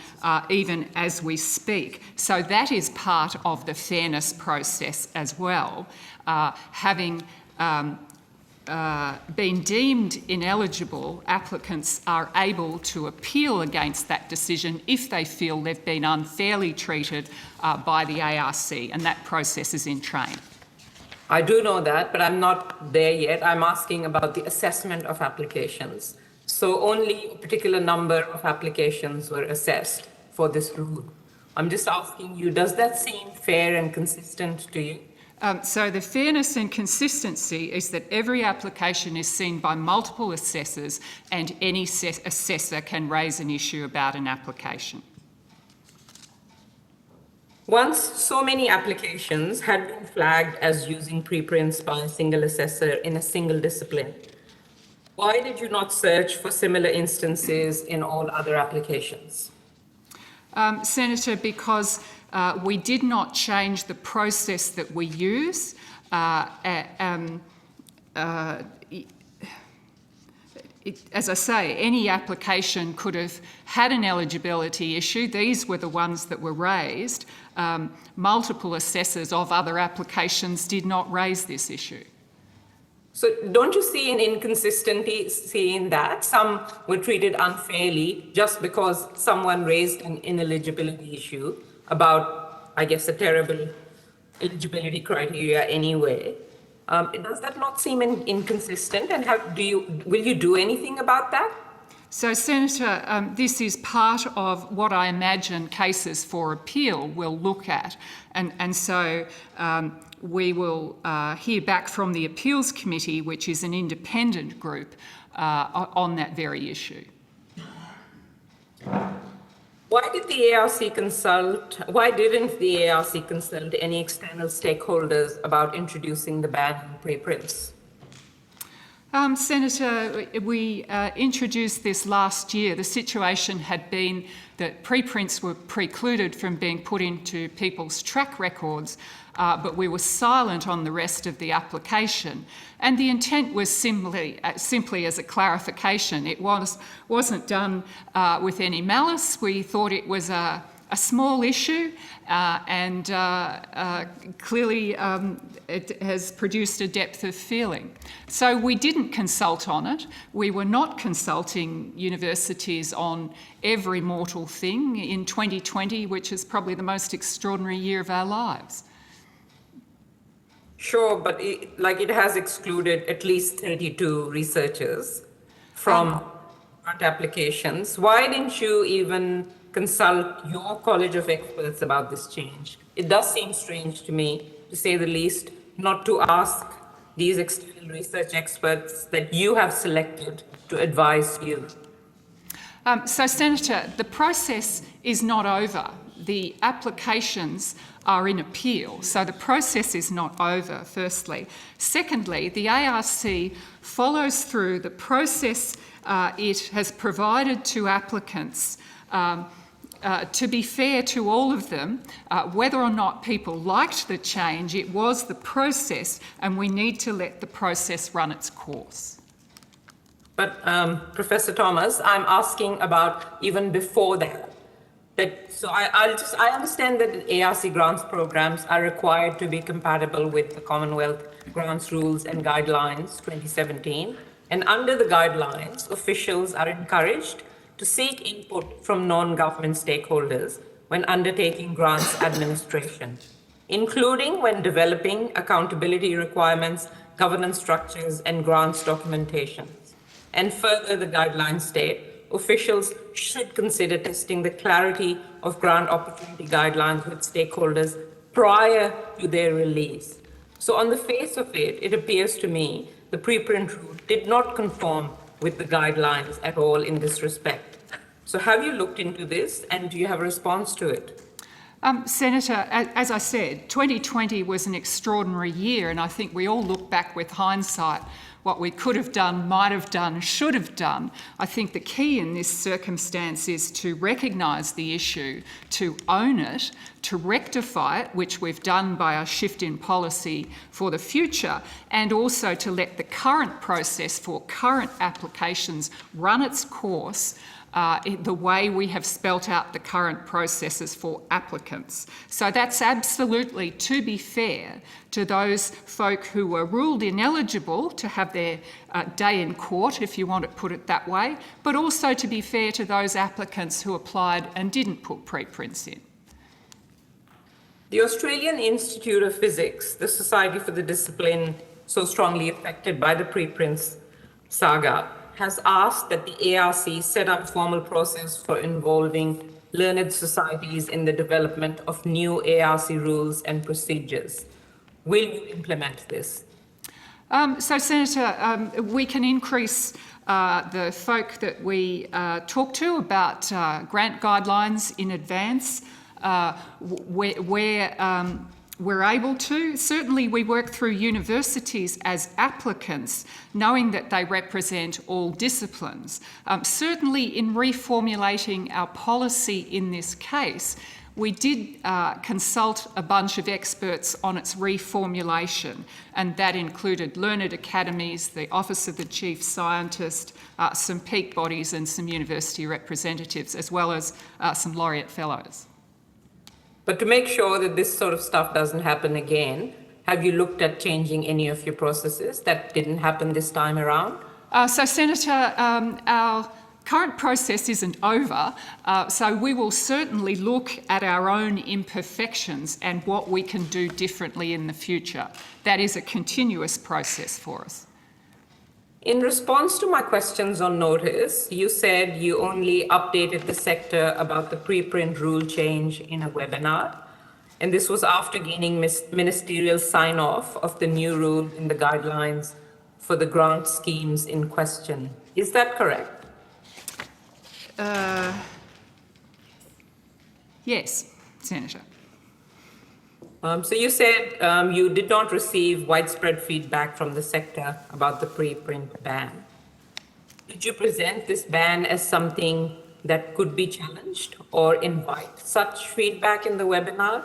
even as we speak. So that is part of the fairness process as well. Having been deemed ineligible, applicants are able to appeal against that decision if they feel they've been unfairly treated by the ARC, and that process is in train. I do know that, but I'm not there yet. I'm asking about the assessment of applications. So only a particular number of applications were assessed for this rule. I'm just asking you, does that seem fair and consistent to you? So the fairness and consistency is that every application is seen by multiple assessors and any assessor can raise an issue about an application. Once so many applications had been flagged as using preprints by a single assessor in a single discipline, why did you not search for similar instances in all other applications? Senator, because we did not change the process that we use. As I say, any application could have had an eligibility issue. These were the ones that were raised. Multiple assessors of other applications did not raise this issue. So don't you see an inconsistency in that? Some were treated unfairly just because someone raised an ineligibility issue about, I guess, a terrible eligibility criteria anyway. Does that not seem inconsistent? And will you do anything about that? So, Senator, this is part of what I imagine cases for appeal will look at. And so we will hear back from the Appeals Committee, which is an independent group, on that very issue. Why didn't the ARC consult any external stakeholders about introducing the ban on preprints? Senator, we introduced this last year. The situation had been that preprints were precluded from being put into people's track records, but we were silent on the rest of the application. And the intent was simply as a clarification. It wasn't done with any malice. We thought it was a small issue, and clearly it has produced a depth of feeling. So we didn't consult on it. We were not consulting universities on every mortal thing in 2020, which is probably the most extraordinary year of our lives. Sure, but it has excluded at least 32 researchers from grant applications. Why didn't you even consult your College of Experts about this change? It does seem strange to me, to say the least, not to ask these external research experts that you have selected to advise you. So, Senator, the process is not over. The applications are in appeal, so the process is not over, firstly. Secondly, the ARC follows through the process it has provided to applicants. To be fair to all of them, whether or not people liked the change, it was the process, and we need to let the process run its course. But Professor Thomas, I'm asking about even before that. I understand that ARC grants programs are required to be compatible with the Commonwealth Grants Rules and Guidelines 2017, and under the guidelines, officials are encouraged to seek input from non-government stakeholders when undertaking grants administration, including when developing accountability requirements, governance structures, and grants documentation. And further, the guidelines state officials should consider testing the clarity of grant opportunity guidelines with stakeholders prior to their release. So on the face of it, it appears to me the preprint rule did not conform with the guidelines at all in this respect. So have you looked into this, and do you have a response to it? Senator, as I said, 2020 was an extraordinary year, and I think we all look back with hindsight what we could have done, might have done, should have done. I think the key in this circumstance is to recognise the issue, to own it, to rectify it, which we've done by our shift in policy for the future, and also to let the current process for current applications run its course the way we have spelt out the current processes for applicants. So that's absolutely to be fair to those folk who were ruled ineligible to have their day in court, if you want to put it that way, but also to be fair to those applicants who applied and didn't put preprints in. The Australian Institute of Physics, the society for the discipline so strongly affected by the preprints saga, has asked that the ARC set up a formal process for involving learned societies in the development of new ARC rules and procedures. Will you implement this? So, Senator, we can increase the folk that we talk to about grant guidelines in advance where we're able to. Certainly we work through universities as applicants, knowing that they represent all disciplines. Certainly in reformulating our policy in this case, we did consult a bunch of experts on its reformulation, and that included learned academies, the Office of the Chief Scientist, some peak bodies and some university representatives, as well as some laureate fellows. But to make sure that this sort of stuff doesn't happen again, have you looked at changing any of your processes that didn't happen this time around? So, Senator, our current process isn't over, so we will certainly look at our own imperfections and what we can do differently in the future. That is a continuous process for us. In response to my questions on notice, you said you only updated the sector about the preprint rule change in a webinar, and this was after gaining ministerial sign-off of the new rule in the guidelines for the grant schemes in question. Is that correct? Yes, Senator. So you said you did not receive widespread feedback from the sector about the preprint ban. Did you present this ban as something that could be challenged or invite such feedback in the webinar?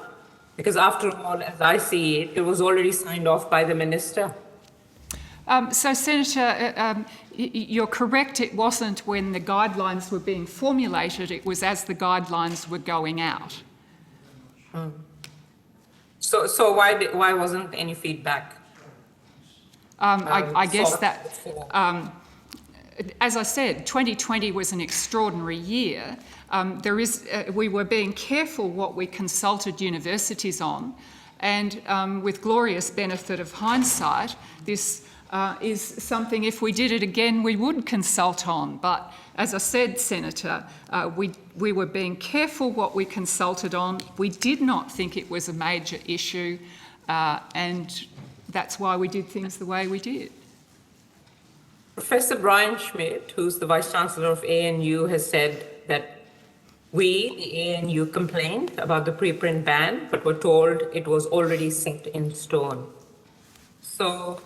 Because after all, as I see it, it was already signed off by the minister. So, Senator, you're correct, it wasn't when the guidelines were being formulated, it was as the guidelines were going out. So why wasn't any feedback? I guess that, as I said, 2020 was an extraordinary year. We were being careful what we consulted universities on, and with glorious benefit of hindsight, this is something, if we did it again, we would consult on. But as I said, Senator, we were being careful what we consulted on. We did not think it was a major issue, and that's why we did things the way we did. Professor Brian Schmidt, who's the Vice-Chancellor of ANU, has said that we, the ANU, complained about the preprint ban, but were told it was already set in stone. So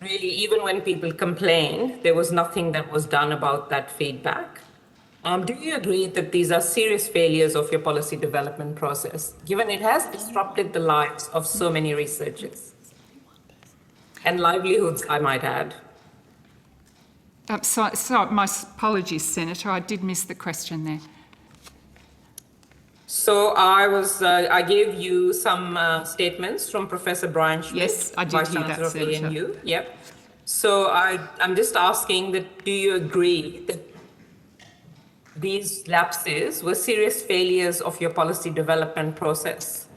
really, even when people complained, there was nothing that was done about that feedback. Do you agree that these are serious failures of your policy development process, given it has disrupted the lives of so many researchers? And livelihoods, I might add. So my apologies, Senator, I did miss the question there. So I gave you some statements from Professor Brian Schmidt. Yes, I did hear that, Senator. ANU. Yep. So I'm just asking that, do you agree that these lapses were serious failures of your policy development process?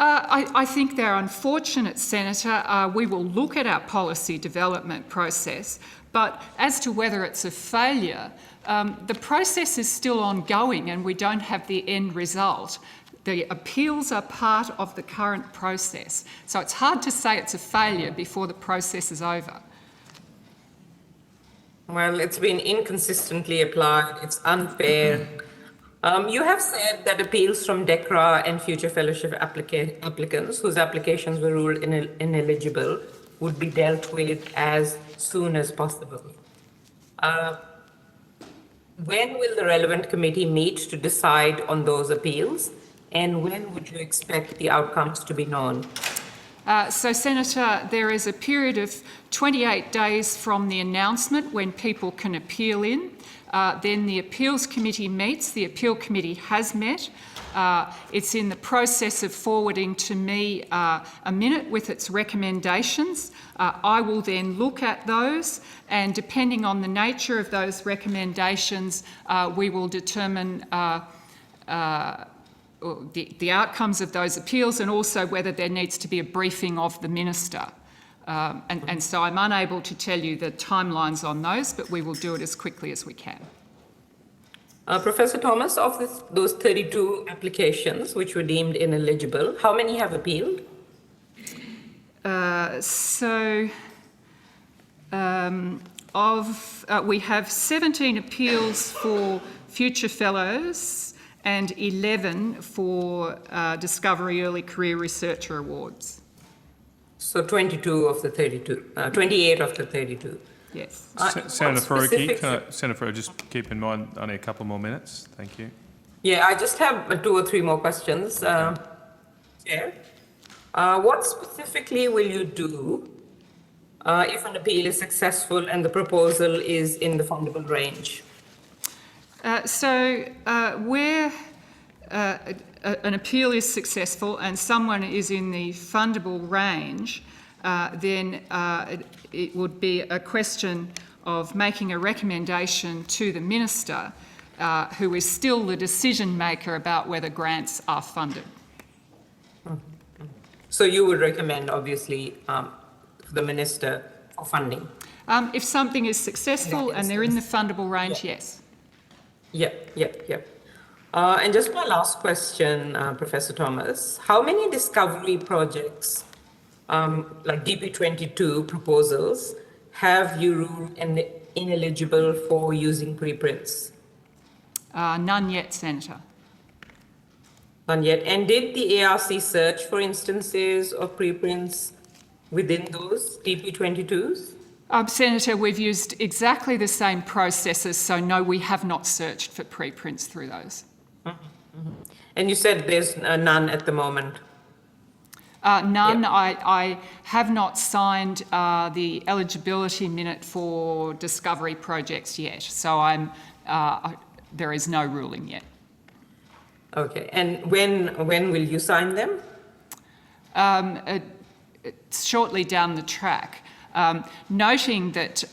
I think they're unfortunate, Senator. We will look at our policy development process, but as to whether it's a failure, the process is still ongoing and we don't have the end result. The appeals are part of the current process. So it's hard to say it's a failure before the process is over. Well, it's been inconsistently applied. It's unfair. You have said that appeals from DECRA and future fellowship applicants whose applications were ruled ineligible would be dealt with as soon as possible. When will the relevant committee meet to decide on those appeals, and when would you expect the outcomes to be known? So, Senator, there is a period of 28 days from the announcement when people can appeal in. Then the Appeals Committee meets. The Appeal Committee has met. It's in the process of forwarding to me a minute with its recommendations. I will then look at those, and depending on the nature of those recommendations, we will determine the outcomes of those appeals, and also whether there needs to be a briefing of the Minister. And so I'm unable to tell you the timelines on those, but we will do it as quickly as we can. Professor Thomas, of those 32 applications which were deemed ineligible, how many have appealed? We have 17 appeals for future fellows and 11 for Discovery Early Career Researcher Awards. So 22 of the 32, 28 of the 32. Yes. Senator Faruqi, Senator Faruqi, just keep in mind only a couple more minutes. Thank you. Yeah, I just have 2 or 3 more questions. Chair, what specifically will you do if an appeal is successful and the proposal is in the fundable range? Where an appeal is successful and someone is in the fundable range, then it would be a question of making a recommendation to the Minister, who is still the decision maker about whether grants are funded. So you would recommend, obviously, the Minister for funding? If something is successful and they're in the fundable range, yes. Yep. And just my last question, Professor Thomas, how many discovery projects, like DP22 proposals, have you ruled ineligible for using preprints? None yet, Senator. None yet. And did the ARC search for instances of preprints within those DP22s? Senator, we've used exactly the same processes, so no, we have not searched for preprints through those. And you said there's none at the moment? None. Yep. I have not signed the eligibility minute for discovery projects yet, so there is no ruling yet. Okay. And when will you sign them? Shortly down the track. Noting that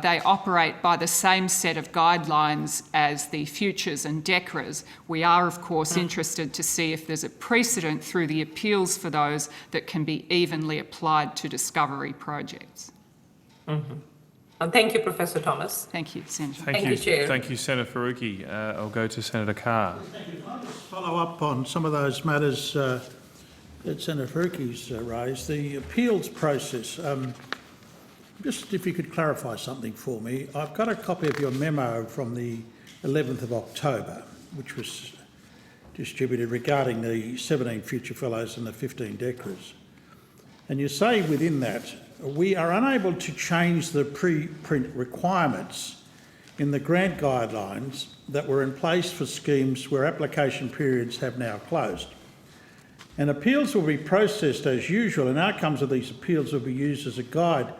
they operate by the same set of guidelines as the Futures and DECRAs, we are, of course, interested to see if there's a precedent through the appeals for those that can be evenly applied to discovery projects. Thank you, Professor Thomas. Thank you, Senator. Thank you, Chair. Thank you, Senator Faruqi. I'll go to Senator Carr. Thank you. I'll just follow up on some of those matters that Senator Faruqi's raised. The appeals process. Just if you could clarify something for me. I've got a copy of your memo from the 11th of October, which was distributed regarding the 17 Future Fellows and the 15 DECRAs. And you say within that, we are unable to change the preprint requirements in the grant guidelines that were in place for schemes where application periods have now closed. And appeals will be processed as usual, and outcomes of these appeals will be used as a guide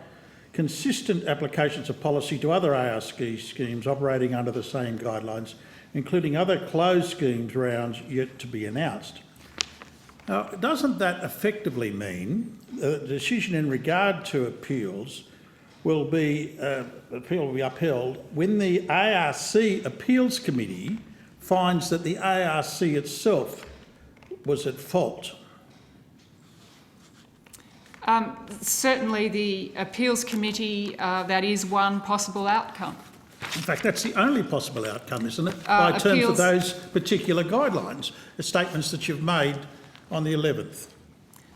consistent applications of policy to other ARC schemes operating under the same guidelines, including other closed schemes rounds yet to be announced. Now, doesn't that effectively mean the decision in regard to appeals will be upheld when the ARC Appeals Committee finds that the ARC itself was at fault? Certainly the Appeals Committee, that is one possible outcome. In fact, that's the only possible outcome, isn't it? By terms of those particular guidelines, the statements that you've made on the 11th.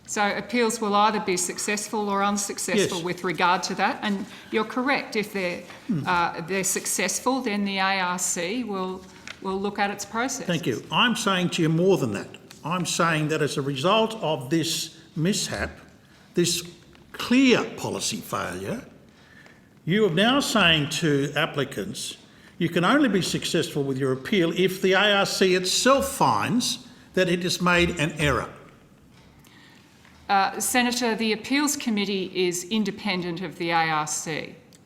So appeals will either be successful or unsuccessful with regard to that. And you're correct, if they're successful, then the ARC will will look at its process. Thank you. I'm saying to you more than that. I'm saying that as a result of this mishap, this clear policy failure, you are now saying to applicants, you can only be successful with your appeal if the ARC itself finds that it has made an error. Senator, the Appeals Committee is independent of the ARC.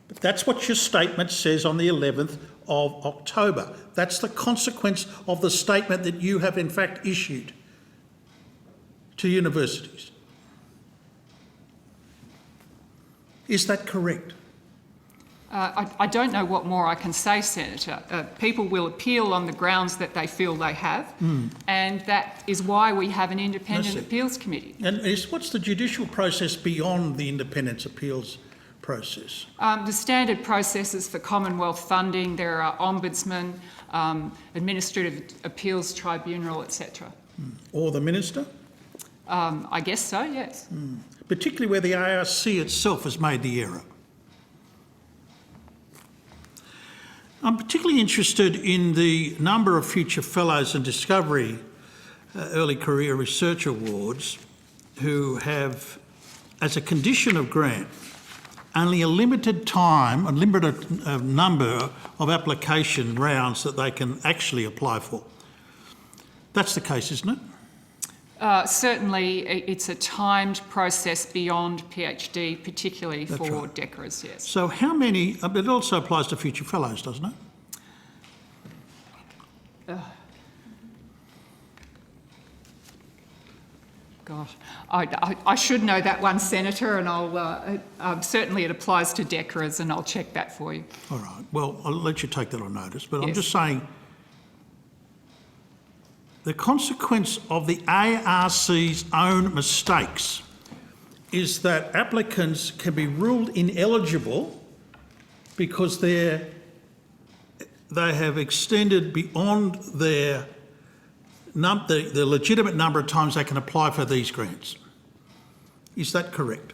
But that's what your statement says on the 11th of October. That's the consequence of the statement that you have in fact issued to universities. Is that correct? I don't know what more I can say, Senator. People will appeal on the grounds that they feel they have, and that is why we have an independent appeals committee. And what's the judicial process beyond the independent appeals process? The standard processes for Commonwealth funding, there are ombudsman, administrative appeals tribunal, etc. Or the minister? I guess so, yes. Particularly where the ARC itself has made the error. I'm particularly interested in the number of Future Fellows and Discovery Early Career Research Awards who have, as a condition of grant, only a limited time, a limited number of application rounds that they can actually apply for. That's the case, isn't it? Certainly, it's a timed process beyond PhD, particularly That's for right. DECRAs, yes. So how many, it also applies to Future Fellows, doesn't it? Gosh, I should know that one, Senator, and I'll certainly it applies to DECRAs, and I'll check that for you. All right, well, I'll let you take that on notice, but I'm Yes. just saying the consequence of the ARC's own mistakes is that applicants can be ruled ineligible because they have extended beyond the legitimate number of times they can apply for these grants. Is that correct?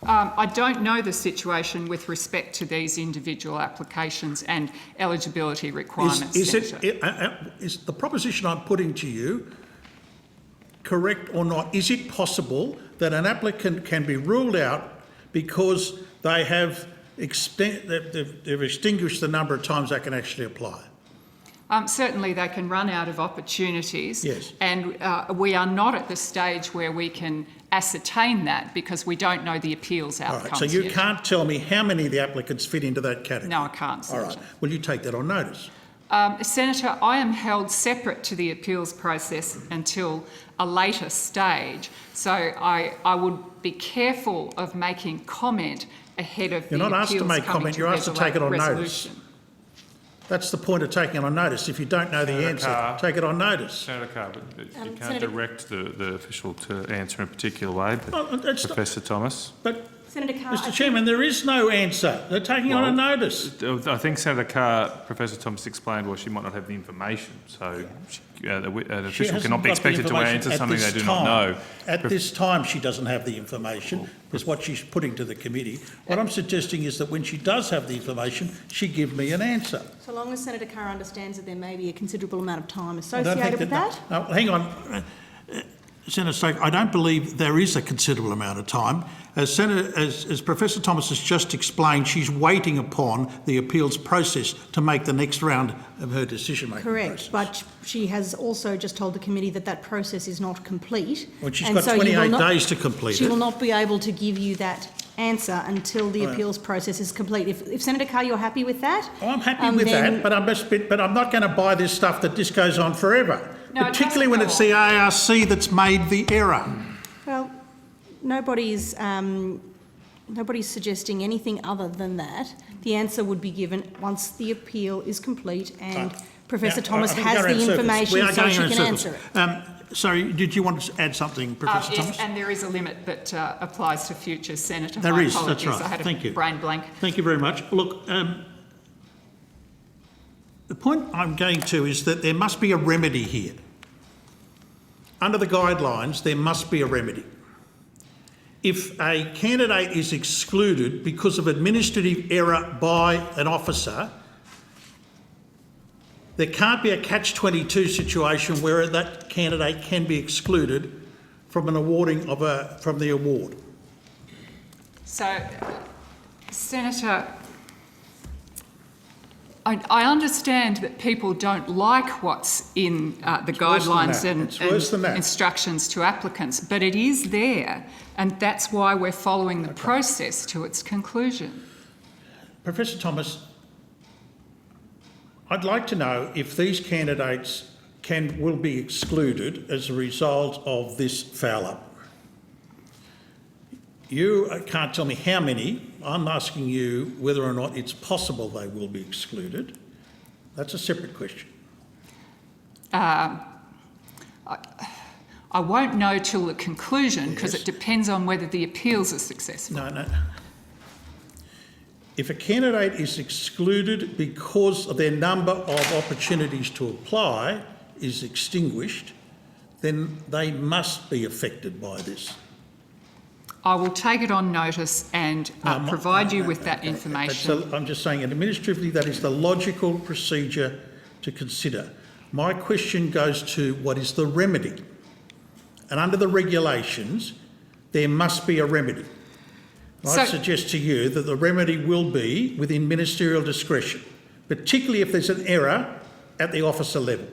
I don't know the situation with respect to these individual applications and eligibility requirements, Senator. Is the proposition I'm putting to you correct or not? Is it possible that an applicant can be ruled out because they have they've extinguished the number of times they can actually apply? Certainly they can run out of opportunities. Yes. And we are not at the stage where we can ascertain that because we don't know the appeals All outcomes right, so you yet. can't tell me how many of the applicants fit into that category? No, I can't, All Senator. right, will you take that on notice? Senator, I am held separate to the appeals process until a later stage, so I would be careful of making comment ahead of You're the not asked to appeals make coming comment, to you're asked to take it on notice. resolution. That's the point of taking it on notice. If you don't know the Senator answer, Carr. take it on notice. Senator Carr, but you can't Senator- direct the official to answer in a particular way, but Well, it's not- Professor Thomas. But, Senator Carr, Mr Chairman, there is no answer. They're taking on a notice. I think Senator Carr, Professor Thomas explained why she might not have the information, so an She official hasn't cannot be got the expected to information answer at something this they do not time. know. At this time, she doesn't have the information, is what she's putting to the committee. What I'm suggesting is that when she does have the information, she give me an answer. so long as Senator Carr understands that there may be a considerable amount of time I don't think associated with that. No, hang on. Senator Stokes, I don't believe there is a considerable amount of time. As Professor Thomas has just explained, she's waiting upon the appeals process to make the next round of her decision-making Correct, process. but she has also just told the committee that that process is not complete. Well, she's and got so you will 28 not- days to complete She it. will not be able to give you that answer until the Right. appeals process is complete. If Senator Carr, you're happy with that? Oh, I'm happy with then- that, but I'm not going to buy this stuff that just goes on forever, No, it particularly doesn't when go it's on. the ARC that's made the error. Well, nobody's suggesting anything other than that. The answer would be given once the appeal is complete and Professor Now, Thomas I think has we're the going around circles. information We are so going she around can circles. answer it. Sorry, did you want to add something, Professor Yes, Thomas? and there is a limit that applies to future, Senator. There My is, that's apologies, right. I had Thank a you. brain blank. Thank you very much. Look, the point I'm going to is that there must be a remedy here. Under the guidelines, there must be a remedy. If a candidate is excluded because of administrative error by an officer, there can't be a catch-22 situation where that candidate can be excluded from an awarding from the award. So, Senator, I understand that people don't like what's in the guidelines and instructions to applicants, but it is there, and that's why we're following the process to its conclusion. Professor Thomas, I'd like to know if these candidates will be excluded as a result of this foul-up. You can't tell me how many. I'm asking you whether or not it's possible they will be excluded. That's a separate question. I won't know till the conclusion because it depends on whether the appeals are successful. No. If a candidate is excluded because of their number of opportunities to apply is extinguished, then they must be affected by this. I will take it on notice and provide you with that information. I'm just saying, administratively, that is the logical procedure to consider. My question goes to what is the remedy? And under the regulations, there must be a remedy. I suggest to you that the remedy will be within ministerial discretion, particularly if there's an error at the officer level.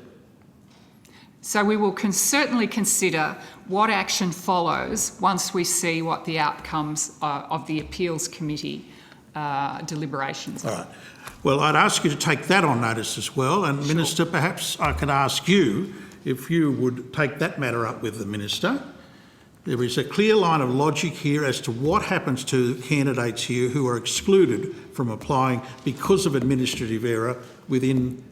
So we will certainly consider what action follows once we see what the outcomes of the appeals committee deliberations are. All right. Well, I'd ask you to take that on notice as well. And Minister, perhaps I could ask you if you would take that matter up with the Minister. There is a clear line of logic here as to what happens to candidates here who are excluded from applying because of administrative error within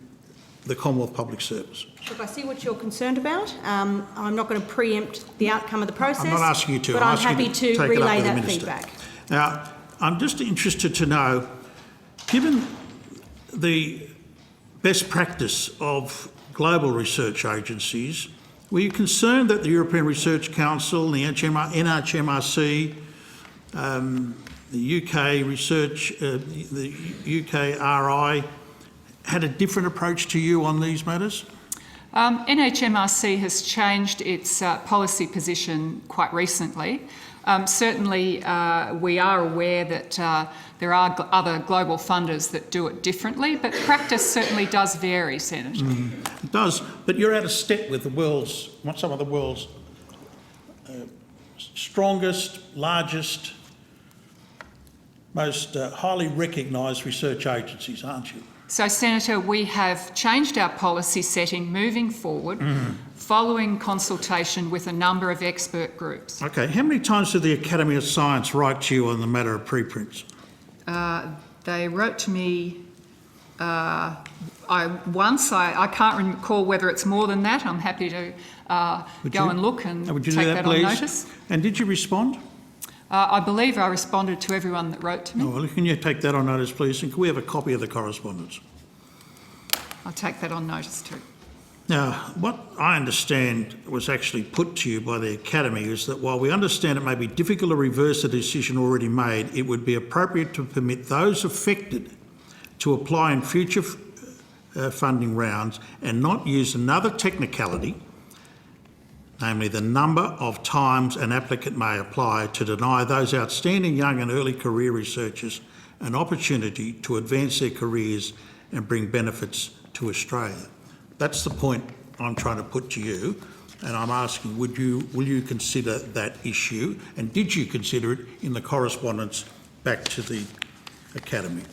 the Commonwealth Public Service. Look, I see what you're concerned about. I'm not going to preempt the outcome of the process. I'm not asking you to. But I'm happy to relay that feedback. Now, I'm just interested to know, given the best practice of global research agencies, were you concerned that the European Research Council, the NHMRC, the UK Research, the UK RI, had a different approach to you on these matters? NHMRC has changed its policy position quite recently. Certainly, we are aware that there are other global funders that do it differently, but practice certainly does vary, Senator. It does, but you're out of step with some of the world's strongest, largest, most highly recognised research agencies, aren't you? So, Senator, we have changed our policy setting moving forward, following consultation with a number of expert groups. Okay, how many times did the Academy of Science write to you on the matter of preprints? They wrote to me once. I can't recall whether it's more than that. I'm happy to go and look and take that on notice. And did you respond? I believe I responded to everyone that wrote to me. Oh, well, can you take that on notice, please? And can we have a copy of the correspondence? I'll take that on notice too. Now, what I understand was actually put to you by the Academy is that while we understand it may be difficult to reverse a decision already made, it would be appropriate to permit those affected to apply in future funding rounds and not use another technicality, namely the number of times an applicant may apply, to deny those outstanding young and early career researchers an opportunity to advance their careers and bring benefits to Australia. That's the point I'm trying to put to you, and I'm asking, will you consider that issue, and did you consider it in the correspondence back to the Academy?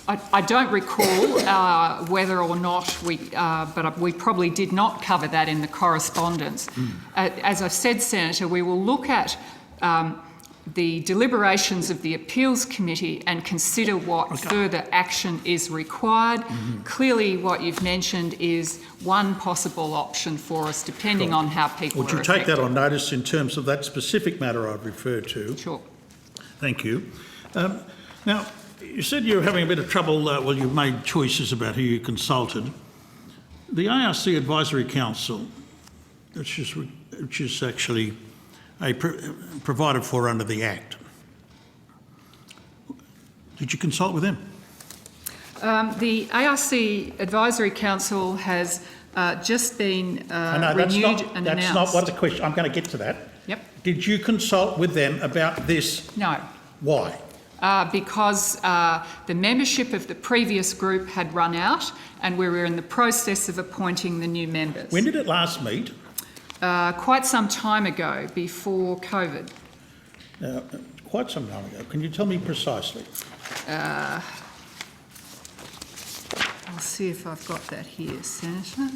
I don't recall whether or not but we probably did not cover that in the correspondence. As I've said, Senator, we will look at the deliberations of the Appeals Committee and consider what further action is required. Clearly, what you've mentioned is one possible option for us, depending on how people are affected. Would you take that on notice in terms of that specific matter I've referred to? Sure. Thank you. Now, you said you're having a bit of trouble, you've made choices about who you consulted. The ARC Advisory Council, which is actually provided for under the Act, did you consult with them? The ARC Advisory Council has just been No, renewed and that's announced. not what the question. I'm going to get to that. Yep. Did you consult with them about this? No. Why? Because the membership of the previous group had run out and we were in the process of appointing the new members. When did it last meet? Quite some time ago, before COVID. Quite some time ago. Can you tell me precisely? I'll see if I've got that here, Senator.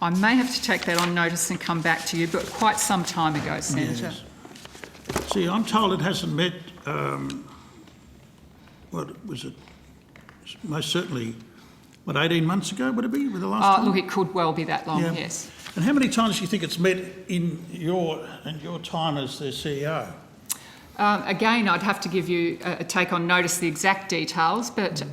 I may have to take that on notice and come back to you, but quite some time ago, Senator. Yes. See, I'm told it hasn't met, what was it? Most certainly, 18 months ago, would it be, with the last time? Look, it could well be that long, Yeah. yes. And how many times do you think it's met in your time as the CEO? Again, I'd have to give you take on notice the exact details, but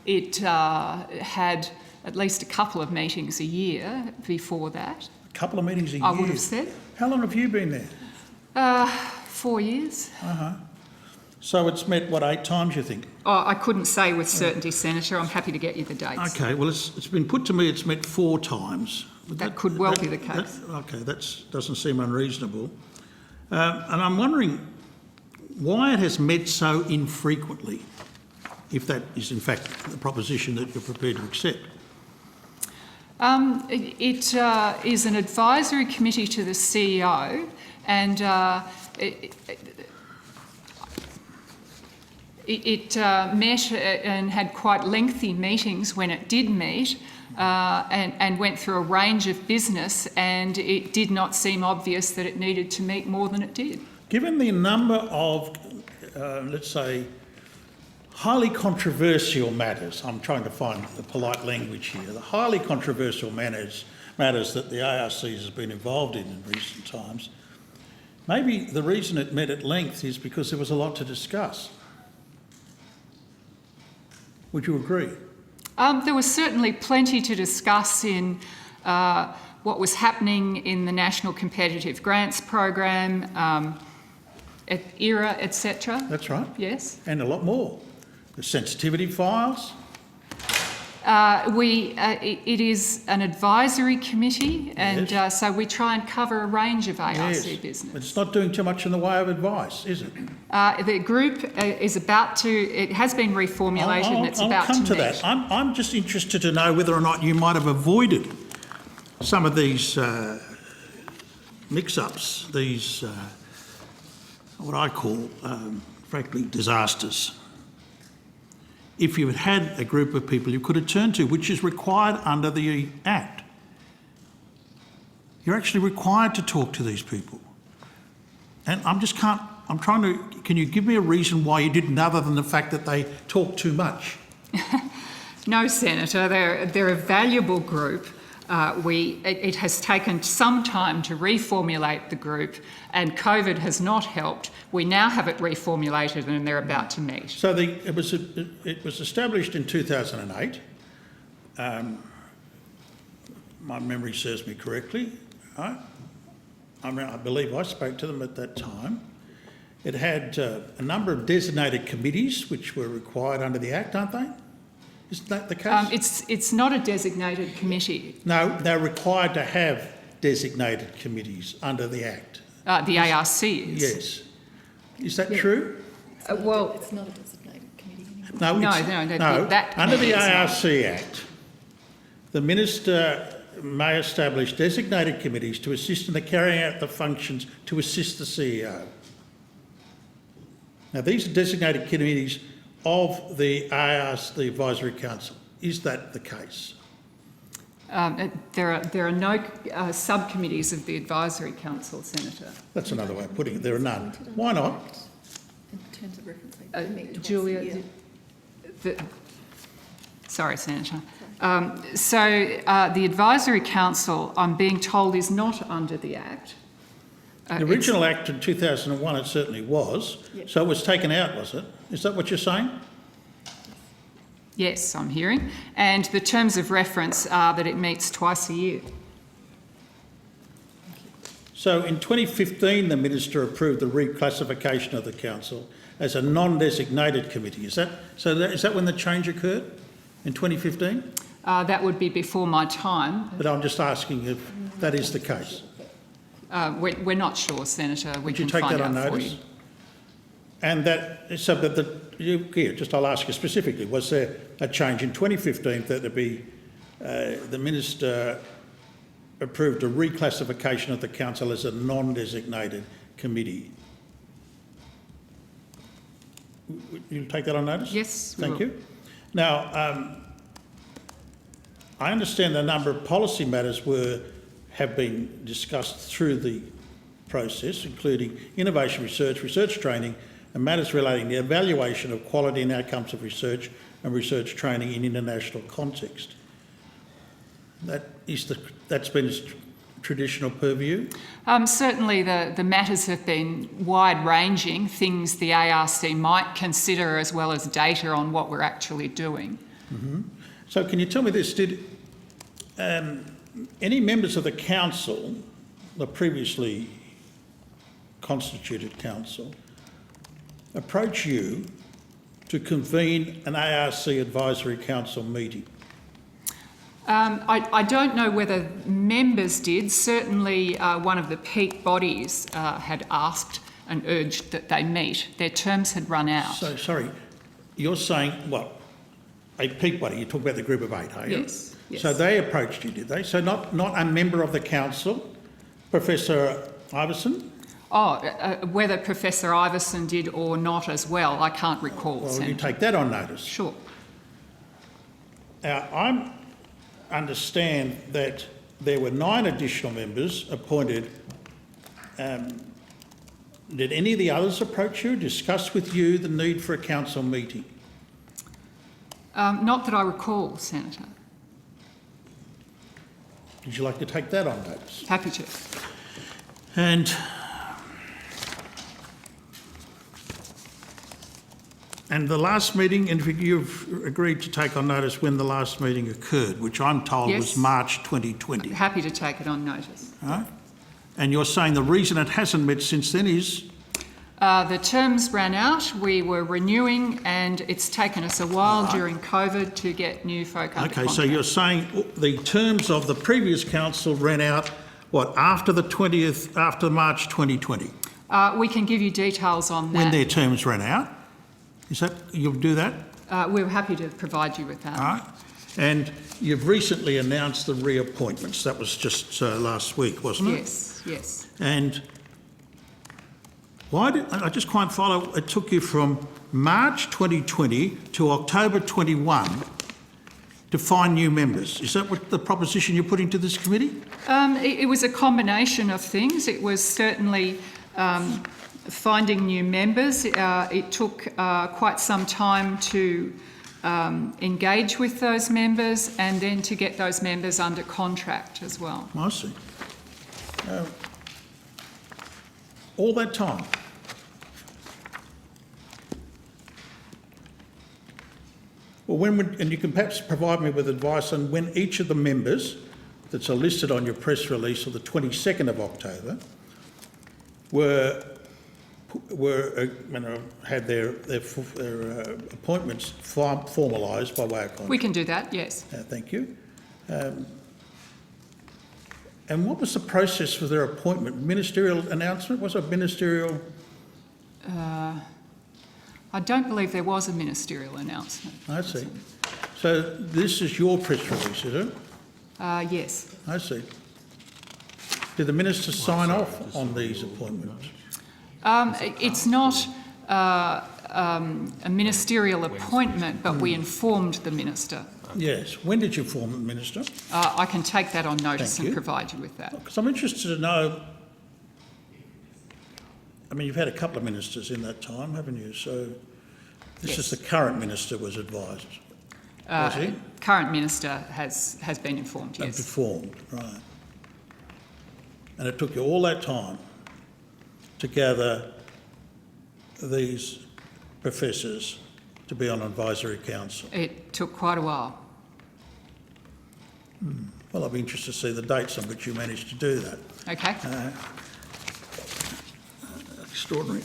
it had at least a couple of meetings a year before that. A couple of meetings a year? I would have said. How long have you been there? 4 years. So it's met, 8 times, you think? I couldn't say with certainty, Senator. I'm happy to get you the dates. Okay, well, it's been put to me it's met 4 times. That could well be the case. That doesn't seem unreasonable. And I'm wondering why it has met so infrequently, if that is in fact the proposition that you're prepared to accept. It is an advisory committee to the CEO, and it met and had quite lengthy meetings when it did meet, and went through a range of business, and it did not seem obvious that it needed to meet more than it did. Given the number of, let's say, highly controversial matters, I'm trying to find the polite language here, the highly controversial matters that the ARC has been involved in recent times, maybe the reason it met at length is because there was a lot to discuss. Would you agree? There was certainly plenty to discuss in what was happening in the National Competitive Grants Program, ERA, etc. That's right. Yes. And a lot more. The sensitivity files. It is an advisory committee, and Yes. so we try and cover a range of ARC Yes, business. but it's not doing too much in the way of advice, is it? The group is about to, it has been reformulated and it's about to meet. I'll come to that. I'm just interested to know whether or not you might have avoided some of these mix-ups, these what I call, frankly, disasters. If you had had a group of people you could have turned to, which is required under the Act. You're actually required to talk to these people. And can you give me a reason why you didn't, other than the fact that they talk too much? No, Senator, they're a valuable group. It has taken some time to reformulate the group, and COVID has not helped. We now have it reformulated and they're about to meet. So it was established in 2008. My memory serves me correctly. I believe I spoke to them at that time. It had a number of designated committees which were required under the Act, aren't they? Isn't that the case? It's not a designated committee. No, they're required to have designated committees under the Act. The ARC is. Yes. Is that true? Well, it's not a designated committee anymore. No, that under the committee is ARC not. Act, the Minister may establish designated committees to assist in the carrying out the functions to assist the CEO. Now, these are designated committees of the ARC, the Advisory Council. Is that the case? There are no subcommittees of the Advisory Council, Senator. That's another way of putting it. There are none. Why not? In terms of reference, they meet twice a Julia, year. sorry, Senator. The Advisory Council, I'm being told, is not under the Act. The original Act in 2001, it certainly was. Yep. So it was taken out, was it? Is that what you're saying? Yes, I'm hearing. And the terms of reference are that it meets twice a year. So in 2015, the minister approved the reclassification of the council as a non-designated committee. Is that when the change occurred, in 2015? That would be before my time. But I'm just asking if that is the case. We're not sure, Senator. Would you take that on notice? And that, so that I'll ask you specifically, was there a change in 2015 that the minister approved a reclassification of the council as a non-designated committee? You'll take that on notice? Yes, Thank you. Now, I understand a number of policy matters have been discussed through the process, including innovation research, research training, and matters relating to the evaluation of quality and outcomes of research and research training in international context. That's been its traditional purview? Certainly the matters have been wide-ranging, things the ARC might consider as well as data on what we're actually doing. Mm-hmm. So can you tell me this, did any members of the council, the previously constituted council, approach you to convene an ARC Advisory Council meeting? I don't know whether members did. Certainly one of the peak bodies had asked and urged that they meet. Their terms had run out. So, sorry, you're saying, what, a peak body? You talk about the group of 8, are you? Yes, yes. So they approached you, did they? So not a member of the council, Professor Iveson? Whether Professor Iveson did or not as well, I can't recall. Well, will you take that on notice? Sure. Now, I understand that there were 9 additional members appointed. Did any of the others approach you, discuss with you the need for a council meeting? Not that I recall, Senator. Would you like to take that on notice? Happy to. And the last meeting, and you've agreed to take on notice when the last meeting occurred, which I'm told was March 2020. Happy to take it on notice. Right? And you're saying the reason it hasn't met since then is? The terms ran out, we were renewing, and it's taken us a while during COVID to get new folk under contract. So you're saying the terms of the previous council ran out, what, after March 2020? We can give you details on that. When their terms ran out? Is that, you'll do that? We're happy to provide you with that. All right. And you've recently announced the reappointments. That was just last week, wasn't it? Yes, yes. And why did, I just can't follow, it took you from March 2020 to October 21 to find new members. Is that what the proposition you're putting to this committee? It was a combination of things. It was certainly finding new members. It took quite some time to engage with those members and then to get those members under contract as well. I see. All that time? Well, and you can perhaps provide me with advice on when each of the members that's listed on your press release of the 22nd of October had their appointments formalised by way of contract. We can do that, yes. Thank you. And what was the process for their appointment? Ministerial announcement? Was it ministerial? I don't believe there was a ministerial announcement. I see. So this is your press release, is it? Yes. I see. Did the minister sign off on these appointments? It's not a ministerial appointment, but we informed the minister. Yes. When did you inform the minister? I can take that on notice and provide you with that. Because I'm interested to know, I mean, you've had a couple of ministers in that time, haven't you? So this is the current minister was advised, was he? Current minister has been informed, yes. Informed, right. And it took you all that time to gather these professors to be on advisory council? It took quite a while. Well, I'd be interested to see the dates on which you managed to do that. Okay. extraordinary.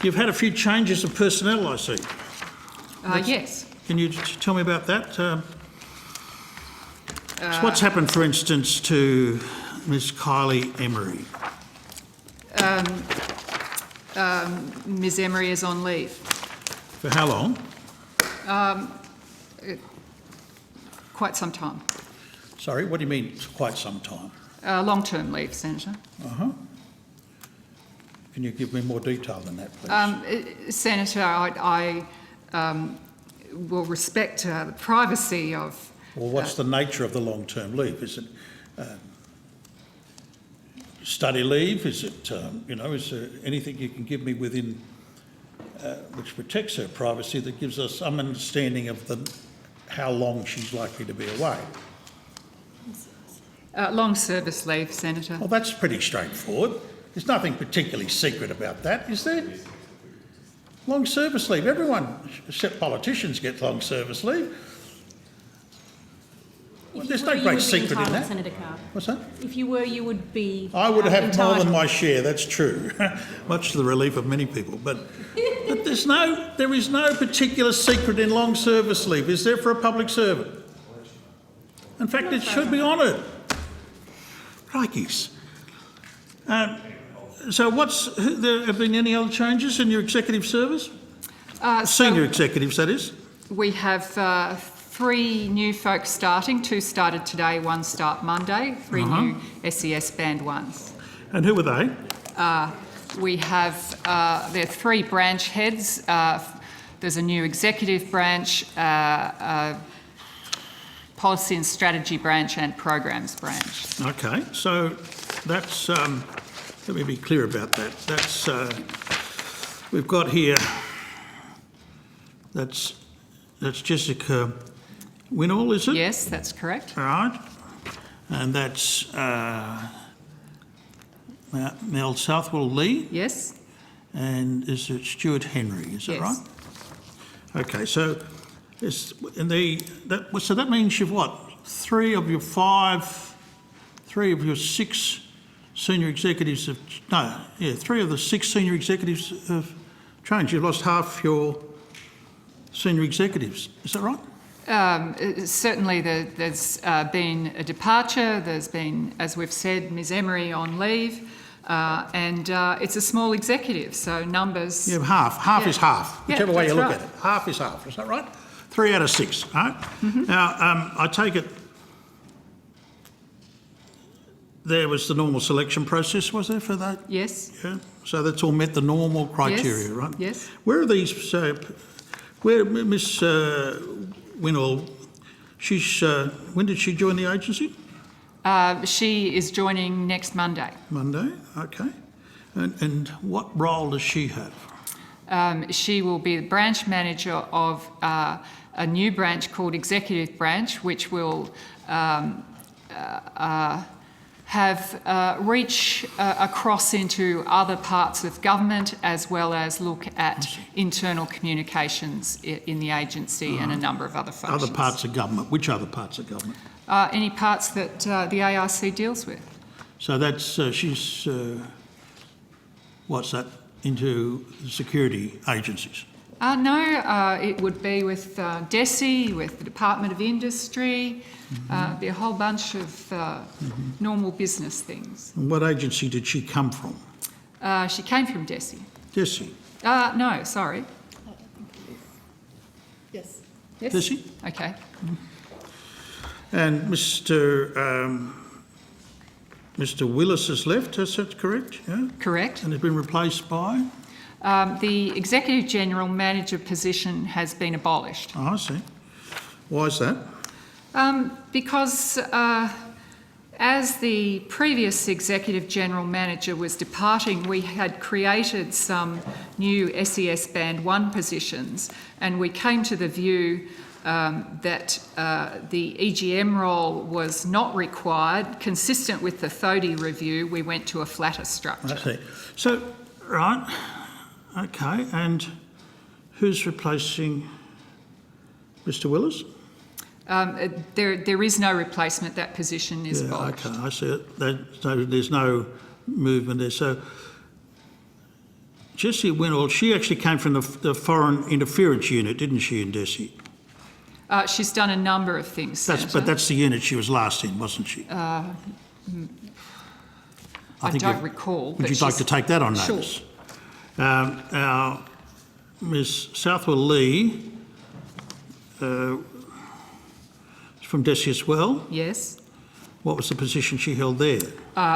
You've had a few changes of personnel, I see. Yes. Can you tell me about that? So what's happened, for instance, to Ms Kylie Emery? Ms Emery is on leave. For how long? Quite some time. Sorry, what do you mean quite some time? Long-term leave, Senator. Can you give me more detail than that, please? Senator, I will respect the privacy of... Well, what's the nature of the long-term leave? Is it study leave? Is it, is there anything you can give me within which protects her privacy that gives us some understanding of how long she's likely to be away? Long service leave, Senator. Well, that's pretty straightforward. There's nothing particularly secret about that, is there? Long service leave. Everyone, except politicians, get long service leave. Well, there's no great secret in that. Senator Carr. What's that? If you were, you would be. I would have more than entitled. my share, that's true, much to the relief of many people. But there is no particular secret in long service leave, is there, for a public servant? In fact, it should be honoured. Crikeys. So there have been any other changes in your executive service? Senior executives, that is? We have 3 new folks starting. 2 started today, 1 start Monday. 3 new SES Band 1s. And who were they? We have, there are 3 branch heads. There's a new executive branch, policy and strategy branch and programs branch. Okay, so that's, let me be clear about that. That's, we've got here, that's Jessica Winnall, is it? Yes, that's correct. All right. And that's Mel Southwell Lee? Yes. And is it Stuart Henry, is that right? Okay, so that means you've what? 3 of your 6 senior executives have, 3 of the 6 senior executives have changed. You've lost half your senior executives, is that right? Certainly there's been a departure. There's been, as we've said, Ms Emery on leave. And it's a small executive, so numbers... Yeah, half is half, whichever way you look right. at it. Half is half, is that right? 3 out of 6, right? Now, I take it there was the normal selection process, was there, for that? Yes. Yeah, so that's all met the normal criteria, Yes. right? Yes. Where are these, where Miss Winnall, when did she join the agency? She is joining next Monday. Monday, okay. And what role does she have? She will be the branch manager of a new branch called Executive Branch, which will have reach across into other parts of government, as well as look at internal communications in the agency and a number of other functions. Other parts of government. Which other parts of government? Any parts that the ARC deals with. So that's, she's, what's that, into the security agencies? No, it would be with DESI, with the Department of Industry, be a whole bunch of normal business things. And what agency did she come from? She came from DESI. DESI? No, sorry. Yes. Yes? DESI? Okay. And Mr. Willis has left, is that correct? Yeah? Correct. And has been replaced by? The Executive General Manager position has been abolished. Oh, I see. Why is that? Because as the previous Executive General Manager was departing, we had created some new SES Band 1 positions, and we came to the view that the EGM role was not required. Consistent with the Thody review, we went to a flatter structure. I see. So, right, okay, and who's replacing Mr. Willis? There is no replacement. That position is abolished. Okay, I see it. There's no movement there. So Jessie Winnell, she actually came from the Foreign Interference Unit, didn't she, in DESI? She's done a number of things, But that's the unit she was last in, wasn't she? I don't recall. Would you like to take that on notice? Sure. Now, Ms Southwell Lee is from DESI as well. Yes. What was the position she held there?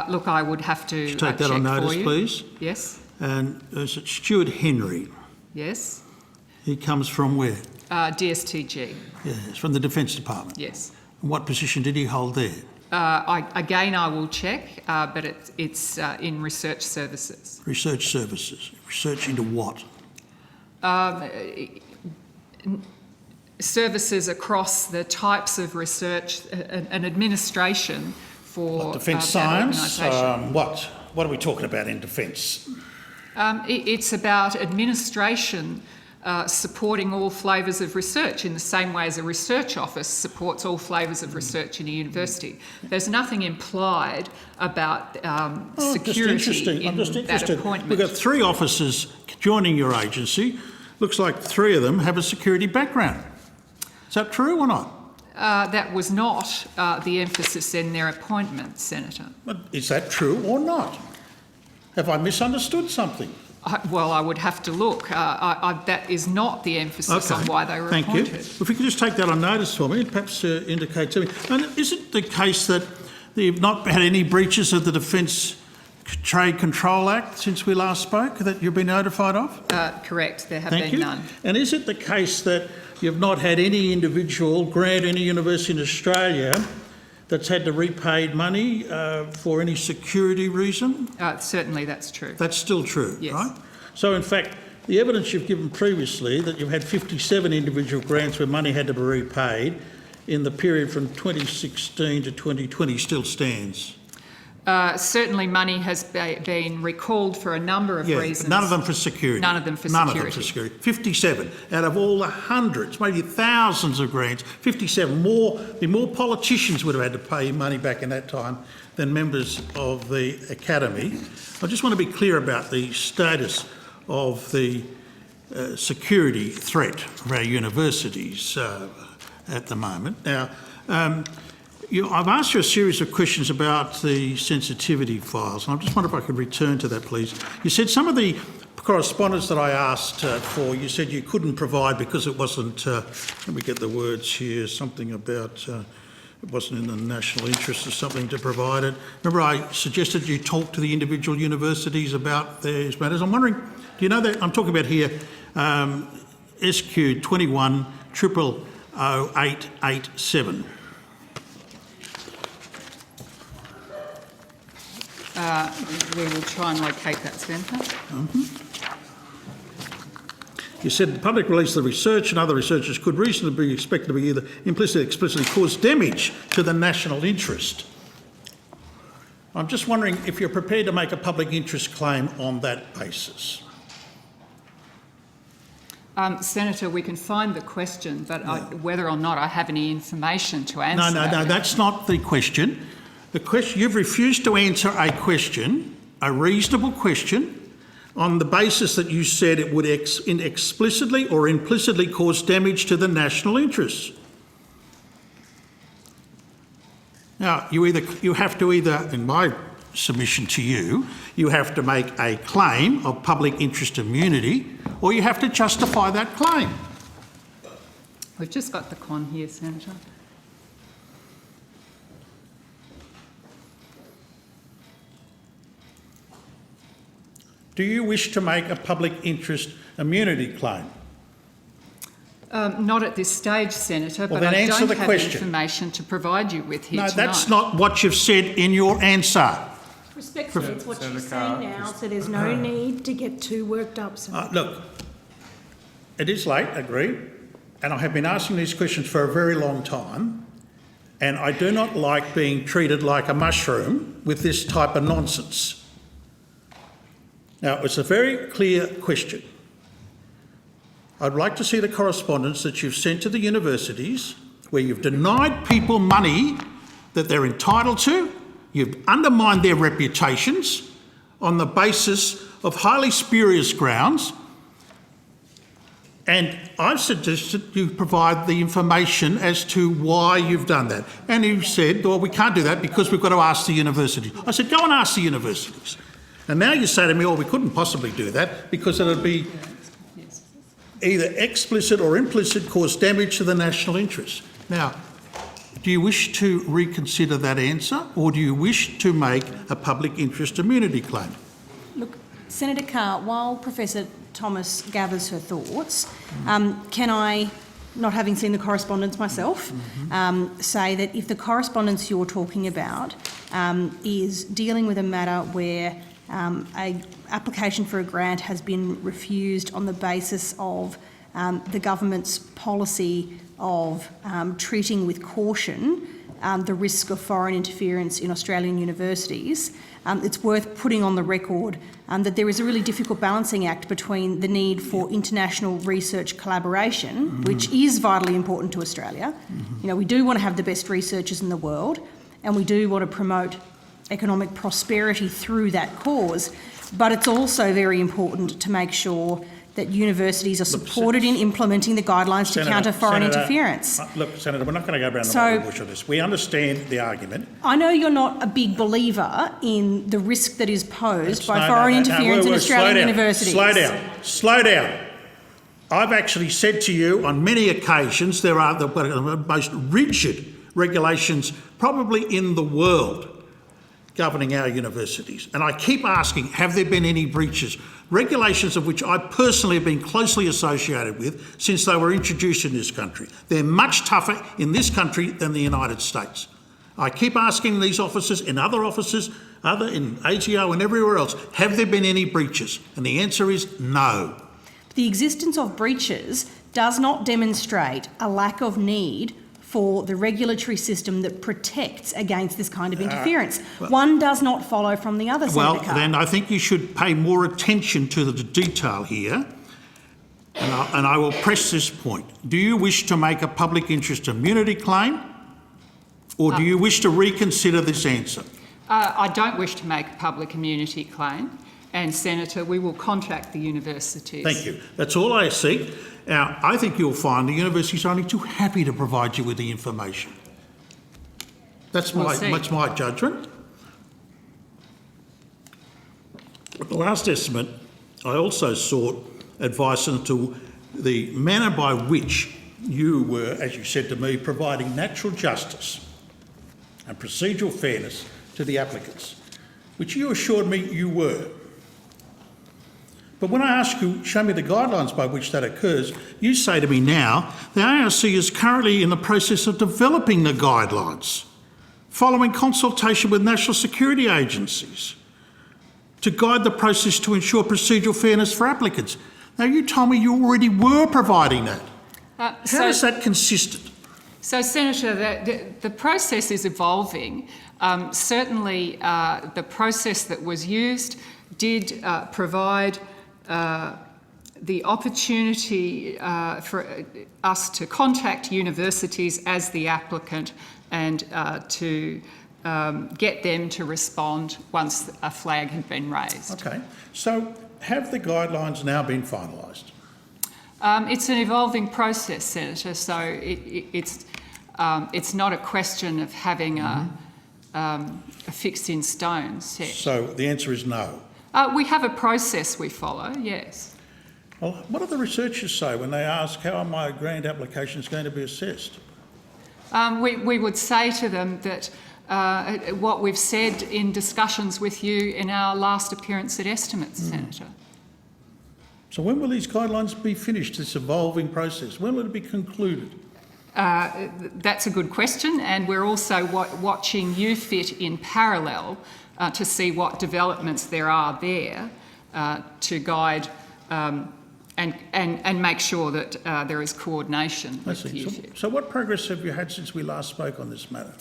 Look, I would have to Take that check on notice, for you. please. Yes. And is it Stuart Henry? Yes. He comes from where? DSTG. Yes, from the Defence Department. Yes. And what position did he hold there? I will check, but it's in research services. Research services. Research into what? Services across the types of research and administration for Defence that science? organisation. What are we talking about in defence? It's about administration supporting all flavours of research in the same way as a research office supports all flavours of research in a university. There's nothing implied about security in that appointment. We've got 3 officers joining your agency. Looks like 3 of them have a security background. Is that true or not? That was not the emphasis in their appointment, Senator. But is that true or not? Have I misunderstood something? Well, I would have to look. That is not the emphasis on why they were Thank appointed. you. If you could just take that on notice for me and perhaps indicate to me. And is it the case that you've not had any breaches of the Defence Trade Control Act since we last spoke that you've been notified of? Correct. There have Thank been you. none. And is it the case that you've not had any individual grant any university in Australia that's had to repay money for any security reason? Certainly that's true. That's still true, Yes. right? So in fact, the evidence you've given previously that you've had 57 individual grants where money had to be repaid in the period from 2016 to 2020 still stands? Certainly money has been recalled for a number of reasons. None of them for security. None of them for None security. of them for security. 57 out of all the hundreds, maybe thousands of grants, 57 more. The more politicians would have had to pay money back in that time than members of the Academy. I just want to be clear about the status of the security threat of our universities at the moment. Now, I've asked you a series of questions about the sensitivity files, and I just wonder if I could return to that, please. You said some of the correspondence that I asked for, you said you couldn't provide because it wasn't, let me get the words here, something about it wasn't in the national interest or something to provide it. Remember I suggested you talk to the individual universities about these matters. I'm wondering, do you know that, I'm talking about here, SQ 21 000887. We will try and locate that, Senator. You said the public release of the research and other researchers could reasonably be expected to be either implicitly or explicitly cause damage to the national interest. I'm just wondering if you're prepared to make a public interest claim on that basis. Senator, we can find the question, but whether or not I have any information to answer No, that's not the question. The question, you've refused to answer a question, a reasonable question, on the basis that you said it would explicitly or implicitly cause damage to the national interests. Now, you have to either, in my submission to you, you have to make a claim of public interest immunity, or you have to justify that claim. We've just got the con here, Senator. Do you wish to make a public interest immunity claim? Not at this stage, Senator, Well, but then I answer don't the have question. information to provide you with here No, tonight. that's not what you've said in your answer. Respectfully, it's what she's saying now, so there's no need to get too worked up. Look, it is late, agreed, and I have been asking these questions for a very long time, and I do not like being treated like a mushroom with this type of nonsense. Now, it's a very clear question. I'd like to see the correspondence that you've sent to the universities where you've denied people money that they're entitled to, you've undermined their reputations, on the basis of highly spurious grounds, and I've suggested you provide the information as to why you've done that. And you said, well, we can't do that because we've got to ask the universities. I said, go and ask the universities. And now you say to me, oh, we couldn't possibly do that because it would be either explicit or implicit cause damage to the national interest. Now, do you wish to reconsider that answer, or do you wish to make a public interest immunity claim? Look, Senator Carr, while Professor Thomas gathers her thoughts, can I, not having seen the correspondence myself, say that if the correspondence you're talking about is dealing with a matter where a application for a grant has been refused on the basis of the government's policy of treating with caution the risk of foreign interference in Australian universities, it's worth putting on the record that there is a really difficult balancing act between the need for international research collaboration, which is vitally important to Australia. You know, we do want to have the best researchers in the world, and we do want to promote economic prosperity through that cause, but it's also very important to make sure that universities are supported in implementing the guidelines to counter foreign interference. Look, Senator, we're not going to go around the bush on this. We understand the argument. I know you're not a big believer in the risk that is posed by foreign interference in Australian universities. Slow down. I've actually said to you on many occasions there are the most rigid regulations probably in the world governing our universities. And I keep asking, have there been any breaches? Regulations of which I personally have been closely associated with since they were introduced in this country. They're much tougher in this country than the United States. I keep asking these officers, in other offices, in ATO and everywhere else, have there been any breaches? And the answer is no. The existence of breaches does not demonstrate a lack of need for the regulatory system that protects against this kind of interference. One does not follow from the other, Senator Carr. Well, then I think you should pay more attention to the detail here, and I will press this point. Do you wish to make a public interest immunity claim, or do you wish to reconsider this answer? I don't wish to make a public immunity claim, and Senator, we will contact the universities. Thank you. That's all I seek. Now, I think you'll find the university's only too happy to provide you with the information. That's my judgment. At the last estimate, I also sought advice into the manner by which you were, as you said to me, providing natural justice and procedural fairness to the applicants, which you assured me you were. But when I ask you, show me the guidelines by which that occurs, you say to me now, the ARC is currently in the process of developing the guidelines, following consultation with national security agencies, to guide the process to ensure procedural fairness for applicants. Now, you told me you already were providing that. How is that consistent? So, Senator, the process is evolving. Certainly, the process that was used did provide the opportunity for us to contact universities as the applicant and to get them to respond once a flag had been raised. Okay. So have the guidelines now been finalised? It's an evolving process, Senator, so it's not a question of having a fixed in stone set. So the answer is no? We have a process we follow, yes. Well, what do the researchers say when they ask how my grant application is going to be assessed? We would say to them that what we've said in discussions with you in our last appearance at estimates, Senator. So when will these guidelines be finished, this evolving process? When will it be concluded? That's a good question, and we're also watching UFIT in parallel to see what developments there are there to guide and make sure that there is coordination with UFIT. So what progress have you had since we last spoke on this matter?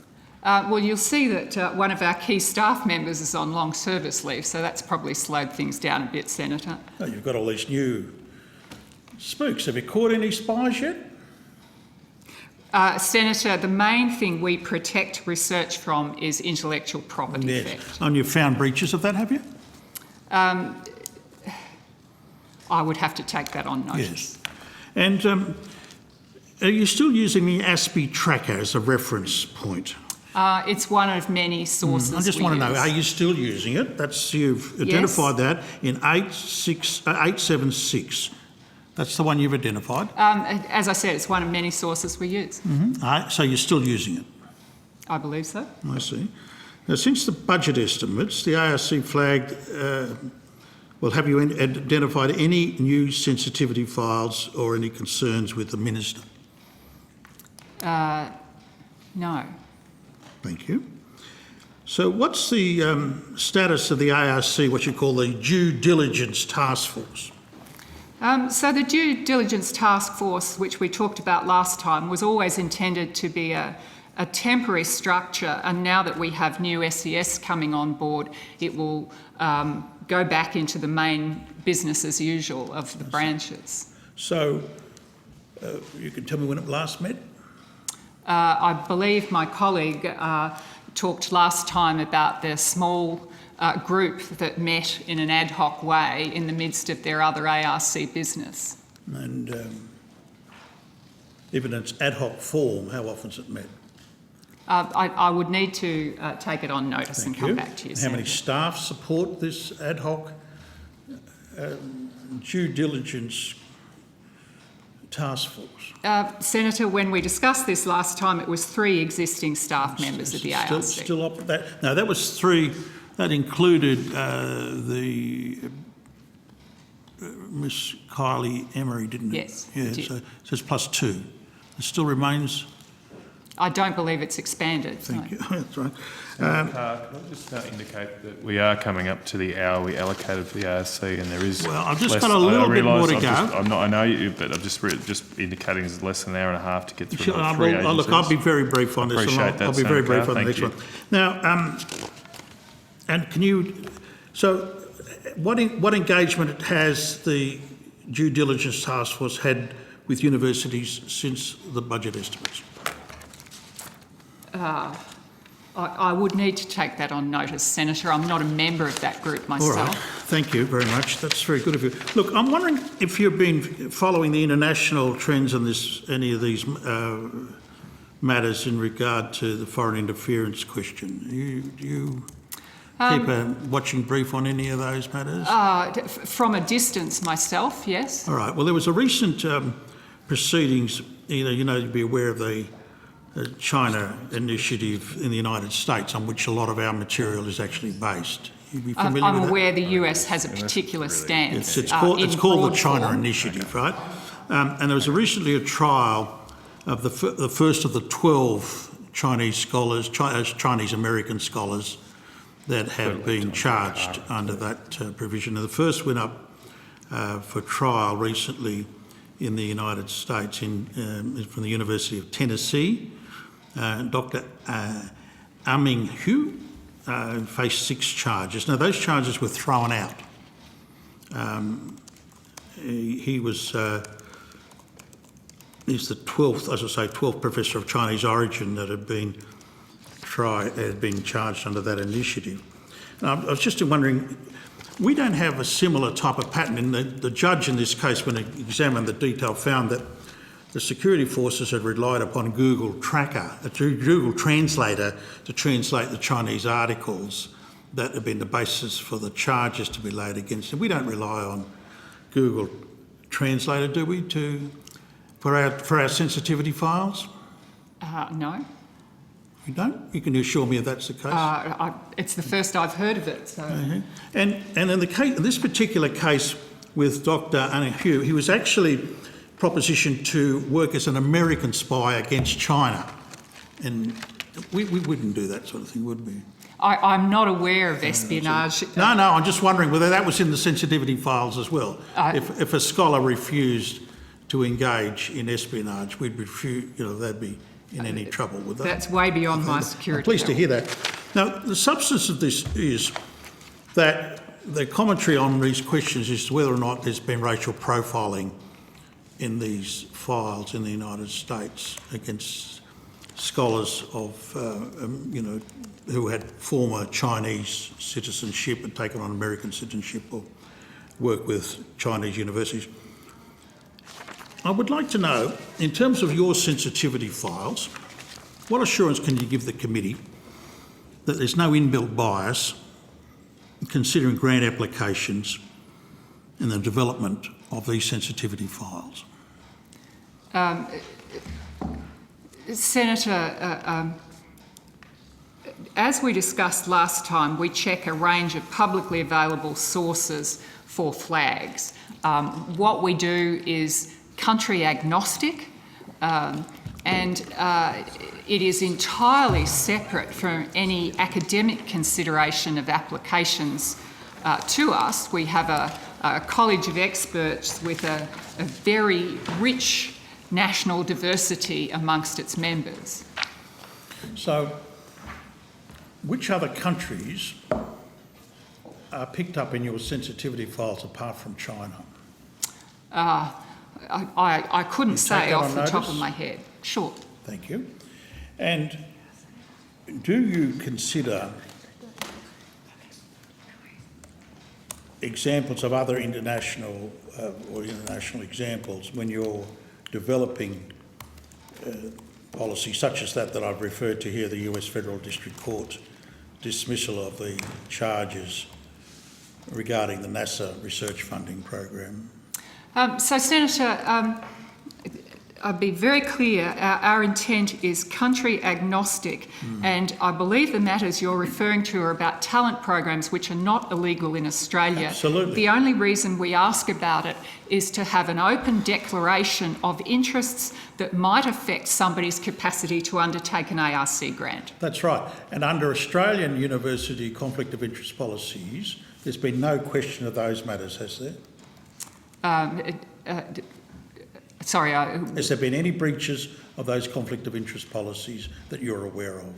Well, you'll see that one of our key staff members is on long service leave, so that's probably slowed things down a bit, Senator. Oh, you've got all these new spooks. Have you caught any spies yet? Senator, the main thing we protect research from is intellectual property theft. And you've found breaches of that, have you? I would have to take that on notice. Yes. And are you still using the ASPE tracker as a reference point? It's one of many sources. I just want to know, are you still using it? You've identified that in 876. That's the one you've identified? As I said, it's one of many sources we use. So you're still using it? I believe so. I see. Now, since the budget estimates, the ARC flagged, have you identified any new sensitivity files or any concerns with the Minister? No. Thank you. So what's the status of the ARC, what you call the due diligence task force? So the due diligence task force, which we talked about last time, was always intended to be a temporary structure, and now that we have new SES coming on board, it will go back into the main business as usual of the branches. So you can tell me when it last met? I believe my colleague talked last time about the small group that met in an ad hoc way in the midst of their other ARC business. And if in its ad hoc form, how often's it met? I would need to take it on notice and come back to you. How many staff support this ad hoc due diligence task force? Senator, when we discussed this last time, it was 3 existing staff members of the ARC. That was 3. That included the Miss Kylie Emery, didn't it? Yes. Yeah. So it's +2. It still remains. I don't believe it's expanded. Thank you. That's right. Can I just indicate that we are coming up to the hour we allocated for the ARC, and there is. Well, I've just got a little bit more to go. I know you, but I'm just indicating there's less than an hour and a half to get through. Sure, 3 agencies. Look, I'll be very brief on this. Appreciate that, I'll be very brief on the Thank next you. one. Now, and can you? So, what engagement has the due diligence task force had with universities since the budget estimates? I would need to take that on notice, Senator. I'm not a member of that group myself. All right. Thank you very much. That's very good of you. Look, I'm wondering if you've been following the international trends on any of these matters in regard to the foreign interference question. Do you keep a watching brief on any of those matters? From a distance myself, yes. All right. Well, there was a recent proceedings, you'd be aware of the China initiative in the United States on which a lot of our material is actually based. You'd be familiar with that? I'm aware the US has a particular stance. It's called the China Initiative, right? And there was recently a trial of the first of the 12 Chinese scholars, Chinese American scholars that have been charged under that provision. And the first went up for trial recently in the United States from the University of Tennessee. Dr. Aming Hu faced 6 charges. Now, those charges were thrown out. He's the 12th, as I say, 12th professor of Chinese origin that had been charged under that initiative. I was just wondering, we don't have a similar type of pattern. And the judge in this case, when he examined the detail, found that the security forces had relied upon Google Translator to translate the Chinese articles that have been the basis for the charges to be laid against them. We don't rely on Google Translator, do we, for our sensitivity files? No. You don't? You can assure me if that's the case? It's the first I've heard of it. So. And in this particular case with Dr. Aming Hu, he was actually propositioned to work as an American spy against China. And we wouldn't do that sort of thing, would we? I'm not aware of espionage. No, I'm just wondering whether that was in the sensitivity files as well. If a scholar refused to engage in espionage, we'd refuse, they'd be in any trouble with that. That's way beyond my security. I'm pleased to hear that. Now, the substance of this is that the commentary on these questions is whether or not there's been racial profiling in these files in the United States against scholars of, who had former Chinese citizenship and taken on American citizenship or work with Chinese universities. I would like to know, in terms of your sensitivity files, what assurance can you give the committee that there's no inbuilt bias in considering grant applications and the development of these sensitivity files? Senator, as we discussed last time, we check a range of publicly available sources for flags. What we do is country agnostic, and it is entirely separate from any academic consideration of applications to us. We have a college of experts with a very rich national diversity amongst its members. So, which other countries are picked up in your sensitivity files apart from China? I couldn't say off the top of my head. Sure. Thank you. And do you consider examples of other international examples when you're developing policy such as that I've referred to here, the US Federal District Court's dismissal of the charges regarding the NASA research funding program? So, Senator, I'll be very clear, our intent is country agnostic, and I believe the matters you're referring to are about talent programs which are not illegal in Australia. Absolutely. The only reason we ask about it is to have an open declaration of interests that might affect somebody's capacity to undertake an ARC grant. That's right. And under Australian university conflict of interest policies, there's been no question of those matters, has there? Sorry, has there been any breaches of those conflict of interest policies that you're aware of?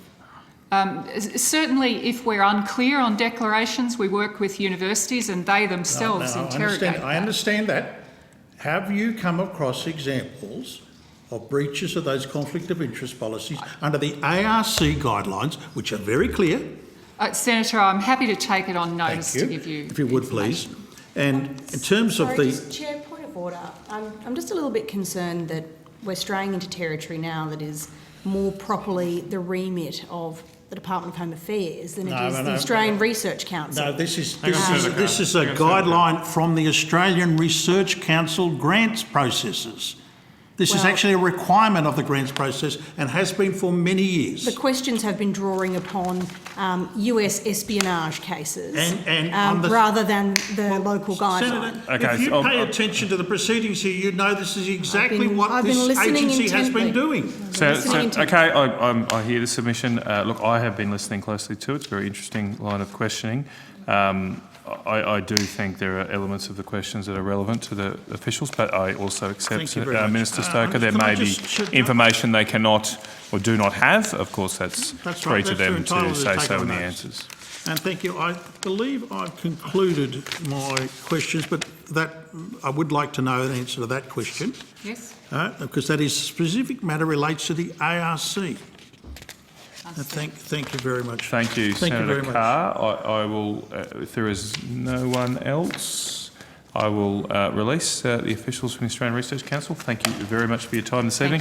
Certainly, if we're unclear on declarations, we work with universities and they themselves interrogate I understand that. Have you come across examples of breaches of those conflict of interest policies under the ARC guidelines, which are very clear? Senator, I'm happy to take it on notice to give you if you would, please. And in terms of the... Chair, point of order. I'm just a little bit concerned that we're straying into territory now that is more properly the remit of the Department of Home Affairs than it is the Australian Research Council. No, this is a guideline from the Australian Research Council grants processes. This is actually a requirement of the grants process and has been for many years. The questions have been drawing upon US espionage cases rather than the local guideline. Senator, if you pay attention to the proceedings here, you know this is exactly what this agency has been doing. Okay, I hear the submission. Look, I have been listening closely to it. It's a very interesting line of questioning. I do think there are elements of the questions that are relevant to the officials, but I also accept, Minister Stoker, there may be information they cannot or do not have. Of course, that's free to them to say so in the answers. And thank you. I believe I've concluded my questions, but that I would like to know an answer to that question. Yes. Because that is specific matter relates to the ARC. Thank you very much. Thank you, Senator Carr. I will, if there is no one else, I will release the officials from the Australian Research Council. Thank you very much for your time this evening.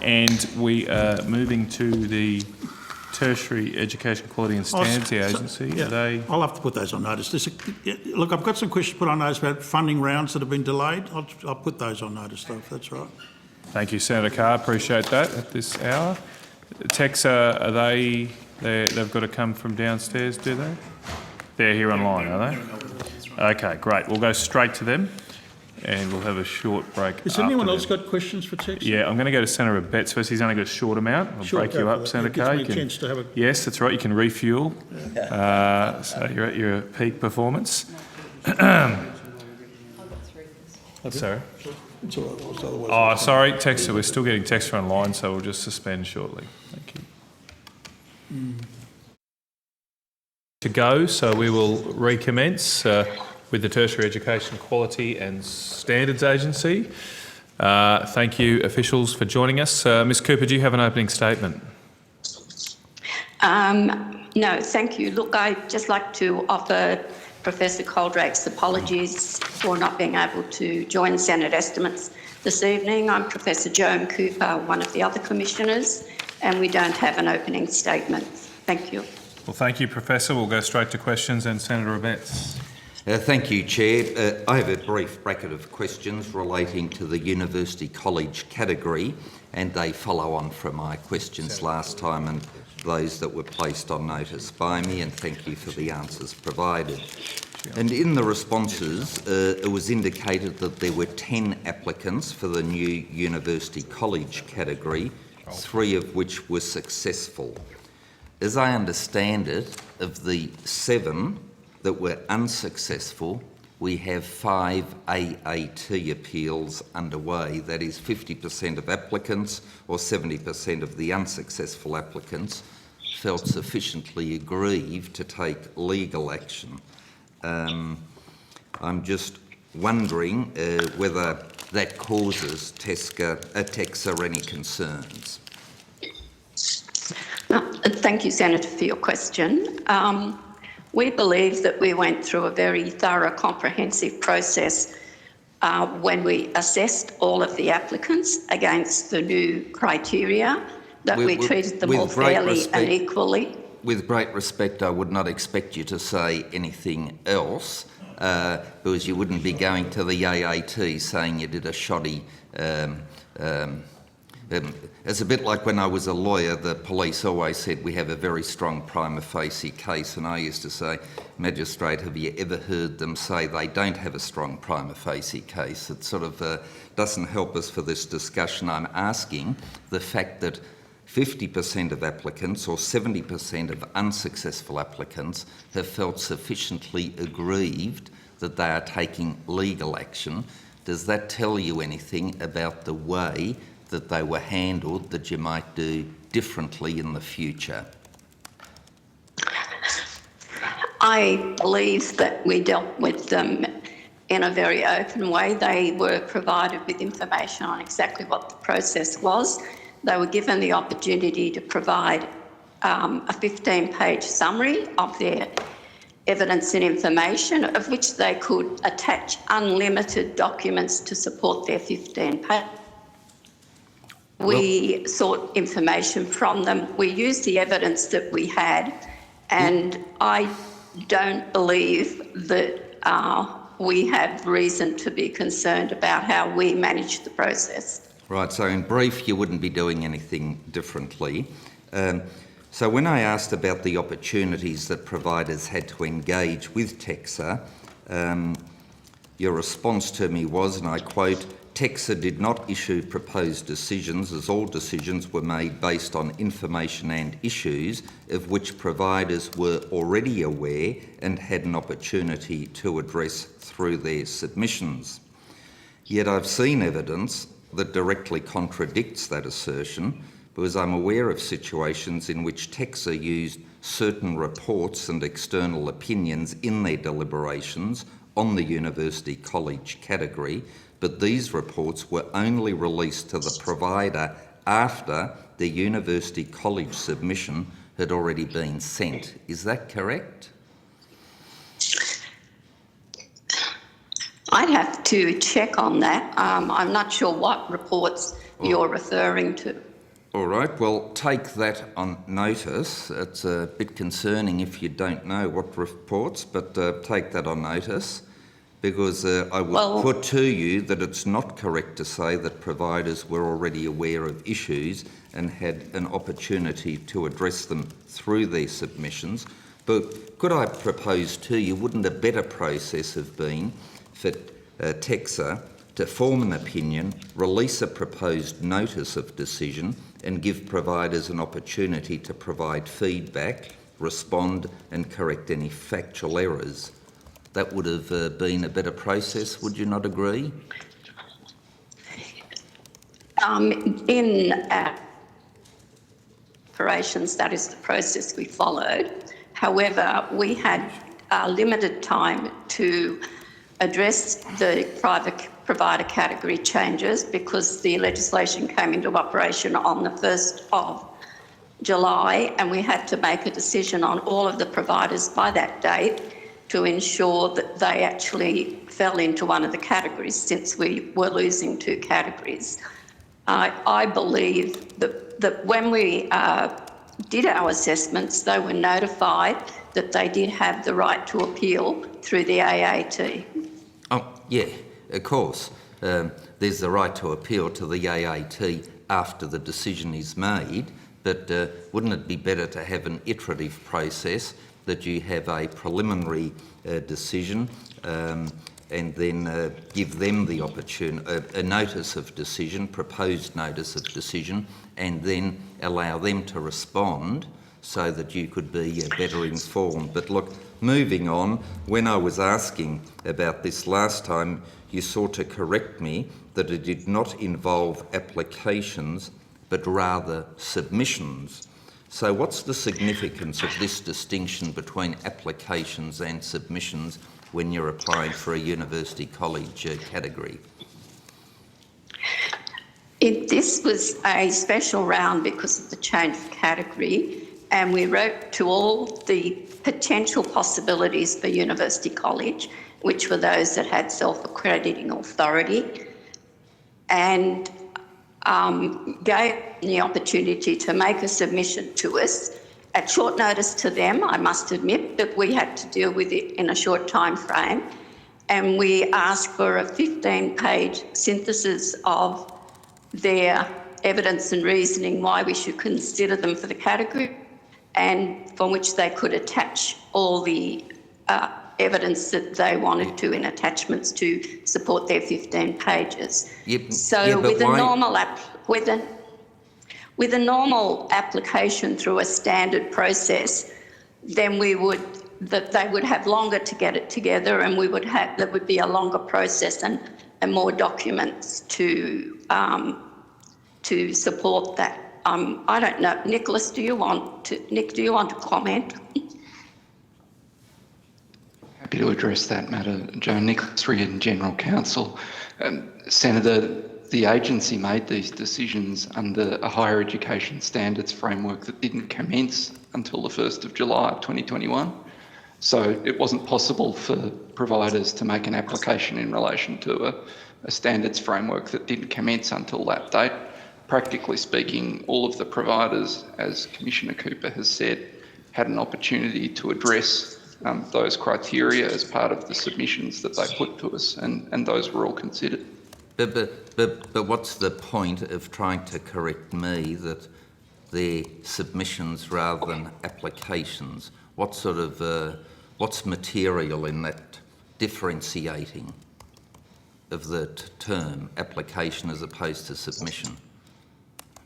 And we are moving to the Tertiary Education Quality and Standards Agency. Yeah, I'll have to put those on notice. Look, I've got some questions to put on notice about funding rounds that have been delayed. I'll put those on notice, though, if that's right. Thank you, Senator Carr. Appreciate that at this hour. Techs, are they? They've got to come from downstairs, do they? They're here online, are they? Okay, great. We'll go straight to them, and we'll have a short break. Has anyone else got questions for Tex? Yeah, I'm going to go to Senator Betts first. He's only got a short amount. I'll break you up, Senator Carr. Yes, that's right. You can refuel. So you're at your peak performance. Sorry. Oh, sorry, text. We're still getting text from online, so we'll just suspend shortly. Thank you. To go, so we will recommence with the Tertiary Education Quality and Standards Agency. Thank you, officials, for joining us. Ms. Cooper, do you have an opening statement? No, thank you. Look, I'd just like to offer Professor Coldrake's apologies for not being able to join Senate estimates this evening. I'm Professor Joan Cooper, one of the other commissioners, and we don't have an opening statement. Thank you. Well, thank you, Professor. We'll go straight to questions, and Senator Abetz. Thank you, Chair. I have a brief bracket of questions relating to the University College category, and they follow on from my questions last time and those that were placed on notice by me, and thank you for the answers provided. And in the responses, it was indicated that there were 10 applicants for the new University College category, 3 of which were successful. As I understand it, of the 7 that were unsuccessful, we have 5 AAT appeals underway. That is 50% of applicants or 70% of the unsuccessful applicants felt sufficiently aggrieved to take legal action. I'm just wondering whether that causes TEQSA any concerns. Thank you, Senator, for your question. We believe that we went through a very thorough, comprehensive process when we assessed all of the applicants against the new criteria, that we treated them all fairly and equally. With great respect, I would not expect you to say anything else, because you wouldn't be going to the AAT saying you did a shoddy. It's a bit like when I was a lawyer, the police always said we have a very strong prima facie case, and I used to say, Magistrate, have you ever heard them say they don't have a strong prima facie case? It sort of doesn't help us for this discussion. I'm asking the fact that 50% of applicants or 70% of unsuccessful applicants have felt sufficiently aggrieved that they are taking legal action. Does that tell you anything about the way that they were handled that you might do differently in the future? I believe that we dealt with them in a very open way. They were provided with information on exactly what the process was. They were given the opportunity to provide a 15-page summary of their evidence and information, of which they could attach unlimited documents to support their 15-page. We sought information from them. We used the evidence that we had, and I don't believe that we have reason to be concerned about how we managed the process. Right, so in brief, you wouldn't be doing anything differently. So when I asked about the opportunities that providers had to engage with TEQSA, your response to me was, and I quote, TEQSA did not issue proposed decisions as all decisions were made based on information and issues of which providers were already aware and had an opportunity to address through their submissions. Yet I've seen evidence that directly contradicts that assertion, because I'm aware of situations in which TEQSA used certain reports and external opinions in their deliberations on the University College category, but these reports were only released to the provider after the University College submission had already been sent. Is that correct? I'd have to check on that. I'm not sure what reports you're referring to. All right, well, take that on notice. It's a bit concerning if you don't know what reports, but take that on notice, because I would put to you that it's not correct to say that providers were already aware of issues and had an opportunity to address them through their submissions. But could I propose to you, wouldn't a better process have been for TEQSA to form an opinion, release a proposed notice of decision and give providers an opportunity to provide feedback, respond and correct any factual errors? That would have been a better process, would you not agree? In operations, that is the process we followed. However, we had limited time to address the private provider category changes because the legislation came into operation on the 1st of July, and we had to make a decision on all of the providers by that date to ensure that they actually fell into one of the categories, since we were losing 2 categories. I believe that when we did our assessments, they were notified that they did have the right to appeal through the AAT. Oh, yeah, of course. There's the right to appeal to the AAT after the decision is made, but wouldn't it be better to have an iterative process, that you have a preliminary decision and then give them the opportunity, a notice of decision, proposed notice of decision, and then allow them to respond so that you could be better informed. But look, moving on, when I was asking about this last time, you sought to correct me that it did not involve applications but rather submissions. So what's the significance of this distinction between applications and submissions when you're applying for a university college category? This was a special round because of the change of category, and we wrote to all the potential possibilities for university college, which were those that had self-accrediting authority, and gave the opportunity to make a submission to us at short notice to them, I must admit, but we had to deal with it in a short time frame. And we asked for a 15-page synthesis of their evidence and reasoning why we should consider them for the category, and from which they could attach all the evidence that they wanted to in attachments to support their 15 pages. Yep. So yeah, with a normal application through a standard process, then they would have longer to get it together, and there would be a longer process and more documents to support that. I don't know, Nicholas, do you want to comment? Happy to address that matter, Joan. Nicholas Reardon, General Counsel. Senator, the agency made these decisions under a higher education standards framework that didn't commence until the 1st of July 2021. So it wasn't possible for providers to make an application in relation to a standards framework that didn't commence until that date. Practically speaking, all of the providers, as Commissioner Cooper has said, had an opportunity to address those criteria as part of the submissions that they put to us, and those were all considered. But what's the point of trying to correct me that they're submissions rather than applications? What sort of what's material in that differentiating of the term application as opposed to submission?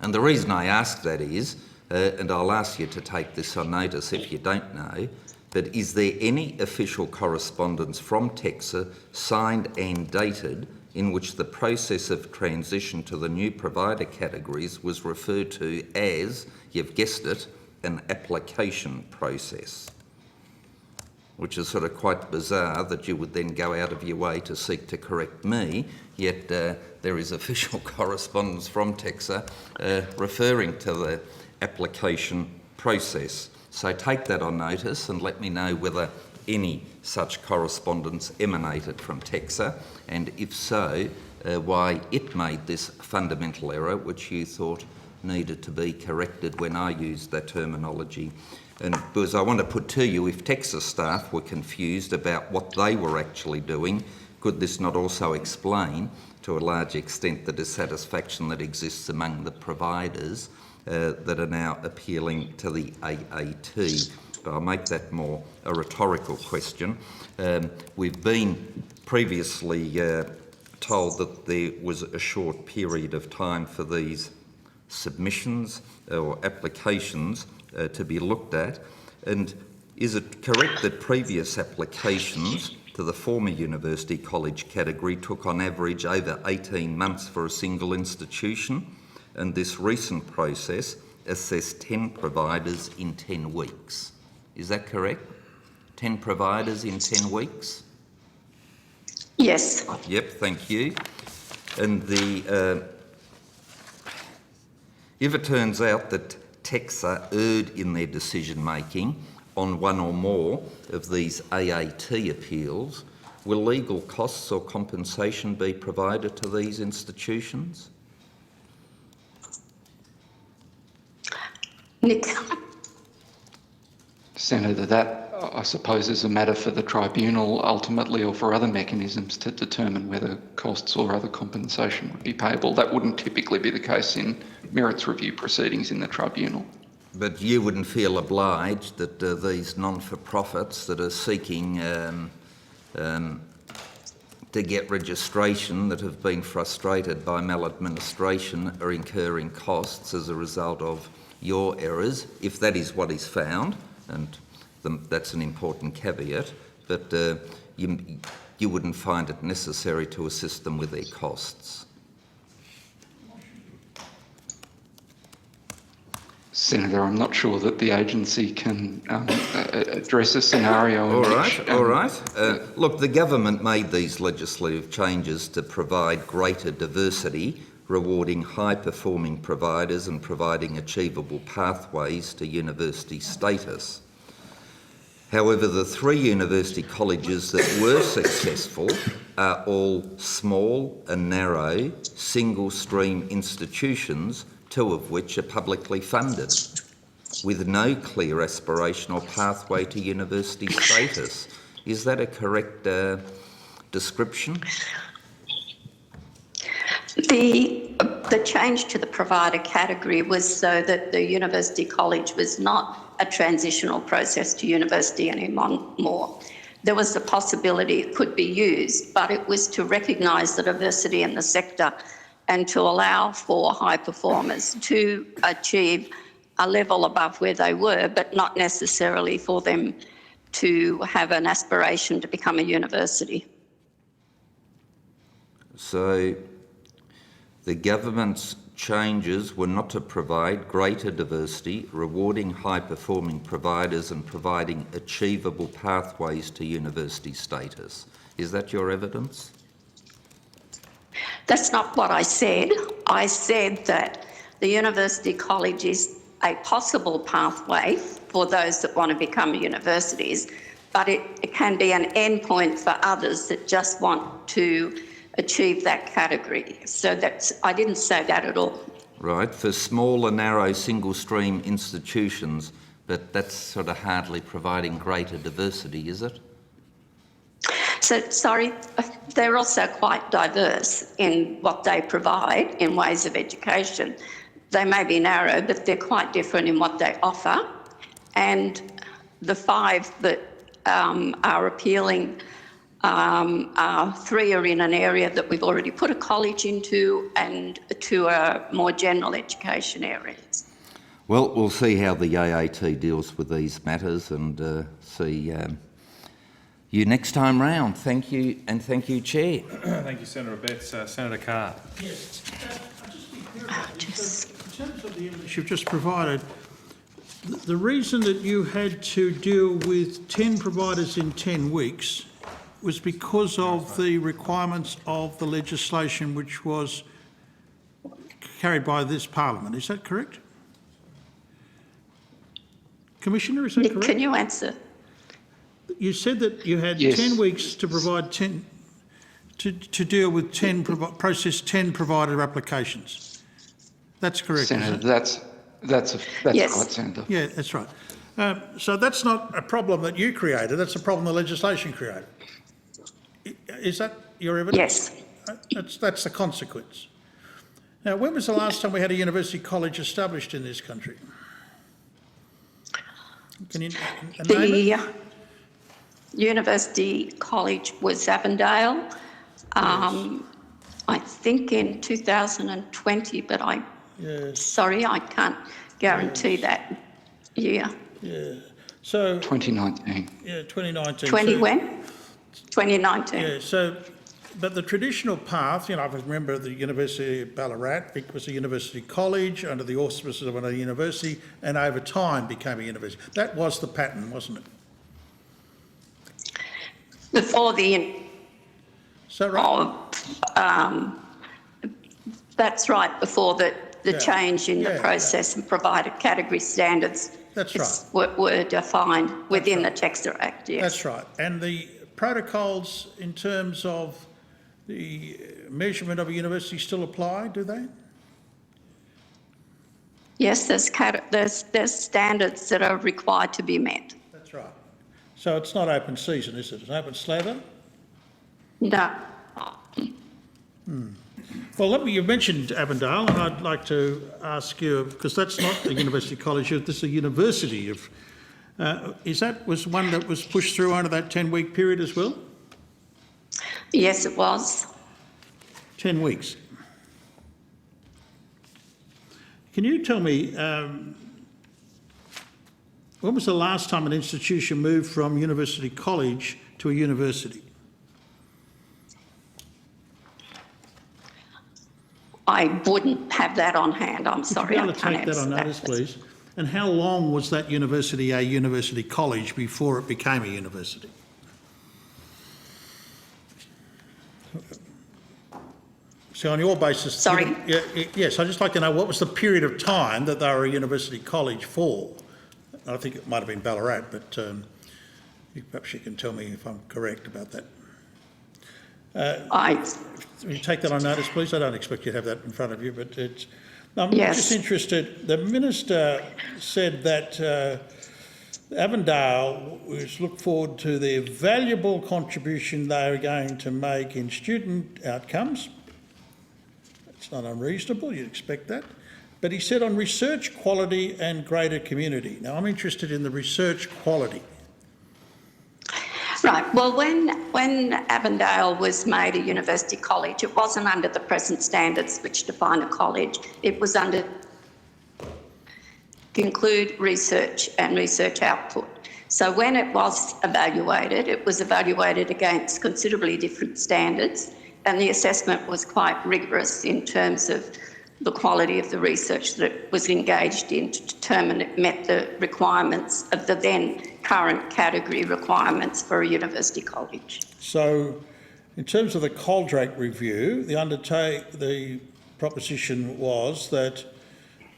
And the reason I ask that is, and I'll ask you to take this on notice if you don't know, but is there any official correspondence from TEQSA signed and dated in which the process of transition to the new provider categories was referred to as, you've guessed it, an application process? Which is sort of quite bizarre that you would then go out of your way to seek to correct me, yet there is official correspondence from TEQSA referring to the application process. So take that on notice and let me know whether any such correspondence emanated from TEQSA, and if so, why it made this fundamental error which you thought needed to be corrected when I used that terminology. And because I want to put to you, if TEQSA staff were confused about what they were actually doing, could this not also explain to a large extent the dissatisfaction that exists among the providers that are now appealing to the AAT? But I'll make that more a rhetorical question. We've been previously told that there was a short period of time for these submissions or applications to be looked at. And is it correct that previous applications to the former university college category took on average over 18 months for a single institution, and this recent process assessed 10 providers in 10 weeks? Is that correct? 10 providers in 10 weeks? Yes. Yep, thank you. And if it turns out that TEXA erred in their decision-making on one or more of these AAT appeals, will legal costs or compensation be provided to these institutions? Nick. Senator, that I suppose is a matter for the tribunal ultimately, or for other mechanisms to determine whether costs or other compensation would be payable. That wouldn't typically be the case in merits review proceedings in the tribunal. But you wouldn't feel obliged that these non-for-profits that are seeking to get registration that have been frustrated by maladministration are incurring costs as a result of your errors, if that is what is found, and that's an important caveat, but you wouldn't find it necessary to assist them with their costs. Senator, I'm not sure that the agency can address a scenario in which... All right. Look, the government made these legislative changes to provide greater diversity, rewarding high-performing providers and providing achievable pathways to university status. However, the 3 university colleges that were successful are all small and narrow, single-stream institutions, 2 of which are publicly funded, with no clear aspirational pathway to university status. Is that a correct description? The change to the provider category was so that the university college was not a transitional process to university anymore. There was the possibility it could be used, but it was to recognise the diversity in the sector and to allow for high performers to achieve a level above where they were, but not necessarily for them to have an aspiration to become a university. So the government's changes were not to provide greater diversity, rewarding high-performing providers and providing achievable pathways to university status. Is that your evidence? That's not what I said. I said that the university college is a possible pathway for those that want to become universities, but it can be an endpoint for others that just want to achieve that category. So I didn't say that at all. Right, for small and narrow single-stream institutions, but that's sort of hardly providing greater diversity, is it? So, sorry, they're also quite diverse in what they provide in ways of education. They may be narrow, but they're quite different in what they offer. And the 5 that are appealing, 3 are in an area that we've already put a college into, and 2 are more general education areas. Well, we'll see how the AAT deals with these matters and see you next time round. Thank you, and thank you, Chair. Thank you, Senator Betts. Senator Carr. Yes. I'll just be clear about this. In terms of the evidence you've just provided, the reason that you had to deal with 10 providers in 10 weeks was because of the requirements of the legislation which was carried by this parliament. Is that correct? Commissioner, is that correct? Can you answer? You said that you had 10 weeks to provide 10, to deal with 10, process 10 provider applications. That's correct, Senator, that's yes. right, Senator. Yeah, that's right. So that's not a problem that you created, that's a problem the legislation created. Is that your evidence? Yes. That's the consequence. Now, when was the last time we had a university college established in this country? Can you name it? University College was Avondale, I think in 2020, but sorry, I can't guarantee that year. Yeah. So 2019. Yeah, 2019. 20 when? 2019. Yeah. So, but the traditional path, I remember the University of Ballarat. It was a university college under the auspices of another university, and over time became a university. That was the pattern, wasn't it? Before the... So right. That's right, before that the change in the process and provided category standards were defined within the TEXA Act, yes. That's right. And the protocols in terms of the measurement of a university still apply, do they? Yes, there's standards that are required to be met. That's right. So it's not open season, is it? It's open slather? No. Well, you mentioned Avondale, and I'd like to ask you, because that's not the University College, this is a university of... was one that was pushed through under that 10-week period as well? Yes, it was. 10 weeks. Can you tell me, when was the last time an institution moved from University College to a university? I wouldn't have that on hand. I'm sorry, I can't take that on notice, please. And how long was that university a university college before it became a university? So on your basis... Sorry? Yes, I'd just like to know what was the period of time that they were a university college for? I think it might have been Ballarat, but perhaps you can tell me if I'm correct about that. Will you take that on notice, please? I don't expect you to have that in front of you, but it's... I'm just interested. The Minister said that Avondale was look forward to the valuable contribution they are going to make in student outcomes. It's not unreasonable, you'd expect that. But he said on research quality and greater community. Now, I'm interested in the research quality. Right. Well, when Avondale was made a university college, it wasn't under the present standards which define a college. It was under include research and research output. So when it was evaluated against considerably different standards, and the assessment was quite rigorous in terms of the quality of the research that it was engaged in to determine it met the requirements of the then current category requirements for a university college. So in terms of the Coldrake review, the proposition was that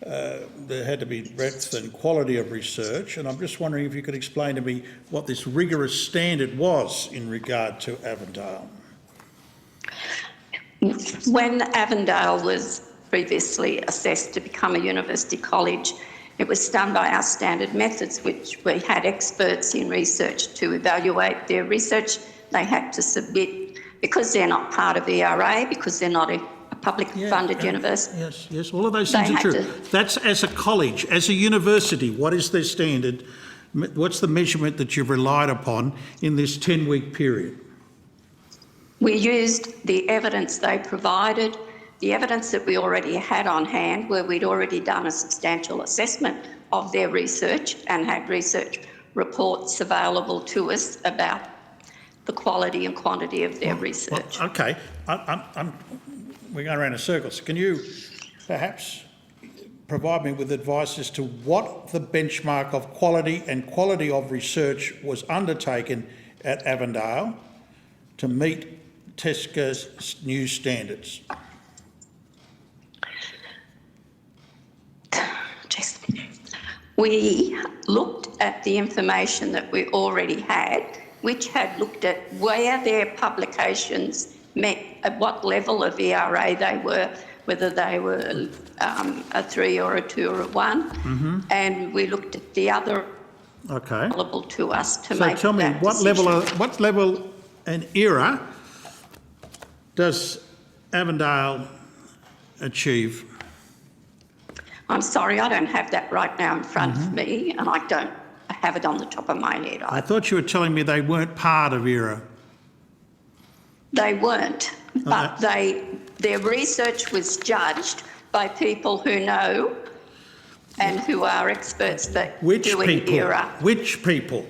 there had to be breadth and quality of research, and I'm just wondering if you could explain to me what this rigorous standard was in regard to Avondale. When Avondale was previously assessed to become a university college, it was done by our standard methods, which we had experts in research to evaluate their research. They had to submit, because they're not part of ERA, because they're not a public funded university. Yes, all of those things are true. That's as a college. As a university, what is their standard? What's the measurement that you've relied upon in this 10-week period? We used the evidence they provided, the evidence that we already had on hand, where we'd already done a substantial assessment of their research and had research reports available to us about the quality and quantity of their research. Well, okay, we're going around in circles. Can you perhaps provide me with advice as to what the benchmark of quality and quality of research was undertaken at Avondale to meet TESCA's new standards? We looked at the information that we already had, which had looked at where their publications met, at what level of ERA they were, whether they were a 3 or a 2 or a 1, and we looked at the other available to us to make that decision. So tell me, what level and era does Avondale achieve? I'm sorry, I don't have that right now in front of me, and I don't have it on the top of my head. I thought you were telling me they weren't part of ERA. They weren't, but their research was judged by people who know and who are experts that do in ERA. Which people?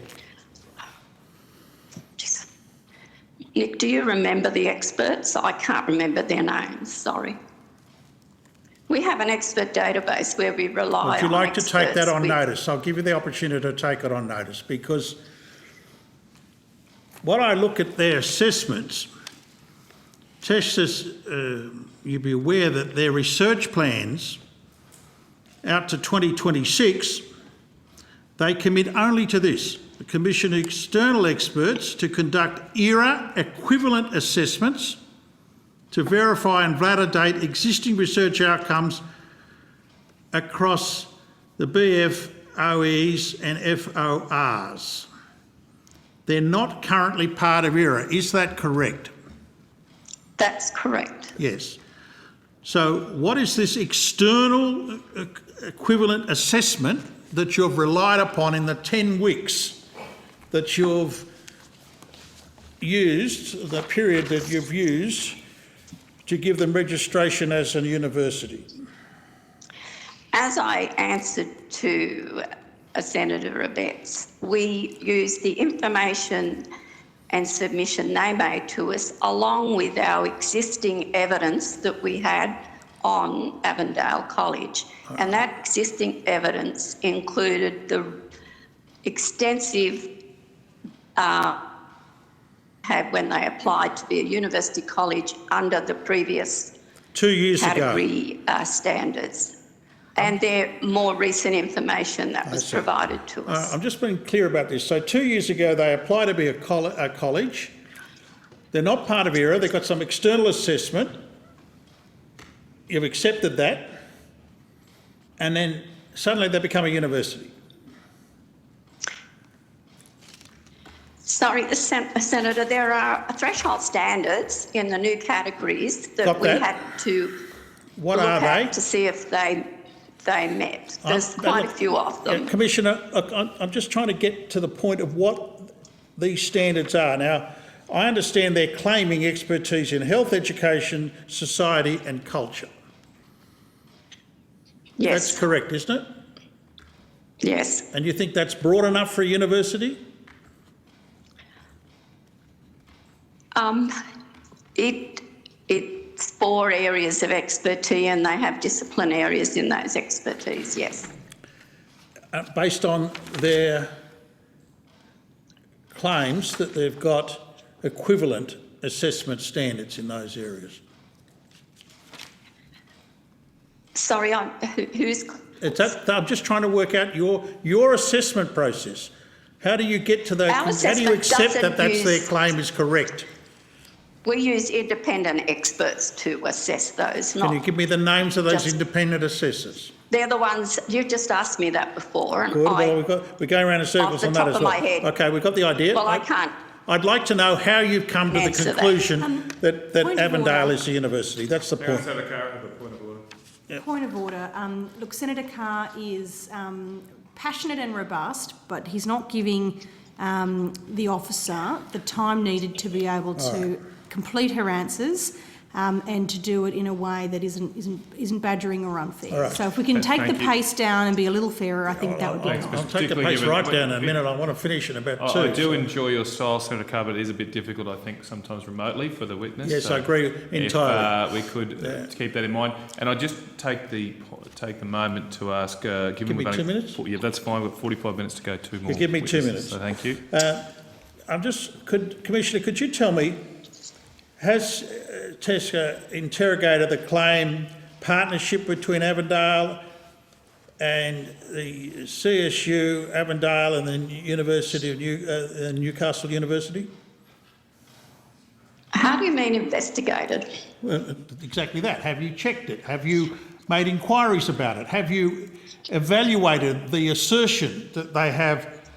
Nick, do you remember the experts? I can't remember their names, sorry. We have an expert database where we rely on experts. Would you like to take that on notice? I'll give you the opportunity to take it on notice, because when I look at their assessments, TESCA's, you'd be aware that their research plans out to 2026, they commit only to this: commission external experts to conduct ERA equivalent assessments to verify and validate existing research outcomes across the BFOEs and FORs. They're not currently part of ERA. Is that correct? That's correct. Yes. So what is this external equivalent assessment that you've relied upon in the 10 weeks that you've used, the period that you've used to give them registration as a university? As I answered to Senator Abetz, we used the information and submission they made to us along with our existing evidence that we had on Avondale College. And that existing evidence included the extensive had when they applied to be a university college under the previous 2 years category ago. Standards. And their more recent information that was provided to us. I'm just being clear about this. So 2 years ago, they applied to be a college. They're not part of ERA. They've got some external assessment. You've accepted that. And then suddenly they become a university. Sorry, Senator, there are threshold standards in the new categories that we had to What look are at they? to see if they met. There's quite a few of them. Commissioner, I'm just trying to get to the point of what these standards are. Now, I understand they're claiming expertise in health, education, society and culture. Yes. That's correct, isn't it? Yes. And you think that's broad enough for a university? It's 4 areas of expertise and they have discipline areas in those expertise, yes. Based on their claims that they've got equivalent assessment standards in those areas. Sorry, who's... I'm just trying to work out your assessment process. How do you get to those? How do you accept that that's their claim is correct? We use independent experts to assess those. Can you give me the names of those independent assessors? They're the ones, you just asked me that before. And Good, well, we're going around in circles on that as well. Off the top of my head. Okay, we've got the idea. Well, I can't. I'd like to know how you've come to the Answer that. conclusion that point of Avondale order. is a university. That's the point. Point of order. Look, Senator Carr is passionate and robust, but he's not giving the officer the time needed to be able to complete her answers and to do it in a way that isn't badgering or unfair. Right. So if we can take the Thank you. pace down and be a little fairer, I think that would be nice. I'll take the pace right down in a minute. I want to finish in about 2. I do enjoy your style, Senator Carr, but it is a bit difficult, I think, sometimes remotely for the witness. Yes, I agree entirely. If we could keep that in mind. And I just take the moment to ask, Give me 2 minutes? Yeah, that's fine. We've got 45 minutes to go. 2 more. You give me 2 witnesses, minutes. So thank you. Commissioner, could you tell me, has TESCA interrogated the claim partnership between Avondale and the CSU, Avondale and the University of Newcastle University? How do you mean investigated? Well, exactly that. Have you checked it? Have you made inquiries about it? Have you evaluated the assertion that they have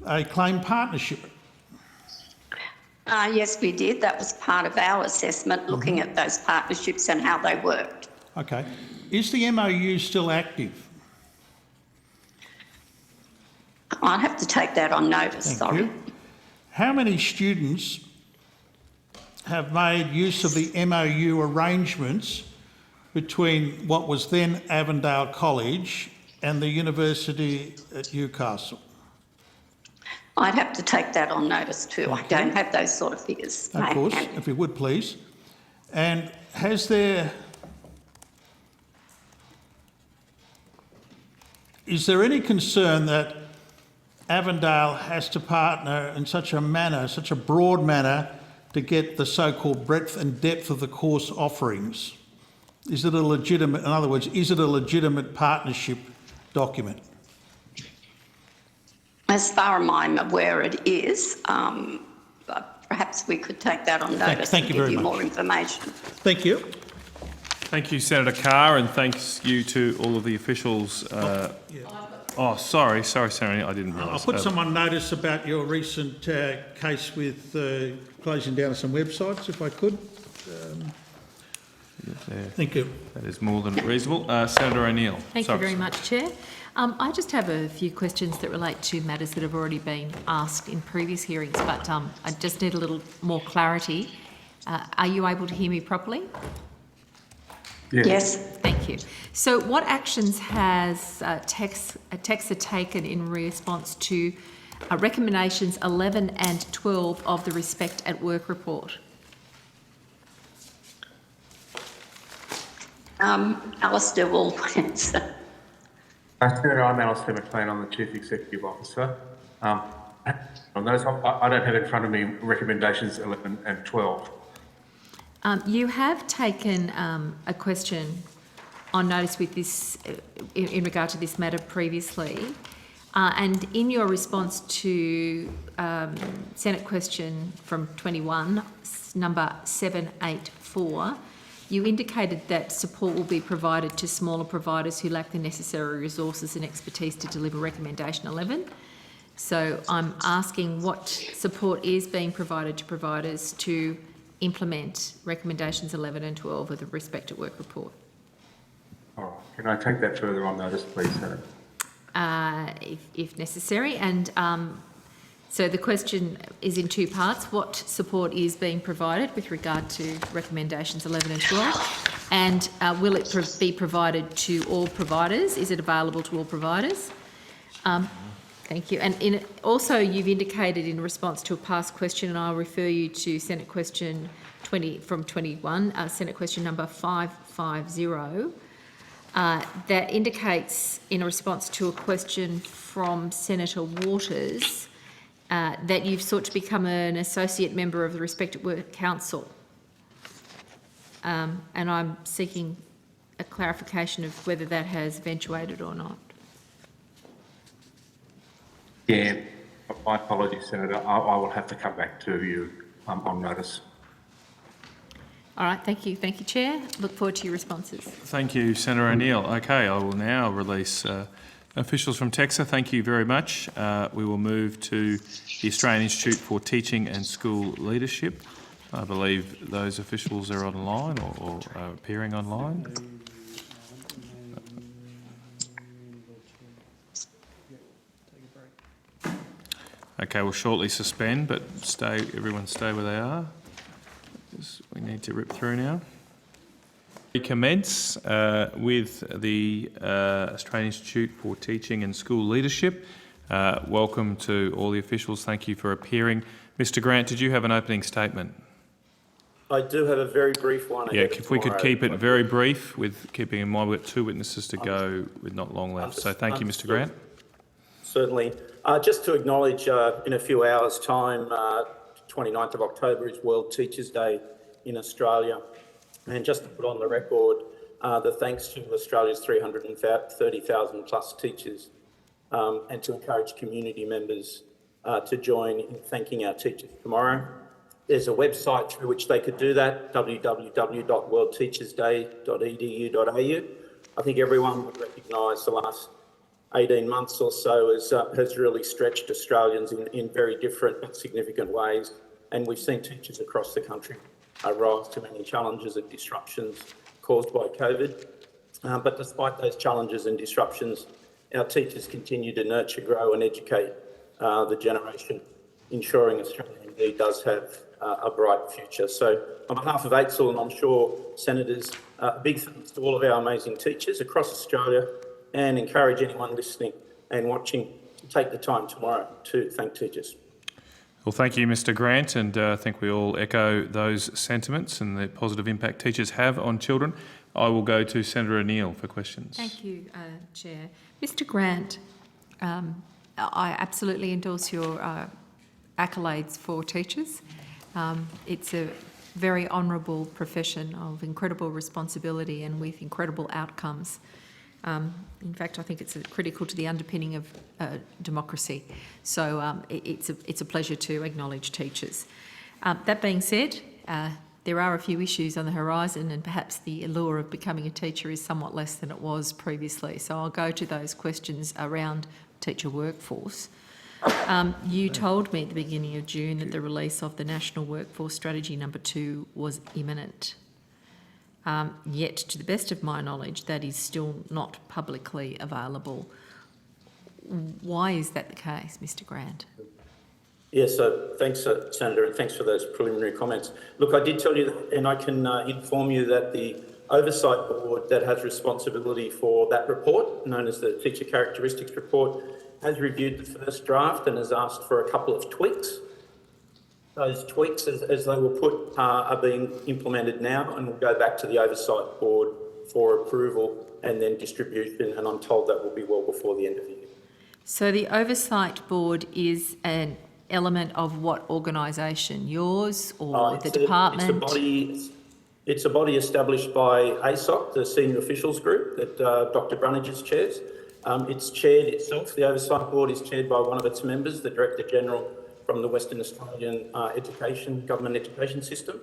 a claim partnership? Yes, we did. That was part of our assessment, looking at those partnerships and how they worked. Okay. Is the MOU still active? I'll have to take that on notice, Thank you. How many students have made use of the MOU arrangements between what was then Avondale College and the University at Newcastle? I'd have to take that on notice too. I don't have those sort of figures. Of course, if you would please. And is there any concern that Avondale has to partner in such a broad manner, to get the so-called breadth and depth of the course offerings Is it a legitimate, in other words, is it a legitimate partnership document? As far as I'm aware, it is. But perhaps we could take that on notice Thank and you give very you much. more information. Thank you. Thank you, Senator Carr, and thanks you to all of the officials. Oh, sorry, Senator O'Neill, I didn't realise. I'll put some on notice about your recent case with closing down some websites, if I could. Thank you. That is more than reasonable. Senator O'Neill. Thank you very much, Chair. I just have a few questions that relate to matters that have already been asked in previous hearings, but I just need a little more clarity. Are you able to hear me properly? Yes. Thank you. So what actions has TEXA taken in response to recommendations 11 and 12 of the Respect at Work report? Alistair will answer. Senator, I'm Alistair McLean. I'm the Chief Executive Officer. On those, I don't have in front of me recommendations 11 and 12. You have taken a question on notice with this in regard to this matter previously, and in your response to Senate question from 21, number 784, you indicated that support will be provided to smaller providers who lack the necessary resources and expertise to deliver recommendation 11. So I'm asking what support is being provided to providers to implement recommendations 11 and 12 of the Respect at Work report. All right. Can I take that further on notice, please, Senator? If necessary. And so the question is in two parts. What support is being provided with regard to recommendations 11 and 12? And will it be provided to all providers? Is it available to all providers? Thank you. And also you've indicated in response to a past question, and I'll refer you to Senate question 20 from 21, Senate question number 550, that indicates in response to a question from Senator Waters that you've sought to become an associate member of the Respect at Work Council. And I'm seeking a clarification of whether that has eventuated or not. Yeah, my apologies, Senator. I will have to come back to you on notice. All right, thank you. Thank you, Chair. Look forward to your responses. Thank you, Senator O'Neill. Okay, I will now release officials from TEXA. Thank you very much. We will move to the Australian Institute for Teaching and School Leadership. I believe those officials are online or appearing online. Okay, we'll shortly suspend, but everyone stay where they are. We need to rip through now. We commence with the Australian Institute for Teaching and School Leadership. Welcome to all the officials. Thank you for appearing. Mr. Grant, did you have an opening statement? I do have a very brief one. Yeah, if we could keep it very brief, with keeping in mind we've got 2 witnesses to go with not long left. So thank you, Mr. Grant. Certainly. Just to acknowledge, in a few hours' time, 29th of October is World Teachers' Day in Australia. And just to put on the record, the thanks to Australia's 330,000 plus teachers, and to encourage community members to join in thanking our teachers tomorrow. There's a website through which they could do that, www.worldteachersday.edu.au. I think everyone would recognise the last 18 months or so has really stretched Australians in very different but significant ways. And we've seen teachers across the country rise to many challenges and disruptions caused by COVID. But despite those challenges and disruptions, our teachers continue to nurture, grow and educate the generation, ensuring Australia indeed does have a bright future. So on behalf of AITSL, and I'm sure Senators, big thanks to all of our amazing teachers across Australia, and encourage anyone listening and watching to take the time tomorrow to thank teachers. Well, thank you, Mr. Grant, and I think we all echo those sentiments and the positive impact teachers have on children. I will go to Senator O'Neill for questions. Thank you, Chair. Mr. Grant, I absolutely endorse your accolades for teachers. It's a very honourable profession of incredible responsibility and with incredible outcomes. In fact, I think it's critical to the underpinning of democracy. So it's a pleasure to acknowledge teachers. That being said, there are a few issues on the horizon, and perhaps the allure of becoming a teacher is somewhat less than it was previously. So I'll go to those questions around teacher workforce. You told me at the beginning of June that the release of the National Workforce Strategy number 2 was imminent. Yet, to the best of my knowledge, that is still not publicly available. Why is that the case, Mr Grant? Yes, thanks, Senator, and thanks for those preliminary comments. Look, I did tell you that, and I can inform you that the Oversight Board that has responsibility for that report, known as the Teacher Characteristics Report, has reviewed the first draft and has asked for a couple of tweaks. Those tweaks, as they were put, are being implemented now and will go back to the Oversight Board for approval and then distribution, and I'm told that will be well before the end of the year. So the Oversight Board is an element of what organisation? Yours or the department? It's a body established by ASOC, the Senior Officials Group that Dr Brunnages chairs. It's chaired itself, the Oversight Board is chaired by one of its members, the Director General from the Western Australian government education system,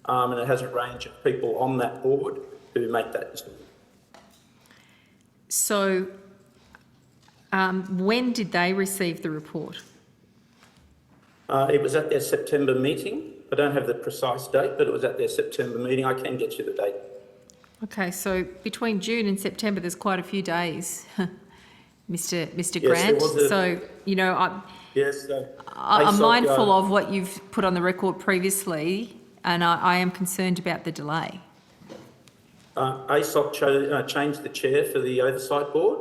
and it has a range of people on that board who make that decision. So when did they receive the report? It was at their September meeting. I don't have the precise date, but it was at their September meeting. I can get you the date. Okay, so between June and September, there's quite a few days, Mr. Yes, Grant. there was So, you know, I'm ASOC, mindful of what you've put on the record previously, and I am concerned about the delay. ASOC changed the chair for the Oversight Board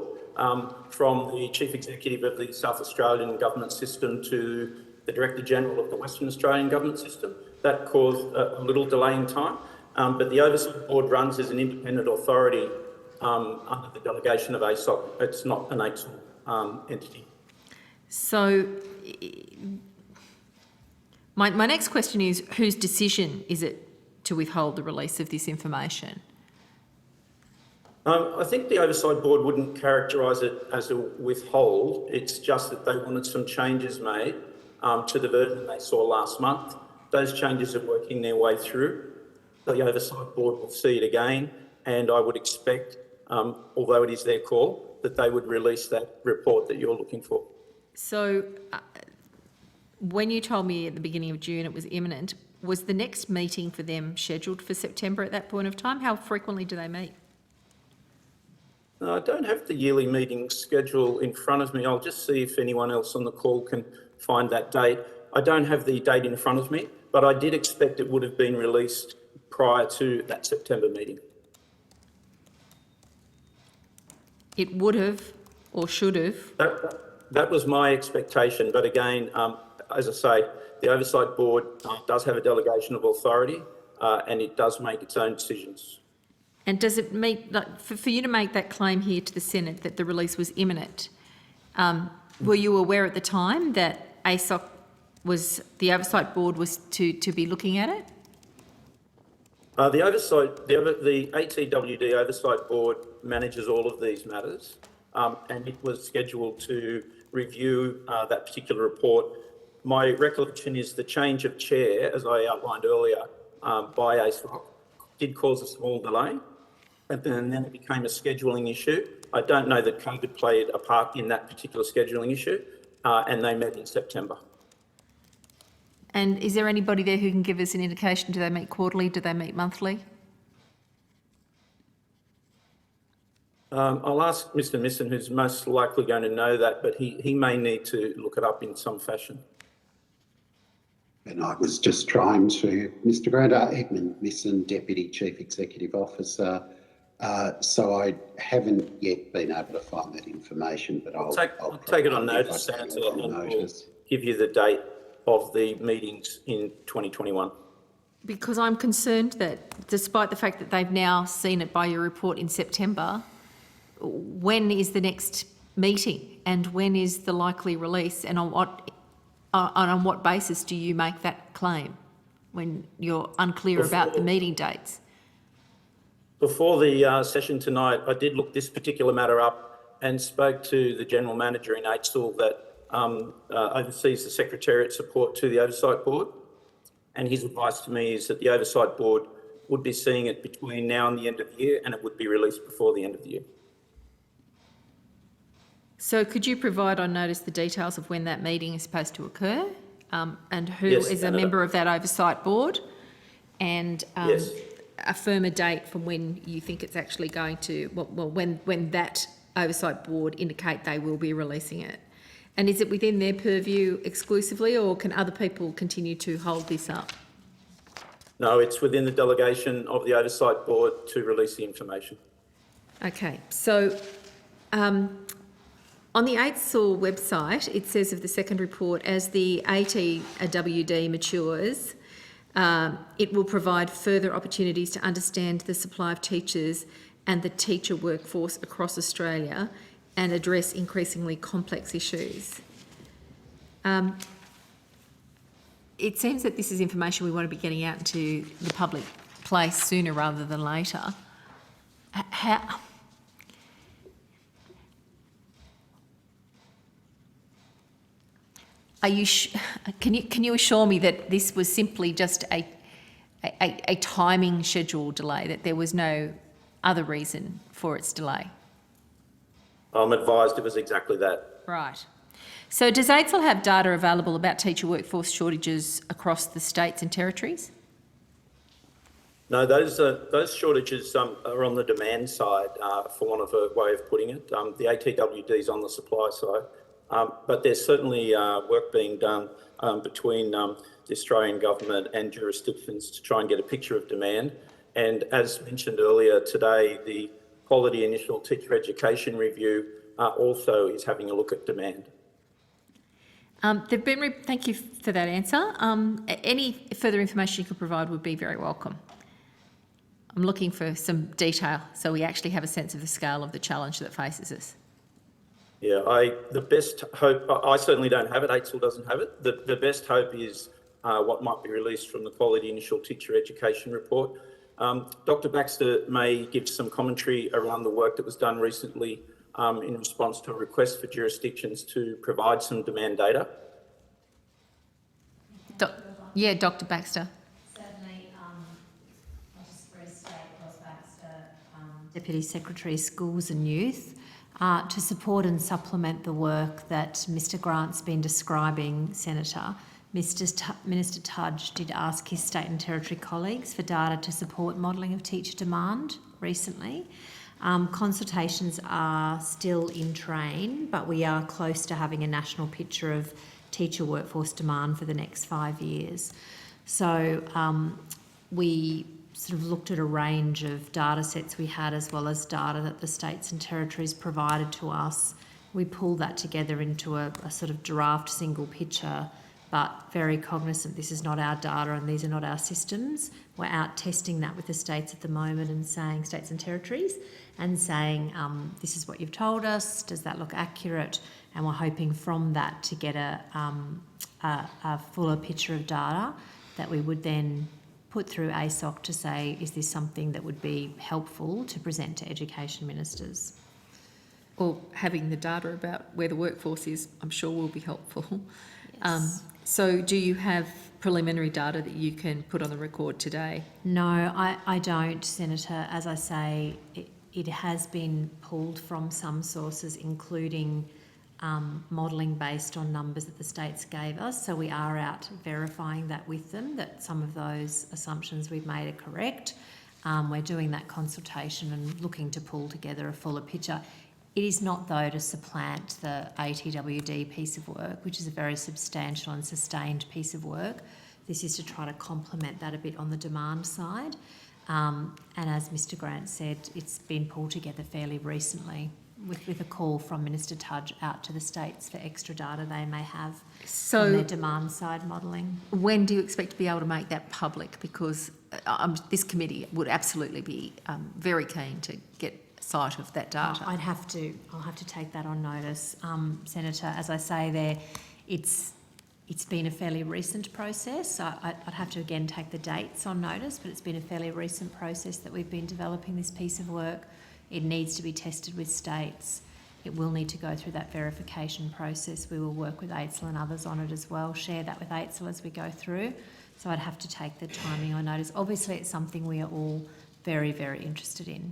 from the Chief Executive of the South Australian Government System to the Director General of the Western Australian Government System. That caused a little delay in time, but the Oversight Board runs as an independent authority under the delegation of ASOC. It's not an ASOC entity. So my next question is, whose decision is it to withhold the release of this information? I think the Oversight Board wouldn't characterise it as a withhold. It's just that they wanted some changes made to the version they saw last month. Those changes are working their way through. The Oversight Board will see it again, and I would expect, although it is their call, that they would release that report that you're looking for. So when you told me at the beginning of June it was imminent, was the next meeting for them scheduled for September at that point of time? How frequently do they meet? I don't have the yearly meeting schedule in front of me. I'll just see if anyone else on the call can find that date. I don't have the date in front of me, but I did expect it would have been released prior to that September meeting. It would have or should have? That was my expectation, but again, as I say, the Oversight Board does have a delegation of authority and it does make its own decisions. And does it meet, like, for you to make that claim here to the Senate that the release was imminent, were you aware at the time that ASOC the Oversight Board was to be looking at it? The ATWD Oversight Board manages all of these matters, and it was scheduled to review that particular report. My recollection is the change of chair, as I outlined earlier, by ASOC did cause a small delay, and then it became a scheduling issue. I don't know that COVID played a part in that particular scheduling issue, and they met in September. And is there anybody there who can give us an indication? Do they meet quarterly? Do they meet monthly? I'll ask Mr Misson, who's most likely going to know that, but he may need to look it up in some fashion. And I was just trying to, Mr Grant, Edmund Misson, Deputy Chief Executive Officer. So I haven't yet been able to find that information, but I'll take it on notice, Senator, and we'll give you the date of the meetings in 2021. Because I'm concerned that despite the fact that they've now seen it by your report in September, when is the next meeting and when is the likely release, and on what basis do you make that claim? when you're unclear about the meeting dates? Before the session tonight, I did look this particular matter up and spoke to the General Manager in HSL that oversees the Secretariat support to the Oversight Board. And his advice to me is that the Oversight Board would be seeing it between now and the end of the year, and it would be released before the end of the year. So could you provide on notice the details of when that meeting is supposed to occur, and who Yes, is a member of that Oversight Board, and Yes. affirm a date from when you think it's actually going to, when that Oversight Board indicate they will be releasing it? And is it within their purview exclusively, or can other people continue to hold this up? No, it's within the delegation of the Oversight Board to release the information. Okay, so on the HSL website, it says of the second report, as the ATWD matures, it will provide further opportunities to understand the supply of teachers and the teacher workforce across Australia and address increasingly complex issues. It seems that this is information we want to be getting out into the public place sooner rather than later. How... Are you can you assure me that this was simply just a timing schedule delay, that there was no other reason for its delay? I'm advised it was exactly that. Right. So does HSL have data available about teacher workforce shortages across the states and territories? No, those shortages are on the demand side, for want of a way of putting it. The ATWD is on the supply side. But there's certainly work being done between the Australian government and jurisdictions to try and get a picture of demand. And as mentioned earlier today, the Quality Initial Teacher Education Review also is having a look at demand. Thank you for that answer. Any further information you could provide would be very welcome. I'm looking for some detail so we actually have a sense of the scale of the challenge that faces us. Yeah, the best hope, I certainly don't have it, HSL doesn't have it. The best hope is what might be released from the Quality Initial Teacher Education Report. Dr. Baxter may give some commentary around the work that was done recently in response to a request for jurisdictions to provide some demand data. Dr. Baxter. Certainly, I'll just restate Ross Baxter, Deputy Secretary, Schools and Youth, to support and supplement the work that Mr Grant's been describing, Senator. Minister Tudge did ask his state and territory colleagues for data to support modelling of teacher demand recently. Consultations are still in train, but we are close to having a national picture of teacher workforce demand for the next 5 years. So we sort of looked at a range of data sets we had, as well as data that the states and territories provided to us. We pulled that together into a sort of draft single picture, but very cognizant this is not our data and these are not our systems. We're out testing that with the states at the moment and saying, states and territories, and saying, this is what you've told us, does that look accurate? And we're hoping from that to get a fuller picture of data that we would then put through ASOC to say, is this something that would be helpful to present to education ministers? Or having the data about where the workforce is, I'm sure will be helpful. Yes. So do you have preliminary data that you can put on the record today? No, I don't, Senator. As I say, it has been pulled from some sources, including modelling based on numbers that the states gave us. So we are out verifying that with them, that some of those assumptions we've made are correct. We're doing that consultation and looking to pull together a fuller picture. It is not, though, to supplant the ATWD piece of work, which is a very substantial and sustained piece of work. This is to try to complement that a bit on the demand side. And as Mr Grant said, it's been pulled together fairly recently with a call from Minister Tudge out to the states for extra data they may have on their demand side modelling. When do you expect to be able to make that public? Because this committee would absolutely be very keen to get sight of that data. I'll have to take that on notice, Senator. As I say there, it's it's been a fairly recent process. I'd have to again take the dates on notice, but it's been a fairly recent process that we've been developing this piece of work. It needs to be tested with states. It will need to go through that verification process. We will work with AITSL and others on it as well, share that with AITSL as we go through. So I'd have to take the timing on notice. Obviously, it's something we are all very, very interested in.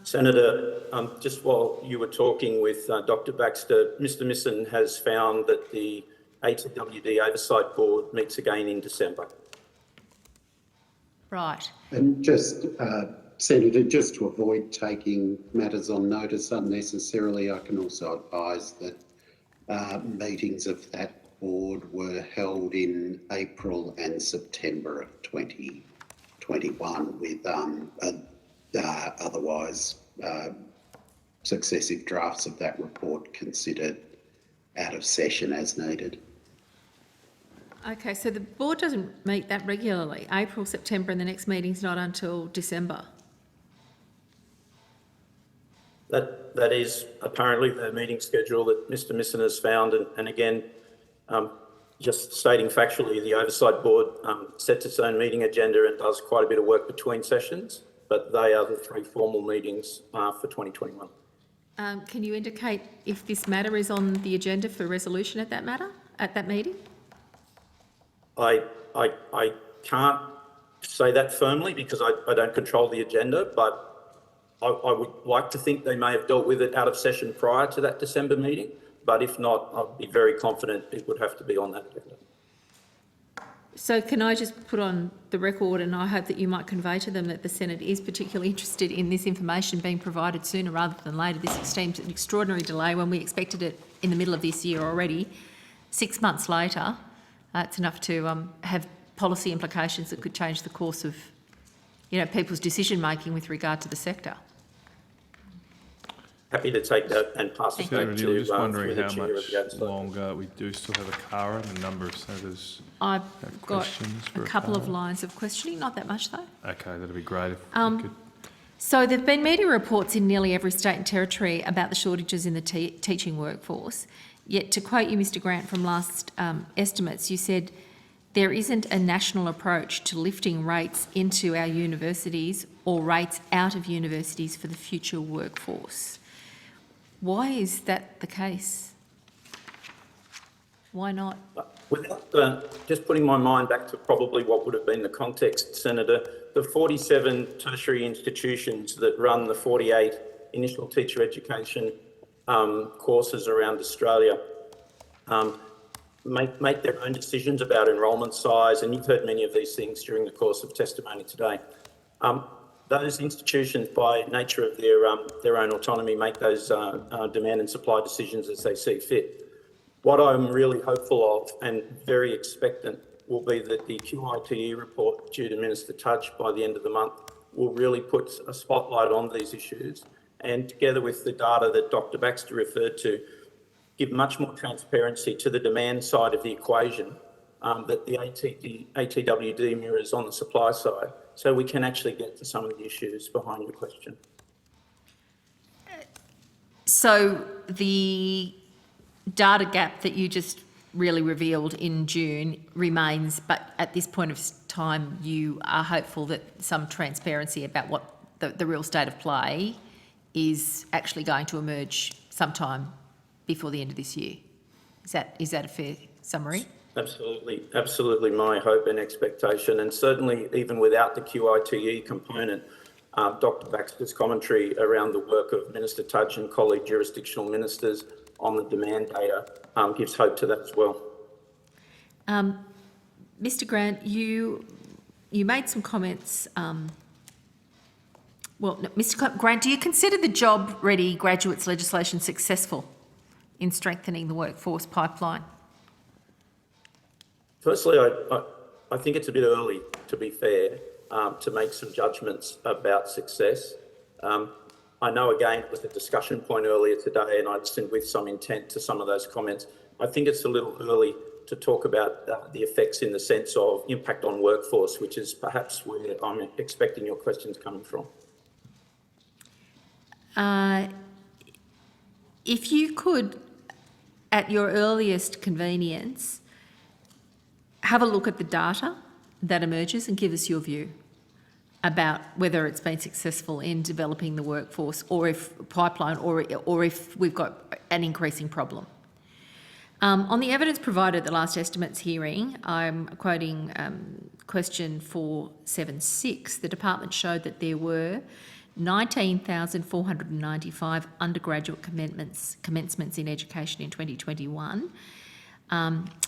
Senator, just while you were talking with Dr Baxter, Mr Misson has found that the ATWD Oversight Board meets again in December. Right. And just, Senator, just to avoid taking matters on notice unnecessarily, I can also advise that meetings of that board were held in April and September of 2021 with otherwise successive drafts of that report considered out of session as needed. Okay, so the board doesn't meet that regularly, April, September, and the next meeting's not until December. That is apparently the meeting schedule that Mr Misson has found, and again, just stating factually, the Oversight Board sets its own meeting agenda and does quite a bit of work between sessions, but they are the 3 formal meetings for 2021. Can you indicate if this matter is on the agenda for resolution at that meeting? I can't say that firmly because I don't control the agenda, but I would like to think they may have dealt with it out of session prior to that December meeting, but if not, I'd be very confident it would have to be on that agenda. So can I just put on the record, and I hope that you might convey to them that the Senate is particularly interested in this information being provided sooner rather than later. This seems an extraordinary delay when we expected it in the middle of this year already. 6 months later, it's enough to have policy implications that could change the course of, people's decision making with regard to the sector. Happy to take that and pass it back Senator, to just wondering the how Chair of much the Oversight. longer we do still have a quorum. A number of senators I've have got questions a for couple of quorum. lines of questioning, not that much though. Okay, that'd be great if we could. So there have been media reports in nearly every state and territory about the shortages in the teaching workforce. Yet, to quote you, Mr Grant, from last estimates, you said there isn't a national approach to lifting rates into our universities or rates out of universities for the future workforce. Why is that the case? Why not? Without just putting my mind back to probably what would have been the context, Senator, the 47 tertiary institutions that run the 48 initial teacher education courses around Australia make their own decisions about enrolment size, and you've heard many of these things during the course of testimony today. Those institutions, by nature of their own autonomy, make those demand and supply decisions as they see fit. What I'm really hopeful of and very expectant will be that the QITE report due to Minister Tudge by the end of the month will really put a spotlight on these issues, and together with the data that Dr Baxter referred to, give much more transparency to the demand side of the equation that the ATWD mirrors on the supply side, so we can actually get to some of the issues behind your question. So the data gap that you just really revealed in June remains, but at this point of time you are hopeful that some transparency about what the real state of play is actually going to emerge sometime before the end of this year. Is that a fair summary? Absolutely my hope and expectation, and certainly even without the QITE component, Dr Baxter's commentary around the work of Minister Tudge and colleague jurisdictional ministers on the demand data gives hope to that as well. Mr Grant, you made some comments. Mr Grant, do you consider the Job Ready Graduates legislation successful in strengthening the workforce pipeline? Firstly, I think it's a bit early, to be fair, to make some judgments about success. I know, again, it was a discussion point earlier today, and I listened with some intent to some of those comments. I think it's a little early to talk about the effects in the sense of impact on workforce, which is perhaps where I'm expecting your questions coming from. If you could at your earliest convenience, have a look at the data that emerges and give us your view about whether it's been successful in developing the workforce or if pipeline or if we've got an increasing problem. On the evidence provided at the last estimates hearing, I'm quoting question 476, the department showed that there were 19,495 undergraduate commencements in education in 2021,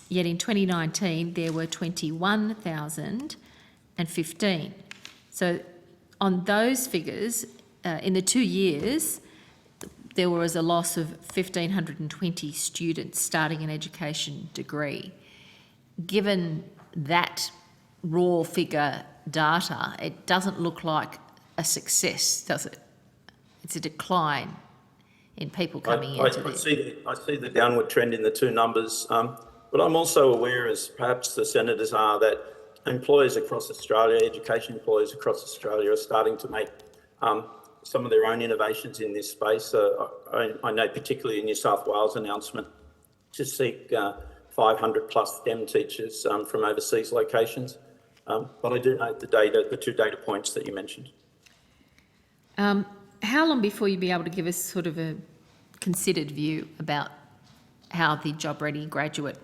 yet in 2019 there were 21,015. So on those figures, in the 2 years, there was a loss of 1,520 students starting an education degree. Given that raw figure data, it doesn't look like a success, does it? It's a decline in people coming into this. I see the downward trend in the two numbers, but I'm also aware, as perhaps the senators are, that employers across Australia, education employers across Australia, are starting to make some of their own innovations in this space. I know particularly in New South Wales announcement to seek 500 plus STEM teachers from overseas locations. But I do note the two data points that you mentioned. How long before you'll be able to give us sort of a considered view about how the job ready graduate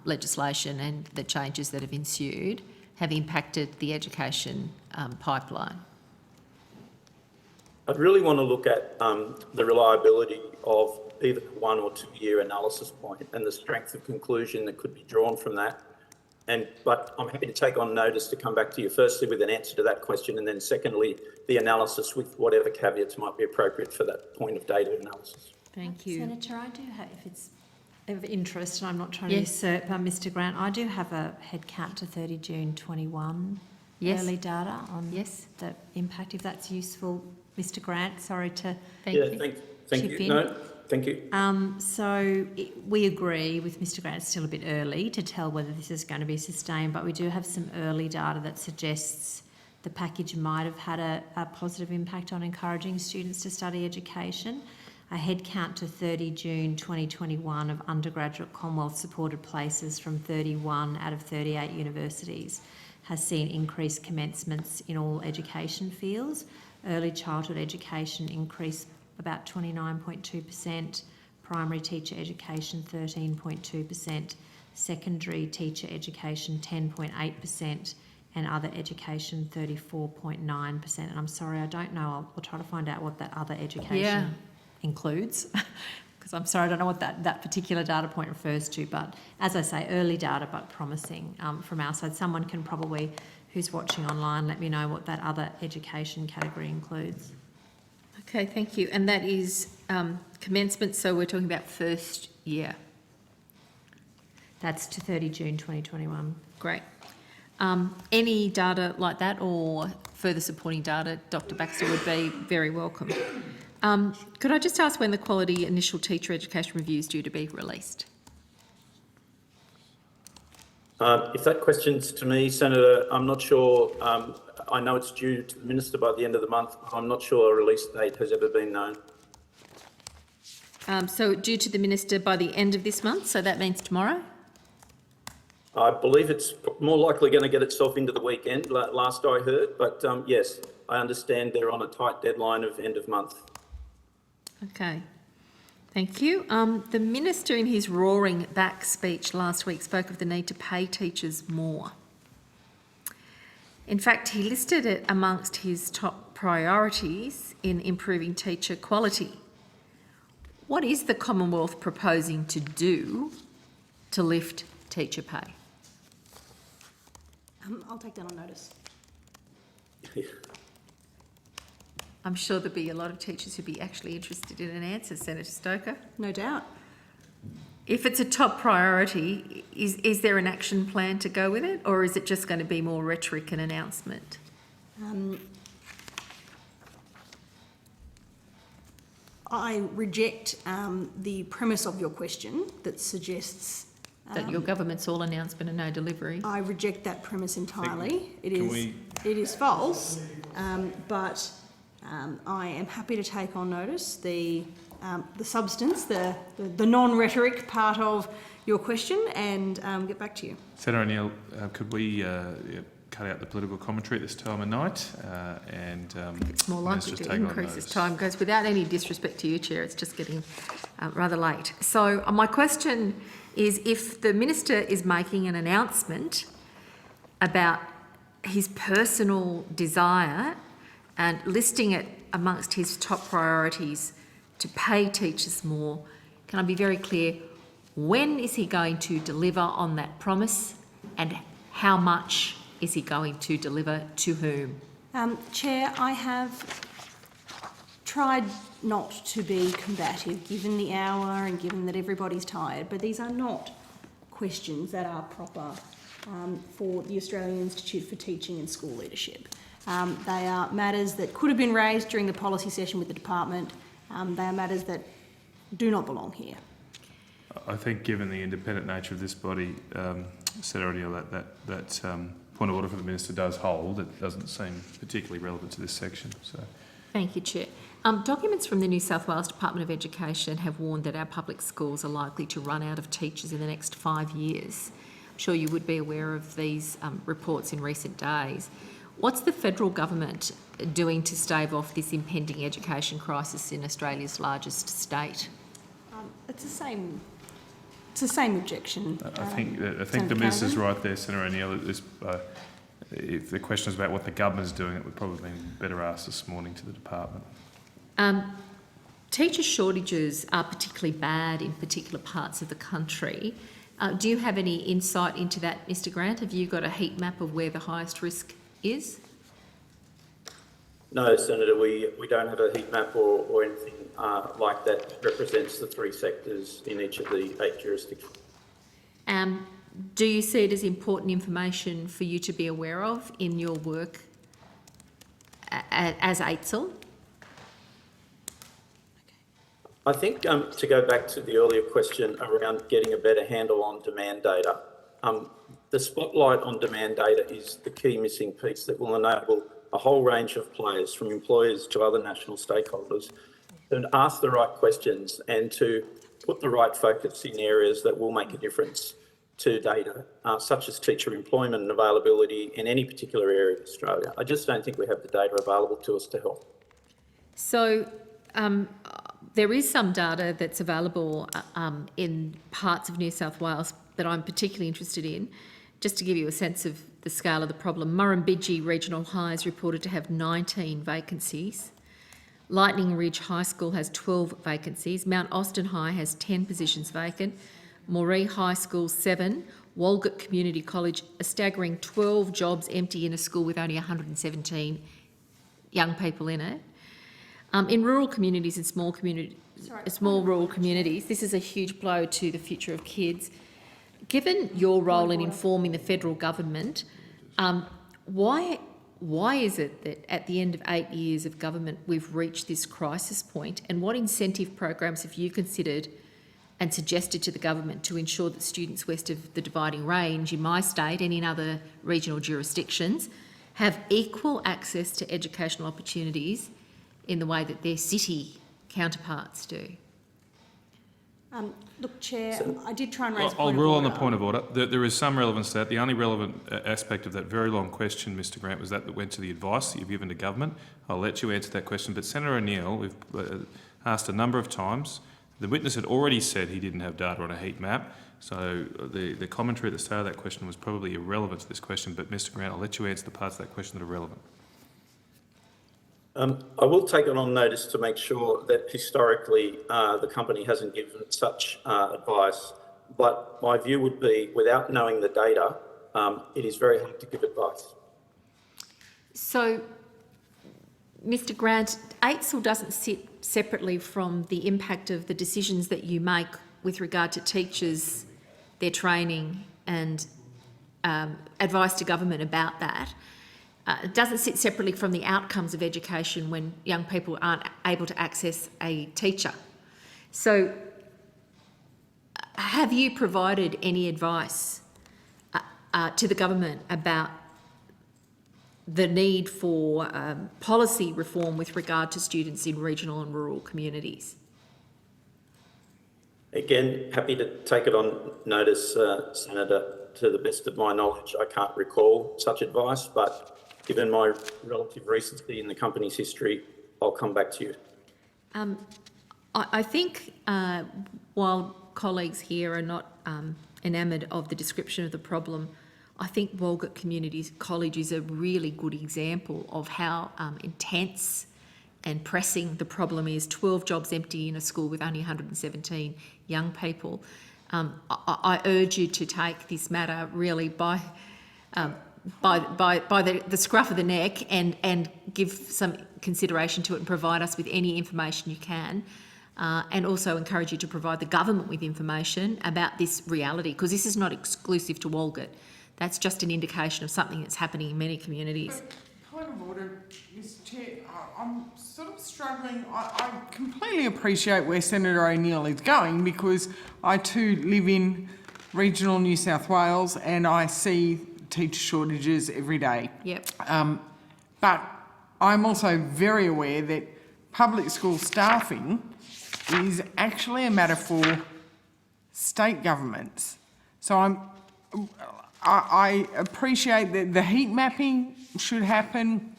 legislation and the changes that have ensued have impacted the education pipeline? I'd really want to look at the reliability of either 1 or 2 year analysis point and the strength of conclusion that could be drawn from that. But I'm happy to take on notice to come back to you firstly with an answer to that question, and then secondly, the analysis with whatever caveats might be appropriate for that point of data analysis. Thank you. Senator, I do have, if it's of interest, and I'm not trying Yes. to usurp Mr Grant, I do have a head count to 30 June 21 early data on the impact, if that's useful. Mr Grant, sorry to Thank you. No, thank you. We agree with Mr Grant, it's still a bit early to tell whether this is going to be sustained, but we do have some early data that suggests the package might have had a positive impact on encouraging students to study education. A head count to 30 June 2021 of undergraduate Commonwealth supported places from 31 out of 38 universities has seen increased commencements in all education fields. Early childhood education increased about 29.2%, primary teacher education 13.2%, secondary teacher education 10.8%, and other education 34.9%. And I'm sorry, I don't know. I'll try to find out what that other education includes, because I'm sorry, I don't know what that particular data point refers to. But as I say, early data, but promising from our side. Someone can probably, who's watching online, let me know what that other education category includes. Okay, thank you. And that is commencement, so we're talking about first year. That's to 30 June 2021. Great. Any data like that or further supporting data, Dr Baxter, would be very welcome. Could I just ask when the Quality Initial Teacher Education Review is due to be released? If that question's to me, Senator, I'm not sure. I know it's due to the Minister by the end of the month. I'm not sure a release date has ever been known. So due to the Minister by the end of this month, so that means tomorrow? I believe it's more likely going to get itself into the weekend, last I heard. But yes, I understand they're on a tight deadline of end of month. Okay, thank you. The Minister in his roaring back speech last week spoke of the need to pay teachers more. In fact, he listed it amongst his top priorities in improving teacher quality. What is the Commonwealth proposing to do to lift teacher pay? I'll take that on notice. I'm sure there'll be a lot of teachers who'd be actually interested in an answer, Senator Stoker. No doubt. If it's a top priority, is there an action plan to go with it, or is it just going to be more rhetoric and announcement? I reject the premise of your question that suggests That your government's all announcement and no delivery. I reject that premise entirely. It is false, but I am happy to take on notice the substance, the non-rhetoric part of your question, and get back to you. Senator O'Neill, could we cut out the political commentary at this time of night? It's more likely just to take on increase as notice. time goes. Without any disrespect to you, Chair, it's just getting rather late. So my question is, if the Minister is making an announcement about his personal desire and listing it amongst his top priorities to pay teachers more, can I be very clear, when is he going to deliver on that promise, and how much is he going to deliver to whom? Chair, I have tried not to be combative, given the hour and given that everybody's tired, but these are not questions that are proper for the Australian Institute for Teaching and School Leadership. They are matters that could have been raised during the policy session with the department. They are matters that do not belong here. I think, given the independent nature of this body, Senator O'Neill, that point of order for the Minister does hold. It doesn't seem particularly relevant to this section. So, Thank you, Chair. Documents from the New South Wales Department of Education have warned that our public schools are likely to run out of teachers in the next 5 years. I'm sure you would be aware of these reports in recent days. What's the federal government doing to stave off this impending education crisis in Australia's largest state? It's the same objection. I think the Minister's right there, Senator O'Neill. If the question is about what the government's doing, it would probably be better asked this morning to the department. Teacher shortages are particularly bad in particular parts of the country. Do you have any insight into that, Mr Grant? Have you got a heat map of where the highest risk is? No, Senator, we don't have a heat map or anything like that represents the three sectors in each of the 8 jurisdictions. Do you see it as important information for you to be aware of in your work as AITSL? I think to go back to the earlier question around getting a better handle on demand data, the spotlight on demand data is the key missing piece that will enable a whole range of players, from employers to other national stakeholders, to ask the right questions and to put the right focus in areas that will make a difference to data, such as teacher employment and availability in any particular area of Australia. I just don't think we have the data available to us to help. So there is some data that's available in parts of New South Wales that I'm particularly interested in. Just to give you a sense of the scale of the problem, Murrumbidgee Regional High is reported to have 19 vacancies. Lightning Ridge High School has 12 vacancies. Mount Austin High has 10 positions vacant. Moree High School, 7. Walgett Community College, a staggering 12 jobs empty in a school with only 117 young people in it. In rural communities and small rural communities, this is a huge blow to the future of kids. Given your role in informing the federal government, why is it that at the end of 8 years of government we've reached this crisis point, and what incentive programs have you considered and suggested to the government to ensure that students west of the Dividing Range in my state and in other regional jurisdictions have equal access to educational opportunities in the way that their city counterparts do? Look, Chair, I did try and raise a I'll point rule of on the order. point of order. There is some relevance to that. The only relevant aspect of that very long question, Mr Grant, was that went to the advice that you've given to government. I'll let you answer that question. But Senator O'Neill, we've asked a number of times. The witness had already said he didn't have data on a heat map. So the commentary at the start of that question was probably irrelevant to this question. But Mr Grant, I'll let you answer the parts of that question that are relevant. I will take it on notice to make sure that historically the company hasn't given such advice, but my view would be, without knowing the data, it is very hard to give advice. So, Mr Grant, AITSL doesn't sit separately from the impact of the decisions that you make with regard to teachers, their training and advice to government about that. It doesn't sit separately from the outcomes of education when young people aren't able to access a teacher. So have you provided any advice to the government about the need for policy reform with regard to students in regional and rural communities? Again, happy to take it on notice, Senator. To the best of my knowledge, I can't recall such advice, but given my relative recency in the company's history, I'll come back to you. I think while colleagues here are not enamoured of the description of the problem, I think Walgett Community College is a really good example of how intense and pressing the problem is. 12 jobs empty in a school with only 117 young people. I urge you to take this matter really by the scruff of the neck and give some consideration to it and provide us with any information you can. And also encourage you to provide the government with information about this reality, because this is not exclusive to Walgett. That's just an indication of something that's happening in many communities. Point of order, Mr Chair. I'm sort of struggling. I completely appreciate where Senator O'Neill is going, because I too live in regional New South Wales and I see teacher shortages every day. Yep. But I'm also very aware that public school staffing is actually a matter for state governments. So I appreciate that the heat mapping should happen,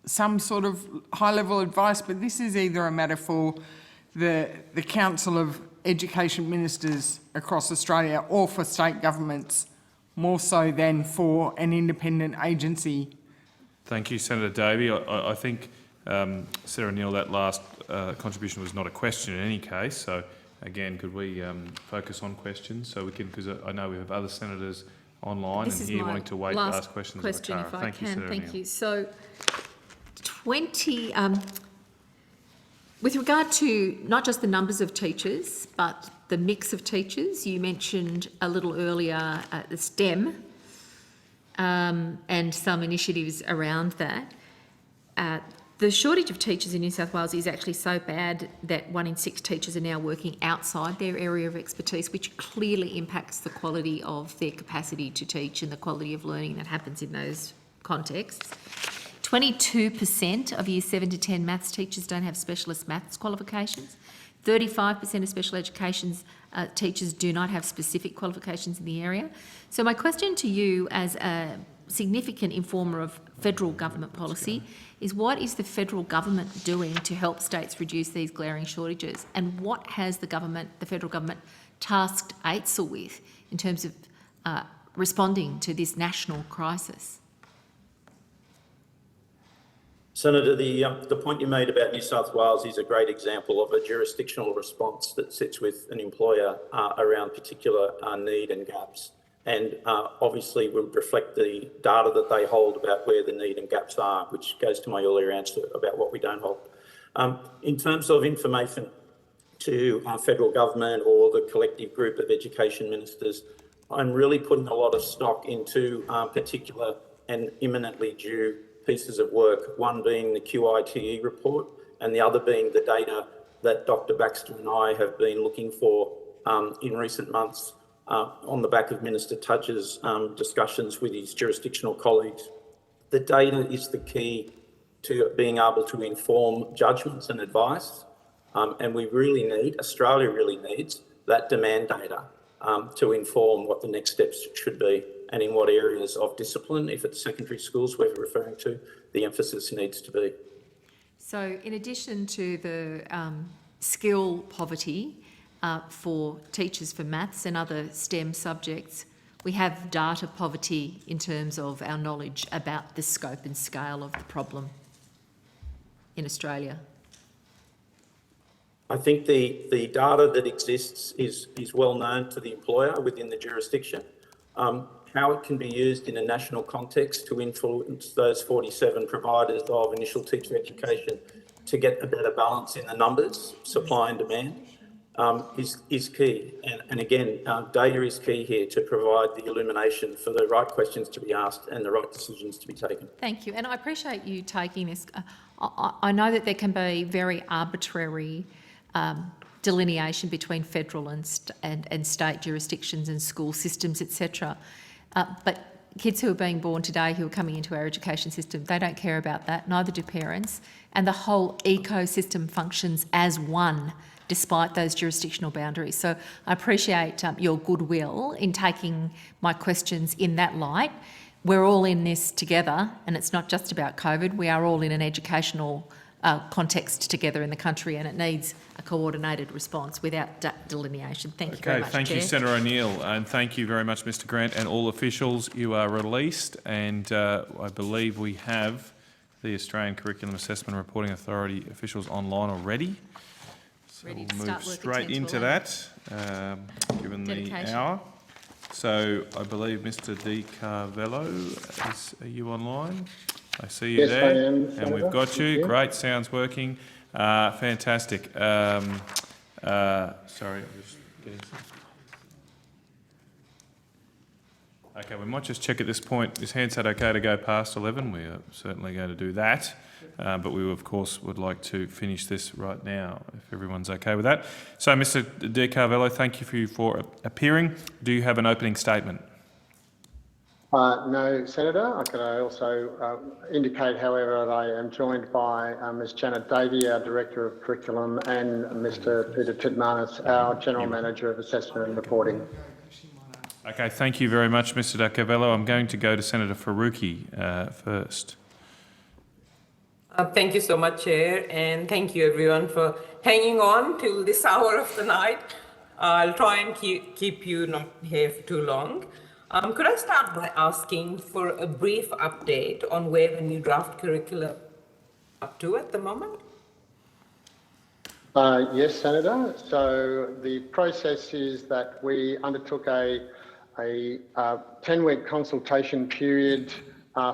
some sort of high-level advice, but this is either a matter for the Council of Education Ministers across Australia or for state governments, more so than for an independent agency. Thank you, Senator Davey. I think, Sarah Neal, that last contribution was not a question in any case. So, again, could we focus on questions so we can, because I know we have other senators online and here wanting to wait to ask questions. Question, if I Thank you, can. Senator Thank Neal. you. So, with regard to not just the numbers of teachers, but the mix of teachers, you mentioned a little earlier the STEM and some initiatives around that. The shortage of teachers in New South Wales is actually so bad that 1 in 6 teachers are now working outside their area of expertise, which clearly impacts the quality of their capacity to teach and the quality of learning that happens in those contexts. 22% of Year 7 to 10 maths teachers don't have specialist maths qualifications. 35% of special education teachers do not have specific qualifications in the area. So my question to you, as a significant informer of federal government policy, is what is the federal government doing to help states reduce these glaring shortages? And what has the federal government tasked AITSL with in terms of responding to this national crisis? Senator, the point you made about New South Wales is a great example of a jurisdictional response that sits with an employer around particular need and gaps, and obviously would reflect the data that they hold about where the need and gaps are, which goes to my earlier answer about what we don't hold. In terms of information to our federal government or the collective group of education ministers, I'm really putting a lot of stock into particular and imminently due pieces of work, one being the QITE report and the other being the data that Dr. Baxter and I have been looking for in recent months on the back of Minister Tudge's discussions with his jurisdictional colleagues. The data is the key to being able to inform judgments and advice, and we really need, Australia really needs, that demand data to inform what the next steps should be, and in what areas of discipline, if it's secondary schools we're referring to, the emphasis needs to be. So in addition to the skill poverty for teachers for maths and other STEM subjects, we have data poverty in terms of our knowledge about the scope and scale of the problem in Australia. I think the data that exists is well known to the employer within the jurisdiction. How it can be used in a national context to influence those 47 providers of initial teacher education to get a better balance in the numbers, supply and demand, is key. And again, data is key here to provide the illumination for the right questions to be asked and the right decisions to be taken. Thank you, and I appreciate you taking this. I know that there can be very arbitrary delineation between federal and state jurisdictions and school systems, etc. But kids who are being born today who are coming into our education system, they don't care about that, neither do parents. And the whole ecosystem functions as one, despite those jurisdictional boundaries. So I appreciate your goodwill in taking my questions in that light. We're all in this together, and it's not just about COVID. We are all in an educational context together in the country, and it needs a coordinated response without delineation. Thank you very much, Thank you, Chair. Senator O'Neill, and thank you very much, Mr Grant, and all officials. You are released, and I believe we have the Australian Curriculum Assessment Reporting Authority officials online already. So Ready to we'll start move work at straight 10 to into 11. that, given Dedication. the hour. So I believe Mr Di Carvello, are you online? I see you Yes, there. I am, And Senator. we've got Thank you. you. Great, sounds working. Fantastic. Sorry, I'm just getting some. Okay, we might just check at this point. Is Hansard okay to go past 11? We are certainly going to do that. But we, of course, would like to finish this right now, if everyone's okay with that. So, Mr Di Carvello, thank you for appearing. Do you have an opening statement? No, Senator. Could I also indicate, however, that I am joined by Ms Janet Davey, our Director of Curriculum, and Mr Peter Titmanis, our General Manager of Assessment and Reporting. Okay, thank you very much, Mr Di Carvello. I'm going to go to Senator Faruqi first. Thank you so much, Chair, and thank you everyone for hanging on till this hour of the night. I'll try and keep you not here for too long. Could I start by asking for a brief update on where the new draft curriculum is up to at the moment? Yes, Senator. So the process is that we undertook a 10-week consultation period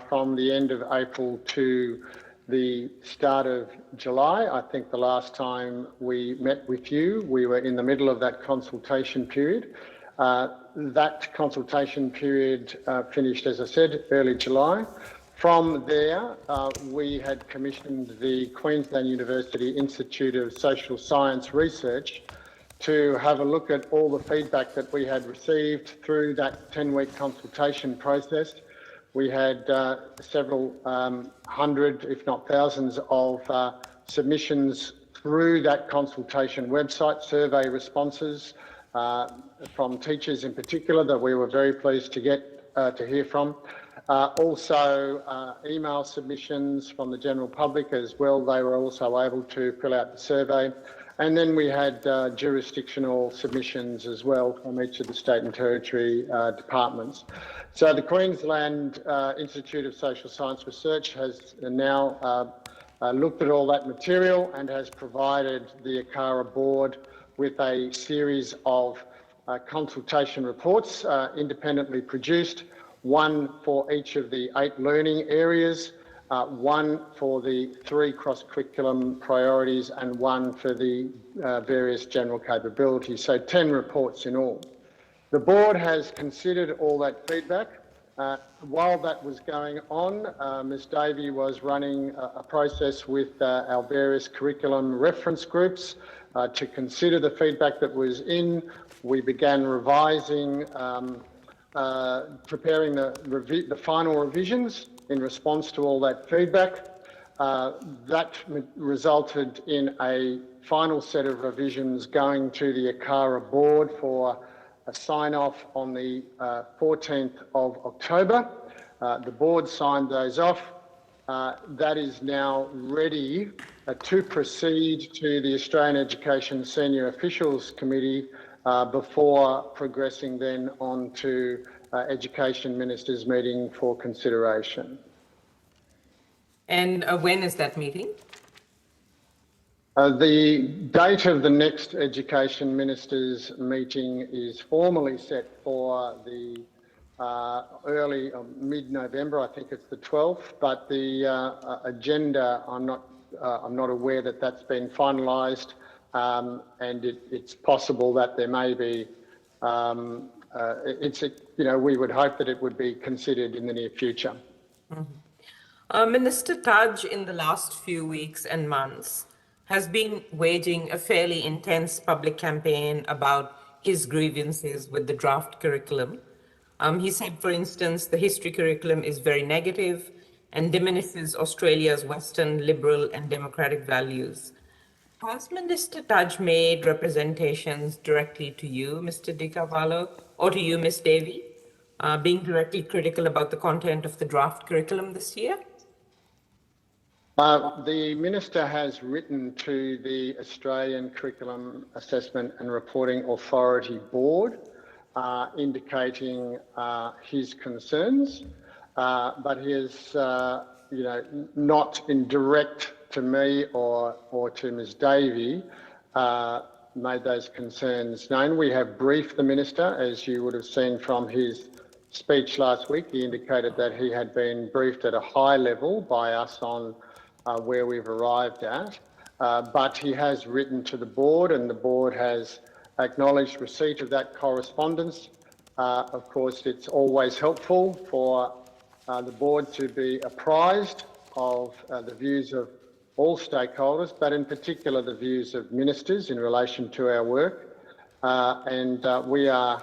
from the end of April to the start of July. I think the last time we met with you, we were in the middle of that consultation period. That consultation period finished, as I said, early July. From there, we had commissioned the Queensland University Institute of Social Science Research to have a look at all the feedback that we had received through that 10-week consultation process. We had several hundred, if not thousands, of submissions through that consultation website, survey responses from teachers in particular that we were very pleased to get to hear from. Also, email submissions from the general public as well. They were also able to fill out the survey. And then we had jurisdictional submissions as well from each of the state and territory departments. So the Queensland Institute of Social Science Research has now looked at all that material and has provided the ACARA board with a series of consultation reports independently produced, one for each of the 8 learning areas, one for the 3 cross-curriculum priorities and one for the various general capabilities, so 10 reports in all. The board has considered all that feedback. While that was going on, Ms Davey was running a process with our various curriculum reference groups to consider the feedback that was in. We began revising, preparing the final revisions in response to all that feedback. That resulted in a final set of revisions going to the ACARA board for a sign-off on the 14th of October. The board signed those off. That is now ready to proceed to the Australian Education Senior Officials Committee before progressing then on to Education Ministers' meeting for consideration. And when is that meeting? The date of the next Education Ministers' meeting is formally set for the early mid-November. I think it's the 12th, but the agenda, I'm not aware that that's been finalised, and it's possible that there may be. We would hope that it would be considered in the near future. Mm-hmm. Minister Tudge, in the last few weeks and months, has been waging a fairly intense public campaign about his grievances with the draft curriculum. He said, for instance, the history curriculum is very negative and diminishes Australia's Western liberal and democratic values. Has Minister Tudge made representations directly to you, Mr. Di Cavallo, or to you, Ms. Davey, being directly critical about the content of the draft curriculum this year? The Minister has written to the Australian Curriculum Assessment and Reporting Authority Board indicating his concerns, but he has, not in direct to me or to Ms Davey, made those concerns known. We have briefed the Minister, as you would have seen from his speech last week. He indicated that he had been briefed at a high level by us on where we've arrived at, but he has written to the board and the board has acknowledged receipt of that correspondence. Of course, it's always helpful for the board to be apprised of the views of all stakeholders, but in particular the views of ministers in relation to our work. We are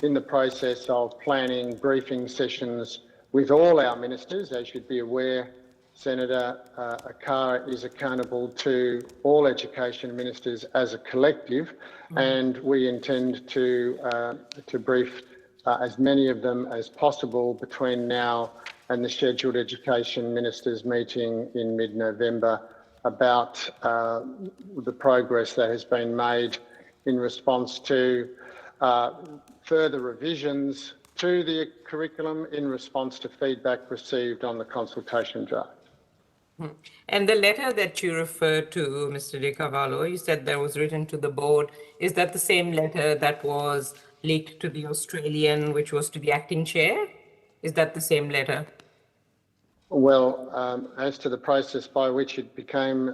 in the process of planning briefing sessions with all our ministers. As you'd be aware, Senator Akara is accountable to all education ministers as a collective, and we intend to brief as many of them as possible between now and the scheduled education ministers meeting in mid-November about the progress that has been made in response to further revisions to the curriculum in response to feedback received on the consultation draft. And the letter that you referred to, Mr. Di Cavallo, you said that was written to the board. Is that the same letter that was leaked to the Australian, which was to the acting chair? Is that the same letter? Well, as to the process by which it became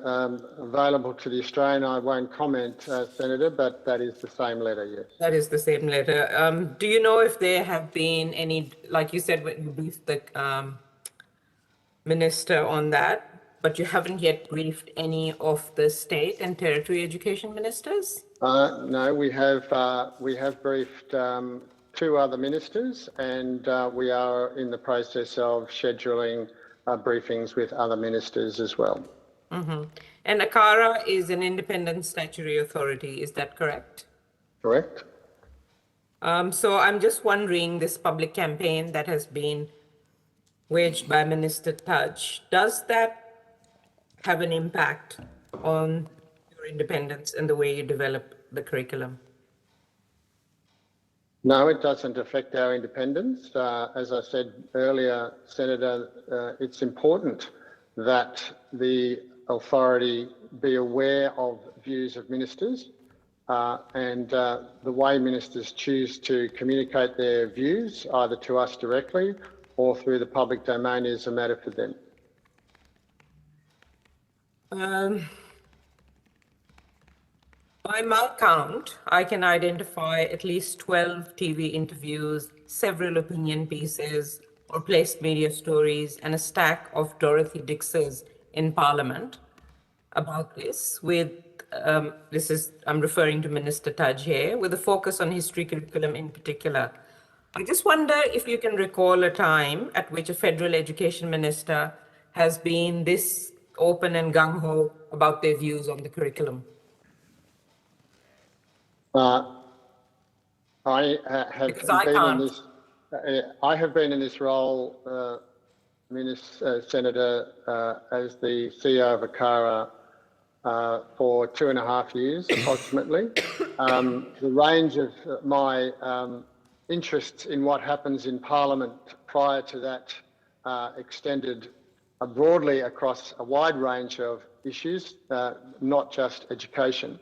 available to the Australian, I won't comment, Senator, but that is the same letter, yes. That is the same letter. Do you know if there have been any, like you said, when you briefed the minister on that, but you haven't yet briefed any of the state and territory education ministers? No, we have briefed two other ministers, and we are in the process of scheduling briefings with other ministers as well. Mm-hmm. And ACARA is an independent statutory authority, is that correct? Correct. So I'm just wondering, this public campaign that has been waged by Minister Tudge, does that have an impact on your independence and the way you develop the curriculum? No, it doesn't affect our independence. As I said earlier, Senator, it's important that the authority be aware of views of ministers and the way ministers choose to communicate their views, either to us directly or through the public domain, is a matter for them. By my count, I can identify at least 12 TV interviews, several opinion pieces or placed media stories, and a stack of Dorothy Dixes in Parliament about this, with, I'm referring to Minister Tudge here, with a focus on history curriculum in particular. I just wonder if you can recall a time at which a federal education minister has been this open and gung-ho about their views on the curriculum. I have been in this role, Senator, as the CEO of ACARA for 2.5 years, approximately. The range of my interests in what happens in Parliament prior to that extended broadly across a wide range of issues, not just education.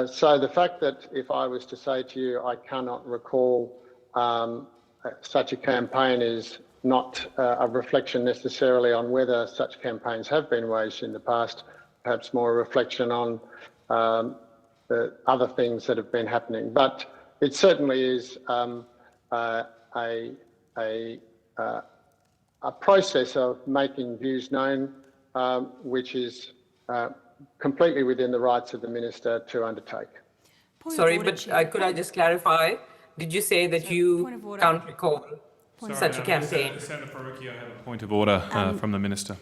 So the fact that if I was to say to you, I cannot recall such a campaign is not a reflection necessarily on whether such campaigns have been waged in the past, perhaps more a reflection on the other things that have been happening. But it certainly is a process of making views known, which is completely within the rights of the minister to undertake. Sorry, but could I just clarify? did you say that you can't recall such a campaign? Senator Faruqi, I have a point of order from the Minister.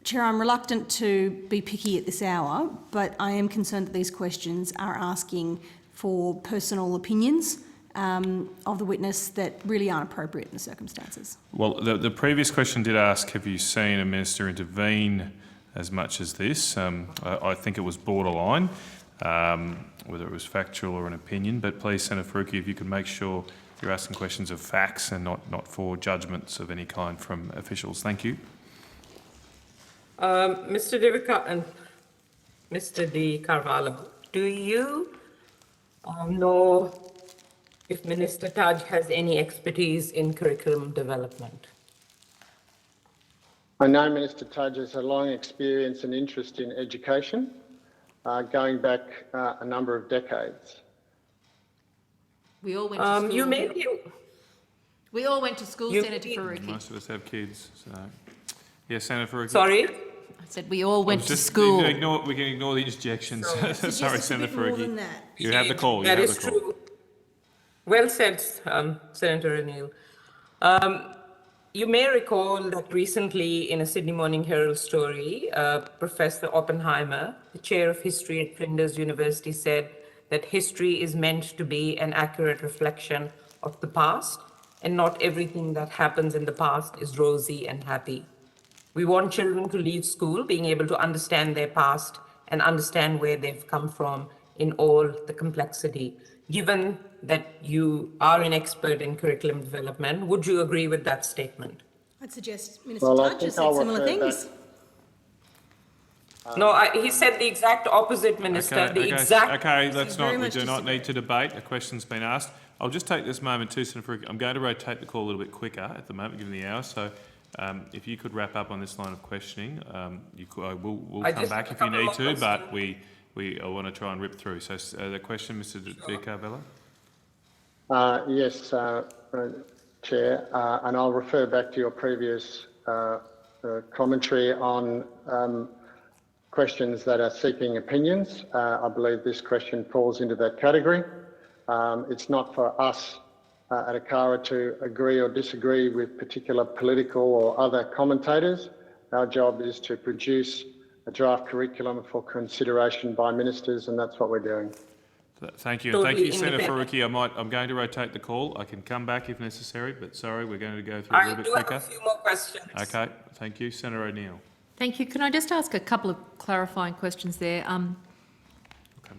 Chair, I'm reluctant to be picky at this hour, but I am concerned that these questions are asking for personal opinions of the witness that really aren't appropriate in the circumstances. Well, the previous question did ask, have you seen a minister intervene as much as this? I think it was borderline, whether it was factual or an opinion, but please, Senator Faruqi, if you could make sure you're asking questions of facts and not for judgments of any kind from officials. Thank you. Mr. Devika and Mr. De Carvalho, do you know if Minister Taj has any expertise in curriculum development? I know Minister Taj has a long experience and interest in education, going back a number of decades. We all went to school. You may be... We all went to school, Senator Faruqi. Most of us have kids, so... Yes, Senator Faruqi. Sorry? I said we all went to school. We can ignore the interjections. Sorry, Senator Faruqi. You have the call. That is true. Well said, Senator O'Neill. You may recall that recently in a Sydney Morning Herald story, Professor Oppenheimer, the chair of history at Flinders University, said that history is meant to be an accurate reflection of the past, and not everything that happens in the past is rosy and happy. We want children to leave school being able to understand their past and understand where they've come from in all the complexity. Given that you are an expert in curriculum development, would you agree with that statement? I'd suggest Minister Taj has said similar things. No, he said the exact opposite, Minister. Okay, we do not need to debate. A question's been asked. I'll just take this moment too, Senator Faruqi. I'm going to rotate the call a little bit quicker at the moment, given the hour. So if you could wrap up on this line of questioning, we'll come back if you need to, but I want to try and rip through. So the question, Mr. De Carvalho? Yes, Chair, and I'll refer back to your previous commentary on questions that are seeking opinions. I believe this question falls into that category. It's not for us at ACARA to agree or disagree with particular political or other commentators. Our job is to produce a draft curriculum for consideration by ministers, and that's what we're doing. Thank you. Thank you, Senator Faruqi. I'm going to rotate the call. I can come back if necessary, but sorry, we're going to go through a little bit quicker. I do have a few more questions. Okay, thank you. Senator O'Neill. Thank you. Can I just ask a couple of clarifying questions there?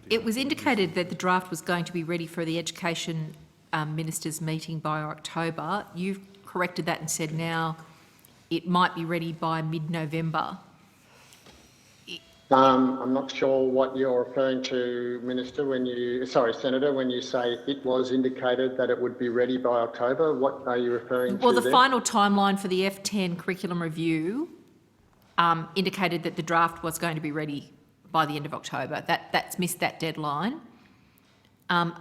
It was indicated that the draft was going to be ready for the Education Ministers' meeting by October. You've corrected that and said now it might be ready by mid-November. I'm not sure what you're referring to, Senator, when you say it was indicated that it would be ready by October. What are you referring to? Well, the final timeline for the F10 curriculum review indicated that the draft was going to be ready by the end of October. That's missed that deadline. I'm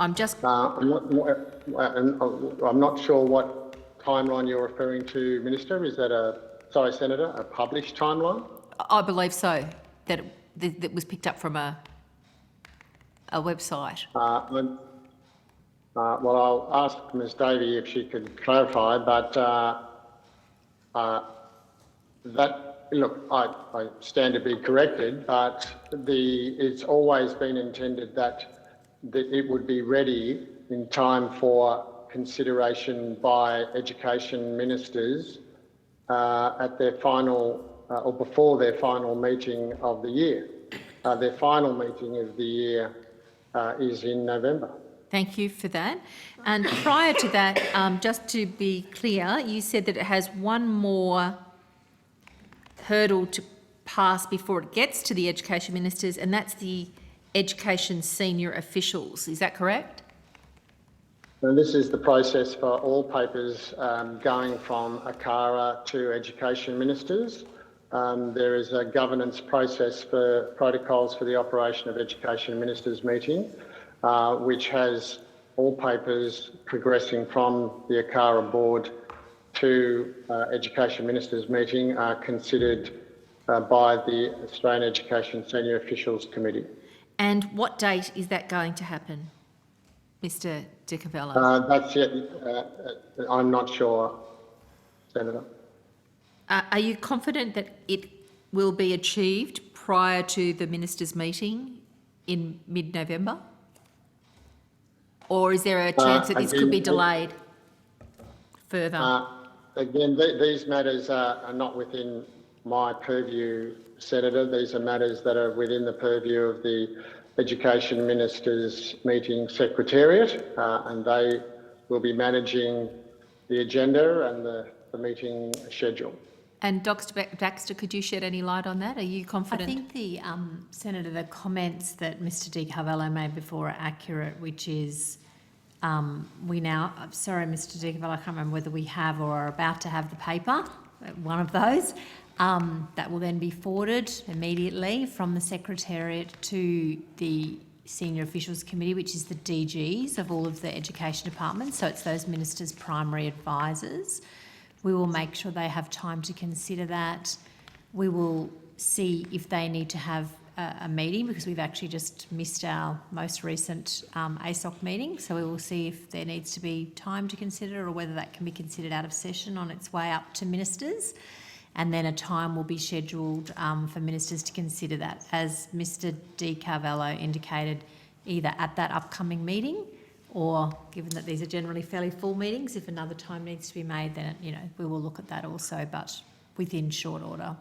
not sure what timeline you're referring to, Minister. Is that Senator, a published timeline? I believe so. That was picked up from a website. Well, I'll ask Ms Davey if she could clarify, but look, I stand to be corrected, but it's always been intended that it would be ready in time for consideration by education ministers at their final or before their final meeting of the year. Their final meeting of the year is in November. Thank you for that. And prior to that, just to be clear, you said that it has one more hurdle to pass before it gets to the education ministers, and that's the education senior officials. Is that correct? And this is the process for all papers going from ACARA to education ministers. There is a governance process for protocols for the operation of education ministers' meeting, which has all papers progressing from the ACARA board to education ministers' meeting are considered by the Australian Education Senior Officials Committee. And what date is that going to happen? Mr Di Cavallo? That's it. I'm not sure, Senator. Are you confident that it will be achieved prior to the ministers' meeting in mid-November? Or is there a chance that this could be delayed further? Again, these matters are not within my purview, Senator. These are matters that are within the purview of the Education Ministers' meeting secretariat, and they will be managing the agenda and the meeting schedule. And Dr Baxter, could you shed any light on that? Are you confident? I think the Senator, the comments that Mr Di Cavallo made before are accurate, which is we now, sorry Mr Di Cavallo, I can't remember whether we have or are about to have the paper, one of those, that will then be forwarded immediately from the Secretariat to the Senior Officials Committee, which is the DGs of all of the education departments, so it's those ministers' primary advisors. We will make sure they have time to consider that. We will see if they need to have a meeting, because we've actually just missed our most recent ASOC meeting, so we will see if there needs to be time to consider or whether that can be considered out of session on its way up to ministers. And then a time will be scheduled for ministers to consider that, as Mr Di Cavallo indicated, either at that upcoming meeting or, given that these are generally fairly full meetings, if another time needs to be made, then, we will look at that also, but within short order.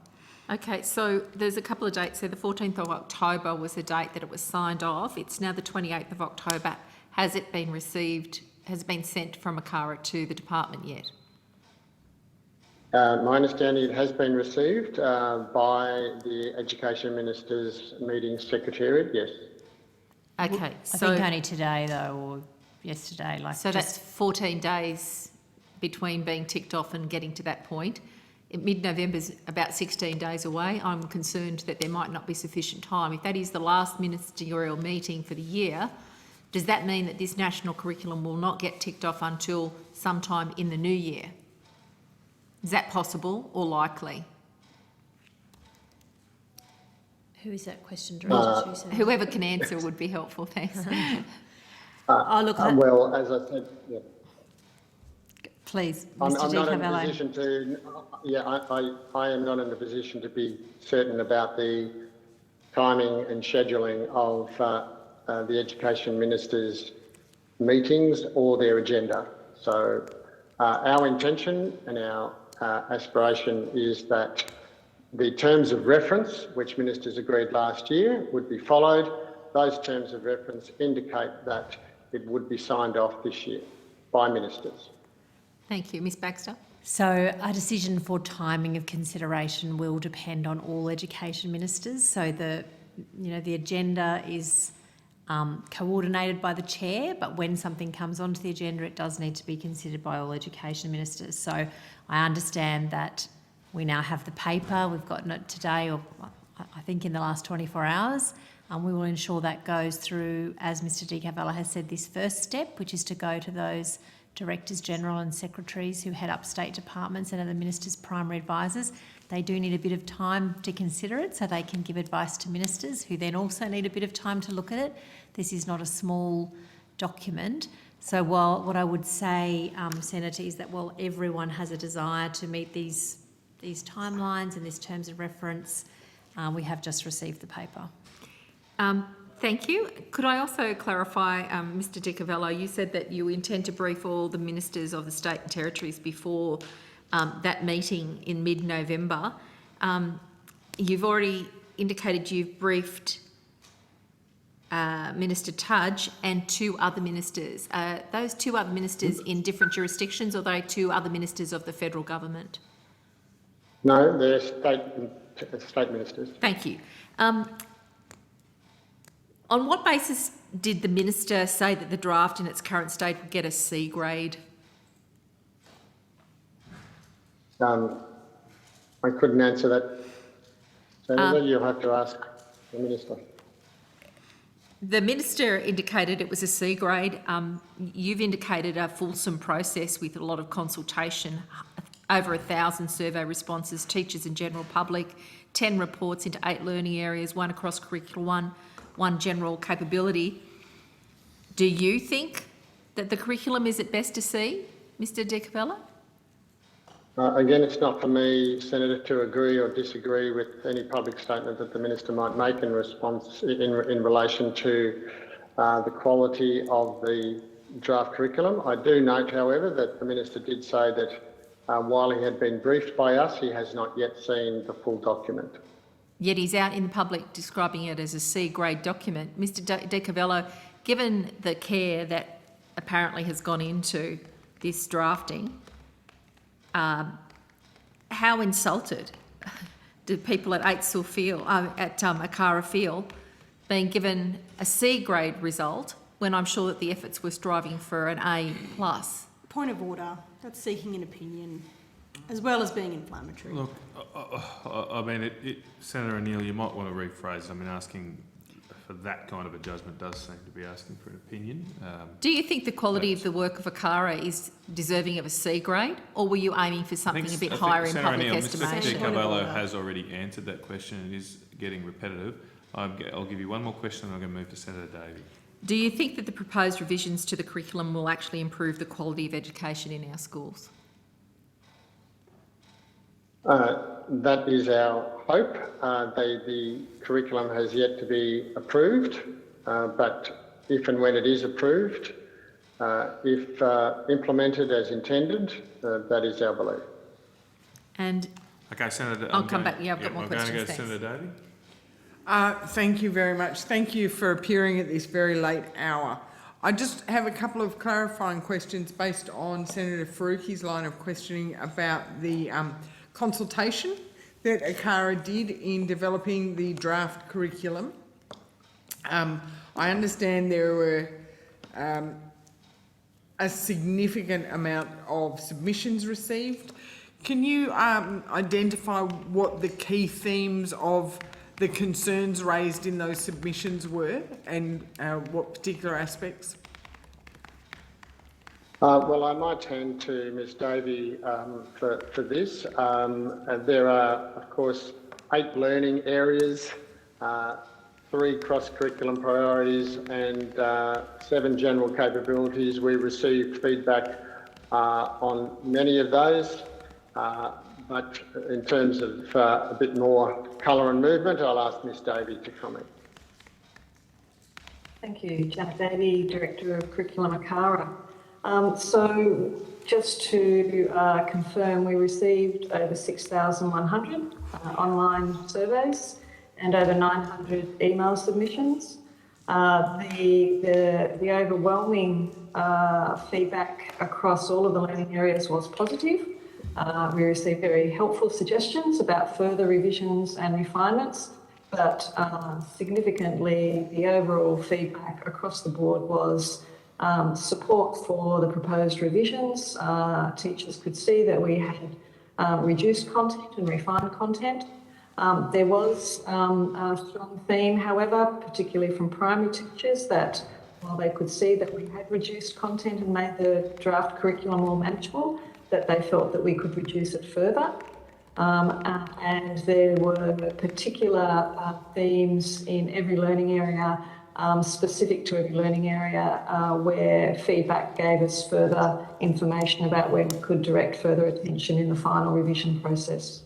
Okay, so there's a couple of dates there. The 14th of October was the date that it was signed off. It's now the 28th of October. Has it been received, has it been sent from ACARA to the department yet? My understanding, it has been received by the Education Ministers' meeting secretariat, yes. Okay, I think only today though, or yesterday. So that's 14 days between being ticked off and getting to that point. Mid-November's about 16 days away. I'm concerned that there might not be sufficient time. If that is the last ministerial meeting for the year, does that mean that this national curriculum will not get ticked off until sometime in the new year? Is that possible or likely? Who is that question directed to? Whoever can answer would be helpful, thanks. Well, as I said, yeah. Please, I'm Mr Di not in a Cavallo. position to, I am not in a position to be certain about the timing and scheduling of the Education Ministers' meetings or their agenda. So our intention and our aspiration is that the terms of reference, which ministers agreed last year, would be followed. Those terms of reference indicate that it would be signed off this year by ministers. Thank you. Ms Baxter? So a decision for timing of consideration will depend on all education ministers. So the agenda is coordinated by the chair, but when something comes onto the agenda, it does need to be considered by all education ministers. So I understand that we now have the paper. We've gotten it today, or I think in the last 24 hours. We will ensure that goes through, as Mr Di Cavallo has said, this first step, which is to go to those Directors General and Secretaries who head up state departments and are the Minister's primary advisors. They do need a bit of time to consider it so they can give advice to ministers, who then also need a bit of time to look at it. This is not a small document. So while what I would say, Senator, is that while everyone has a desire to meet these timelines and these terms of reference, we have just received the paper. Thank you. Could I also clarify, Mr Di Cavallo, you said that you intend to brief all the ministers of the state and territories before that meeting in mid-November. You've already indicated you've briefed Minister Tudge and two other ministers. Those two other ministers in different jurisdictions, or are they two other ministers of the federal government? No, they're state ministers. Thank you. On what basis did the minister say that the draft in its current state would get a C grade? I couldn't answer that, Senator. You'll have to ask the minister. The minister indicated it was a C grade. You've indicated a fulsome process with a lot of consultation, over 1,000 survey responses, teachers and general public, 10 reports into 8 learning areas, 1 across curricular, one general capability. Do you think that the curriculum is at best to see, Mr De Cavella? Again, it's not for me, Senator, to agree or disagree with any public statement that the Minister might make in response in relation to the quality of the draft curriculum. I do note, however, that the Minister did say that while he had been briefed by us, he has not yet seen the full document. Yet he's out in the public describing it as a C-grade document. Mr De Cavella, given the care that apparently has gone into this drafting, how insulted do people at Eidsall feel, at Akara feel, being given a C-grade result when I'm sure that the efforts were striving for an A+. Point of order. That's seeking an opinion, as well as being inflammatory. Look, I mean, Senator O'Neill, you might want to rephrase. I mean, asking for that kind of a judgment does seem to be asking for an opinion. Do you think the quality of the work of Akara is deserving of a C grade, or were you aiming for something a bit higher in public estimation? Mr De Carvalho has already answered that question. It is getting repetitive. I'll give you one more question and I'm going to move to Senator Davey. Do you think that the proposed revisions to the curriculum will actually improve the quality of education in our schools? That is our hope. The curriculum has yet to be approved, but if and when it is approved, if implemented as intended, that is our belief. And okay, Senator, I'll come back. Yeah, I've got more questions. I'm going to go to Senator Davey. Thank you very much. Thank you for appearing at this very late hour. I just have a couple of clarifying questions based on Senator Faruqi's line of questioning about the consultation that Akara did in developing the draft curriculum. I understand there were a significant amount of submissions received. Can you identify what the key themes of the concerns raised in those submissions were and what particular aspects? Well, I might turn to Ms Davey for this. There are, of course, 8 learning areas, 3 cross-curriculum priorities and 7 general capabilities. We received feedback on many of those, but in terms of a bit more colour and movement, I'll ask Ms Davey to comment. Thank you. Janet Davey, Director of Curriculum Akara. So just to confirm, we received over 6,100 online surveys and over 900 email submissions. The overwhelming feedback across all of the learning areas was positive. We received very helpful suggestions about further revisions and refinements, but significantly the overall feedback across the board was support for the proposed revisions. Teachers could see that we had reduced content and refined content. There was a strong theme, however, particularly from primary teachers, that while they could see that we had reduced content and made the draft curriculum more manageable, that they felt that we could reduce it further. And there were particular themes in every learning area, specific to every learning area, where feedback gave us further information about where we could direct further attention in the final revision process.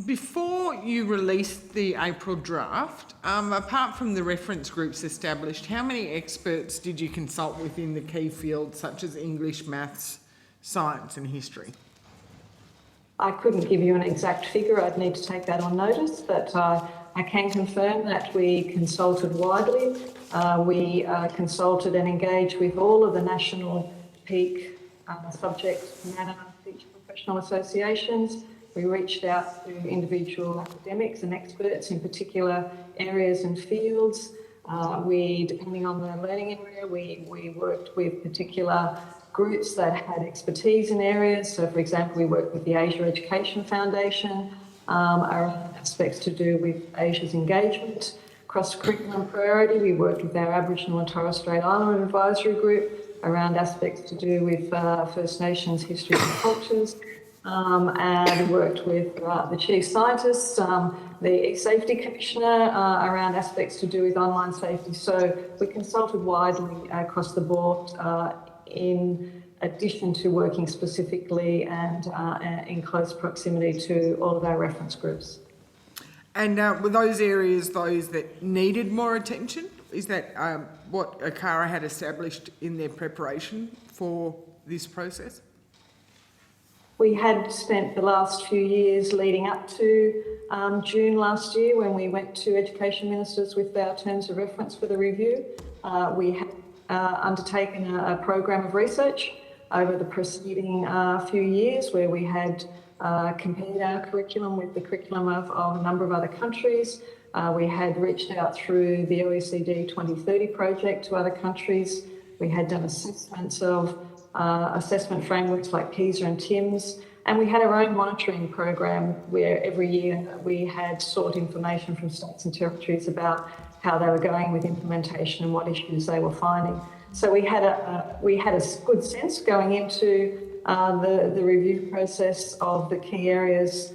Before you released the April draft, apart from the reference groups established, how many experts did you consult with in the key fields such as English, maths, science and history? I couldn't give you an exact figure. I'd need to take that on notice, but I can confirm that we consulted widely. We consulted and engaged with all of the national peak subject matter teacher professional associations. We reached out to individual academics and experts in particular areas and fields. Depending on the learning area, we worked with particular groups that had expertise in areas. So, for example, we worked with the Asia Education Foundation around aspects to do with Asia's engagement. Cross-curriculum priority, we worked with our Aboriginal and Torres Strait Islander Advisory Group around aspects to do with First Nations history and cultures. and worked with the chief scientists, the safety commissioner around aspects to do with online safety. So we consulted widely across the board in addition to working specifically and in close proximity to all of our reference groups. And were those areas those that needed more attention? Is that what ACARA had established in their preparation for this process? We had spent the last few years leading up to June last year when we went to education ministers with our terms of reference for the review. We had undertaken a program of research over the preceding few years where we had compared our curriculum with the curriculum of a number of other countries. We had reached out through the OECD 2030 project to other countries. We had done assessments of assessment frameworks like PISA and TIMSS, and we had our own monitoring program where every year we had sought information from states and territories about how they were going with implementation and what issues they were finding. So we had a good sense going into the review process of the key areas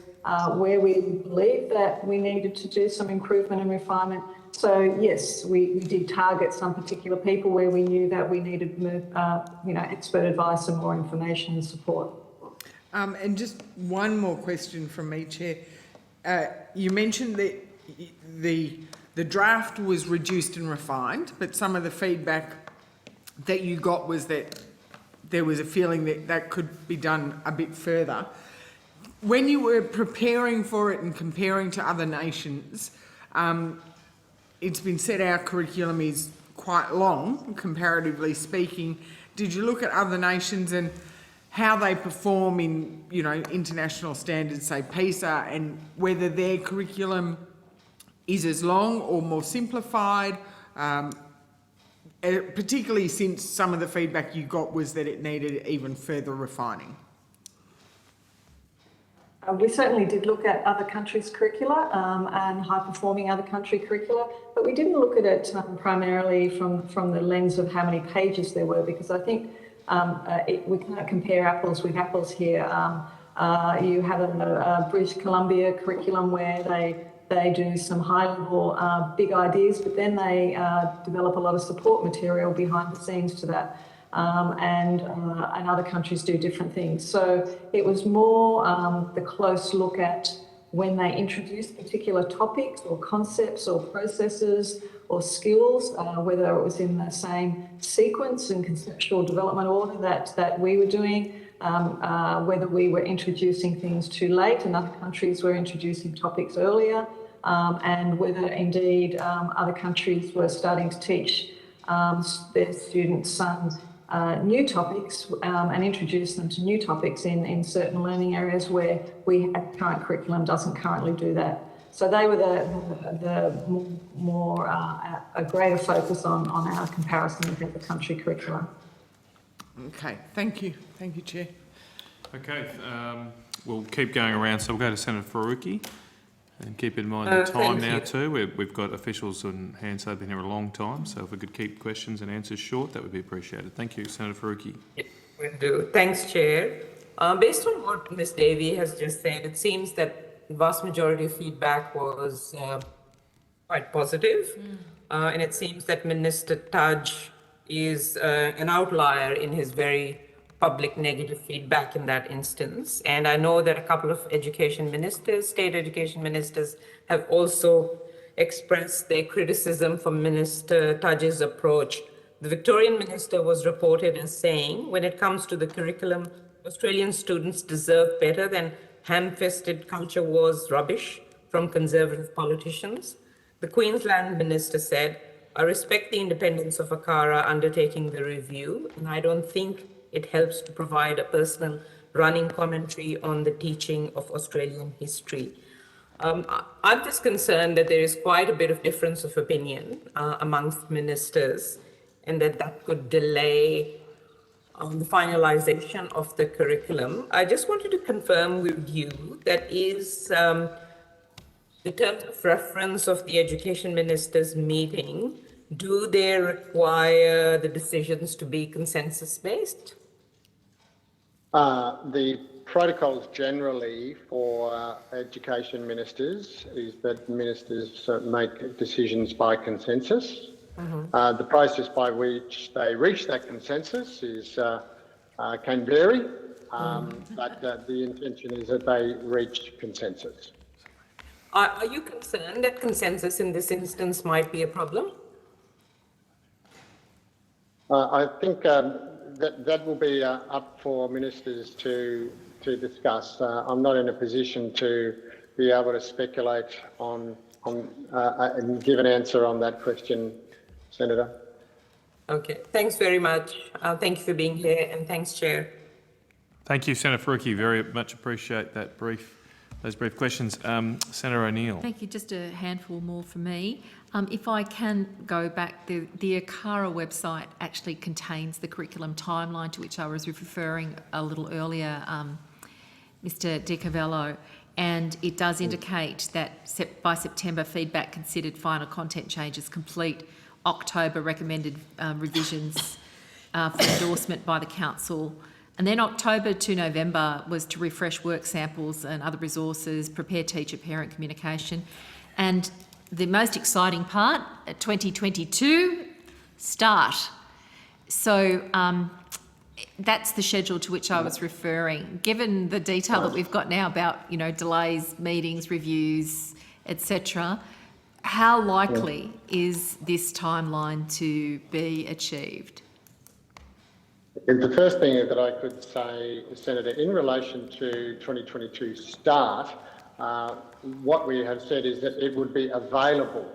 where we believed that we needed to do some improvement and refinement. So yes, we did target some particular people where we knew that we needed expert advice and more information and support. And just one more question from me, Chair. You mentioned that the draft was reduced and refined, but some of the feedback that you got was that there was a feeling that that could be done a bit further. When you were preparing for it and comparing to other nations, it's been said our curriculum is quite long, comparatively speaking. Did you look at other nations and how they perform in, international standards, say PISA, and whether their curriculum is as long or more simplified, particularly since some of the feedback you got was that it needed even further refining? We certainly did look at other countries' curricula and high-performing other country curricula, but we didn't look at it primarily from the lens of how many pages there were, because I think we can't compare apples with apples here. You have a British Columbia curriculum where they do some high-level big ideas, but then they develop a lot of support material behind the scenes to that. And other countries do different things. So it was more the close look at when they introduce particular topics or concepts or processes or skills, whether it was in the same sequence and conceptual development order that we were doing, whether we were introducing things too late and other countries were introducing topics earlier, and whether indeed other countries were starting to teach their students some new topics and introduce them to new topics in certain learning areas where current curriculum doesn't currently do that. So they were the more a greater focus on our comparison with the country curriculum. Okay, thank you, Chair. Okay, we'll keep going around. So we'll go to Senator Faruqi. And keep in mind the time now too. We've got officials on hand, so they've been here a long time. So if we could keep questions and answers short, that would be appreciated. Thank you, Senator Faruqi. Yeah, will do. Thanks, Chair. Based on what Ms. Davey has just said, it seems that the vast majority of feedback was quite positive. And it seems that Minister Tudge is an outlier in his very public negative feedback in that instance. And I know that a couple of education ministers, state education ministers, have also expressed their criticism for Minister Tudge's approach. The Victorian minister was reported as saying, when it comes to the curriculum, Australian students deserve better than ham-fisted culture wars rubbish from conservative politicians. The Queensland minister said, I respect the independence of ACARA undertaking the review, and I don't think it helps to provide a personal running commentary on the teaching of Australian history. I'm just concerned that there is quite a bit of difference of opinion amongst ministers, and that could delay the finalization of the curriculum. I just wanted to confirm with you that is the terms of reference of the education ministers meeting, do they require the decisions to be consensus-based? The protocols generally for education ministers is that ministers make decisions by consensus. The process by which they reach that consensus is can vary, but the intention is that they reach consensus. Are you concerned that consensus in this instance might be a problem? I think that will be up for ministers to discuss. I'm not in a position to be able to speculate on and give an answer on that question, Senator. Okay, thanks very much. Thank you for being here, and thanks, Chair. Thank you, Senator Faruqi. Very much appreciate those brief questions. Senator O'Neill. Thank you. Just a handful more for me. If I can go back, the ACARA website actually contains the curriculum timeline to which I was referring a little earlier, Mr. Di Cavello, and it does indicate that by September, feedback considered, final content changes complete, October recommended revisions for endorsement by the Council, and then October to November was to refresh work samples and other resources, prepare teacher-parent communication, and the most exciting part, 2022, start. So that's the schedule to which I was referring. Given the detail that we've got now about, delays, meetings, reviews, etc., how likely is this timeline to be achieved? The first thing that I could say, Senator, in relation to 2022 start, what we have said is that it would be available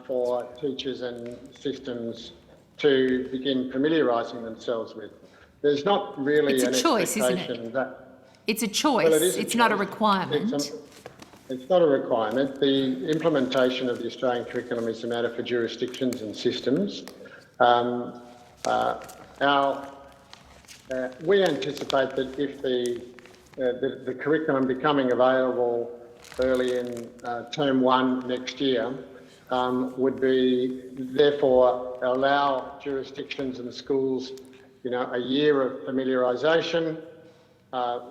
for teachers and systems to begin familiarising themselves with. There's not really an choice, isn't it? It's a choice. Well, it's not a requirement. It's not a requirement. The implementation of the Australian curriculum is a matter for jurisdictions and systems. We anticipate that if the curriculum becoming available early in term 1 next year would be therefore allow jurisdictions and schools, a year of familiarisation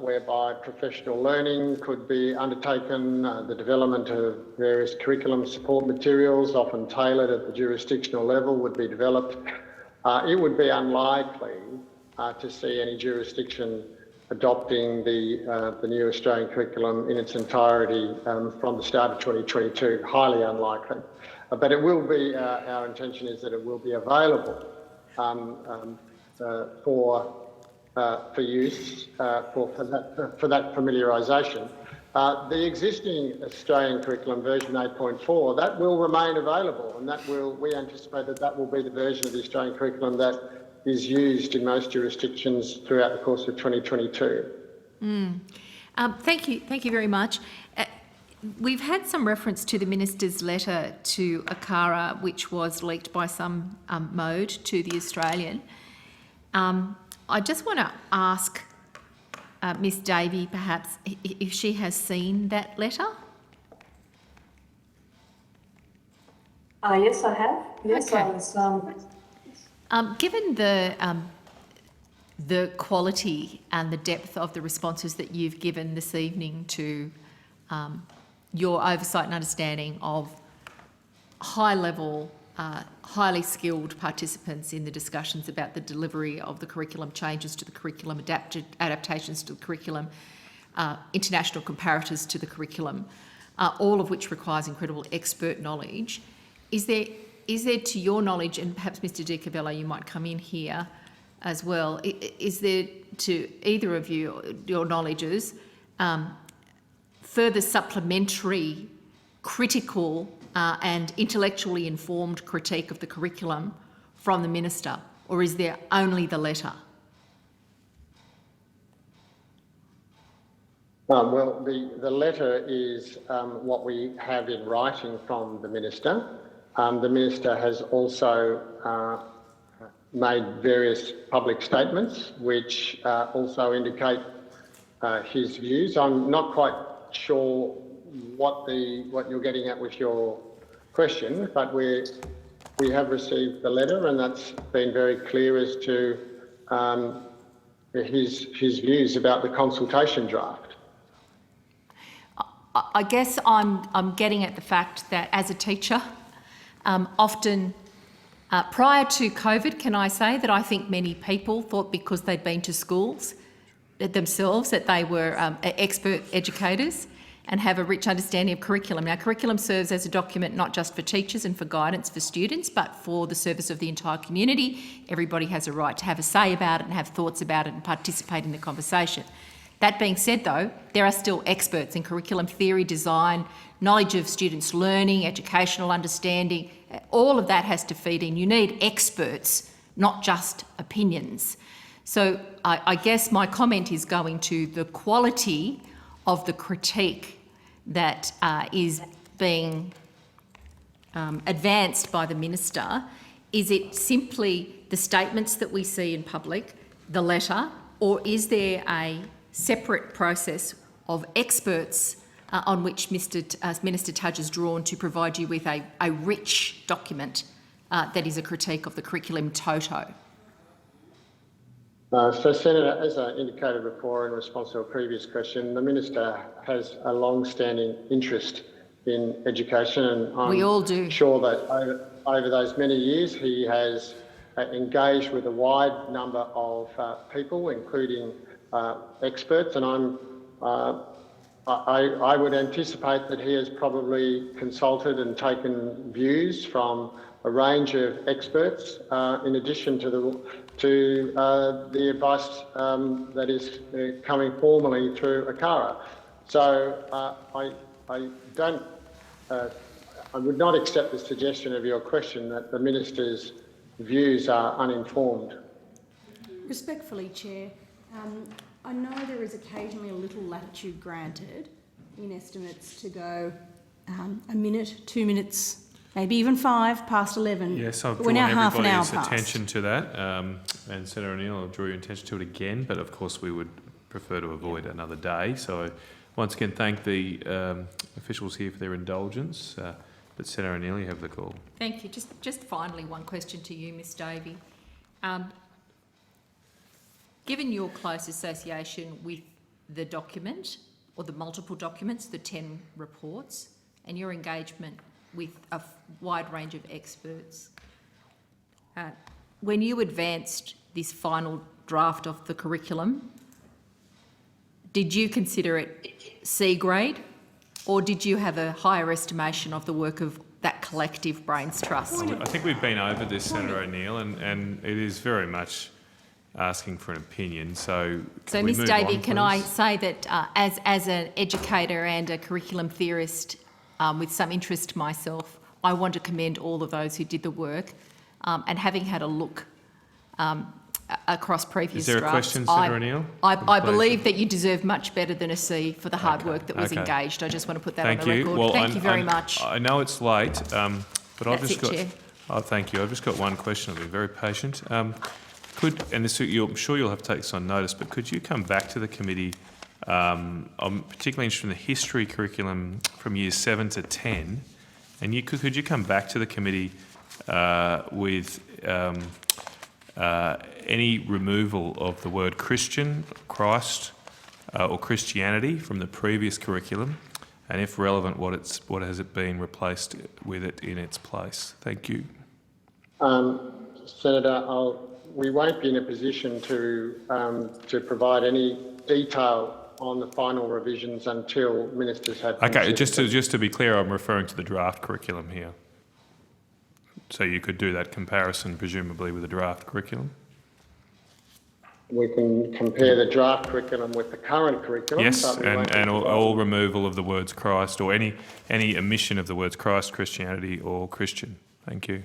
whereby professional learning could be undertaken, the development of various curriculum support materials, often tailored at the jurisdictional level, would be developed. It would be unlikely to see any jurisdiction adopting the new Australian curriculum in its entirety from the start of 2022, highly unlikely. But it will be, our intention is that it will be available for use, for that familiarisation. The existing Australian curriculum, version 8.4, that will remain available, and we anticipate that will be the version of the Australian curriculum that is used in most jurisdictions throughout the course of 2022. Thank you very much. We've had some reference to the Minister's letter to ACARA, which was leaked by some mode to the Australian. I just want to ask Ms Davey, perhaps, if she has seen that letter? Yes, I have. Yes, okay. I was... Given the quality and the depth of the responses that you've given this evening to your oversight and understanding of high-level, highly skilled participants in the discussions about the delivery of the curriculum, changes to the curriculum, adaptations to the curriculum, international comparators to the curriculum, all of which requires incredible expert knowledge, is there, to your knowledge, and perhaps Mr Di Cavello, you might come in here as well, is there, to either of you, your knowledges, further supplementary, critical and intellectually informed critique of the curriculum from the Minister, or is there only the letter? Well, the letter is what we have in writing from the Minister. The Minister has also made various public statements which also indicate his views. I'm not quite sure what you're getting at with your question, but we have received the letter, and that's been very clear as to his views about the consultation draft. I guess I'm getting at the fact that as a teacher, often prior to COVID, can I say that I think many people thought because they'd been to schools themselves that they were expert educators and have a rich understanding of curriculum. Now, curriculum serves as a document not just for teachers and for guidance for students, but for the service of the entire community. Everybody has a right to have a say about it and have thoughts about it and participate in the conversation. That being said, though, there are still experts in curriculum theory, design, knowledge of students' learning, educational understanding. All of that has to feed in. You need experts, not just opinions. So I guess my comment is going to the quality of the critique that is being advanced by the Minister. Is it simply the statements that we see in public, the letter, or is there a separate process of experts on which Minister Tudge has drawn to provide you with a rich document that is a critique of the curriculum toto? So, Senator, as I indicated before in response to a previous question, the Minister has a long-standing interest in education, and I'm we all do. Sure that over those many years he has engaged with a wide number of people, including experts, and I would anticipate that he has probably consulted and taken views from a range of experts, in addition to the advice that is coming formally through ACARA. So I would not accept the suggestion of your question that the Minister's views are uninformed. Respectfully, Chair, I know there is occasionally a little latitude granted in estimates to go a minute, 2 minutes, maybe even 5 past 11. Yes, I've We're drawn now half an hour everybody's past. attention to that. And Senator O'Neill, I'll draw your attention to it again, but of course we would prefer to avoid another day. So once again, thank the officials here for their indulgence. But Senator O'Neill, you have the call. Thank you. Just finally, one question to you, Ms Davey. Given your close association with the document, or the multiple documents, the 10 reports, and your engagement with a wide range of experts, when you advanced this final draft of the curriculum, did you consider it C grade, or did you have a higher estimation of the work of that collective Brains Trust? I think we've been over this, Senator O'Neill, and it is very much asking for an opinion. So Ms Davey, can I say that as an educator and a curriculum theorist with some interest myself, I want to commend all of those who did the work, and having had a look across previous drafts. Is there a question, Senator O'Neill? I believe that you deserve much better than a C for the hard work that was engaged. I just want to put that on the record. Well, thank you very much. I know it's late, but I've just got... Chair. Oh, thank you. I've just got one question. I've been very patient. I'm sure you'll have to take this on notice, but could you come back to the committee? I'm particularly interested in the history curriculum from years 7 to 10, and could you come back to the committee with any removal of the word Christian, Christ, or Christianity from the previous curriculum, and if relevant, what has it been replaced with it in its place? Thank you. Senator, we won't be in a position to provide any detail on the final revisions until ministers have... Okay, just to be clear, I'm referring to the draft curriculum here. So you could do that comparison, presumably, with the draft curriculum? We can compare the draft curriculum with the current curriculum. Yes, but and all removal of the words Christ, or any omission of the words Christ, Christianity or Christian. Thank you.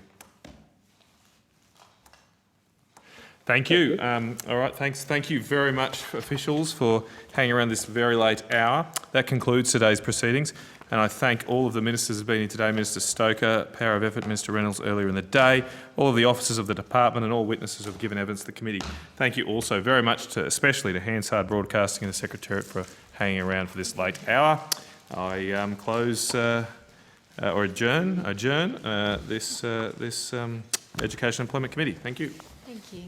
Thank you. All right, thanks. Thank you very much, officials, for hanging around this very late hour. That concludes today's proceedings, and I thank all of the ministers who have been here today, Minister Stoker, Power of Effort, Minister Reynolds earlier in the day, all of the officers of the department and all witnesses who have given evidence to the committee. Thank you also very much, especially to Hansard Broadcasting and the Secretariat for hanging around for this late hour. I close or adjourn this Education and Employment Committee. Thank you. Thank you.